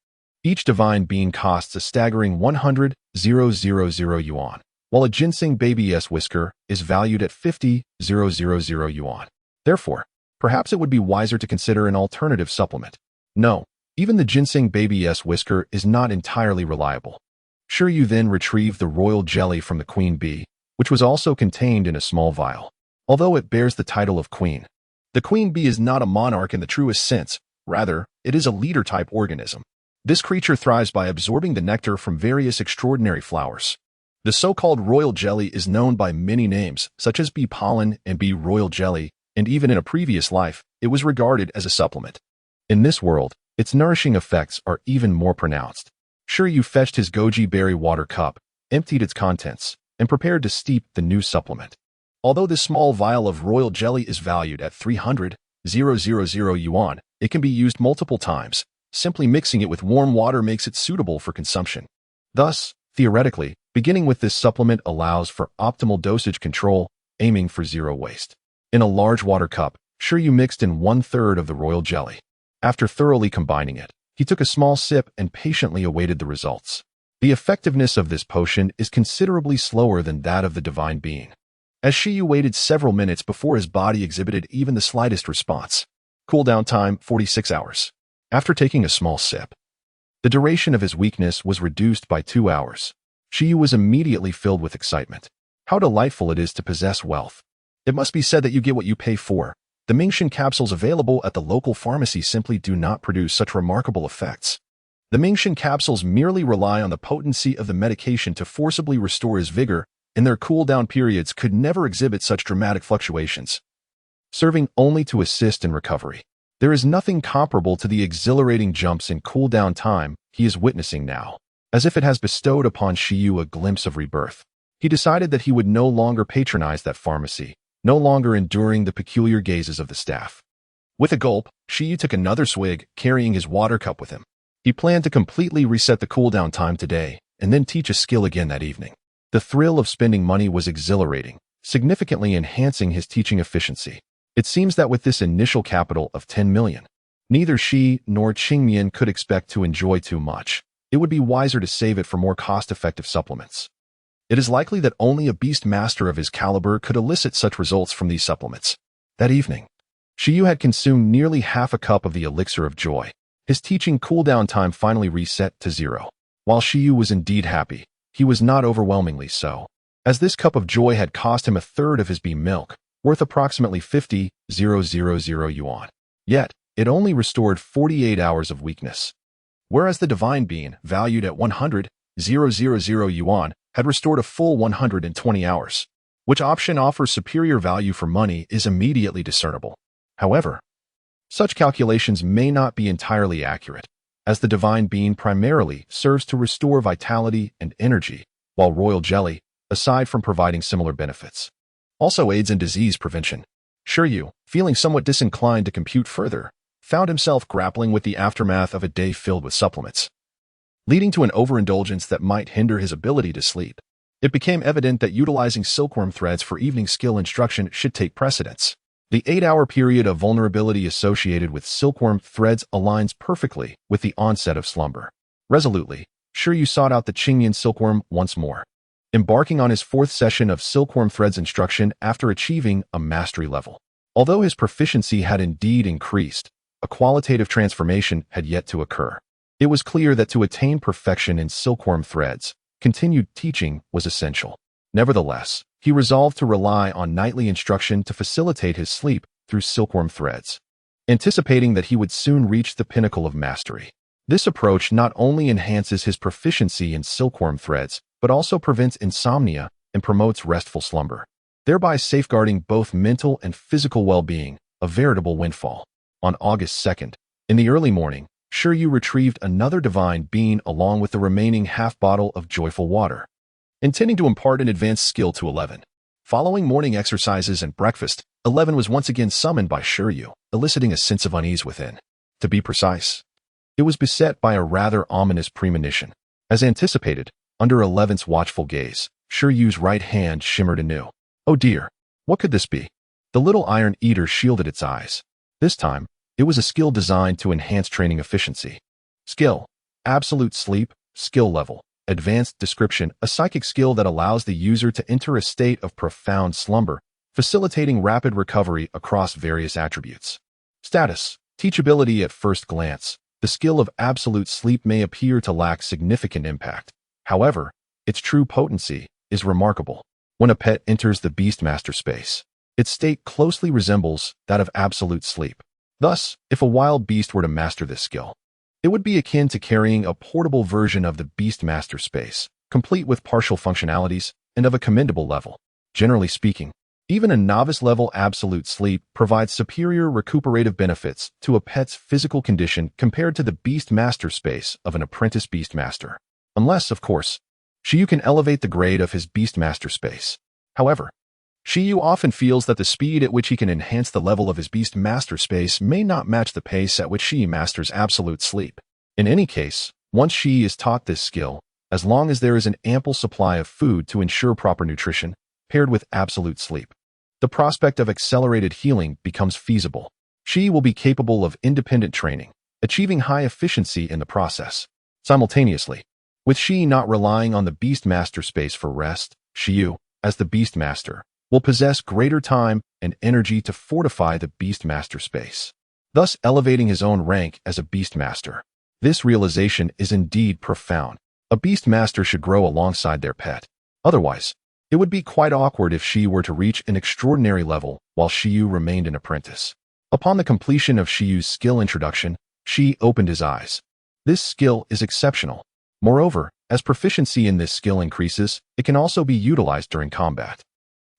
Each divine bean costs a staggering 100,000 yuan, while a ginseng baby whisker is valued at 50,000 yuan. Therefore, perhaps it would be wiser to consider an alternative supplement. No, even the ginseng baby whisker is not entirely reliable. Shi Yu then retrieved the royal jelly from the queen bee, which was also contained in a small vial. Although it bears the title of queen, the queen bee is not a monarch in the truest sense. Rather, it is a leader-type organism. This creature thrives by absorbing the nectar from various extraordinary flowers. The so-called royal jelly is known by many names, such as bee pollen and bee royal jelly, and even in a previous life, it was regarded as a supplement. In this world, its nourishing effects are even more pronounced. Shi Yu fetched his goji berry water cup, emptied its contents, and prepared to steep the new supplement. Although this small vial of royal jelly is valued at 300,000 yuan, it can be used multiple times. Simply mixing it with warm water makes it suitable for consumption. Thus, theoretically, beginning with this supplement allows for optimal dosage control, aiming for zero waste. In a large water cup, Shi Yu mixed in 1/3 of the royal jelly. After thoroughly combining it, he took a small sip and patiently awaited the results. The effectiveness of this potion is considerably slower than that of the divine bean, as Shi Yu waited several minutes before his body exhibited even the slightest response. Cooldown time, 46 hours. After taking a small sip, the duration of his weakness was reduced by 2 hours. Shi Yu was immediately filled with excitement. How delightful it is to possess wealth. It must be said that you get what you pay for. The Mingshan capsules available at the local pharmacy simply do not produce such remarkable effects. The Mingshan capsules merely rely on the potency of the medication to forcibly restore his vigor, and their cool-down periods could never exhibit such dramatic fluctuations, serving only to assist in recovery. There is nothing comparable to the exhilarating jumps in cool-down time he is witnessing now. As if it has bestowed upon Shi Yu a glimpse of rebirth, he decided that he would no longer patronize that pharmacy, no longer enduring the peculiar gazes of the staff. With a gulp, Shi Yu took another swig, carrying his water cup with him. He planned to completely reset the cooldown time today, and then teach a skill again that evening. The thrill of spending money was exhilarating, significantly enhancing his teaching efficiency. It seems that with this initial capital of 10 million, neither Shi nor Qingmian could expect to enjoy too much. It would be wiser to save it for more cost-effective supplements. It is likely that only a beast master of his caliber could elicit such results from these supplements. That evening, Shi Yu had consumed nearly half a cup of the elixir of joy. His teaching cooldown time finally reset to 0. While Shi Yu was indeed happy, he was not overwhelmingly so, as this cup of joy had cost him a third of his bee milk, worth approximately 50,000 yuan. Yet, it only restored 48 hours of weakness. Whereas the divine bean, valued at 100,000 yuan, had restored a full 120 hours. Which option offers superior value for money is immediately discernible. However, such calculations may not be entirely accurate, as the divine bean primarily serves to restore vitality and energy, while royal jelly, aside from providing similar benefits, also aids in disease prevention. Shi Yu, feeling somewhat disinclined to compute further, found himself grappling with the aftermath of a day filled with supplements, leading to an overindulgence that might hinder his ability to sleep. It became evident that utilizing silkworm threads for evening skill instruction should take precedence. The 8-hour period of vulnerability associated with silkworm threads aligns perfectly with the onset of slumber. Resolutely, Shi Yu sought out the Qingmian silkworm once more, embarking on his 4th session of silkworm threads instruction after achieving a mastery level. Although his proficiency had indeed increased, a qualitative transformation had yet to occur. It was clear that to attain perfection in silkworm threads, continued teaching was essential. Nevertheless, he resolved to rely on nightly instruction to facilitate his sleep through silkworm threads, anticipating that he would soon reach the pinnacle of mastery. This approach not only enhances his proficiency in silkworm threads, but also prevents insomnia and promotes restful slumber, thereby safeguarding both mental and physical well-being, a veritable windfall. On August 2nd, in the early morning, Shi Yu retrieved another divine bean along with the remaining half-bottle of joyful water, intending to impart an advanced skill to 11. Following morning exercises and breakfast, 11 was once again summoned by Shi Yu, eliciting a sense of unease within. To be precise, it was beset by a rather ominous premonition. As anticipated, under 11's watchful gaze, Shi Yu's right hand shimmered anew. Oh dear, what could this be? The little iron eater shielded its eyes. This time, it was a skill designed to enhance training efficiency. Skill: absolute sleep, skill level. Advanced description: a psychic skill that allows the user to enter a state of profound slumber, facilitating rapid recovery across various attributes. Status: teachability. At first glance, the skill of absolute sleep may appear to lack significant impact. However, its true potency is remarkable. When a pet enters the Beastmaster space, its state closely resembles that of absolute sleep. Thus, if a wild beast were to master this skill, it would be akin to carrying a portable version of the Beastmaster space, complete with partial functionalities and of a commendable level. Generally speaking, even a novice-level absolute sleep provides superior recuperative benefits to a pet's physical condition compared to the Beastmaster space of an apprentice Beastmaster. Unless, of course, Shi Yu can elevate the grade of his Beastmaster space. However, Shi Yu often feels that the speed at which he can enhance the level of his Beastmaster space may not match the pace at which Shi masters absolute sleep. In any case, once Shi is taught this skill, as long as there is an ample supply of food to ensure proper nutrition, paired with absolute sleep, the prospect of accelerated healing becomes feasible. Shi will be capable of independent training, achieving high efficiency in the process. Simultaneously, with Shi not relying on the Beastmaster space for rest, Shi Yu, as the Beastmaster, will possess greater time and energy to fortify the Beastmaster space, thus elevating his own rank as a Beastmaster. This realization is indeed profound. A Beastmaster should grow alongside their pet. Otherwise, it would be quite awkward if Shi were to reach an extraordinary level while Shi Yu remained an apprentice. Upon the completion of Shi Yu's skill introduction, Shi opened his eyes. This skill is exceptional. Moreover, as proficiency in this skill increases, it can also be utilized during combat.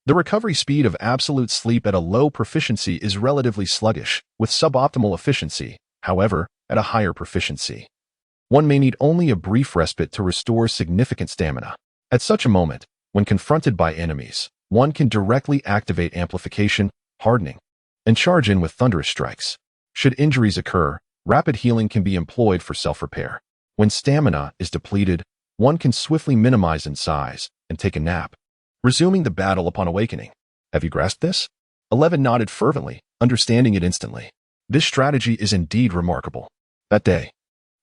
The recovery speed of absolute sleep at a low proficiency is relatively sluggish, with suboptimal efficiency, however, at a higher proficiency. One may need only a brief respite to restore significant stamina. At such a moment, when confronted by enemies, one can directly activate amplification, hardening, and charge in with thunderous strikes. Should injuries occur, rapid healing can be employed for self-repair. When stamina is depleted, one can swiftly minimize in size and take a nap, resuming the battle upon awakening. Have you grasped this? 11 nodded fervently, understanding it instantly. This strategy is indeed remarkable. That day,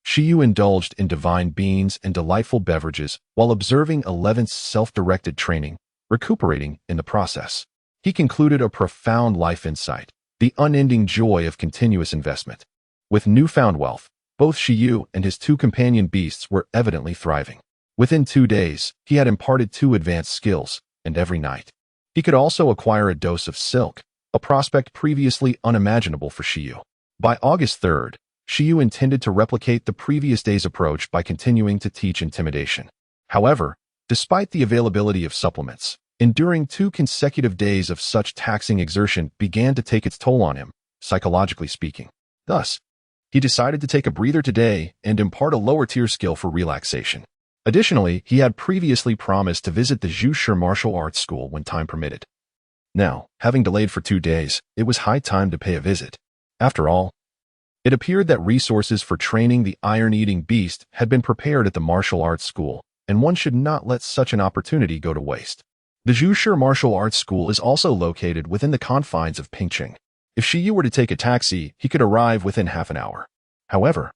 Shi Yu indulged in divine beans and delightful beverages while observing 11's self-directed training, recuperating in the process. He concluded a profound life insight, the unending joy of continuous investment. With newfound wealth, both Shi Yu and his two companion beasts were evidently thriving. Within 2 days, he had imparted 2 advanced skills, and every night, he could also acquire a dose of silk, a prospect previously unimaginable for Shi Yu. By August 3rd, Shi Yu intended to replicate the previous day's approach by continuing to teach intimidation. However, despite the availability of supplements, enduring 2 consecutive days of such taxing exertion began to take its toll on him, psychologically speaking. Thus, he decided to take a breather today and impart a lower-tier skill for relaxation. Additionally, he had previously promised to visit the Zhushi martial arts school when time permitted. Now, having delayed for 2 days, it was high time to pay a visit. After all, it appeared that resources for training the iron-eating beast had been prepared at the martial arts school, and one should not let such an opportunity go to waste. The Zhushi martial arts school is also located within the confines of Pingqing. If Shi Yu were to take a taxi, he could arrive within half an hour. However,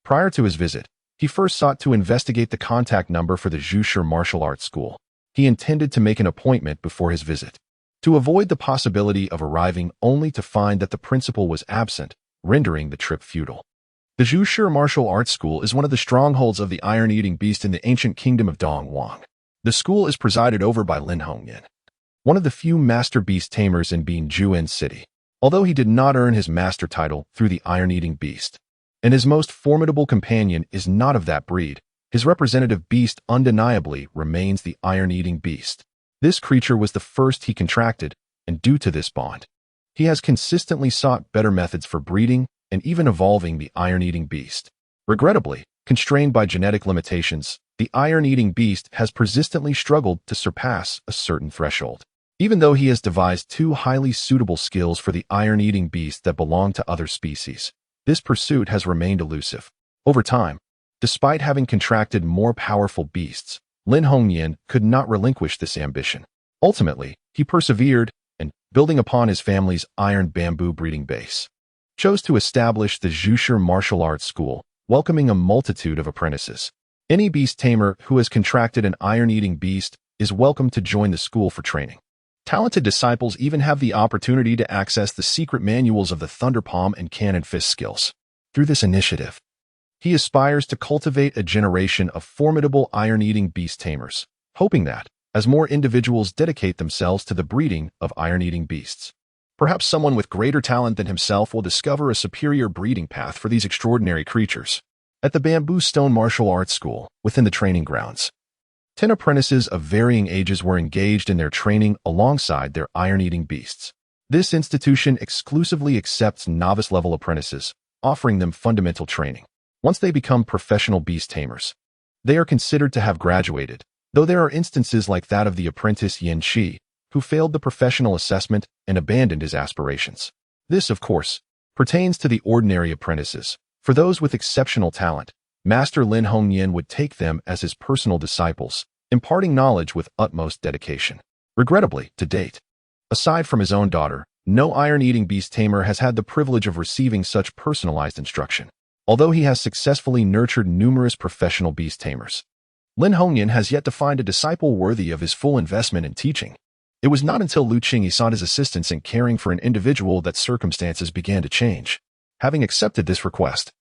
prior to his visit, he first sought to investigate the contact number for the Zhushi martial arts school. He intended to make an appointment before his visit, to avoid the possibility of arriving only to find that the principal was absent, rendering the trip futile. The Zhushi martial arts school is one of the strongholds of the iron-eating beast in the ancient kingdom of Dongwang. The school is presided over by Lin Hongyan, one of the few master beast tamers in Binjuan City. Although he did not earn his master title through the iron-eating beast, and his most formidable companion is not of that breed, his representative beast undeniably remains the iron-eating beast. This creature was the first he contracted, and due to this bond, he has consistently sought better methods for breeding and even evolving the iron-eating beast. Regrettably, constrained by genetic limitations, the iron-eating beast has persistently struggled to surpass a certain threshold. Even though he has devised 2 highly suitable skills for the iron-eating beast that belong to other species, this pursuit has remained elusive. Over time, despite having contracted more powerful beasts, Lin Hongyan could not relinquish this ambition. Ultimately, he persevered and, building upon his family's iron bamboo breeding base, chose to establish the Zhushi martial arts school, welcoming a multitude of apprentices. Any beast tamer who has contracted an iron-eating beast is welcome to join the school for training. Talented disciples even have the opportunity to access the secret manuals of the Thunder Palm and Cannon Fist skills. Through this initiative, he aspires to cultivate a generation of formidable iron-eating beast tamers, hoping that, as more individuals dedicate themselves to the breeding of iron-eating beasts, perhaps someone with greater talent than himself will discover a superior breeding path for these extraordinary creatures. At the Bamboo Stone Martial Arts School, within the training grounds, 10 apprentices of varying ages were engaged in their training alongside their iron-eating beasts. This institution exclusively accepts novice-level apprentices, offering them fundamental training. Once they become professional beast tamers, they are considered to have graduated, though there are instances like that of the apprentice Yan Shi, who failed the professional assessment and abandoned his aspirations. This, of course, pertains to the ordinary apprentices. For those with exceptional talent, Master Lin Hongyan would take them as his personal disciples, imparting knowledge with utmost dedication. Regrettably, to date, aside from his own daughter, no iron-eating beast tamer has had the privilege of receiving such personalized instruction. Although he has successfully nurtured numerous professional beast tamers, Lin Hongyan has yet to find a disciple worthy of his full investment in teaching. It was not until Lu Qingyi sought his assistance in caring for an individual that circumstances began to change. Having accepted this request,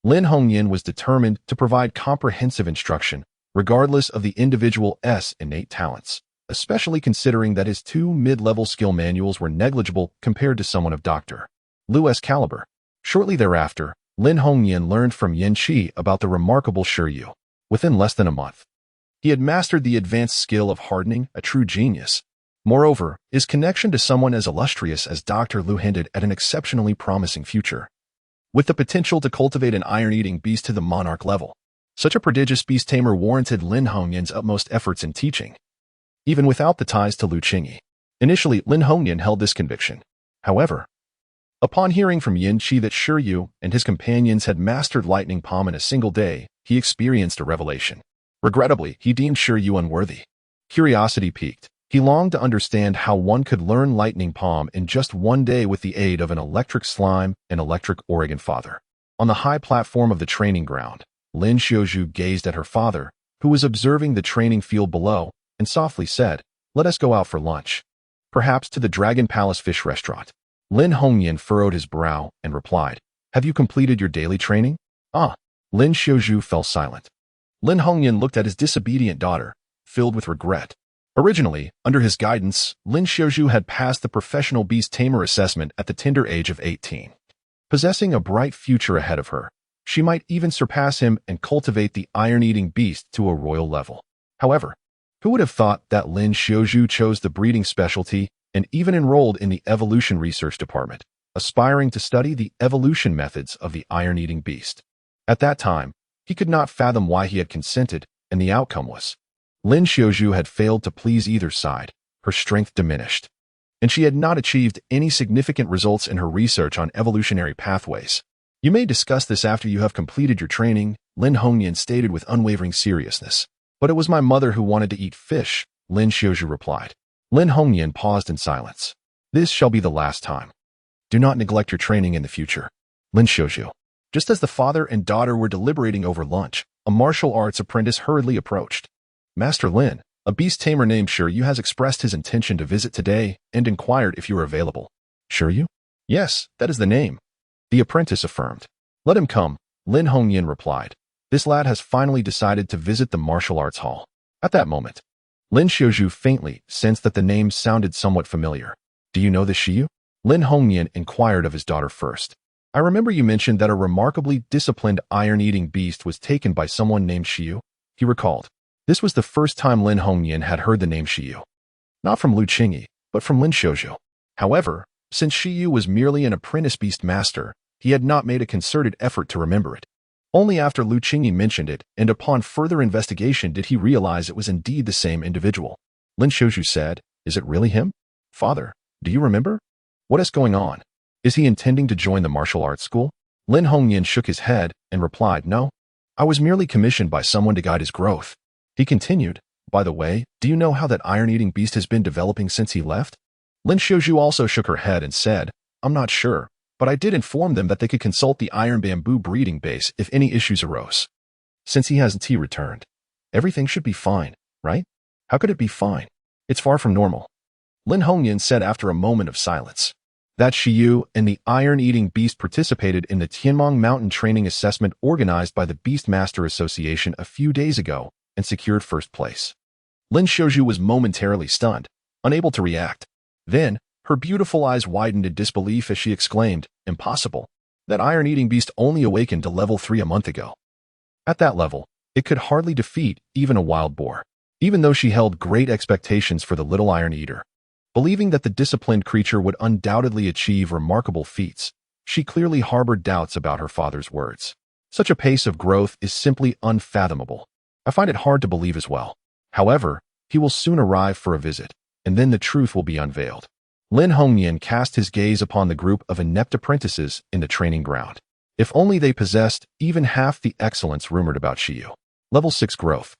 Lin Hongyan was determined to provide comprehensive instruction, regardless of the individual's innate talents, especially considering that his 2 mid-level skill manuals were negligible compared to someone of Dr. Lu's caliber. Shortly thereafter, Lin Hongyan learned from Yan Shi about the remarkable Shi Yu. Within less than a month, he had mastered the advanced skill of hardening, a true genius. Moreover, his connection to someone as illustrious as Dr. Lu hinted at an exceptionally promising future, with the potential to cultivate an iron-eating beast to the monarch level. Such a prodigious beast tamer warranted Lin Hongyan's utmost efforts in teaching, even without the ties to Lu Qingyi. Initially, Lin Hongyan held this conviction. However, Upon hearing from Yin Qi that Shi Yu and his companions had mastered lightning palm in a single day, he experienced a revelation. Regrettably, he deemed Shi Yu unworthy. Curiosity piqued. He longed to understand how one could learn lightning palm in just one day with the aid of an electric slime and electric Oregon father. On the high platform of the training ground, Lin Xiaozhu gazed at her father, who was observing the training field below, and softly said, "Let us go out for lunch. Perhaps to the Dragon Palace Fish Restaurant." Lin Hongyan furrowed his brow and replied, "Have you completed your daily training?" "Ah." Lin Xiaozhu fell silent. Lin Hongyan looked at his disobedient daughter, filled with regret. Originally, under his guidance, Lin Xiaozhu had passed the professional beast tamer assessment at the tender age of 18. Possessing a bright future ahead of her, she might even surpass him and cultivate the iron-eating beast to a royal level. However, who would have thought that Lin Xiaozhu chose the breeding specialty and even enrolled in the evolution research department, aspiring to study the evolution methods of the iron-eating beast? At that time, he could not fathom why he had consented, and the outcome was Lin Xiaozhu had failed to please either side, her strength diminished, and she had not achieved any significant results in her research on evolutionary pathways. "You may discuss this after you have completed your training," Lin Hongyan stated with unwavering seriousness. "But it was my mother who wanted to eat fish," Lin Xiaozhu replied. Lin Hongyan paused in silence. "This shall be the last time. Do not neglect your training in the future." Lin Xiaozhu. Just as the father and daughter were deliberating over lunch, a martial arts apprentice hurriedly approached. "Master Lin, a beast tamer named Shi Yu has expressed his intention to visit today and inquired if you are available." "Shi Yu?" "Yes, that is the name," the apprentice affirmed. "Let him come," Lin Hongyan replied. "This lad has finally decided to visit the martial arts hall." At that moment, Lin Xiaozhu faintly sensed that the name sounded somewhat familiar. "Do you know this Shi Yu?" Lin Hongyan inquired of his daughter first. "I remember you mentioned that a remarkably disciplined iron-eating beast was taken by someone named Shi Yu," he recalled. This was the first time Lin Hongyan had heard the name Shi Yu. Not from Lu Qingyi, but from Lin Xiaozhu. However, since Shi Yu was merely an apprentice beast master, he had not made a concerted effort to remember it. Only after Lu Qingyi mentioned it, and upon further investigation did he realize it was indeed the same individual. Lin Xiaozhu said, "Is it really him? Father, do you remember? What is going on? Is he intending to join the martial arts school?" Lin Hongyan shook his head and replied, "No. I was merely commissioned by someone to guide his growth." He continued, "By the way, do you know how that iron-eating beast has been developing since he left?" Lin Xiaozhu also shook her head and said, "I'm not sure, but I did inform them that they could consult the iron bamboo breeding base if any issues arose. Since he hasn't returned, everything should be fine, right? How could it be fine? It's far from normal." Lin Hongyan said after a moment of silence. That Shi Yu and the iron-eating beast participated in the Tianmong Mountain training assessment organized by the Beastmaster Association a few days ago and secured first place. Lin Xiaozhu was momentarily stunned, unable to react. Then, her beautiful eyes widened in disbelief as she exclaimed, "Impossible. That iron-eating beast only awakened to level 3 a month ago. At that level, it could hardly defeat even a wild boar." Even though she held great expectations for the little iron eater, believing that the disciplined creature would undoubtedly achieve remarkable feats, she clearly harbored doubts about her father's words. Such a pace of growth is simply unfathomable. I find it hard to believe as well. However, he will soon arrive for a visit, and then the truth will be unveiled. Lin Hongyan cast his gaze upon the group of inept apprentices in the training ground. If only they possessed even half the excellence rumored about Shi Yu. Level 6 growth.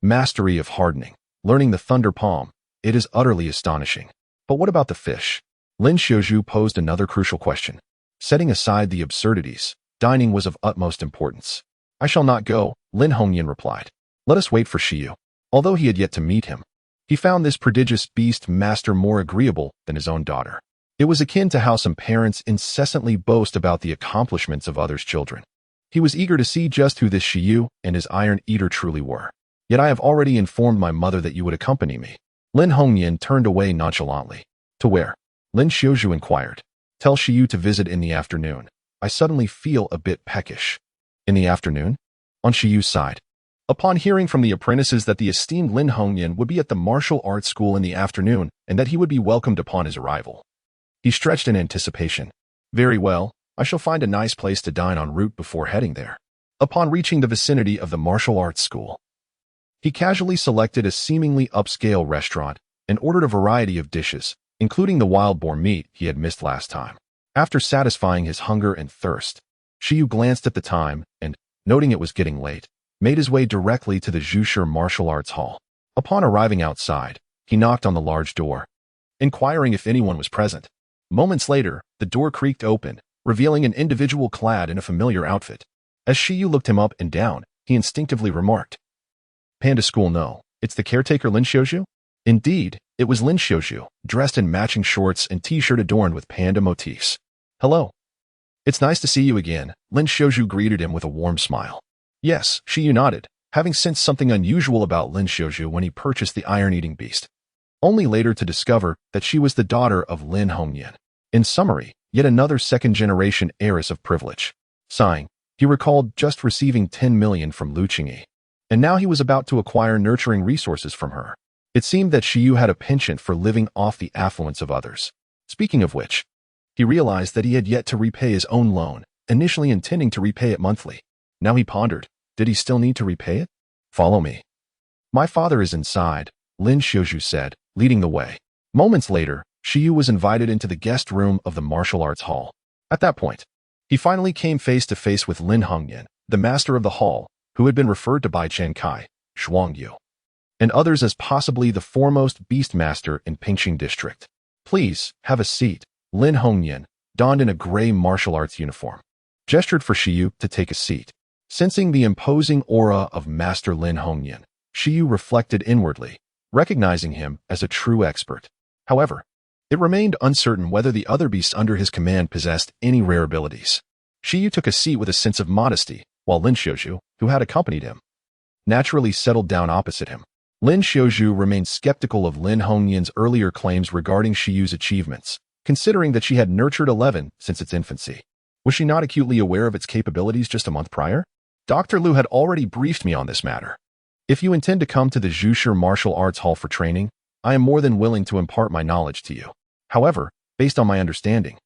Mastery of hardening. Learning the thunder palm. It is utterly astonishing. But what about the fish? Lin Xiaozhu posed another crucial question. Setting aside the absurdities, dining was of utmost importance. "I shall not go," Lin Hongyan replied. "Let us wait for Shi Yu." Although he had yet to meet him, he found this prodigious beast master more agreeable than his own daughter. It was akin to how some parents incessantly boast about the accomplishments of others' children. He was eager to see just who this Shi Yu and his iron eater truly were. "Yet I have already informed my mother that you would accompany me." Lin Hongyan turned away nonchalantly. "To where?" Lin Xiaozhu inquired. "Tell Shi Yu to visit in the afternoon. I suddenly feel a bit peckish." "In the afternoon?" On Shi Yu's side. Upon hearing from the apprentices that the esteemed Lin Hongyan would be at the martial arts school in the afternoon and that he would be welcomed upon his arrival, he stretched in anticipation. "Very well, I shall find a nice place to dine en route before heading there." Upon reaching the vicinity of the martial arts school, he casually selected a seemingly upscale restaurant and ordered a variety of dishes, including the wild boar meat he had missed last time. After satisfying his hunger and thirst, Shi Yu glanced at the time and, noting it was getting late, made his way directly to the Zhushi martial arts hall. Upon arriving outside, he knocked on the large door, inquiring if anyone was present. Moments later, the door creaked open, revealing an individual clad in a familiar outfit. As Shi Yu looked him up and down, he instinctively remarked, "Panda school, no. It's the caretaker Lin Xiuzhu?" Indeed, it was Lin Xiuzhu, dressed in matching shorts and t-shirt adorned with panda motifs. "Hello. It's nice to see you again," Lin Xiuzhu greeted him with a warm smile. Yes, Shi Yu nodded, having sensed something unusual about Lin Xiuzhu when he purchased the iron-eating beast, only later to discover that she was the daughter of Lin Hongyan. In summary, yet another second-generation heiress of privilege. Sighing, he recalled just receiving 10 million from Lu Qingyi, and now he was about to acquire nurturing resources from her. It seemed that Shi Yu had a penchant for living off the affluence of others. Speaking of which, he realized that he had yet to repay his own loan, initially intending to repay it monthly. Now he pondered, did he still need to repay it? "Follow me." "My father is inside," Lin Xiuzhu said, leading the way. Moments later, Shi Yu was invited into the guest room of the martial arts hall. At that point, he finally came face to face with Lin Hongyan, the master of the hall, who had been referred to by Chen Kai, Shuang Yu, and others as possibly the foremost beast master in Pingxing district. "Please, have a seat," Lin Hongyan, donned in a gray martial arts uniform, gestured for Shi Yu to take a seat. Sensing the imposing aura of Master Lin Hongyan, Shi Yu reflected inwardly, recognizing him as a true expert. However, it remained uncertain whether the other beasts under his command possessed any rare abilities. Shi Yu took a seat with a sense of modesty, while Lin Xiuzhu, who had accompanied him, naturally settled down opposite him. Lin Xiuzhu remained skeptical of Lin Hongyan's earlier claims regarding Shi Yu's achievements, considering that she had nurtured 11 since its infancy. Was she not acutely aware of its capabilities just a month prior? Dr. Liu had already briefed me on this matter. "If you intend to come to the Zhushi Martial Arts Hall for training, I am more than willing to impart my knowledge to you. However, based on my understanding,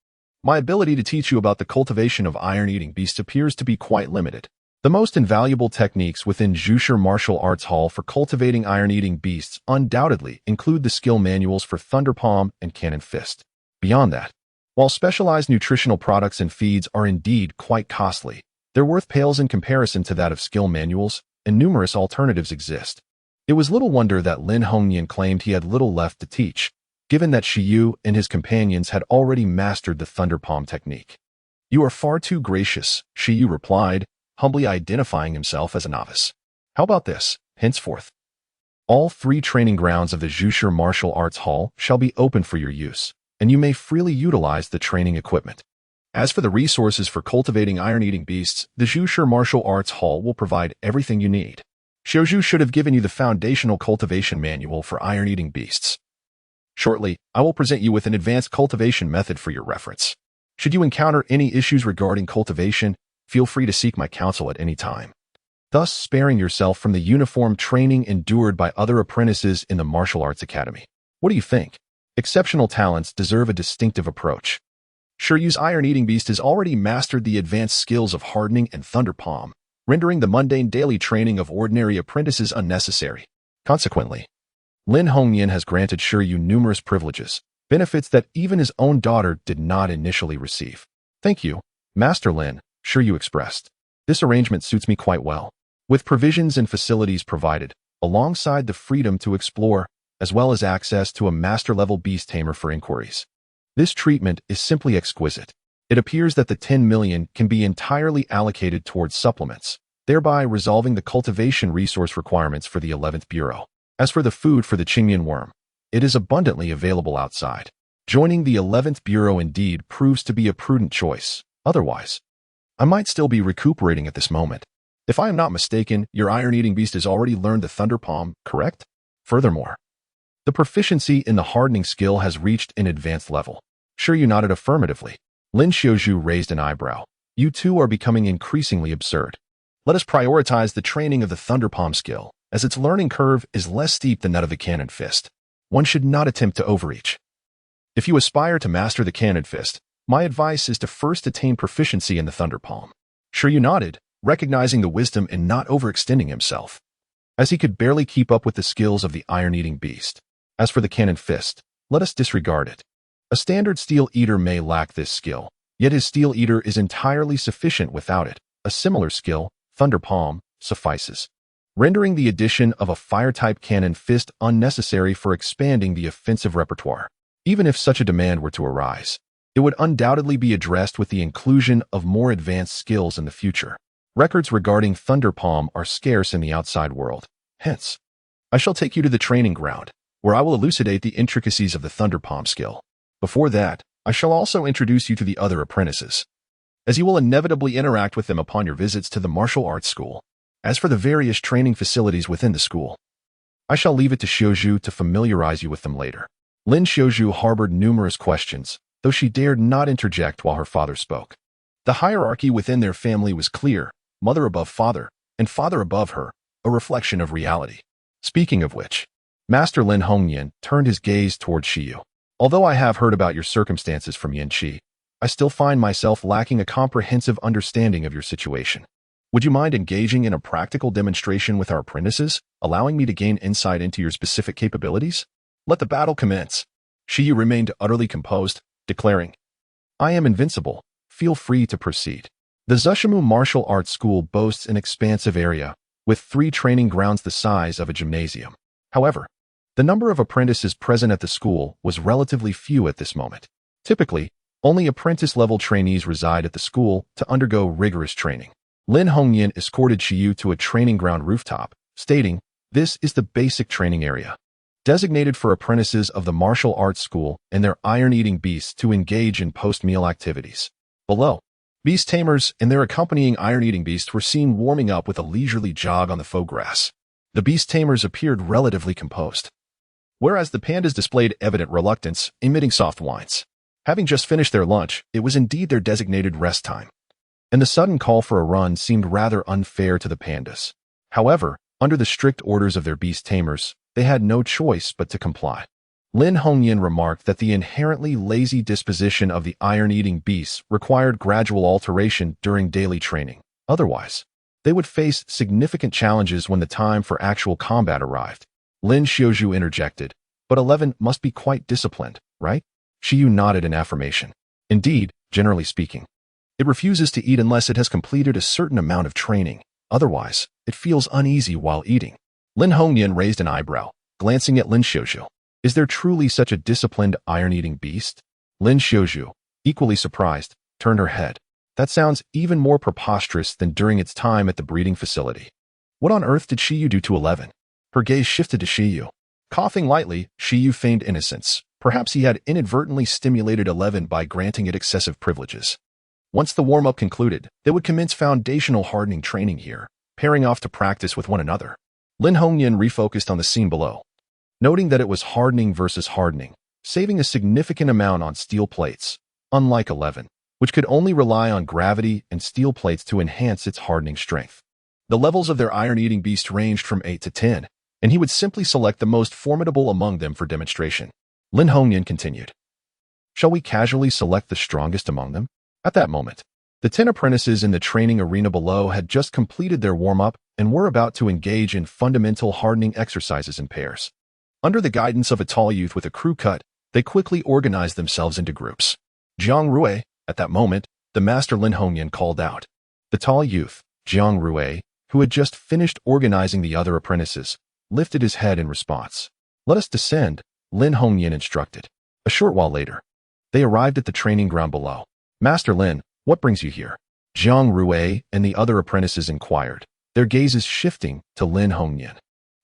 my ability to teach you about the cultivation of iron-eating beasts appears to be quite limited. The most invaluable techniques within Zhushi Martial Arts Hall for cultivating iron-eating beasts undoubtedly include the skill manuals for Thunder Palm and Cannon Fist. Beyond that, while specialized nutritional products and feeds are indeed quite costly, their worth pales in comparison to that of skill manuals, and numerous alternatives exist." It was little wonder that Lin Hongyan claimed he had little left to teach, given that Shi Yu and his companions had already mastered the Thunder Palm technique. "You are far too gracious," Shi Yu replied, humbly identifying himself as a novice. "How about this? Henceforth, all 3 training grounds of the Zhushi Martial Arts Hall shall be open for your use, and you may freely utilize the training equipment. As for the resources for cultivating iron-eating beasts, the Zhushi Martial Arts Hall will provide everything you need. Xiuzhu should have given you the foundational cultivation manual for iron-eating beasts. Shortly, I will present you with an advanced cultivation method for your reference. Should you encounter any issues regarding cultivation, feel free to seek my counsel at any time," thus sparing yourself from the uniform training endured by other apprentices in the martial arts academy. What do you think? Exceptional talents deserve a distinctive approach. Shi Yu's iron-eating beast has already mastered the advanced skills of hardening and Thunder Palm, rendering the mundane daily training of ordinary apprentices unnecessary. Consequently, Lin Hongyan has granted Shi Yu numerous privileges, benefits that even his own daughter did not initially receive. "Thank you, Master Lin," Shi Yu expressed. "This arrangement suits me quite well. With provisions and facilities provided, alongside the freedom to explore, as well as access to a master-level beast tamer for inquiries. This treatment is simply exquisite. It appears that the 10 million can be entirely allocated towards supplements, thereby resolving the cultivation resource requirements for the 11th Bureau. As for the food for the Qingyan worm, it is abundantly available outside. Joining the 11th Bureau indeed proves to be a prudent choice. Otherwise, I might still be recuperating at this moment. If I am not mistaken, your iron-eating beast has already learned the Thunder Palm, correct? Furthermore, the proficiency in the hardening skill has reached an advanced level." Shi Yu nodded affirmatively. Lin Xiuzhu raised an eyebrow. "You two are becoming increasingly absurd. Let us prioritize the training of the Thunder Palm skill, as its learning curve is less steep than that of the Cannon Fist. One should not attempt to overreach. If you aspire to master the Cannon Fist, my advice is to first attain proficiency in the Thunder Palm." Shi Yu nodded, recognizing the wisdom in not overextending himself, as he could barely keep up with the skills of the iron-eating beast. As for the Cannon Fist, let us disregard it. A standard steel eater may lack this skill, Yet his Steel Eater is entirely sufficient without it. A similar skill, Thunder Palm, suffices, rendering the addition of a fire-type cannon fist unnecessary for expanding the offensive repertoire. Even if such a demand were to arise, it would undoubtedly be addressed with the inclusion of more advanced skills in the future. Records regarding Thunder Palm are scarce in the outside world. Hence, I shall take you to the training ground, where I will elucidate the intricacies of the Thunder Palm skill. Before that, I shall also introduce you to the other apprentices, as you will inevitably interact with them upon your visits to the martial arts school. As for the various training facilities within the school, I shall leave it to Shi Yu to familiarize you with them later. Lin Xiuzhu harbored numerous questions, though she dared not interject while her father spoke. The hierarchy within their family was clear: mother above father, and father above her, a reflection of reality. Speaking of which, Master Lin Hongyan turned his gaze toward Shi Yu. Although I have heard about your circumstances from Yin Qi, I still find myself lacking a comprehensive understanding of your situation. Would you mind engaging in a practical demonstration with our apprentices, allowing me to gain insight into your specific capabilities? Let the battle commence. Shi Yu remained utterly composed, declaring, I am invincible. Feel free to proceed. The Zushimu Martial Arts School boasts an expansive area, with 3 training grounds the size of a gymnasium. However, the number of apprentices present at the school was relatively few at this moment. Typically, only apprentice-level trainees reside at the school to undergo rigorous training. Lin Hongyan escorted Shi Yu to a training ground rooftop, stating, This is the basic training area, designated for apprentices of the martial arts school and their iron-eating beasts to engage in post-meal activities. Below, beast tamers and their accompanying iron-eating beasts were seen warming up with a leisurely jog on the faux grass. The beast tamers appeared relatively composed, whereas the pandas displayed evident reluctance, emitting soft whines. Having just finished their lunch, it was indeed their designated rest time, and the sudden call for a run seemed rather unfair to the pandas. However, under the strict orders of their beast tamers, they had no choice but to comply. Lin Hongyan remarked that the inherently lazy disposition of the iron-eating beasts required gradual alteration during daily training. Otherwise, they would face significant challenges when the time for actual combat arrived. Lin Xiuzhu interjected, But 11 must be quite disciplined, right? Shi Yu nodded in affirmation. Indeed, generally speaking, it refuses to eat unless it has completed a certain amount of training. Otherwise, it feels uneasy while eating. Lin Hongyan raised an eyebrow, glancing at Lin Xiuzhu. Is there truly such a disciplined iron-eating beast? Lin Xiuzhu, equally surprised, turned her head. That sounds even more preposterous than during its time at the breeding facility. What on earth did Shi Yu do to 11? Her gaze shifted to Shi Yu. Coughing lightly, Shi Yu feigned innocence. Perhaps he had inadvertently stimulated 11 by granting it excessive privileges. Once the warm-up concluded, they would commence foundational hardening training here, pairing off to practice with one another. Lin Hongyan refocused on the scene below, noting that it was hardening versus hardening, saving a significant amount on steel plates, unlike 11, which could only rely on gravity and steel plates to enhance its hardening strength. The levels of their iron-eating beast ranged from 8 to 10, and he would simply select the most formidable among them for demonstration. Lin Hongyan continued, Shall we casually select the strongest among them? At that moment, the 10 apprentices in the training arena below had just completed their warm-up and were about to engage in fundamental hardening exercises in pairs. Under the guidance of a tall youth with a crew cut, they quickly organized themselves into groups. Jiang Rui, at that moment, the master Lin Hongyan called out. The tall youth, Jiang Rui, who had just finished organizing the other apprentices, lifted his head in response. Let us descend, Lin Hongyan instructed. A short while later, they arrived at the training ground below. Master Lin, what brings you here? Jiang Rui and the other apprentices inquired, their gazes shifting to Lin Hongyan,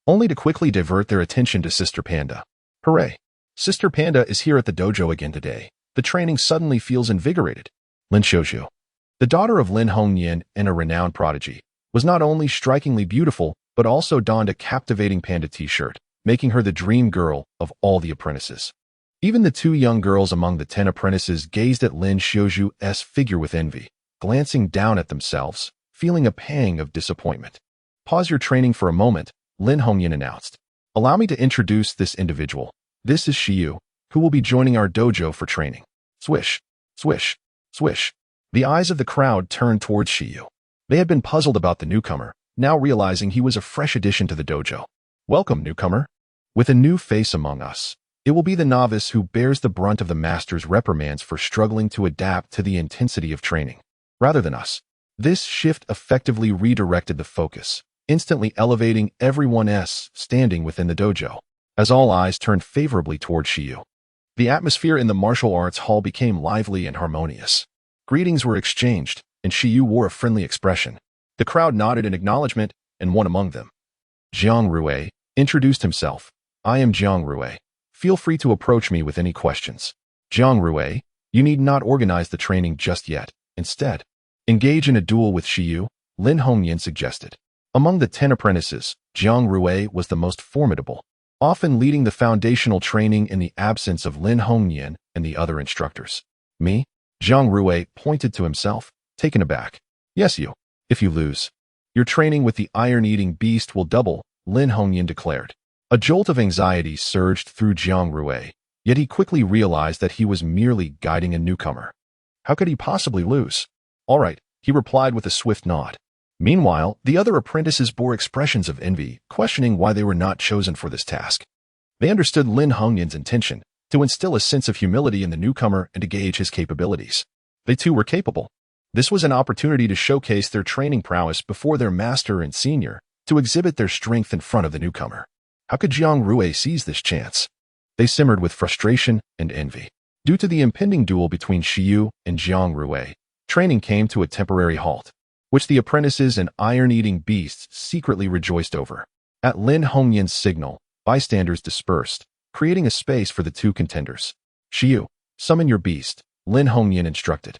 only to quickly divert their attention to Sister Panda. Hooray! Sister Panda is here at the dojo again today. The training suddenly feels invigorated. Lin Xiuzhu, the daughter of Lin Hongyan and a renowned prodigy, was not only strikingly beautiful, but also donned a captivating panda t-shirt, making her the dream girl of all the apprentices. Even the 2 young girls among the 10 apprentices gazed at Lin Xiuzhu's figure with envy, glancing down at themselves, feeling a pang of disappointment. Pause your training for a moment, Lin Hongyan announced. Allow me to introduce this individual. This is Shi Yu, who will be joining our dojo for training. Swish, swish, swish. The eyes of the crowd turned towards Shi Yu. They had been puzzled about the newcomer, now realizing he was a fresh addition to the dojo. Welcome, newcomer. With a new face among us, It will be the novice who bears the brunt of the master's reprimands for struggling to adapt to the intensity of training, rather than us. This shift effectively redirected the focus, instantly elevating everyone's standing within the dojo, as all eyes turned favorably toward Shi Yu. The atmosphere in the martial arts hall became lively and harmonious. Greetings were exchanged, and Shi Yu wore a friendly expression. The crowd nodded in acknowledgement, and one among them, Jiang Rui, introduced himself. I am Jiang Rui. Feel free to approach me with any questions. Jiang Rui, you need not organize the training just yet. Instead, engage in a duel with Shi Yu, Lin Hongyan suggested. Among the 10 apprentices, Jiang Rui was the most formidable, often leading the foundational training in the absence of Lin Hongyan and the other instructors. Me? Jiang Rui pointed to himself, taken aback. Yes, you. If you lose, your training with the iron-eating beast will double, Lin Hongyan declared. A jolt of anxiety surged through Jiang Rui, yet he quickly realized that he was merely guiding a newcomer. How could he possibly lose? All right, he replied with a swift nod. Meanwhile, the other apprentices bore expressions of envy, questioning why they were not chosen for this task. They understood Lin Hongyan's intention, to instill a sense of humility in the newcomer and to gauge his capabilities. They too were capable. This was an opportunity to showcase their training prowess before their master and senior, to exhibit their strength in front of the newcomer. How could Jiang Rui seize this chance? They simmered with frustration and envy. Due to the impending duel between Shi Yu and Jiang Rui, training came to a temporary halt, which the apprentices and iron-eating beasts secretly rejoiced over. At Lin Hongyan's signal, bystanders dispersed, creating a space for the two contenders. Shi Yu, summon your beast, Lin Hongyan instructed.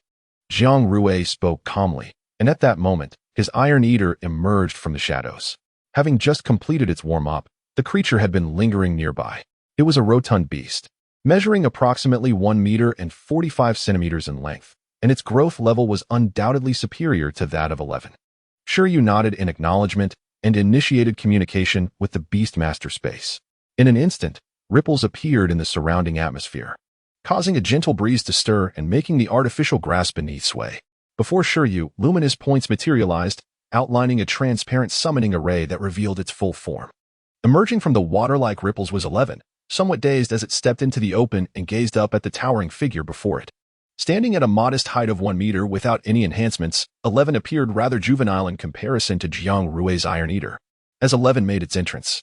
Jiang Rui spoke calmly, and at that moment, his iron eater emerged from the shadows. Having just completed its warm-up, the creature had been lingering nearby. It was a rotund beast, measuring approximately 1 meter and 45 centimeters in length, and its growth level was undoubtedly superior to that of 11. Shi Yu nodded in acknowledgement and initiated communication with the Beastmaster space. In an instant, ripples appeared in the surrounding atmosphere, causing a gentle breeze to stir and making the artificial grass beneath sway. Before Shi Yu, luminous points materialized, outlining a transparent summoning array that revealed its full form. Emerging from the water-like ripples was 11, somewhat dazed as it stepped into the open and gazed up at the towering figure before it. Standing at a modest height of 1 meter without any enhancements, 11 appeared rather juvenile in comparison to Jiang Rui's Iron Eater. As 11 made its entrance,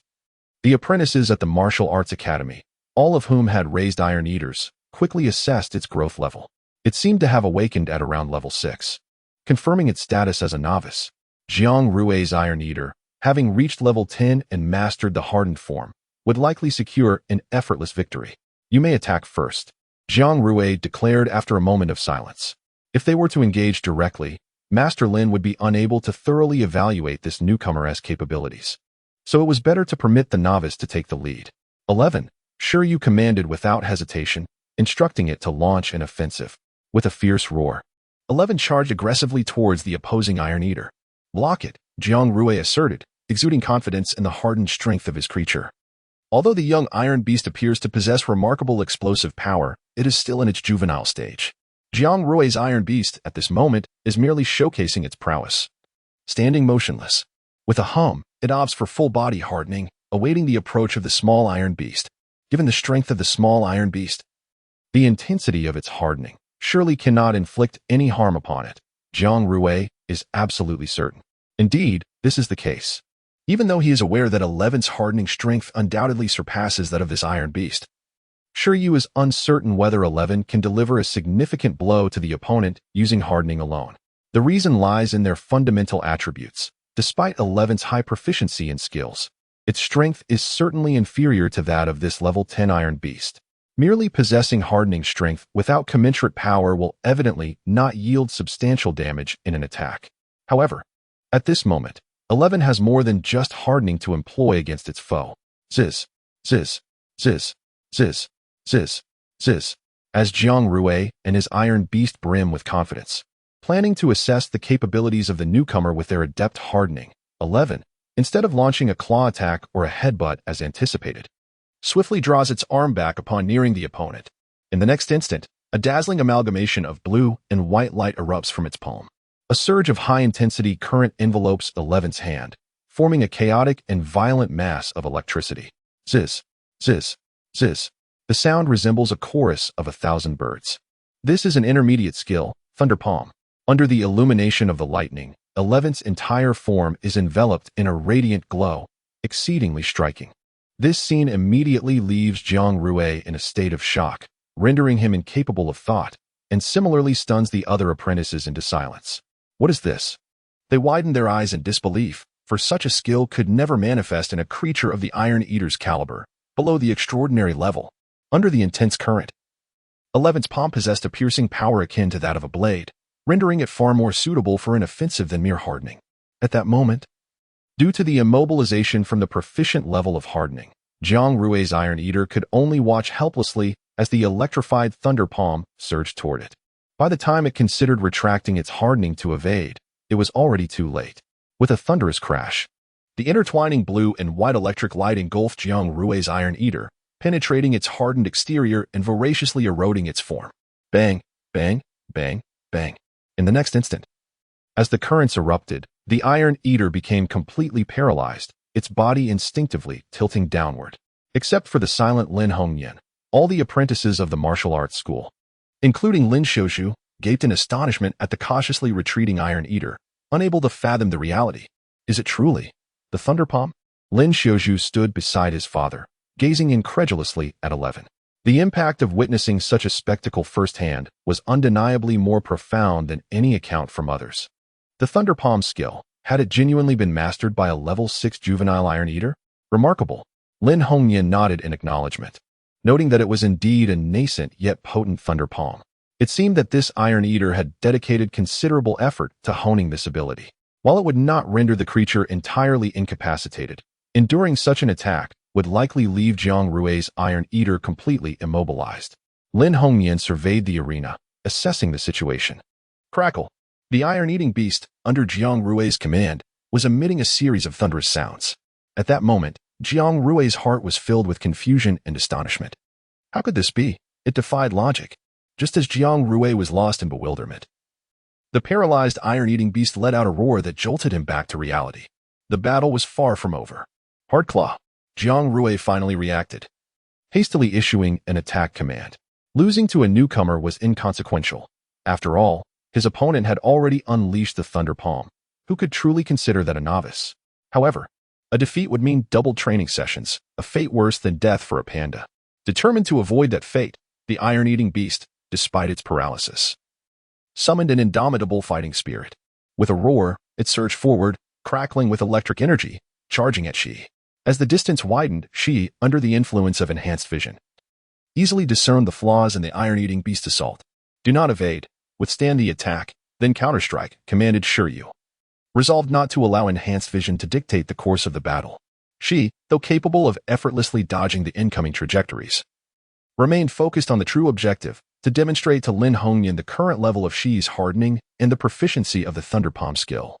the apprentices at the Martial Arts Academy, all of whom had raised Iron Eaters, quickly assessed its growth level. It seemed to have awakened at around level 6. Confirming its status as a novice, Jiang Rui's Iron Eater, having reached level 10 and mastered the hardened form, would likely secure an effortless victory. You may attack first, Jiang Rui declared after a moment of silence. If they were to engage directly, Master Lin would be unable to thoroughly evaluate this newcomer's capabilities. So it was better to permit the novice to take the lead. 11. Shi Yu commanded without hesitation, instructing it to launch an offensive. With a fierce roar, 11 charged aggressively towards the opposing Iron Eater. Block it, Jiang Rui asserted, exuding confidence in the hardened strength of his creature. Although the young Iron Beast appears to possess remarkable explosive power, it is still in its juvenile stage. Jiang Rui's Iron Beast, at this moment, is merely showcasing its prowess. Standing motionless, with a hum, it opts for full-body hardening, awaiting the approach of the small Iron Beast. Given the strength of the small Iron Beast, the intensity of its hardening surely cannot inflict any harm upon it. Jiang Rui is absolutely certain. Indeed, this is the case. Even though he is aware that 11's hardening strength undoubtedly surpasses that of this Iron Beast, Shi Yu is uncertain whether 11 can deliver a significant blow to the opponent using hardening alone. The reason lies in their fundamental attributes. Despite 11's high proficiency and skills, its strength is certainly inferior to that of this level 10 Iron Beast. Merely possessing hardening strength without commensurate power will evidently not yield substantial damage in an attack. However, at this moment, 11 has more than just hardening to employ against its foe. Ziz, ziz, ziz, ziz, ziz, ziz, as Jiang Rui and his Iron Beast brim with confidence. Planning to assess the capabilities of the newcomer with their adept hardening, 11, instead of launching a claw attack or a headbutt as anticipated, swiftly draws its arm back upon nearing the opponent. In the next instant, a dazzling amalgamation of blue and white light erupts from its palm. A surge of high-intensity current envelopes 11's hand, forming a chaotic and violent mass of electricity. Ziz, ziz, ziz. The The sound resembles a chorus of 1,000 birds. This is an intermediate skill, Thunder Palm. Under the illumination of the lightning, 11's entire form is enveloped in a radiant glow, exceedingly striking. This scene immediately leaves Jiang Rue in a state of shock, rendering him incapable of thought, and similarly stuns the other apprentices into silence. What is this? They widen their eyes in disbelief, for such a skill could never manifest in a creature of the Iron Eater's caliber, below the extraordinary level. Under the intense current, 11's palm possessed a piercing power akin to that of a blade, rendering it far more suitable for an offensive than mere hardening. At that moment, due to the immobilization from the proficient level of hardening, Jiang Rue's Iron Eater could only watch helplessly as the electrified Thunder Palm surged toward it. By the time it considered retracting its hardening to evade, it was already too late. With a thunderous crash, the intertwining blue and white electric light engulfed Jiang Rue's Iron Eater, penetrating its hardened exterior and voraciously eroding its form. Bang, bang, bang, bang. In the next instant, as the currents erupted, the Iron Eater became completely paralyzed, its body instinctively tilting downward. Except for the silent Lin Hongyan, all the apprentices of the martial arts school, including Lin Xiuzhu, gaped in astonishment at the cautiously retreating Iron Eater, unable to fathom the reality. Is it truly the Thunder Palm? Lin Xiuzhu stood beside his father, gazing incredulously at 11. The impact of witnessing such a spectacle firsthand was undeniably more profound than any account from others. The Thunder Palm skill, had it genuinely been mastered by a level 6 juvenile Iron Eater? Remarkable. Lin Hongyan nodded in acknowledgement, noting that it was indeed a nascent yet potent Thunder Palm. It seemed that this Iron Eater had dedicated considerable effort to honing this ability. While it would not render the creature entirely incapacitated, enduring such an attack would likely leave Jiang Rue's Iron Eater completely immobilized. Lin Hongyan surveyed the arena, assessing the situation. Crackle. The iron-eating beast, under Jiang Rue's command, was emitting a series of thunderous sounds. At that moment, Jiang Rue's heart was filled with confusion and astonishment. How could this be? It defied logic. Just as Jiang Rue was lost in bewilderment, the paralyzed iron-eating beast let out a roar that jolted him back to reality. The battle was far from over. Hard Claw. Jiang Rue finally reacted, hastily issuing an attack command. Losing to a newcomer was inconsequential. After all, his opponent had already unleashed the Thunder Palm. Who could truly consider that a novice? However, a defeat would mean double training sessions, a fate worse than death for a panda. Determined to avoid that fate, the iron-eating beast, despite its paralysis, summoned an indomitable fighting spirit. With a roar, it surged forward, crackling with electric energy, charging at Shi. As the distance widened, Shi, under the influence of enhanced vision, easily discerned the flaws in the iron-eating beast's assault. Do not evade, withstand the attack, then counterstrike, commanded Shi Yu. Resolved not to allow enhanced vision to dictate the course of the battle, Shi, though capable of effortlessly dodging the incoming trajectories, remained focused on the true objective, to demonstrate to Lin Hongyan the current level of Shi's hardening and the proficiency of the Thunder Palm skill,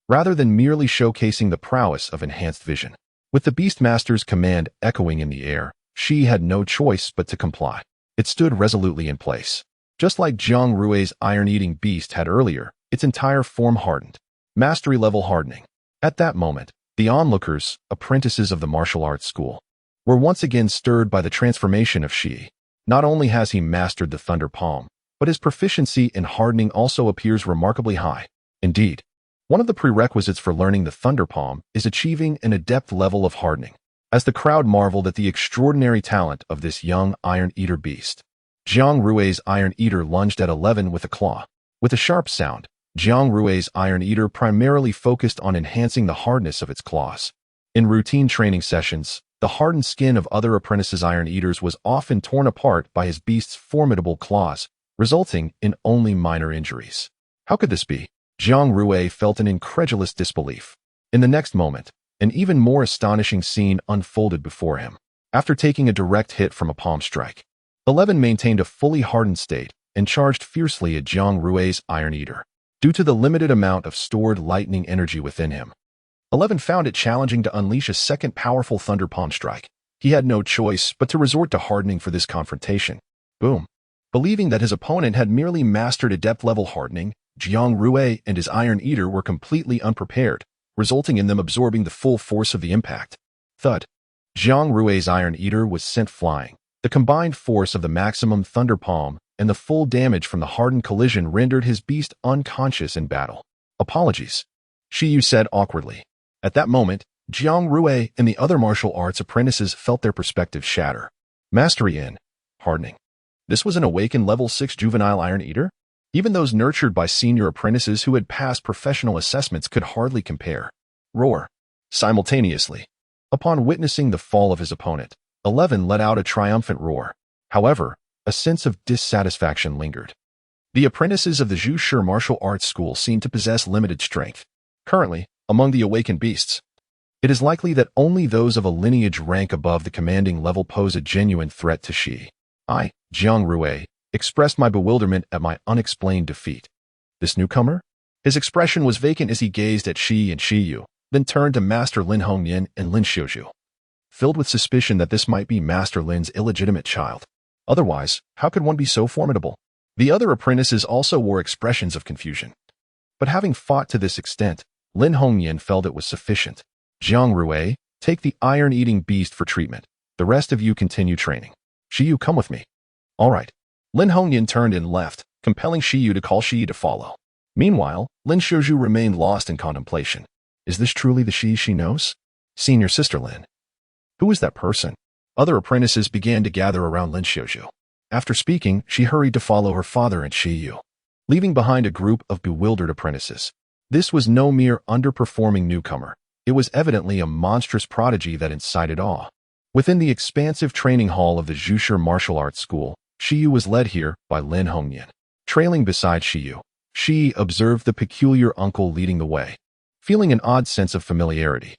rather than merely showcasing the prowess of enhanced vision. With the Beastmaster's command echoing in the air, Shi had no choice but to comply. It stood resolutely in place. Just like Jiang Rue's iron-eating beast had earlier, its entire form hardened. Mastery-level hardening. At that moment, the onlookers, apprentices of the martial arts school, were once again stirred by the transformation of Shi. Not only has he mastered the Thunder Palm, but his proficiency in hardening also appears remarkably high. Indeed, one of the prerequisites for learning the Thunder Palm is achieving an adept level of hardening. As the crowd marveled at the extraordinary talent of this young Iron Eater beast, Jiang Rue's Iron Eater lunged at 11 with a claw. With a sharp sound, Jiang Rue's Iron Eater primarily focused on enhancing the hardness of its claws. In routine training sessions, the hardened skin of other apprentices' Iron Eaters was often torn apart by his beast's formidable claws, resulting in only minor injuries. How could this be? Jiang Rue felt an incredulous disbelief. In the next moment, an even more astonishing scene unfolded before him. After taking a direct hit from a palm strike, 11 maintained a fully hardened state and charged fiercely at Jiang Rue's Iron Eater. Due to the limited amount of stored lightning energy within him, 11 found it challenging to unleash a second powerful Thunder Palm strike. He had no choice but to resort to hardening for this confrontation. Boom. Believing that his opponent had merely mastered adept-level hardening, Jiang Rue and his Iron Eater were completely unprepared, resulting in them absorbing the full force of the impact. Thud. Jiang Rue's Iron Eater was sent flying, The combined force of the maximum thunder palm and the full damage from the hardened collision rendered his beast unconscious in battle. Apologies, Shi Yu said awkwardly. At that moment, Jiang Rui and the other martial arts apprentices felt their perspectives shatter. Mastery in hardening. This was an awakened level 6 juvenile Iron Eater? Even those nurtured by senior apprentices who had passed professional assessments could hardly compare. Roar. Simultaneously. Upon witnessing the fall of his opponent, 11 let out a triumphant roar. However, a sense of dissatisfaction lingered. The apprentices of the Zhu martial arts school seemed to possess limited strength. Currently, among the awakened beasts, it is likely that only those of a lineage rank above the commanding level pose a genuine threat to Shi. I, Jiang Rui, expressed my bewilderment at my unexplained defeat. This newcomer? His expression was vacant as he gazed at Shi and Shi Yu, then turned to Master Lin Hongyan and Lin Xiuzhu, filled with suspicion that this might be Master Lin's illegitimate child. Otherwise, how could one be so formidable? The other apprentices also wore expressions of confusion. But having fought to this extent, Lin Hongyan felt it was sufficient. Jiang Rui, take the iron-eating beast for treatment. The rest of you continue training. Shi Yu, come with me. All right. Lin Hongyan turned and left, compelling Shi Yu to call Shi Yu to follow. Meanwhile, Lin Xiuzhu remained lost in contemplation. Is this truly the Shi she knows? Senior Sister Lin. Who is that person? Other apprentices began to gather around Lin Xiuzhu. After speaking, she hurried to follow her father and Shi Yu, leaving behind a group of bewildered apprentices. This was no mere underperforming newcomer. It was evidently a monstrous prodigy that incited awe. Within the expansive training hall of the Zhu martial arts school, Shi Yu was led here by Lin Hongyan. Trailing beside Shi Yu, Shi observed the peculiar uncle leading the way. Feeling an odd sense of familiarity,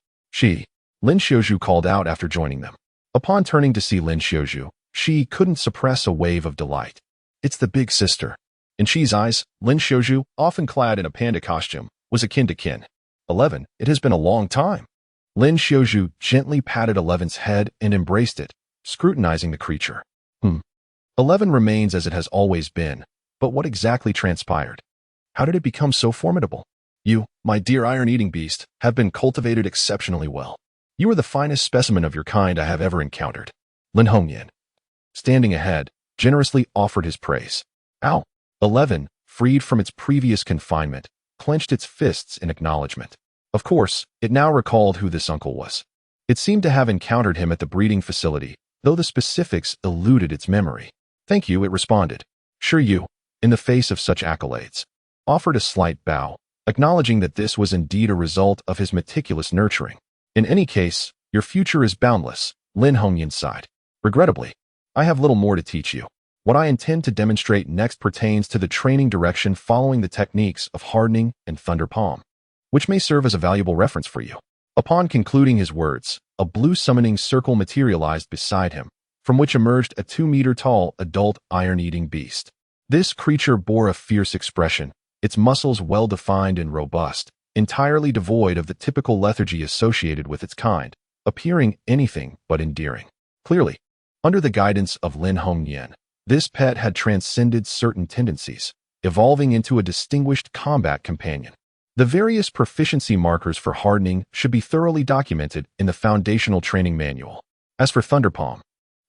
Lin Xiuzhu called out after joining them. Upon turning to see Lin Xiuzhu, Shi couldn't suppress a wave of delight. It's the big sister. In Shi's eyes, Lin Xiuzhu, often clad in a panda costume, was akin to kin. 11, it has been a long time. Lin Xiuzhu gently patted 11's head and embraced it, scrutinizing the creature. 11 remains as it has always been, but what exactly transpired? How did it become so formidable? You, my dear iron-eating beast, have been cultivated exceptionally well. You are the finest specimen of your kind I have ever encountered. Lin Hongyan, standing ahead, generously offered his praise. Ow! 11, freed from its previous confinement, clenched its fists in acknowledgement. Of course, it now recalled who this uncle was. It seemed to have encountered him at the breeding facility, though the specifics eluded its memory. Thank you, it responded. Shi Yu, in the face of such accolades, offered a slight bow, acknowledging that this was indeed a result of his meticulous nurturing. In any case, your future is boundless, Lin Hongyan sighed. Regrettably, I have little more to teach you. What I intend to demonstrate next pertains to the training direction following the techniques of hardening and thunder palm, which may serve as a valuable reference for you. Upon concluding his words, a blue summoning circle materialized beside him, from which emerged a 2-meter-tall adult iron-eating beast. This creature bore a fierce expression, its muscles well-defined and robust, entirely devoid of the typical lethargy associated with its kind, appearing anything but endearing. Clearly, under the guidance of Lin Hongyan, this pet had transcended certain tendencies, evolving into a distinguished combat companion. The various proficiency markers for hardening should be thoroughly documented in the foundational training manual. As for Thunderpalm,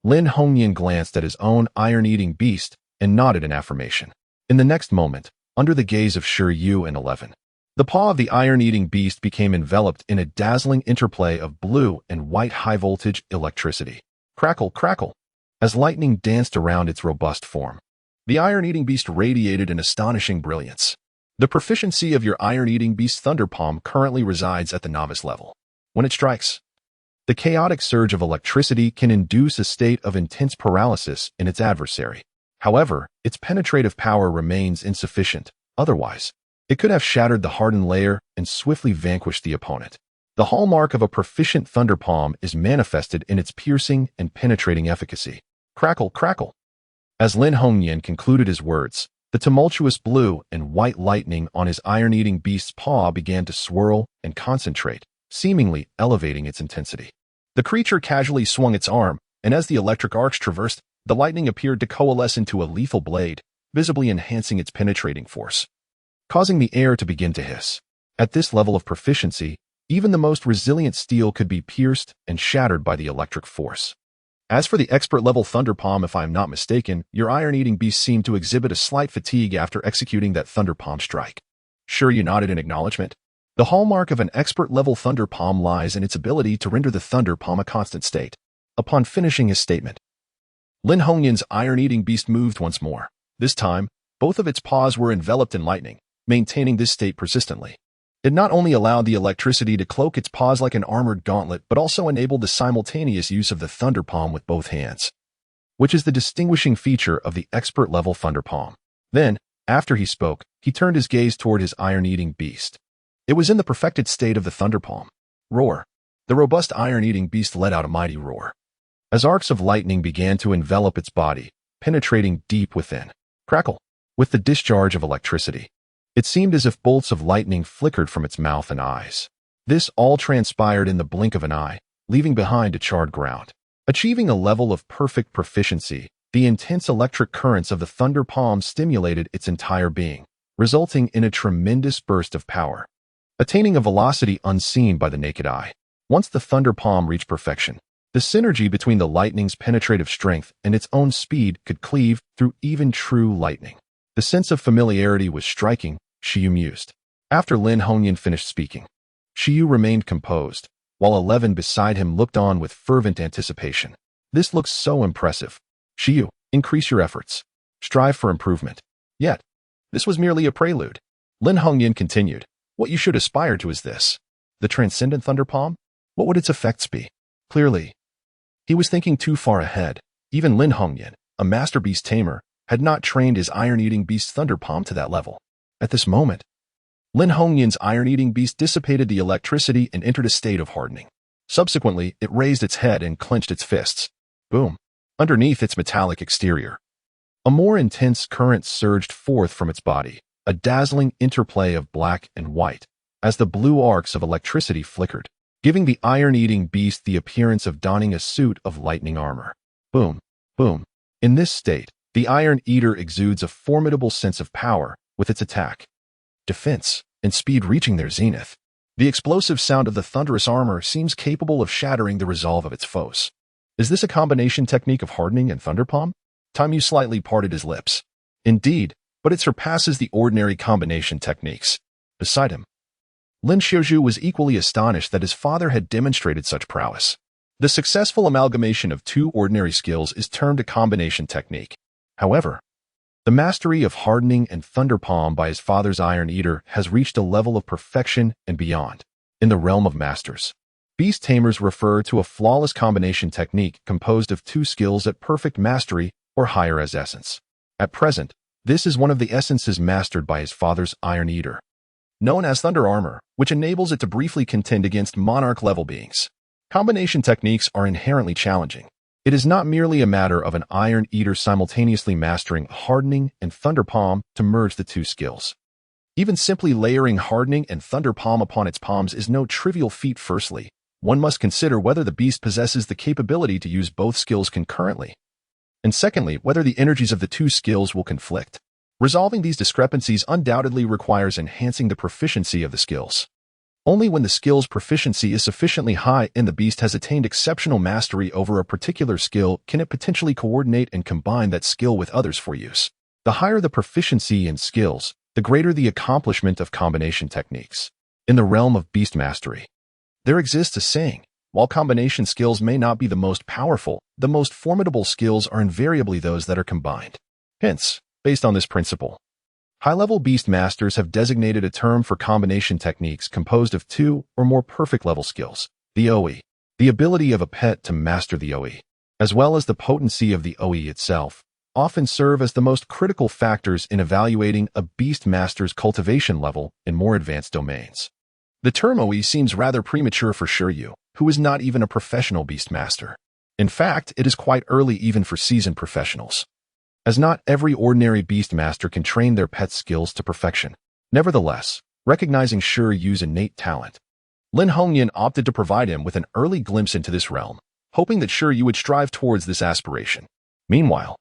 Lin Hongyan glanced at his own iron-eating beast and nodded in affirmation. In the next moment, under the gaze of Shi Yu and 11, the paw of the iron-eating beast became enveloped in a dazzling interplay of blue and white high-voltage electricity. Crackle, crackle, as lightning danced around its robust form. The iron-eating beast radiated an astonishing brilliance. The proficiency of your iron-eating beast Thunderpalm currently resides at the novice level. When it strikes, the chaotic surge of electricity can induce a state of intense paralysis in its adversary. However, its penetrative power remains insufficient. Otherwise, it could have shattered the hardened layer and swiftly vanquished the opponent. The hallmark of a proficient Thunderpalm is manifested in its piercing and penetrating efficacy. Crackle, crackle. As Lin Hongyan concluded his words, the tumultuous blue and white lightning on his iron-eating beast's paw began to swirl and concentrate, seemingly elevating its intensity. The creature casually swung its arm, and as the electric arcs traversed, the lightning appeared to coalesce into a lethal blade, visibly enhancing its penetrating force, causing the air to begin to hiss. At this level of proficiency, even the most resilient steel could be pierced and shattered by the electric force. As for the expert-level Thunder Palm, if I am not mistaken, your iron-eating beast seemed to exhibit a slight fatigue after executing that Thunder Palm strike. Shi Yu nodded in acknowledgement. The hallmark of an expert-level Thunder Palm lies in its ability to render the Thunder Palm a constant state. Upon finishing his statement, Lin Hongyan's iron-eating beast moved once more. This time, both of its paws were enveloped in lightning, maintaining this state persistently. It not only allowed the electricity to cloak its paws like an armored gauntlet, but also enabled the simultaneous use of the Thunder Palm with both hands, which is the distinguishing feature of the expert-level Thunder Palm. Then, after he spoke, he turned his gaze toward his iron-eating beast. It was in the perfected state of the Thunder Palm. Roar. The robust iron-eating beast let out a mighty roar, as arcs of lightning began to envelop its body, penetrating deep within. Crackle. With the discharge of electricity, it seemed as if bolts of lightning flickered from its mouth and eyes. This all transpired in the blink of an eye, leaving behind a charred ground. Achieving a level of perfect proficiency, the intense electric currents of the Thunder Palm stimulated its entire being, resulting in a tremendous burst of power, attaining a velocity unseen by the naked eye. Once the Thunder Palm reached perfection, the synergy between the lightning's penetrative strength and its own speed could cleave through even true lightning. The sense of familiarity was striking, Shi Yu mused. After Lin Hongyan finished speaking, Shi Yu remained composed, while 11 beside him looked on with fervent anticipation. This looks so impressive. Shi Yu, increase your efforts. Strive for improvement. Yet, this was merely a prelude. Lin Hongyan continued. What you should aspire to is this. The transcendent Thunder Palm? What would its effects be? Clearly, he was thinking too far ahead. Even Lin Hongyan, a master beast tamer, had not trained his iron-eating beast Thunder Palm to that level. At this moment, Lin Hongyan's iron-eating beast dissipated the electricity and entered a state of hardening. Subsequently, it raised its head and clenched its fists. Boom. Underneath its metallic exterior, a more intense current surged forth from its body, a dazzling interplay of black and white, as the blue arcs of electricity flickered, giving the iron-eating beast the appearance of donning a suit of lightning armor. Boom. Boom. In this state, the Iron Eater exudes a formidable sense of power, with its attack, defense, and speed reaching their zenith. The explosive sound of the thunderous armor seems capable of shattering the resolve of its foes. Is this a combination technique of hardening and Thunder Palm? Taming slightly parted his lips. Indeed, but it surpasses the ordinary combination techniques. Beside him, Lin Xiaozhu was equally astonished that his father had demonstrated such prowess. The successful amalgamation of two ordinary skills is termed a combination technique. However, the mastery of hardening and Thunder Palm by his father's Iron Eater has reached a level of perfection and beyond. In the realm of masters, beast tamers refer to a flawless combination technique composed of two skills at perfect mastery or higher as essence. At present, this is one of the essences mastered by his father's Iron Eater, known as Thunder Armor, which enables it to briefly contend against monarch-level beings. Combination techniques are inherently challenging. It is not merely a matter of an Iron Eater simultaneously mastering hardening and Thunder Palm to merge the two skills. Even simply layering hardening and Thunder Palm upon its palms is no trivial feat. Firstly, one must consider whether the beast possesses the capability to use both skills concurrently. And secondly, whether the energies of the two skills will conflict. Resolving these discrepancies undoubtedly requires enhancing the proficiency of the skills. Only when the skill's proficiency is sufficiently high and the beast has attained exceptional mastery over a particular skill can it potentially coordinate and combine that skill with others for use. The higher the proficiency in skills, the greater the accomplishment of combination techniques. In the realm of beast mastery, there exists a saying, while combination skills may not be the most powerful, the most formidable skills are invariably those that are combined. Hence, based on this principle, high-level beast masters have designated a term for combination techniques composed of two or more perfect-level skills, the OE. The ability of a pet to master the OE, as well as the potency of the OE itself, often serve as the most critical factors in evaluating a beast master's cultivation level in more advanced domains. The term OE seems rather premature for Shi Yu, who is not even a professional beast master. In fact, it is quite early even for seasoned professionals, as not every ordinary beast master can train their pet's skills to perfection. Nevertheless, recognizing Shi Yu's innate talent, Lin Hongyan opted to provide him with an early glimpse into this realm, hoping that Shi Yu would strive towards this aspiration. Meanwhile,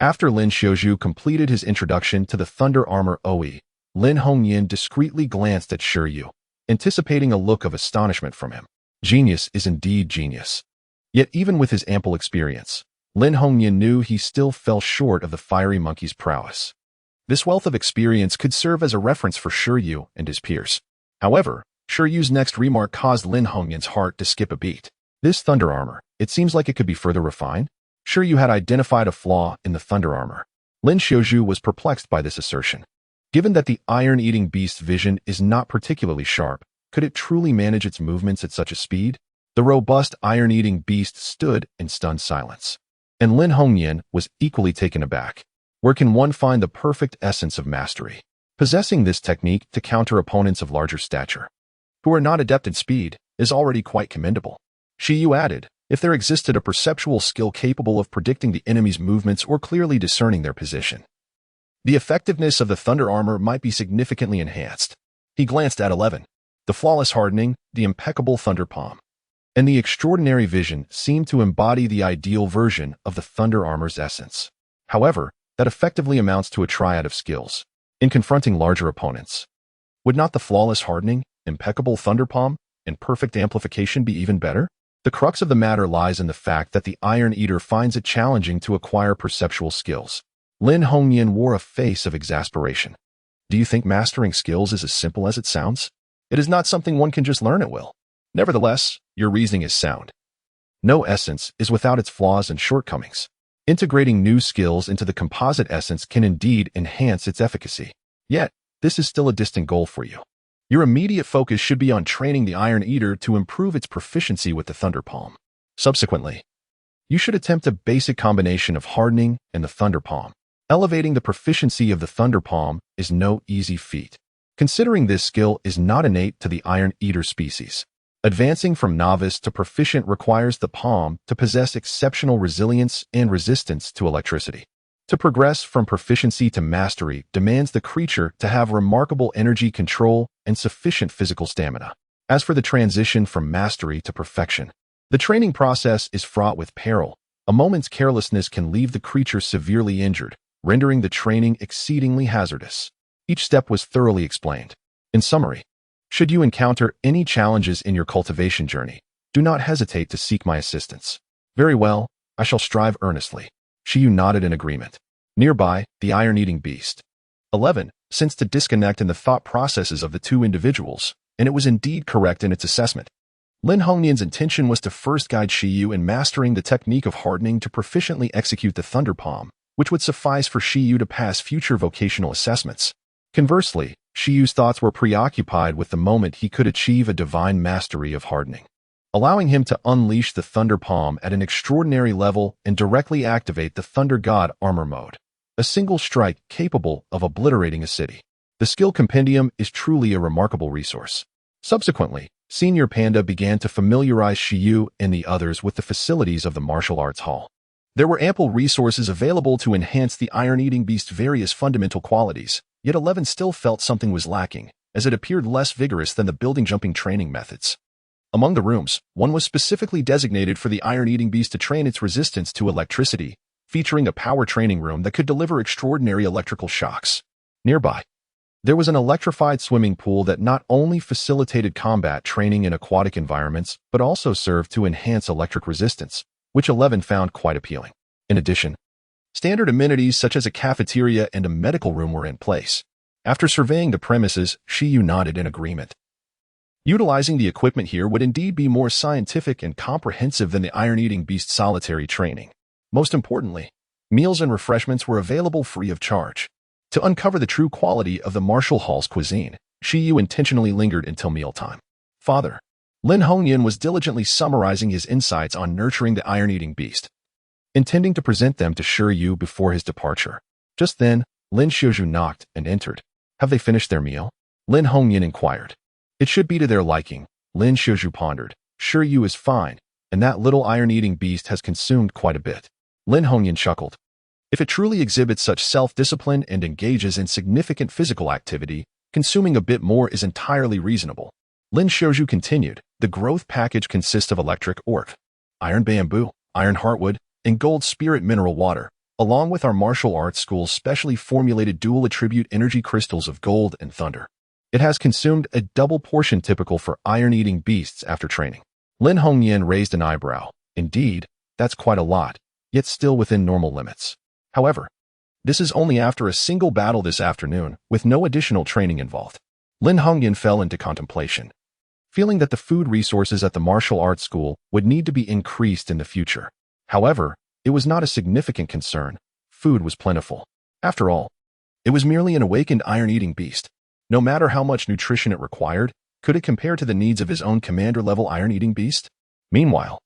after Lin Xiaozhu completed his introduction to the Thunder Armor OE, Lin Hongyan discreetly glanced at Shi Yu, anticipating a look of astonishment from him. Genius is indeed genius. Yet even with his ample experience, Lin Hongyan knew he still fell short of the fiery monkey's prowess. This wealth of experience could serve as a reference for Shi Yu and his peers. However, Shi Yu's next remark caused Lin Hongyan's heart to skip a beat. This thunder armor, it seems like it could be further refined? Shi Yu had identified a flaw in the thunder armor. Lin Xiuzhu was perplexed by this assertion. Given that the iron-eating beast's vision is not particularly sharp, could it truly manage its movements at such a speed? The robust iron-eating beast stood in stunned silence. And Lin Hongyan was equally taken aback. Where can one find the perfect essence of mastery? Possessing this technique to counter opponents of larger stature, who are not adept in speed, is already quite commendable. Shi Yu added, if there existed a perceptual skill capable of predicting the enemy's movements or clearly discerning their position, the effectiveness of the thunder armor might be significantly enhanced. He glanced at 11. The flawless hardening, the impeccable thunder palm, and the extraordinary vision seemed to embody the ideal version of the thunder armor's essence. However, that effectively amounts to a triad of skills. In confronting larger opponents, would not the flawless hardening, impeccable thunder palm, and perfect amplification be even better? The crux of the matter lies in the fact that the Iron Eater finds it challenging to acquire perceptual skills. Lin Hongyan wore a face of exasperation. Do you think mastering skills is as simple as it sounds? It is not something one can just learn at will. Nevertheless, your reasoning is sound. No essence is without its flaws and shortcomings. Integrating new skills into the composite essence can indeed enhance its efficacy. Yet, this is still a distant goal for you. Your immediate focus should be on training the Iron Eater to improve its proficiency with the Thunder Palm. Subsequently, you should attempt a basic combination of hardening and the Thunder Palm. Elevating the proficiency of the Thunder Palm is no easy feat, considering this skill is not innate to the Iron Eater species. Advancing from novice to proficient requires the palm to possess exceptional resilience and resistance to electricity. To progress from proficiency to mastery demands the creature to have remarkable energy control and sufficient physical stamina. As for the transition from mastery to perfection, the training process is fraught with peril. A moment's carelessness can leave the creature severely injured, rendering the training exceedingly hazardous. Each step was thoroughly explained. In summary, should you encounter any challenges in your cultivation journey, do not hesitate to seek my assistance. Very well, I shall strive earnestly. Shi Yu nodded in agreement. Nearby, the iron-eating beast. 11. Sensed a disconnect in the thought processes of the two individuals, and it was indeed correct in its assessment. Lin Hongyan's intention was to first guide Shi Yu in mastering the technique of hardening to proficiently execute the Thunder Palm, which would suffice for Shi Yu to pass future vocational assessments. Conversely, Shi Yu's thoughts were preoccupied with the moment he could achieve a divine mastery of hardening, allowing him to unleash the Thunder Palm at an extraordinary level and directly activate the Thunder God Armor Mode, a single strike capable of obliterating a city. The skill compendium is truly a remarkable resource. Subsequently, Senior Panda began to familiarize Shi Yu and the others with the facilities of the martial arts hall. There were ample resources available to enhance the iron-eating beast's various fundamental qualities, yet 11 still felt something was lacking, as it appeared less vigorous than the building-jumping training methods. Among the rooms, one was specifically designated for the iron-eating beast to train its resistance to electricity, featuring a power training room that could deliver extraordinary electrical shocks. Nearby, there was an electrified swimming pool that not only facilitated combat training in aquatic environments, but also served to enhance electric resistance, which 11 found quite appealing. In addition, standard amenities such as a cafeteria and a medical room were in place. After surveying the premises, Shi Yu nodded in agreement. Utilizing the equipment here would indeed be more scientific and comprehensive than the iron-eating beast's solitary training. Most importantly, meals and refreshments were available free of charge. To uncover the true quality of the martial hall's cuisine, Shi Yu intentionally lingered until mealtime. Father, Lin Hongyan was diligently summarizing his insights on nurturing the iron-eating beast, intending to present them to Shi Yu before his departure. Just then, Lin Xiuzhu knocked and entered. Have they finished their meal? Lin Hongyan inquired. It should be to their liking, Lin Xiuzhu pondered. Shi Yu is fine, and that little iron-eating beast has consumed quite a bit. Lin Hongyan chuckled. If it truly exhibits such self-discipline and engages in significant physical activity, consuming a bit more is entirely reasonable. Lin Xiuzhu continued. The growth package consists of electric orc, iron bamboo, iron heartwood, and gold spirit mineral water, along with our martial arts school's specially formulated dual-attribute energy crystals of gold and thunder. It has consumed a double portion typical for iron-eating beasts after training. Lin Hongyan raised an eyebrow. Indeed, that's quite a lot, yet still within normal limits. However, this is only after a single battle this afternoon, with no additional training involved. Lin Hongyan fell into contemplation, feeling that the food resources at the martial arts school would need to be increased in the future. However, it was not a significant concern. Food was plentiful. After all, it was merely an awakened iron-eating beast. No matter how much nutrition it required, could it compare to the needs of his own commander-level iron-eating beast? Meanwhile,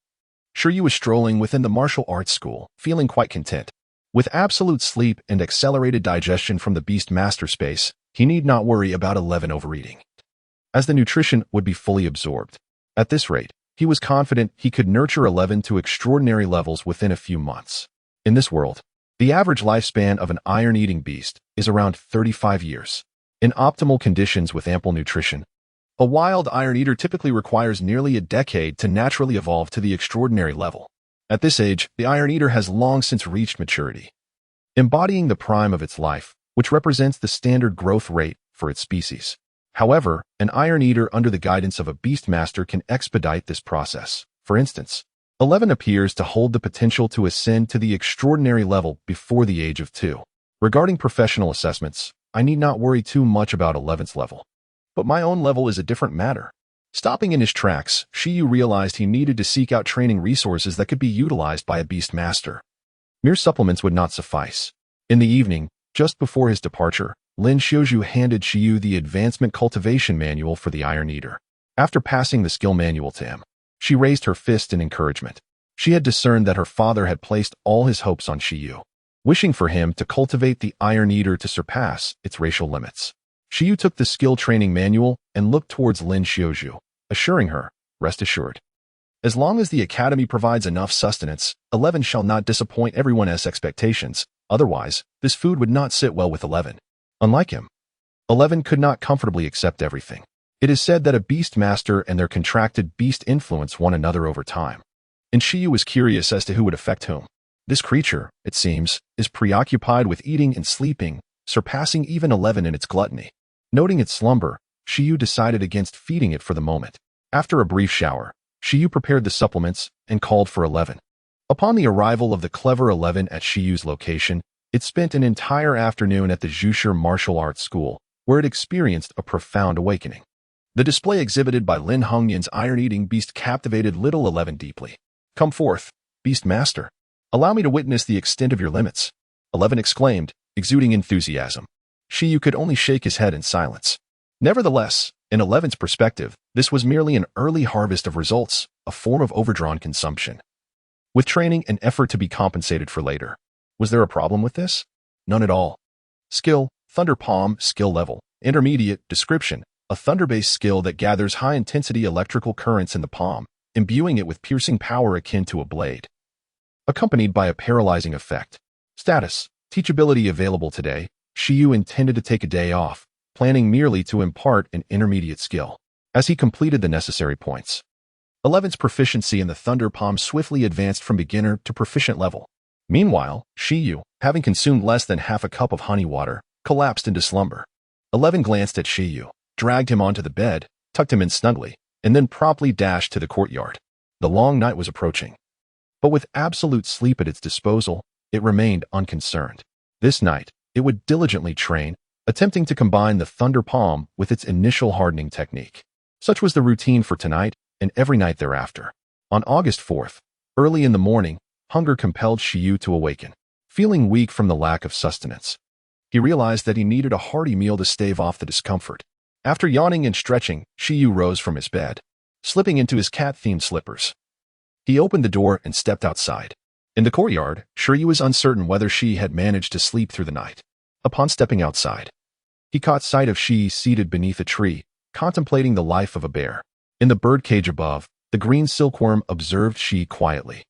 Shi Yu was strolling within the martial arts school, feeling quite content. With absolute sleep and accelerated digestion from the beast master space, he need not worry about 11 overeating, as the nutrition would be fully absorbed. At this rate, he was confident he could nurture 11 to extraordinary levels within a few months. In this world, the average lifespan of an iron-eating beast is around 35 years. In optimal conditions with ample nutrition, a wild iron eater typically requires nearly a decade to naturally evolve to the extraordinary level. At this age, the iron eater has long since reached maturity, embodying the prime of its life, which represents the standard growth rate for its species. However, an iron eater under the guidance of a beastmaster can expedite this process. For instance, 11 appears to hold the potential to ascend to the extraordinary level before the age of 2. Regarding professional assessments, I need not worry too much about 11's level. But my own level is a different matter. Stopping in his tracks, Shi Yu realized he needed to seek out training resources that could be utilized by a beastmaster. Mere supplements would not suffice. In the evening, just before his departure, Lin Xiaoju handed Shi Yu the Advancement Cultivation Manual for the Iron Eater. After passing the skill manual to him, she raised her fist in encouragement. She had discerned that her father had placed all his hopes on Shi Yu, wishing for him to cultivate the Iron Eater to surpass its racial limits. Shi Yu took the skill training manual and looked towards Lin Xiaoju, assuring her, "Rest assured. As long as the academy provides enough sustenance, 11 shall not disappoint everyone's expectations. Otherwise, this food would not sit well with 11. Unlike him, 11 could not comfortably accept everything. It is said that a beast master and their contracted beast influence one another over time. And Shi Yu was curious as to who would affect whom. This creature, it seems, is preoccupied with eating and sleeping, surpassing even 11 in its gluttony. Noting its slumber, Shi Yu decided against feeding it for the moment. After a brief shower, Shi Yu prepared the supplements and called for 11. Upon the arrival of the clever 11 at Shi Yu's location, it spent an entire afternoon at the Zhushi Martial Arts School, where it experienced a profound awakening. The display exhibited by Lin Hongyan's iron-eating beast captivated little 11 deeply. "Come forth, Beast Master. Allow me to witness the extent of your limits," 11 exclaimed, exuding enthusiasm. Shi Yu could only shake his head in silence. Nevertheless, in 11's perspective, this was merely an early harvest of results, a form of overdrawn consumption, with training and effort to be compensated for later. Was there a problem with this? None at all. Skill, Thunder Palm, skill level, intermediate, description, a thunder-based skill that gathers high-intensity electrical currents in the palm, imbuing it with piercing power akin to a blade, accompanied by a paralyzing effect. Status, teachability available today. Shi Yu intended to take a day off, planning merely to impart an intermediate skill. As he completed the necessary points, 11's proficiency in the Thunder Palm swiftly advanced from beginner to proficient level. Meanwhile, Shi Yu, having consumed less than half a cup of honey water, collapsed into slumber. 11 glanced at Shi Yu, dragged him onto the bed, tucked him in snugly, and then promptly dashed to the courtyard. The long night was approaching. But with absolute sleep at its disposal, it remained unconcerned. This night, it would diligently train, attempting to combine the Thunder Palm with its initial hardening technique. Such was the routine for tonight and every night thereafter. On August 4th, early in the morning, hunger compelled Shi Yu to awaken. Feeling weak from the lack of sustenance, he realized that he needed a hearty meal to stave off the discomfort. After yawning and stretching, Shi Yu rose from his bed, slipping into his cat-themed slippers. He opened the door and stepped outside. In the courtyard, Shi Yu was uncertain whether Shi had managed to sleep through the night. Upon stepping outside, he caught sight of Shi seated beneath a tree, contemplating the life of a bear. In the birdcage above, the green silkworm observed Shi quietly.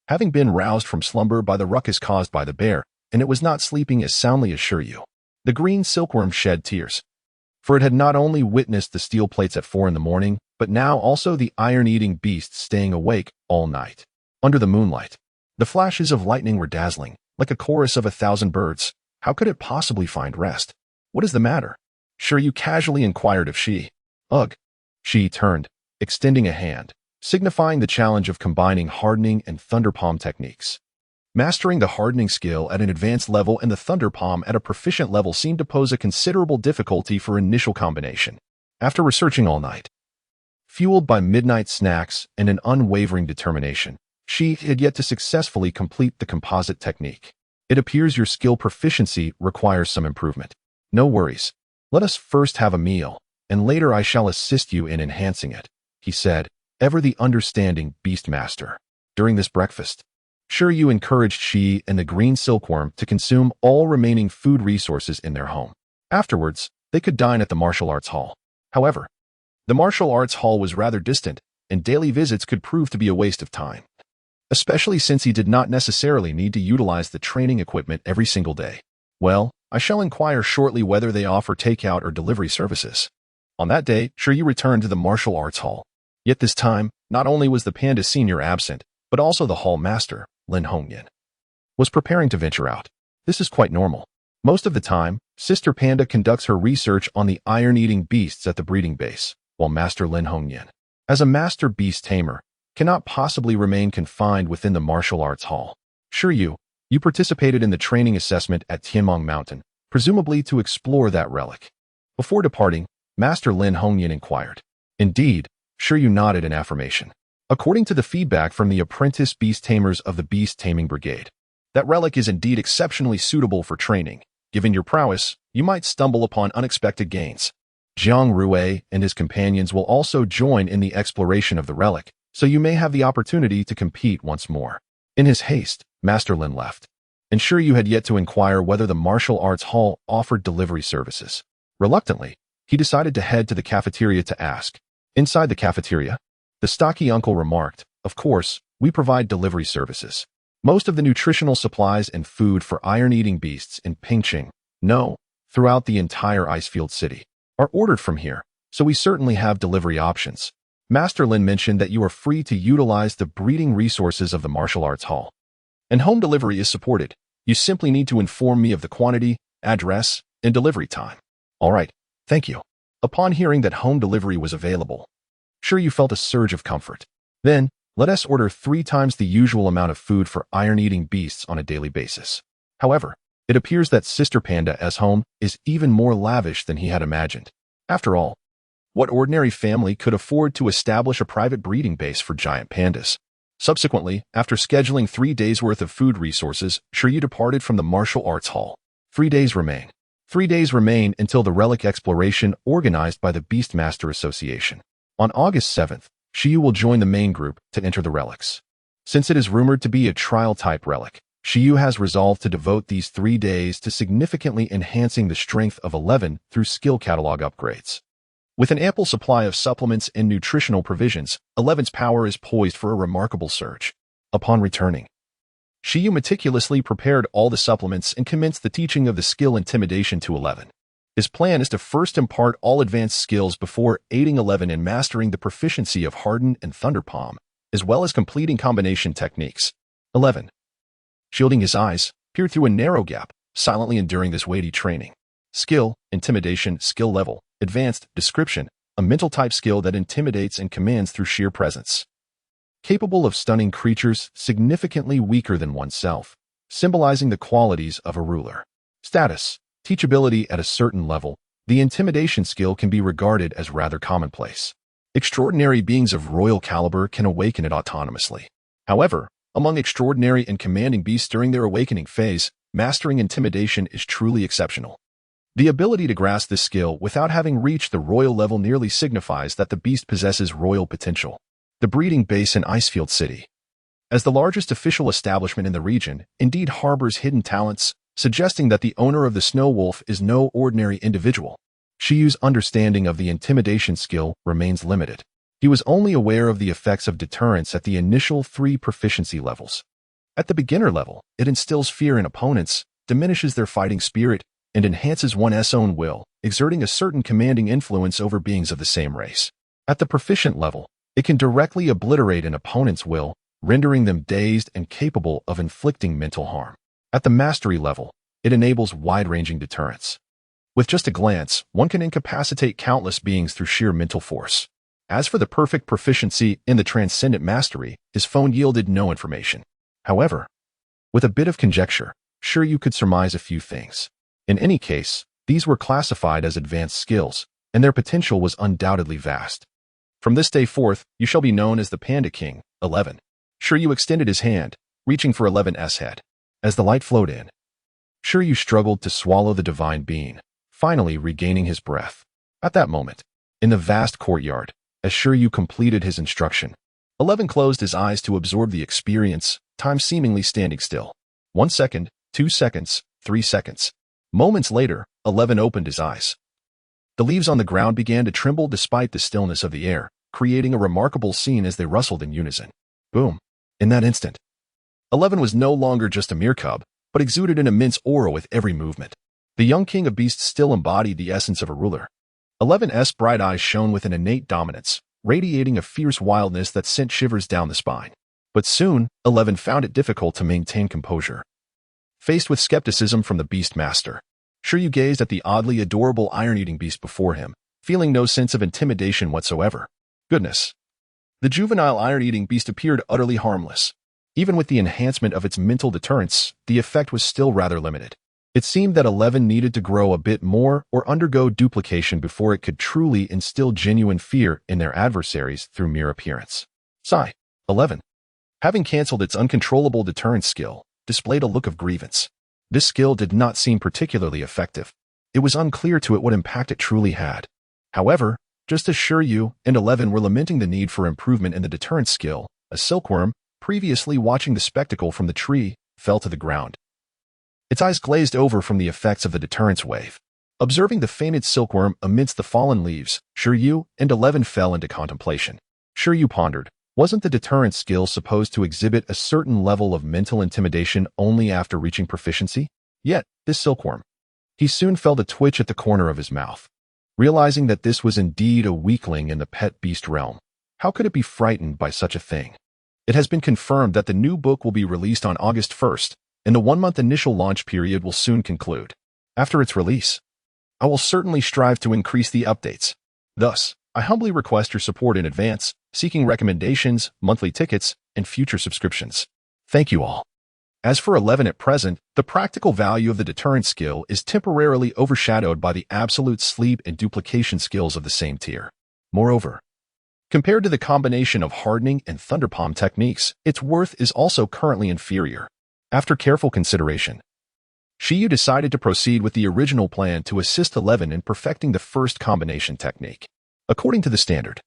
Having been roused from slumber by the ruckus caused by the bear, and it was not sleeping as soundly as Shi Yu, the green silkworm shed tears. For it had not only witnessed the steel plates at 4 in the morning, but now also the iron-eating beast staying awake all night. Under the moonlight, the flashes of lightning were dazzling, like a chorus of 1,000 birds. How could it possibly find rest? "What is the matter?" Shi Yu casually inquired of Shi. "Ugh." Shi turned, extending a hand, signifying the challenge of combining hardening and thunder palm techniques. Mastering the hardening skill at an advanced level and the thunder palm at a proficient level seemed to pose a considerable difficulty for initial combination. After researching all night, fueled by midnight snacks and an unwavering determination, Shi had yet to successfully complete the composite technique. It appears your skill proficiency requires some improvement. No worries. Let us first have a meal, and later I shall assist you in enhancing it, he said, ever the understanding Beastmaster. During this breakfast, Shi Yu encouraged Shi and the green silkworm to consume all remaining food resources in their home. Afterwards, they could dine at the martial arts hall. However, the martial arts hall was rather distant, and daily visits could prove to be a waste of time, especially since he did not necessarily need to utilize the training equipment every single day. Well, I shall inquire shortly whether they offer takeout or delivery services. On that day, Shi Yu returned to the martial arts hall. Yet this time, not only was the Panda Senior absent, but also the hall master, Lin Hongyan, was preparing to venture out. This is quite normal. Most of the time, Sister Panda conducts her research on the iron-eating beasts at the breeding base, while Master Lin Hongyan, as a master beast tamer, cannot possibly remain confined within the martial arts hall. Shi Yu, you participated in the training assessment at Tianmong Mountain, presumably to explore that relic. Before departing, Master Lin Hongyan inquired. Indeed, Shi Yu nodded in affirmation. According to the feedback from the apprentice beast tamers of the Beast Taming Brigade, that relic is indeed exceptionally suitable for training. Given your prowess, you might stumble upon unexpected gains. Jiang Rui and his companions will also join in the exploration of the relic, so you may have the opportunity to compete once more. In his haste, Master Lin left, and Shi Yu had yet to inquire whether the martial arts hall offered delivery services. Reluctantly, he decided to head to the cafeteria to ask. Inside the cafeteria, the stocky uncle remarked, "Of course, we provide delivery services. Most of the nutritional supplies and food for iron-eating beasts in Pingqing, throughout the entire Icefield City, are ordered from here, so we certainly have delivery options." Master Lin mentioned that you are free to utilize the breeding resources of the martial arts hall, and home delivery is supported. You simply need to inform me of the quantity, address, and delivery time. All right, thank you. Upon hearing that home delivery was available, Shi Yu felt a surge of comfort. Then, let us order 3 times the usual amount of food for iron-eating beasts on a daily basis. However, it appears that Sister Panda's home is even more lavish than he had imagined. After all, what ordinary family could afford to establish a private breeding base for giant pandas? Subsequently, after scheduling 3 days' worth of food resources, Shi Yu departed from the martial arts hall. 3 days remain. 3 days remain until the relic exploration organized by the Beastmaster Association. On August 7th, Shi Yu will join the main group to enter the relics. Since it is rumored to be a trial-type relic, Shi Yu has resolved to devote these 3 days to significantly enhancing the strength of 11 through skill catalog upgrades. With an ample supply of supplements and nutritional provisions, 11's power is poised for a remarkable surge. Upon returning, Shi Yu meticulously prepared all the supplements and commenced the teaching of the skill Intimidation to 11. His plan is to first impart all advanced skills before aiding 11 in mastering the proficiency of Harden and Thunder Palm, as well as completing combination techniques. 11. Shielding his eyes, peered through a narrow gap, silently enduring this weighty training. Skill, Intimidation, skill level, advanced, description, a mental type skill that intimidates and commands through sheer presence. Capable of stunning creatures significantly weaker than oneself, symbolizing the qualities of a ruler. Status, teachability at a certain level, the intimidation skill can be regarded as rather commonplace. Extraordinary beings of royal caliber can awaken it autonomously. However, among extraordinary and commanding beasts during their awakening phase, mastering intimidation is truly exceptional. The ability to grasp this skill without having reached the royal level nearly signifies that the beast possesses royal potential. The breeding base in Icefield City, as the largest official establishment in the region, indeed harbors hidden talents, suggesting that the owner of the Snow Wolf is no ordinary individual. Shi Yu's understanding of the intimidation skill remains limited. He was only aware of the effects of deterrence at the initial 3 proficiency levels. At the beginner level, it instills fear in opponents, diminishes their fighting spirit, and enhances one's own will, exerting a certain commanding influence over beings of the same race. At the proficient level, it can directly obliterate an opponent's will, rendering them dazed and capable of inflicting mental harm. At the mastery level, it enables wide-ranging deterrence. With just a glance, one can incapacitate countless beings through sheer mental force. As for the perfect proficiency in the transcendent mastery, his phone yielded no information. However, with a bit of conjecture, Shi Yu could surmise a few things. In any case, these were classified as advanced skills, and their potential was undoubtedly vast. From this day forth, you shall be known as the Panda King, 11. Shi Yu extended his hand, reaching for 11's head. As the light flowed in, Shi Yu struggled to swallow the divine being, finally regaining his breath. At that moment, in the vast courtyard, as Shi Yu completed his instruction, 11 closed his eyes to absorb the experience, time seemingly standing still. 1 second, 2 seconds, 3 seconds. Moments later, 11 opened his eyes. The leaves on the ground began to tremble despite the stillness of the air, creating a remarkable scene as they rustled in unison. Boom. In that instant, 11 was no longer just a mere cub, but exuded an immense aura with every movement. The young king of beasts still embodied the essence of a ruler. 11's bright eyes shone with an innate dominance, radiating a fierce wildness that sent shivers down the spine. But soon, 11 found it difficult to maintain composure. Faced with skepticism from the beast master, Shi Yu gazed at the oddly adorable iron-eating beast before him, feeling no sense of intimidation whatsoever. Goodness. The juvenile iron-eating beast appeared utterly harmless. Even with the enhancement of its mental deterrence, the effect was still rather limited. It seemed that 11 needed to grow a bit more or undergo duplication before it could truly instill genuine fear in their adversaries through mere appearance. Sigh. 11, having cancelled its uncontrollable deterrence skill, displayed a look of grievance. This skill did not seem particularly effective. It was unclear to it what impact it truly had. However, just as Shi Yu and 11 were lamenting the need for improvement in the deterrence skill, a silkworm, previously watching the spectacle from the tree, fell to the ground. Its eyes glazed over from the effects of the deterrence wave. Observing the fainted silkworm amidst the fallen leaves, Shi Yu and 11 fell into contemplation. Shi Yu pondered, wasn't the deterrence skill supposed to exhibit a certain level of mental intimidation only after reaching proficiency? Yet, this silkworm. He soon felt a twitch at the corner of his mouth. Realizing that this was indeed a weakling in the pet beast realm, how could it be frightened by such a thing? It has been confirmed that the new book will be released on August 1st, and the 1-month initial launch period will soon conclude. After its release, I will certainly strive to increase the updates. Thus, I humbly request your support in advance, seeking recommendations, monthly tickets, and future subscriptions. Thank you all. As for 11 at present, the practical value of the deterrence skill is temporarily overshadowed by the absolute sleep and duplication skills of the same tier. Moreover, compared to the combination of hardening and thunderpalm techniques, its worth is also currently inferior. After careful consideration, Shi Yu decided to proceed with the original plan to assist 11 in perfecting the first combination technique. According to the standard,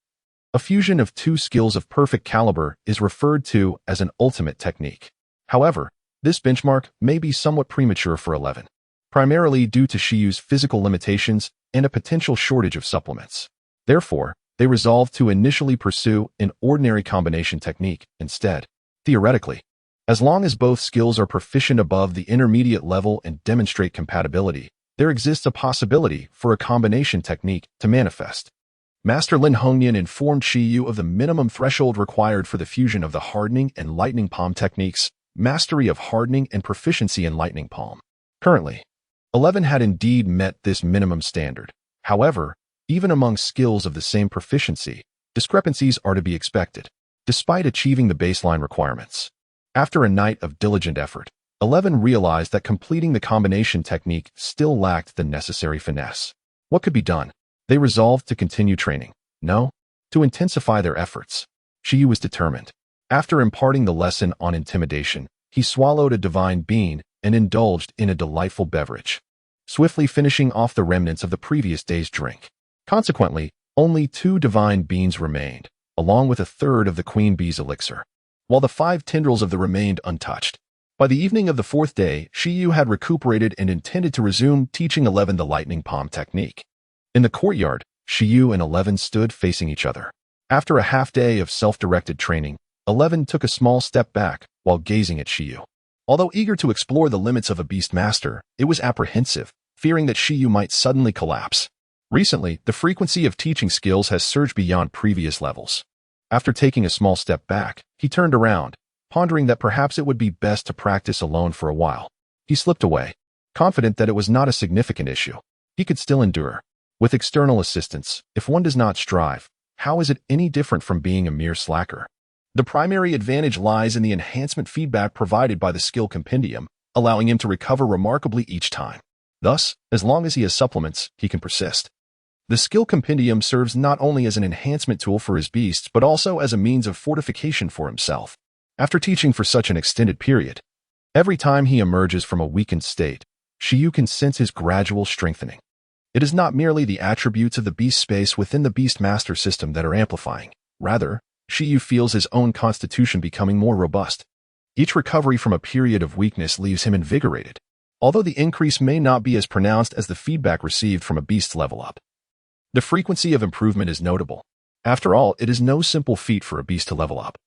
a fusion of two skills of perfect caliber is referred to as an ultimate technique. However, this benchmark may be somewhat premature for 11, primarily due to Shi Yu's physical limitations and a potential shortage of supplements. Therefore, they resolved to initially pursue an ordinary combination technique instead. Theoretically, as long as both skills are proficient above the intermediate level and demonstrate compatibility, there exists a possibility for a combination technique to manifest. Master Lin Hongnian informed Shi Yu of the minimum threshold required for the fusion of the hardening and lightning palm techniques, mastery of hardening and proficiency in lightning palm. Currently, 11 had indeed met this minimum standard. However, even among skills of the same proficiency, discrepancies are to be expected, despite achieving the baseline requirements. After a night of diligent effort, 11 realized that completing the combination technique still lacked the necessary finesse. What could be done? They resolved to continue training. No, to intensify their efforts. Shi Yu was determined. After imparting the lesson on intimidation, he swallowed a divine bean and indulged in a delightful beverage, swiftly finishing off the remnants of the previous day's drink. Consequently, only 2 divine beans remained, along with a third of the queen bee's elixir, while the 5 tendrils of the remained untouched. By the evening of the 4th day, Shi Yu had recuperated and intended to resume teaching 11 the lightning palm technique. In the courtyard, Shi Yu and 11 stood facing each other. After a half-day of self-directed training, 11 took a small step back while gazing at Shi Yu. Although eager to explore the limits of a beast master, it was apprehensive, fearing that Shi Yu might suddenly collapse. Recently, the frequency of teaching skills has surged beyond previous levels. After taking a small step back, he turned around, pondering that perhaps it would be best to practice alone for a while. He slipped away, confident that it was not a significant issue. He could still endure. With external assistance, if one does not strive, how is it any different from being a mere slacker? The primary advantage lies in the enhancement feedback provided by the skill compendium, allowing him to recover remarkably each time. Thus, as long as he has supplements, he can persist. The skill compendium serves not only as an enhancement tool for his beasts, but also as a means of fortification for himself. After teaching for such an extended period, every time he emerges from a weakened state, Shi Yu can sense his gradual strengthening. It is not merely the attributes of the beast space within the beast master system that are amplifying. Rather, Shi Yu feels his own constitution becoming more robust. Each recovery from a period of weakness leaves him invigorated, although the increase may not be as pronounced as the feedback received from a beast's level up. The frequency of improvement is notable. After all, it is no simple feat for a beast to level up.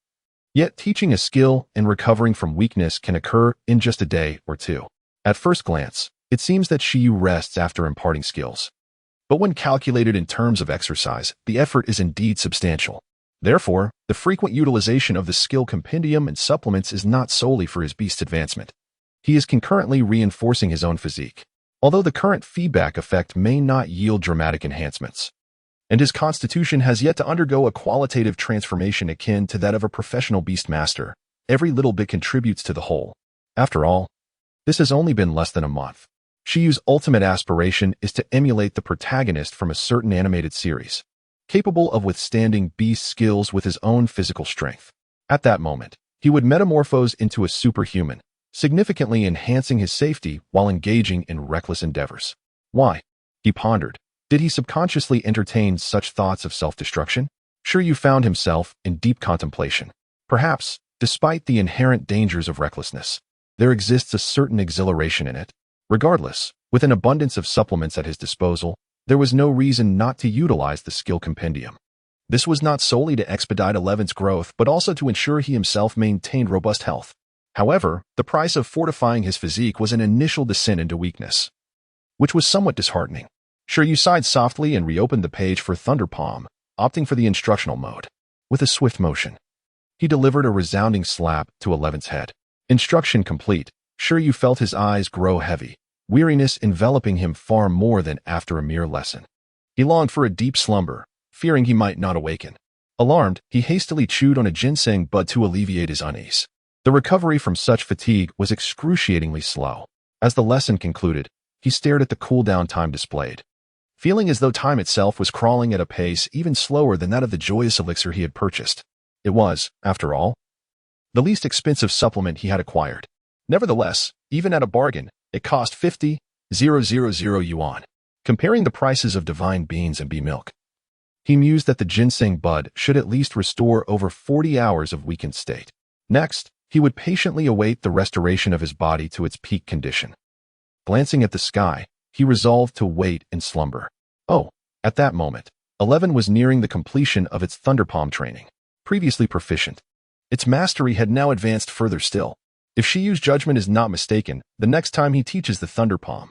Yet teaching a skill and recovering from weakness can occur in just a day or two. At first glance, it seems that Shi Yu rests after imparting skills. But when calculated in terms of exercise, the effort is indeed substantial. Therefore, the frequent utilization of the skill compendium and supplements is not solely for his beast's advancement. He is concurrently reinforcing his own physique, although the current feedback effect may not yield dramatic enhancements. And his constitution has yet to undergo a qualitative transformation akin to that of a professional beast master. Every little bit contributes to the whole. After all, this has only been less than a month. Shi Yu's ultimate aspiration is to emulate the protagonist from a certain animated series, capable of withstanding beast skills with his own physical strength. At that moment, he would metamorphose into a superhuman, significantly enhancing his safety while engaging in reckless endeavors. Why? He pondered. Did he subconsciously entertain such thoughts of self-destruction? Shi Yu found himself in deep contemplation. Perhaps, despite the inherent dangers of recklessness, there exists a certain exhilaration in it. Regardless, with an abundance of supplements at his disposal, there was no reason not to utilize the skill compendium. This was not solely to expedite Eleven's growth, but also to ensure he himself maintained robust health. However, the price of fortifying his physique was an initial descent into weakness, which was somewhat disheartening. Shi Yu sighed softly and reopened the page for Thunder Palm, opting for the instructional mode. With a swift motion, he delivered a resounding slap to Eleven's head. Instruction complete, Shi Yu felt his eyes grow heavy, weariness enveloping him far more than after a mere lesson. He longed for a deep slumber, fearing he might not awaken. Alarmed, he hastily chewed on a ginseng bud to alleviate his unease. The recovery from such fatigue was excruciatingly slow. As the lesson concluded, he stared at the cooldown time displayed, feeling as though time itself was crawling at a pace even slower than that of the joyous elixir he had purchased. It was, after all, the least expensive supplement he had acquired. Nevertheless, even at a bargain, it cost 50,000 yuan, comparing the prices of divine beans and bee milk. He mused that the ginseng bud should at least restore over 40 hours of weakened state. Next, he would patiently await the restoration of his body to its peak condition. Glancing at the sky, he resolved to wait in slumber. Oh, at that moment, 11 was nearing the completion of its Thunder Palm training. Previously proficient, its mastery had now advanced further still. If Shi Yu's judgment is not mistaken, the next time he teaches the Thunder Palm,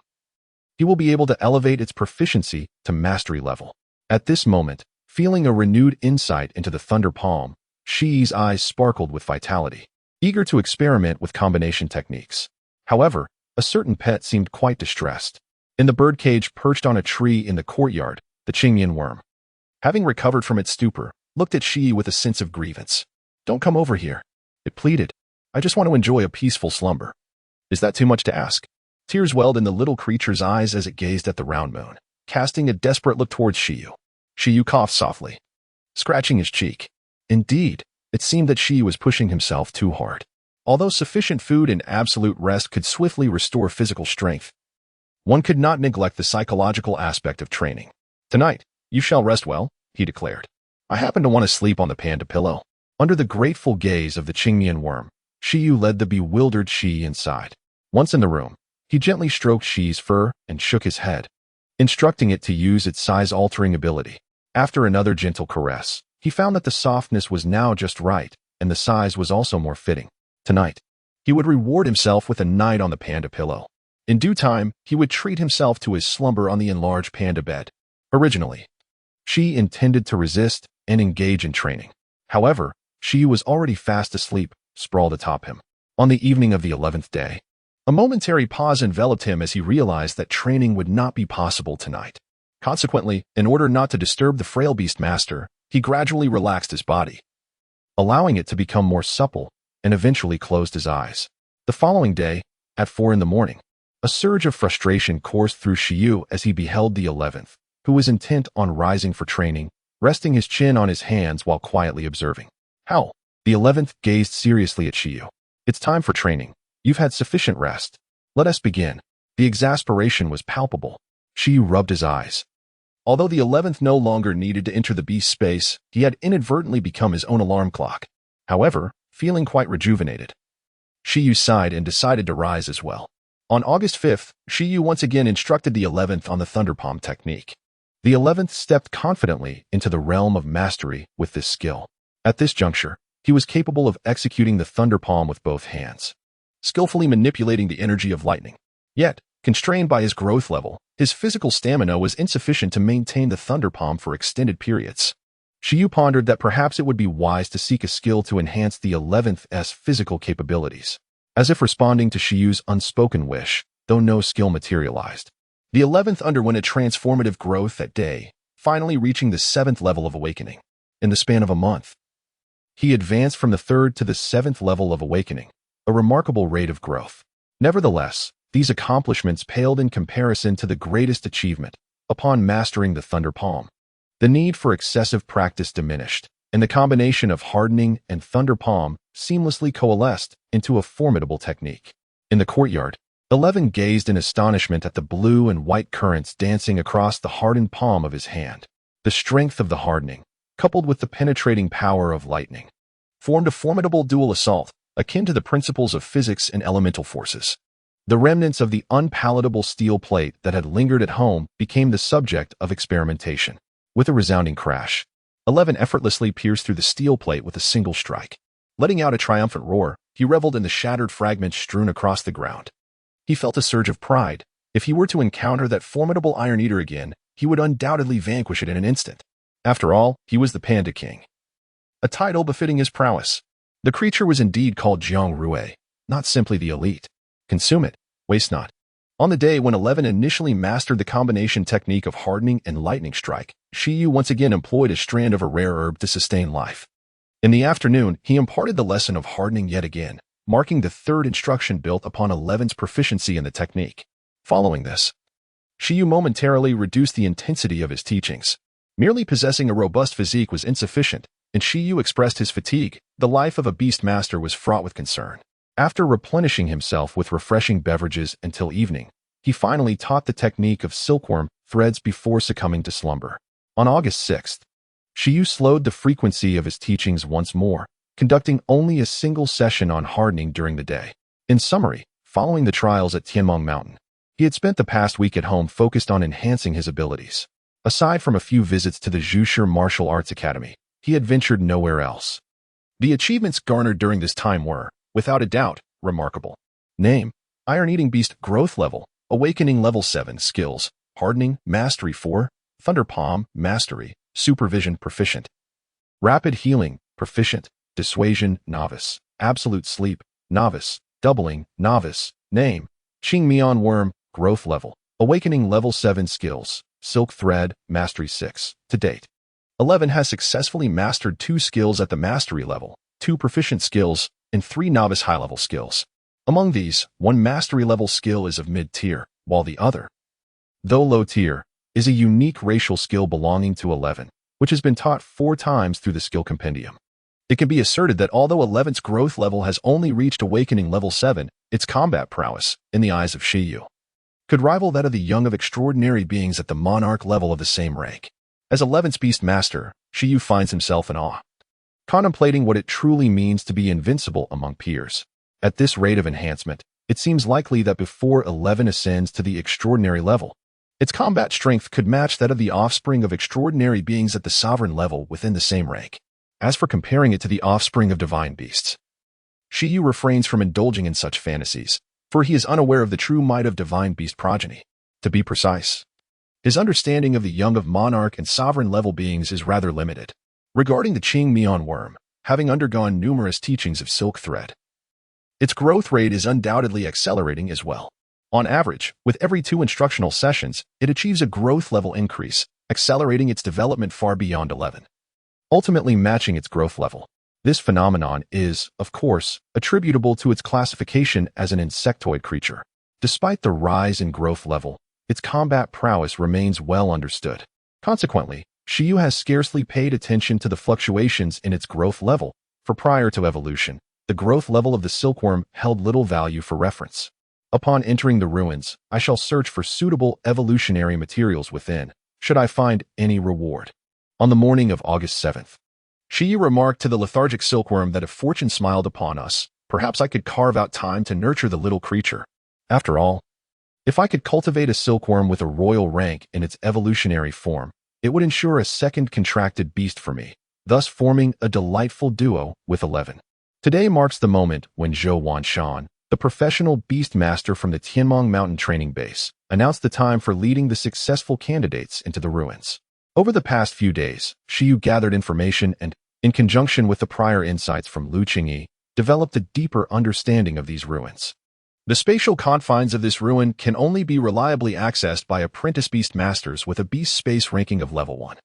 he will be able to elevate its proficiency to mastery level. At this moment, feeling a renewed insight into the Thunder Palm, Shi Yu's eyes sparkled with vitality, eager to experiment with combination techniques. However, a certain pet seemed quite distressed. In the birdcage perched on a tree in the courtyard, the Qingmian worm, having recovered from its stupor, looked at Shi Yu with a sense of grievance. "Don't come over here," it pleaded. "I just want to enjoy a peaceful slumber." "Is that too much to ask?" Tears welled in the little creature's eyes as it gazed at the round moon, casting a desperate look towards Shi Yu. Shi Yu coughed softly, scratching his cheek. Indeed, it seemed that Shi Yu was pushing himself too hard. Although sufficient food and absolute rest could swiftly restore physical strength, one could not neglect the psychological aspect of training. "Tonight, you shall rest well," he declared. "I happen to want to sleep on the panda pillow." Under the grateful gaze of the Qingmian worm, Shi Yu led the bewildered Shi inside. Once in the room, he gently stroked Shi's fur and shook his head, instructing it to use its size-altering ability. After another gentle caress, he found that the softness was now just right, and the size was also more fitting. Tonight, he would reward himself with a night on the panda pillow. In due time, he would treat himself to his slumber on the enlarged panda bed. Originally, Shi intended to resist and engage in training. However, Shi was already fast asleep, sprawled atop him. On the evening of the 11th day, a momentary pause enveloped him as he realized that training would not be possible tonight. Consequently, in order not to disturb the frail beast master, he gradually relaxed his body, allowing it to become more supple, and eventually closed his eyes. The following day, at 4 in the morning, a surge of frustration coursed through Shi Yu as he beheld the 11th, who was intent on rising for training, resting his chin on his hands while quietly observing. How? The 11th gazed seriously at Shi Yu. It's time for training. You've had sufficient rest. Let us begin. The exasperation was palpable. Shi Yu rubbed his eyes. Although the 11th no longer needed to enter the beast space, he had inadvertently become his own alarm clock. However, feeling quite rejuvenated, Shi Yu sighed and decided to rise as well. On August 5th, Shi Yu once again instructed the 11th on the thunder palm technique. The 11th stepped confidently into the realm of mastery with this skill. At this juncture, he was capable of executing the thunder palm with both hands, skillfully manipulating the energy of lightning. Yet, constrained by his growth level, his physical stamina was insufficient to maintain the thunder palm for extended periods. Shi Yu pondered that perhaps it would be wise to seek a skill to enhance the 11th's physical capabilities. As if responding to Shi Yu's unspoken wish, though no skill materialized, the 11th underwent a transformative growth that day, finally reaching the 7th level of awakening. In the span of a month, he advanced from the 3rd to the 7th level of awakening, a remarkable rate of growth. Nevertheless, these accomplishments paled in comparison to the greatest achievement, upon mastering the thunder palm. The need for excessive practice diminished, and the combination of hardening and thunder palm seamlessly coalesced into a formidable technique. In the courtyard, 11 gazed in astonishment at the blue and white currents dancing across the hardened palm of his hand. The strength of the hardening, coupled with the penetrating power of lightning, formed a formidable dual assault, akin to the principles of physics and elemental forces. The remnants of the unpalatable steel plate that had lingered at home became the subject of experimentation. With a resounding crash, 11 effortlessly pierced through the steel plate with a single strike. Letting out a triumphant roar, he reveled in the shattered fragments strewn across the ground. He felt a surge of pride. If he were to encounter that formidable Iron Eater again, he would undoubtedly vanquish it in an instant. After all, he was the Panda King, a title befitting his prowess. The creature was indeed called Jiang Rue, not simply the elite. Consume it, waste not. On the day when 11 initially mastered the combination technique of hardening and lightning strike, Shi Yu once again employed a strand of a rare herb to sustain life. In the afternoon, he imparted the lesson of hardening yet again, marking the 3rd instruction built upon 11's proficiency in the technique. Following this, Shi Yu momentarily reduced the intensity of his teachings. Merely possessing a robust physique was insufficient, and Shi Yu expressed his fatigue. The life of a beast master was fraught with concern. After replenishing himself with refreshing beverages until evening, he finally taught the technique of silkworm threads before succumbing to slumber. On August 6th, Shi Yu slowed the frequency of his teachings once more, conducting only a single session on hardening during the day. In summary, following the trials at Taming Mountain, he had spent the past week at home focused on enhancing his abilities. Aside from a few visits to the Zhushi Martial Arts Academy, he had ventured nowhere else. The achievements garnered during this time were, without a doubt, remarkable. Name: Iron-Eating Beast. Growth level: Awakening level 7. Skills: Hardening, Mastery 4. Thunder Palm, Mastery, Supervision, Proficient. Rapid Healing, Proficient. Dissuasion, Novice. Absolute Sleep, Novice. Doubling, Novice. Name: Qing Mian Worm. Growth level: Awakening level 7. Skills: Silk Thread, Mastery 6. To date, 11 has successfully mastered 2 skills at the Mastery level, 2 proficient skills, and 3 novice high-level skills. Among these, 1 mastery-level skill is of mid-tier, while the other, though low-tier, is a unique racial skill belonging to 11, which has been taught 4 times through the skill compendium. It can be asserted that although 11's growth level has only reached Awakening level 7, its combat prowess, in the eyes of Shi Yu, could rival that of the young of extraordinary beings at the monarch level of the same rank. As 11's beast master, Shi Yu finds himself in awe, contemplating what it truly means to be invincible among peers. At this rate of enhancement, it seems likely that before 11 ascends to the extraordinary level, its combat strength could match that of the offspring of extraordinary beings at the sovereign level within the same rank. As for comparing it to the offspring of divine beasts, Shi Yu refrains from indulging in such fantasies, for he is unaware of the true might of divine beast progeny. To be precise, his understanding of the young of monarch and sovereign level beings is rather limited. Regarding the Qing Mian Worm, having undergone numerous teachings of silk thread, its growth rate is undoubtedly accelerating as well. On average, with every 2 instructional sessions, it achieves a growth level increase, accelerating its development far beyond 11. ultimately matching its growth level. This phenomenon is, of course, attributable to its classification as an insectoid creature. Despite the rise in growth level, its combat prowess remains well understood. Consequently, Shi Yu has scarcely paid attention to the fluctuations in its growth level, for prior to evolution, the growth level of the silkworm held little value for reference. Upon entering the ruins, I shall search for suitable evolutionary materials within, should I find any reward. On the morning of August 7th, Shi Yu remarked to the lethargic silkworm that if fortune smiled upon us, perhaps I could carve out time to nurture the little creature. After all, if I could cultivate a silkworm with a royal rank in its evolutionary form, it would ensure a second contracted beast for me, thus forming a delightful duo with 11. Today marks the moment when Zhou Wanshan, the professional beast master from the Tianmong Mountain Training Base, announced the time for leading the successful candidates into the ruins. Over the past few days, Shi Yu gathered information and, in conjunction with the prior insights from Lu Qingyi, developed a deeper understanding of these ruins. The spatial confines of this ruin can only be reliably accessed by apprentice beast masters with a beast space ranking of level 1.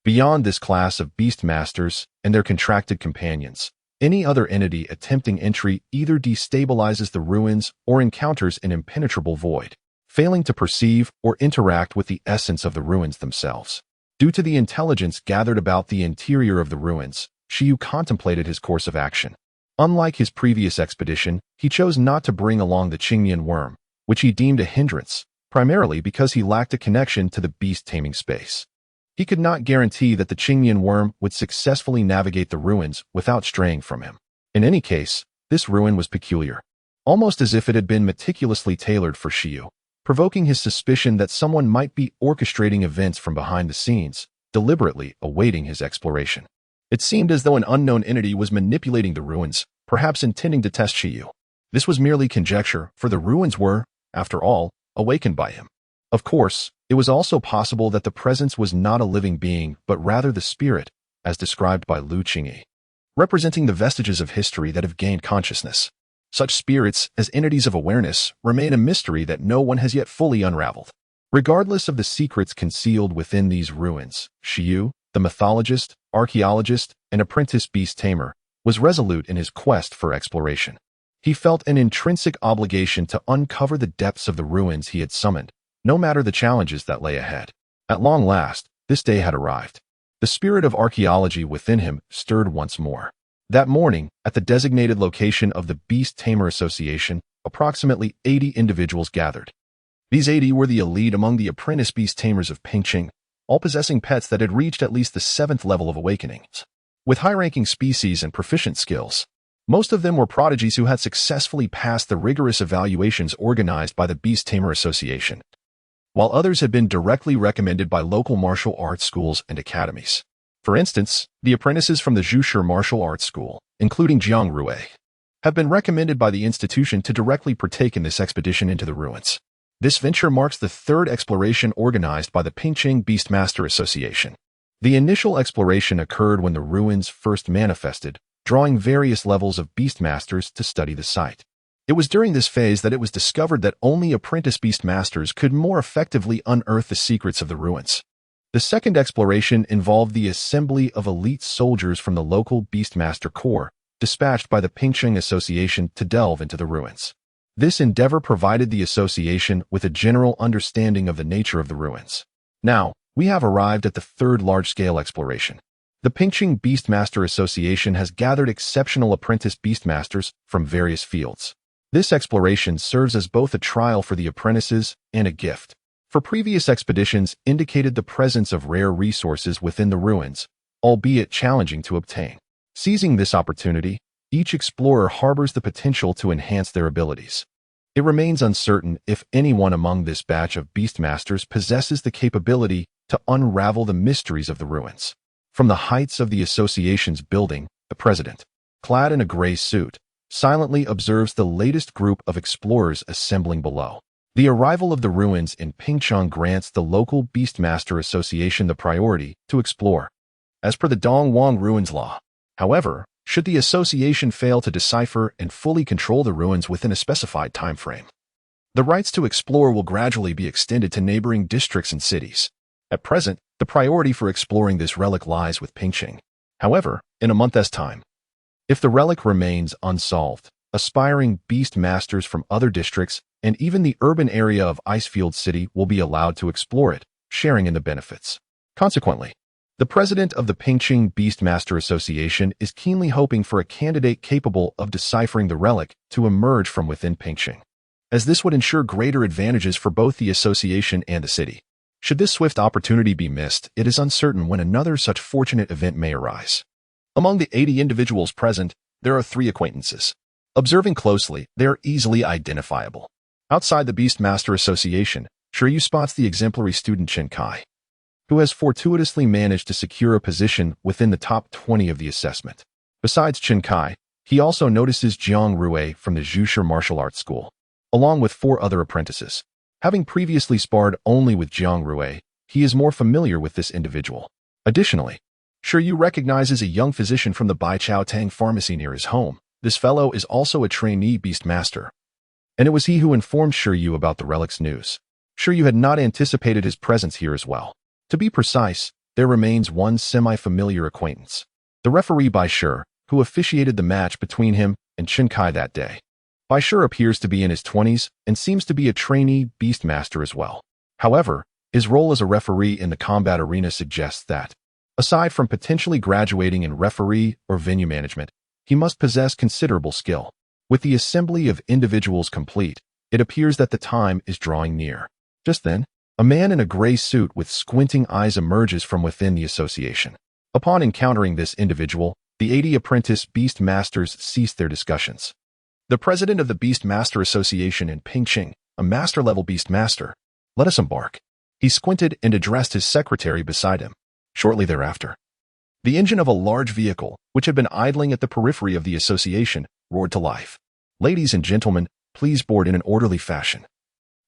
Beyond this class of beast masters and their contracted companions, any other entity attempting entry either destabilizes the ruins or encounters an impenetrable void, failing to perceive or interact with the essence of the ruins themselves. Due to the intelligence gathered about the interior of the ruins, Shi Yu contemplated his course of action. Unlike his previous expedition, he chose not to bring along the Qingmian worm, which he deemed a hindrance, primarily because he lacked a connection to the beast-taming space. He could not guarantee that the Qingmian worm would successfully navigate the ruins without straying from him. In any case, this ruin was peculiar, almost as if it had been meticulously tailored for Shi Yu, provoking his suspicion that someone might be orchestrating events from behind the scenes, deliberately awaiting his exploration. It seemed as though an unknown entity was manipulating the ruins, perhaps intending to test Shi Yu. This was merely conjecture, for the ruins were, after all, awakened by him. Of course, it was also possible that the presence was not a living being, but rather the spirit, as described by Lu Qingyi, representing the vestiges of history that have gained consciousness. Such spirits, as entities of awareness, remain a mystery that no one has yet fully unraveled. Regardless of the secrets concealed within these ruins, Shi Yu, the mythologist, archaeologist, and apprentice beast tamer, was resolute in his quest for exploration. He felt an intrinsic obligation to uncover the depths of the ruins he had summoned, no matter the challenges that lay ahead. At long last, this day had arrived. The spirit of archaeology within him stirred once more. That morning, at the designated location of the Beast Tamer Association, approximately 80 individuals gathered. These 80 were the elite among the apprentice beast tamers of Pingqing, all possessing pets that had reached at least the 7th level of awakenings. With high-ranking species and proficient skills, most of them were prodigies who had successfully passed the rigorous evaluations organized by the Beast Tamer Association, while others had been directly recommended by local martial arts schools and academies. For instance, the apprentices from the Zhushi Martial Arts School, including Jiang Rui, have been recommended by the institution to directly partake in this expedition into the ruins. This venture marks the 3rd exploration organized by the Pingqing Beastmaster Association. The initial exploration occurred when the ruins first manifested, drawing various levels of beastmasters to study the site. It was during this phase that it was discovered that only apprentice beastmasters could more effectively unearth the secrets of the ruins. The 2nd exploration involved the assembly of elite soldiers from the local Beastmaster Corps, dispatched by the Pingqing Association to delve into the ruins. This endeavor provided the association with a general understanding of the nature of the ruins. Now, we have arrived at the 3rd large-scale exploration. The Pingqing Beastmaster Association has gathered exceptional apprentice beastmasters from various fields. This exploration serves as both a trial for the apprentices and a gift. For previous expeditions indicated the presence of rare resources within the ruins, albeit challenging to obtain. Seizing this opportunity, each explorer harbors the potential to enhance their abilities. It remains uncertain if anyone among this batch of beastmasters possesses the capability to unravel the mysteries of the ruins. From the heights of the association's building, the president, clad in a gray suit, silently observes the latest group of explorers assembling below. The arrival of the ruins in Pingchang grants the local Beastmaster Association the priority to explore, as per the Dongwang Ruins Law. However, should the association fail to decipher and fully control the ruins within a specified time frame, the rights to explore will gradually be extended to neighboring districts and cities. At present, the priority for exploring this relic lies with Pingqing. However, in a month's time, if the relic remains unsolved, aspiring beast masters from other districts and even the urban area of Icefield City will be allowed to explore it, sharing in the benefits. Consequently, the president of the Pingqing Beastmaster Association is keenly hoping for a candidate capable of deciphering the relic to emerge from within Pingqing, as this would ensure greater advantages for both the association and the city. Should this swift opportunity be missed, it is uncertain when another such fortunate event may arise. Among the 80 individuals present, there are 3 acquaintances. Observing closely, they are easily identifiable. Outside the Beastmaster Association, Shi Yu spots the exemplary student Chen Kai, who has fortuitously managed to secure a position within the top 20 of the assessment. Besides Chen Kai, he also notices Jiang Rui from the Zhushi Martial Arts School, along with 4 other apprentices. Having previously sparred only with Jiang Rui, he is more familiar with this individual. Additionally, Shi Yu recognizes a young physician from the Baichao Tang pharmacy near his home. This fellow is also a trainee beastmaster, and it was he who informed Shi Yu about the relic's news. Shi Yu had not anticipated his presence here as well. To be precise, there remains one semi-familiar acquaintance, the referee Bai Shi, who officiated the match between him and Chen Kai that day. Bai Shi appears to be in his 20s and seems to be a trainee beastmaster as well. However, his role as a referee in the combat arena suggests that, aside from potentially graduating in referee or venue management, he must possess considerable skill. With the assembly of individuals complete, it appears that the time is drawing near. Just then, a man in a gray suit with squinting eyes emerges from within the association. Upon encountering this individual, the 80 apprentice beastmasters cease their discussions. The president of the Beastmaster Association in Pingqing, a master-level beastmaster, let us embark. He squinted and addressed his secretary beside him. Shortly thereafter, the engine of a large vehicle, which had been idling at the periphery of the association, roared to life. Ladies and gentlemen, please board in an orderly fashion.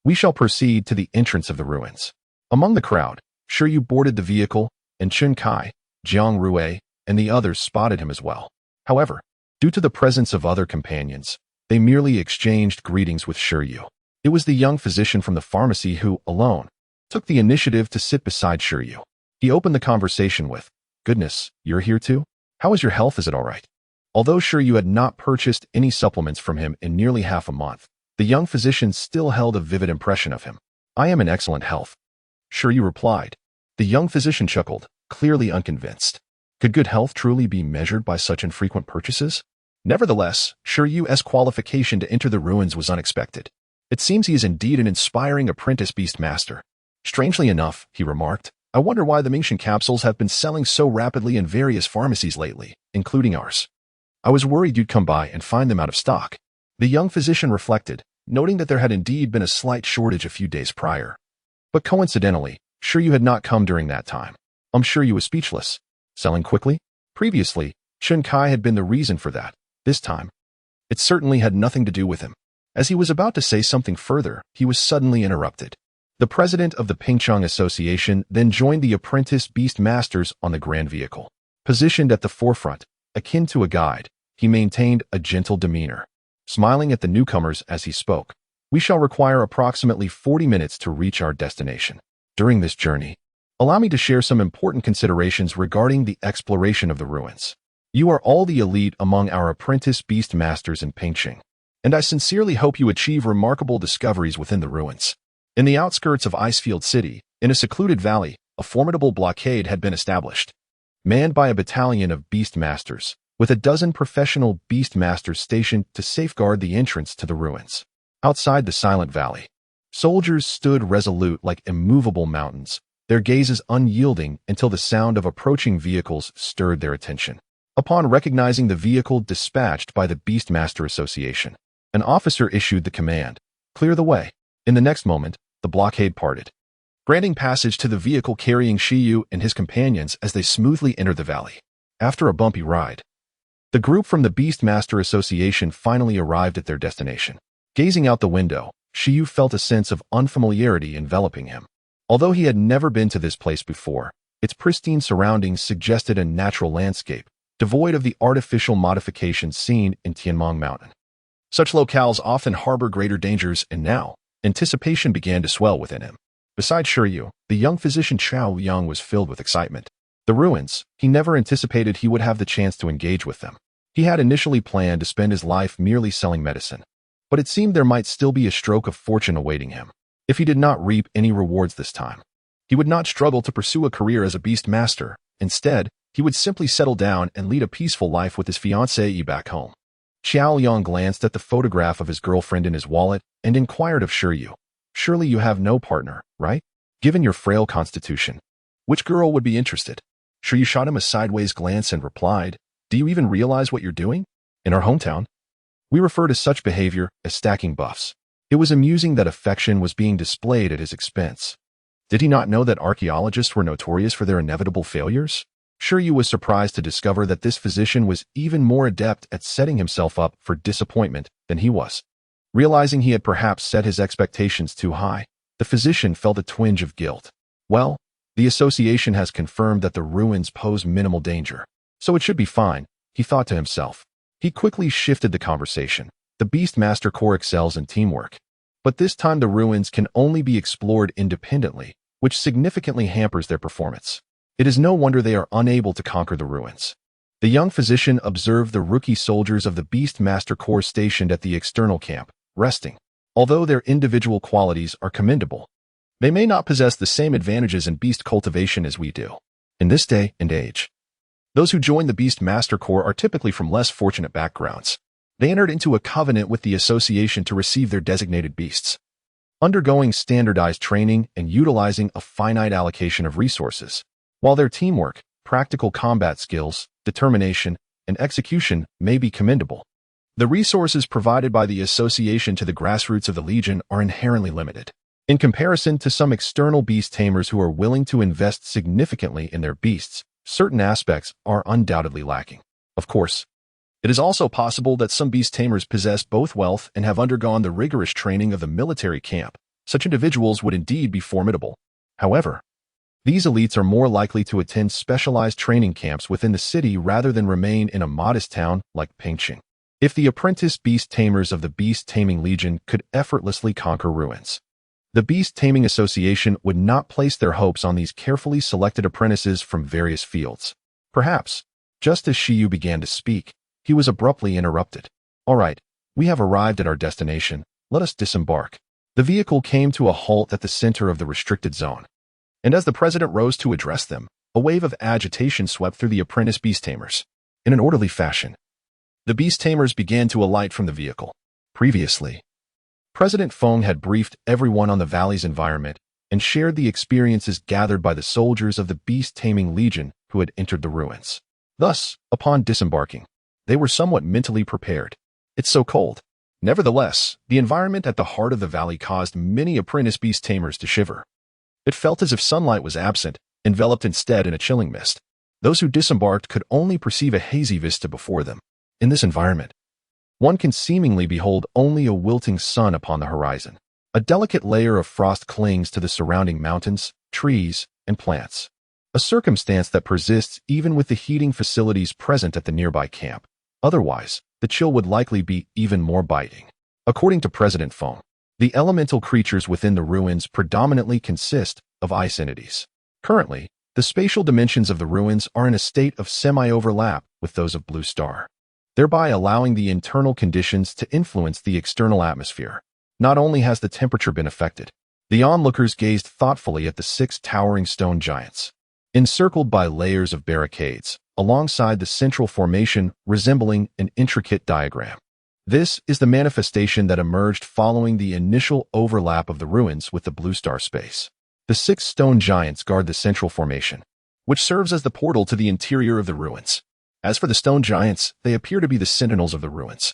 We shall proceed to the entrance of the ruins. Among the crowd, Shi Yu boarded the vehicle, and Chen Kai, Jiang Rui, and the others spotted him as well. However, due to the presence of other companions, they merely exchanged greetings with Shi Yu. It was the young physician from the pharmacy who, alone, took the initiative to sit beside Shi Yu. He opened the conversation with, "Goodness, you're here too? How is your health? Is it all right?" Although Shi Yu had not purchased any supplements from him in nearly half a month, the young physician still held a vivid impression of him. "I am in excellent health," Shi Yu replied. The young physician chuckled, clearly unconvinced. Could good health truly be measured by such infrequent purchases? Nevertheless, Shi Yu's qualification to enter the ruins was unexpected. It seems he is indeed an inspiring apprentice beastmaster. Strangely enough, he remarked, I wonder why the Mingxian capsules have been selling so rapidly in various pharmacies lately, including ours. I was worried you'd come by and find them out of stock. The young physician reflected, noting that there had indeed been a slight shortage a few days prior. But coincidentally, Shi Yu had not come during that time. Shi Yu was speechless. Selling quickly? Previously, Chen Kai had been the reason for that. This time, it certainly had nothing to do with him. As he was about to say something further, he was suddenly interrupted. The president of the Pingqing Association then joined the apprentice beastmasters on the grand vehicle. Positioned at the forefront, akin to a guide, he maintained a gentle demeanor, smiling at the newcomers as he spoke. We shall require approximately 40 minutes to reach our destination. During this journey, allow me to share some important considerations regarding the exploration of the ruins. You are all the elite among our apprentice beastmasters in Pingqing, and I sincerely hope you achieve remarkable discoveries within the ruins. In the outskirts of Icefield City, in a secluded valley, a formidable blockade had been established, manned by a battalion of beastmasters, with a dozen professional beastmasters stationed to safeguard the entrance to the ruins. Outside the silent valley, soldiers stood resolute like immovable mountains, their gazes unyielding until the sound of approaching vehicles stirred their attention. Upon recognizing the vehicle dispatched by the Beastmaster Association, an officer issued the command, "Clear the way." In the next moment, the blockade parted, granting passage to the vehicle carrying Shi Yu and his companions as they smoothly entered the valley. After a bumpy ride, the group from the Beastmaster Association finally arrived at their destination. Gazing out the window, Shi Yu felt a sense of unfamiliarity enveloping him. Although he had never been to this place before, its pristine surroundings suggested a natural landscape, devoid of the artificial modifications seen in Tianmong Mountain. Such locales often harbor greater dangers, and now, anticipation began to swell within him. Besides Shi Yu, the young physician Chao Yang was filled with excitement. The ruins, he never anticipated he would have the chance to engage with them. He had initially planned to spend his life merely selling medicine, but it seemed there might still be a stroke of fortune awaiting him. If he did not reap any rewards this time, he would not struggle to pursue a career as a beast master. Instead, he would simply settle down and lead a peaceful life with his fiancée back home. Xiao Yang glanced at the photograph of his girlfriend in his wallet and inquired of Shi Yu. Surely you have no partner, right? Given your frail constitution, which girl would be interested? Shi Yu shot him a sideways glance and replied, do you even realize what you're doing? In our hometown, we refer to such behavior as stacking buffs. It was amusing that affection was being displayed at his expense. Did he not know that archaeologists were notorious for their inevitable failures? Shi Yu was surprised to discover that this physician was even more adept at setting himself up for disappointment than he was. Realizing he had perhaps set his expectations too high, the physician felt a twinge of guilt. Well, the association has confirmed that the ruins pose minimal danger, so it should be fine, he thought to himself. He quickly shifted the conversation. The Beastmaster Corps excels in teamwork, but this time the ruins can only be explored independently, which significantly hampers their performance. It is no wonder they are unable to conquer the ruins. The young physician observed the rookie soldiers of the Beastmaster Corps stationed at the external camp, resting. Although their individual qualities are commendable, they may not possess the same advantages in beast cultivation as we do. In this day and age, those who join the Beastmaster Corps are typically from less fortunate backgrounds. They entered into a covenant with the association to receive their designated beasts, undergoing standardized training and utilizing a finite allocation of resources. While their teamwork, practical combat skills, determination, and execution may be commendable, the resources provided by the association to the grassroots of the Legion are inherently limited. In comparison to some external beast tamers who are willing to invest significantly in their beasts, certain aspects are undoubtedly lacking. Of course, it is also possible that some beast tamers possess both wealth and have undergone the rigorous training of the military camp. Such individuals would indeed be formidable. However, these elites are more likely to attend specialized training camps within the city rather than remain in a modest town like Pingqing. If the apprentice beast tamers of the Beast Taming Legion could effortlessly conquer ruins, the Beast Taming Association would not place their hopes on these carefully selected apprentices from various fields. Perhaps, just as Shi Yu began to speak, he was abruptly interrupted. All right, we have arrived at our destination. Let us disembark. The vehicle came to a halt at the center of the restricted zone, and as the president rose to address them, a wave of agitation swept through the apprentice beast tamers. In an orderly fashion, the beast tamers began to alight from the vehicle. Previously, President Feng had briefed everyone on the valley's environment and shared the experiences gathered by the soldiers of the Beast Taming Legion who had entered the ruins. Thus, upon disembarking, they were somewhat mentally prepared. It's so cold. Nevertheless, the environment at the heart of the valley caused many apprentice beast tamers to shiver. It felt as if sunlight was absent, enveloped instead in a chilling mist. Those who disembarked could only perceive a hazy vista before them. In this environment, one can seemingly behold only a wilting sun upon the horizon. A delicate layer of frost clings to the surrounding mountains, trees, and plants, a circumstance that persists even with the heating facilities present at the nearby camp. Otherwise, the chill would likely be even more biting. According to President Feng, the elemental creatures within the ruins predominantly consist of ice entities. Currently, the spatial dimensions of the ruins are in a state of semi-overlap with those of Blue Star, thereby allowing the internal conditions to influence the external atmosphere. Not only has the temperature been affected, the onlookers gazed thoughtfully at the 6 towering stone giants, encircled by layers of barricades, alongside the central formation resembling an intricate diagram. This is the manifestation that emerged following the initial overlap of the ruins with the Blue Star space. The 6 stone giants guard the central formation, which serves as the portal to the interior of the ruins. As for the stone giants, they appear to be the sentinels of the ruins.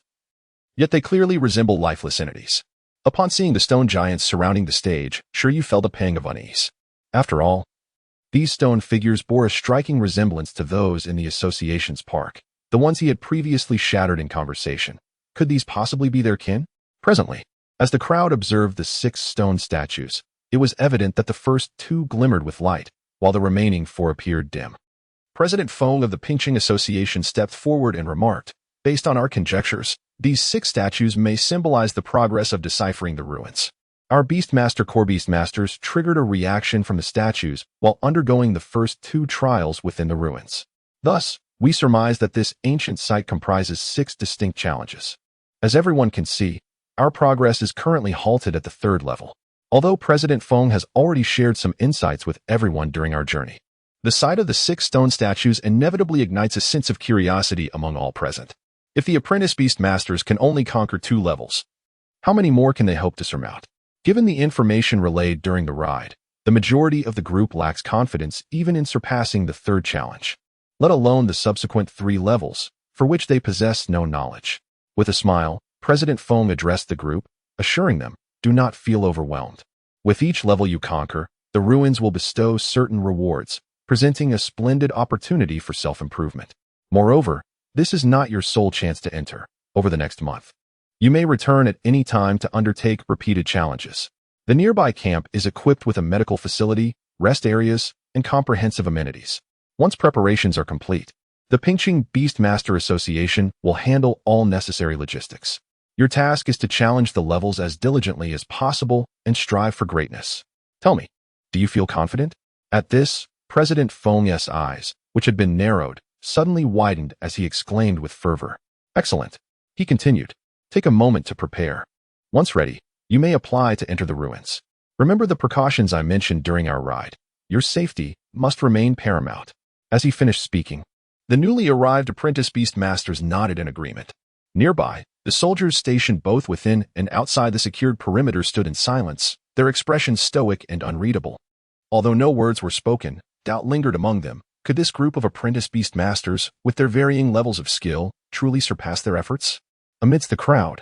Yet they clearly resemble lifeless entities. Upon seeing the stone giants surrounding the stage, Shi Yu felt a pang of unease. After all, these stone figures bore a striking resemblance to those in the association's park, the ones he had previously shattered in conversation. Could these possibly be their kin? Presently, as the crowd observed the 6 stone statues, it was evident that the first 2 glimmered with light, while the remaining 4 appeared dim. President Feng of the Pingqing Association stepped forward and remarked, based on our conjectures, these 6 statues may symbolize the progress of deciphering the ruins. Our Beastmaster core Beastmasters triggered a reaction from the statues while undergoing the first 2 trials within the ruins. Thus, we surmise that this ancient site comprises 6 distinct challenges. As everyone can see, our progress is currently halted at the 3rd level. Although President Feng has already shared some insights with everyone during our journey, the sight of the 6 stone statues inevitably ignites a sense of curiosity among all present. If the apprentice Beastmasters can only conquer 2 levels, how many more can they hope to surmount? Given the information relayed during the ride, the majority of the group lacks confidence even in surpassing the 3rd challenge, let alone the subsequent 3 levels, for which they possess no knowledge. With a smile, President Feng addressed the group, assuring them, do not feel overwhelmed. With each level you conquer, the ruins will bestow certain rewards, presenting a splendid opportunity for self-improvement. Moreover, this is not your sole chance to enter. Over the next month, you may return at any time to undertake repeated challenges. The nearby camp is equipped with a medical facility, rest areas, and comprehensive amenities. Once preparations are complete, the Pingqing Beastmaster Association will handle all necessary logistics. Your task is to challenge the levels as diligently as possible and strive for greatness. Tell me, do you feel confident? At this, President Feng's eyes, which had been narrowed, suddenly widened as he exclaimed with fervor. Excellent. He continued. Take a moment to prepare. Once ready, you may apply to enter the ruins. Remember the precautions I mentioned during our ride. Your safety must remain paramount. As he finished speaking, the newly arrived apprentice Beastmasters nodded in agreement. Nearby, the soldiers stationed both within and outside the secured perimeter stood in silence, their expressions stoic and unreadable. Although no words were spoken, doubt lingered among them. Could this group of apprentice Beastmasters, with their varying levels of skill, truly surpass their efforts? Amidst the crowd,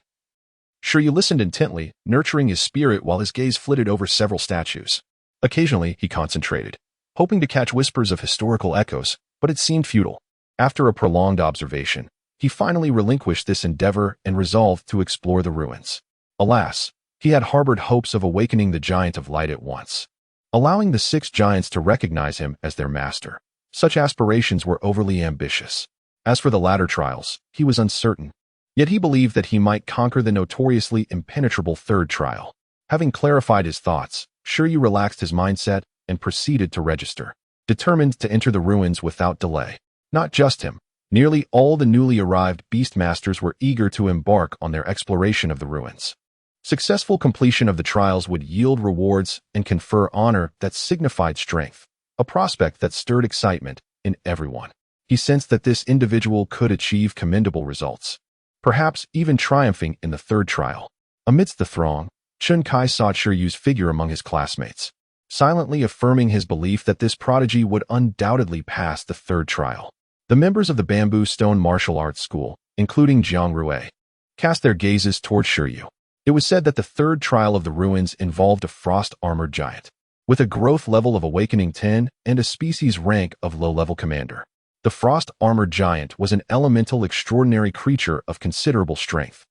Shi Yu listened intently, nurturing his spirit while his gaze flitted over several statues. Occasionally, he concentrated, hoping to catch whispers of historical echoes, but it seemed futile. After a prolonged observation, he finally relinquished this endeavor and resolved to explore the ruins. Alas, he had harbored hopes of awakening the Giant of Light at once, allowing the 6 giants to recognize him as their master. Such aspirations were overly ambitious. As for the latter trials, he was uncertain. Yet he believed that he might conquer the notoriously impenetrable 3rd trial. Having clarified his thoughts, Shi Yu relaxed his mindset and proceeded to register, determined to enter the ruins without delay. Not just him. Nearly all the newly arrived Beastmasters were eager to embark on their exploration of the ruins. Successful completion of the trials would yield rewards and confer honor that signified strength, a prospect that stirred excitement in everyone. He sensed that this individual could achieve commendable results, perhaps even triumphing in the 3rd trial. Amidst the throng, Chun Kai saw Shi Yu's figure among his classmates, silently affirming his belief that this prodigy would undoubtedly pass the 3rd trial. The members of the Bamboo Stone Martial Arts School, including Jiang Rue, cast their gazes toward Shi Yu. It was said that the 3rd trial of the ruins involved a frost-armored giant, with a growth level of Awakening 10 and a species rank of low-level commander. The frost-armored giant was an elemental extraordinary creature of considerable strength,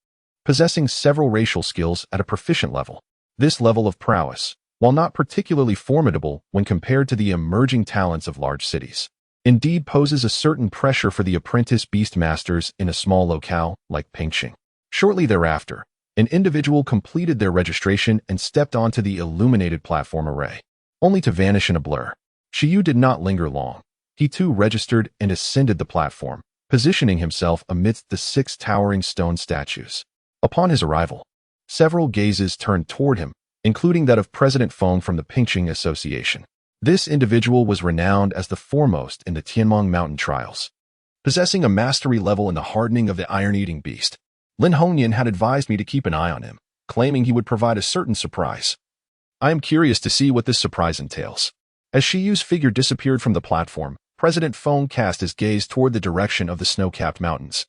possessing several racial skills at a proficient level. This level of prowess, while not particularly formidable when compared to the emerging talents of large cities, indeed poses a certain pressure for the apprentice Beastmasters in a small locale like Pingqing. Shortly thereafter, an individual completed their registration and stepped onto the illuminated platform array, only to vanish in a blur. Shi Yu did not linger long. He too registered and ascended the platform, positioning himself amidst the 6 towering stone statues. Upon his arrival, several gazes turned toward him, including that of President Feng from the Pingqing Association. This individual was renowned as the foremost in the Tianmong Mountain trials, possessing a mastery level in the hardening of the iron-eating beast. Lin Hongyan had advised me to keep an eye on him, claiming he would provide a certain surprise. I am curious to see what this surprise entails. As Shi Yu's figure disappeared from the platform, President Feng cast his gaze toward the direction of the snow-capped mountains,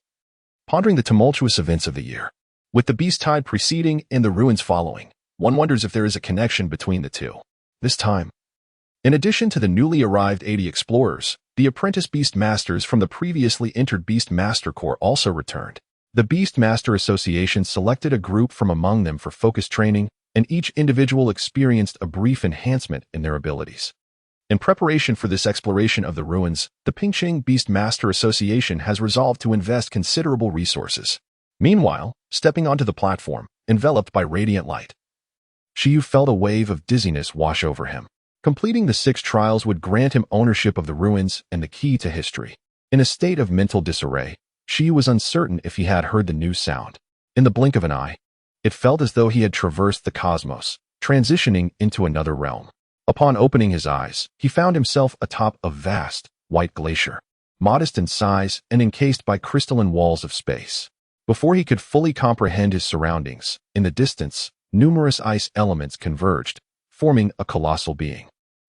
pondering the tumultuous events of the year. With the beast tide preceding and the ruins following, one wonders if there is a connection between the two. This time, in addition to the newly arrived 80 explorers, the apprentice Beastmasters from the previously entered Beastmaster Corps also returned. The Beastmaster Association selected a group from among them for focused training, and each individual experienced a brief enhancement in their abilities. In preparation for this exploration of the ruins, the Pingqing Beastmaster Association has resolved to invest considerable resources. Meanwhile, stepping onto the platform, enveloped by radiant light, Shi Yu felt a wave of dizziness wash over him. Completing the 6 trials would grant him ownership of the ruins and the key to history. In a state of mental disarray, Shi Yu was uncertain if he had heard the new sound. In the blink of an eye, it felt as though he had traversed the cosmos, transitioning into another realm. Upon opening his eyes, he found himself atop a vast, white glacier, modest in size and encased by crystalline walls of space. Before he could fully comprehend his surroundings, in the distance, numerous ice elements converged, forming a colossal being.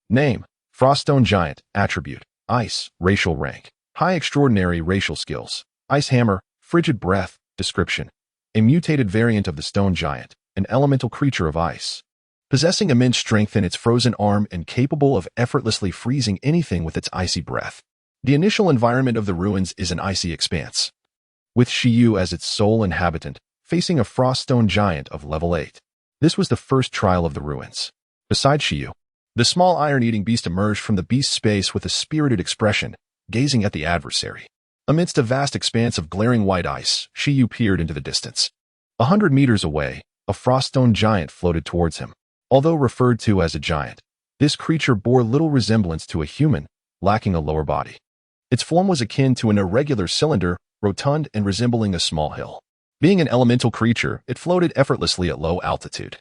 Name: Froststone Giant. Attribute: Ice. Racial rank: High. Extraordinary racial skills: Ice Hammer. Frigid Breath. Description: a mutated variant of the Stone Giant, an elemental creature of ice, possessing immense strength in its frozen arm and capable of effortlessly freezing anything with its icy breath. The initial environment of the ruins is an icy expanse, with Shi Yu as its sole inhabitant, facing a Froststone Giant of level 8. This was the first trial of the ruins. Beside Shi Yu, the small iron-eating beast emerged from the beast's space with a spirited expression, gazing at the adversary. Amidst a vast expanse of glaring white ice, Shi Yu peered into the distance. 100 meters away, a Froststone Giant floated towards him. Although referred to as a giant, this creature bore little resemblance to a human, lacking a lower body. Its form was akin to an irregular cylinder, rotund and resembling a small hill. Being an elemental creature, it floated effortlessly at low altitude.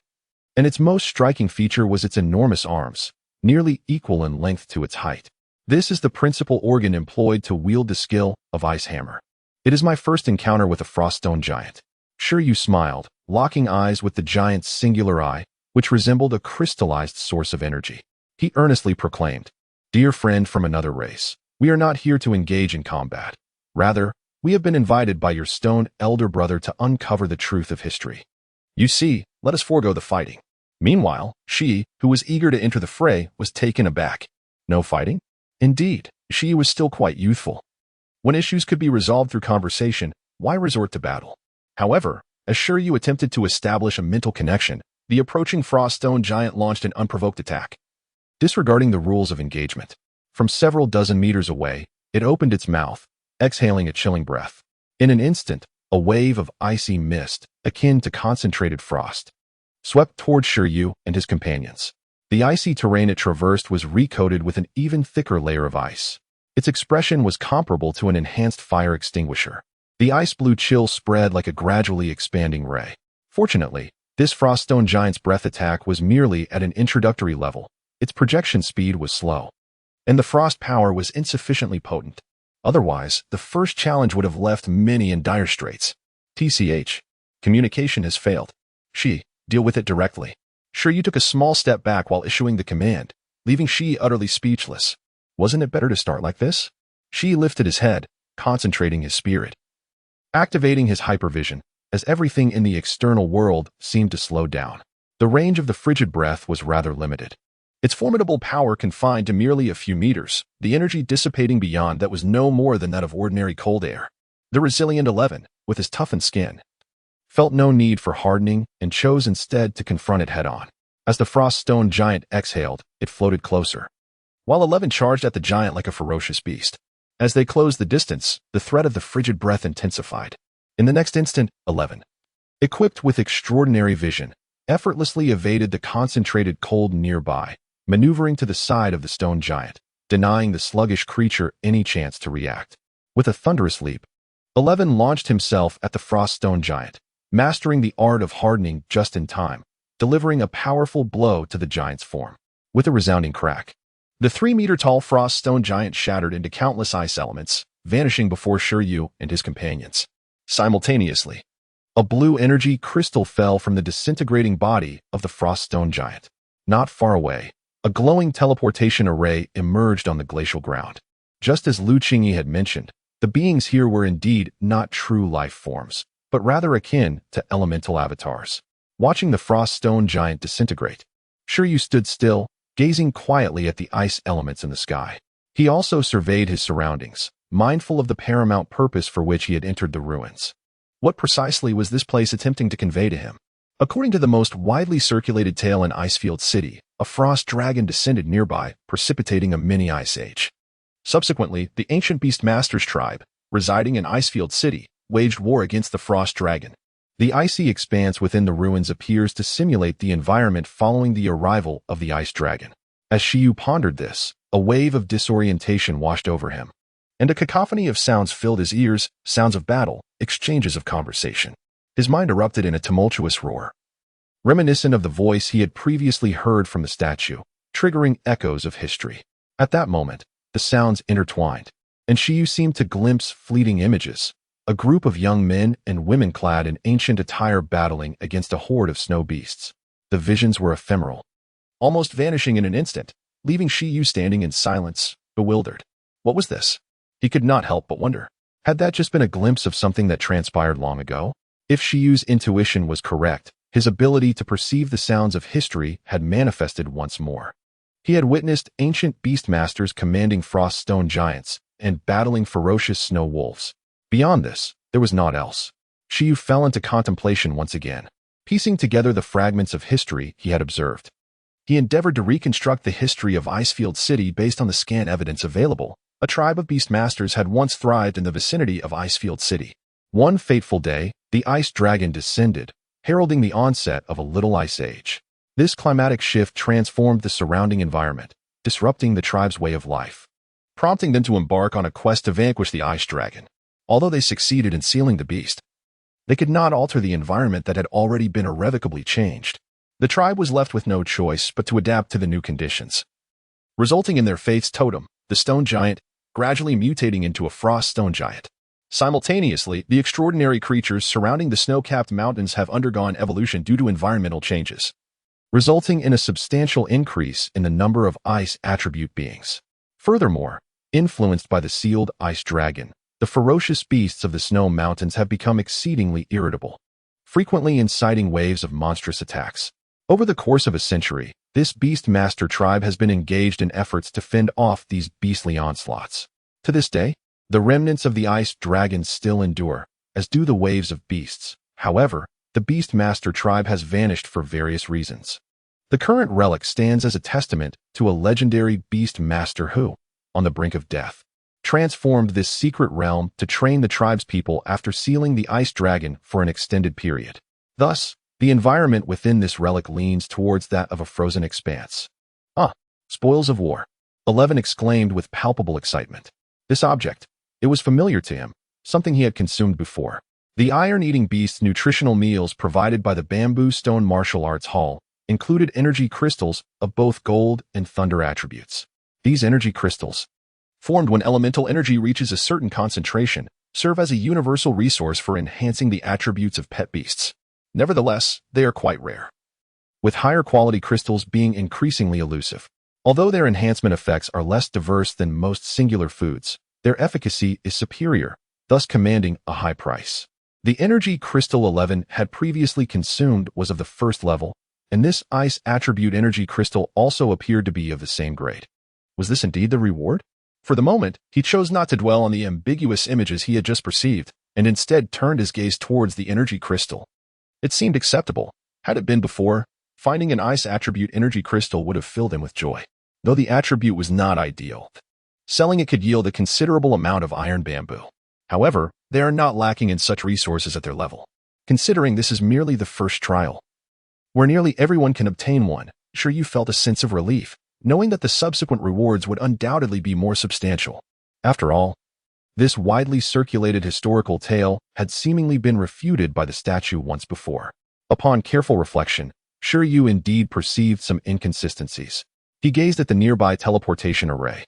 And its most striking feature was its enormous arms, nearly equal in length to its height. This is the principal organ employed to wield the skill of Ice Hammer. It is my first encounter with a Froststone Giant. Shi Yu smiled, locking eyes with the giant's singular eye, which resembled a crystallized source of energy. He earnestly proclaimed, "Dear friend from another race, we are not here to engage in combat. Rather, we have been invited by your stone elder brother to uncover the truth of history. You see, let us forego the fighting." Meanwhile, Shi, who was eager to enter the fray, was taken aback. No fighting? Indeed, Shi was still quite youthful. When issues could be resolved through conversation, why resort to battle? However, as Shi Yu attempted to establish a mental connection, the approaching Froststone Giant launched an unprovoked attack. Disregarding the rules of engagement, from several dozen meters away, it opened its mouth, exhaling a chilling breath. In an instant, a wave of icy mist, akin to concentrated frost, swept toward Shi Yu and his companions. The icy terrain it traversed was recoated with an even thicker layer of ice. Its expression was comparable to an enhanced fire extinguisher. The ice blue chill spread like a gradually expanding ray. Fortunately, this Froststone Giant's breath attack was merely at an introductory level. Its projection speed was slow, and the frost power was insufficiently potent. Otherwise, the first challenge would have left many in dire straits. TCH. Communication has failed. Shi, deal with it directly. Shi Yu took a small step back while issuing the command, leaving Shi utterly speechless. Wasn't it better to start like this? Shi lifted his head, concentrating his spirit, activating his hypervision, as everything in the external world seemed to slow down. The range of the frigid breath was rather limited. Its formidable power confined to merely a few meters, the energy dissipating beyond that was no more than that of ordinary cold air. The resilient 11, with his toughened skin, felt no need for hardening and chose instead to confront it head-on. As the Froststone Giant exhaled, it floated closer, while 11 charged at the giant like a ferocious beast. As they closed the distance, the threat of the frigid breath intensified. In the next instant, 11, equipped with extraordinary vision, effortlessly evaded the concentrated cold nearby, maneuvering to the side of the stone giant, denying the sluggish creature any chance to react. With a thunderous leap, 11 launched himself at the Froststone Giant, mastering the art of hardening just in time, delivering a powerful blow to the giant's form. With a resounding crack, the 3-meter-tall Froststone Giant shattered into countless ice elements, vanishing before Shi Yu and his companions. Simultaneously, a blue energy crystal fell from the disintegrating body of the Froststone Giant. Not far away, a glowing teleportation array emerged on the glacial ground. Just as Lu Qingyi had mentioned, the beings here were indeed not true life forms, but rather akin to elemental avatars. Watching the Froststone Giant disintegrate, Shi Yu stood still, gazing quietly at the ice elements in the sky. He also surveyed his surroundings, mindful of the paramount purpose for which he had entered the ruins. What precisely was this place attempting to convey to him? According to the most widely circulated tale in Icefield City, a frost dragon descended nearby, precipitating a mini ice age. Subsequently, the ancient Beastmasters tribe, residing in Icefield City, waged war against the frost dragon, The icy expanse within the ruins appears to simulate the environment following the arrival of the ice dragon. As Shi Yu pondered this, a wave of disorientation washed over him, and a cacophony of sounds filled his ears, sounds of battle, exchanges of conversation. His mind erupted in a tumultuous roar, reminiscent of the voice he had previously heard from the statue, triggering echoes of history. At that moment, the sounds intertwined, and Shi Yu seemed to glimpse fleeting images, a group of young men and women clad in ancient attire battling against a horde of snow beasts. The visions were ephemeral, almost vanishing in an instant, leaving Shi Yu standing in silence, bewildered. What was this? He could not help but wonder. Had that just been a glimpse of something that transpired long ago? If Shi Yu's intuition was correct, his ability to perceive the sounds of history had manifested once more. He had witnessed ancient beastmasters commanding frost stone giants and battling ferocious snow wolves. Beyond this, there was naught else. Shi Yu fell into contemplation once again, piecing together the fragments of history he had observed. He endeavored to reconstruct the history of Icefield City based on the scant evidence available. A tribe of beastmasters had once thrived in the vicinity of Icefield City. One fateful day, the ice dragon descended, heralding the onset of a little ice age. This climatic shift transformed the surrounding environment, disrupting the tribe's way of life, prompting them to embark on a quest to vanquish the ice dragon. Although they succeeded in sealing the beast, they could not alter the environment that had already been irrevocably changed. The tribe was left with no choice but to adapt to the new conditions, resulting in their faith's totem, the stone giant, gradually mutating into a frost stone giant. Simultaneously, the extraordinary creatures surrounding the snow-capped mountains have undergone evolution due to environmental changes, resulting in a substantial increase in the number of ice attribute beings. Furthermore, influenced by the sealed ice dragon, the ferocious beasts of the snow mountains have become exceedingly irritable, frequently inciting waves of monstrous attacks. Over the course of a century, this beastmaster tribe has been engaged in efforts to fend off these beastly onslaughts. To this day, the remnants of the ice dragon still endure, as do the waves of beasts. However, the beastmaster tribe has vanished for various reasons. The current relic stands as a testament to a legendary beastmaster who, on the brink of death, transformed this secret realm to train the tribe's people after sealing the ice dragon for an extended period. Thus, the environment within this relic leans towards that of a frozen expanse. Spoils of war, 11 exclaimed with palpable excitement. This object, it was familiar to him, something he had consumed before. The iron-eating beast's nutritional meals provided by the Bamboo Stone Martial Arts Hall included energy crystals of both gold and thunder attributes. These energy crystals, formed when elemental energy reaches a certain concentration, serve as a universal resource for enhancing the attributes of pet beasts. Nevertheless, they are quite rare, with higher quality crystals being increasingly elusive. Although their enhancement effects are less diverse than most singular foods, their efficacy is superior, thus commanding a high price. The energy crystal 11 had previously consumed was of the first level, and this ice attribute energy crystal also appeared to be of the same grade. Was this indeed the reward? For the moment, he chose not to dwell on the ambiguous images he had just perceived, and instead turned his gaze towards the energy crystal. It seemed acceptable. Had it been before, finding an ice attribute energy crystal would have filled him with joy. Though the attribute was not ideal, selling it could yield a considerable amount of iron bamboo. However, they are not lacking in such resources at their level. Considering this is merely the first trial, where nearly everyone can obtain one, Shi Yu felt a sense of relief, knowing that the subsequent rewards would undoubtedly be more substantial. After all, this widely circulated historical tale had seemingly been refuted by the statue once before. Upon careful reflection, Shi Yu indeed perceived some inconsistencies. He gazed at the nearby teleportation array,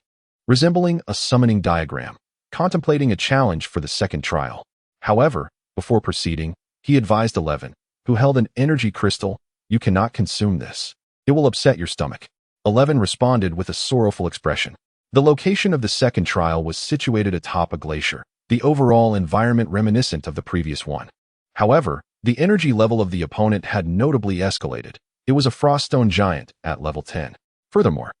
resembling a summoning diagram, contemplating a challenge for the second trial. However, before proceeding, he advised 11, who held an energy crystal, "You cannot consume this. It will upset your stomach." 11 responded with a sorrowful expression. The location of the second trial was situated atop a glacier, the overall environment reminiscent of the previous one. However, the energy level of the opponent had notably escalated. It was a froststone giant at level 10. Furthermore,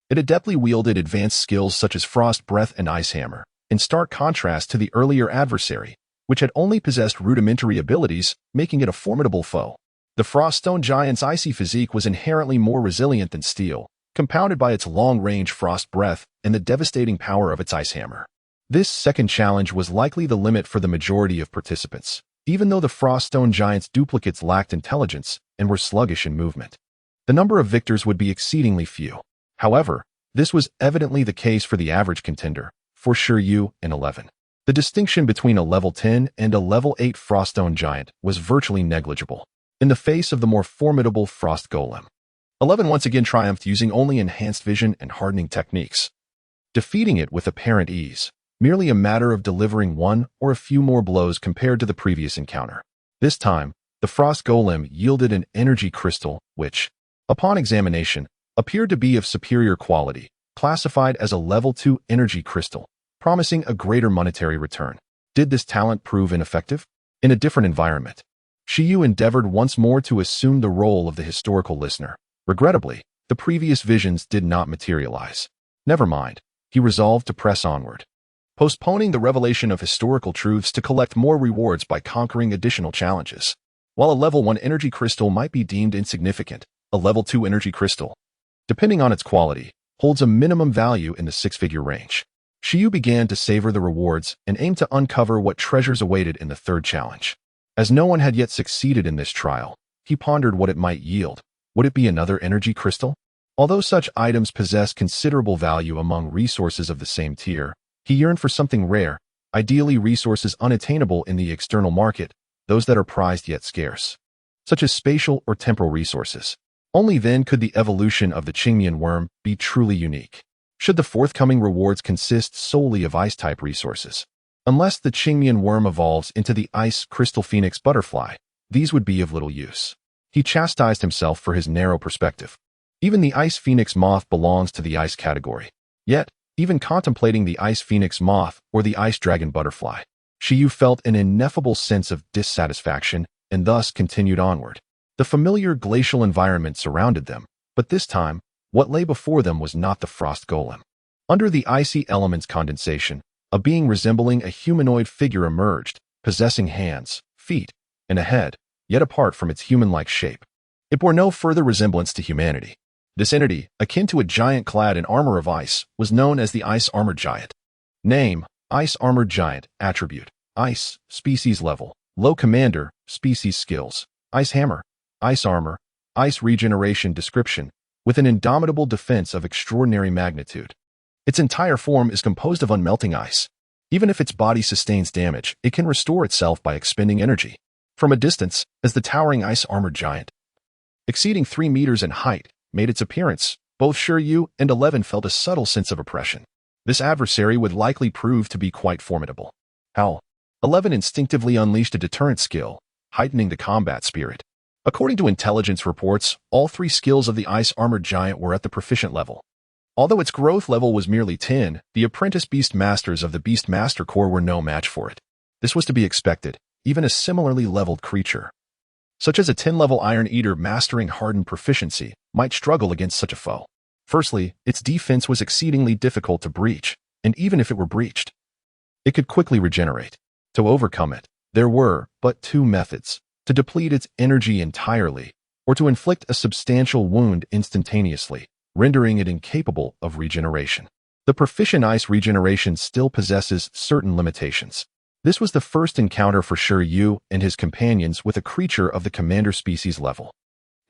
it adeptly wielded advanced skills such as Frost Breath and Ice Hammer, in stark contrast to the earlier adversary, which had only possessed rudimentary abilities, making it a formidable foe. The Froststone Giant's icy physique was inherently more resilient than steel, compounded by its long-range Frost Breath and the devastating power of its Ice Hammer. This second challenge was likely the limit for the majority of participants. even though the Froststone Giant's duplicates lacked intelligence and were sluggish in movement. The number of victors would be exceedingly few. However, this was evidently the case for the average contender, for Shi Yu and 11. The distinction between a level 10 and a level 8 Froststone Giant was virtually negligible, in the face of the more formidable Frost Golem. 11 once again triumphed using only enhanced vision and hardening techniques, defeating it with apparent ease, merely a matter of delivering one or a few more blows compared to the previous encounter. This time, the Frost Golem yielded an energy crystal which, upon examination, appeared to be of superior quality, classified as a level 2 energy crystal, promising a greater monetary return. Did this talent prove ineffective? In a different environment, Shi Yu endeavored once more to assume the role of the historical listener. Regrettably, the previous visions did not materialize. Never mind, he resolved to press onward, postponing the revelation of historical truths to collect more rewards by conquering additional challenges. While a level 1 energy crystal might be deemed insignificant, a level 2 energy crystal, depending on its quality, holds a minimum value in the six-figure range. Shi Yu began to savor the rewards and aimed to uncover what treasures awaited in the third challenge. As no one had yet succeeded in this trial, he pondered what it might yield. Would it be another energy crystal? Although such items possess considerable value among resources of the same tier, he yearned for something rare, ideally resources unattainable in the external market, those that are prized yet scarce, such as spatial or temporal resources. Only then could the evolution of the Qingmian worm be truly unique. Should the forthcoming rewards consist solely of ice-type resources? Unless the Qingmian worm evolves into the ice crystal phoenix butterfly, these would be of little use. He chastised himself for his narrow perspective. Even the ice phoenix moth belongs to the ice category. Yet, even contemplating the ice phoenix moth or the ice dragon butterfly, Shi Yu felt an ineffable sense of dissatisfaction and thus continued onward. The familiar glacial environment surrounded them, but this time, what lay before them was not the Frost Golem. Under the icy element's condensation, a being resembling a humanoid figure emerged, possessing hands, feet, and a head, yet apart from its human-like shape. It bore no further resemblance to humanity. This entity, akin to a giant clad in armor of ice, was known as the Ice Armored Giant. Name: Ice Armored Giant. Attribute: Ice. Species level: Low. Commander. Species skills: Ice Hammer, Ice Armor, Ice Regeneration. Description: with an indomitable defense of extraordinary magnitude. Its entire form is composed of unmelting ice. Even if its body sustains damage, it can restore itself by expending energy. From a distance, as the towering Ice Armored Giant, exceeding 3 meters in height, made its appearance, both Shi Yu and 11 felt a subtle sense of oppression. This adversary would likely prove to be quite formidable. How? 11 instinctively unleashed a deterrent skill, heightening the combat spirit. According to intelligence reports, all 3 skills of the Ice Armored Giant were at the proficient level. Although its growth level was merely 10, the apprentice Beast Masters of the Beast Master Corps were no match for it. This was to be expected. Even a similarly leveled creature, such as a 10-level Iron Eater mastering hardened proficiency, might struggle against such a foe. Firstly, its defense was exceedingly difficult to breach, and even if it were breached, it could quickly regenerate. To overcome it, there were but 2 methods: to deplete its energy entirely, or to inflict a substantial wound instantaneously, rendering it incapable of regeneration. The proficient ice regeneration still possesses certain limitations. This was the first encounter for Shi Yu and his companions with a creature of the commander species level.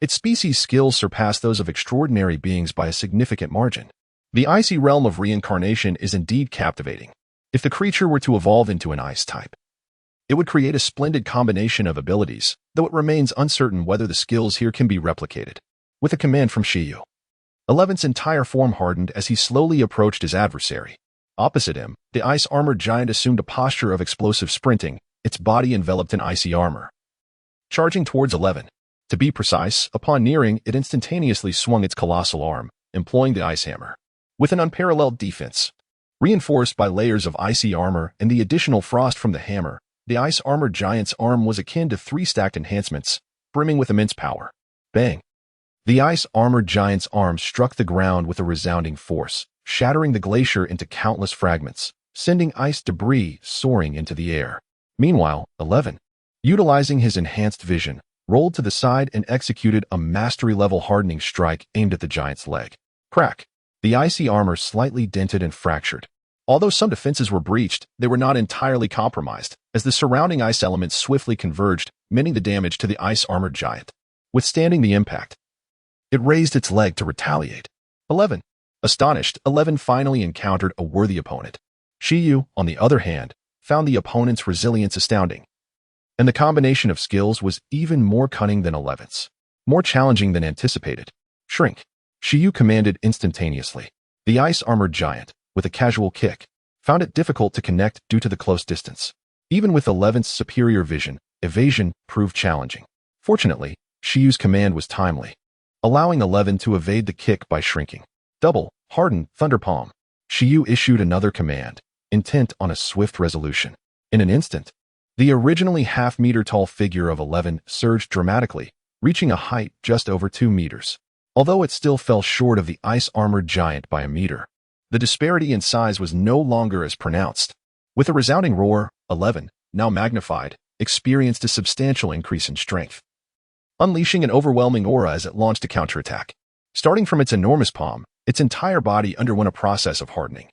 Its species skills surpass those of extraordinary beings by a significant margin. The icy realm of reincarnation is indeed captivating. If the creature were to evolve into an ice type, it would create a splendid combination of abilities, though it remains uncertain whether the skills here can be replicated. With a command from Shi Yu, 11's entire form hardened as he slowly approached his adversary. Opposite him, the Ice Armored Giant assumed a posture of explosive sprinting, its body enveloped in icy armor, charging towards 11. To be precise, upon nearing, it instantaneously swung its colossal arm, employing the Ice Hammer. With an unparalleled defense, reinforced by layers of icy armor and the additional frost from the hammer, the Ice Armored Giant's arm was akin to 3 stacked enhancements, brimming with immense power. Bang! The Ice Armored Giant's arm struck the ground with a resounding force, shattering the glacier into countless fragments, sending ice debris soaring into the air. Meanwhile, 11, utilizing his enhanced vision, rolled to the side and executed a mastery-level hardening strike aimed at the giant's leg. Crack! The icy armor slightly dented and fractured. Although some defenses were breached, they were not entirely compromised, as the surrounding ice elements swiftly converged, mending the damage to the ice-armored giant. Withstanding the impact, it raised its leg to retaliate. 11. Astonished, 11 finally encountered a worthy opponent. Shi Yu, on the other hand, found the opponent's resilience astounding. And the combination of skills was even more cunning than 11's. More challenging than anticipated. Shrink. Shi Yu commanded instantaneously. The ice-armored giant, with a casual kick, found it difficult to connect due to the close distance. Even with 11's superior vision, evasion proved challenging. Fortunately, Shi Yu's command was timely, allowing 11 to evade the kick by shrinking. Double, hardened, thunder palm. Shi Yu issued another command, intent on a swift resolution. In an instant, the originally half-meter-tall figure of 11 surged dramatically, reaching a height just over 2 meters. Although it still fell short of the ice-armored giant by a meter, the disparity in size was no longer as pronounced. With a resounding roar, 11, now magnified, experienced a substantial increase in strength, unleashing an overwhelming aura as it launched a counterattack. Starting from its enormous palm, its entire body underwent a process of hardening,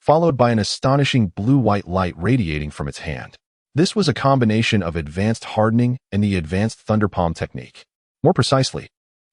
followed by an astonishing blue-white light radiating from its hand. This was a combination of advanced hardening and the advanced thunder palm technique. More precisely,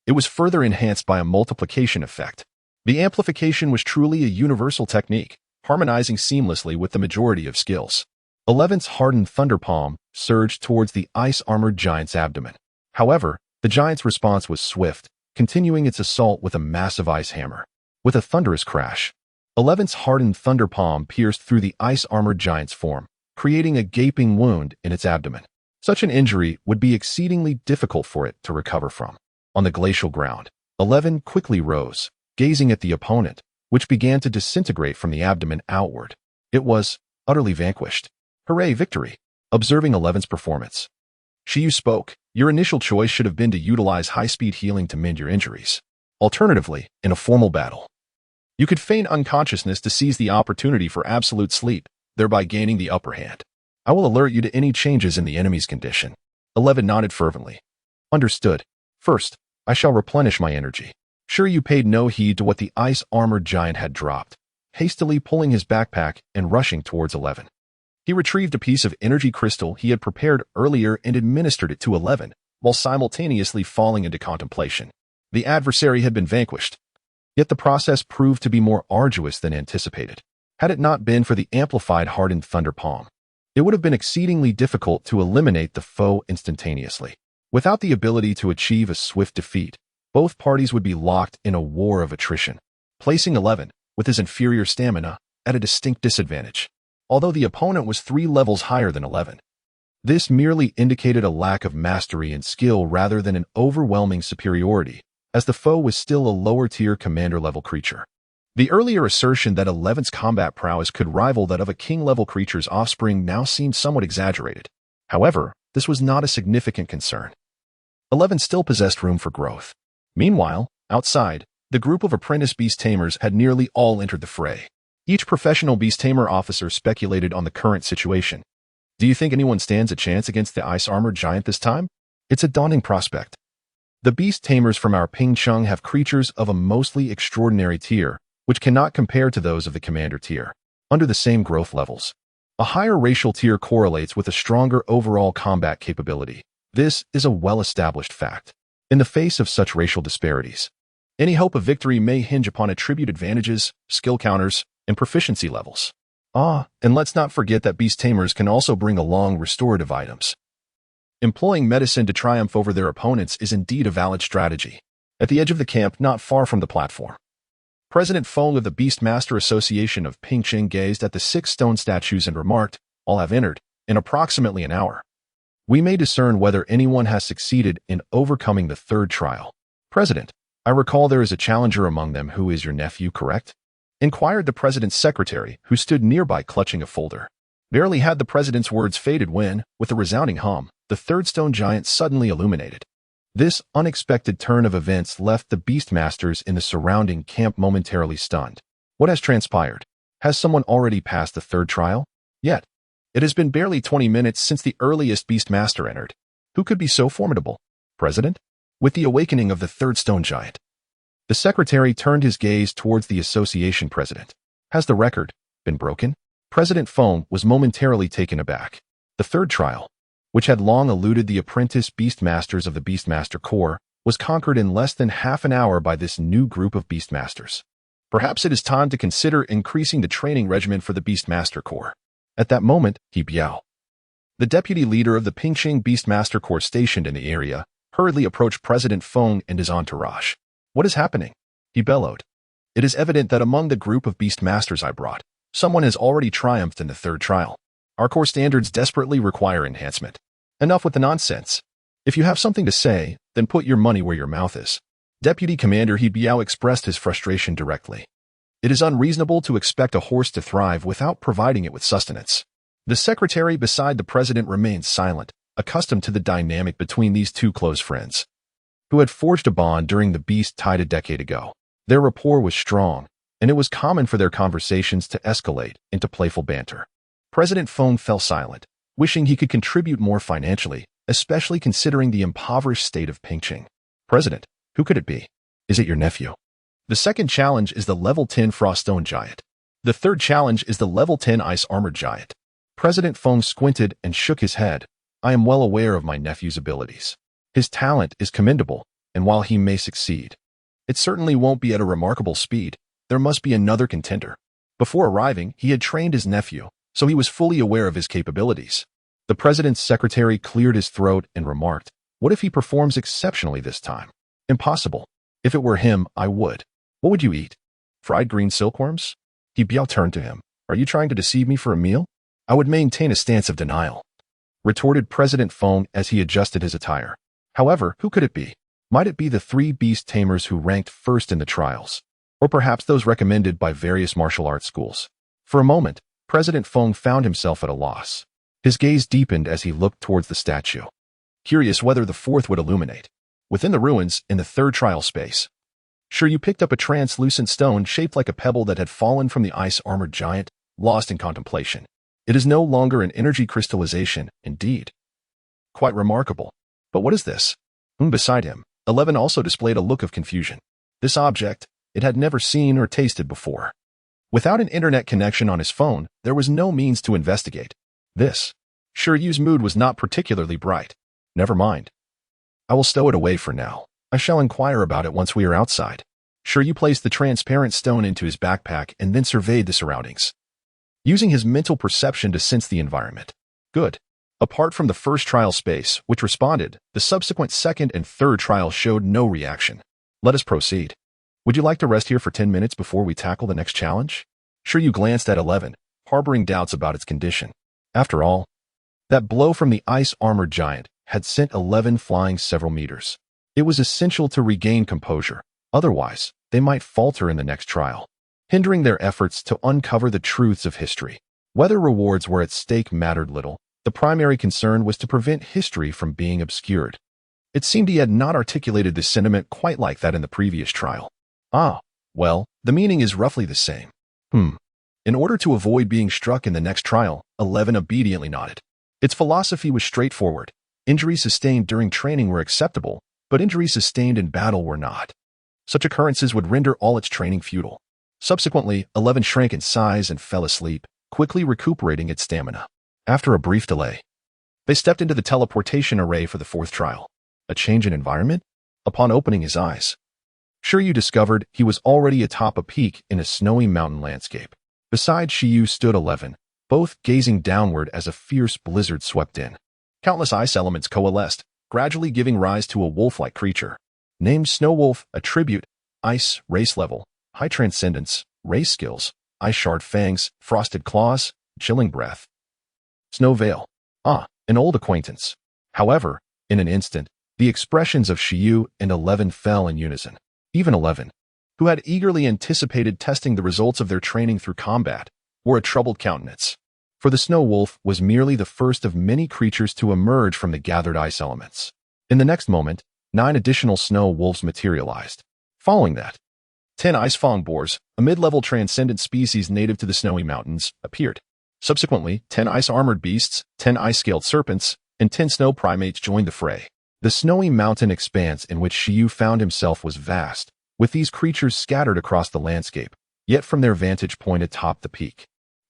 it was further enhanced by a multiplication effect. The amplification was truly a universal technique, harmonizing seamlessly with the majority of skills. 11's hardened thunder palm surged towards the ice-armored giant's abdomen. However, the giant's response was swift, continuing its assault with a massive ice hammer. With a thunderous crash, 11's hardened thunder palm pierced through the ice-armored giant's form, creating a gaping wound in its abdomen. Such an injury would be exceedingly difficult for it to recover from. On the glacial ground, 11 quickly rose, gazing at the opponent, which began to disintegrate from the abdomen outward. It was utterly vanquished. Hooray, victory! Observing 11's performance, Shi Yu spoke. Your initial choice should have been to utilize high-speed healing to mend your injuries. Alternatively, in a formal battle, you could feign unconsciousness to seize the opportunity for absolute sleep, thereby gaining the upper hand. I will alert you to any changes in the enemy's condition. 11 nodded fervently. Understood. First, I shall replenish my energy. Shi Yu paid no heed to what the ice-armored giant had dropped, hastily pulling his backpack and rushing towards 11. He retrieved a piece of energy crystal he had prepared earlier and administered it to 11, while simultaneously falling into contemplation. The adversary had been vanquished. Yet the process proved to be more arduous than anticipated. Had it not been for the amplified hardened thunder palm, it would have been exceedingly difficult to eliminate the foe instantaneously. Without the ability to achieve a swift defeat, both parties would be locked in a war of attrition, placing 11, with his inferior stamina, at a distinct disadvantage. Although the opponent was 3 levels higher than 11, this merely indicated a lack of mastery and skill rather than an overwhelming superiority, as the foe was still a lower-tier commander-level creature. The earlier assertion that 11's combat prowess could rival that of a king-level creature's offspring now seemed somewhat exaggerated. However, this was not a significant concern. 11 still possessed room for growth. Meanwhile, outside, the group of apprentice beast tamers had nearly all entered the fray. Each professional beast tamer officer speculated on the current situation. Do you think anyone stands a chance against the ice-armored giant this time? It's a daunting prospect. The beast tamers from our Pingcheng have creatures of a mostly extraordinary tier, which cannot compare to those of the commander tier, under the same growth levels. A higher racial tier correlates with a stronger overall combat capability. This is a well-established fact. In the face of such racial disparities, any hope of victory may hinge upon attribute advantages, skill counters, and proficiency levels. And let's not forget that beast tamers can also bring along restorative items. Employing medicine to triumph over their opponents is indeed a valid strategy. At the edge of the camp, not far from the platform, President Feng of the Beastmaster Association of Pingcheng gazed at the 6 stone statues and remarked, "All have entered, in approximately an hour. We may discern whether anyone has succeeded in overcoming the 3rd trial." "President, I recall there is a challenger among them who is your nephew, correct?" inquired the president's secretary, who stood nearby clutching a folder. Barely had the president's words faded when, with a resounding hum, the 3rd stone giant suddenly illuminated. This unexpected turn of events left the Beastmasters in the surrounding camp momentarily stunned. What has transpired? Has someone already passed the 3rd trial? Yet, it has been barely 20 minutes since the earliest Beastmaster entered. Who could be so formidable? President? With the awakening of the 3rd stone giant, the secretary turned his gaze towards the association president. Has the record, been broken? President Feng was momentarily taken aback. The third trial, which had long eluded the apprentice beastmasters of the Beastmaster Corps, was conquered in less than half an hour by this new group of beastmasters. Perhaps it is time to consider increasing the training regimen for the Beastmaster Corps. At that moment, He Biao, the deputy leader of the Pingxing Beastmaster Corps stationed in the area, hurriedly approached President Feng and his entourage. What is happening? He bellowed. It is evident that among the group of beastmasters I brought, someone has already triumphed in the third trial. Our core standards desperately require enhancement. Enough with the nonsense. If you have something to say, then put your money where your mouth is. Deputy Commander He Biao expressed his frustration directly. It is unreasonable to expect a horse to thrive without providing it with sustenance. The secretary beside the president remained silent, accustomed to the dynamic between these two close friends, who had forged a bond during the beast tide a decade ago. Their rapport was strong, and it was common for their conversations to escalate into playful banter. President Feng fell silent, wishing he could contribute more financially, especially considering the impoverished state of Pingxing. President, who could it be? Is it your nephew? The second challenge is the level 10 Froststone Giant. The third challenge is the level 10 Ice Armored Giant. President Feng squinted and shook his head. I am well aware of my nephew's abilities. His talent is commendable, and while he may succeed, it certainly won't be at a remarkable speed. There must be another contender. Before arriving, he had trained his nephew, so he was fully aware of his capabilities. The president's secretary cleared his throat and remarked, what if he performs exceptionally this time? Impossible. If it were him, I would. What would you eat? Fried green silkworms? He Biao turned to him. Are you trying to deceive me for a meal? I would maintain a stance of denial, retorted President Feng as he adjusted his attire. However, who could it be? Might it be the three beast tamers who ranked first in the trials? Or perhaps those recommended by various martial arts schools? For a moment, President Feng found himself at a loss. His gaze deepened as he looked towards the statue, curious whether the fourth would illuminate. Within the ruins, in the third trial space, Shi Yu picked up a translucent stone shaped like a pebble that had fallen from the ice-armored giant, lost in contemplation. It is no longer an energy crystallization, indeed. Quite remarkable. But what is this? Beside him, 11 also displayed a look of confusion. This object, it had never seen or tasted before. Without an internet connection on his phone, there was no means to investigate. Shi Yu's mood was not particularly bright. Never mind. I will stow it away for now. I shall inquire about it once we are outside. Shi Yu placed the transparent stone into his backpack and then surveyed the surroundings, using his mental perception to sense the environment. Good. Apart from the first trial space, which responded, the subsequent second and third trials showed no reaction. Let us proceed. Would you like to rest here for 10 minutes before we tackle the next challenge? Shi Yu glanced at 11, harboring doubts about its condition. After all, that blow from the ice-armored giant had sent 11 flying several meters. It was essential to regain composure. Otherwise, they might falter in the next trial, hindering their efforts to uncover the truths of history. Whether rewards were at stake mattered little. The primary concern was to prevent history from being obscured. It seemed he had not articulated this sentiment quite like that in the previous trial. Well, the meaning is roughly the same. In order to avoid being struck in the next trial, 11 obediently nodded. Its philosophy was straightforward. Injuries sustained during training were acceptable, but injuries sustained in battle were not. Such occurrences would render all its training futile. Subsequently, 11 shrank in size and fell asleep, quickly recuperating its stamina. After a brief delay, they stepped into the teleportation array for the fourth trial. A change in environment? Upon opening his eyes, Shi Yu discovered he was already atop a peak in a snowy mountain landscape. Beside Shi Yu stood 11, both gazing downward as a fierce blizzard swept in. Countless ice elements coalesced, gradually giving rise to a wolf-like creature. Named Snow Wolf, attribute, ice, race level, high transcendence, race skills, ice shard fangs, frosted claws, chilling breath. Snow Veil. An old acquaintance. However, in an instant, the expressions of Shi Yu and 11 fell in unison. Even 11, who had eagerly anticipated testing the results of their training through combat, wore a troubled countenance. For the Snow Wolf was merely the first of many creatures to emerge from the gathered ice elements. In the next moment, 9 additional Snow Wolves materialized. Following that, 10 Ice Fong Boars, a mid-level transcendent species native to the snowy mountains, appeared. Subsequently, 10 ice-armored beasts, 10 ice-scaled serpents, and 10 snow primates joined the fray. The snowy mountain expanse in which Shi Yu found himself was vast, with these creatures scattered across the landscape, yet from their vantage point atop the peak,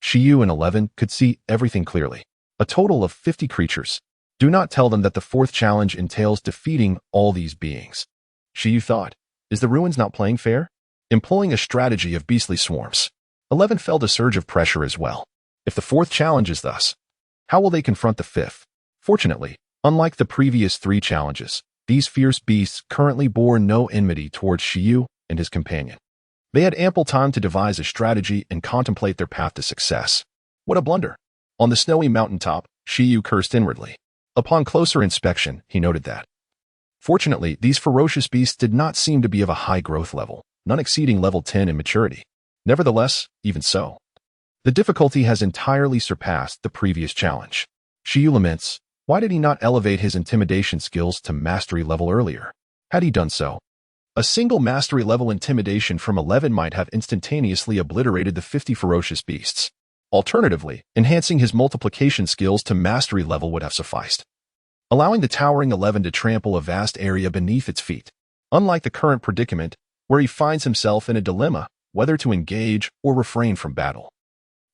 Shi Yu and 11 could see everything clearly. A total of 50 creatures. Do not tell them that the fourth challenge entails defeating all these beings. Shi Yu thought, is the ruins not playing fair? Employing a strategy of beastly swarms. 11 felt a surge of pressure as well. If the fourth challenge is thus, how will they confront the fifth? Fortunately, unlike the previous 3 challenges, these fierce beasts currently bore no enmity towards Shi Yu and his companion. They had ample time to devise a strategy and contemplate their path to success. What a blunder! On the snowy mountaintop, Shi Yu cursed inwardly. Upon closer inspection, he noted that. Fortunately, these ferocious beasts did not seem to be of a high growth level, none exceeding level 10 in maturity. Nevertheless, even so, the difficulty has entirely surpassed the previous challenge. Shi Yu laments, why did he not elevate his intimidation skills to mastery level earlier? Had he done so, a single mastery level intimidation from 11 might have instantaneously obliterated the 50 ferocious beasts. Alternatively, enhancing his multiplication skills to mastery level would have sufficed, allowing the towering 11 to trample a vast area beneath its feet. Unlike the current predicament, where he finds himself in a dilemma, whether to engage or refrain from battle.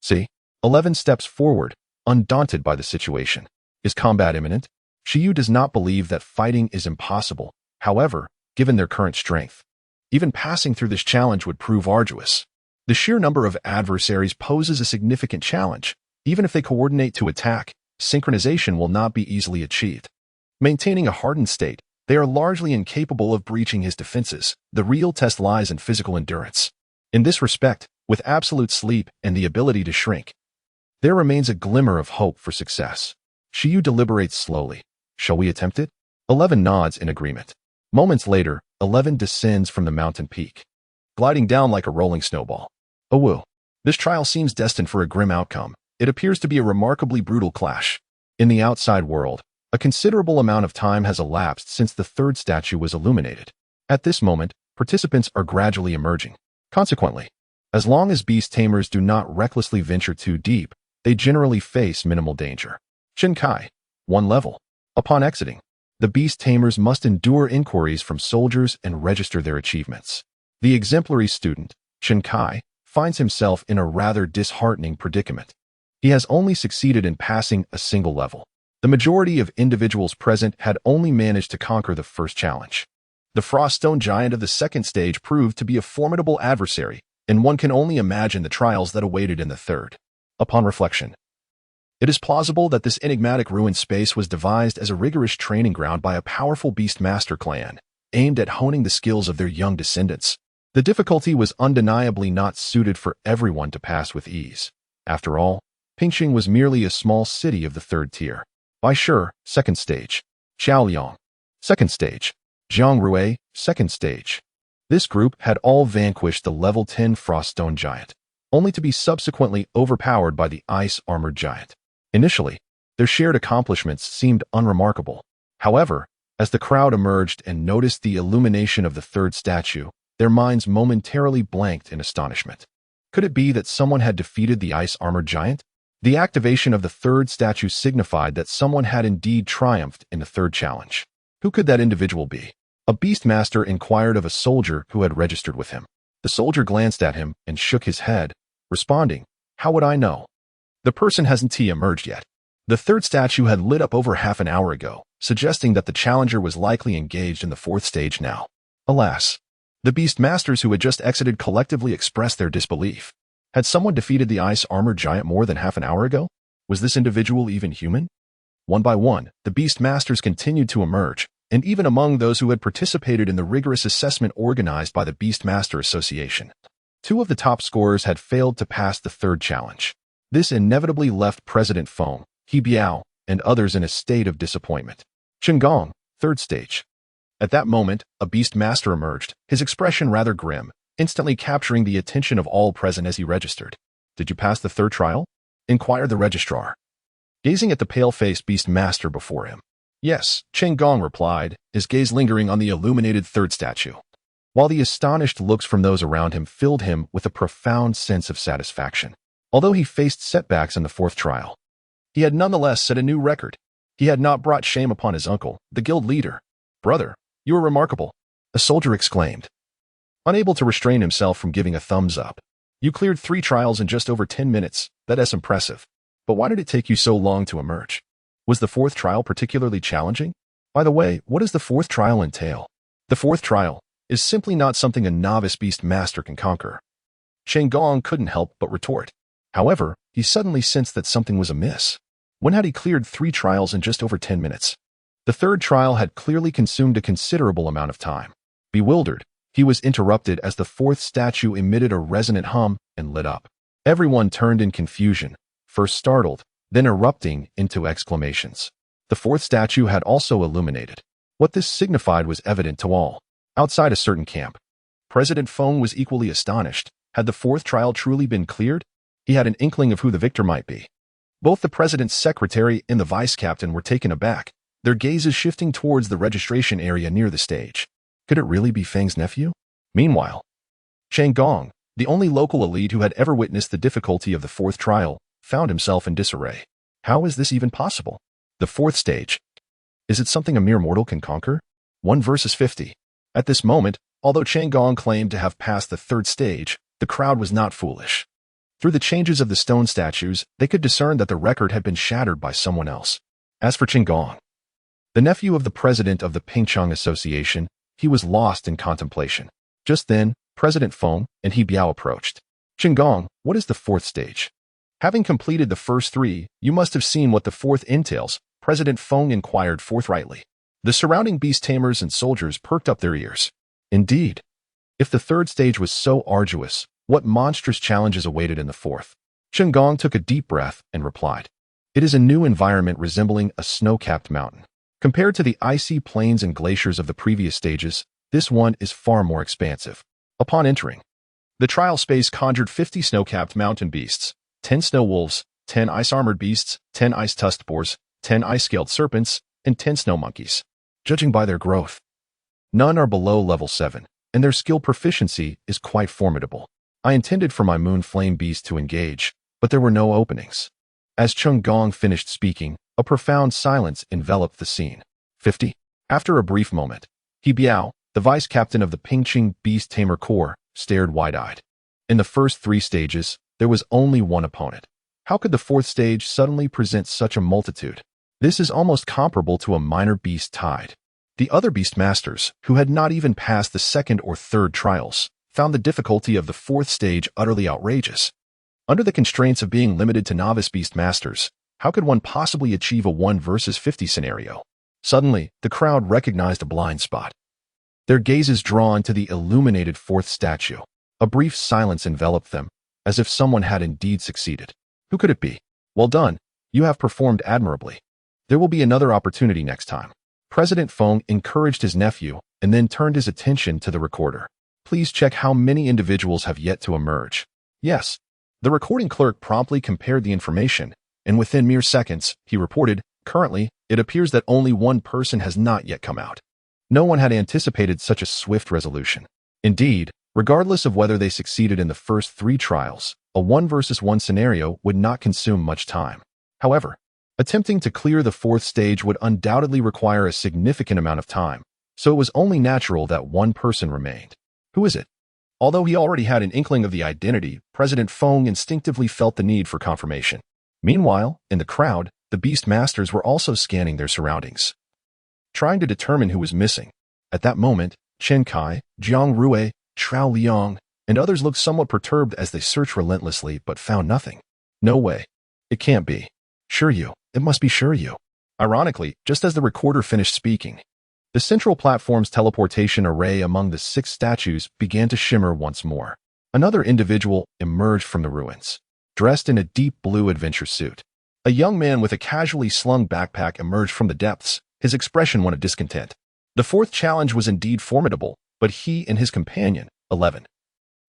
See, 11 steps forward, undaunted by the situation. Is combat imminent? Shi Yu does not believe that fighting is impossible. However, given their current strength, even passing through this challenge would prove arduous. The sheer number of adversaries poses a significant challenge. Even if they coordinate to attack, synchronization will not be easily achieved. Maintaining a hardened state, they are largely incapable of breaching his defenses. The real test lies in physical endurance. In this respect, with absolute sleep and the ability to shrink, there remains a glimmer of hope for success. Shi Yu deliberates slowly. Shall we attempt it? 11 nods in agreement. Moments later, 11 descends from the mountain peak, gliding down like a rolling snowball. Oh woo. This trial seems destined for a grim outcome. It appears to be a remarkably brutal clash. In the outside world, a considerable amount of time has elapsed since the third statue was illuminated. At this moment, participants are gradually emerging. Consequently, as long as beast tamers do not recklessly venture too deep, they generally face minimal danger. Chen Kai, 1 level. Upon exiting, the beast tamers must endure inquiries from soldiers and register their achievements. The exemplary student, Chen Kai, finds himself in a rather disheartening predicament. He has only succeeded in passing a single level. The majority of individuals present had only managed to conquer the first challenge. The Froststone Giant of the second stage proved to be a formidable adversary, and one can only imagine the trials that awaited in the third. Upon reflection, it is plausible that this enigmatic ruined space was devised as a rigorous training ground by a powerful Beastmaster clan, aimed at honing the skills of their young descendants. The difficulty was undeniably not suited for everyone to pass with ease. After all, Pingxing was merely a small city of the third tier. Bai Shi, second stage. Xiaoliang, second stage. Zhongrui, second stage. This group had all vanquished the level 10 Froststone Giant, only to be subsequently overpowered by the Ice-Armored Giant. Initially, their shared accomplishments seemed unremarkable. However, as the crowd emerged and noticed the illumination of the third statue, their minds momentarily blanked in astonishment. Could it be that someone had defeated the Ice-Armored Giant? The activation of the third statue signified that someone had indeed triumphed in the third challenge. Who could that individual be? A Beastmaster inquired of a soldier who had registered with him. The soldier glanced at him and shook his head, responding, "How would I know? The person hasn't emerged yet." The third statue had lit up over half an hour ago, suggesting that the challenger was likely engaged in the fourth stage now. Alas, the Beastmasters who had just exited collectively expressed their disbelief. Had someone defeated the Ice-Armored Giant more than half an hour ago? Was this individual even human? One by one, the Beastmasters continued to emerge, and even among those who had participated in the rigorous assessment organized by the Beastmaster Association, 2 of the top scorers had failed to pass the third challenge. This inevitably left President Feng, He Biao, and others in a state of disappointment. Gong, third stage. At that moment, a Beastmaster emerged, his expression rather grim, instantly capturing the attention of all present as he registered. "Did you pass the third trial?" inquired the registrar, gazing at the pale-faced Beastmaster before him. "Yes," Gong replied, his gaze lingering on the illuminated third statue, while the astonished looks from those around him filled him with a profound sense of satisfaction. Although he faced setbacks in the fourth trial, he had nonetheless set a new record. He had not brought shame upon his uncle, the guild leader. "Brother, you are remarkable," a soldier exclaimed, unable to restrain himself from giving a thumbs up. You cleared 3 trials in just over 10 minutes. That's impressive. But why did it take you so long to emerge? Was the 4th trial particularly challenging? By the way, what does the 4th trial entail? The 4th trial is simply not something a novice beast master can conquer. Chen Gong couldn't help but retort. However, he suddenly sensed that something was amiss. When had he cleared 3 trials in just over 10 minutes? The 3rd trial had clearly consumed a considerable amount of time. Bewildered, he was interrupted as the 4th statue emitted a resonant hum and lit up. Everyone turned in confusion, first startled, then erupting into exclamations. The 4th statue had also illuminated. What this signified was evident to all. Outside a certain camp, President Feng was equally astonished. Had the 4th trial truly been cleared? He had an inkling of who the victor might be. Both the president's secretary and the vice captain were taken aback, their gazes shifting towards the registration area near the stage. Could it really be Feng's nephew? Meanwhile, Chen Gong, the only local elite who had ever witnessed the difficulty of the 4th trial, found himself in disarray. How is this even possible? The 4th stage. Is it something a mere mortal can conquer? 1 versus 50. At this moment, although Chen Gong claimed to have passed the 3rd stage, the crowd was not foolish. Through the changes of the stone statues, they could discern that the record had been shattered by someone else. As for Chen Gong, the nephew of the president of the Pingcheng Association, he was lost in contemplation. Just then, President Feng and He Biao approached. Chen Gong, what is the 4th stage? Having completed the first 3, you must have seen what the 4th entails, President Feng inquired forthrightly. The surrounding beast tamers and soldiers perked up their ears. Indeed. If the 3rd stage was so arduous, what monstrous challenges awaited in the 4th? Chen Gong took a deep breath and replied. It is a new environment resembling a snow-capped mountain. Compared to the icy plains and glaciers of the previous stages, this one is far more expansive. Upon entering, the trial space conjured 50 snow-capped mountain beasts, 10 snow wolves, 10 ice-armored beasts, 10 ice-tusked boars, 10 ice-scaled serpents, and 10 snow monkeys. Judging by their growth, none are below level 7, and their skill proficiency is quite formidable. I intended for my moon flame beast to engage, but there were no openings. As Chen Gong finished speaking, a profound silence enveloped the scene. 50. After a brief moment, He Biao, the vice captain of the Pingcheng Beast Tamer Corps, stared wide-eyed. In the first 3 stages, there was only one opponent. How could the 4th stage suddenly present such a multitude? This is almost comparable to a minor beast tide. The other beast masters, who had not even passed the 2nd or 3rd trials, found the difficulty of the 4th stage utterly outrageous. Under the constraints of being limited to novice beast masters, how could one possibly achieve a 1 versus 50 scenario? Suddenly, the crowd recognized a blind spot. Their gazes drawn to the illuminated 4th statue. A brief silence enveloped them, as if someone had indeed succeeded. Who could it be? Well done. You have performed admirably. There will be another opportunity next time. President Feng encouraged his nephew and then turned his attention to the recorder. Please check how many individuals have yet to emerge. Yes. The recording clerk promptly compared the information, and within mere seconds, he reported, currently, it appears that only one person has not yet come out. No one had anticipated such a swift resolution. Indeed, regardless of whether they succeeded in the first 3 trials, a 1 versus 1 scenario would not consume much time. However, attempting to clear the 4th stage would undoubtedly require a significant amount of time, so it was only natural that one person remained. Who is it? Although he already had an inkling of the identity, President Feng instinctively felt the need for confirmation. Meanwhile, in the crowd, the beast masters were also scanning their surroundings, trying to determine who was missing. At that moment, Chen Kai, Jiang Rui, Trao Liang, and others looked somewhat perturbed as they searched relentlessly but found nothing. No way. It can't be. Shi Yu. It must be Shi Yu. Ironically, just as the recorder finished speaking, the central platform's teleportation array among the 6 statues began to shimmer once more. Another individual emerged from the ruins, dressed in a deep blue adventure suit. A young man with a casually slung backpack emerged from the depths, his expression one of discontent. The 4th challenge was indeed formidable, but he and his companion, 11,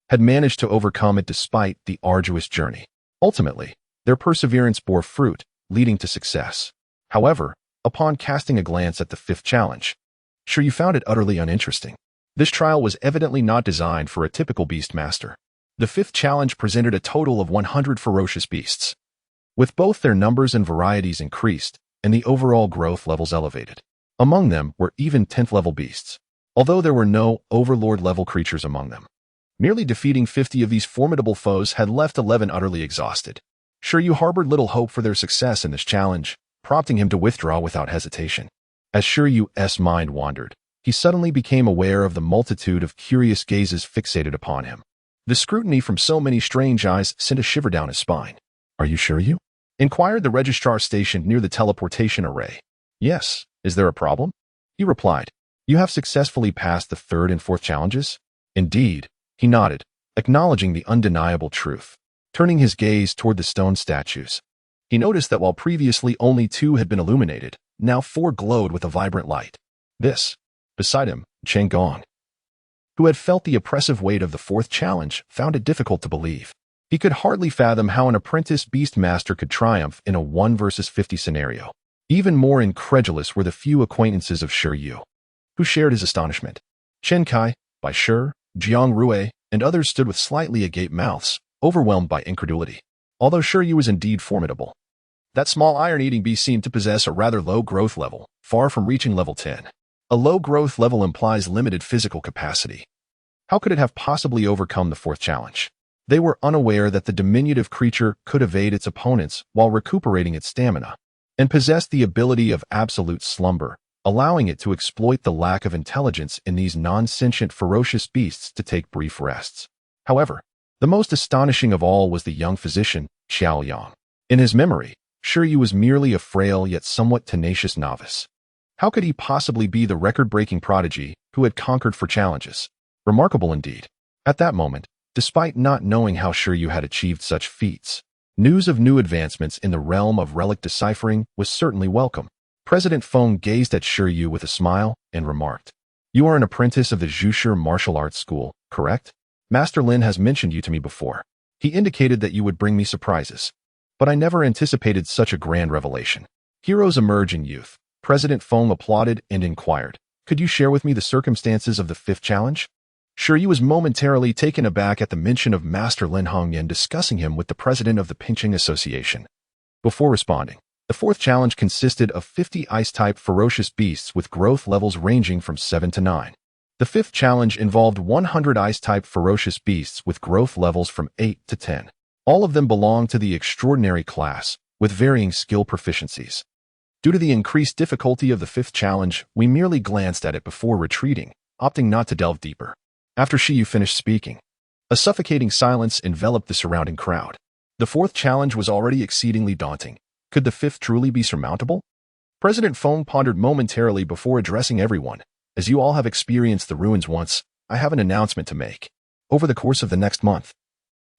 had managed to overcome it despite the arduous journey. Ultimately, their perseverance bore fruit, leading to success. However, upon casting a glance at the 5th challenge, Shi Yu found it utterly uninteresting. This trial was evidently not designed for a typical beast master. The 5th challenge presented a total of 100 ferocious beasts, with both their numbers and varieties increased and the overall growth levels elevated. Among them were even 10th level beasts, although there were no overlord level creatures among them. Merely defeating 50 of these formidable foes had left 11 utterly exhausted. Shi Yu harbored little hope for their success in this challenge, prompting him to withdraw without hesitation. As Shi Yu's mind wandered, he suddenly became aware of the multitude of curious gazes fixated upon him. The scrutiny from so many strange eyes sent a shiver down his spine. "Are you Shi Yu?" inquired the registrar stationed near the teleportation array. "Yes. Is there a problem?" he replied. "You have successfully passed the third and fourth challenges?" "Indeed," he nodded, acknowledging the undeniable truth. Turning his gaze toward the stone statues, he noticed that while previously only 2 had been illuminated, now 4 glowed with a vibrant light. Beside him, Chen Gong, who had felt the oppressive weight of the 4th challenge, found it difficult to believe. He could hardly fathom how an apprentice beastmaster could triumph in a 1 versus 50 scenario. Even more incredulous were the few acquaintances of Shi Yu, who shared his astonishment. Chen Kai, Bai Shi, Jiang Rui, and others stood with slightly agape mouths, overwhelmed by incredulity. Although Shi Yu was indeed formidable, that small iron-eating beast seemed to possess a rather low growth level, far from reaching level 10. A low growth level implies limited physical capacity. How could it have possibly overcome the 4th challenge? They were unaware that the diminutive creature could evade its opponents while recuperating its stamina, and possessed the ability of absolute slumber, allowing it to exploit the lack of intelligence in these non-sentient ferocious beasts to take brief rests. However, the most astonishing of all was the young physician, Xiao Yang. In his memory, Shi Yu was merely a frail yet somewhat tenacious novice. How could he possibly be the record-breaking prodigy who had conquered 4 challenges? Remarkable indeed. At that moment, despite not knowing how Shi Yu had achieved such feats, news of new advancements in the realm of relic deciphering was certainly welcome. President Feng gazed at Shi Yu with a smile and remarked, "You are an apprentice of the Zhushi martial arts school, correct? Master Lin has mentioned you to me before. He indicated that you would bring me surprises. But I never anticipated such a grand revelation." Heroes emerge in youth. President Feng applauded and inquired, "Could you share with me the circumstances of the 5th challenge?" Shi Yu was momentarily taken aback at the mention of Master Lin Hongyan discussing him with the president of the Pinching Association. Before responding, the 4th challenge consisted of 50 ice-type ferocious beasts with growth levels ranging from 7 to 9. The 5th challenge involved 100 ice-type ferocious beasts with growth levels from 8 to 10. All of them belonged to the extraordinary class, with varying skill proficiencies. Due to the increased difficulty of the 5th challenge, we merely glanced at it before retreating, opting not to delve deeper. After Shi Yu finished speaking, a suffocating silence enveloped the surrounding crowd. The 4th challenge was already exceedingly daunting. Could the 5th truly be surmountable? President Feng pondered momentarily before addressing everyone. "As you all have experienced the ruins once, I have an announcement to make. Over the course of the next month,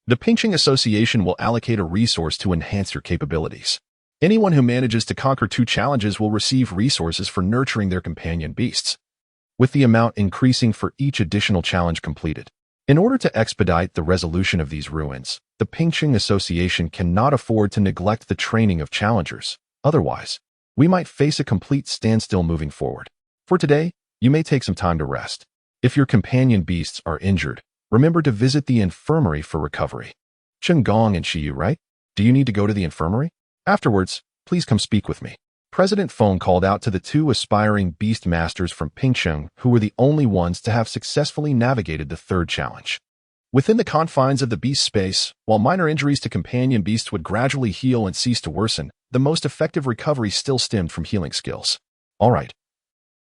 the Pinching Association will allocate a resource to enhance your capabilities. Anyone who manages to conquer 2 challenges will receive resources for nurturing their companion beasts, with the amount increasing for each additional challenge completed. In order to expedite the resolution of these ruins, the Pinching Association cannot afford to neglect the training of challengers. Otherwise, we might face a complete standstill moving forward. For today, you may take some time to rest. If your companion beasts are injured, remember to visit the infirmary for recovery." Chen Gong and Shi Yu, right? Do you need to go to the infirmary? Afterwards, please come speak with me. President Feng called out to the 2 aspiring beast masters from Pingcheng who were the only ones to have successfully navigated the 3rd challenge. Within the confines of the beast space, while minor injuries to companion beasts would gradually heal and cease to worsen, the most effective recovery still stemmed from healing skills. "All right."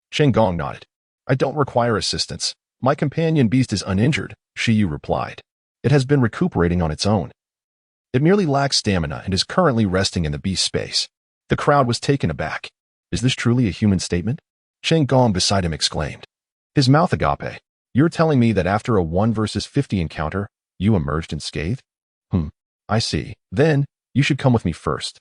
Chen Gong nodded. "I don't require assistance. My companion beast is uninjured," Shi Yu replied. "It has been recuperating on its own. It merely lacks stamina and is currently resting in the beast space." The crowd was taken aback. "Is this truly a human statement?" Chen Gong beside him exclaimed. His mouth agape. "You're telling me that after a 1 versus 50 encounter, you emerged unscathed? I see. Then, you should come with me first."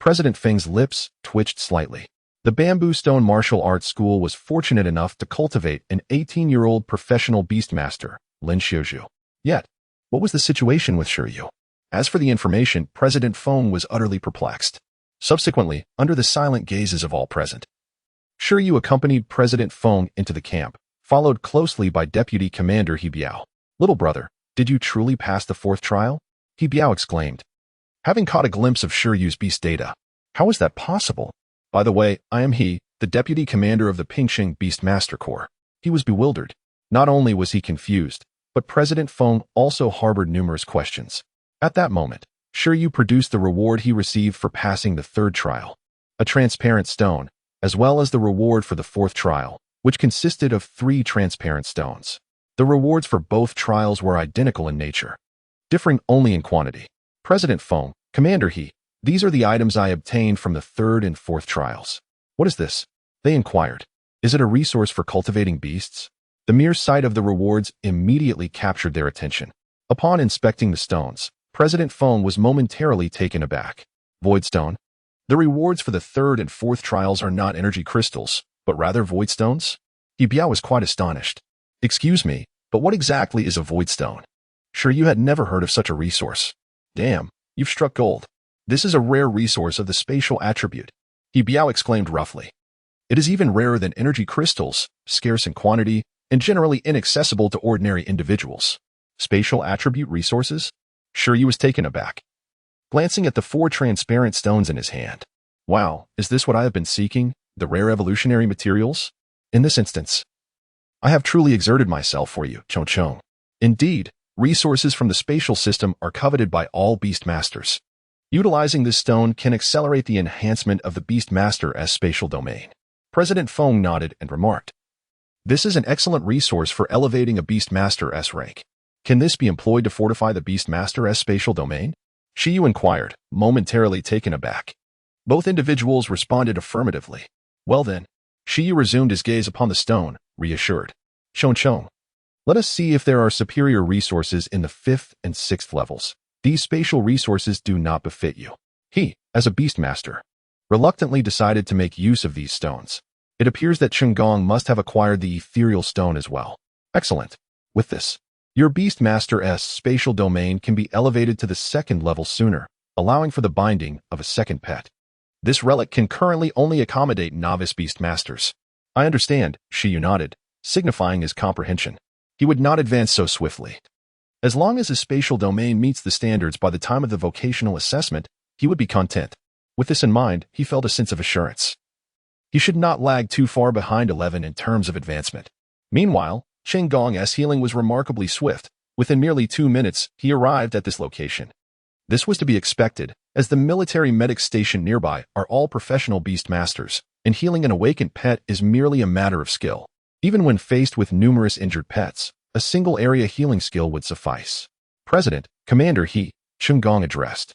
President Feng's lips twitched slightly. The Bamboo Stone Martial Arts School was fortunate enough to cultivate an 18-year-old professional beastmaster, Lin Xiuzhu. Yet, what was the situation with Shi Yu? As for the information, President Feng was utterly perplexed. Subsequently, under the silent gazes of all present, Shi Yu accompanied President Feng into the camp, followed closely by Deputy Commander He Biao. "Little brother, did you truly pass the 4th trial?" He Biao exclaimed, having caught a glimpse of Shi Yu's beast data. "How is that possible? By the way, I am he, the Deputy Commander of the Pingxing Beast Master Corps." He was bewildered. Not only was he confused, But President Feng also harbored numerous questions. At that moment, Shi Yu produced the reward he received for passing the third trial, a transparent stone, as well as the reward for the fourth trial, which consisted of 3 transparent stones. The rewards for both trials were identical in nature, differing only in quantity. President Feng, Commander He, these are the items I obtained from the third and fourth trials. What is this? They inquired. Is it a resource for cultivating beasts? The mere sight of the rewards immediately captured their attention. Upon inspecting the stones, President Feng was momentarily taken aback. Void stone? The rewards for the third and fourth trials are not energy crystals, but rather void stones? He Biao was quite astonished. Excuse me, but what exactly is a void stone? Sure, you had never heard of such a resource. Damn, you've struck gold. This is a rare resource of the spatial attribute. He Biao exclaimed roughly. It is even rarer than energy crystals, scarce in quantity, and generally inaccessible to ordinary individuals. Spatial attribute resources? Sure, you was taken aback, glancing at the 4 transparent stones in his hand. Wow, is this what I have been seeking? The rare evolutionary materials? In this instance, I have truly exerted myself for you, Chong Chong. Indeed, resources from the spatial system are coveted by all beast masters. Utilizing this stone can accelerate the enhancement of the beast master as spatial domain. President Feng nodded and remarked, this is an excellent resource for elevating a beast master S rank. Can this be employed to fortify the beast master S spatial domain? Shi Yu inquired, momentarily taken aback. Both individuals responded affirmatively. Well then, Shi Yu resumed his gaze upon the stone, reassured. Chong Chong, let us see if there are superior resources in the 5th and 6th levels. These spatial resources do not befit you. He, as a beast master, reluctantly decided to make use of these stones. It appears that Gong must have acquired the ethereal stone as well. Excellent. With this, your beast master's spatial domain can be elevated to the 2nd level sooner, allowing for the binding of a second pet. This relic can currently only accommodate novice beast masters. I understand, Shi Yu nodded, signifying his comprehension. He would not advance so swiftly. As long as his spatial domain meets the standards by the time of the vocational assessment, he would be content. With this in mind, he felt a sense of assurance. He should not lag too far behind 11 in terms of advancement. Meanwhile, Gong's healing was remarkably swift. Within merely 2 minutes, he arrived at this location. This was to be expected, as the military medic station nearby are all professional beast masters, and healing an awakened pet is merely a matter of skill. Even when faced with numerous injured pets, a single area healing skill would suffice. President, Commander He, Gong addressed,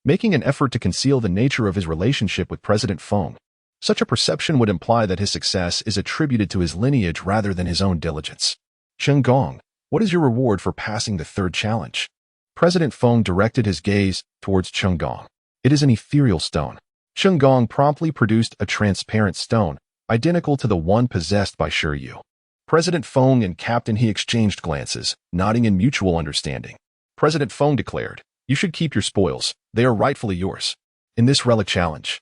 making an effort to conceal the nature of his relationship with President Feng. Such a perception would imply that his success is attributed to his lineage rather than his own diligence. Gong, what is your reward for passing the 3rd challenge? President Feng directed his gaze towards Gong. It is an ethereal stone. Gong promptly produced a transparent stone, identical to the one possessed by Shi Yu. President Feng and Captain He exchanged glances, nodding in mutual understanding. President Feng declared, you should keep your spoils. They are rightfully yours. In this relic challenge,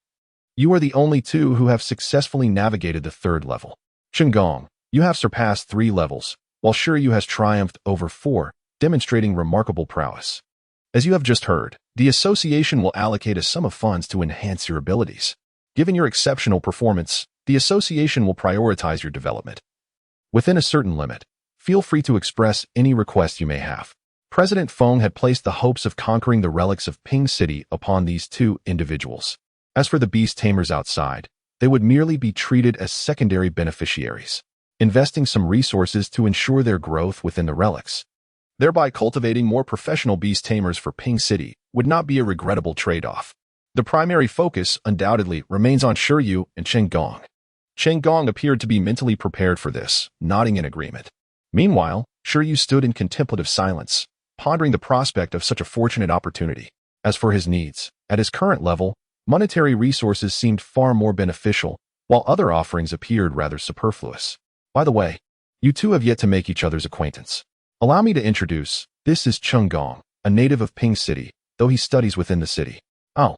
you are the only 2 who have successfully navigated the 3rd level. Gong, you have surpassed 3 levels, while Shi Yu has triumphed over 4, demonstrating remarkable prowess. As you have just heard, the association will allocate a sum of funds to enhance your abilities. Given your exceptional performance, the association will prioritize your development. Within a certain limit, feel free to express any request you may have. President Feng had placed the hopes of conquering the relics of Ping City upon these 2 individuals. As for the beast tamers outside, they would merely be treated as secondary beneficiaries, investing some resources to ensure their growth within the relics. Thereby cultivating more professional beast tamers for Ping City would not be a regrettable trade-off. The primary focus, undoubtedly, remains on Shi Yu and Gong. Gong appeared to be mentally prepared for this, nodding in agreement. Meanwhile, Shi Yu stood in contemplative silence, pondering the prospect of such a fortunate opportunity. As for his needs, at his current level, monetary resources seemed far more beneficial, while other offerings appeared rather superfluous. By the way, you 2 have yet to make each other's acquaintance. Allow me to introduce, this is Gong, a native of Ping City, though he studies within the city. Oh.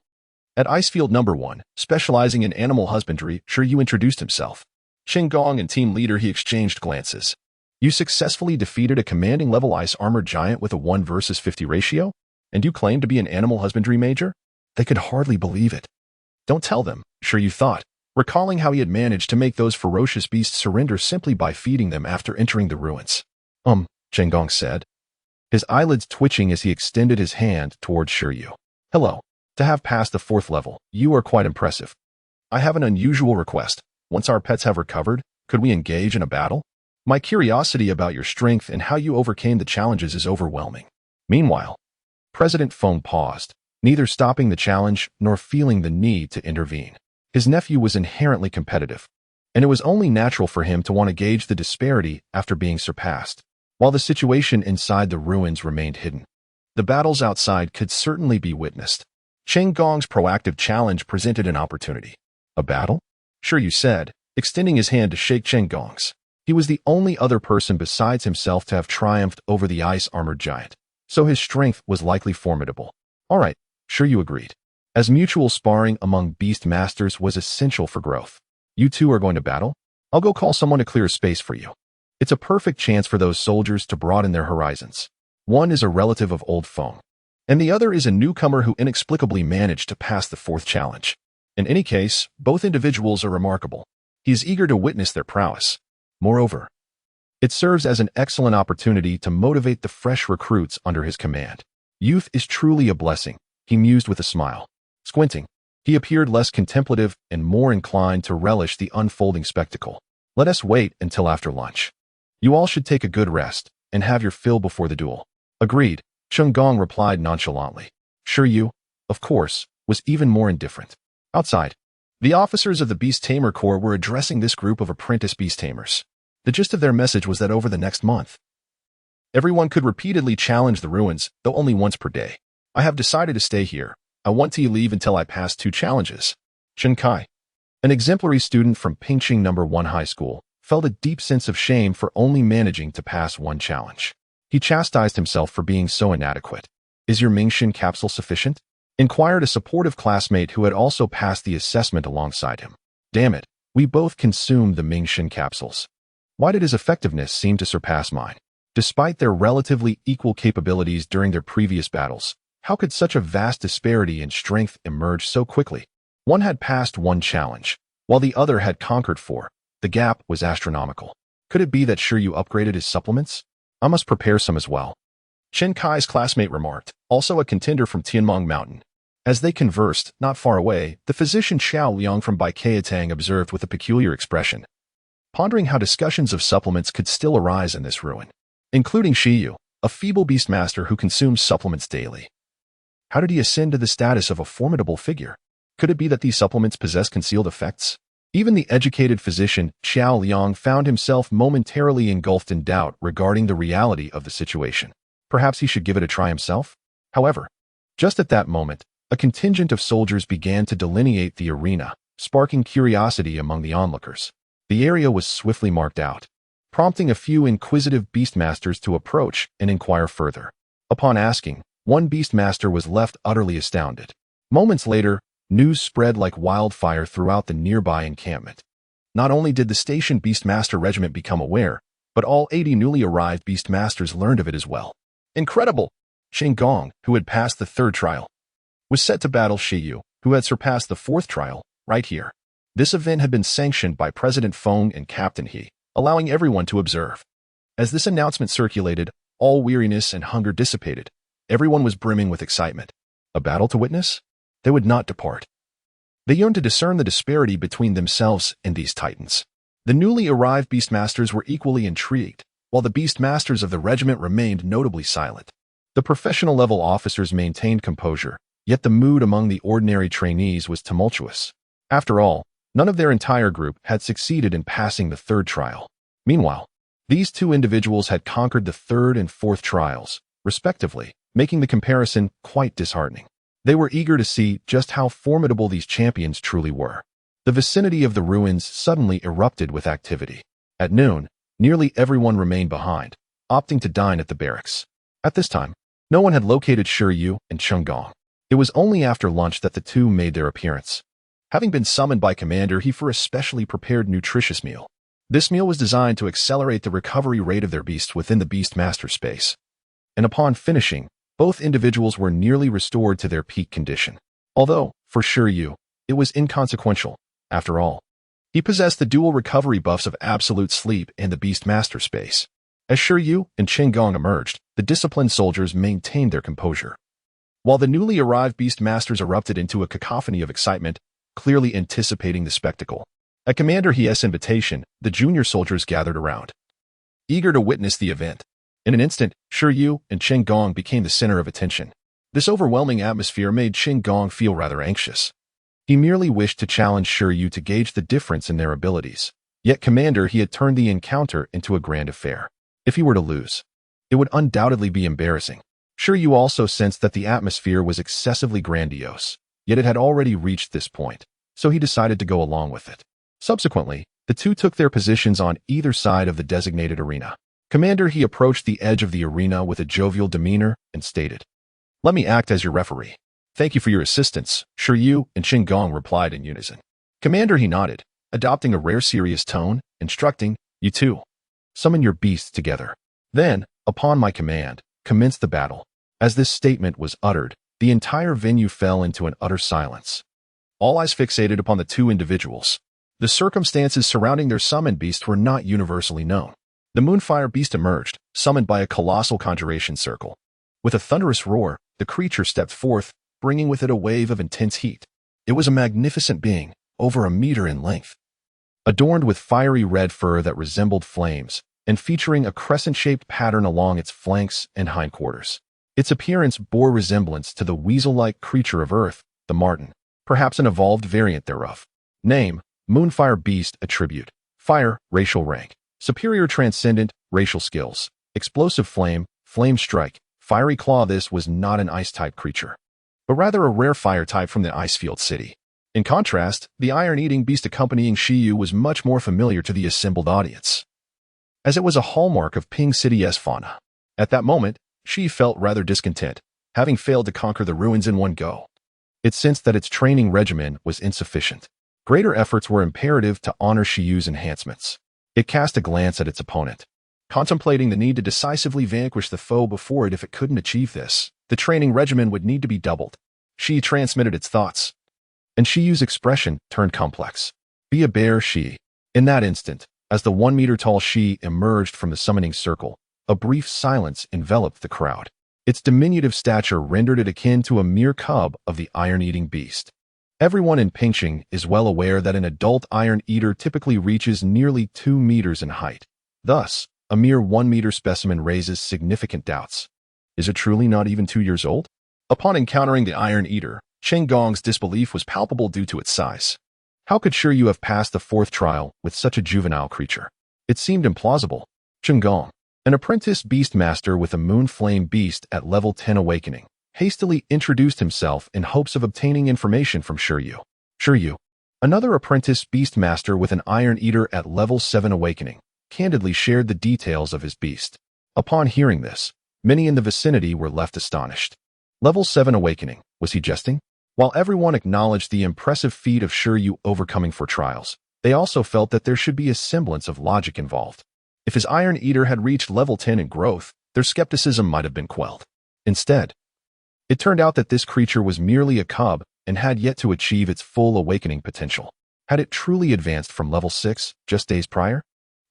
At Icefield No. 1, specializing in animal husbandry, Shi Yu introduced himself. Gong and team leader He exchanged glances. You successfully defeated a commanding level ice armored giant with a 1 versus 50 ratio? And you claim to be an animal husbandry major? They could hardly believe it. Don't tell them, Shi Yu thought, recalling how he had managed to make those ferocious beasts surrender simply by feeding them after entering the ruins. Chen Gong said, his eyelids twitching as he extended his hand towards Shi Yu. Hello. To have passed the 4th level, you are quite impressive. I have an unusual request. Once our pets have recovered, could we engage in a battle? My curiosity about your strength and how you overcame the challenges is overwhelming. Meanwhile, President Feng paused, neither stopping the challenge nor feeling the need to intervene. His nephew was inherently competitive, and it was only natural for him to want to gauge the disparity after being surpassed. While the situation inside the ruins remained hidden, the battles outside could certainly be witnessed. Chen Gong's proactive challenge presented an opportunity. A battle? Shi Yu said, extending his hand to shake Chen Gong's. He was the only other person besides himself to have triumphed over the ice-armored giant, so his strength was likely formidable. All right, Shi Yu agreed, as mutual sparring among beast masters was essential for growth. You two are going to battle? I'll go call someone to clear a space for you. It's a perfect chance for those soldiers to broaden their horizons. One is a relative of old Feng, and the other is a newcomer who inexplicably managed to pass the 4th challenge. In any case, both individuals are remarkable. He is eager to witness their prowess. Moreover, it serves as an excellent opportunity to motivate the fresh recruits under his command. Youth is truly a blessing, he mused with a smile. Squinting, he appeared less contemplative and more inclined to relish the unfolding spectacle. Let us wait until after lunch. You all should take a good rest and have your fill before the duel. Agreed, Chen Gong replied nonchalantly. Shi Yu, of course, was even more indifferent. Outside, the officers of the Beast Tamer Corps were addressing this group of apprentice beast tamers. The gist of their message was that over the next month, everyone could repeatedly challenge the ruins, though only once per day. I have decided to stay here. I want to leave until I pass 2 challenges. Chen Kai, an exemplary student from Pingqing No. 1 High School, felt a deep sense of shame for only managing to pass 1 challenge. He chastised himself for being so inadequate. Is your Mingxin capsule sufficient? Inquired a supportive classmate who had also passed the assessment alongside him. Damn it, we both consumed the Mingxin capsules. Why did his effectiveness seem to surpass mine? Despite their relatively equal capabilities during their previous battles, how could such a vast disparity in strength emerge so quickly? One had passed 1 challenge, while the other had conquered 4. The gap was astronomical. Could it be that Shi Yu upgraded his supplements? I must prepare some as well. Chen Kai's classmate remarked, also a contender from Tianmong Mountain. As they conversed, not far away, the physician Xiao Liang from Baikayatang observed with a peculiar expression, pondering how discussions of supplements could still arise in this ruin, including Shi Yu, a feeble beastmaster who consumes supplements daily. How did he ascend to the status of a formidable figure? Could it be that these supplements possess concealed effects? Even the educated physician, Xiao Liang, found himself momentarily engulfed in doubt regarding the reality of the situation. Perhaps he should give it a try himself? However, just at that moment, a contingent of soldiers began to delineate the arena, sparking curiosity among the onlookers. The area was swiftly marked out, prompting a few inquisitive beastmasters to approach and inquire further. Upon asking, one beastmaster was left utterly astounded. Moments later, news spread like wildfire throughout the nearby encampment. Not only did the station Beastmaster Regiment become aware, but all 80 newly arrived Beastmasters learned of it as well. Incredible! Chen Gong, who had passed the 3rd trial, was set to battle Shi Yu, who had surpassed the 4th trial, right here. This event had been sanctioned by President Feng and Captain He, allowing everyone to observe. As this announcement circulated, all weariness and hunger dissipated. Everyone was brimming with excitement. A battle to witness? They would not depart. They yearned to discern the disparity between themselves and these titans. The newly arrived Beastmasters were equally intrigued, while the Beastmasters of the regiment remained notably silent. The professional-level officers maintained composure, yet the mood among the ordinary trainees was tumultuous. After all, none of their entire group had succeeded in passing the 3rd trial. Meanwhile, these 2 individuals had conquered the 3rd and 4th trials, respectively, making the comparison quite disheartening. They were eager to see just how formidable these champions truly were. The vicinity of the ruins suddenly erupted with activity. At noon, nearly everyone remained behind, opting to dine at the barracks. At this time, no one had located Shi Yu and Chen Gong. It was only after lunch that the 2 made their appearance. Having been summoned by Commander He for a specially prepared nutritious meal. This meal was designed to accelerate the recovery rate of their beasts within the Beastmaster space. And upon finishing, both individuals were nearly restored to their peak condition. Although, for Shi Yu, it was inconsequential. After all, he possessed the dual recovery buffs of absolute sleep and the Beastmaster space. As Shi Yu and Qinggong emerged, the disciplined soldiers maintained their composure. While the newly arrived beast masters erupted into a cacophony of excitement, clearly anticipating the spectacle. At Commander He's invitation, the junior soldiers gathered around, eager to witness the event. In an instant, Shi Yu and Qinggong became the center of attention. This overwhelming atmosphere made Qinggong feel rather anxious. He merely wished to challenge Shi Yu to gauge the difference in their abilities. Yet Commander He had turned the encounter into a grand affair. If he were to lose, it would undoubtedly be embarrassing. Shi Yu also sensed that the atmosphere was excessively grandiose, yet it had already reached this point, so he decided to go along with it. Subsequently, the two took their positions on either side of the designated arena. Commander He approached the edge of the arena with a jovial demeanor and stated, "Let me act as your referee." "Thank you for your assistance," Shi Yu and Qinggong replied in unison. Commander He nodded, adopting a rare serious tone, instructing, "You two, summon your beasts together. Then, upon my command, commence the battle." As this statement was uttered, the entire venue fell into an utter silence. All eyes fixated upon the two individuals. The circumstances surrounding their summoned beast were not universally known. The Moonfire beast emerged, summoned by a colossal conjuration circle. With a thunderous roar, the creature stepped forth, bringing with it a wave of intense heat. It was a magnificent being, over a meter in length, adorned with fiery red fur that resembled flames, and featuring a crescent-shaped pattern along its flanks and hindquarters. Its appearance bore resemblance to the weasel-like creature of Earth, the marten, perhaps an evolved variant thereof. Name: Moonfire Beast. Attribute: Fire. Racial rank: Superior Transcendent. Racial skills: Explosive Flame, Flame Strike, Fiery Claw. This was not an ice-type creature, but rather a rare fire type from the Icefield City. In contrast, the iron-eating beast accompanying Shi Yu was much more familiar to the assembled audience, as it was a hallmark of Ping City's fauna. At that moment, Shi felt rather discontent, having failed to conquer the ruins in one go. It sensed that its training regimen was insufficient. Greater efforts were imperative to honor Shi Yu's enhancements. It cast a glance at its opponent, contemplating the need to decisively vanquish the foe before it. If it couldn't achieve this, the training regimen would need to be doubled. Shi transmitted its thoughts, and Shi Yu's expression turned complex. "Be a bear, Shi." In that instant, as the 1-meter-tall Shi emerged from the summoning circle, a brief silence enveloped the crowd. Its diminutive stature rendered it akin to a mere cub of the iron-eating beast. Everyone in Pingxing is well aware that an adult iron-eater typically reaches nearly 2 meters in height. Thus, a mere 1-meter specimen raises significant doubts. Is it truly not even 2 years old? Upon encountering the iron-eater, Qinggong's disbelief was palpable due to its size. How could Shi Yu have passed the 4th trial with such a juvenile creature? It seemed implausible. Qinggong, an apprentice beastmaster with a moon flame beast at level 10 awakening, hastily introduced himself in hopes of obtaining information from Shi Yu. Shi Yu, another apprentice beastmaster with an iron eater at level 7 awakening, candidly shared the details of his beast. Upon hearing this, many in the vicinity were left astonished. Level 7 awakening, was he jesting? While everyone acknowledged the impressive feat of Shi Yu overcoming 4 trials, they also felt that there should be a semblance of logic involved. If his Iron Eater had reached level 10 in growth, their skepticism might have been quelled. Instead, it turned out that this creature was merely a cub and had yet to achieve its full awakening potential. Had it truly advanced from level 6 just days prior?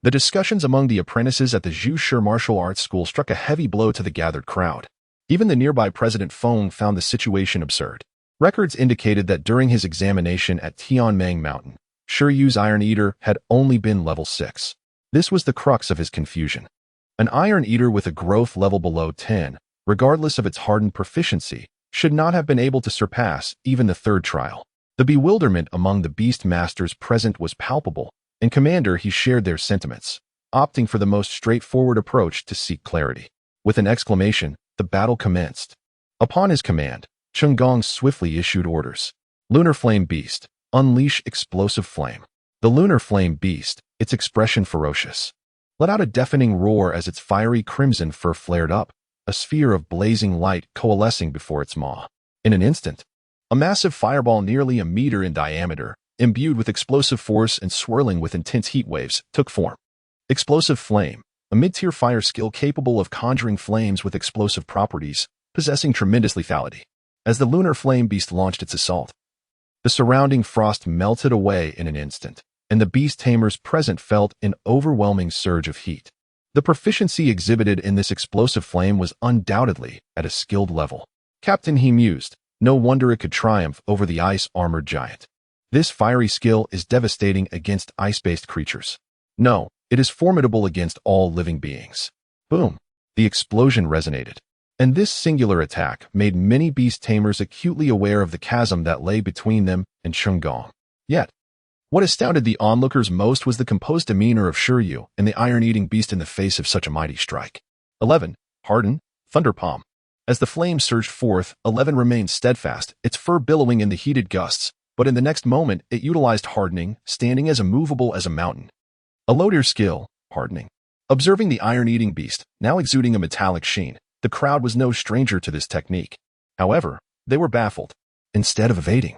The discussions among the apprentices at the Zhu Martial Arts School struck a heavy blow to the gathered crowd. Even the nearby President Feng found the situation absurd. Records indicated that during his examination at Tianming Mountain, Shi Yu's Iron Eater had only been level 6. This was the crux of his confusion. An Iron Eater with a growth level below 10, regardless of its hardened proficiency, should not have been able to surpass even the 3rd trial. The bewilderment among the beast masters present was palpable, and Commander He shared their sentiments, opting for the most straightforward approach to seek clarity. With an exclamation, the battle commenced. Upon his command, Qinggong swiftly issued orders. Lunar Flame Beast, unleash explosive flame. The Lunar Flame Beast, its expression ferocious, let out a deafening roar as its fiery crimson fur flared up, a sphere of blazing light coalescing before its maw. In an instant, a massive fireball nearly a meter in diameter, imbued with explosive force and swirling with intense heat waves, took form. Explosive Flame, a mid-tier fire skill capable of conjuring flames with explosive properties, possessing tremendous lethality. As the Lunar Flame Beast launched its assault, the surrounding frost melted away in an instant, and the beast tamers present felt an overwhelming surge of heat. The proficiency exhibited in this explosive flame was undoubtedly at a skilled level. Captain, he mused, no wonder it could triumph over the ice-armored giant. This fiery skill is devastating against ice-based creatures. No, it is formidable against all living beings. Boom! The explosion resonated. And this singular attack made many beast tamers acutely aware of the chasm that lay between them and Gong. Yet, what astounded the onlookers most was the composed demeanor of Shi Yu and the iron-eating beast in the face of such a mighty strike. 11. Harden, Thunder Palm. As the flames surged forth, 11 remained steadfast, its fur billowing in the heated gusts, but in the next moment it utilized hardening, standing as immovable as a mountain. A loader skill, hardening. Observing the iron-eating beast, now exuding a metallic sheen, the crowd was no stranger to this technique. However, they were baffled. Instead of evading,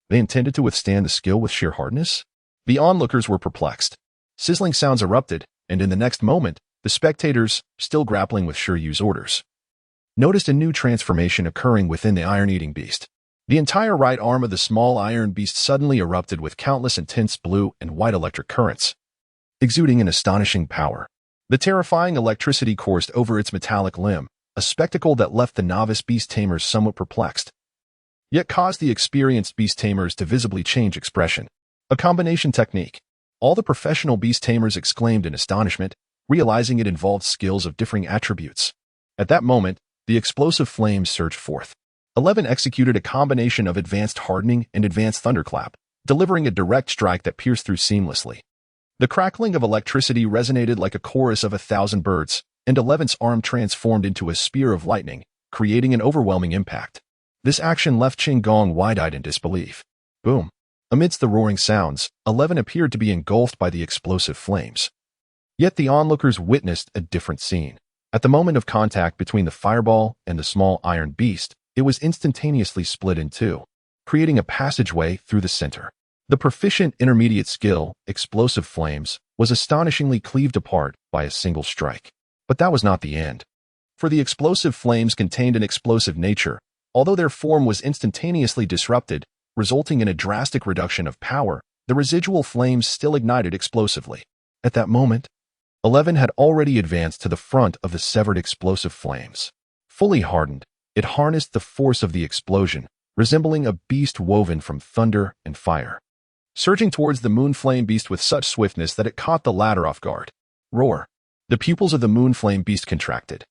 they intended to withstand the skill with sheer hardness? The onlookers were perplexed. Sizzling sounds erupted, and in the next moment, the spectators, still grappling with Shi Yu's orders, noticed a new transformation occurring within the iron-eating beast. The entire right arm of the small iron beast suddenly erupted with countless intense blue and white electric currents, exuding an astonishing power. The terrifying electricity coursed over its metallic limb, a spectacle that left the novice beast tamers somewhat perplexed, yet caused the experienced beast tamers to visibly change expression. A combination technique. All the professional beast tamers exclaimed in astonishment, realizing it involved skills of differing attributes. At that moment, the explosive flames surged forth. 11 executed a combination of advanced hardening and advanced thunderclap, delivering a direct strike that pierced through seamlessly. The crackling of electricity resonated like a chorus of 1,000 birds, and 11's arm transformed into a spear of lightning, creating an overwhelming impact. This action left Gong wide-eyed in disbelief. Boom! Amidst the roaring sounds, 11 appeared to be engulfed by the explosive flames. Yet the onlookers witnessed a different scene. At the moment of contact between the fireball and the small iron beast, it was instantaneously split in two, creating a passageway through the center. The proficient intermediate skill, explosive flames, was astonishingly cleaved apart by a single strike. But that was not the end. For the explosive flames contained an explosive nature, although their form was instantaneously disrupted, resulting in a drastic reduction of power, the residual flames still ignited explosively. At that moment, 11 had already advanced to the front of the severed explosive flames. Fully hardened, it harnessed the force of the explosion, resembling a beast woven from thunder and fire, surging towards the moonflame beast with such swiftness that it caught the latter off guard. Roar! The pupils of the moonflame beast contracted,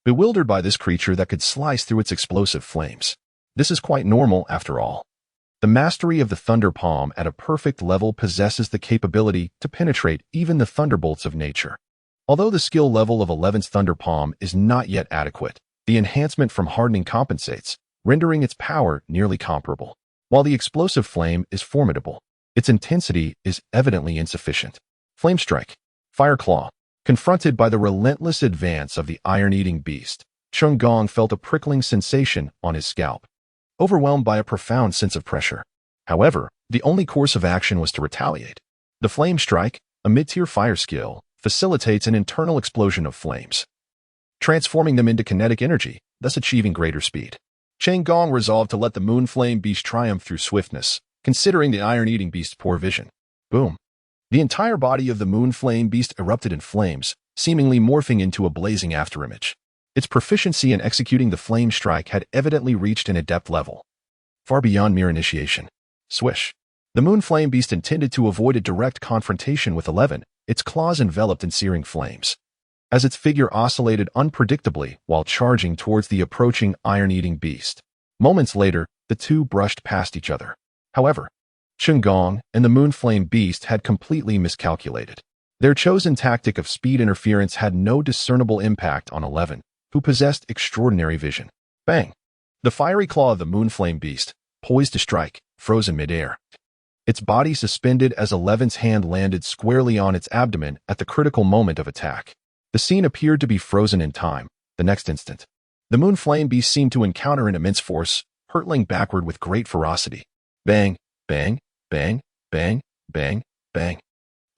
bewildered by this creature that could slice through its explosive flames. This is quite normal, after all. The mastery of the Thunder Palm at a perfect level possesses the capability to penetrate even the thunderbolts of nature. Although the skill level of 11's Thunder Palm is not yet adequate, the enhancement from hardening compensates, rendering its power nearly comparable. While the explosive flame is formidable, its intensity is evidently insufficient. Flame Strike. Fire Claw. Confronted by the relentless advance of the iron-eating beast, Gong felt a prickling sensation on his scalp, overwhelmed by a profound sense of pressure. However, the only course of action was to retaliate. The Flame Strike, a mid-tier fire skill, facilitates an internal explosion of flames, transforming them into kinetic energy, thus achieving greater speed. Gong resolved to let the moonflame beast triumph through swiftness, considering the iron-eating beast's poor vision. Boom! The entire body of the moonflame beast erupted in flames, seemingly morphing into a blazing afterimage. Its proficiency in executing the flame strike had evidently reached an adept level, far beyond mere initiation. Swish! The moonflame beast intended to avoid a direct confrontation with 11, its claws enveloped in searing flames, as its figure oscillated unpredictably while charging towards the approaching iron-eating beast. Moments later, the two brushed past each other. However, Gong and the moonflame beast had completely miscalculated. Their chosen tactic of speed interference had no discernible impact on 11, who possessed extraordinary vision. Bang! The fiery claw of the moonflame beast, poised to strike, froze in midair. Its body suspended as 11's hand landed squarely on its abdomen at the critical moment of attack. The scene appeared to be frozen in time. The next instant, the moonflame beast seemed to encounter an immense force, hurtling backward with great ferocity. Bang! Bang! Bang! Bang! Bang! Bang!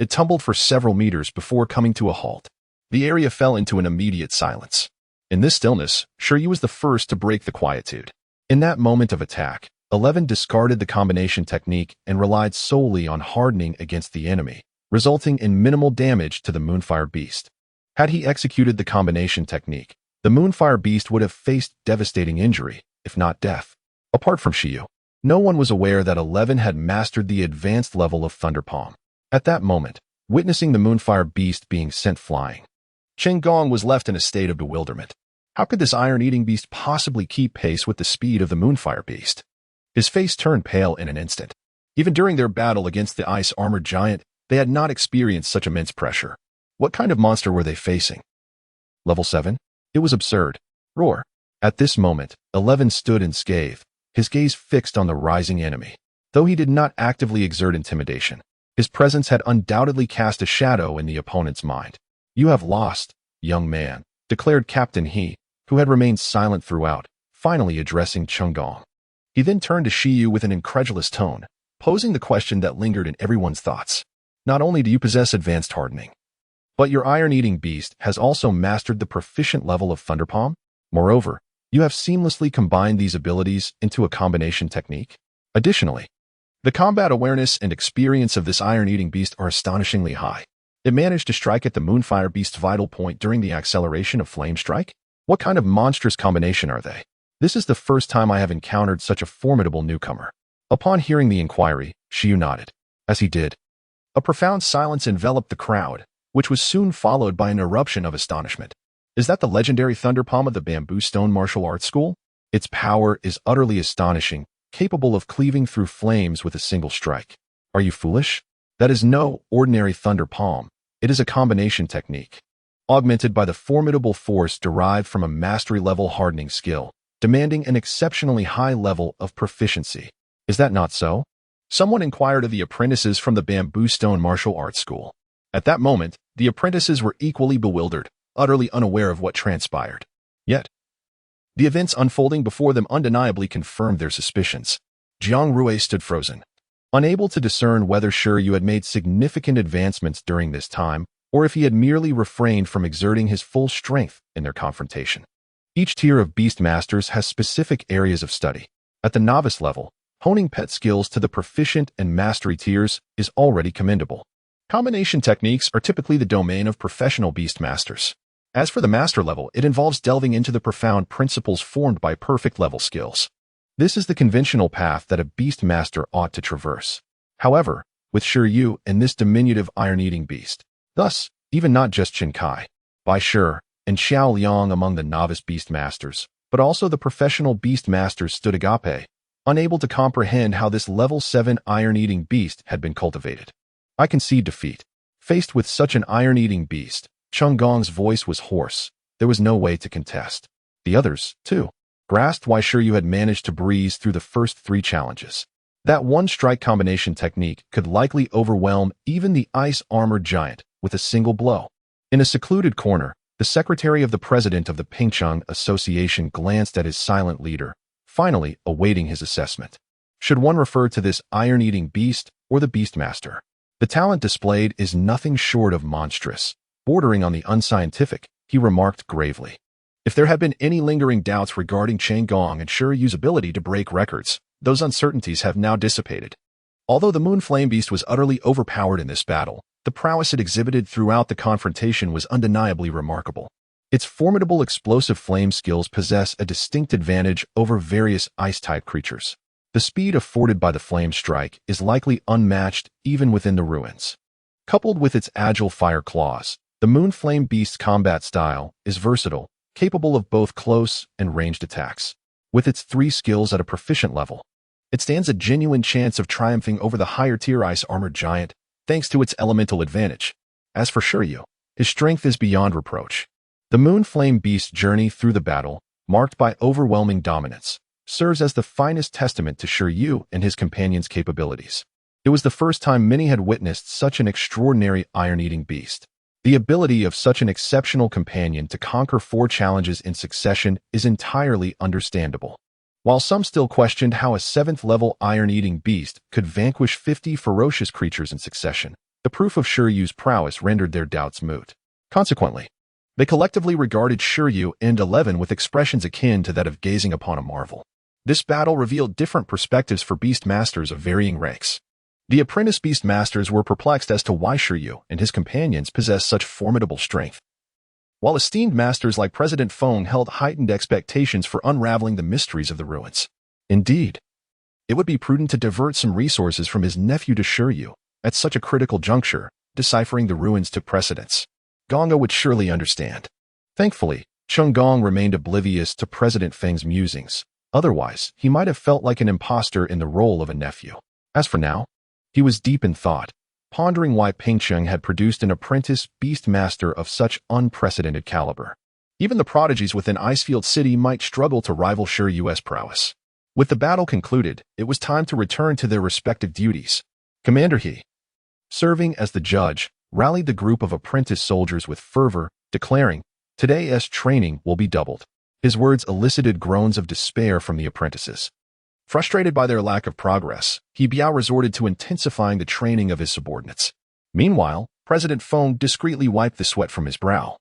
It tumbled for several meters before coming to a halt. The area fell into an immediate silence. In this stillness, Shi Yu was the first to break the quietude. In that moment of attack, 11 discarded the combination technique and relied solely on hardening against the enemy, resulting in minimal damage to the Moonfire beast. Had he executed the combination technique, the Moonfire Beast would have faced devastating injury, if not death. Apart from Shi Yu, no one was aware that 11 had mastered the advanced level of Thunder Palm. At that moment, witnessing the Moonfire Beast being sent flying, Chen Gong was left in a state of bewilderment. How could this iron-eating beast possibly keep pace with the speed of the Moonfire Beast? His face turned pale in an instant. Even during their battle against the ice-armored giant, they had not experienced such immense pressure. What kind of monster were they facing? Level 7? It was absurd. Roar. At this moment, 11 stood in scathe, his gaze fixed on the rising enemy. Though he did not actively exert intimidation, his presence had undoubtedly cast a shadow in the opponent's mind. You have lost, young man, declared Captain He, who had remained silent throughout, finally addressing Chen Gong. He then turned to Shi Yu with an incredulous tone, posing the question that lingered in everyone's thoughts. Not only do you possess advanced hardening, but your iron-eating beast has also mastered the proficient level of Thunder Palm? Moreover, you have seamlessly combined these abilities into a combination technique? Additionally, the combat awareness and experience of this iron-eating beast are astonishingly high. It managed to strike at the Moonfire Beast's vital point during the acceleration of Flame Strike? What kind of monstrous combination are they? This is the first time I have encountered such a formidable newcomer. Upon hearing the inquiry, Shi Yu nodded. As he did, a profound silence enveloped the crowd, which was soon followed by an eruption of astonishment. Is that the legendary Thunder Palm of the Bamboo Stone Martial Arts School? Its power is utterly astonishing, capable of cleaving through flames with a single strike. Are you foolish? That is no ordinary Thunder Palm. It is a combination technique, augmented by the formidable force derived from a mastery-level hardening skill, demanding an exceptionally high level of proficiency. Is that not so? Someone inquired of the apprentices from the Bamboo Stone Martial Arts School. At that moment, the apprentices were equally bewildered, utterly unaware of what transpired. Yet, the events unfolding before them undeniably confirmed their suspicions. Jiang Rui stood frozen, unable to discern whether Shi Yu had made significant advancements during this time, or if he had merely refrained from exerting his full strength in their confrontation. Each tier of Beast Masters has specific areas of study. At the novice level, honing pet skills to the proficient and mastery tiers is already commendable. Combination techniques are typically the domain of professional Beast Masters. As for the master level, it involves delving into the profound principles formed by perfect level skills. This is the conventional path that a Beast Master ought to traverse. However, with Shi Yu and this diminutive iron-eating beast, thus, even not just Chen Kai, Bai Shi, and Xiao Liang among the novice Beast Masters, but also the professional Beast Masters stood agape, unable to comprehend how this level 7 iron-eating beast had been cultivated. I concede defeat. Faced with such an iron-eating beast, Chen Gong's voice was hoarse. There was no way to contest. The others, too, grasped why Shi Yu had managed to breeze through the first 3 challenges. That one-strike combination technique could likely overwhelm even the ice-armored giant with a single blow. In a secluded corner, the secretary of the president of the Pingcheng Association glanced at his silent leader, finally awaiting his assessment. Should one refer to this iron-eating beast or the Beast Master? The talent displayed is nothing short of monstrous, bordering on the unscientific, he remarked gravely. If there had been any lingering doubts regarding Chen Gong and Shi Yu's ability to break records, those uncertainties have now dissipated. Although the Moon Flame Beast was utterly overpowered in this battle, the prowess it exhibited throughout the confrontation was undeniably remarkable. Its formidable explosive flame skills possess a distinct advantage over various ice-type creatures. The speed afforded by the flame strike is likely unmatched even within the ruins. Coupled with its agile fire claws, the Moon Flame Beast's combat style is versatile, capable of both close and ranged attacks. With its 3 skills at a proficient level, it stands a genuine chance of triumphing over the higher-tier ice-armored giant, thanks to its elemental advantage. As for Shi Yu, his strength is beyond reproach. The Moon Flame Beast's journey through the battle, marked by overwhelming dominance, serves as the finest testament to Shi Yu and his companions' capabilities. It was the first time many had witnessed such an extraordinary iron-eating beast. The ability of such an exceptional companion to conquer 4 challenges in succession is entirely understandable. While some still questioned how a 7th-level iron-eating beast could vanquish 50 ferocious creatures in succession, the proof of Shi Yu's prowess rendered their doubts moot. Consequently, they collectively regarded Shi Yu and 11 with expressions akin to that of gazing upon a marvel. This battle revealed different perspectives for Beast Masters of varying ranks. The apprentice Beast Masters were perplexed as to why Shi Yu and his companions possessed such formidable strength. while esteemed masters like President Feng held heightened expectations for unraveling the mysteries of the ruins. Indeed, it would be prudent to divert some resources from his nephew to Shi Yu. At such a critical juncture, deciphering the ruins took precedence. Gongga would surely understand. Thankfully, Cheng Gong remained oblivious to President Feng's musings. Otherwise, he might have felt like an imposter in the role of a nephew. As for now, he was deep in thought, pondering why Pingcheng had produced an apprentice beast master of such unprecedented caliber. Even the prodigies within Icefield City might struggle to rival Shi Yu's prowess. With the battle concluded, it was time to return to their respective duties. Commander He, serving as the judge, rallied the group of apprentice soldiers with fervor, declaring, "Today's training will be doubled." His words elicited groans of despair from the apprentices. Frustrated by their lack of progress, He Biao resorted to intensifying the training of his subordinates. Meanwhile, President Feng discreetly wiped the sweat from his brow.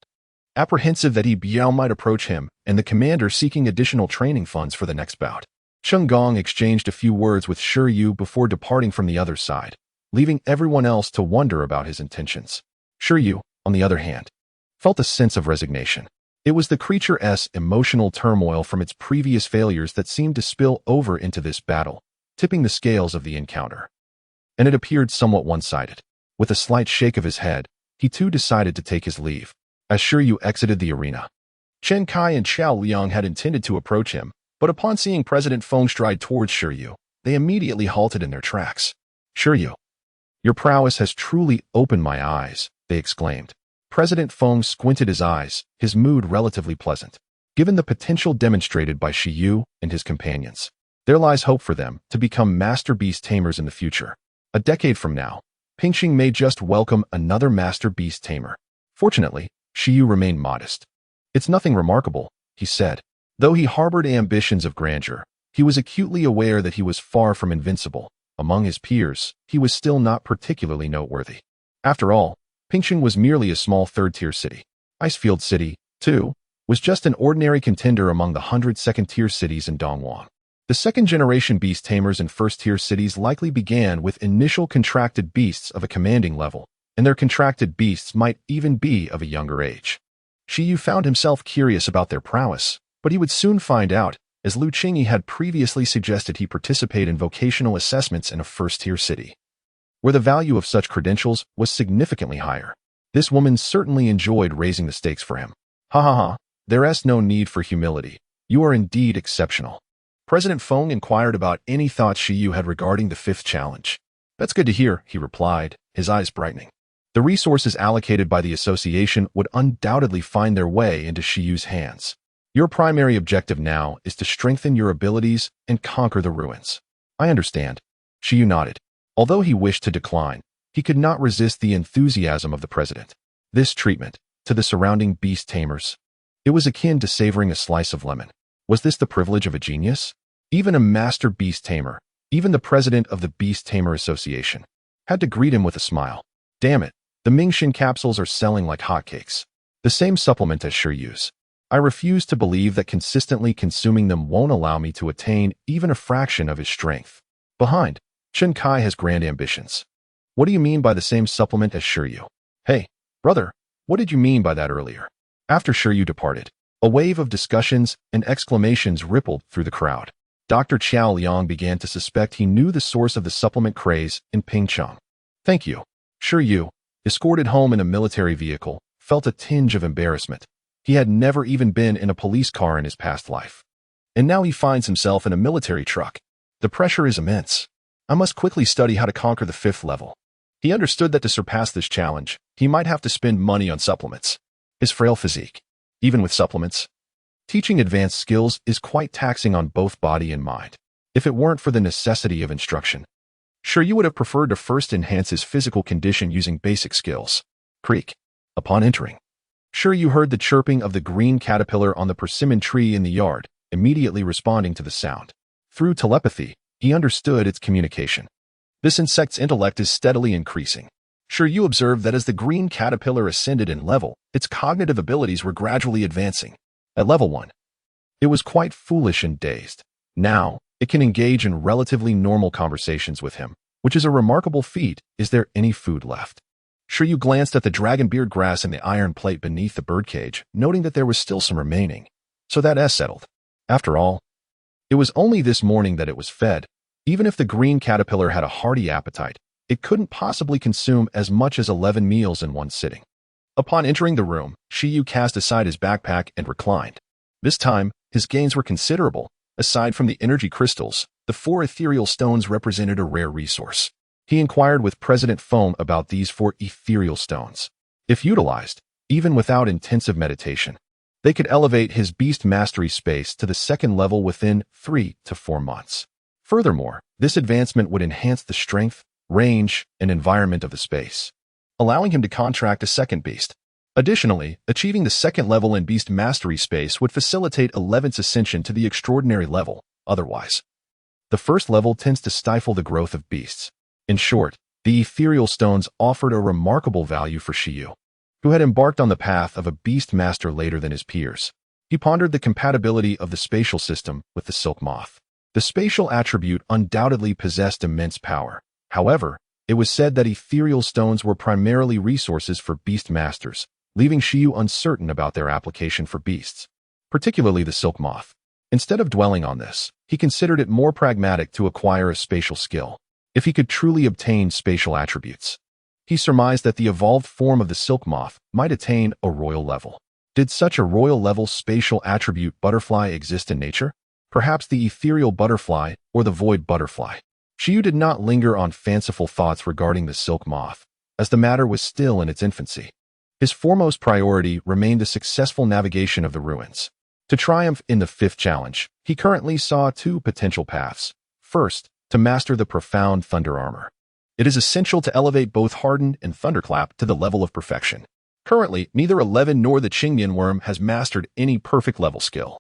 Apprehensive that He Biao might approach him, and the commander seeking additional training funds for the next bout, Cheng Gong exchanged a few words with Shi Yu before departing from the other side, leaving everyone else to wonder about his intentions. Shi Yu, on the other hand, felt a sense of resignation. It was the creature's emotional turmoil from its previous failures that seemed to spill over into this battle, tipping the scales of the encounter. And it appeared somewhat one-sided. With a slight shake of his head, he too decided to take his leave. As Shi Yu exited the arena, Chen Kai and Xiao Liang had intended to approach him, but upon seeing President Feng stride towards Shi Yu, they immediately halted in their tracks. "Shi Yu, your prowess has truly opened my eyes," they exclaimed. President Feng squinted his eyes, his mood relatively pleasant. Given the potential demonstrated by Shi Yu and his companions, there lies hope for them to become master beast tamers in the future. A decade from now, Pingxing may just welcome another master beast tamer. Fortunately, Shi Yu remained modest. "It's nothing remarkable," he said. Though he harbored ambitions of grandeur, he was acutely aware that he was far from invincible. Among his peers, he was still not particularly noteworthy. After all, Pingxing was merely a small third-tier city. Icefield City, too, was just an ordinary contender among the 100 second-tier cities in Dongwang. The second-generation beast tamers in first-tier cities likely began with initial contracted beasts of a commanding level, and their contracted beasts might even be of a younger age. Shi Yu found himself curious about their prowess, but he would soon find out, as Lu Qingyi had previously suggested he participate in vocational assessments in a first-tier city, where the value of such credentials was significantly higher. This woman certainly enjoyed raising the stakes for him. "Ha ha ha, there's no need for humility. You are indeed exceptional." President Feng inquired about any thoughts Shi Yu had regarding the fifth challenge. "That's good to hear," he replied, his eyes brightening. The resources allocated by the association would undoubtedly find their way into Shi Yu's hands. "Your primary objective now is to strengthen your abilities and conquer the ruins." "I understand." Shi Yu nodded. Although he wished to decline, he could not resist the enthusiasm of the president. This treatment, to the surrounding beast tamers, it was akin to savoring a slice of lemon. Was this the privilege of a genius? Even a master beast tamer, even the president of the Beast Tamer Association, had to greet him with a smile. "Damn it, the Mingxin capsules are selling like hotcakes. The same supplement as Shi Yu's. I refuse to believe that consistently consuming them won't allow me to attain even a fraction of his strength." Behind, Chen Kai has grand ambitions. "What do you mean by the same supplement as Shi Yu?" "Hey, brother, what did you mean by that earlier?" After Shi Yu departed, a wave of discussions and exclamations rippled through the crowd. Dr. Qiao Liang began to suspect he knew the source of the supplement craze in Pingcheng. "Thank you." Shi Yu, escorted home in a military vehicle, felt a tinge of embarrassment. He had never even been in a police car in his past life. And now he finds himself in a military truck. The pressure is immense. I must quickly study how to conquer the fifth level. He understood that to surpass this challenge, he might have to spend money on supplements. His frail physique, even with supplements, teaching advanced skills is quite taxing on both body and mind. If it weren't for the necessity of instruction, Shi Yu would have preferred to first enhance his physical condition using basic skills. Creak. Upon entering, Shi Yu heard the chirping of the green caterpillar on the persimmon tree in the yard, immediately responding to the sound. Through telepathy, he understood its communication. This insect's intellect is steadily increasing. Shi Yu observed that as the green caterpillar ascended in level, its cognitive abilities were gradually advancing. At level 1, it was quite foolish and dazed. Now, it can engage in relatively normal conversations with him, which is a remarkable feat. "Is there any food left?" Shi Yu glanced at the dragonbeard grass and the iron plate beneath the birdcage, noting that there was still some remaining. So that S settled. After all, it was only this morning that it was fed. Even if the green caterpillar had a hearty appetite, it couldn't possibly consume as much as 11 meals in one sitting. Upon entering the room, Shi Yu cast aside his backpack and reclined. This time, his gains were considerable. Aside from the energy crystals, the 4 ethereal stones represented a rare resource. He inquired with President Foam about these 4 ethereal stones. If utilized, even without intensive meditation, they could elevate his beast mastery space to the 2nd level within 3 to 4 months. Furthermore, this advancement would enhance the strength, range, and environment of the space, allowing him to contract a 2nd beast. Additionally, achieving the 2nd level in beast mastery space would facilitate 11's ascension to the extraordinary level. Otherwise, the 1st level tends to stifle the growth of beasts. In short, the ethereal stones offered a remarkable value for Shi Yu, who had embarked on the path of a beast master later than his peers. He pondered the compatibility of the spatial system with the silk moth. The spatial attribute undoubtedly possessed immense power. However, it was said that ethereal stones were primarily resources for beast masters, leaving Shi Yu uncertain about their application for beasts, particularly the silk moth. Instead of dwelling on this, he considered it more pragmatic to acquire a spatial skill, if he could truly obtain spatial attributes. He surmised that the evolved form of the silk moth might attain a royal level. Did such a royal level spatial attribute butterfly exist in nature? Perhaps the ethereal butterfly or the void butterfly. Shi Yu did not linger on fanciful thoughts regarding the silk moth, as the matter was still in its infancy. His foremost priority remained the successful navigation of the ruins. To triumph in the 5th challenge, he currently saw 2 potential paths. First, to master the profound thunder armor. It is essential to elevate both Hardened and Thunderclap to the level of perfection. Currently, neither 11 nor the Qingmian worm has mastered any perfect level skill.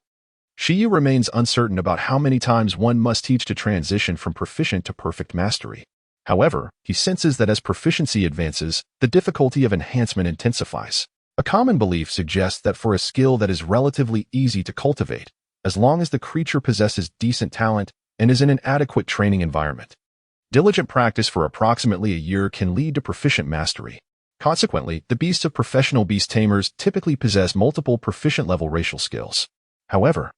Shi Yu remains uncertain about how many times one must teach to transition from proficient to perfect mastery. However, he senses that as proficiency advances, the difficulty of enhancement intensifies. A common belief suggests that for a skill that is relatively easy to cultivate, as long as the creature possesses decent talent and is in an adequate training environment, diligent practice for approximately a year can lead to proficient mastery. Consequently, the beasts of professional beast tamers typically possess multiple proficient-level racial skills. However,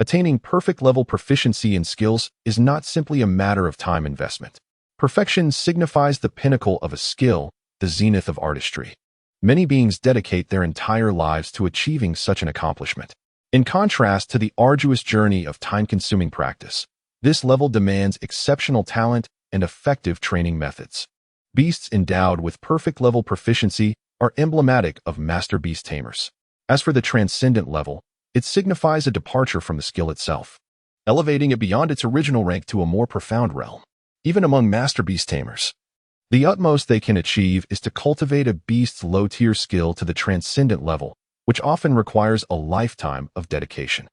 attaining perfect-level proficiency in skills is not simply a matter of time investment. Perfection signifies the pinnacle of a skill, the zenith of artistry. Many beings dedicate their entire lives to achieving such an accomplishment. In contrast to the arduous journey of time-consuming practice, this level demands exceptional talent and effective training methods. Beasts endowed with perfect-level proficiency are emblematic of master beast tamers. As for the transcendent level, it signifies a departure from the skill itself, elevating it beyond its original rank to a more profound realm. Even among master beast tamers, the utmost they can achieve is to cultivate a beast's low-tier skill to the transcendent level, which often requires a lifetime of dedication.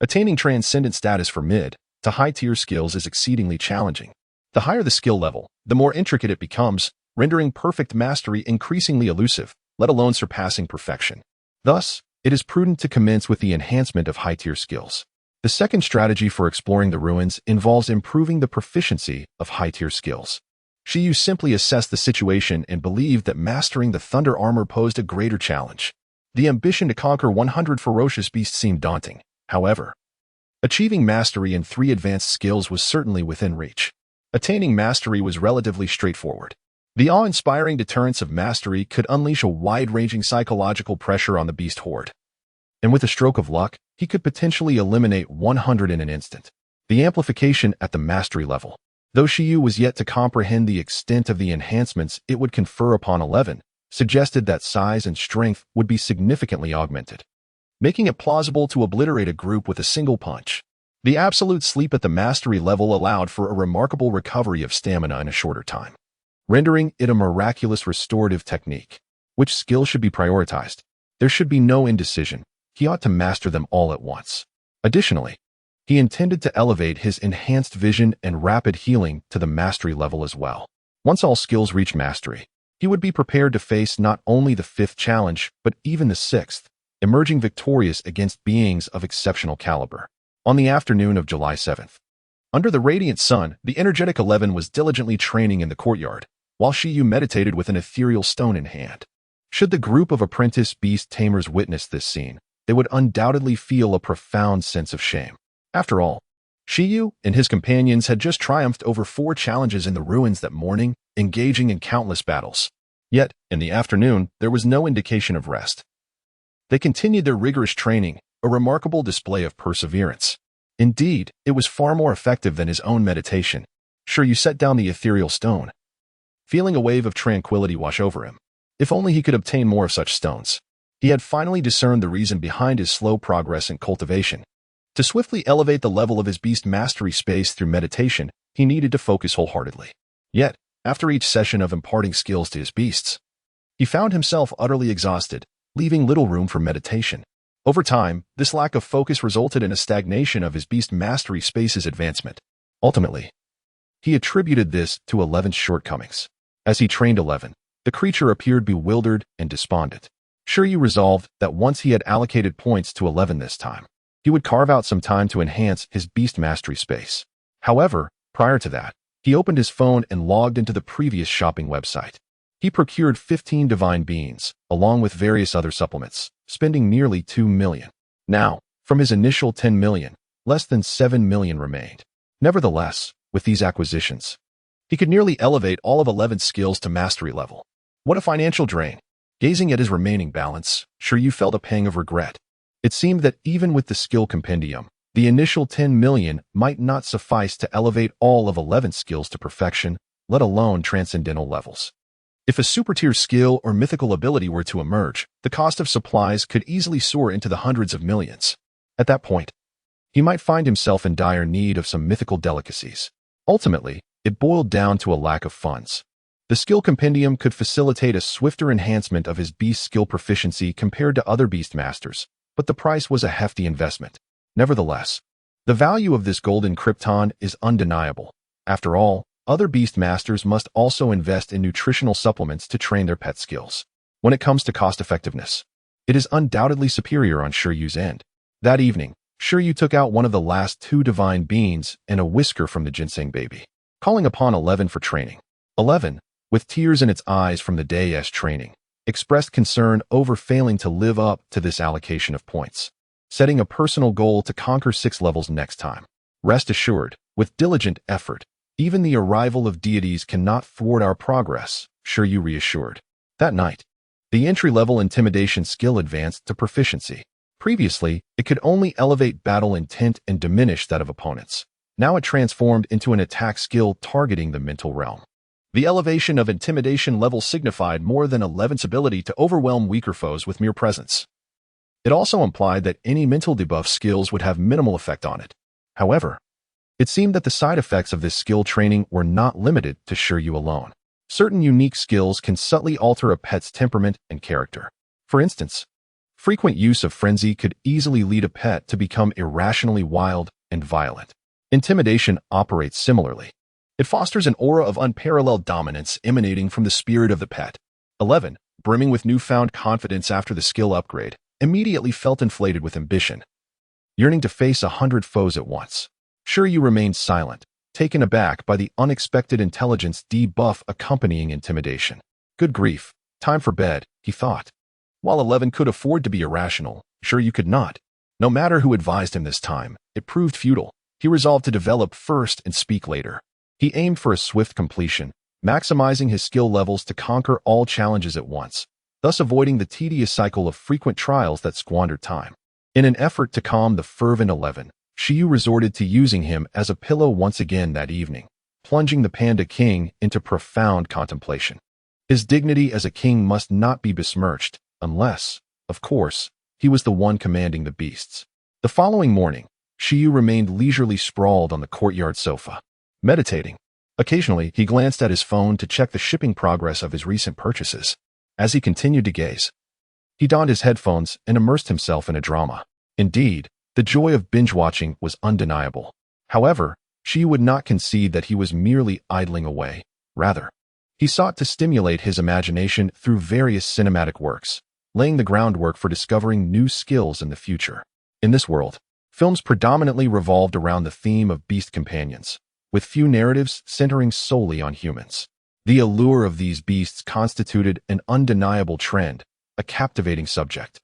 Attaining transcendent status for mid to high-tier skills is exceedingly challenging. The higher the skill level, the more intricate it becomes, rendering perfect mastery increasingly elusive, let alone surpassing perfection. Thus, it is prudent to commence with the enhancement of high-tier skills. The second strategy for exploring the ruins involves improving the proficiency of high-tier skills. Shi Yu simply assessed the situation and believed that mastering the thunder armor posed a greater challenge. The ambition to conquer 100 ferocious beasts seemed daunting. However, achieving mastery in 3 advanced skills was certainly within reach. Attaining mastery was relatively straightforward. The awe-inspiring deterrence of mastery could unleash a wide-ranging psychological pressure on the beast horde. And with a stroke of luck, he could potentially eliminate 100 in an instant. The amplification at the mastery level. Though Shi Yu was yet to comprehend the extent of the enhancements it would confer upon 11, suggested that size and strength would be significantly augmented, making it plausible to obliterate a group with a single punch. The absolute sleep at the mastery level allowed for a remarkable recovery of stamina in a shorter time, rendering it a miraculous restorative technique. Which skill should be prioritized? There should be no indecision. He ought to master them all at once. Additionally, he intended to elevate his enhanced vision and rapid healing to the mastery level as well. Once all skills reached mastery, he would be prepared to face not only the 5th challenge, but even the 6th, emerging victorious against beings of exceptional caliber. On the afternoon of July 7th, under the radiant sun, the energetic 11 was diligently training in the courtyard. while Shi Yu meditated with an ethereal stone in hand. Should the group of apprentice beast tamers witness this scene, they would undoubtedly feel a profound sense of shame. After all, Shi Yu and his companions had just triumphed over 4 challenges in the ruins that morning, engaging in countless battles. Yet, in the afternoon, there was no indication of rest. They continued their rigorous training, a remarkable display of perseverance. Indeed, it was far more effective than his own meditation. Shi Yu set down the ethereal stone, feeling a wave of tranquility wash over him. If only he could obtain more of such stones. He had finally discerned the reason behind his slow progress in cultivation. To swiftly elevate the level of his beast mastery space through meditation, he needed to focus wholeheartedly. Yet, after each session of imparting skills to his beasts, he found himself utterly exhausted, leaving little room for meditation. Over time, this lack of focus resulted in a stagnation of his beast mastery space's advancement. Ultimately, he attributed this to Eleven's shortcomings. As he trained Eleven, the creature appeared bewildered and despondent. Shi Yu resolved that once he had allocated points to 11 this time, he would carve out some time to enhance his beast mastery space. However, prior to that, he opened his phone and logged into the previous shopping website. He procured 15 divine beans, along with various other supplements, spending nearly 2 million. Now, from his initial 10 million, less than 7 million remained. Nevertheless, with these acquisitions, he could nearly elevate all of 11's skills to mastery level. What a financial drain! Gazing at his remaining balance, Shi Yu felt a pang of regret. It seemed that even with the skill compendium, the initial 10 million might not suffice to elevate all of 11's skills to perfection, let alone transcendental levels. If a super-tier skill or mythical ability were to emerge, the cost of supplies could easily soar into the hundreds of millions. At that point, he might find himself in dire need of some mythical delicacies. Ultimately, it boiled down to a lack of funds. The skill compendium could facilitate a swifter enhancement of his beast skill proficiency compared to other beast masters, but the price was a hefty investment. Nevertheless, the value of this golden krypton is undeniable. After all, other beast masters must also invest in nutritional supplements to train their pet skills. When it comes to cost effectiveness, it is undoubtedly superior on Shi Yu's end. That evening, Shi Yu took out one of the last 2 divine beans and a whisker from the ginseng baby, calling upon 11 for training. 11, with tears in its eyes from the day's training, expressed concern over failing to live up to this allocation of points, setting a personal goal to conquer 6 levels next time. Rest assured, with diligent effort, even the arrival of deities cannot thwart our progress, Shi Yu reassured. That night, the entry-level intimidation skill advanced to proficiency. Previously, it could only elevate battle intent and diminish that of opponents. Now it transformed into an attack skill targeting the mental realm. The elevation of intimidation level signified more than 11's ability to overwhelm weaker foes with mere presence. It also implied that any mental debuff skills would have minimal effect on it. However, it seemed that the side effects of this skill training were not limited to Shi Yu alone. Certain unique skills can subtly alter a pet's temperament and character. For instance, frequent use of frenzy could easily lead a pet to become irrationally wild and violent. Intimidation operates similarly. It fosters an aura of unparalleled dominance emanating from the spirit of the pet. 11, brimming with newfound confidence after the skill upgrade, immediately felt inflated with ambition, yearning to face 100 foes at once. Shi Yu remained silent, taken aback by the unexpected intelligence debuff accompanying intimidation. Good grief, time for bed, he thought. While 11 could afford to be irrational, Shi Yu could not. No matter who advised him this time, it proved futile. He resolved to develop first and speak later. He aimed for a swift completion, maximizing his skill levels to conquer all challenges at once, thus avoiding the tedious cycle of frequent trials that squandered time. In an effort to calm the fervent 11, Shi Yu resorted to using him as a pillow once again that evening, plunging the Panda King into profound contemplation. His dignity as a king must not be besmirched, unless, of course, he was the one commanding the beasts. The following morning, Shi Yu remained leisurely sprawled on the courtyard sofa, meditating. Occasionally, he glanced at his phone to check the shipping progress of his recent purchases. As he continued to gaze, he donned his headphones and immersed himself in a drama. Indeed, the joy of binge-watching was undeniable. However, Shi Yu would not concede that he was merely idling away. Rather, he sought to stimulate his imagination through various cinematic works, laying the groundwork for discovering new skills in the future. In this world, films predominantly revolved around the theme of beast companions, with few narratives centering solely on humans. The allure of these beasts constituted an undeniable trend, a captivating subject.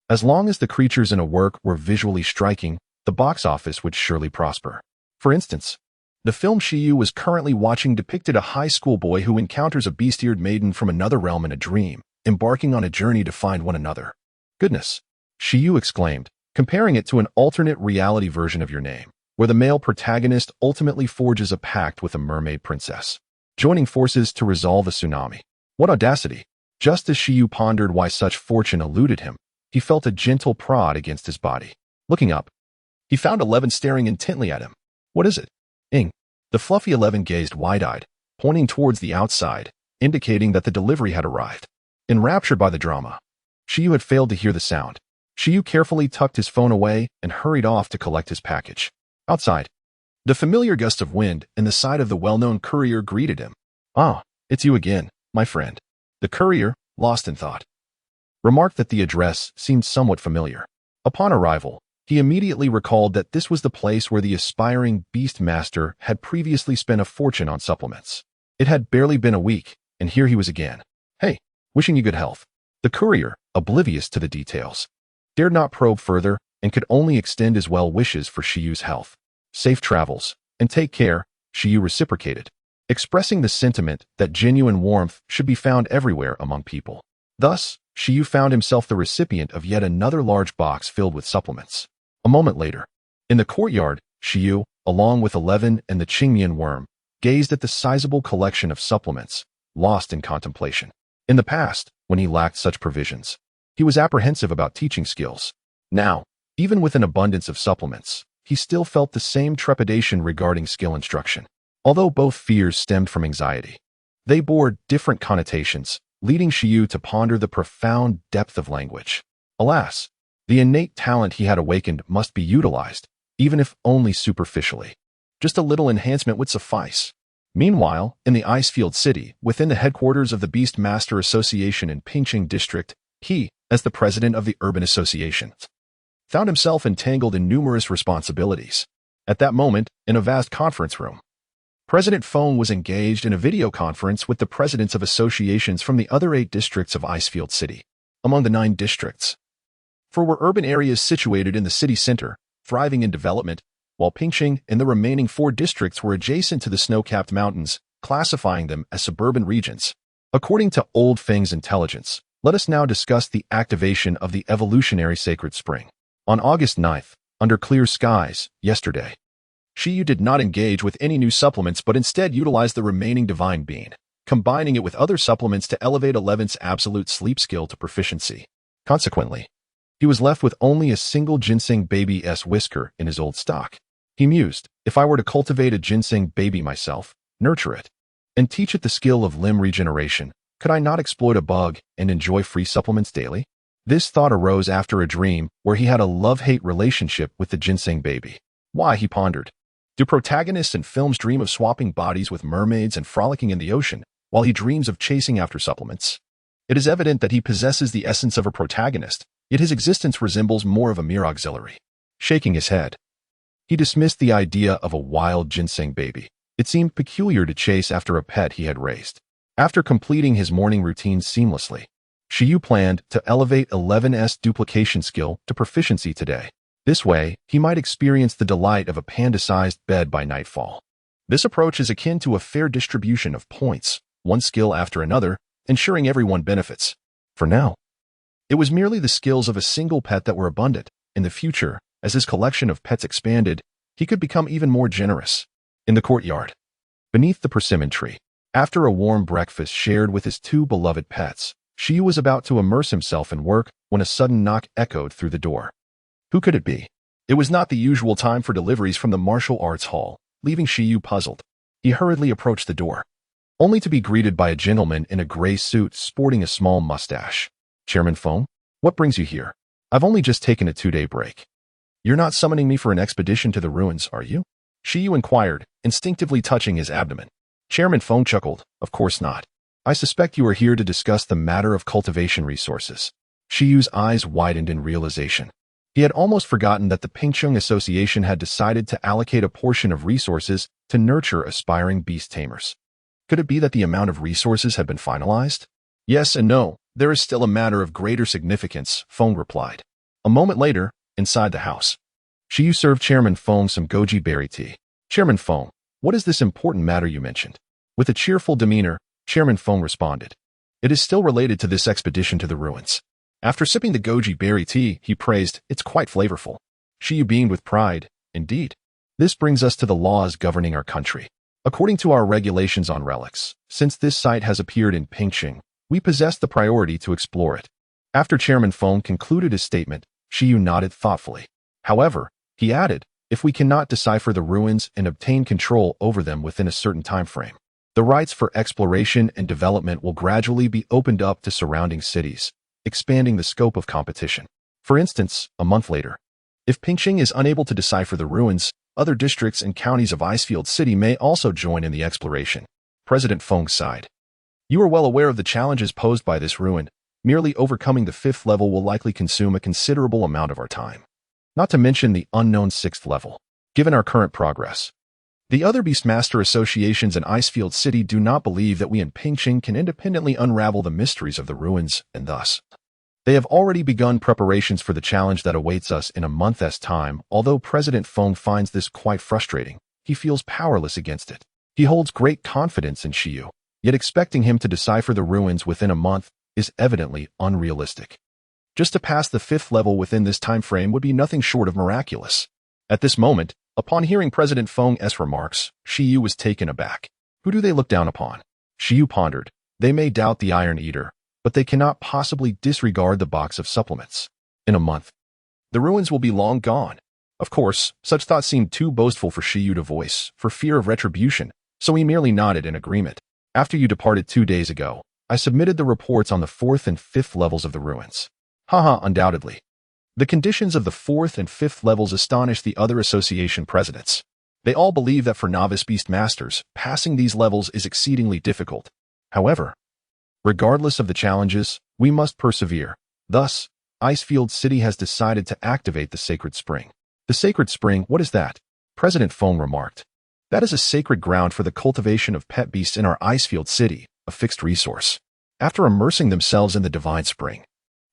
As long as the creatures in a work were visually striking, the box office would surely prosper. For instance, the film Shi Yu was currently watching depicted a high school boy who encounters a beast-eared maiden from another realm in a dream, embarking on a journey to find one another. Goodness, Shi Yu exclaimed, comparing it to an alternate reality version of Your Name, where the male protagonist ultimately forges a pact with a mermaid princess, joining forces to resolve a tsunami. What audacity! Just as Shi Yu pondered why such fortune eluded him, he felt a gentle prod against his body. Looking up, he found Eleven staring intently at him. What is it? Ing. The fluffy 11 gazed wide-eyed, pointing towards the outside, indicating that the delivery had arrived. Enraptured by the drama, Shi Yu had failed to hear the sound. Shi Yu carefully tucked his phone away and hurried off to collect his package. Outside, the familiar gust of wind and the sight of the well-known courier greeted him. "Ah, it's you again, my friend." The courier, lost in thought, remarked that the address seemed somewhat familiar. Upon arrival, he immediately recalled that this was the place where the aspiring beast master had previously spent a fortune on supplements. It had barely been a week, and here he was again. "Hey, wishing you good health." The courier, oblivious to the details, dared not probe further and could only extend his well wishes for Shi Yu's health. "Safe travels, and take care," Shi Yu reciprocated, expressing the sentiment that genuine warmth should be found everywhere among people. Thus, Shi Yu found himself the recipient of yet another large box filled with supplements. A moment later, in the courtyard, Shi Yu, along with 11 and the Qingmian worm, gazed at the sizable collection of supplements, lost in contemplation. In the past, when he lacked such provisions, he was apprehensive about teaching skills. Now, even with an abundance of supplements, he still felt the same trepidation regarding skill instruction. Although both fears stemmed from anxiety, they bore different connotations, leading Shi Yu to ponder the profound depth of language. Alas, the innate talent he had awakened must be utilized, even if only superficially. Just a little enhancement would suffice. Meanwhile, in the Icefield City, within the headquarters of the Beast Master Association in Pingqing District, he, as the president of the Urban Association, found himself entangled in numerous responsibilities. At that moment, in a vast conference room, President Feng was engaged in a video conference with the presidents of associations from the other 8 districts of Icefield City. Among the 9 districts, 4 were urban areas situated in the city center, thriving in development, while Pingqing and the remaining 4 districts were adjacent to the snow-capped mountains, classifying them as suburban regions. According to Old Feng's intelligence, let us now discuss the activation of the evolutionary sacred spring. On August 9th, under clear skies, yesterday, Shi Yu did not engage with any new supplements but instead utilized the remaining divine bean, combining it with other supplements to elevate 11's absolute sleep skill to proficiency. Consequently, he was left with only a single ginseng baby's whisker in his old stock. He mused, if I were to cultivate a ginseng baby myself, nurture it, and teach it the skill of limb regeneration, could I not exploit a bug and enjoy free supplements daily? This thought arose after a dream where he had a love-hate relationship with the ginseng baby. Why, he pondered. Do protagonists in films dream of swapping bodies with mermaids and frolicking in the ocean, while he dreams of chasing after supplements? It is evident that he possesses the essence of a protagonist, yet his existence resembles more of a mere auxiliary. Shaking his head, he dismissed the idea of a wild ginseng baby. It seemed peculiar to chase after a pet he had raised. After completing his morning routine seamlessly, Shi Yu planned to elevate 11's duplication skill to proficiency today. This way, he might experience the delight of a panda-sized bed by nightfall. This approach is akin to a fair distribution of points, one skill after another, ensuring everyone benefits. For now, it was merely the skills of a single pet that were abundant. In the future, as his collection of pets expanded, he could become even more generous. In the courtyard, beneath the persimmon tree, after a warm breakfast shared with his 2 beloved pets, Shi Yu was about to immerse himself in work when a sudden knock echoed through the door. Who could it be? It was not the usual time for deliveries from the martial arts hall, leaving Shi Yu puzzled. He hurriedly approached the door, only to be greeted by a gentleman in a gray suit sporting a small mustache. Chairman Feng, what brings you here? I've only just taken a 2-day break. You're not summoning me for an expedition to the ruins, are you? Shi Yu inquired, instinctively touching his abdomen. Chairman Feng chuckled, of course not. I suspect you are here to discuss the matter of cultivation resources. Shi Yu's eyes widened in realization. He had almost forgotten that the Pingqing Association had decided to allocate a portion of resources to nurture aspiring beast tamers. Could it be that the amount of resources had been finalized? Yes and no. There is still a matter of greater significance, Feng replied. A moment later, inside the house, Shi Yu served Chairman Feng some goji berry tea. Chairman Feng, what is this important matter you mentioned? With a cheerful demeanor, Chairman Feng responded. It is still related to this expedition to the ruins. After sipping the goji berry tea, he praised, it's quite flavorful. Shi Yu beamed with pride. Indeed. This brings us to the laws governing our country. According to our regulations on relics, since this site has appeared in Pingxing, we possess the priority to explore it. After Chairman Feng concluded his statement, Shi Yu nodded thoughtfully. However, he added, if we cannot decipher the ruins and obtain control over them within a certain time frame, the rights for exploration and development will gradually be opened up to surrounding cities, expanding the scope of competition. For instance, a month later, if Pingxing is unable to decipher the ruins, other districts and counties of Icefield City may also join in the exploration. President Feng sighed. You are well aware of the challenges posed by this ruin. Merely overcoming the 5th level will likely consume a considerable amount of our time. Not to mention the unknown 6th level. Given our current progress, the other Beastmaster associations in Icefield City do not believe that we in Pingxing can independently unravel the mysteries of the ruins, and thus, they have already begun preparations for the challenge that awaits us in a month's time. Although President Feng finds this quite frustrating, he feels powerless against it. He holds great confidence in Shi Yu, yet expecting him to decipher the ruins within a month is evidently unrealistic. Just to pass the 5th level within this time frame would be nothing short of miraculous. At this moment, upon hearing President Feng's remarks, Shi Yu was taken aback. Who do they look down upon? Shi Yu pondered. They may doubt the Iron Eater, but they cannot possibly disregard the box of supplements. In a month, the ruins will be long gone. Of course, such thoughts seemed too boastful for Shi Yu to voice, for fear of retribution, so he merely nodded in agreement. After you departed 2 days ago, I submitted the reports on the 4th and 5th levels of the ruins. Haha, undoubtedly. The conditions of the 4th and 5th levels astonish the other association presidents. They all believe that for novice Beastmasters, passing these levels is exceedingly difficult. However, regardless of the challenges, we must persevere. Thus, Icefield City has decided to activate the Sacred Spring. The Sacred Spring, what is that? President Feng remarked. That is a sacred ground for the cultivation of pet beasts in our Icefield City, a fixed resource. After immersing themselves in the Divine Spring,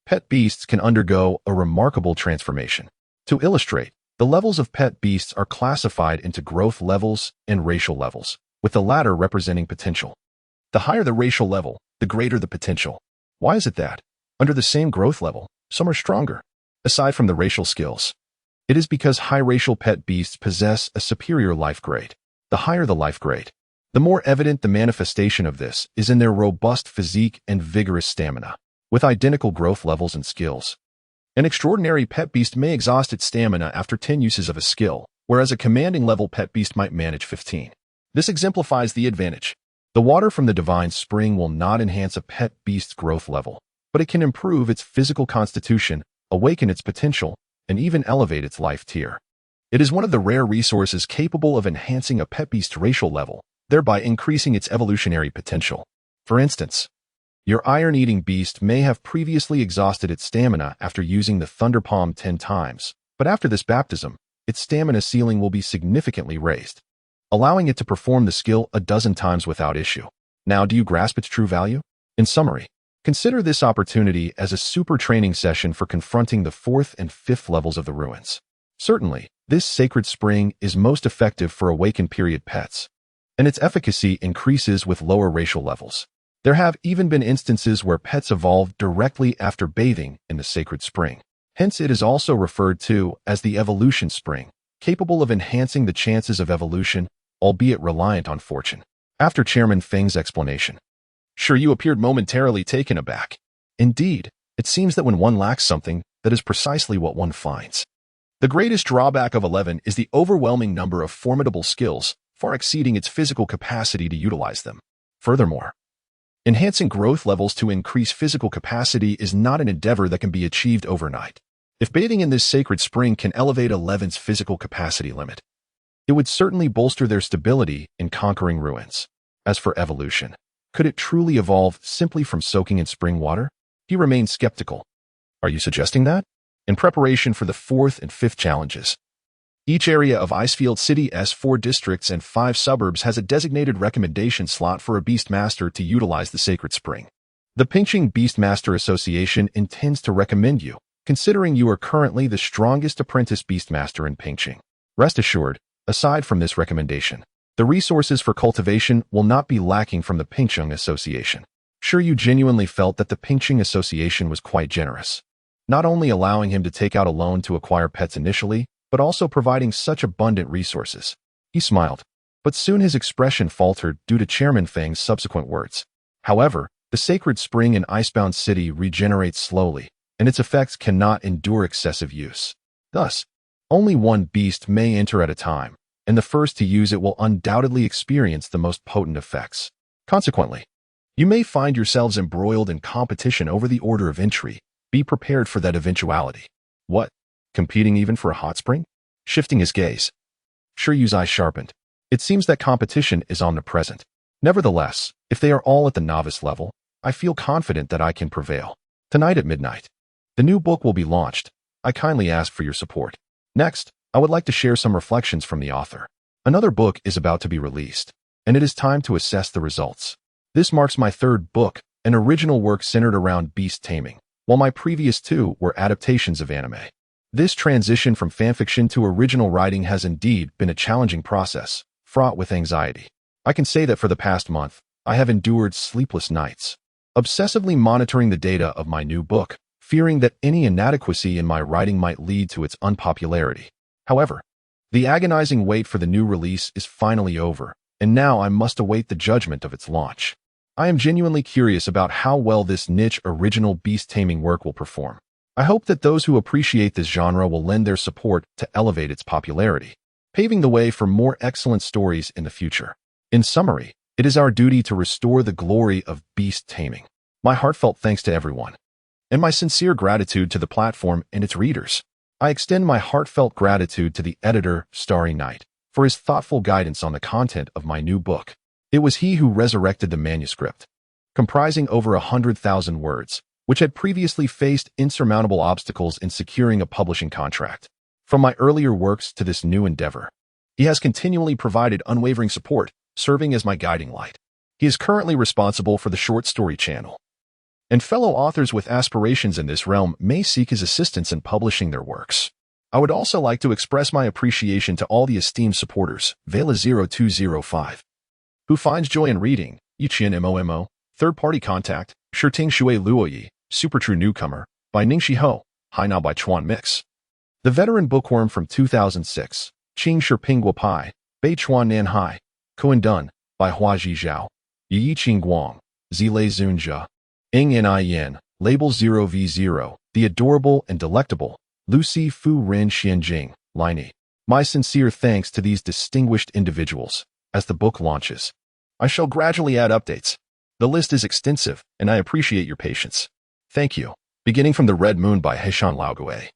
pet beasts can undergo a remarkable transformation. To illustrate, the levels of pet beasts are classified into growth levels and racial levels, with the latter representing potential. The higher the racial level, the greater the potential. Why is it that, under the same growth level, some are stronger? Aside from the racial skills, it is because high racial pet beasts possess a superior life grade. The higher the life grade, the more evident the manifestation of this is in their robust physique and vigorous stamina. With identical growth levels and skills, an extraordinary pet beast may exhaust its stamina after 10 uses of a skill, whereas a commanding level pet beast might manage 15. This exemplifies the advantage. The water from the Divine Spring will not enhance a pet beast's growth level, but it can improve its physical constitution, awaken its potential, and even elevate its life tier. It is one of the rare resources capable of enhancing a pet beast's racial level, thereby increasing its evolutionary potential. For instance, your iron-eating beast may have previously exhausted its stamina after using the Thunder Palm 10 times, but after this baptism, its stamina ceiling will be significantly raised, allowing it to perform the skill a dozen times without issue. Now, do you grasp its true value? In summary, consider this opportunity as a super training session for confronting the 4th and 5th levels of the ruins. Certainly, this Sacred Spring is most effective for awakened period pets, and its efficacy increases with lower racial levels. There have even been instances where pets evolved directly after bathing in the Sacred Spring. Hence, it is also referred to as the Evolution Spring, capable of enhancing the chances of evolution, albeit reliant on fortune. After Chairman Feng's explanation, Shi Yu appeared momentarily taken aback. Indeed, it seems that when one lacks something, that is precisely what one finds. The greatest drawback of 11 is the overwhelming number of formidable skills, far exceeding its physical capacity to utilize them. Furthermore, enhancing growth levels to increase physical capacity is not an endeavor that can be achieved overnight. If bathing in this Sacred Spring can elevate 11's physical capacity limit, it would certainly bolster their stability in conquering ruins. As for evolution, could it truly evolve simply from soaking in spring water? He remained skeptical. Are you suggesting that? In preparation for the 4th and 5th challenges, Each area of Icefield City's 4 districts and 5 suburbs has a designated recommendation slot for a Beastmaster to utilize the sacred spring. The Pingqing Beastmaster Association intends to recommend you, considering you are currently the strongest apprentice Beastmaster in Pingqing. Rest assured, aside from this recommendation, the resources for cultivation will not be lacking from the Pingqing Association. Shi Yu genuinely felt that the Pingqing Association was quite generous, not only allowing him to take out a loan to acquire pets initially, but also providing such abundant resources. He smiled, but soon his expression faltered due to Chairman Feng's subsequent words. However, the sacred spring in Icebound City regenerates slowly, and its effects cannot endure excessive use. Thus, only one beast may enter at a time, and the first to use it will undoubtedly experience the most potent effects. Consequently, you may find yourselves embroiled in competition over the order of entry. Be prepared for that eventuality. What? Competing even for a hot spring? Shifting his gaze, Shi Yu's eyes sharpened. It seems that competition is omnipresent. Nevertheless, if they are all at the novice level, I feel confident that I can prevail. Tonight at midnight, the new book will be launched. I kindly ask for your support. Next, I would like to share some reflections from the author. Another book is about to be released, and it is time to assess the results. This marks my 3rd book, an original work centered around beast taming, while my previous 2 were adaptations of anime. This transition from fanfiction to original writing has indeed been a challenging process, fraught with anxiety. I can say that for the past month, I have endured sleepless nights, obsessively monitoring the data of my new book, fearing that any inadequacy in my writing might lead to its unpopularity. However, the agonizing wait for the new release is finally over, and now I must await the judgment of its launch. I am genuinely curious about how well this niche original beast taming work will perform. I hope that those who appreciate this genre will lend their support to elevate its popularity, paving the way for more excellent stories in the future. In summary, it is our duty to restore the glory of beast taming. My heartfelt thanks to everyone, and my sincere gratitude to the platform and its readers. I extend my heartfelt gratitude to the editor, Starry Night, for his thoughtful guidance on the content of my new book. It was he who resurrected the manuscript, comprising over 100,000 words, which had previously faced insurmountable obstacles in securing a publishing contract. From my earlier works to this new endeavor, he has continually provided unwavering support, serving as my guiding light. He is currently responsible for the short story channel, and fellow authors with aspirations in this realm may seek his assistance in publishing their works. I would also like to express my appreciation to all the esteemed supporters, Vela0205, who finds joy in reading, Yiqian Momo, third-party contact, Shirting Shui Luoyi, Super True Newcomer, by Ningxi Ho, Hainao by Chuan Mix. The Veteran Bookworm from 2006, Qing Shiping Guopai, Bei Chuan Nanhai, Kuan Dun, by Hua Zhizhao, Yi Qing Guang, Zilei Zunjia, Ing Ni Yin, Label 0v0, The Adorable and Delectable, Lucy Fu Ren Xianjing, Liney. My sincere thanks to these distinguished individuals. As the book launches, I shall gradually add updates. The list is extensive, and I appreciate your patience. Thank you. Beginning from The Red Moon by Heishan Laogue.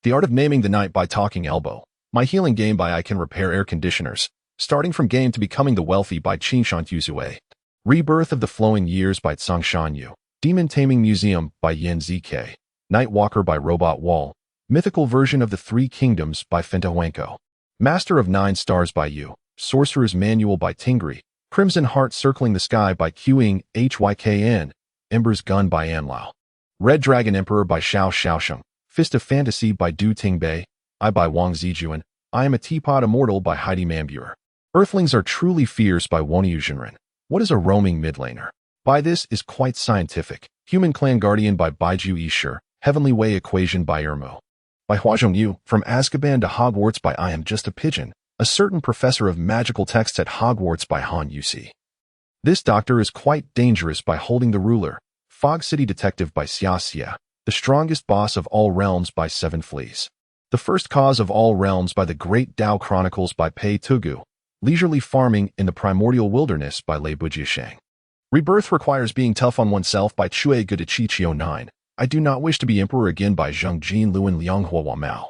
The Art of Naming the Night by Talking Elbow. My Healing Game by I Can Repair Air Conditioners. Starting from Game to Becoming the Wealthy by Qinshan Yuzue. Rebirth of the Flowing Years by Tsongshan Yu. Demon Taming Museum by Yin ZK. Nightwalker by Robot Wall. Mythical Version of the Three Kingdoms by Fentahuenko. Master of 9 Stars by Yu. Sorcerer's Manual by Tingri. Crimson Heart Circling the Sky by Qing Hykn. Ember's Gun by Anlao. Red Dragon Emperor by Xiao Xiaosheng. Fist of Fantasy by Du Tingbei. I by Wang Zijuan. I Am a Teapot Immortal by Heidi Mambuer. Earthlings Are Truly Fierce by Woniu Jinren. What is a Roaming Midlaner? By This Is Quite Scientific. Human Clan Guardian by Baiju Ishur. Heavenly Way Equation by Irmo. By Huazhong Yu. From Azkaban to Hogwarts by I Am Just a Pigeon. A Certain Professor of Magical Texts at Hogwarts by Han Yusi. This Doctor is Quite Dangerous by Holding the Ruler. Fog City Detective by Xia Xia. The Strongest Boss of All Realms by Seven Fleas. The First Cause of All Realms by The Great Tao Chronicles by Pei Tugu. Leisurely Farming in the Primordial Wilderness by Lei Bujiasheng. Rebirth Requires Being Tough on Oneself by Chue Gudichichio 9. I Do Not Wish to Be Emperor Again by Zheng Jin Luan Lianghua Mao.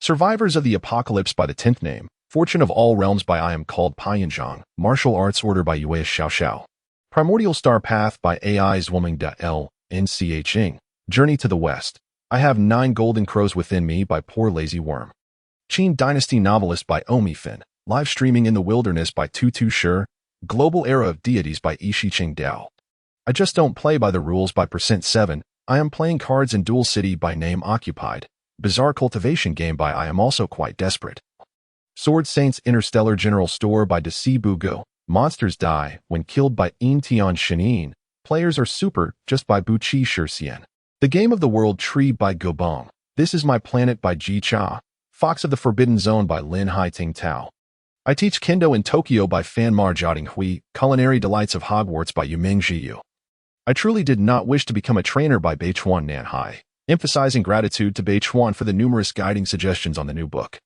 Survivors of the Apocalypse by The 10th Name. Fortune of All Realms by I Am Called Paiyanzhang. Martial Arts Order by Yue Xiao Xiao. Primordial Star Path by AI Zwoming Da L. Nching. Journey to the West. I Have 9 Golden Crows Within Me by Poor Lazy Worm. Qin Dynasty Novelist by Omi Fin, Live Streaming in the Wilderness by Tutu Shi, Global Era of Deities by Ishi Qing Dao. I Just Don't Play by the Rules by %7, I Am Playing Cards in Dual City by Name Occupied, Bizarre Cultivation Game by I Am Also Quite Desperate. Sword Saints Interstellar General Store by Deci Bugo, Monsters Die When Killed by In Tian Shinin, Players Are Super Just by Buqi Shirxian. The Game of the World Tree by Gobong, This Is My Planet by Ji Cha, Fox of the Forbidden Zone by Lin Haiting Tao. I Teach Kendo in Tokyo by Fanmar Jiating Hui, Culinary Delights of Hogwarts by Yuming Shi Yu. I Truly Did Not Wish to Become a Trainer by Beichuan Nanhai, emphasizing gratitude to Beichuan for the numerous guiding suggestions on the new book.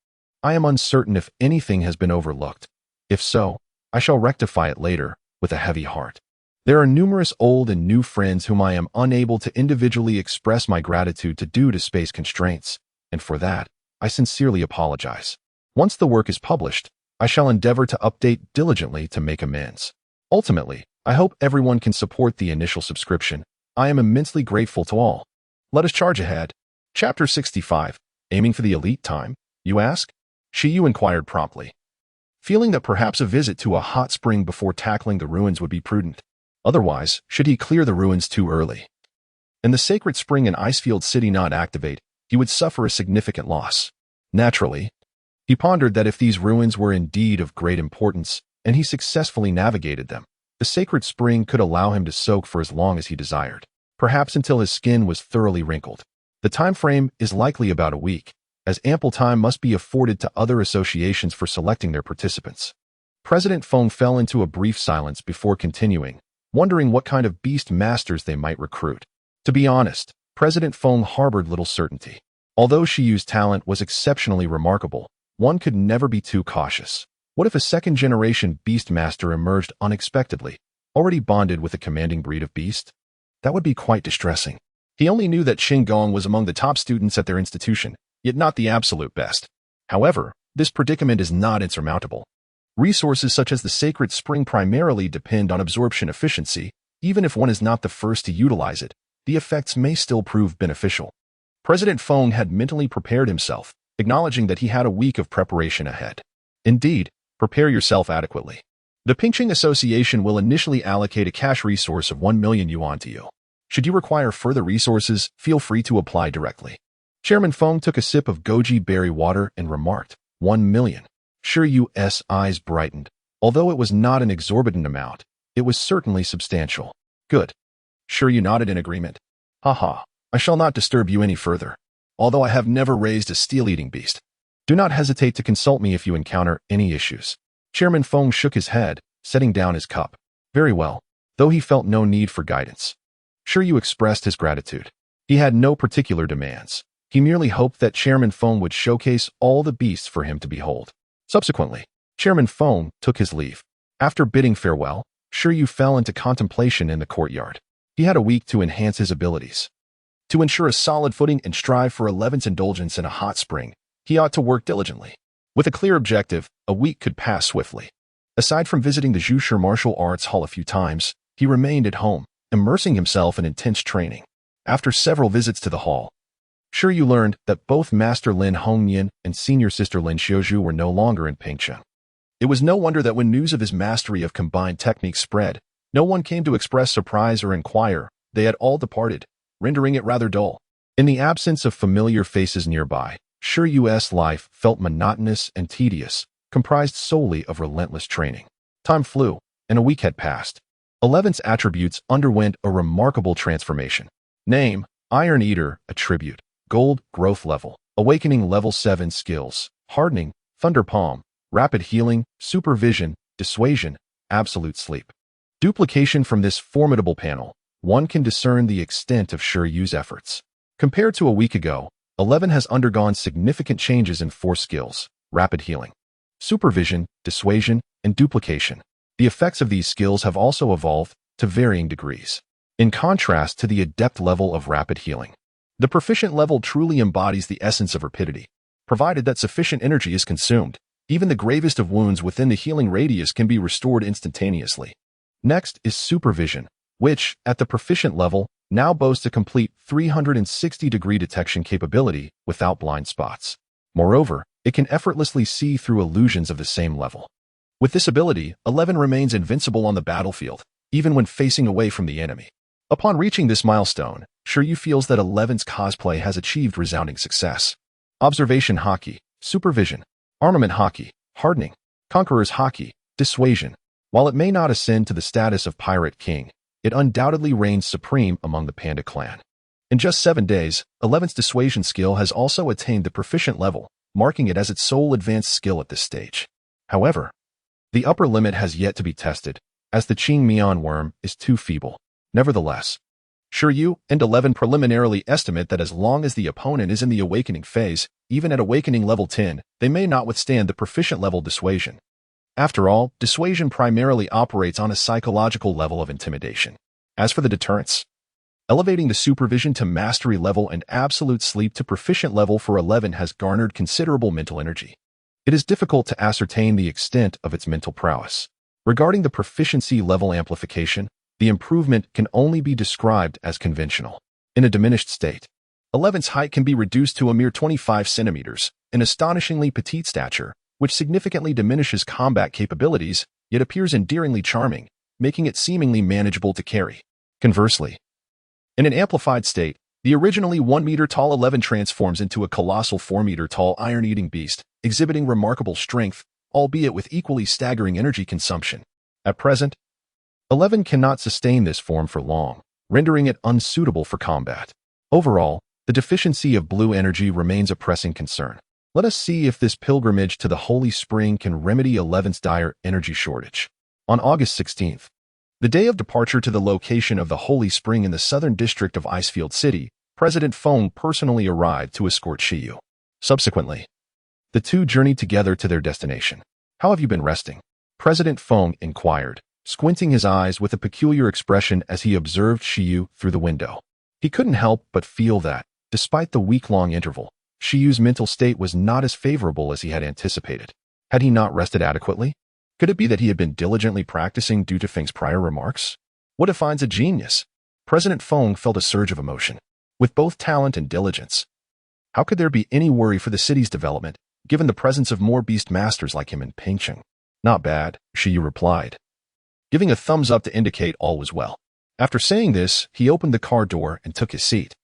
I am uncertain if anything has been overlooked. If so, I shall rectify it later, with a heavy heart. There are numerous old and new friends whom I am unable to individually express my gratitude to due to space constraints, and for that, I sincerely apologize. Once the work is published, I shall endeavor to update diligently to make amends. Ultimately, I hope everyone can support the initial subscription. I am immensely grateful to all. Let us charge ahead. Chapter 65. Aiming for the elite time, you ask? Shi Yu inquired promptly, feeling that perhaps a visit to a hot spring before tackling the ruins would be prudent. Otherwise, should he clear the ruins too early, and the sacred spring in Icefield City not activate, he would suffer a significant loss. Naturally, he pondered that if these ruins were indeed of great importance, and he successfully navigated them, the sacred spring could allow him to soak for as long as he desired, perhaps until his skin was thoroughly wrinkled. The time frame is likely about a week, as ample time must be afforded to other associations for selecting their participants. President Feng fell into a brief silence before continuing, wondering what kind of beast masters they might recruit. To be honest, President Feng harbored little certainty. Although Shi Yu's talent was exceptionally remarkable, one could never be too cautious. What if a second-generation beastmaster emerged unexpectedly, already bonded with a commanding breed of beast? That would be quite distressing. He only knew that Qin Gong was among the top students at their institution, yet not the absolute best. However, this predicament is not insurmountable. Resources such as the sacred spring primarily depend on absorption efficiency. Even if one is not the first to utilize it, the effects may still prove beneficial. President Feng had mentally prepared himself, acknowledging that he had a week of preparation ahead. Indeed, prepare yourself adequately. The Pingqing Association will initially allocate a cash resource of 1 million yuan to you. Should you require further resources, feel free to apply directly. Chairman Feng took a sip of goji berry water and remarked, 1 million. Shi Yu's eyes brightened. Although it was not an exorbitant amount, it was certainly substantial. Good. Shi Yu nodded in agreement. Haha, I shall not disturb you any further. Although I have never raised a steel-eating beast. Do not hesitate to consult me if you encounter any issues. Chairman Feng shook his head, setting down his cup. Very well, though he felt no need for guidance. Shi Yu expressed his gratitude. He had no particular demands. He merely hoped that Chairman Feng would showcase all the beasts for him to behold. Subsequently, Chairman Feng took his leave. After bidding farewell, Shi Yu fell into contemplation in the courtyard. He had a week to enhance his abilities. To ensure a solid footing and strive for 11's indulgence in a hot spring, he ought to work diligently. With a clear objective, a week could pass swiftly. Aside from visiting the Zhushi Martial Arts Hall a few times, he remained at home, immersing himself in intense training. After several visits to the hall, Shi Yu learned that both Master Lin Hongnian and Senior Sister Lin Xiuzhu were no longer in Pingcheng. It was no wonder that when news of his mastery of combined techniques spread, no one came to express surprise or inquire. They had all departed, rendering it rather dull. In the absence of familiar faces nearby, Shi Yu's life felt monotonous and tedious, comprised solely of relentless training. Time flew, and a week had passed. 11's attributes underwent a remarkable transformation. Name, Iron Eater, attribute, Gold, growth level, Awakening level 7 skills, Hardening, Thunder Palm, Rapid Healing, Supervision, Dissuasion, Absolute Sleep. Duplication. From this formidable panel, one can discern the extent of Shi Yu's efforts. Compared to a week ago, 11 has undergone significant changes in 4 skills: Rapid Healing, Supervision, Dissuasion, and Duplication. The effects of these skills have also evolved to varying degrees. In contrast to the adept level of Rapid Healing, the proficient level truly embodies the essence of rapidity. Provided that sufficient energy is consumed, even the gravest of wounds within the healing radius can be restored instantaneously. Next is Supervision, which, at the proficient level, now boasts a complete 360-degree detection capability without blind spots. Moreover, It can effortlessly see through illusions of the same level. With this ability, 11 remains invincible on the battlefield, even when facing away from the enemy. Upon reaching this milestone, Shi Yu feels that 11's cosplay has achieved resounding success. Observation Haki, Supervision, Armament Haki, Hardening, Conqueror's Haki, Dissuasion. While it may not ascend to the status of Pirate King, it undoubtedly reigns supreme among the Panda clan. In just 7 days, 11's Dissuasion skill has also attained the proficient level, marking it as its sole advanced skill at this stage. However, the upper limit has yet to be tested, as the Qing Mian worm is too feeble. Nevertheless, Shi Yu and 11 preliminarily estimate that as long as the opponent is in the awakening phase, even at awakening level 10, they may not withstand the proficient level dissuasion. After all, dissuasion primarily operates on a psychological level of intimidation. As for the deterrence, elevating the supervision to mastery level and absolute sleep to proficient level for 11 has garnered considerable mental energy. It is difficult to ascertain the extent of its mental prowess. Regarding the proficiency level amplification, the improvement can only be described as conventional. In a diminished state, 11's height can be reduced to a mere 25 centimeters, an astonishingly petite stature, which significantly diminishes combat capabilities, yet appears endearingly charming, making it seemingly manageable to carry. Conversely, in an amplified state, the originally 1-meter-tall 11 transforms into a colossal 4-meter-tall iron-eating beast, exhibiting remarkable strength, albeit with equally staggering energy consumption. At present, 11 cannot sustain this form for long, rendering it unsuitable for combat. Overall, the deficiency of blue energy remains a pressing concern. Let us see if this pilgrimage to the Holy Spring can remedy 11's dire energy shortage. On August 16th, the day of departure to the location of the Holy Spring in the southern district of Icefield City, President Feng personally arrived to escort Shi Yu. Subsequently, the two journeyed together to their destination. "How have you been resting?" President Feng inquired, squinting his eyes with a peculiar expression as he observed Shi Yu through the window. He couldn't help but feel that, despite the week-long interval, Shi Yu's mental state was not as favorable as he had anticipated. Had he not rested adequately? Could it be that he had been diligently practicing due to Feng's prior remarks? What defines a genius? President Feng felt a surge of emotion. With both talent and diligence, how could there be any worry for the city's development, given the presence of more beast masters like him in Pingcheng? "Not bad," Shi Yu replied, giving a thumbs up to indicate all was well. After saying this, he opened the car door and took his seat.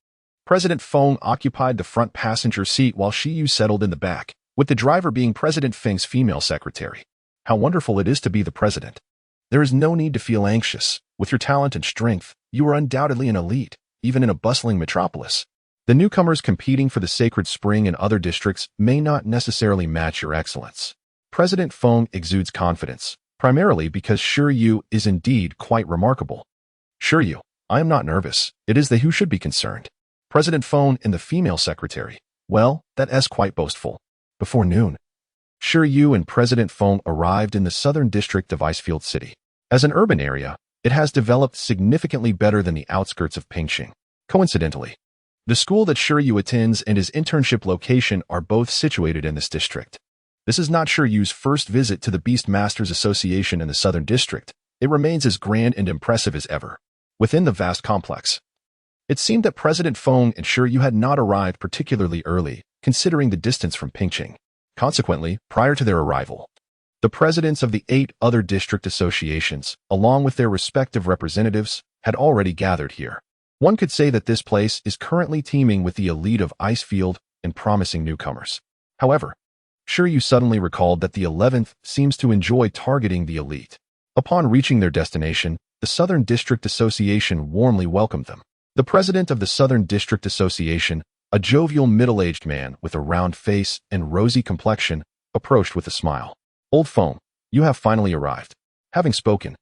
President Feng occupied the front passenger seat while Shi Yu settled in the back, with the driver being President Feng's female secretary. How wonderful it is to be the president. There is no need to feel anxious. With your talent and strength, you are undoubtedly an elite, even in a bustling metropolis. The newcomers competing for the Sacred Spring in other districts may not necessarily match your excellence. President Feng exudes confidence, primarily because Shi Yu is indeed quite remarkable. "Shi Yu, I am not nervous. It is they who should be concerned." President Feng and the female secretary. "Well, that is quite boastful." Before noon, Shi Yu and President Feng arrived in the southern district of Icefield City. As an urban area, it has developed significantly better than the outskirts of Pingcheng. Coincidentally, the school that Shi Yu attends and his internship location are both situated in this district. This is not Shi Yu's first visit to the Beast Masters Association in the southern district. It remains as grand and impressive as ever. Within the vast complex, it seemed that President Feng and Shi Yu had not arrived particularly early, considering the distance from Pingcheng. Consequently, prior to their arrival, the presidents of the 8 other district associations, along with their respective representatives, had already gathered here. One could say that this place is currently teeming with the elite of Icefield and promising newcomers. However, Shi Yu suddenly recalled that the 11th seems to enjoy targeting the elite. Upon reaching their destination, the Southern District Association warmly welcomed them. The president of the Southern District Association, a jovial middle-aged man with a round face and rosy complexion, approached with a smile. "Old Feng, you have finally arrived." Having spoken,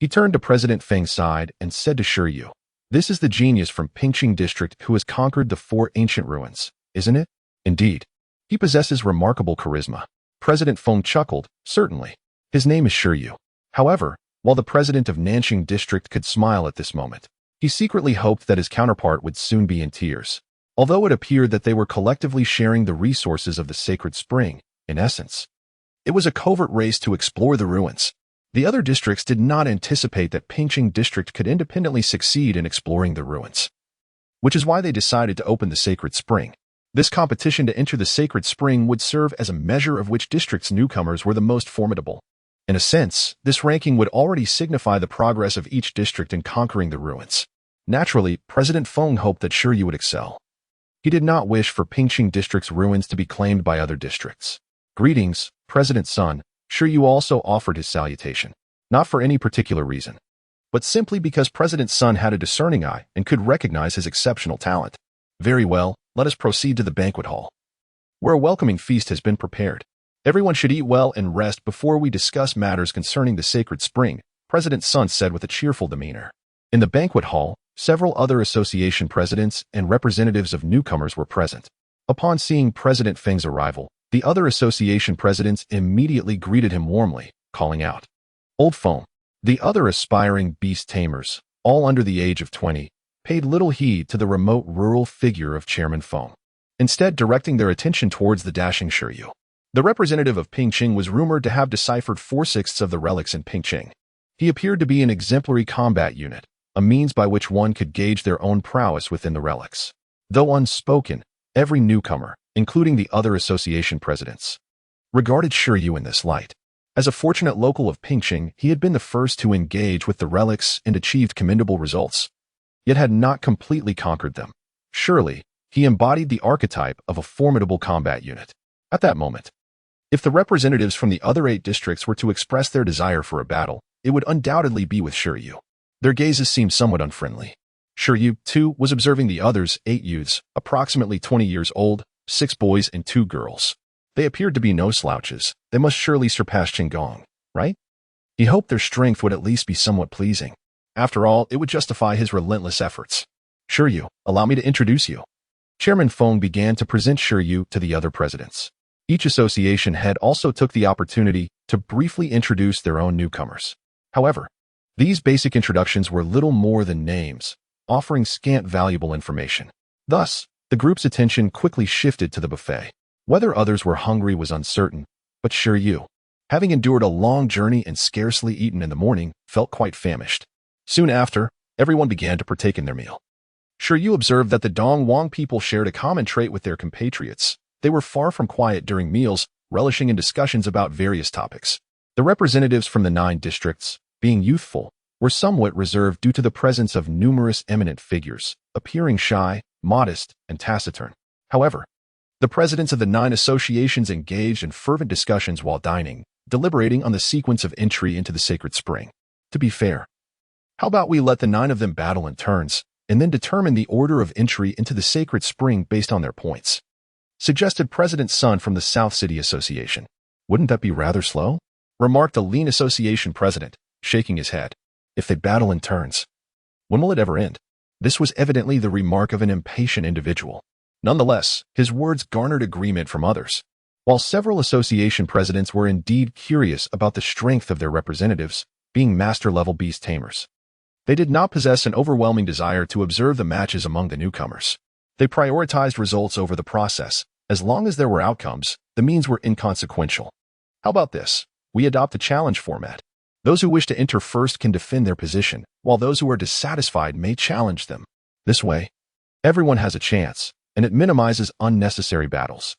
he turned to President Feng's side and said to Shi Yu, "This is the genius from Pingcheng District who has conquered the 4 ancient ruins, isn't it?" "Indeed. He possesses remarkable charisma." President Feng chuckled. "Certainly. His name is Shi Yu." However, while the president of Nanqing District could smile at this moment, he secretly hoped that his counterpart would soon be in tears. Although it appeared that they were collectively sharing the resources of the Sacred Spring, in essence, it was a covert race to explore the ruins. The other districts did not anticipate that Pingcheng District could independently succeed in exploring the ruins, which is why they decided to open the Sacred Spring. This competition to enter the sacred spring would serve as a measure of which district's newcomers were the most formidable. In a sense, this ranking would already signify the progress of each district in conquering the ruins. Naturally, President Feng hoped that Shi Yu would excel. He did not wish for Pingqing District's ruins to be claimed by other districts. Greetings, President's son. Shi Yu also offered his salutation, not for any particular reason, but simply because President's son had a discerning eye and could recognize his exceptional talent. Very well, let us proceed to the banquet hall, where a welcoming feast has been prepared. Everyone should eat well and rest before we discuss matters concerning the sacred spring, President's son said with a cheerful demeanor. In the banquet hall, several other association presidents and representatives of newcomers were present. Upon seeing President Feng's arrival, the other association presidents immediately greeted him warmly, calling out, "Old Feng." The other aspiring beast tamers, all under the age of 20, paid little heed to the remote rural figure of Chairman Feng, instead directing their attention towards the dashing Shi Yu. The representative of Pingqing was rumored to have deciphered 4/6 of the relics in Pingqing. He appeared to be an exemplary combat unit, a means by which one could gauge their own prowess within the relics. Though unspoken, every newcomer, including the other association presidents, regarded Shi Yu in this light. As a fortunate local of Pingqing, he had been the first to engage with the relics and achieved commendable results, yet had not completely conquered them. Surely, he embodied the archetype of a formidable combat unit. At that moment, if the representatives from the other 8 districts were to express their desire for a battle, it would undoubtedly be with Shi Yu. Their gazes seemed somewhat unfriendly. Shi Yu, too, was observing the others, 8 youths, approximately 20 years old, 6 boys and 2 girls. They appeared to be no slouches. They must surely surpass Qinggong, right? He hoped their strength would at least be somewhat pleasing. After all, it would justify his relentless efforts. Shi Yu, allow me to introduce you. Chairman Feng began to present Shi Yu to the other presidents. Each association head also took the opportunity to briefly introduce their own newcomers. However, these basic introductions were little more than names, offering scant valuable information. Thus, the group's attention quickly shifted to the buffet. Whether others were hungry was uncertain, but Shi Yu, having endured a long journey and scarcely eaten in the morning, felt quite famished. Soon after, everyone began to partake in their meal. Shi Yu observed that the Dongwang people shared a common trait with their compatriots. They were far from quiet during meals, relishing in discussions about various topics. The representatives from the 9 districts, being youthful, were somewhat reserved due to the presence of numerous eminent figures, appearing shy, modest, and taciturn. However, the presidents of the 9 associations engaged in fervent discussions while dining, deliberating on the sequence of entry into the sacred spring. To be fair, how about we let the 9 of them battle in turns, and then determine the order of entry into the sacred spring based on their points? Suggested President's son from the South City Association. Wouldn't that be rather slow? Remarked a lean association president, shaking his head. If they battle in turns, when will it ever end? This was evidently the remark of an impatient individual. Nonetheless, his words garnered agreement from others. While several association presidents were indeed curious about the strength of their representatives, being master-level beast tamers, they did not possess an overwhelming desire to observe the matches among the newcomers. They prioritized results over the process. As long as there were outcomes, the means were inconsequential. How about this? We adopt a challenge format. Those who wish to enter first can defend their position, while those who are dissatisfied may challenge them. This way, everyone has a chance, and it minimizes unnecessary battles.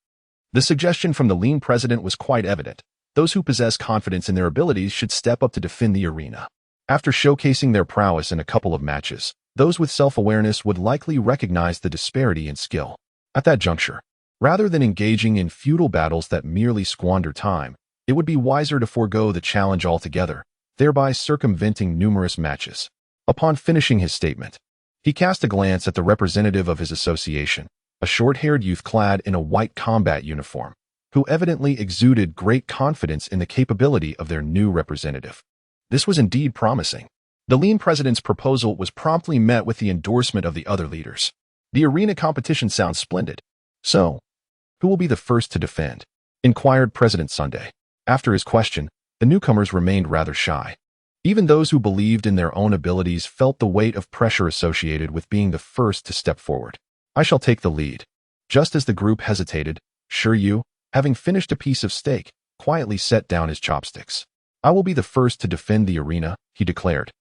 The suggestion from the lean president was quite evident. Those who possess confidence in their abilities should step up to defend the arena. After showcasing their prowess in a couple of matches, those with self-awareness would likely recognize the disparity in skill. At that juncture, rather than engaging in futile battles that merely squander time, it would be wiser to forego the challenge altogether, thereby circumventing numerous matches. Upon finishing his statement, he cast a glance at the representative of his association, a short-haired youth clad in a white combat uniform, who evidently exuded great confidence in the capability of their new representative. This was indeed promising. The lean president's proposal was promptly met with the endorsement of the other leaders. The arena competition sounds splendid. So, who will be the first to defend? Inquired President Sunday. After his question, the newcomers remained rather shy. Even those who believed in their own abilities felt the weight of pressure associated with being the first to step forward. I shall take the lead. Just as the group hesitated, Shi Yu, having finished a piece of steak, quietly set down his chopsticks. I will be the first to defend the arena, he declared.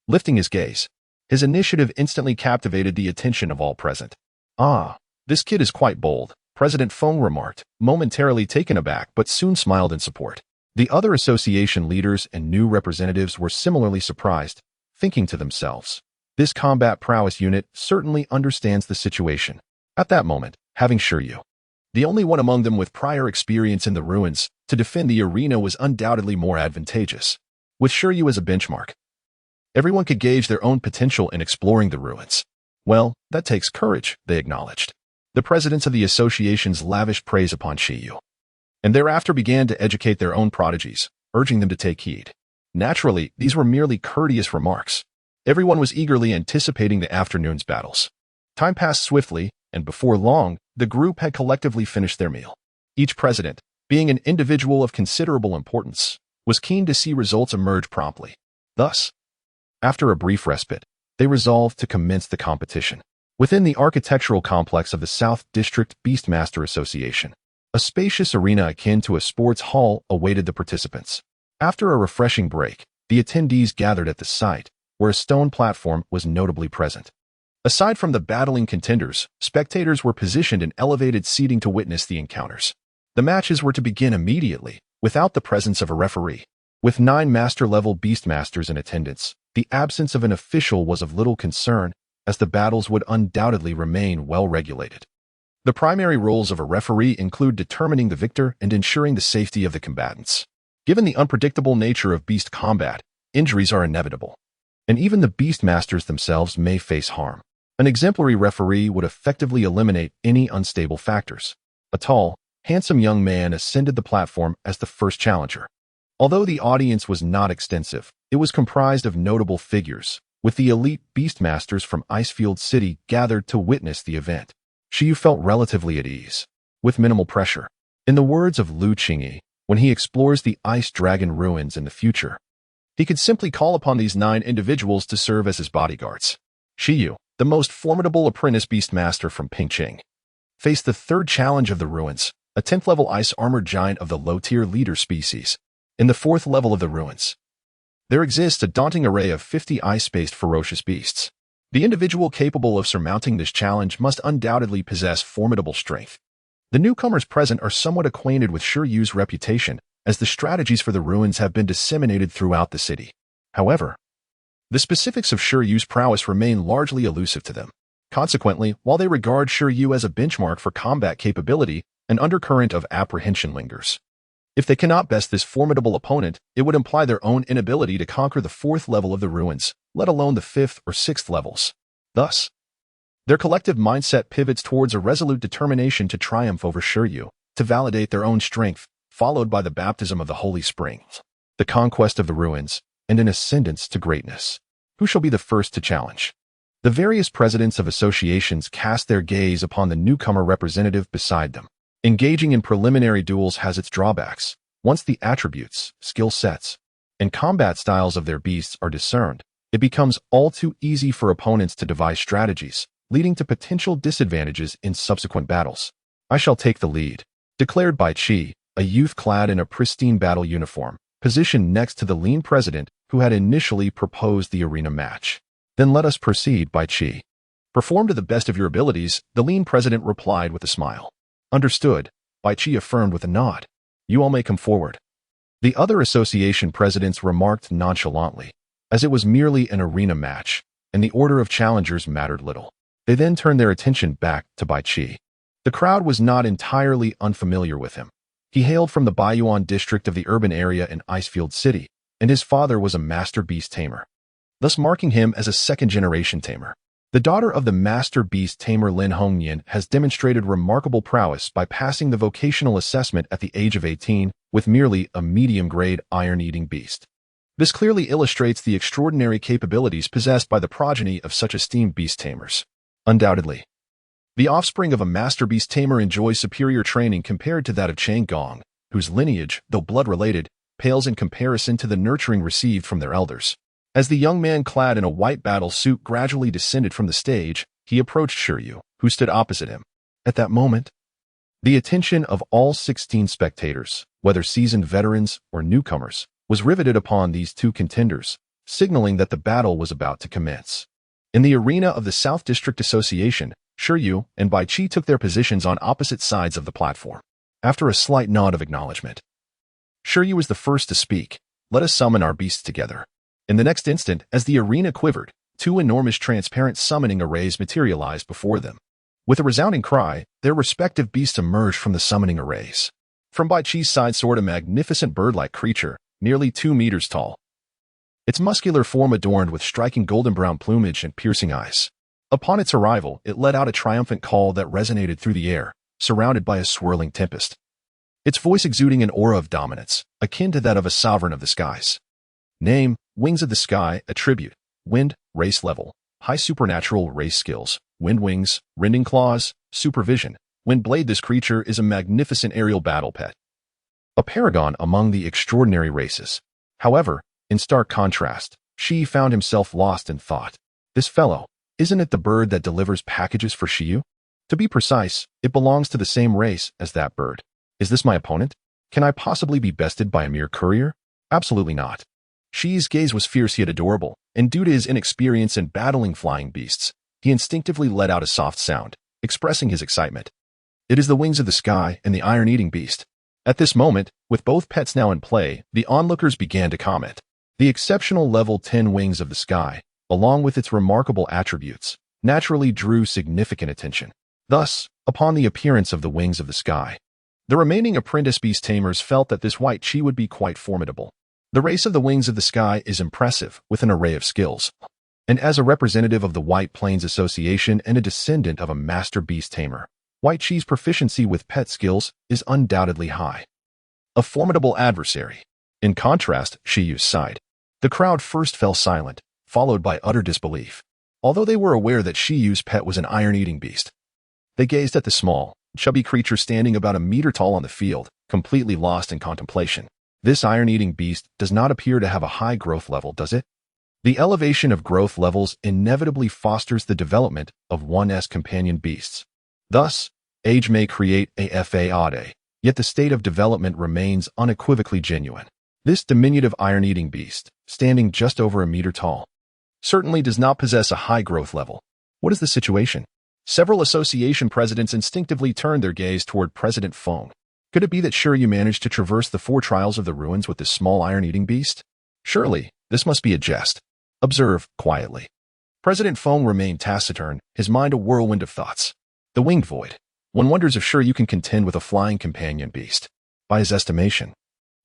Lifting his gaze, his initiative instantly captivated the attention of all present. Ah, this kid is quite bold. President Feng remarked, momentarily taken aback but soon smiled in support. The other association leaders and new representatives were similarly surprised, thinking to themselves, this combat prowess unit certainly understands the situation. At that moment, having Shi Yu, the only one among them with prior experience in the ruins, to defend the arena was undoubtedly more advantageous. With Shi Yu as a benchmark, everyone could gauge their own potential in exploring the ruins. Well, that takes courage, they acknowledged. The presidents of the associations lavished praise upon Shi Yu, and thereafter began to educate their own prodigies, urging them to take heed. Naturally, these were merely courteous remarks. Everyone was eagerly anticipating the afternoon's battles. Time passed swiftly, and before long, the group had collectively finished their meal. Each president, being an individual of considerable importance, was keen to see results emerge promptly. Thus, after a brief respite, they resolved to commence the competition. Within the architectural complex of the South District Beastmaster Association, a spacious arena akin to a sports hall awaited the participants. After a refreshing break, the attendees gathered at the site, where a stone platform was notably present. Aside from the battling contenders, spectators were positioned in elevated seating to witness the encounters. The matches were to begin immediately, without the presence of a referee. With 9 master-level beastmasters in attendance, the absence of an official was of little concern, as the battles would undoubtedly remain well-regulated. The primary roles of a referee include determining the victor and ensuring the safety of the combatants. Given the unpredictable nature of beast combat, injuries are inevitable, and even the beastmasters themselves may face harm. An exemplary referee would effectively eliminate any unstable factors. A tall, handsome young man ascended the platform as the first challenger. Although the audience was not extensive, it was comprised of notable figures, with the elite beastmasters from Icefield City gathered to witness the event. Shi Yu felt relatively at ease, with minimal pressure. In the words of Lu Qingyi, when he explores the Ice Dragon ruins in the future, he could simply call upon these 9 individuals to serve as his bodyguards. Shi Yu, the most formidable apprentice beastmaster from Pingqing, faced the 3rd challenge of the ruins, a 10th-level ice-armored giant of the low-tier leader species. In the 4th level of the ruins, there exists a daunting array of 50 ice-based ferocious beasts. The individual capable of surmounting this challenge must undoubtedly possess formidable strength. The newcomers present are somewhat acquainted with Shi Yu's reputation, as the strategies for the ruins have been disseminated throughout the city. However, the specifics of Shi Yu's prowess remain largely elusive to them. Consequently, while they regard Shi Yu as a benchmark for combat capability, an undercurrent of apprehension lingers. If they cannot best this formidable opponent, it would imply their own inability to conquer the 4th level of the ruins, let alone the 5th or 6th levels. Thus, their collective mindset pivots towards a resolute determination to triumph over Shi Yu, to validate their own strength, followed by the baptism of the Holy Spring, the conquest of the ruins, and an ascendance to greatness. Who shall be the first to challenge? The various presidents of associations cast their gaze upon the newcomer representative beside them. Engaging in preliminary duels has its drawbacks. Once the attributes, skill sets, and combat styles of their beasts are discerned, it becomes all too easy for opponents to devise strategies, leading to potential disadvantages in subsequent battles. I shall take the lead, declared Bai Qi, a youth clad in a pristine battle uniform, positioned next to the lean president who had initially proposed the arena match. Then let us proceed, Bai Qi. Perform to the best of your abilities, the lean president replied with a smile. Understood, Bai Qi affirmed with a nod. You all may come forward. The other association presidents remarked nonchalantly, as it was merely an arena match, and the order of challengers mattered little. They then turned their attention back to Bai Qi. The crowd was not entirely unfamiliar with him. He hailed from the Baiyuan district of the urban area in Icefield City, and his father was a master beast tamer, thus marking him as a 2nd-generation tamer. The daughter of the master beast tamer Lin Hongnian has demonstrated remarkable prowess by passing the vocational assessment at the age of 18 with merely a medium-grade iron-eating beast. This clearly illustrates the extraordinary capabilities possessed by the progeny of such esteemed beast tamers. Undoubtedly, the offspring of a master beast tamer enjoys superior training compared to that of Chang Gong, whose lineage, though blood-related, pales in comparison to the nurturing received from their elders. As the young man clad in a white battle suit gradually descended from the stage, he approached Shi Yu, who stood opposite him. At that moment, the attention of all 16 spectators, whether seasoned veterans or newcomers, was riveted upon these 2 contenders, signaling that the battle was about to commence. In the arena of the South District Association, Shi Yu and Bai Qi took their positions on opposite sides of the platform. After a slight nod of acknowledgement, Shi Yu was the first to speak. Let us summon our beasts together. In the next instant, as the arena quivered, two enormous transparent summoning arrays materialized before them. With a resounding cry, their respective beasts emerged from the summoning arrays. From Bai Qi's side soared a magnificent bird-like creature, nearly 2 meters tall. Its muscular form adorned with striking golden-brown plumage and piercing eyes. Upon its arrival, it let out a triumphant call that resonated through the air, surrounded by a swirling tempest. Its voice exuding an aura of dominance, akin to that of a sovereign of the skies. Name, Wings of the Sky, attribute, wind, race level, high supernatural race skills, wind wings, rending claws, supervision. Wind blade. This creature is a magnificent aerial battle pet, a paragon among the extraordinary races. However, in stark contrast, Shi found himself lost in thought. This fellow, isn't it the bird that delivers packages for Shi Yu? To be precise, it belongs to the same race as that bird. Is this my opponent? Can I possibly be bested by a mere courier? Absolutely not. Shi's gaze was fierce yet adorable, and due to his inexperience in battling flying beasts, he instinctively let out a soft sound, expressing his excitement. It is the Wings of the Sky and the iron-eating beast. At this moment, with both pets now in play, the onlookers began to comment. The exceptional level 10 Wings of the Sky, along with its remarkable attributes, naturally drew significant attention. Thus, upon the appearance of the Wings of the Sky, the remaining apprentice beast tamers felt that this White Chi would be quite formidable. The race of the Wings of the Sky is impressive, with an array of skills. And as a representative of the White Plains Association and a descendant of a master beast tamer, White Chi's proficiency with pet skills is undoubtedly high. A formidable adversary. In contrast, Shi Yu's side. The crowd first fell silent, followed by utter disbelief. Although they were aware that Shi Yu's pet was an iron-eating beast, they gazed at the small, chubby creature standing about a meter tall on the field, completely lost in contemplation. This iron-eating beast does not appear to have a high growth level, does it? The elevation of growth levels inevitably fosters the development of one's companion beasts. Thus, age may create a fade, yet the state of development remains unequivocally genuine. This diminutive iron-eating beast, standing just over a meter tall, certainly does not possess a high growth level. What is the situation? Several association presidents instinctively turned their gaze toward President Feng. Could it be that Shi Yu managed to traverse the 4 trials of the ruins with this small iron-eating beast? Surely, this must be a jest. Observe, quietly. President Feng remained taciturn, his mind a whirlwind of thoughts. The winged void. One wonders if Shi Yu can contend with a flying companion beast. By his estimation,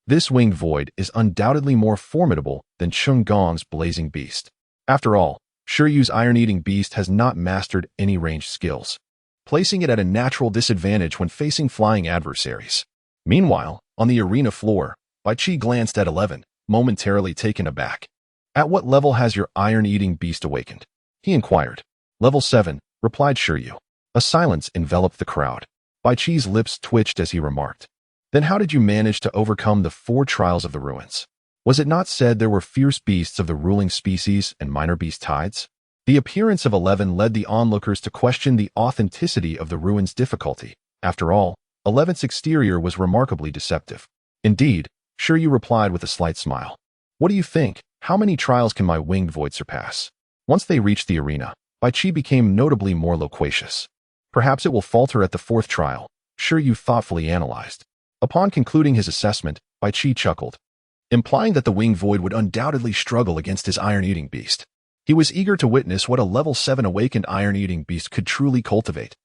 this winged void is undoubtedly more formidable than Chung Gong's blazing beast. After all, Shi Yu's iron-eating beast has not mastered any ranged skills, placing it at a natural disadvantage when facing flying adversaries. Meanwhile, on the arena floor, Bai Qi glanced at 11, momentarily taken aback. At what level has your iron-eating beast awakened? He inquired. Level 7, replied Shi Yu. A silence enveloped the crowd. Bai Qi's lips twitched as he remarked. Then how did you manage to overcome the 4 trials of the ruins? Was it not said there were fierce beasts of the ruling species and minor beast tides? The appearance of 11 led the onlookers to question the authenticity of the ruins' difficulty. After all, 11's exterior was remarkably deceptive. Indeed, Shi Yu replied with a slight smile. What do you think? How many trials can my winged void surpass? Once they reached the arena, Bai Qi became notably more loquacious. Perhaps it will falter at the 4th trial, Shi Yu thoughtfully analyzed. Upon concluding his assessment, Bai Qi chuckled, implying that the winged void would undoubtedly struggle against his iron-eating beast. He was eager to witness what a level 7 awakened iron-eating beast could truly cultivate.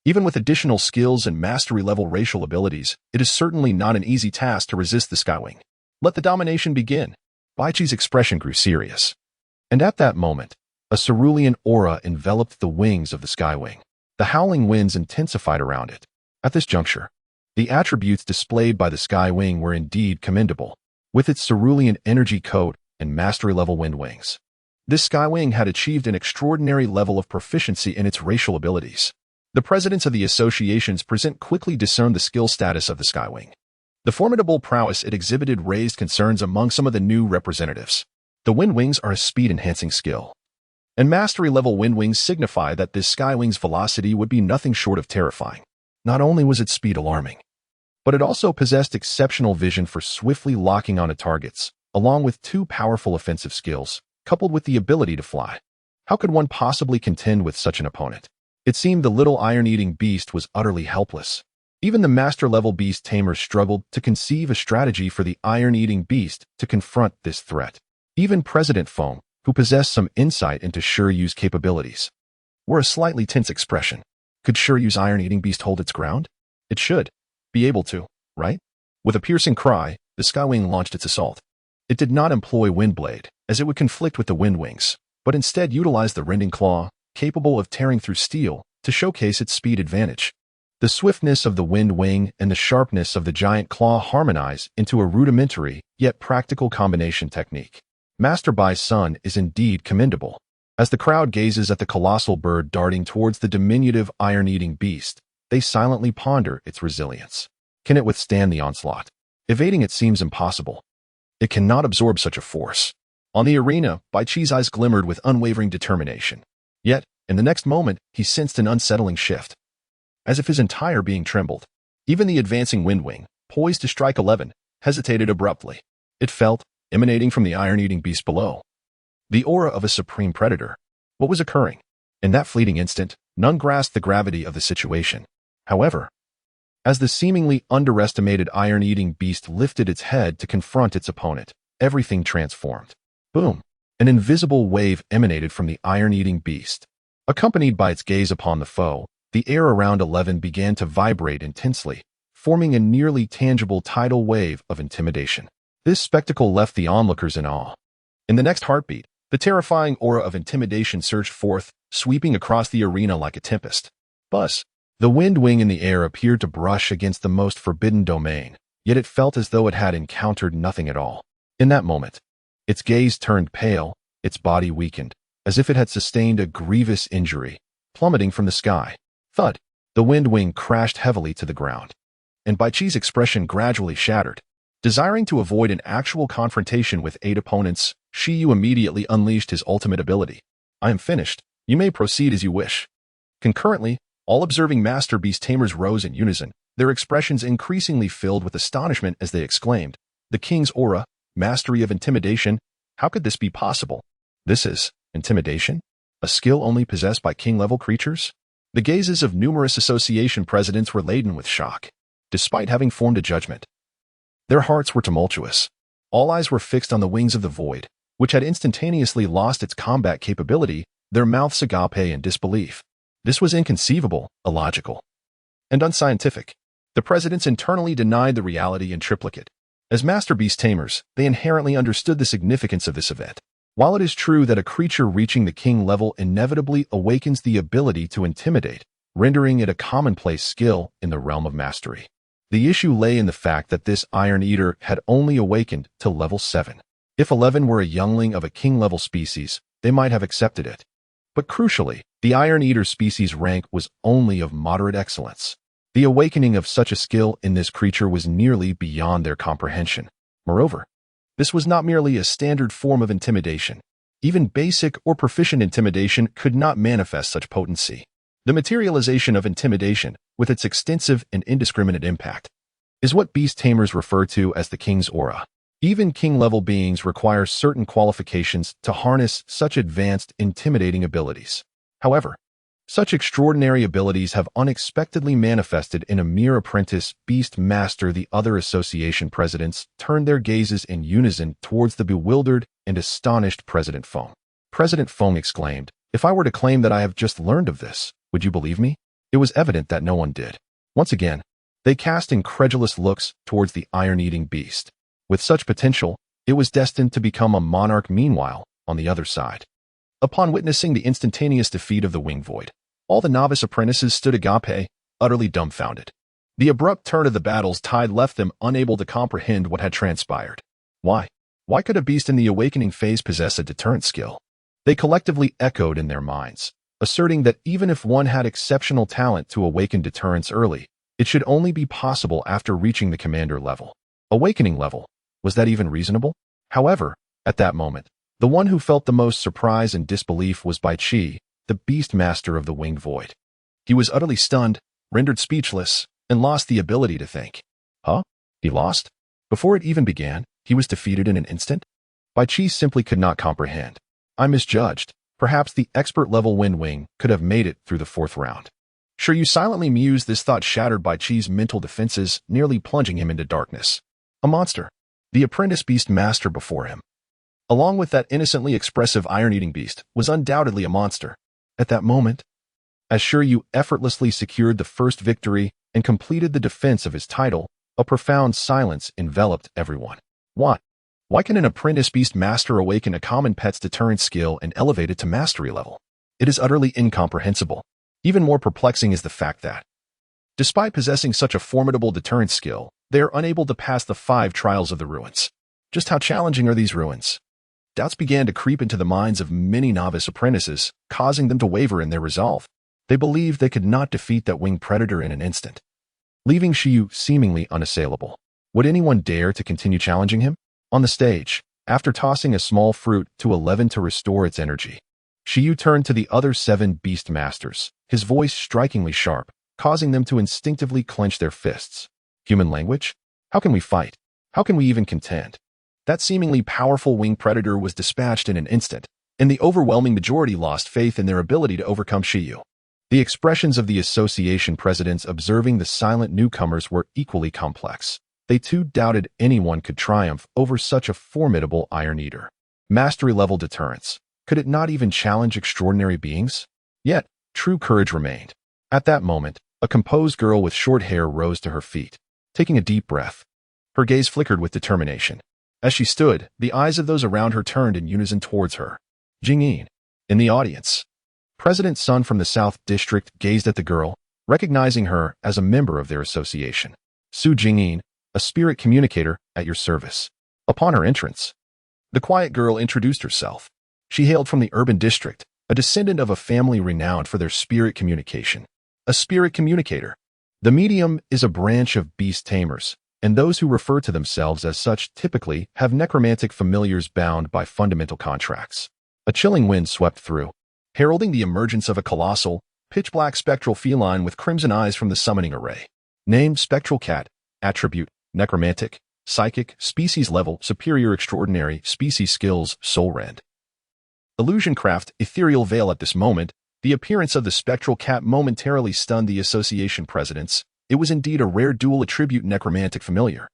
Even with additional skills and mastery-level racial abilities, it is certainly not an easy task to resist the Skywing. Let the domination begin. Bai Qi's expression grew serious. And at that moment, a cerulean aura enveloped the wings of the Skywing. The howling winds intensified around it. At this juncture, the attributes displayed by the Skywing were indeed commendable. With its cerulean energy coat and mastery-level wind wings, this Skywing had achieved an extraordinary level of proficiency in its racial abilities. The presidents of the associations present quickly discerned the skill status of the Skywing. The formidable prowess it exhibited raised concerns among some of the new representatives. The wind wings are a speed-enhancing skill, and mastery-level wind wings signify that this Skywing's velocity would be nothing short of terrifying. Not only was its speed alarming, but it also possessed exceptional vision for swiftly locking onto targets, along with 2 powerful offensive skills, coupled with the ability to fly. How could one possibly contend with such an opponent? It seemed the little iron-eating beast was utterly helpless. Even the master-level beast tamers struggled to conceive a strategy for the iron-eating beast to confront this threat. Even President Feng, who possessed some insight into Shi Yu's capabilities, wore a slightly tense expression. Could Shi Yu's iron-eating beast hold its ground? It should be able to, right? With a piercing cry, the Skywing launched its assault. It did not employ Windblade, as it would conflict with the Wind Wings, but instead utilized the Rending Claw, capable of tearing through steel, to showcase its speed advantage. The swiftness of the Wind Wing and the sharpness of the giant claw harmonize into a rudimentary, yet practical combination technique. Master Bai's son is indeed commendable. As the crowd gazes at the colossal bird darting towards the diminutive iron-eating beast, they silently ponder its resilience. Can it withstand the onslaught? Evading it seems impossible. It cannot absorb such a force. On the arena, Bai Qi's eyes glimmered with unwavering determination. Yet, in the next moment, he sensed an unsettling shift. As if his entire being trembled. Even the advancing Windwing, poised to strike 11, hesitated abruptly. It felt, emanating from the iron-eating beast below, the aura of a supreme predator. What was occurring? In that fleeting instant, none grasped the gravity of the situation. However, as the seemingly underestimated iron-eating beast lifted its head to confront its opponent, everything transformed. Boom! An invisible wave emanated from the iron-eating beast. Accompanied by its gaze upon the foe, the air around 11 began to vibrate intensely, forming a nearly tangible tidal wave of intimidation. This spectacle left the onlookers in awe. In the next heartbeat, the terrifying aura of intimidation surged forth, sweeping across the arena like a tempest. Buzz! The Wind Wing in the air appeared to brush against the most forbidden domain, yet it felt as though it had encountered nothing at all. In that moment, its gaze turned pale, its body weakened, as if it had sustained a grievous injury. Plummeting from the sky, thud, the Wind Wing crashed heavily to the ground, and Bai Qi's expression gradually shattered. Desiring to avoid an actual confrontation with 8 opponents, Shi Yu immediately unleashed his ultimate ability. I am finished. You may proceed as you wish. Concurrently, all observing Master Beast Tamers rose in unison, their expressions increasingly filled with astonishment as they exclaimed, "The King's aura, mastery of intimidation, how could this be possible? This is intimidation? A skill only possessed by king-level creatures?" The gazes of numerous association presidents were laden with shock. Despite having formed a judgment, their hearts were tumultuous. All eyes were fixed on the Wings of the Void, which had instantaneously lost its combat capability, their mouths agape in disbelief. This was inconceivable, illogical, and unscientific. The presidents internally denied the reality in triplicate. As Master Beast Tamers, they inherently understood the significance of this event. While it is true that a creature reaching the king level inevitably awakens the ability to intimidate, rendering it a commonplace skill in the realm of mastery, the issue lay in the fact that this Iron Eater had only awakened to level 7. If 11 were a youngling of a king-level species, they might have accepted it. But crucially, the Iron Eater species rank was only of moderate excellence. The awakening of such a skill in this creature was nearly beyond their comprehension. Moreover, this was not merely a standard form of intimidation. Even basic or proficient intimidation could not manifest such potency. The materialization of intimidation, with its extensive and indiscriminate impact, is what beast tamers refer to as the King's aura. Even king-level beings require certain qualifications to harness such advanced, intimidating abilities. However, such extraordinary abilities have unexpectedly manifested in a mere apprentice beast master. The other association presidents turned their gazes in unison towards the bewildered and astonished President Feng. President Feng exclaimed, "If I were to claim that I have just learned of this, would you believe me?" It was evident that no one did. Once again, they cast incredulous looks towards the iron-eating beast. With such potential, it was destined to become a monarch. Meanwhile, on the other side, upon witnessing the instantaneous defeat of the Wing Void, all the novice apprentices stood agape, utterly dumbfounded. The abrupt turn of the battle's tide left them unable to comprehend what had transpired. Why? Why could a beast in the awakening phase possess a deterrent skill? They collectively echoed in their minds, asserting that even if one had exceptional talent to awaken deterrence early, it should only be possible after reaching the commander level. Awakening level. Was that even reasonable? However, at that moment, the one who felt the most surprise and disbelief was Bai Qi, the beast master of the Winged Void. He was utterly stunned, rendered speechless, and lost the ability to think. Huh? He lost? Before it even began, he was defeated in an instant? Bai Qi simply could not comprehend. I misjudged. Perhaps the expert-level Wind Wing could have made it through the fourth round. Shi Yu silently mused, this thought shattered by Chi's mental defenses, nearly plunging him into darkness. A monster. The apprentice beast master before him, along with that innocently expressive iron-eating beast, was undoubtedly a monster. At that moment, as Shi Yu effortlessly secured the first victory and completed the defense of his title, a profound silence enveloped everyone. What? Why can an apprentice beast master awaken a common pet's deterrent skill and elevate it to mastery level? It is utterly incomprehensible. Even more perplexing is the fact that, despite possessing such a formidable deterrent skill, they are unable to pass the 5 trials of the ruins. Just how challenging are these ruins? Doubts began to creep into the minds of many novice apprentices, causing them to waver in their resolve. They believed they could not defeat that winged predator in an instant, leaving Shi Yu seemingly unassailable. Would anyone dare to continue challenging him? On the stage, after tossing a small fruit to 11 to restore its energy, Shi Yu turned to the other 7 beast masters, his voice strikingly sharp, causing them to instinctively clench their fists. Human language? How can we fight? How can we even contend? That seemingly powerful winged predator was dispatched in an instant, and the overwhelming majority lost faith in their ability to overcome Shi Yu. The expressions of the association presidents observing the silent newcomers were equally complex. They too doubted anyone could triumph over such a formidable Iron Eater. Mastery-level deterrence. Could it not even challenge extraordinary beings? Yet, true courage remained. At that moment, a composed girl with short hair rose to her feet. Taking a deep breath, her gaze flickered with determination. As she stood, the eyes of those around her turned in unison towards her. Jingyin. In the audience, President Sun from the South District gazed at the girl, recognizing her as a member of their association. Su Jingyin, a spirit communicator, at your service. Upon her entrance, the quiet girl introduced herself. She hailed from the urban district, a descendant of a family renowned for their spirit communication. A spirit communicator. The medium is a branch of beast tamers, and those who refer to themselves as such typically have necromantic familiars bound by fundamental contracts. A chilling wind swept through, heralding the emergence of a colossal, pitch-black spectral feline with crimson eyes from the summoning array. Name: Spectral Cat. Attribute: Necromantic. Psychic. Species level: Superior Extraordinary. Species skills: Soul Rend. Illusion Craft. Ethereal Veil. At this moment, the appearance of the Spectral Cat momentarily stunned the association presidents. It was indeed a rare dual attribute necromantic familiar.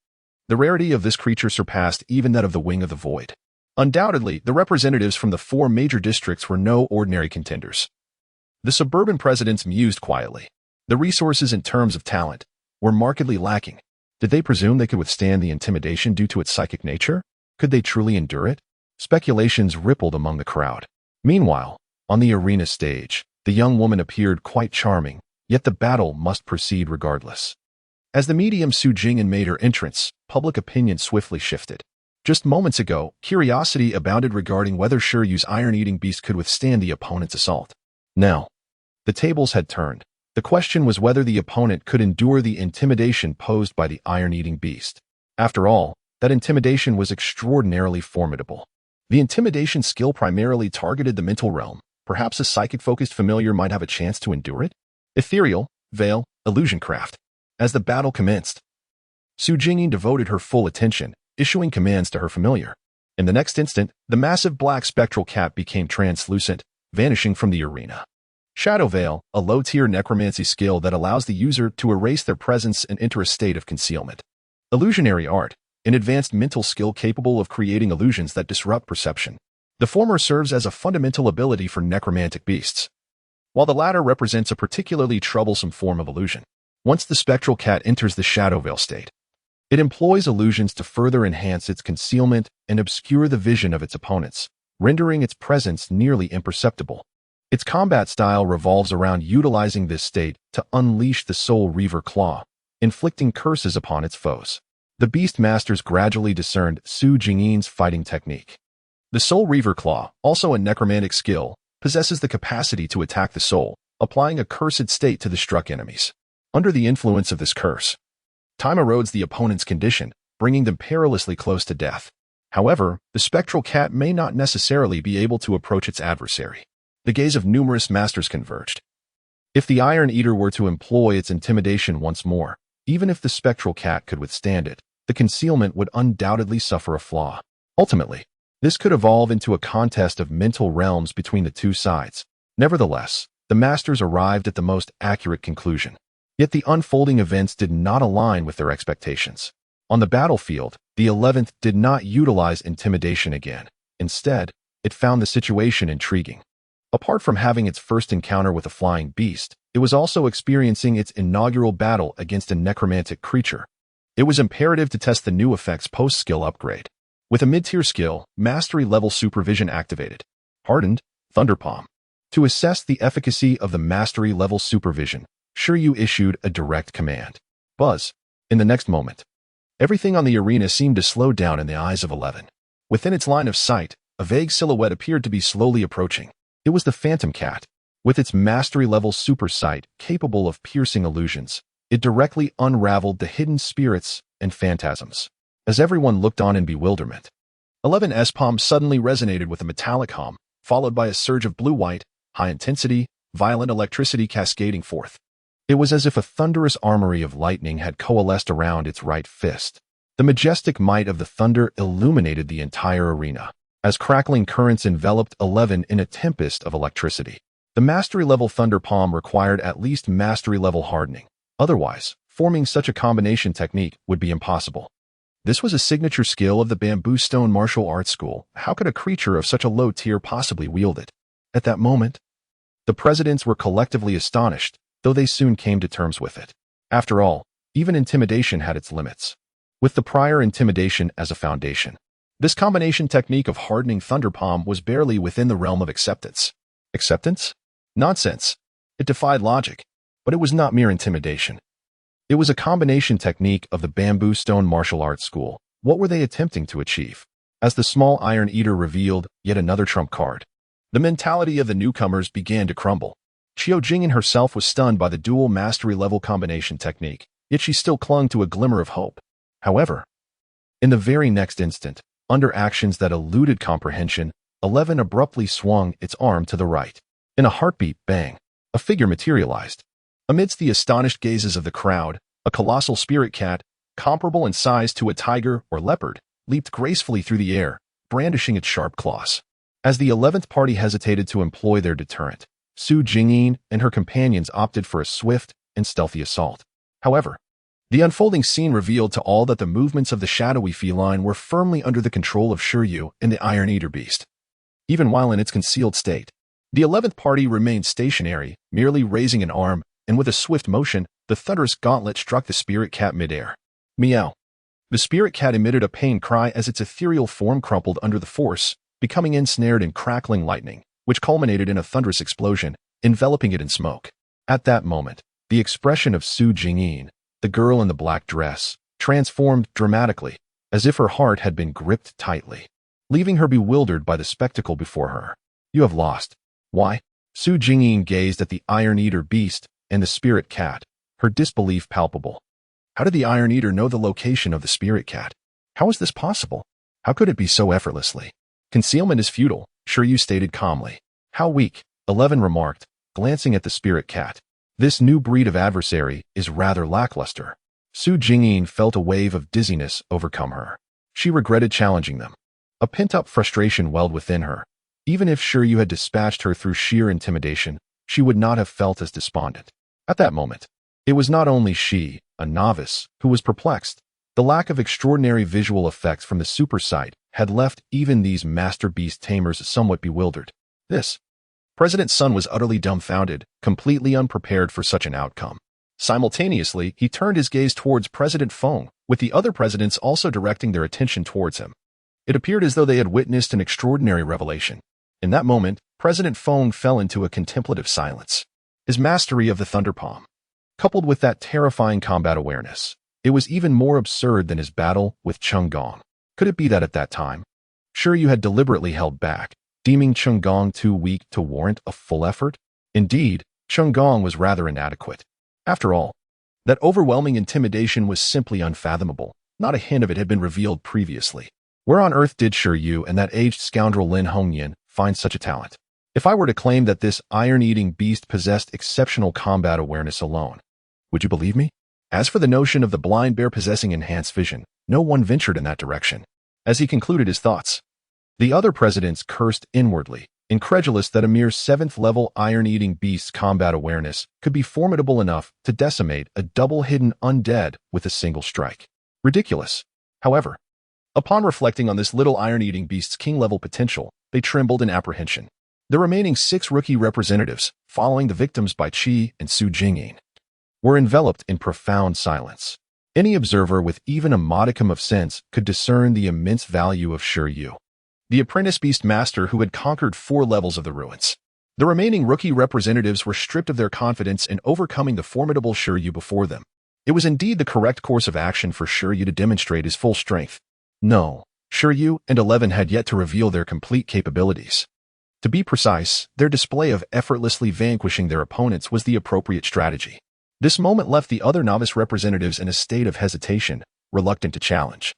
The rarity of this creature surpassed even that of the Wing of the Void. Undoubtedly, the representatives from the 4 major districts were no ordinary contenders. The suburban presidents mused quietly. The resources in terms of talent were markedly lacking. Did they presume they could withstand the intimidation due to its psychic nature? Could they truly endure it? Speculations rippled among the crowd. Meanwhile, on the arena stage, the young woman appeared quite charming, yet the battle must proceed regardless. As the medium Su Jingyin made her entrance, public opinion swiftly shifted. Just moments ago, curiosity abounded regarding whether Shi Yu's iron-eating beast could withstand the opponent's assault. Now, the tables had turned. The question was whether the opponent could endure the intimidation posed by the iron-eating beast. After all, that intimidation was extraordinarily formidable. The intimidation skill primarily targeted the mental realm. Perhaps a psychic-focused familiar might have a chance to endure it? Ethereal Veil. Illusion Craft. As the battle commenced, Su Jingyin devoted her full attention, issuing commands to her familiar. In the next instant, the massive black spectral cat became translucent, vanishing from the arena. Shadow Veil, a low-tier necromancy skill that allows the user to erase their presence and enter a state of concealment. Illusionary Art, an advanced mental skill capable of creating illusions that disrupt perception. The former serves as a fundamental ability for necromantic beasts, while the latter represents a particularly troublesome form of illusion. Once the spectral cat enters the Shadow Veil state, it employs illusions to further enhance its concealment and obscure the vision of its opponents, rendering its presence nearly imperceptible. Its combat style revolves around utilizing this state to unleash the Soul Reaver Claw, inflicting curses upon its foes. The Beast Masters gradually discerned Su Jingyin's fighting technique. The Soul Reaver Claw, also a necromantic skill, possesses the capacity to attack the soul, applying a cursed state to the struck enemies. Under the influence of this curse, time erodes the opponent's condition, bringing them perilously close to death. However, the spectral cat may not necessarily be able to approach its adversary. The gaze of numerous masters converged. If the Iron Eater were to employ its intimidation once more, even if the spectral cat could withstand it, the concealment would undoubtedly suffer a flaw. Ultimately, This could evolve into a contest of mental realms between the two sides. Nevertheless, the masters arrived at the most accurate conclusion. Yet the unfolding events did not align with their expectations. On the battlefield, the 11th did not utilize intimidation again. Instead, it found the situation intriguing. Apart from having its first encounter with a flying beast, it was also experiencing its inaugural battle against a necromantic creature. It was imperative to test the new effects post-skill upgrade. With a mid-tier skill, mastery-level supervision activated. Hardened, Thunderpalm. To assess the efficacy of the mastery-level supervision, Shi Yu issued a direct command. Buzz. In the next moment, everything on the arena seemed to slow down in the eyes of 11. Within its line of sight, a vague silhouette appeared to be slowly approaching. It was the Phantom Cat. With its mastery-level super sight capable of piercing illusions, it directly unraveled the hidden spirits and phantasms. As everyone looked on in bewilderment, 11's palm suddenly resonated with a metallic hum, followed by a surge of blue-white, high-intensity, violent electricity cascading forth. It was as if a thunderous armory of lightning had coalesced around its right fist. The majestic might of the thunder illuminated the entire arena, as crackling currents enveloped 11 in a tempest of electricity. The mastery-level Thunder Palm required at least mastery-level hardening. Otherwise, forming such a combination technique would be impossible. This was a signature skill of the Bamboo Stone Martial Arts School. How could a creature of such a low tier possibly wield it? At that moment, the presidents were collectively astonished, though they soon came to terms with it. After all, even intimidation had its limits. With the prior intimidation as a foundation, this combination technique of hardening Thunder Palm was barely within the realm of acceptance. Acceptance? Nonsense. It defied logic, but it was not mere intimidation. It was a combination technique of the Bamboo Stone Martial Arts School. What were they attempting to achieve? As the small Iron Eater revealed yet another trump card, the mentality of the newcomers began to crumble. Shi Yu herself was stunned by the dual mastery-level combination technique, yet she still clung to a glimmer of hope. However, in the very next instant, under actions that eluded comprehension, 11 abruptly swung its arm to the right. In a heartbeat, bang, a figure materialized. Amidst the astonished gazes of the crowd, a colossal spirit cat, comparable in size to a tiger or leopard, leaped gracefully through the air, brandishing its sharp claws. As the 11th party hesitated to employ their deterrent, Su Jingyin and her companions opted for a swift and stealthy assault. However, the unfolding scene revealed to all that the movements of the shadowy feline were firmly under the control of Shi Yu and the Iron Eater beast. Even while in its concealed state, the 11th party remained stationary, merely raising an arm, and with a swift motion, the thunderous gauntlet struck the spirit cat midair. Meow. The spirit cat emitted a pained cry as its ethereal form crumpled under the force, becoming ensnared in crackling lightning, which culminated in a thunderous explosion, enveloping it in smoke. At that moment, the expression of Su Jingyin, the girl in the black dress, transformed dramatically, as if her heart had been gripped tightly, leaving her bewildered by the spectacle before her. You have lost. Why? Su Jingyin gazed at the Iron Eater beast and the spirit cat, her disbelief palpable. How did the Iron Eater know the location of the spirit cat? How is this possible? How could it be so effortlessly? Concealment is futile, Shi Yu stated calmly. How weak, 11 remarked, glancing at the spirit cat. This new breed of adversary is rather lackluster. Su Jingyin felt a wave of dizziness overcome her. She regretted challenging them. A pent-up frustration welled within her. Even if Shi Yu had dispatched her through sheer intimidation, she would not have felt as despondent. At that moment, it was not only she, a novice, who was perplexed. The lack of extraordinary visual effects from the super sight had left even these master beast tamers somewhat bewildered. President Sun was utterly dumbfounded, completely unprepared for such an outcome. Simultaneously, he turned his gaze towards President Feng, with the other presidents also directing their attention towards him. It appeared as though they had witnessed an extraordinary revelation. In that moment, President Feng fell into a contemplative silence. His mastery of the Thunder Palm, coupled with that terrifying combat awareness, it was even more absurd than his battle with Cheng Gong. Could it be that at that time, Shi Yu had deliberately held back, deeming Cheng Gong too weak to warrant a full effort? Indeed, Cheng Gong was rather inadequate. After all, that overwhelming intimidation was simply unfathomable. Not a hint of it had been revealed previously. Where on earth did Shi Yu and that aged scoundrel Lin Hongyan find such a talent? If I were to claim that this iron-eating beast possessed exceptional combat awareness alone, would you believe me? As for the notion of the blind bear possessing enhanced vision, no one ventured in that direction. As he concluded his thoughts, The other presidents cursed inwardly, incredulous that a mere 7th-level iron-eating beast's combat awareness could be formidable enough to decimate a double-hidden undead with a single strike. Ridiculous. However, upon reflecting on this little iron-eating beast's king-level potential, they trembled in apprehension. The remaining 6 rookie representatives, following the victims by Qi and Su Jingyin, were enveloped in profound silence. Any observer with even a modicum of sense could discern the immense value of Shi Yu, the apprentice beast master who had conquered 4 levels of the ruins. The remaining rookie representatives were stripped of their confidence in overcoming the formidable Shi Yu before them. It was indeed the correct course of action for Shi Yu to demonstrate his full strength. No, Shi Yu and 11 had yet to reveal their complete capabilities. To be precise, their display of effortlessly vanquishing their opponents was the appropriate strategy. This moment left the other novice representatives in a state of hesitation, reluctant to challenge,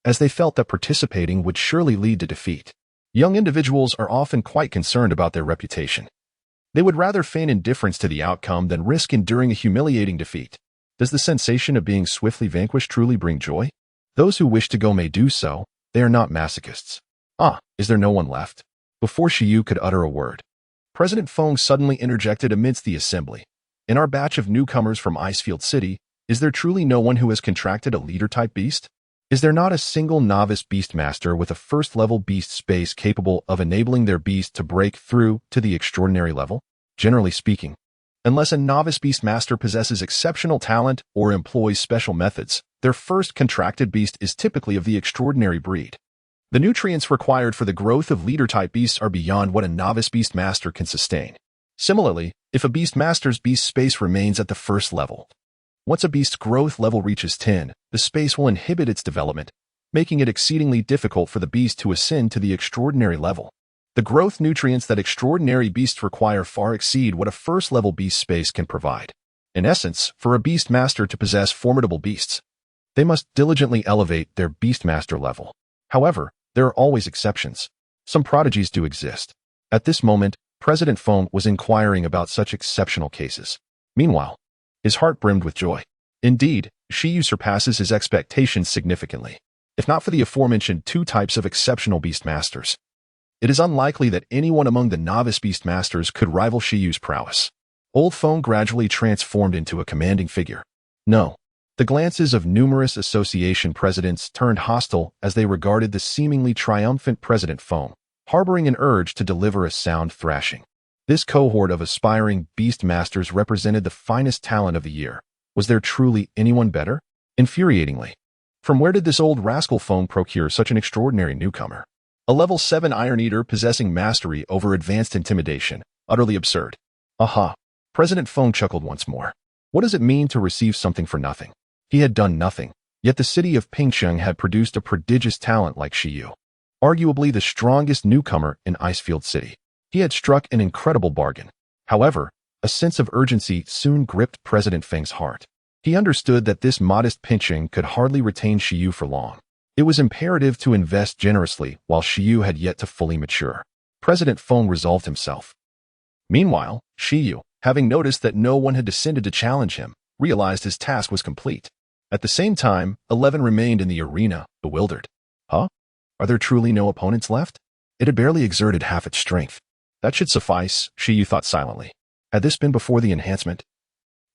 as they felt that participating would surely lead to defeat. Young individuals are often quite concerned about their reputation. They would rather feign indifference to the outcome than risk enduring a humiliating defeat. Does the sensation of being swiftly vanquished truly bring joy? Those who wish to go may do so. They are not masochists. Is there no one left? Before Shi Yu could utter a word, President Feng suddenly interjected amidst the assembly. In our batch of newcomers from Icefield City, is there truly no one who has contracted a leader-type beast? Is there not a single novice beastmaster with a first-level beast space capable of enabling their beast to break through to the extraordinary level? Generally speaking, unless a novice beastmaster possesses exceptional talent or employs special methods, their first contracted beast is typically of the extraordinary breed. The nutrients required for the growth of leader-type beasts are beyond what a novice beastmaster can sustain. Similarly, if a beastmaster's beast space remains at the first level, once a beast's growth level reaches 10, the space will inhibit its development, making it exceedingly difficult for the beast to ascend to the extraordinary level. The growth nutrients that extraordinary beasts require far exceed what a first-level beast space can provide. In essence, for a beastmaster to possess formidable beasts, they must diligently elevate their beastmaster level. However, there are always exceptions. Some prodigies do exist. At this moment, President Feng was inquiring about such exceptional cases. Meanwhile, his heart brimmed with joy. Indeed, Shi Yu surpasses his expectations significantly. If not for the aforementioned 2 types of exceptional beastmasters, it is unlikely that anyone among the novice beastmasters could rival Shi Yu's prowess. Old Feng gradually transformed into a commanding figure. No. The glances of numerous association presidents turned hostile as they regarded the seemingly triumphant President Feng, harboring an urge to deliver a sound thrashing. This cohort of aspiring beastmasters represented the finest talent of the year. Was there truly anyone better? Infuriatingly. From where did this old rascal Feng procure such an extraordinary newcomer? A level 7 Iron Eater possessing mastery over advanced intimidation. Utterly absurd. Aha. President Feng chuckled once more. What does it mean to receive something for nothing? He had done nothing, yet the city of Pingcheng had produced a prodigious talent like Shi Yu, arguably the strongest newcomer in Icefield City. He had struck an incredible bargain. However, a sense of urgency soon gripped President Feng's heart. He understood that this modest Pingcheng could hardly retain Shi Yu for long. It was imperative to invest generously while Shi Yu had yet to fully mature. President Feng resolved himself. Meanwhile, Shi Yu, having noticed that no one had descended to challenge him, realized his task was complete. At the same time, 11 remained in the arena, bewildered. Are there truly no opponents left? It had barely exerted half its strength. That should suffice, Shi Yu thought silently. Had this been before the enhancement?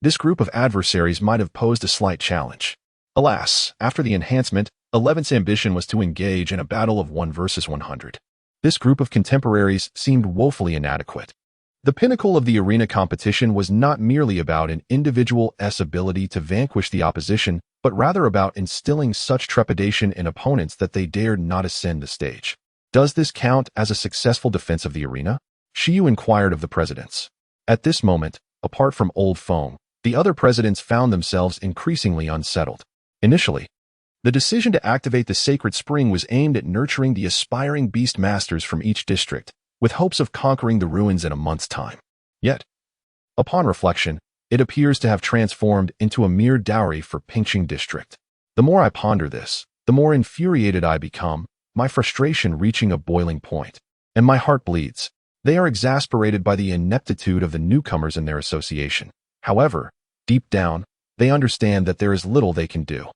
This group of adversaries might have posed a slight challenge. Alas, after the enhancement, 11's ambition was to engage in a battle of 1 versus 100. This group of contemporaries seemed woefully inadequate. The pinnacle of the arena competition was not merely about an individual's ability to vanquish the opposition, but rather about instilling such trepidation in opponents that they dared not ascend the stage. Does this count as a successful defense of the arena? Shi Yu inquired of the presidents. At this moment, apart from Old Feng, the other presidents found themselves increasingly unsettled. Initially, the decision to activate the sacred spring was aimed at nurturing the aspiring beast masters from each district, with hopes of conquering the ruins in a month's time. Yet, upon reflection, it appears to have transformed into a mere dowry for Pingcheng district. The more I ponder this, the more infuriated I become, my frustration reaching a boiling point, and my heart bleeds. They are exasperated by the ineptitude of the newcomers in their association. However, deep down, they understand that there is little they can do.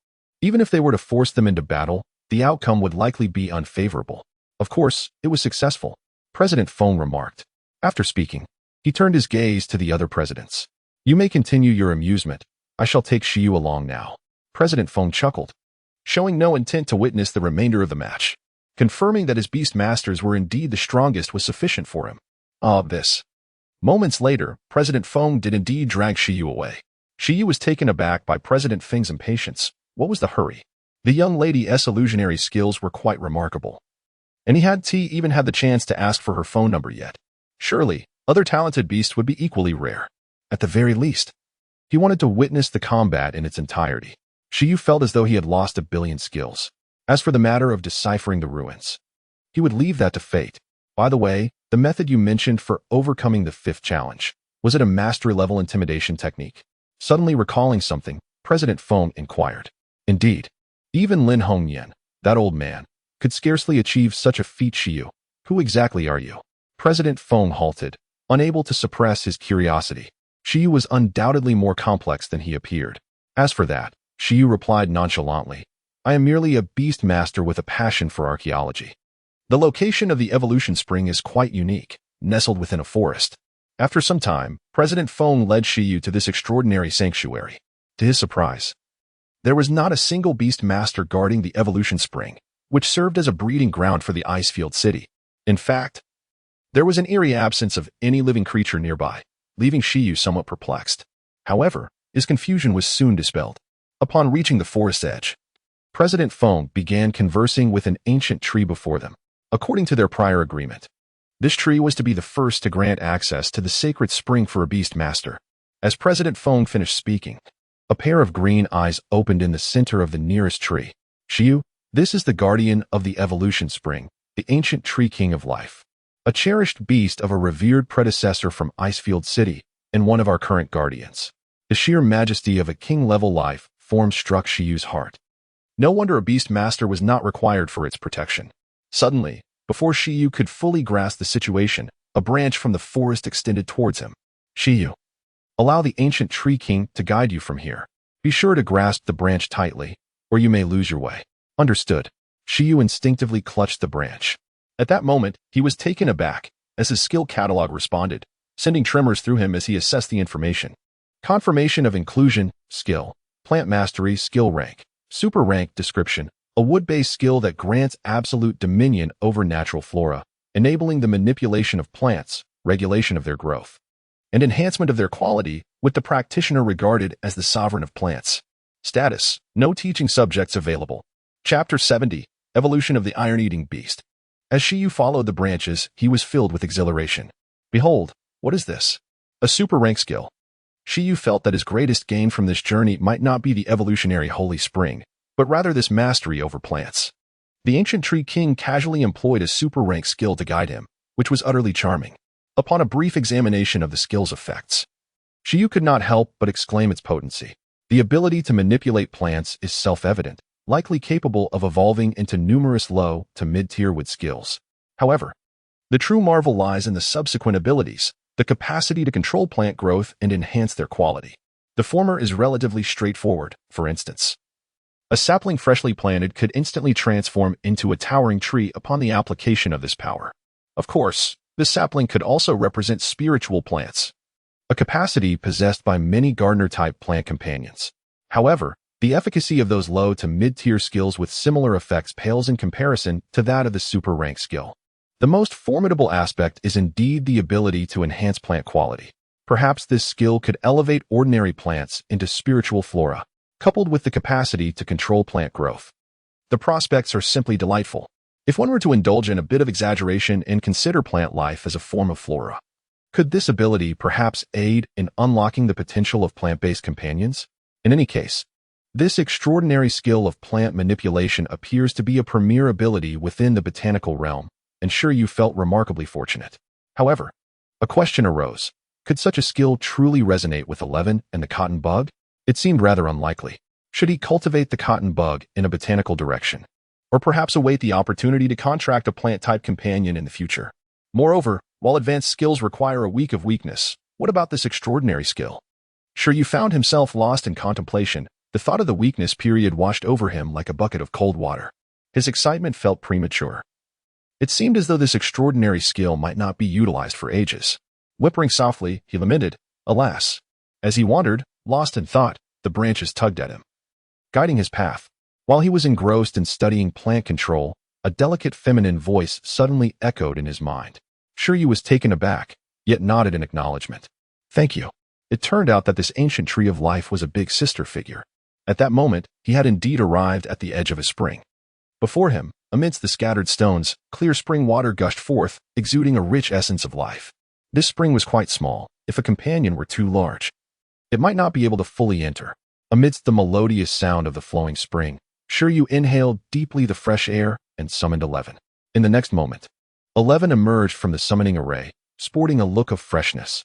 Even if they were to force them into battle, the outcome would likely be unfavorable. Of course, it was successful, President Feng remarked. After speaking, he turned his gaze to the other presidents. You may continue your amusement. I shall take Shi Yu along now. President Feng chuckled, showing no intent to witness the remainder of the match. Confirming that his beast masters were indeed the strongest was sufficient for him. This. Moments later, President Feng did indeed drag Shi Yu away. Shi Yu was taken aback by President Feng's impatience. What was the hurry? The young lady's illusionary skills were quite remarkable. And he hadn't even had the chance to ask for her phone number yet. Surely, other talented beasts would be equally rare. At the very least, he wanted to witness the combat in its entirety. Shi Yu felt as though he had lost 1 billion skills. As for the matter of deciphering the ruins, he would leave that to fate. By the way, the method you mentioned for overcoming the 5th challenge, was it a mastery-level intimidation technique? Suddenly recalling something, President Feng inquired. Indeed, even Lin Hongyan, that old man, could scarcely achieve such a feat. Shi Yu, who exactly are you? President Feng halted, unable to suppress his curiosity. Shi Yu was undoubtedly more complex than he appeared. As for that, Shi Yu replied nonchalantly, I am merely a beast master with a passion for archaeology. The location of the evolution spring is quite unique, nestled within a forest. After some time, President Feng led Shi Yu to this extraordinary sanctuary. To his surprise, there was not a single beast master guarding the evolution spring, which served as a breeding ground for the Icefield city. In fact, there was an eerie absence of any living creature nearby, leaving Shi Yu somewhat perplexed. However, his confusion was soon dispelled. Upon reaching the forest edge, President Feng began conversing with an ancient tree before them. According to their prior agreement, this tree was to be the first to grant access to the sacred spring for a beast master. As President Feng finished speaking, a pair of green eyes opened in the center of the nearest tree. Shi Yu, this is the guardian of the evolution spring, the ancient tree king of life. A cherished beast of a revered predecessor from Icefield City, and one of our current guardians. The sheer majesty of a king-level life form struck Shi Yu's heart. No wonder a beast master was not required for its protection. Suddenly, before Shi Yu could fully grasp the situation, a branch from the forest extended towards him. Shi Yu, allow the ancient tree king to guide you from here. Be sure to grasp the branch tightly, or you may lose your way. Understood. Shi Yu instinctively clutched the branch. At that moment, he was taken aback, as his skill catalog responded, sending tremors through him as he assessed the information. Confirmation of inclusion, skill, plant mastery, skill rank, super rank description, a wood-based skill that grants absolute dominion over natural flora, enabling the manipulation of plants, regulation of their growth, and enhancement of their quality, with the practitioner regarded as the sovereign of plants. Status: no teaching subjects available. Chapter 70, Evolution of the Iron-Eating Beast. As Shi Yu followed the branches, he was filled with exhilaration. Behold, what is this? A super rank skill. Shi Yu felt that his greatest gain from this journey might not be the evolutionary holy spring, but rather this mastery over plants. The ancient tree king casually employed a super rank skill to guide him, which was utterly charming. Upon a brief examination of the skill's effects, Shi Yu could not help but exclaim its potency. The ability to manipulate plants is self-evident, likely capable of evolving into numerous low to mid-tier wood skills. However, the true marvel lies in the subsequent abilities, the capacity to control plant growth and enhance their quality. The former is relatively straightforward. For instance, a sapling freshly planted could instantly transform into a towering tree upon the application of this power. Of course, this sapling could also represent spiritual plants, a capacity possessed by many gardener-type plant companions. However, the efficacy of those low to mid-tier skills with similar effects pales in comparison to that of the super rank skill. The most formidable aspect is indeed the ability to enhance plant quality. Perhaps this skill could elevate ordinary plants into spiritual flora, coupled with the capacity to control plant growth. The prospects are simply delightful. If one were to indulge in a bit of exaggeration and consider plant life as a form of flora, could this ability perhaps aid in unlocking the potential of plant-based companions? In any case, this extraordinary skill of plant manipulation appears to be a premier ability within the botanical realm, and Shi Yu felt remarkably fortunate. However, a question arose. Could such a skill truly resonate with Eleven and the cotton bug? It seemed rather unlikely. Should he cultivate the cotton bug in a botanical direction, or perhaps await the opportunity to contract a plant-type companion in the future? Moreover, while advanced skills require a week of weakness, what about this extraordinary skill? Shi Yu found himself lost in contemplation. The thought of the weakness period washed over him like a bucket of cold water. His excitement felt premature. It seemed as though this extraordinary skill might not be utilized for ages. Whimpering softly, he lamented, alas. As he wandered, lost in thought, the branches tugged at him, guiding his path. While he was engrossed in studying plant control, a delicate feminine voice suddenly echoed in his mind. Shi Yu was taken aback, yet nodded in acknowledgement. Thank you. It turned out that this ancient tree of life was a big sister figure. At that moment, he had indeed arrived at the edge of a spring. Before him, amidst the scattered stones, clear spring water gushed forth, exuding a rich essence of life. This spring was quite small. If a companion were too large, it might not be able to fully enter. Amidst the melodious sound of the flowing spring, Shi Yu inhaled deeply the fresh air and summoned 11. In the next moment, 11 emerged from the summoning array, sporting a look of freshness.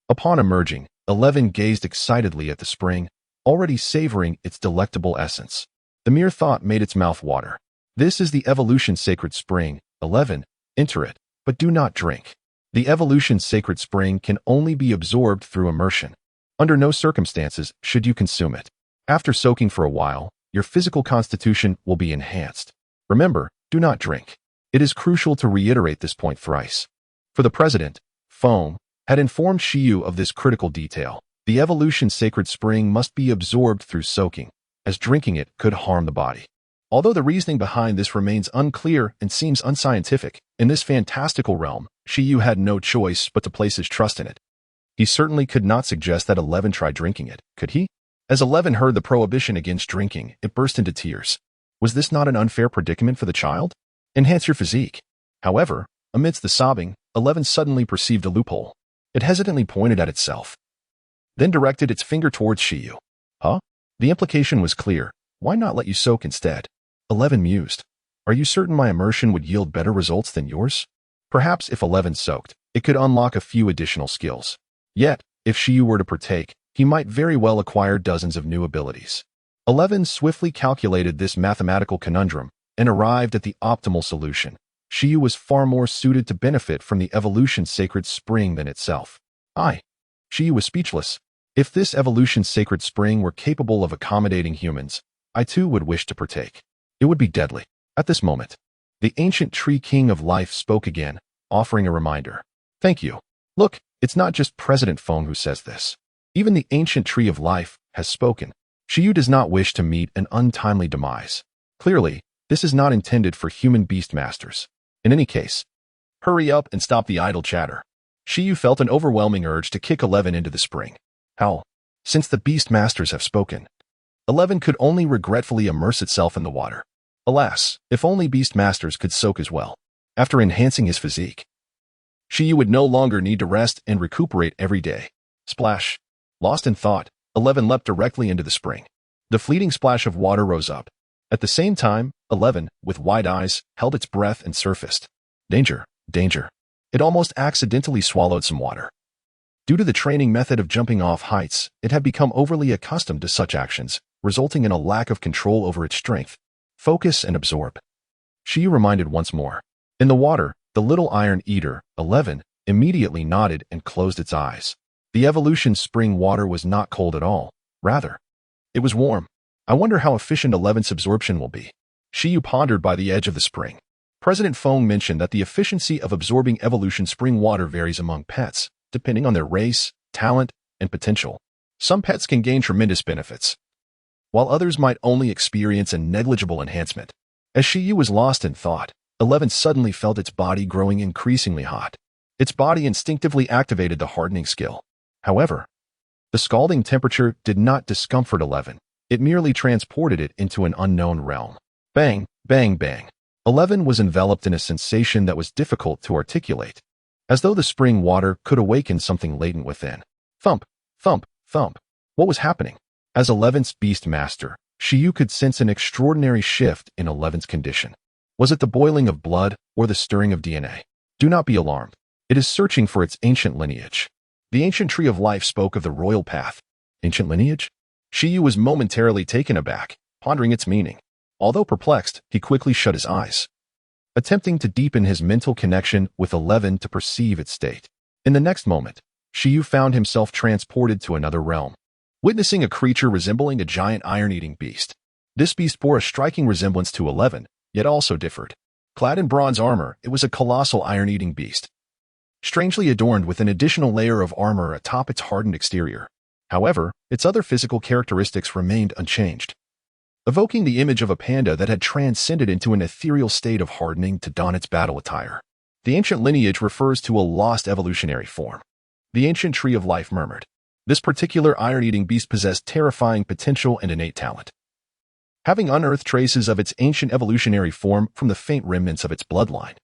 Upon emerging, 11 gazed excitedly at the spring, already savoring its delectable essence. The mere thought made its mouth water. This is the evolution sacred spring. 11. Enter it, but do not drink. The evolution sacred spring can only be absorbed through immersion. Under no circumstances should you consume it. After soaking for a while, your physical constitution will be enhanced. Remember, do not drink. It is crucial to reiterate this point thrice. For the president, Feng had informed Shi Yu of this critical detail. The evolution sacred spring must be absorbed through soaking, as drinking it could harm the body. Although the reasoning behind this remains unclear and seems unscientific, in this fantastical realm, Shi Yu had no choice but to place his trust in it. He certainly could not suggest that 11 try drinking it, could he? As 11 heard the prohibition against drinking, it burst into tears. Was this not an unfair predicament for the child? Enhance your physique. However, amidst the sobbing, 11 suddenly perceived a loophole. It hesitantly pointed at itself, then directed its finger towards Shi Yu. Huh? The implication was clear. Why not let you soak instead? 11 mused. Are you certain my immersion would yield better results than yours? Perhaps if 11 soaked, it could unlock a few additional skills. Yet, if Shi Yu were to partake, he might very well acquire dozens of new abilities. 11 swiftly calculated this mathematical conundrum and arrived at the optimal solution. Shi Yu was far more suited to benefit from the evolution sacred spring than itself. Shi Yu was speechless. If this evolution sacred spring were capable of accommodating humans, I too would wish to partake. It would be deadly. At this moment, the ancient tree king of life spoke again, offering a reminder. Thank you. Look, it's not just President Feng who says this. Even the ancient tree of life has spoken. Shi Yu does not wish to meet an untimely demise. Clearly, this is not intended for human beast masters. In any case, hurry up and stop the idle chatter. Shi Yu felt an overwhelming urge to kick 11 into the spring. How? Since the beast masters have spoken, 11 could only regretfully immerse itself in the water. Alas, if only beast masters could soak as well. After enhancing his physique, Shi Yu would no longer need to rest and recuperate every day. Splash. Lost in thought, 11 leapt directly into the spring. The fleeting splash of water rose up. At the same time, 11, with wide eyes, held its breath and surfaced. Danger, danger. It almost accidentally swallowed some water. Due to the training method of jumping off heights, it had become overly accustomed to such actions, resulting in a lack of control over its strength. Focus and absorb. Shi Yu reminded once more. In the water, the little iron eater, 11, immediately nodded and closed its eyes. The evolution spring water was not cold at all. Rather, it was warm. I wonder how efficient 11's absorption will be. Shi Yu pondered by the edge of the spring. President Feng mentioned that the efficiency of absorbing evolution spring water varies among pets, depending on their race, talent, and potential. Some pets can gain tremendous benefits, while others might only experience a negligible enhancement. As Shi Yu was lost in thought, 11 suddenly felt its body growing increasingly hot. Its body instinctively activated the hardening skill. However, the scalding temperature did not discomfort 11. It merely transported it into an unknown realm. Bang, bang, bang. 11 was enveloped in a sensation that was difficult to articulate, as though the spring water could awaken something latent within. Thump, thump, thump. What was happening? As 11's beast master, Shi Yu could sense an extraordinary shift in 11's condition. Was it the boiling of blood or the stirring of DNA? Do not be alarmed. It is searching for its ancient lineage. The ancient tree of life spoke of the royal path. Ancient lineage? Shi Yu was momentarily taken aback, pondering its meaning. Although perplexed, he quickly shut his eyes, attempting to deepen his mental connection with 11 to perceive its state. In the next moment, Shi Yu found himself transported to another realm, witnessing a creature resembling a giant iron-eating beast. This beast bore a striking resemblance to 11, yet also differed. Clad in bronze armor, it was a colossal iron-eating beast, strangely adorned with an additional layer of armor atop its hardened exterior. However, its other physical characteristics remained unchanged, evoking the image of a panda that had transcended into an ethereal state of hardening to don its battle attire. The ancient lineage refers to a lost evolutionary form. The ancient tree of life murmured. This particular iron-eating beast possessed terrifying potential and innate talent, having unearthed traces of its ancient evolutionary form from the faint remnants of its bloodline.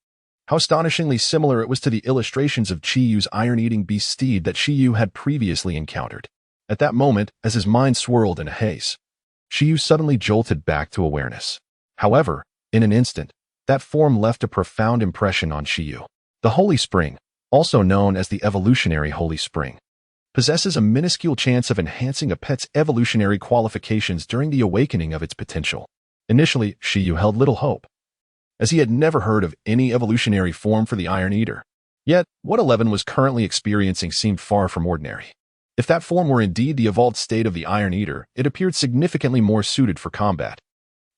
How astonishingly similar it was to the illustrations of Shi Yu's iron-eating beast steed that Shi Yu had previously encountered. At that moment, as his mind swirled in a haze, Shi Yu suddenly jolted back to awareness. However, in an instant, that form left a profound impression on Shi Yu. The Holy Spring, also known as the evolutionary Holy Spring, possesses a minuscule chance of enhancing a pet's evolutionary qualifications during the awakening of its potential. Initially, Shi Yu held little hope, as he had never heard of any evolutionary form for the Iron Eater. Yet, what 11 was currently experiencing seemed far from ordinary. If that form were indeed the evolved state of the Iron Eater, it appeared significantly more suited for combat.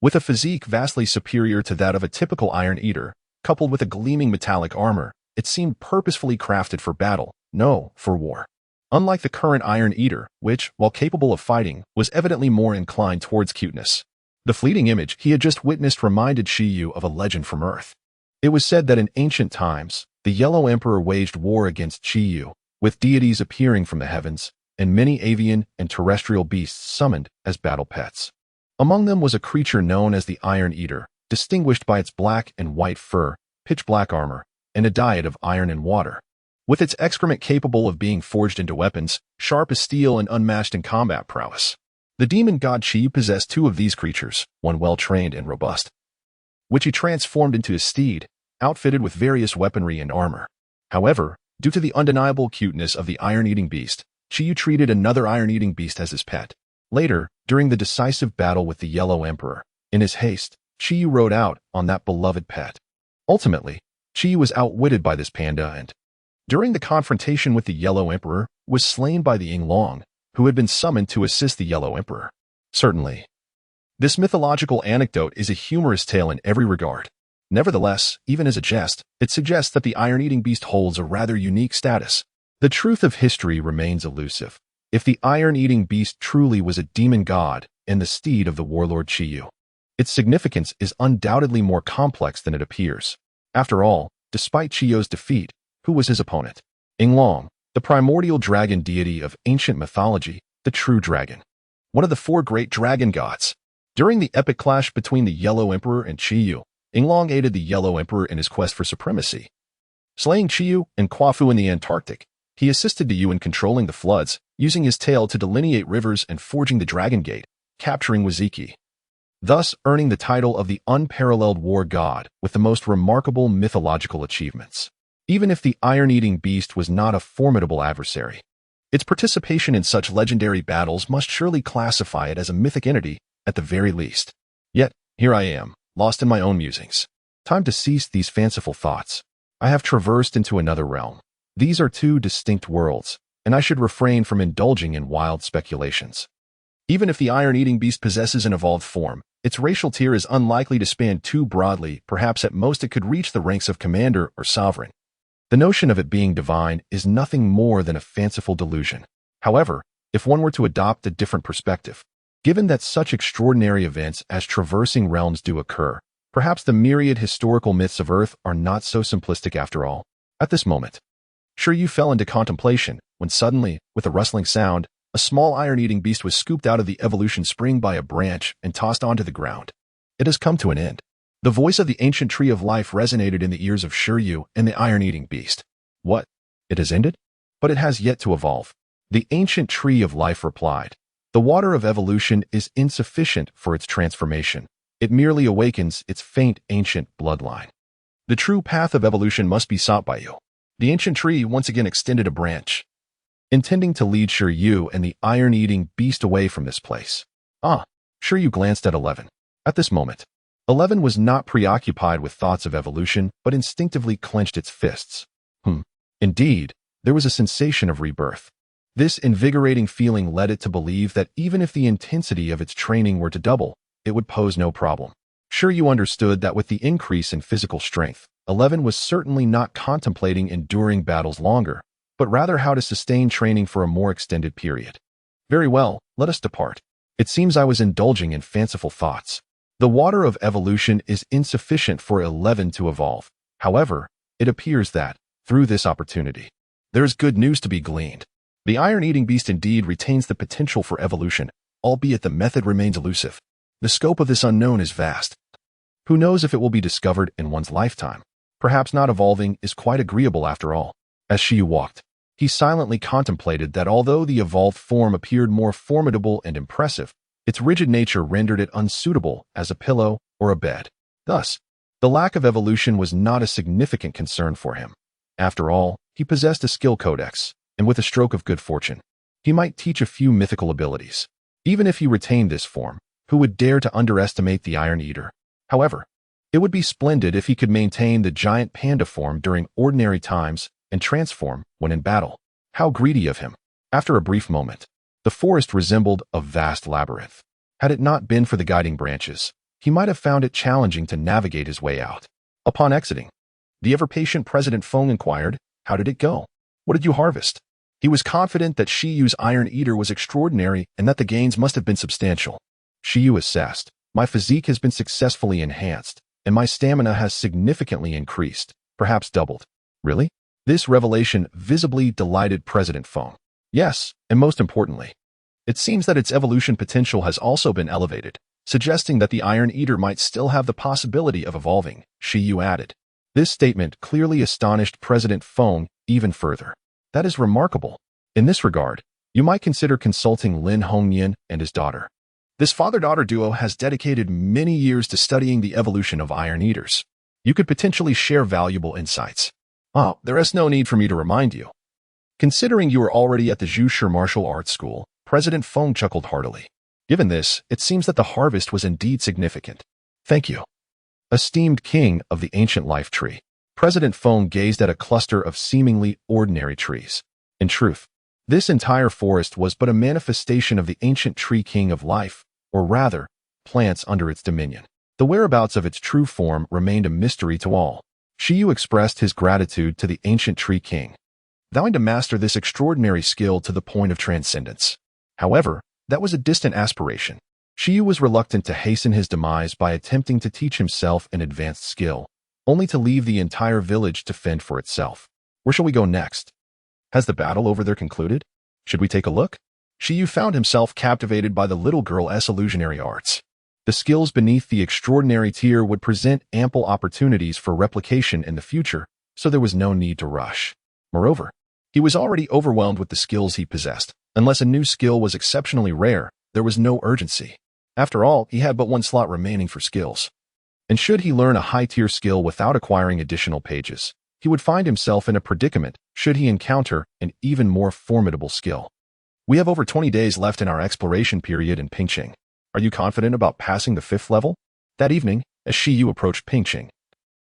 With a physique vastly superior to that of a typical Iron Eater, coupled with a gleaming metallic armor, it seemed purposefully crafted for battle, no, for war. Unlike the current Iron Eater, which, while capable of fighting, was evidently more inclined towards cuteness. The fleeting image he had just witnessed reminded Shi Yu of a legend from Earth. It was said that in ancient times, the Yellow Emperor waged war against Shi Yu, with deities appearing from the heavens, and many avian and terrestrial beasts summoned as battle pets. Among them was a creature known as the Iron Eater, distinguished by its black and white fur, pitch-black armor, and a diet of iron and water. With its excrement capable of being forged into weapons, sharp as steel and unmatched in combat prowess. The demon god Shi possessed two of these creatures, one well-trained and robust, which he transformed into his steed, outfitted with various weaponry and armor. However, due to the undeniable cuteness of the iron-eating beast, Shi Yu treated another iron-eating beast as his pet. Later, during the decisive battle with the Yellow Emperor, in his haste, Shi Yu rode out on that beloved pet. Ultimately, Shi Yu was outwitted by this panda and, during the confrontation with the Yellow Emperor, was slain by the Yinglong, who had been summoned to assist the Yellow Emperor. Certainly, this mythological anecdote is a humorous tale in every regard. Nevertheless, even as a jest, it suggests that the iron-eating beast holds a rather unique status. The truth of history remains elusive. If the iron-eating beast truly was a demon god and the steed of the warlord Shi Yu, its significance is undoubtedly more complex than it appears. After all, despite Shi Yu's defeat, who was his opponent? Yinglong, the primordial dragon deity of ancient mythology, the true dragon. One of the four great dragon gods. During the epic clash between the Yellow Emperor and Shi Yu, Yinglong aided the Yellow Emperor in his quest for supremacy. Slaying Shi Yu and Quafu in the Antarctic, he assisted Yu in controlling the floods, using his tail to delineate rivers and forging the Dragon Gate, capturing Waziki, thus earning the title of the unparalleled war god with the most remarkable mythological achievements. Even if the iron-eating beast was not a formidable adversary, its participation in such legendary battles must surely classify it as a mythic entity, at the very least. Yet, here I am, lost in my own musings. Time to cease these fanciful thoughts. I have traversed into another realm. These are two distinct worlds, and I should refrain from indulging in wild speculations. Even if the iron-eating beast possesses an evolved form, its racial tier is unlikely to span too broadly. Perhaps at most it could reach the ranks of commander or sovereign. The notion of it being divine is nothing more than a fanciful delusion. However, if one were to adopt a different perspective, given that such extraordinary events as traversing realms do occur, perhaps the myriad historical myths of Earth are not so simplistic after all. At this moment, Shi Yu fell into contemplation, when suddenly, with a rustling sound, a small iron-eating beast was scooped out of the evolution spring by a branch and tossed onto the ground. It has come to an end. The voice of the ancient tree of life resonated in the ears of Shi Yu and the iron-eating beast. What? It has ended? But it has yet to evolve. The ancient tree of life replied. The water of evolution is insufficient for its transformation. It merely awakens its faint ancient bloodline. The true path of evolution must be sought by you. The ancient tree once again extended a branch, intending to lead Shi Yu and the iron-eating beast away from this place. Shi Yu glanced at 11. At this moment, 11 was not preoccupied with thoughts of evolution, but instinctively clenched its fists. Indeed, there was a sensation of rebirth. This invigorating feeling led it to believe that even if the intensity of its training were to double, it would pose no problem. Sure, you understood that with the increase in physical strength, 11 was certainly not contemplating enduring battles longer, but rather how to sustain training for a more extended period. Very well, let us depart. It seems I was indulging in fanciful thoughts. The water of evolution is insufficient for 11 to evolve. However, it appears that, through this opportunity, there is good news to be gleaned. The iron-eating beast indeed retains the potential for evolution, albeit the method remains elusive. The scope of this unknown is vast. Who knows if it will be discovered in one's lifetime? Perhaps not evolving is quite agreeable after all. As Shi Yu walked, he silently contemplated that although the evolved form appeared more formidable and impressive, its rigid nature rendered it unsuitable as a pillow or a bed. Thus, the lack of evolution was not a significant concern for him. After all, he possessed a skill codex, and with a stroke of good fortune, he might teach a few mythical abilities. Even if he retained this form, who would dare to underestimate the Iron Eater? However, it would be splendid if he could maintain the giant panda form during ordinary times and transform when in battle. How greedy of him! After a brief moment, the forest resembled a vast labyrinth. Had it not been for the guiding branches, he might have found it challenging to navigate his way out. Upon exiting, the ever-patient President Feng inquired, "How did it go? What did you harvest?" He was confident that Shi Yu's Iron Eater was extraordinary and that the gains must have been substantial. Shi Yu assessed, "My physique has been successfully enhanced, and my stamina has significantly increased, perhaps doubled." Really? This revelation visibly delighted President Feng. Yes, and most importantly, it seems that its evolution potential has also been elevated, suggesting that the Iron Eater might still have the possibility of evolving, Shi Yu added. This statement clearly astonished President Feng even further. That is remarkable. In this regard, you might consider consulting Lin Hongnian and his daughter. This father-daughter duo has dedicated many years to studying the evolution of Iron Eaters. You could potentially share valuable insights. There is no need for me to remind you. Considering you were already at the Zhushi Martial Arts School, President Feng chuckled heartily. Given this, it seems that the harvest was indeed significant. Thank you. Esteemed king of the ancient life tree, President Feng gazed at a cluster of seemingly ordinary trees. In truth, this entire forest was but a manifestation of the ancient tree king of life, or rather, plants under its dominion. The whereabouts of its true form remained a mystery to all. Shi Yu expressed his gratitude to the ancient tree king, vowing to master this extraordinary skill to the point of transcendence. However, that was a distant aspiration. Shi Yu was reluctant to hasten his demise by attempting to teach himself an advanced skill, only to leave the entire village to fend for itself. Where shall we go next? Has the battle over there concluded? Should we take a look? Shi Yu found himself captivated by the little girl's illusionary arts. The skills beneath the extraordinary tier would present ample opportunities for replication in the future, so there was no need to rush. Moreover, he was already overwhelmed with the skills he possessed. Unless a new skill was exceptionally rare, there was no urgency. After all, he had but one slot remaining for skills. And should he learn a high-tier skill without acquiring additional pages, he would find himself in a predicament should he encounter an even more formidable skill. We have over 20 days left in our exploration period in Pingqing. Are you confident about passing the 5th level? That evening, as Shi Yu approached Pingqing,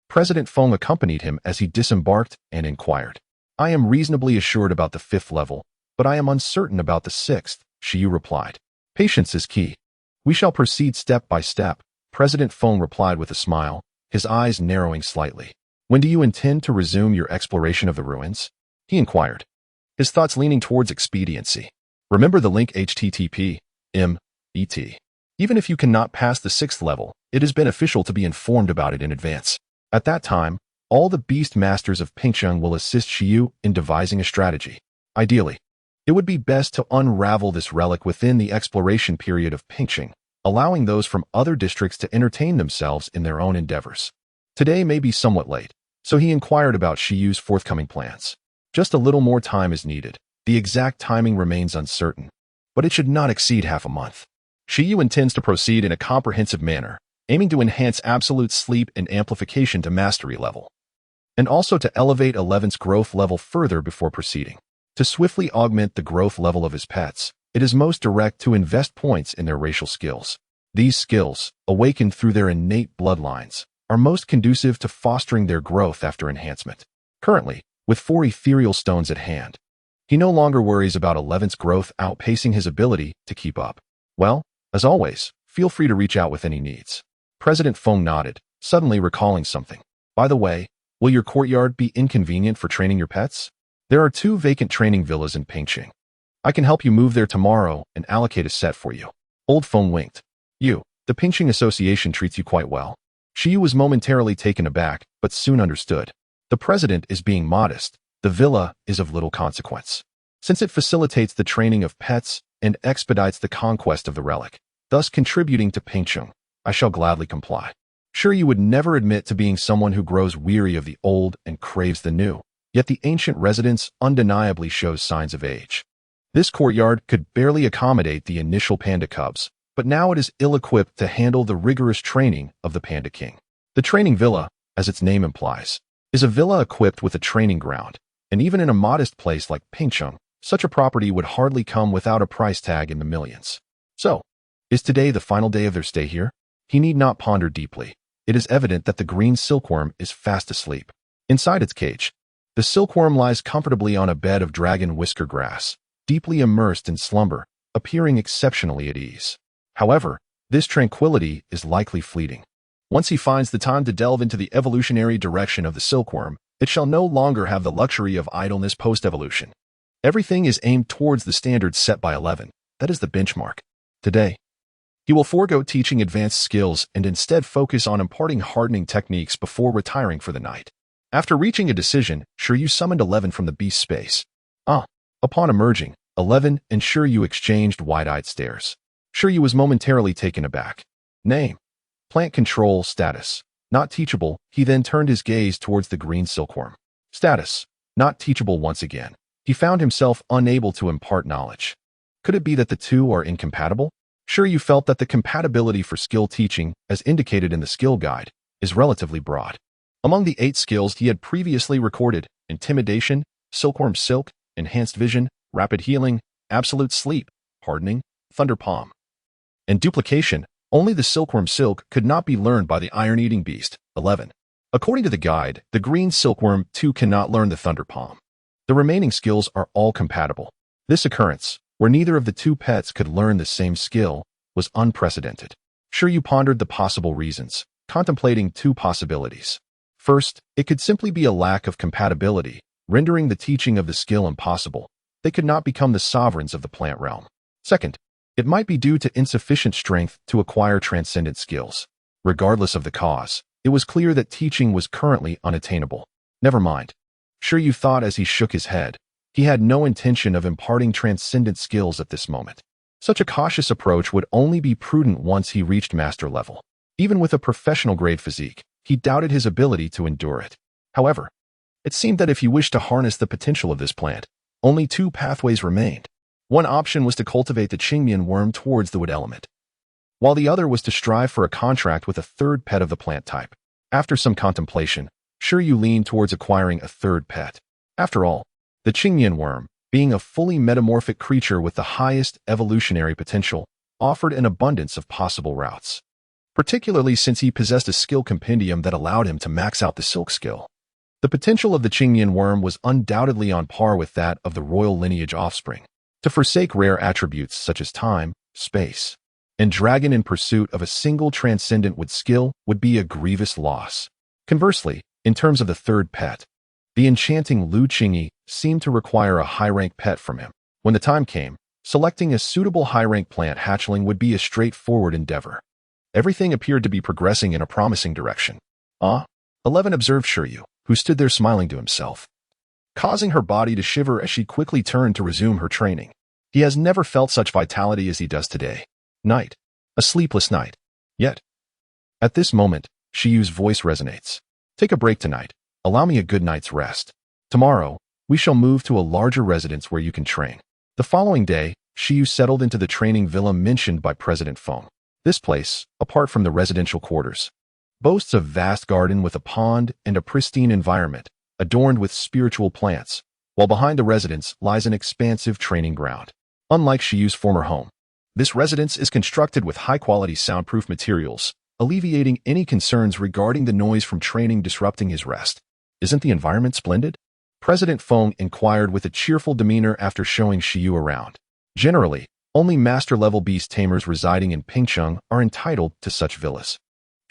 President Feng accompanied him as he disembarked and inquired. "I am reasonably assured about the 5th level, but I am uncertain about the 6th, Shi Yu replied. "Patience is key. We shall proceed step by step," President Feng replied with a smile, his eyes narrowing slightly. "When do you intend to resume your exploration of the ruins?" he inquired, his thoughts leaning towards expediency. Remember the link http://met. Even if you cannot pass the 6th level, it is beneficial to be informed about it in advance. At that time, all the beast masters of Pingqing will assist Shi Yu in devising a strategy. Ideally, it would be best to unravel this relic within the exploration period of Pingqing, allowing those from other districts to entertain themselves in their own endeavors. Today may be somewhat late, so he inquired about Shi Yu's forthcoming plans. Just a little more time is needed. The exact timing remains uncertain, but it should not exceed half a month. Shi Yu intends to proceed in a comprehensive manner, aiming to enhance absolute sleep and amplification to mastery level, and also to elevate 11's growth level further before proceeding. To swiftly augment the growth level of his pets, it is most direct to invest points in their racial skills. These skills, awakened through their innate bloodlines, are most conducive to fostering their growth after enhancement. Currently, with 4 ethereal stones at hand, he no longer worries about 11's growth outpacing his ability to keep up. Well, as always, feel free to reach out with any needs. President Feng nodded, suddenly recalling something. By the way, will your courtyard be inconvenient for training your pets? There are 2 vacant training villas in Pingqing. I can help you move there tomorrow and allocate a set for you. Old Feng winked. The Pingqing Association treats you quite well. Shi Yu was momentarily taken aback, but soon understood. The president is being modest. The villa is of little consequence, since it facilitates the training of pets and expedites the conquest of the relic, thus contributing to Pingqing. I shall gladly comply. Sure, you would never admit to being someone who grows weary of the old and craves the new, yet the ancient residence undeniably shows signs of age. This courtyard could barely accommodate the initial panda cubs, but now it is ill-equipped to handle the rigorous training of the Panda King. The training villa, as its name implies, is a villa equipped with a training ground, and even in a modest place like Pingqing, such a property would hardly come without a price tag in the millions. So, is today the final day of their stay here? He need not ponder deeply. It is evident that the green silkworm is fast asleep. Inside its cage, the silkworm lies comfortably on a bed of dragon whisker grass, deeply immersed in slumber, appearing exceptionally at ease. However, this tranquility is likely fleeting. Once he finds the time to delve into the evolutionary direction of the silkworm, it shall no longer have the luxury of idleness post-evolution. Everything is aimed towards the standards set by 11. That is the benchmark. Today, he will forego teaching advanced skills and instead focus on imparting hardening techniques before retiring for the night. After reaching a decision, Shi Yu summoned 11 from the beast space. Upon emerging, 11 and Shi Yu exchanged wide-eyed stares. Shi Yu was momentarily taken aback. Name: Plant Control Status: Not teachable. He then turned his gaze towards the green silkworm. Status: Not teachable once again. He found himself unable to impart knowledge. Could it be that the two are incompatible? Shi Yu felt that the compatibility for skill teaching, as indicated in the skill guide, is relatively broad. Among the 8 skills he had previously recorded: Intimidation, Silkworm Silk, Enhanced Vision, Rapid Healing, Absolute Sleep, Hardening, Thunder Palm, and Duplication, only the Silkworm Silk could not be learned by the Iron-Eating Beast. 11. According to the guide, the green silkworm too cannot learn the Thunder Palm. The remaining skills are all compatible. This occurrence, where neither of the 2 pets could learn the same skill, was unprecedented. Shi Yu pondered the possible reasons, contemplating 2 possibilities. First, it could simply be a lack of compatibility, rendering the teaching of the skill impossible. They could not become the sovereigns of the plant realm. Second, it might be due to insufficient strength to acquire transcendent skills. Regardless of the cause, it was clear that teaching was currently unattainable. Never mind, Shi Yu thought as he shook his head. He had no intention of imparting transcendent skills at this moment. Such a cautious approach would only be prudent once he reached master level. Even with a professional-grade physique, he doubted his ability to endure it. However, it seemed that if he wished to harness the potential of this plant, only 2 pathways remained. One option was to cultivate the Qingmian worm towards the wood element, while the other was to strive for a contract with a 3rd pet of the plant type. After some contemplation, Shi Yu leaned towards acquiring a 3rd pet. After all, the Qingmian worm, being a fully metamorphic creature with the highest evolutionary potential, offered an abundance of possible routes, particularly since he possessed a skill compendium that allowed him to max out the silk skill. The potential of the Qingmian worm was undoubtedly on par with that of the royal lineage offspring. To forsake rare attributes such as time, space, and dragon in pursuit of a single transcendent wood skill would be a grievous loss. Conversely, in terms of the 3rd pet, the enchanting Lu Qingyi seemed to require a high-rank pet from him. When the time came, selecting a suitable high-rank plant hatchling would be a straightforward endeavor. Everything appeared to be progressing in a promising direction. 11 observed Shi Yu, who stood there smiling to himself, causing her body to shiver as she quickly turned to resume her training. He has never felt such vitality as he does today. Night. A sleepless night. Yet, at this moment, Shi Yu's voice resonates. Take a break tonight. Allow me a good night's rest. Tomorrow, we shall move to a larger residence where you can train. The following day, Shi Yu settled into the training villa mentioned by President Feng. This place, apart from the residential quarters, boasts a vast garden with a pond and a pristine environment, adorned with spiritual plants, while behind the residence lies an expansive training ground. Unlike Shi Yu's former home, this residence is constructed with high-quality soundproof materials, alleviating any concerns regarding the noise from training disrupting his rest. Isn't the environment splendid? President Feng inquired with a cheerful demeanor after showing Shi Yu around. Generally, only master-level beast tamers residing in Pingqing are entitled to such villas.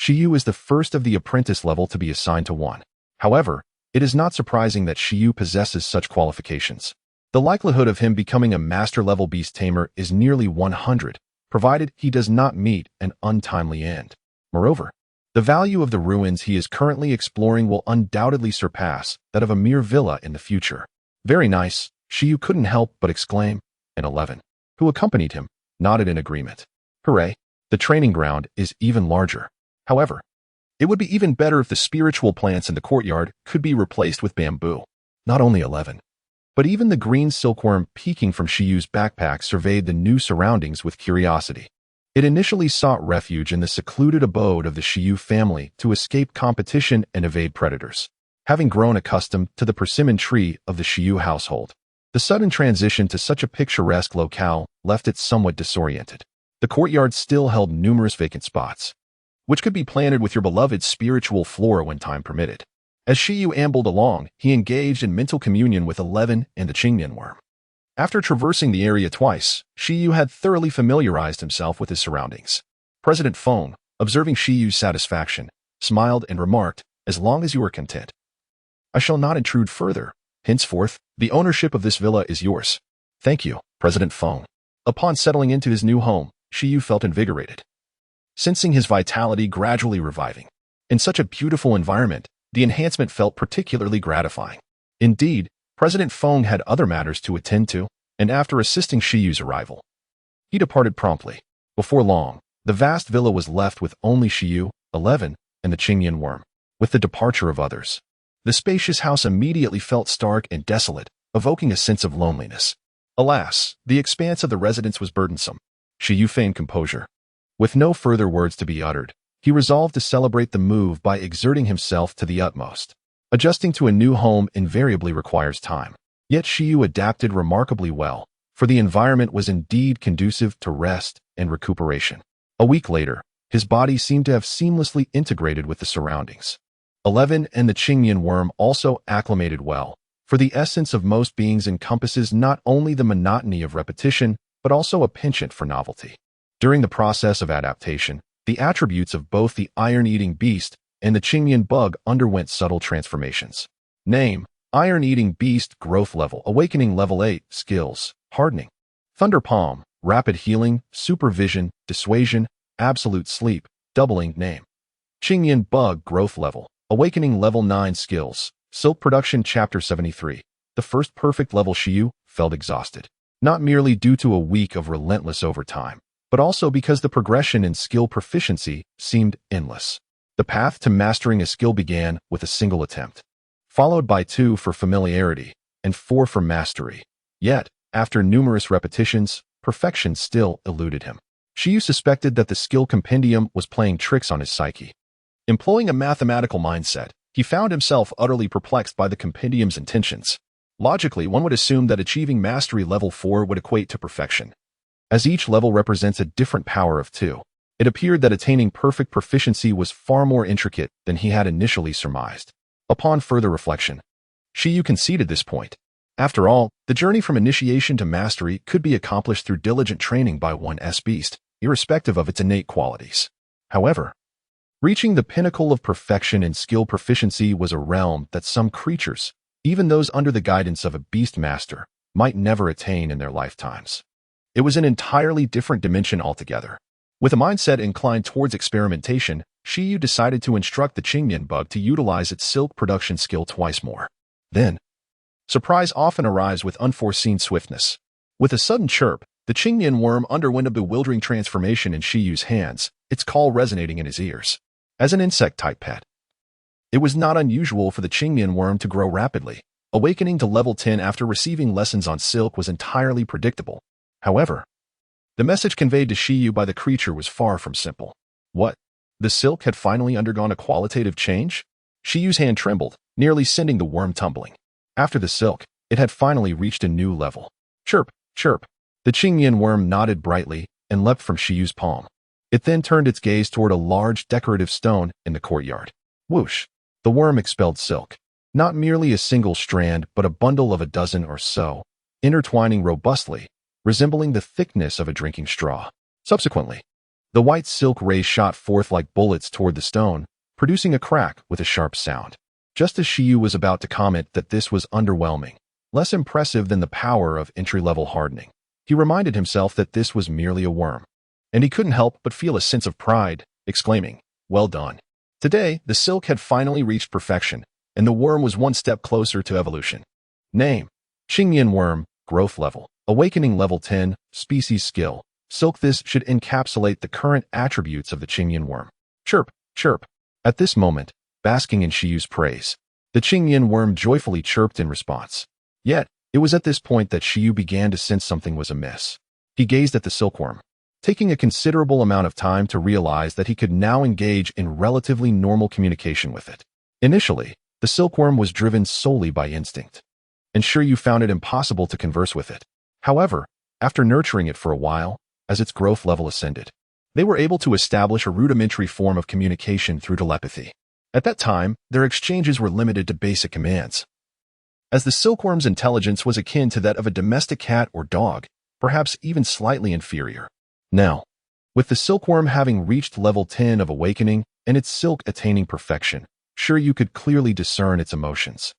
Shi Yu is the first of the apprentice level to be assigned to one. However, it is not surprising that Shi Yu possesses such qualifications. The likelihood of him becoming a master-level beast tamer is nearly 100, provided he does not meet an untimely end. Moreover, the value of the ruins he is currently exploring will undoubtedly surpass that of a mere villa in the future. Very nice, Shi Yu couldn't help but exclaim, and 11, who accompanied him, nodded in agreement. Hooray, the training ground is even larger. However, it would be even better if the spiritual plants in the courtyard could be replaced with bamboo. Not only 11, but even the green silkworm peeking from Shi Yu's backpack surveyed the new surroundings with curiosity. It initially sought refuge in the secluded abode of the Shi Yu family to escape competition and evade predators. Having grown accustomed to the persimmon tree of the Shi Yu household, the sudden transition to such a picturesque locale left it somewhat disoriented. The courtyard still held numerous vacant spots, which could be planted with your beloved spiritual flora when time permitted. As Shi Yu ambled along, he engaged in mental communion with 11 and the Qingnian worm. After traversing the area twice, Shi Yu had thoroughly familiarized himself with his surroundings. President Feng, observing Shi Yu's satisfaction, smiled and remarked, "As long as you are content, I shall not intrude further. Henceforth, the ownership of this villa is yours." "Thank you, President Feng." Upon settling into his new home, Shi Yu felt invigorated, sensing his vitality gradually reviving. In such a beautiful environment, the enhancement felt particularly gratifying. Indeed, President Feng had other matters to attend to, and after assisting Shi Yu's arrival, he departed promptly. Before long, the vast villa was left with only Shi Yu, 11, and the Qingnian worm. With the departure of others, the spacious house immediately felt stark and desolate, evoking a sense of loneliness. Alas, the expanse of the residence was burdensome. Shi Yu feigned composure. With no further words to be uttered, he resolved to celebrate the move by exerting himself to the utmost. Adjusting to a new home invariably requires time. Yet Shi Yu adapted remarkably well, for the environment was indeed conducive to rest and recuperation. A week later, his body seemed to have seamlessly integrated with the surroundings. 11 and the Qingnian worm also acclimated well, for the essence of most beings encompasses not only the monotony of repetition, but also a penchant for novelty. During the process of adaptation, the attributes of both the iron-eating beast and the Qingnian bug underwent subtle transformations. Name: Iron-eating beast, growth level, awakening level 8, skills, hardening, thunder palm, rapid healing, supervision, dissuasion, absolute sleep, doubling. Name: Qingnian bug, growth level, awakening level 9, skills, silk production. Chapter 73. The first perfect level. Shi Yu felt exhausted, not merely due to a week of relentless overtime, but also because the progression in skill proficiency seemed endless. The path to mastering a skill began with a single attempt, followed by 2 for familiarity and 4 for mastery. Yet, after numerous repetitions, perfection still eluded him. Shi Yu suspected that the skill compendium was playing tricks on his psyche. Employing a mathematical mindset, he found himself utterly perplexed by the compendium's intentions. Logically, one would assume that achieving mastery level 4 would equate to perfection. As each level represents a different power of 2, it appeared that attaining perfect proficiency was far more intricate than he had initially surmised. Upon further reflection, Shi Yu conceded this point. After all, the journey from initiation to mastery could be accomplished through diligent training by one's beast, irrespective of its innate qualities. However, reaching the pinnacle of perfection in skill proficiency was a realm that some creatures, even those under the guidance of a beast master, might never attain in their lifetimes. It was an entirely different dimension altogether. With a mindset inclined towards experimentation, Shi Yu decided to instruct the Qingnian bug to utilize its silk production skill twice more. Then, surprise often arrives with unforeseen swiftness. With a sudden chirp, the Qingnian worm underwent a bewildering transformation in Shi Yu's hands, its call resonating in his ears. As an insect-type pet, it was not unusual for the Qingnian worm to grow rapidly. Awakening to level 10 after receiving lessons on silk was entirely predictable. However, the message conveyed to Shi Yu by the creature was far from simple. What? The silk had finally undergone a qualitative change? Shi Yu's hand trembled, nearly sending the worm tumbling. After the silk, it had finally reached a new level. Chirp, chirp. The Qingnian worm nodded brightly and leapt from Shi Yu's palm. It then turned its gaze toward a large decorative stone in the courtyard. Whoosh! The worm expelled silk. Not merely a single strand, but a bundle of a dozen or so, intertwining robustly, resembling the thickness of a drinking straw. Subsequently, The white silk rays shot forth like bullets toward the stone, producing a crack with a sharp sound. Just as Shi Yu was about to comment that this was underwhelming, less impressive than the power of entry-level hardening, he reminded himself that this was merely a worm. And he couldn't help but feel a sense of pride, exclaiming, "Well done." Today, the silk had finally reached perfection, and the worm was one step closer to evolution. Name: Qingyan worm, growth level, awakening level 10, species skill, silk. This should encapsulate the current attributes of the Qingyan worm. Chirp, chirp. At this moment, basking in Shi Yu's praise, the Qingyan worm joyfully chirped in response. Yet, it was at this point that Shi Yu began to sense something was amiss. He gazed at the silkworm, taking a considerable amount of time to realize that he could now engage in relatively normal communication with it. Initially, the silkworm was driven solely by instinct, and Shi Yu found it impossible to converse with it. However, after nurturing it for a while, as its growth level ascended, they were able to establish a rudimentary form of communication through telepathy. At that time, their exchanges were limited to basic commands, as the silkworm's intelligence was akin to that of a domestic cat or dog, perhaps even slightly inferior. Now, with the silkworm having reached level 10 of awakening and its silk attaining perfection, Shi Yu could clearly discern its emotions.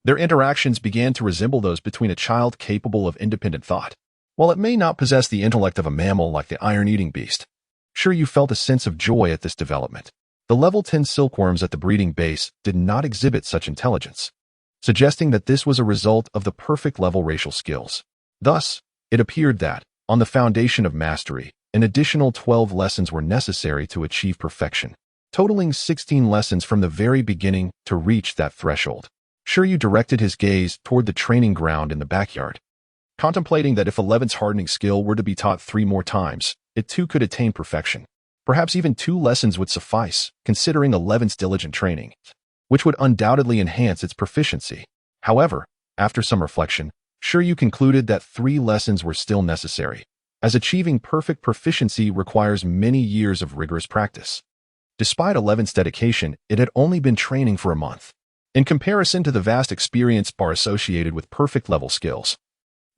Their interactions began to resemble those between a child capable of independent thought. While it may not possess the intellect of a mammal like the iron-eating beast, Shi Yu felt a sense of joy at this development. The level 10 silkworms at the breeding base did not exhibit such intelligence, suggesting that this was a result of the perfect level racial skills. Thus, it appeared that, on the foundation of mastery, an additional 12 lessons were necessary to achieve perfection, totaling 16 lessons from the very beginning to reach that threshold. Shi Yu directed his gaze toward the training ground in the backyard, contemplating that if 11's hardening skill were to be taught 3 more times, it too could attain perfection. Perhaps even 2 lessons would suffice, considering 11's diligent training, which would undoubtedly enhance its proficiency. However, after some reflection, Shi Yu concluded that 3 lessons were still necessary, as achieving perfect proficiency requires many years of rigorous practice. Despite 11's dedication, it had only been training for a month. In comparison to the vast experience bar associated with perfect level skills,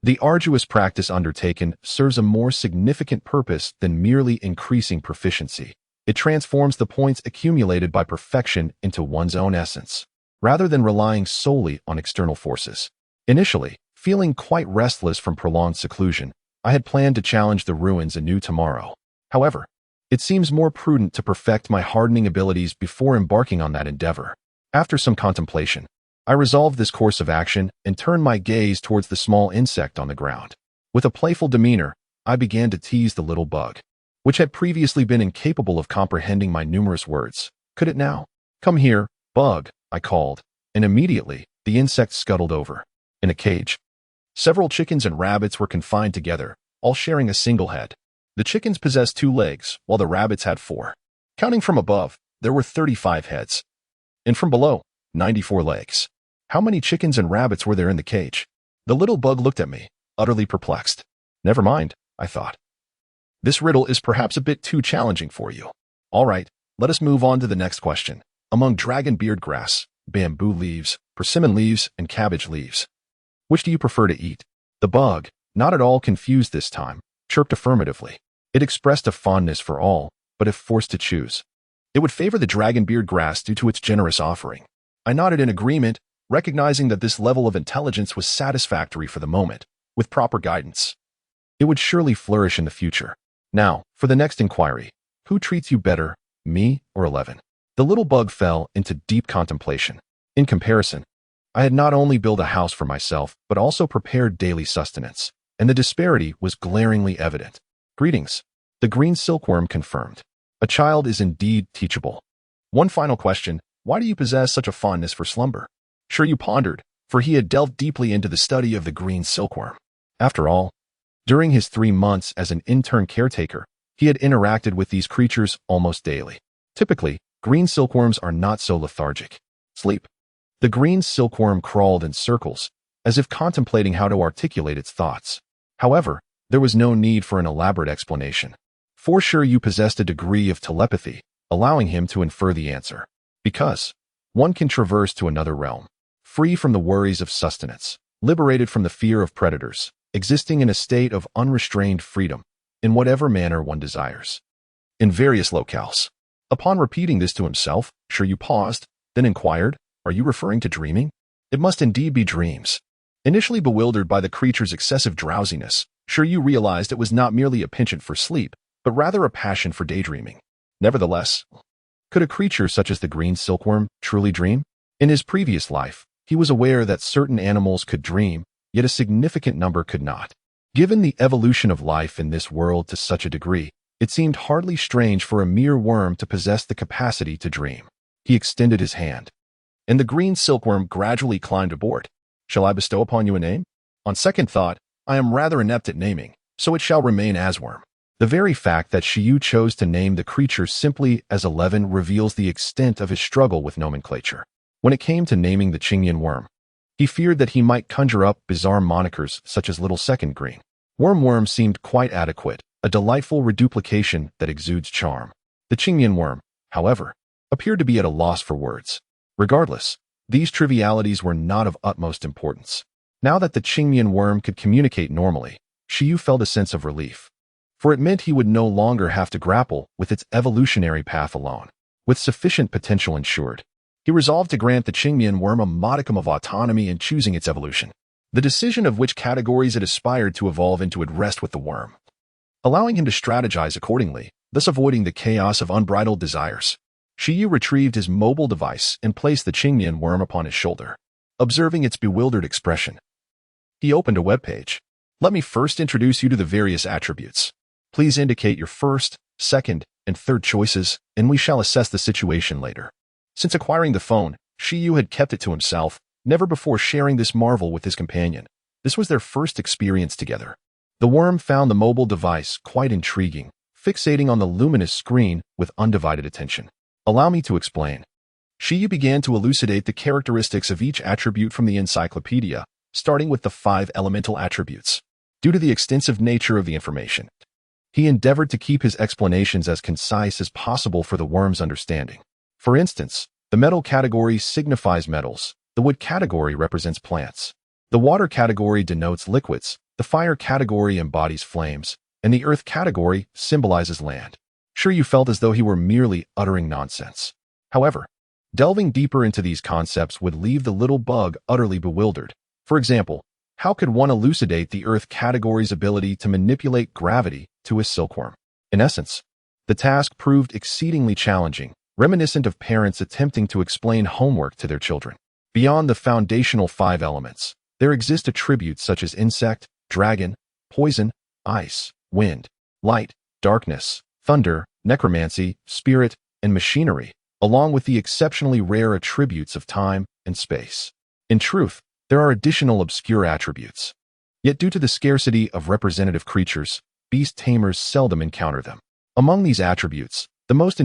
the arduous practice undertaken serves a more significant purpose than merely increasing proficiency. It transforms the points accumulated by perfection into one's own essence, rather than relying solely on external forces. Initially, feeling quite restless from prolonged seclusion, I had planned to challenge the ruins anew tomorrow. However, it seems more prudent to perfect my hardening abilities before embarking on that endeavor. After some contemplation, I resolved this course of action and turned my gaze towards the small insect on the ground. With a playful demeanor, I began to tease the little bug, which had previously been incapable of comprehending my numerous words. Could it now? "Come here, bug," I called, and immediately, the insect scuttled over. In a cage, several chickens and rabbits were confined together, all sharing a single head. The chickens possessed 2 legs, while the rabbits had 4. Counting from above, there were 35 heads, and from below, 94 legs. How many chickens and rabbits were there in the cage? The little bug looked at me, utterly perplexed. Never mind, I thought. This riddle is perhaps a bit too challenging for you. All right, let us move on to the next question. Among dragon beard grass, bamboo leaves, persimmon leaves, and cabbage leaves, which do you prefer to eat? The bug, not at all confused this time, chirped affirmatively. It expressed a fondness for all, but if forced to choose, it would favor the dragon beard grass due to its generous offering. I nodded in agreement, recognizing that this level of intelligence was satisfactory for the moment. With proper guidance, it would surely flourish in the future. Now, for the next inquiry. Who treats you better, me or 11? The little bug fell into deep contemplation. In comparison, I had not only built a house for myself, but also prepared daily sustenance, and the disparity was glaringly evident. Greetings. The green silkworm confirmed. A child is indeed teachable. One final question. Why do you possess such a fondness for slumber? Shi Yu pondered, for he had delved deeply into the study of the green silkworm. After all, during his 3 months as an intern caretaker, he had interacted with these creatures almost daily. Typically, green silkworms are not so lethargic. Sleep. The green silkworm crawled in circles, as if contemplating how to articulate its thoughts. However, there was no need for an elaborate explanation. For Shi Yu possessed a degree of telepathy, allowing him to infer the answer. Because one can traverse to another realm, free from the worries of sustenance, liberated from the fear of predators, existing in a state of unrestrained freedom, in whatever manner one desires. in various locales. Upon repeating this to himself, Shi Yu paused, then inquired, "Are you referring to dreaming?" "It must indeed be dreams." Initially bewildered by the creature's excessive drowsiness, Shi Yu realized it was not merely a penchant for sleep, but rather a passion for daydreaming. Nevertheless, could a creature such as the green silkworm truly dream? In his previous life, he was aware that certain animals could dream, yet a significant number could not. Given the evolution of life in this world to such a degree, it seemed hardly strange for a mere worm to possess the capacity to dream. He extended his hand, and the green silkworm gradually climbed aboard. "Shall I bestow upon you a name?" "On second thought, I am rather inept at naming, so it shall remain as worm." The very fact that Shi Yu chose to name the creature simply as 11 reveals the extent of his struggle with nomenclature. When it came to naming the Qingyan worm, he feared that he might conjure up bizarre monikers such as Little Second Green. Worm seemed quite adequate, a delightful reduplication that exudes charm. The Qingyan worm, however, appeared to be at a loss for words. Regardless, these trivialities were not of utmost importance. Now that the Qingyan worm could communicate normally, Shi Yu felt a sense of relief, for it meant he would no longer have to grapple with its evolutionary path alone. With sufficient potential ensured, he resolved to grant the Qingyan worm a modicum of autonomy in choosing its evolution. The decision of which categories it aspired to evolve into would rest with the worm, allowing him to strategize accordingly, thus avoiding the chaos of unbridled desires. Shi Yu retrieved his mobile device and placed the Qingyan worm upon his shoulder. Observing its bewildered expression, he opened a web page. "Let me first introduce you to the various attributes. Please indicate your first, second, and third choices, and we shall assess the situation later." Since acquiring the phone, Shi Yu had kept it to himself, never before sharing this marvel with his companion. This was their first experience together. The worm found the mobile device quite intriguing, fixating on the luminous screen with undivided attention. "Allow me to explain." Shi Yu began to elucidate the characteristics of each attribute from the encyclopedia, starting with the 5 elemental attributes. Due to the extensive nature of the information, he endeavored to keep his explanations as concise as possible for the worm's understanding. For instance, the metal category signifies metals, the wood category represents plants, the water category denotes liquids, the fire category embodies flames, and the earth category symbolizes land. Shi Yu felt as though he were merely uttering nonsense. However, delving deeper into these concepts would leave the little bug utterly bewildered. For example, how could one elucidate the earth category's ability to manipulate gravity to a silkworm? In essence, the task proved exceedingly challenging, reminiscent of parents attempting to explain homework to their children. Beyond the foundational 5 elements, there exist attributes such as insect, dragon, poison, ice, wind, light, darkness, thunder, necromancy, spirit, and machinery, along with the exceptionally rare attributes of time and space. In truth, there are additional obscure attributes. Yet due to the scarcity of representative creatures, beast tamers seldom encounter them. Among these attributes, the most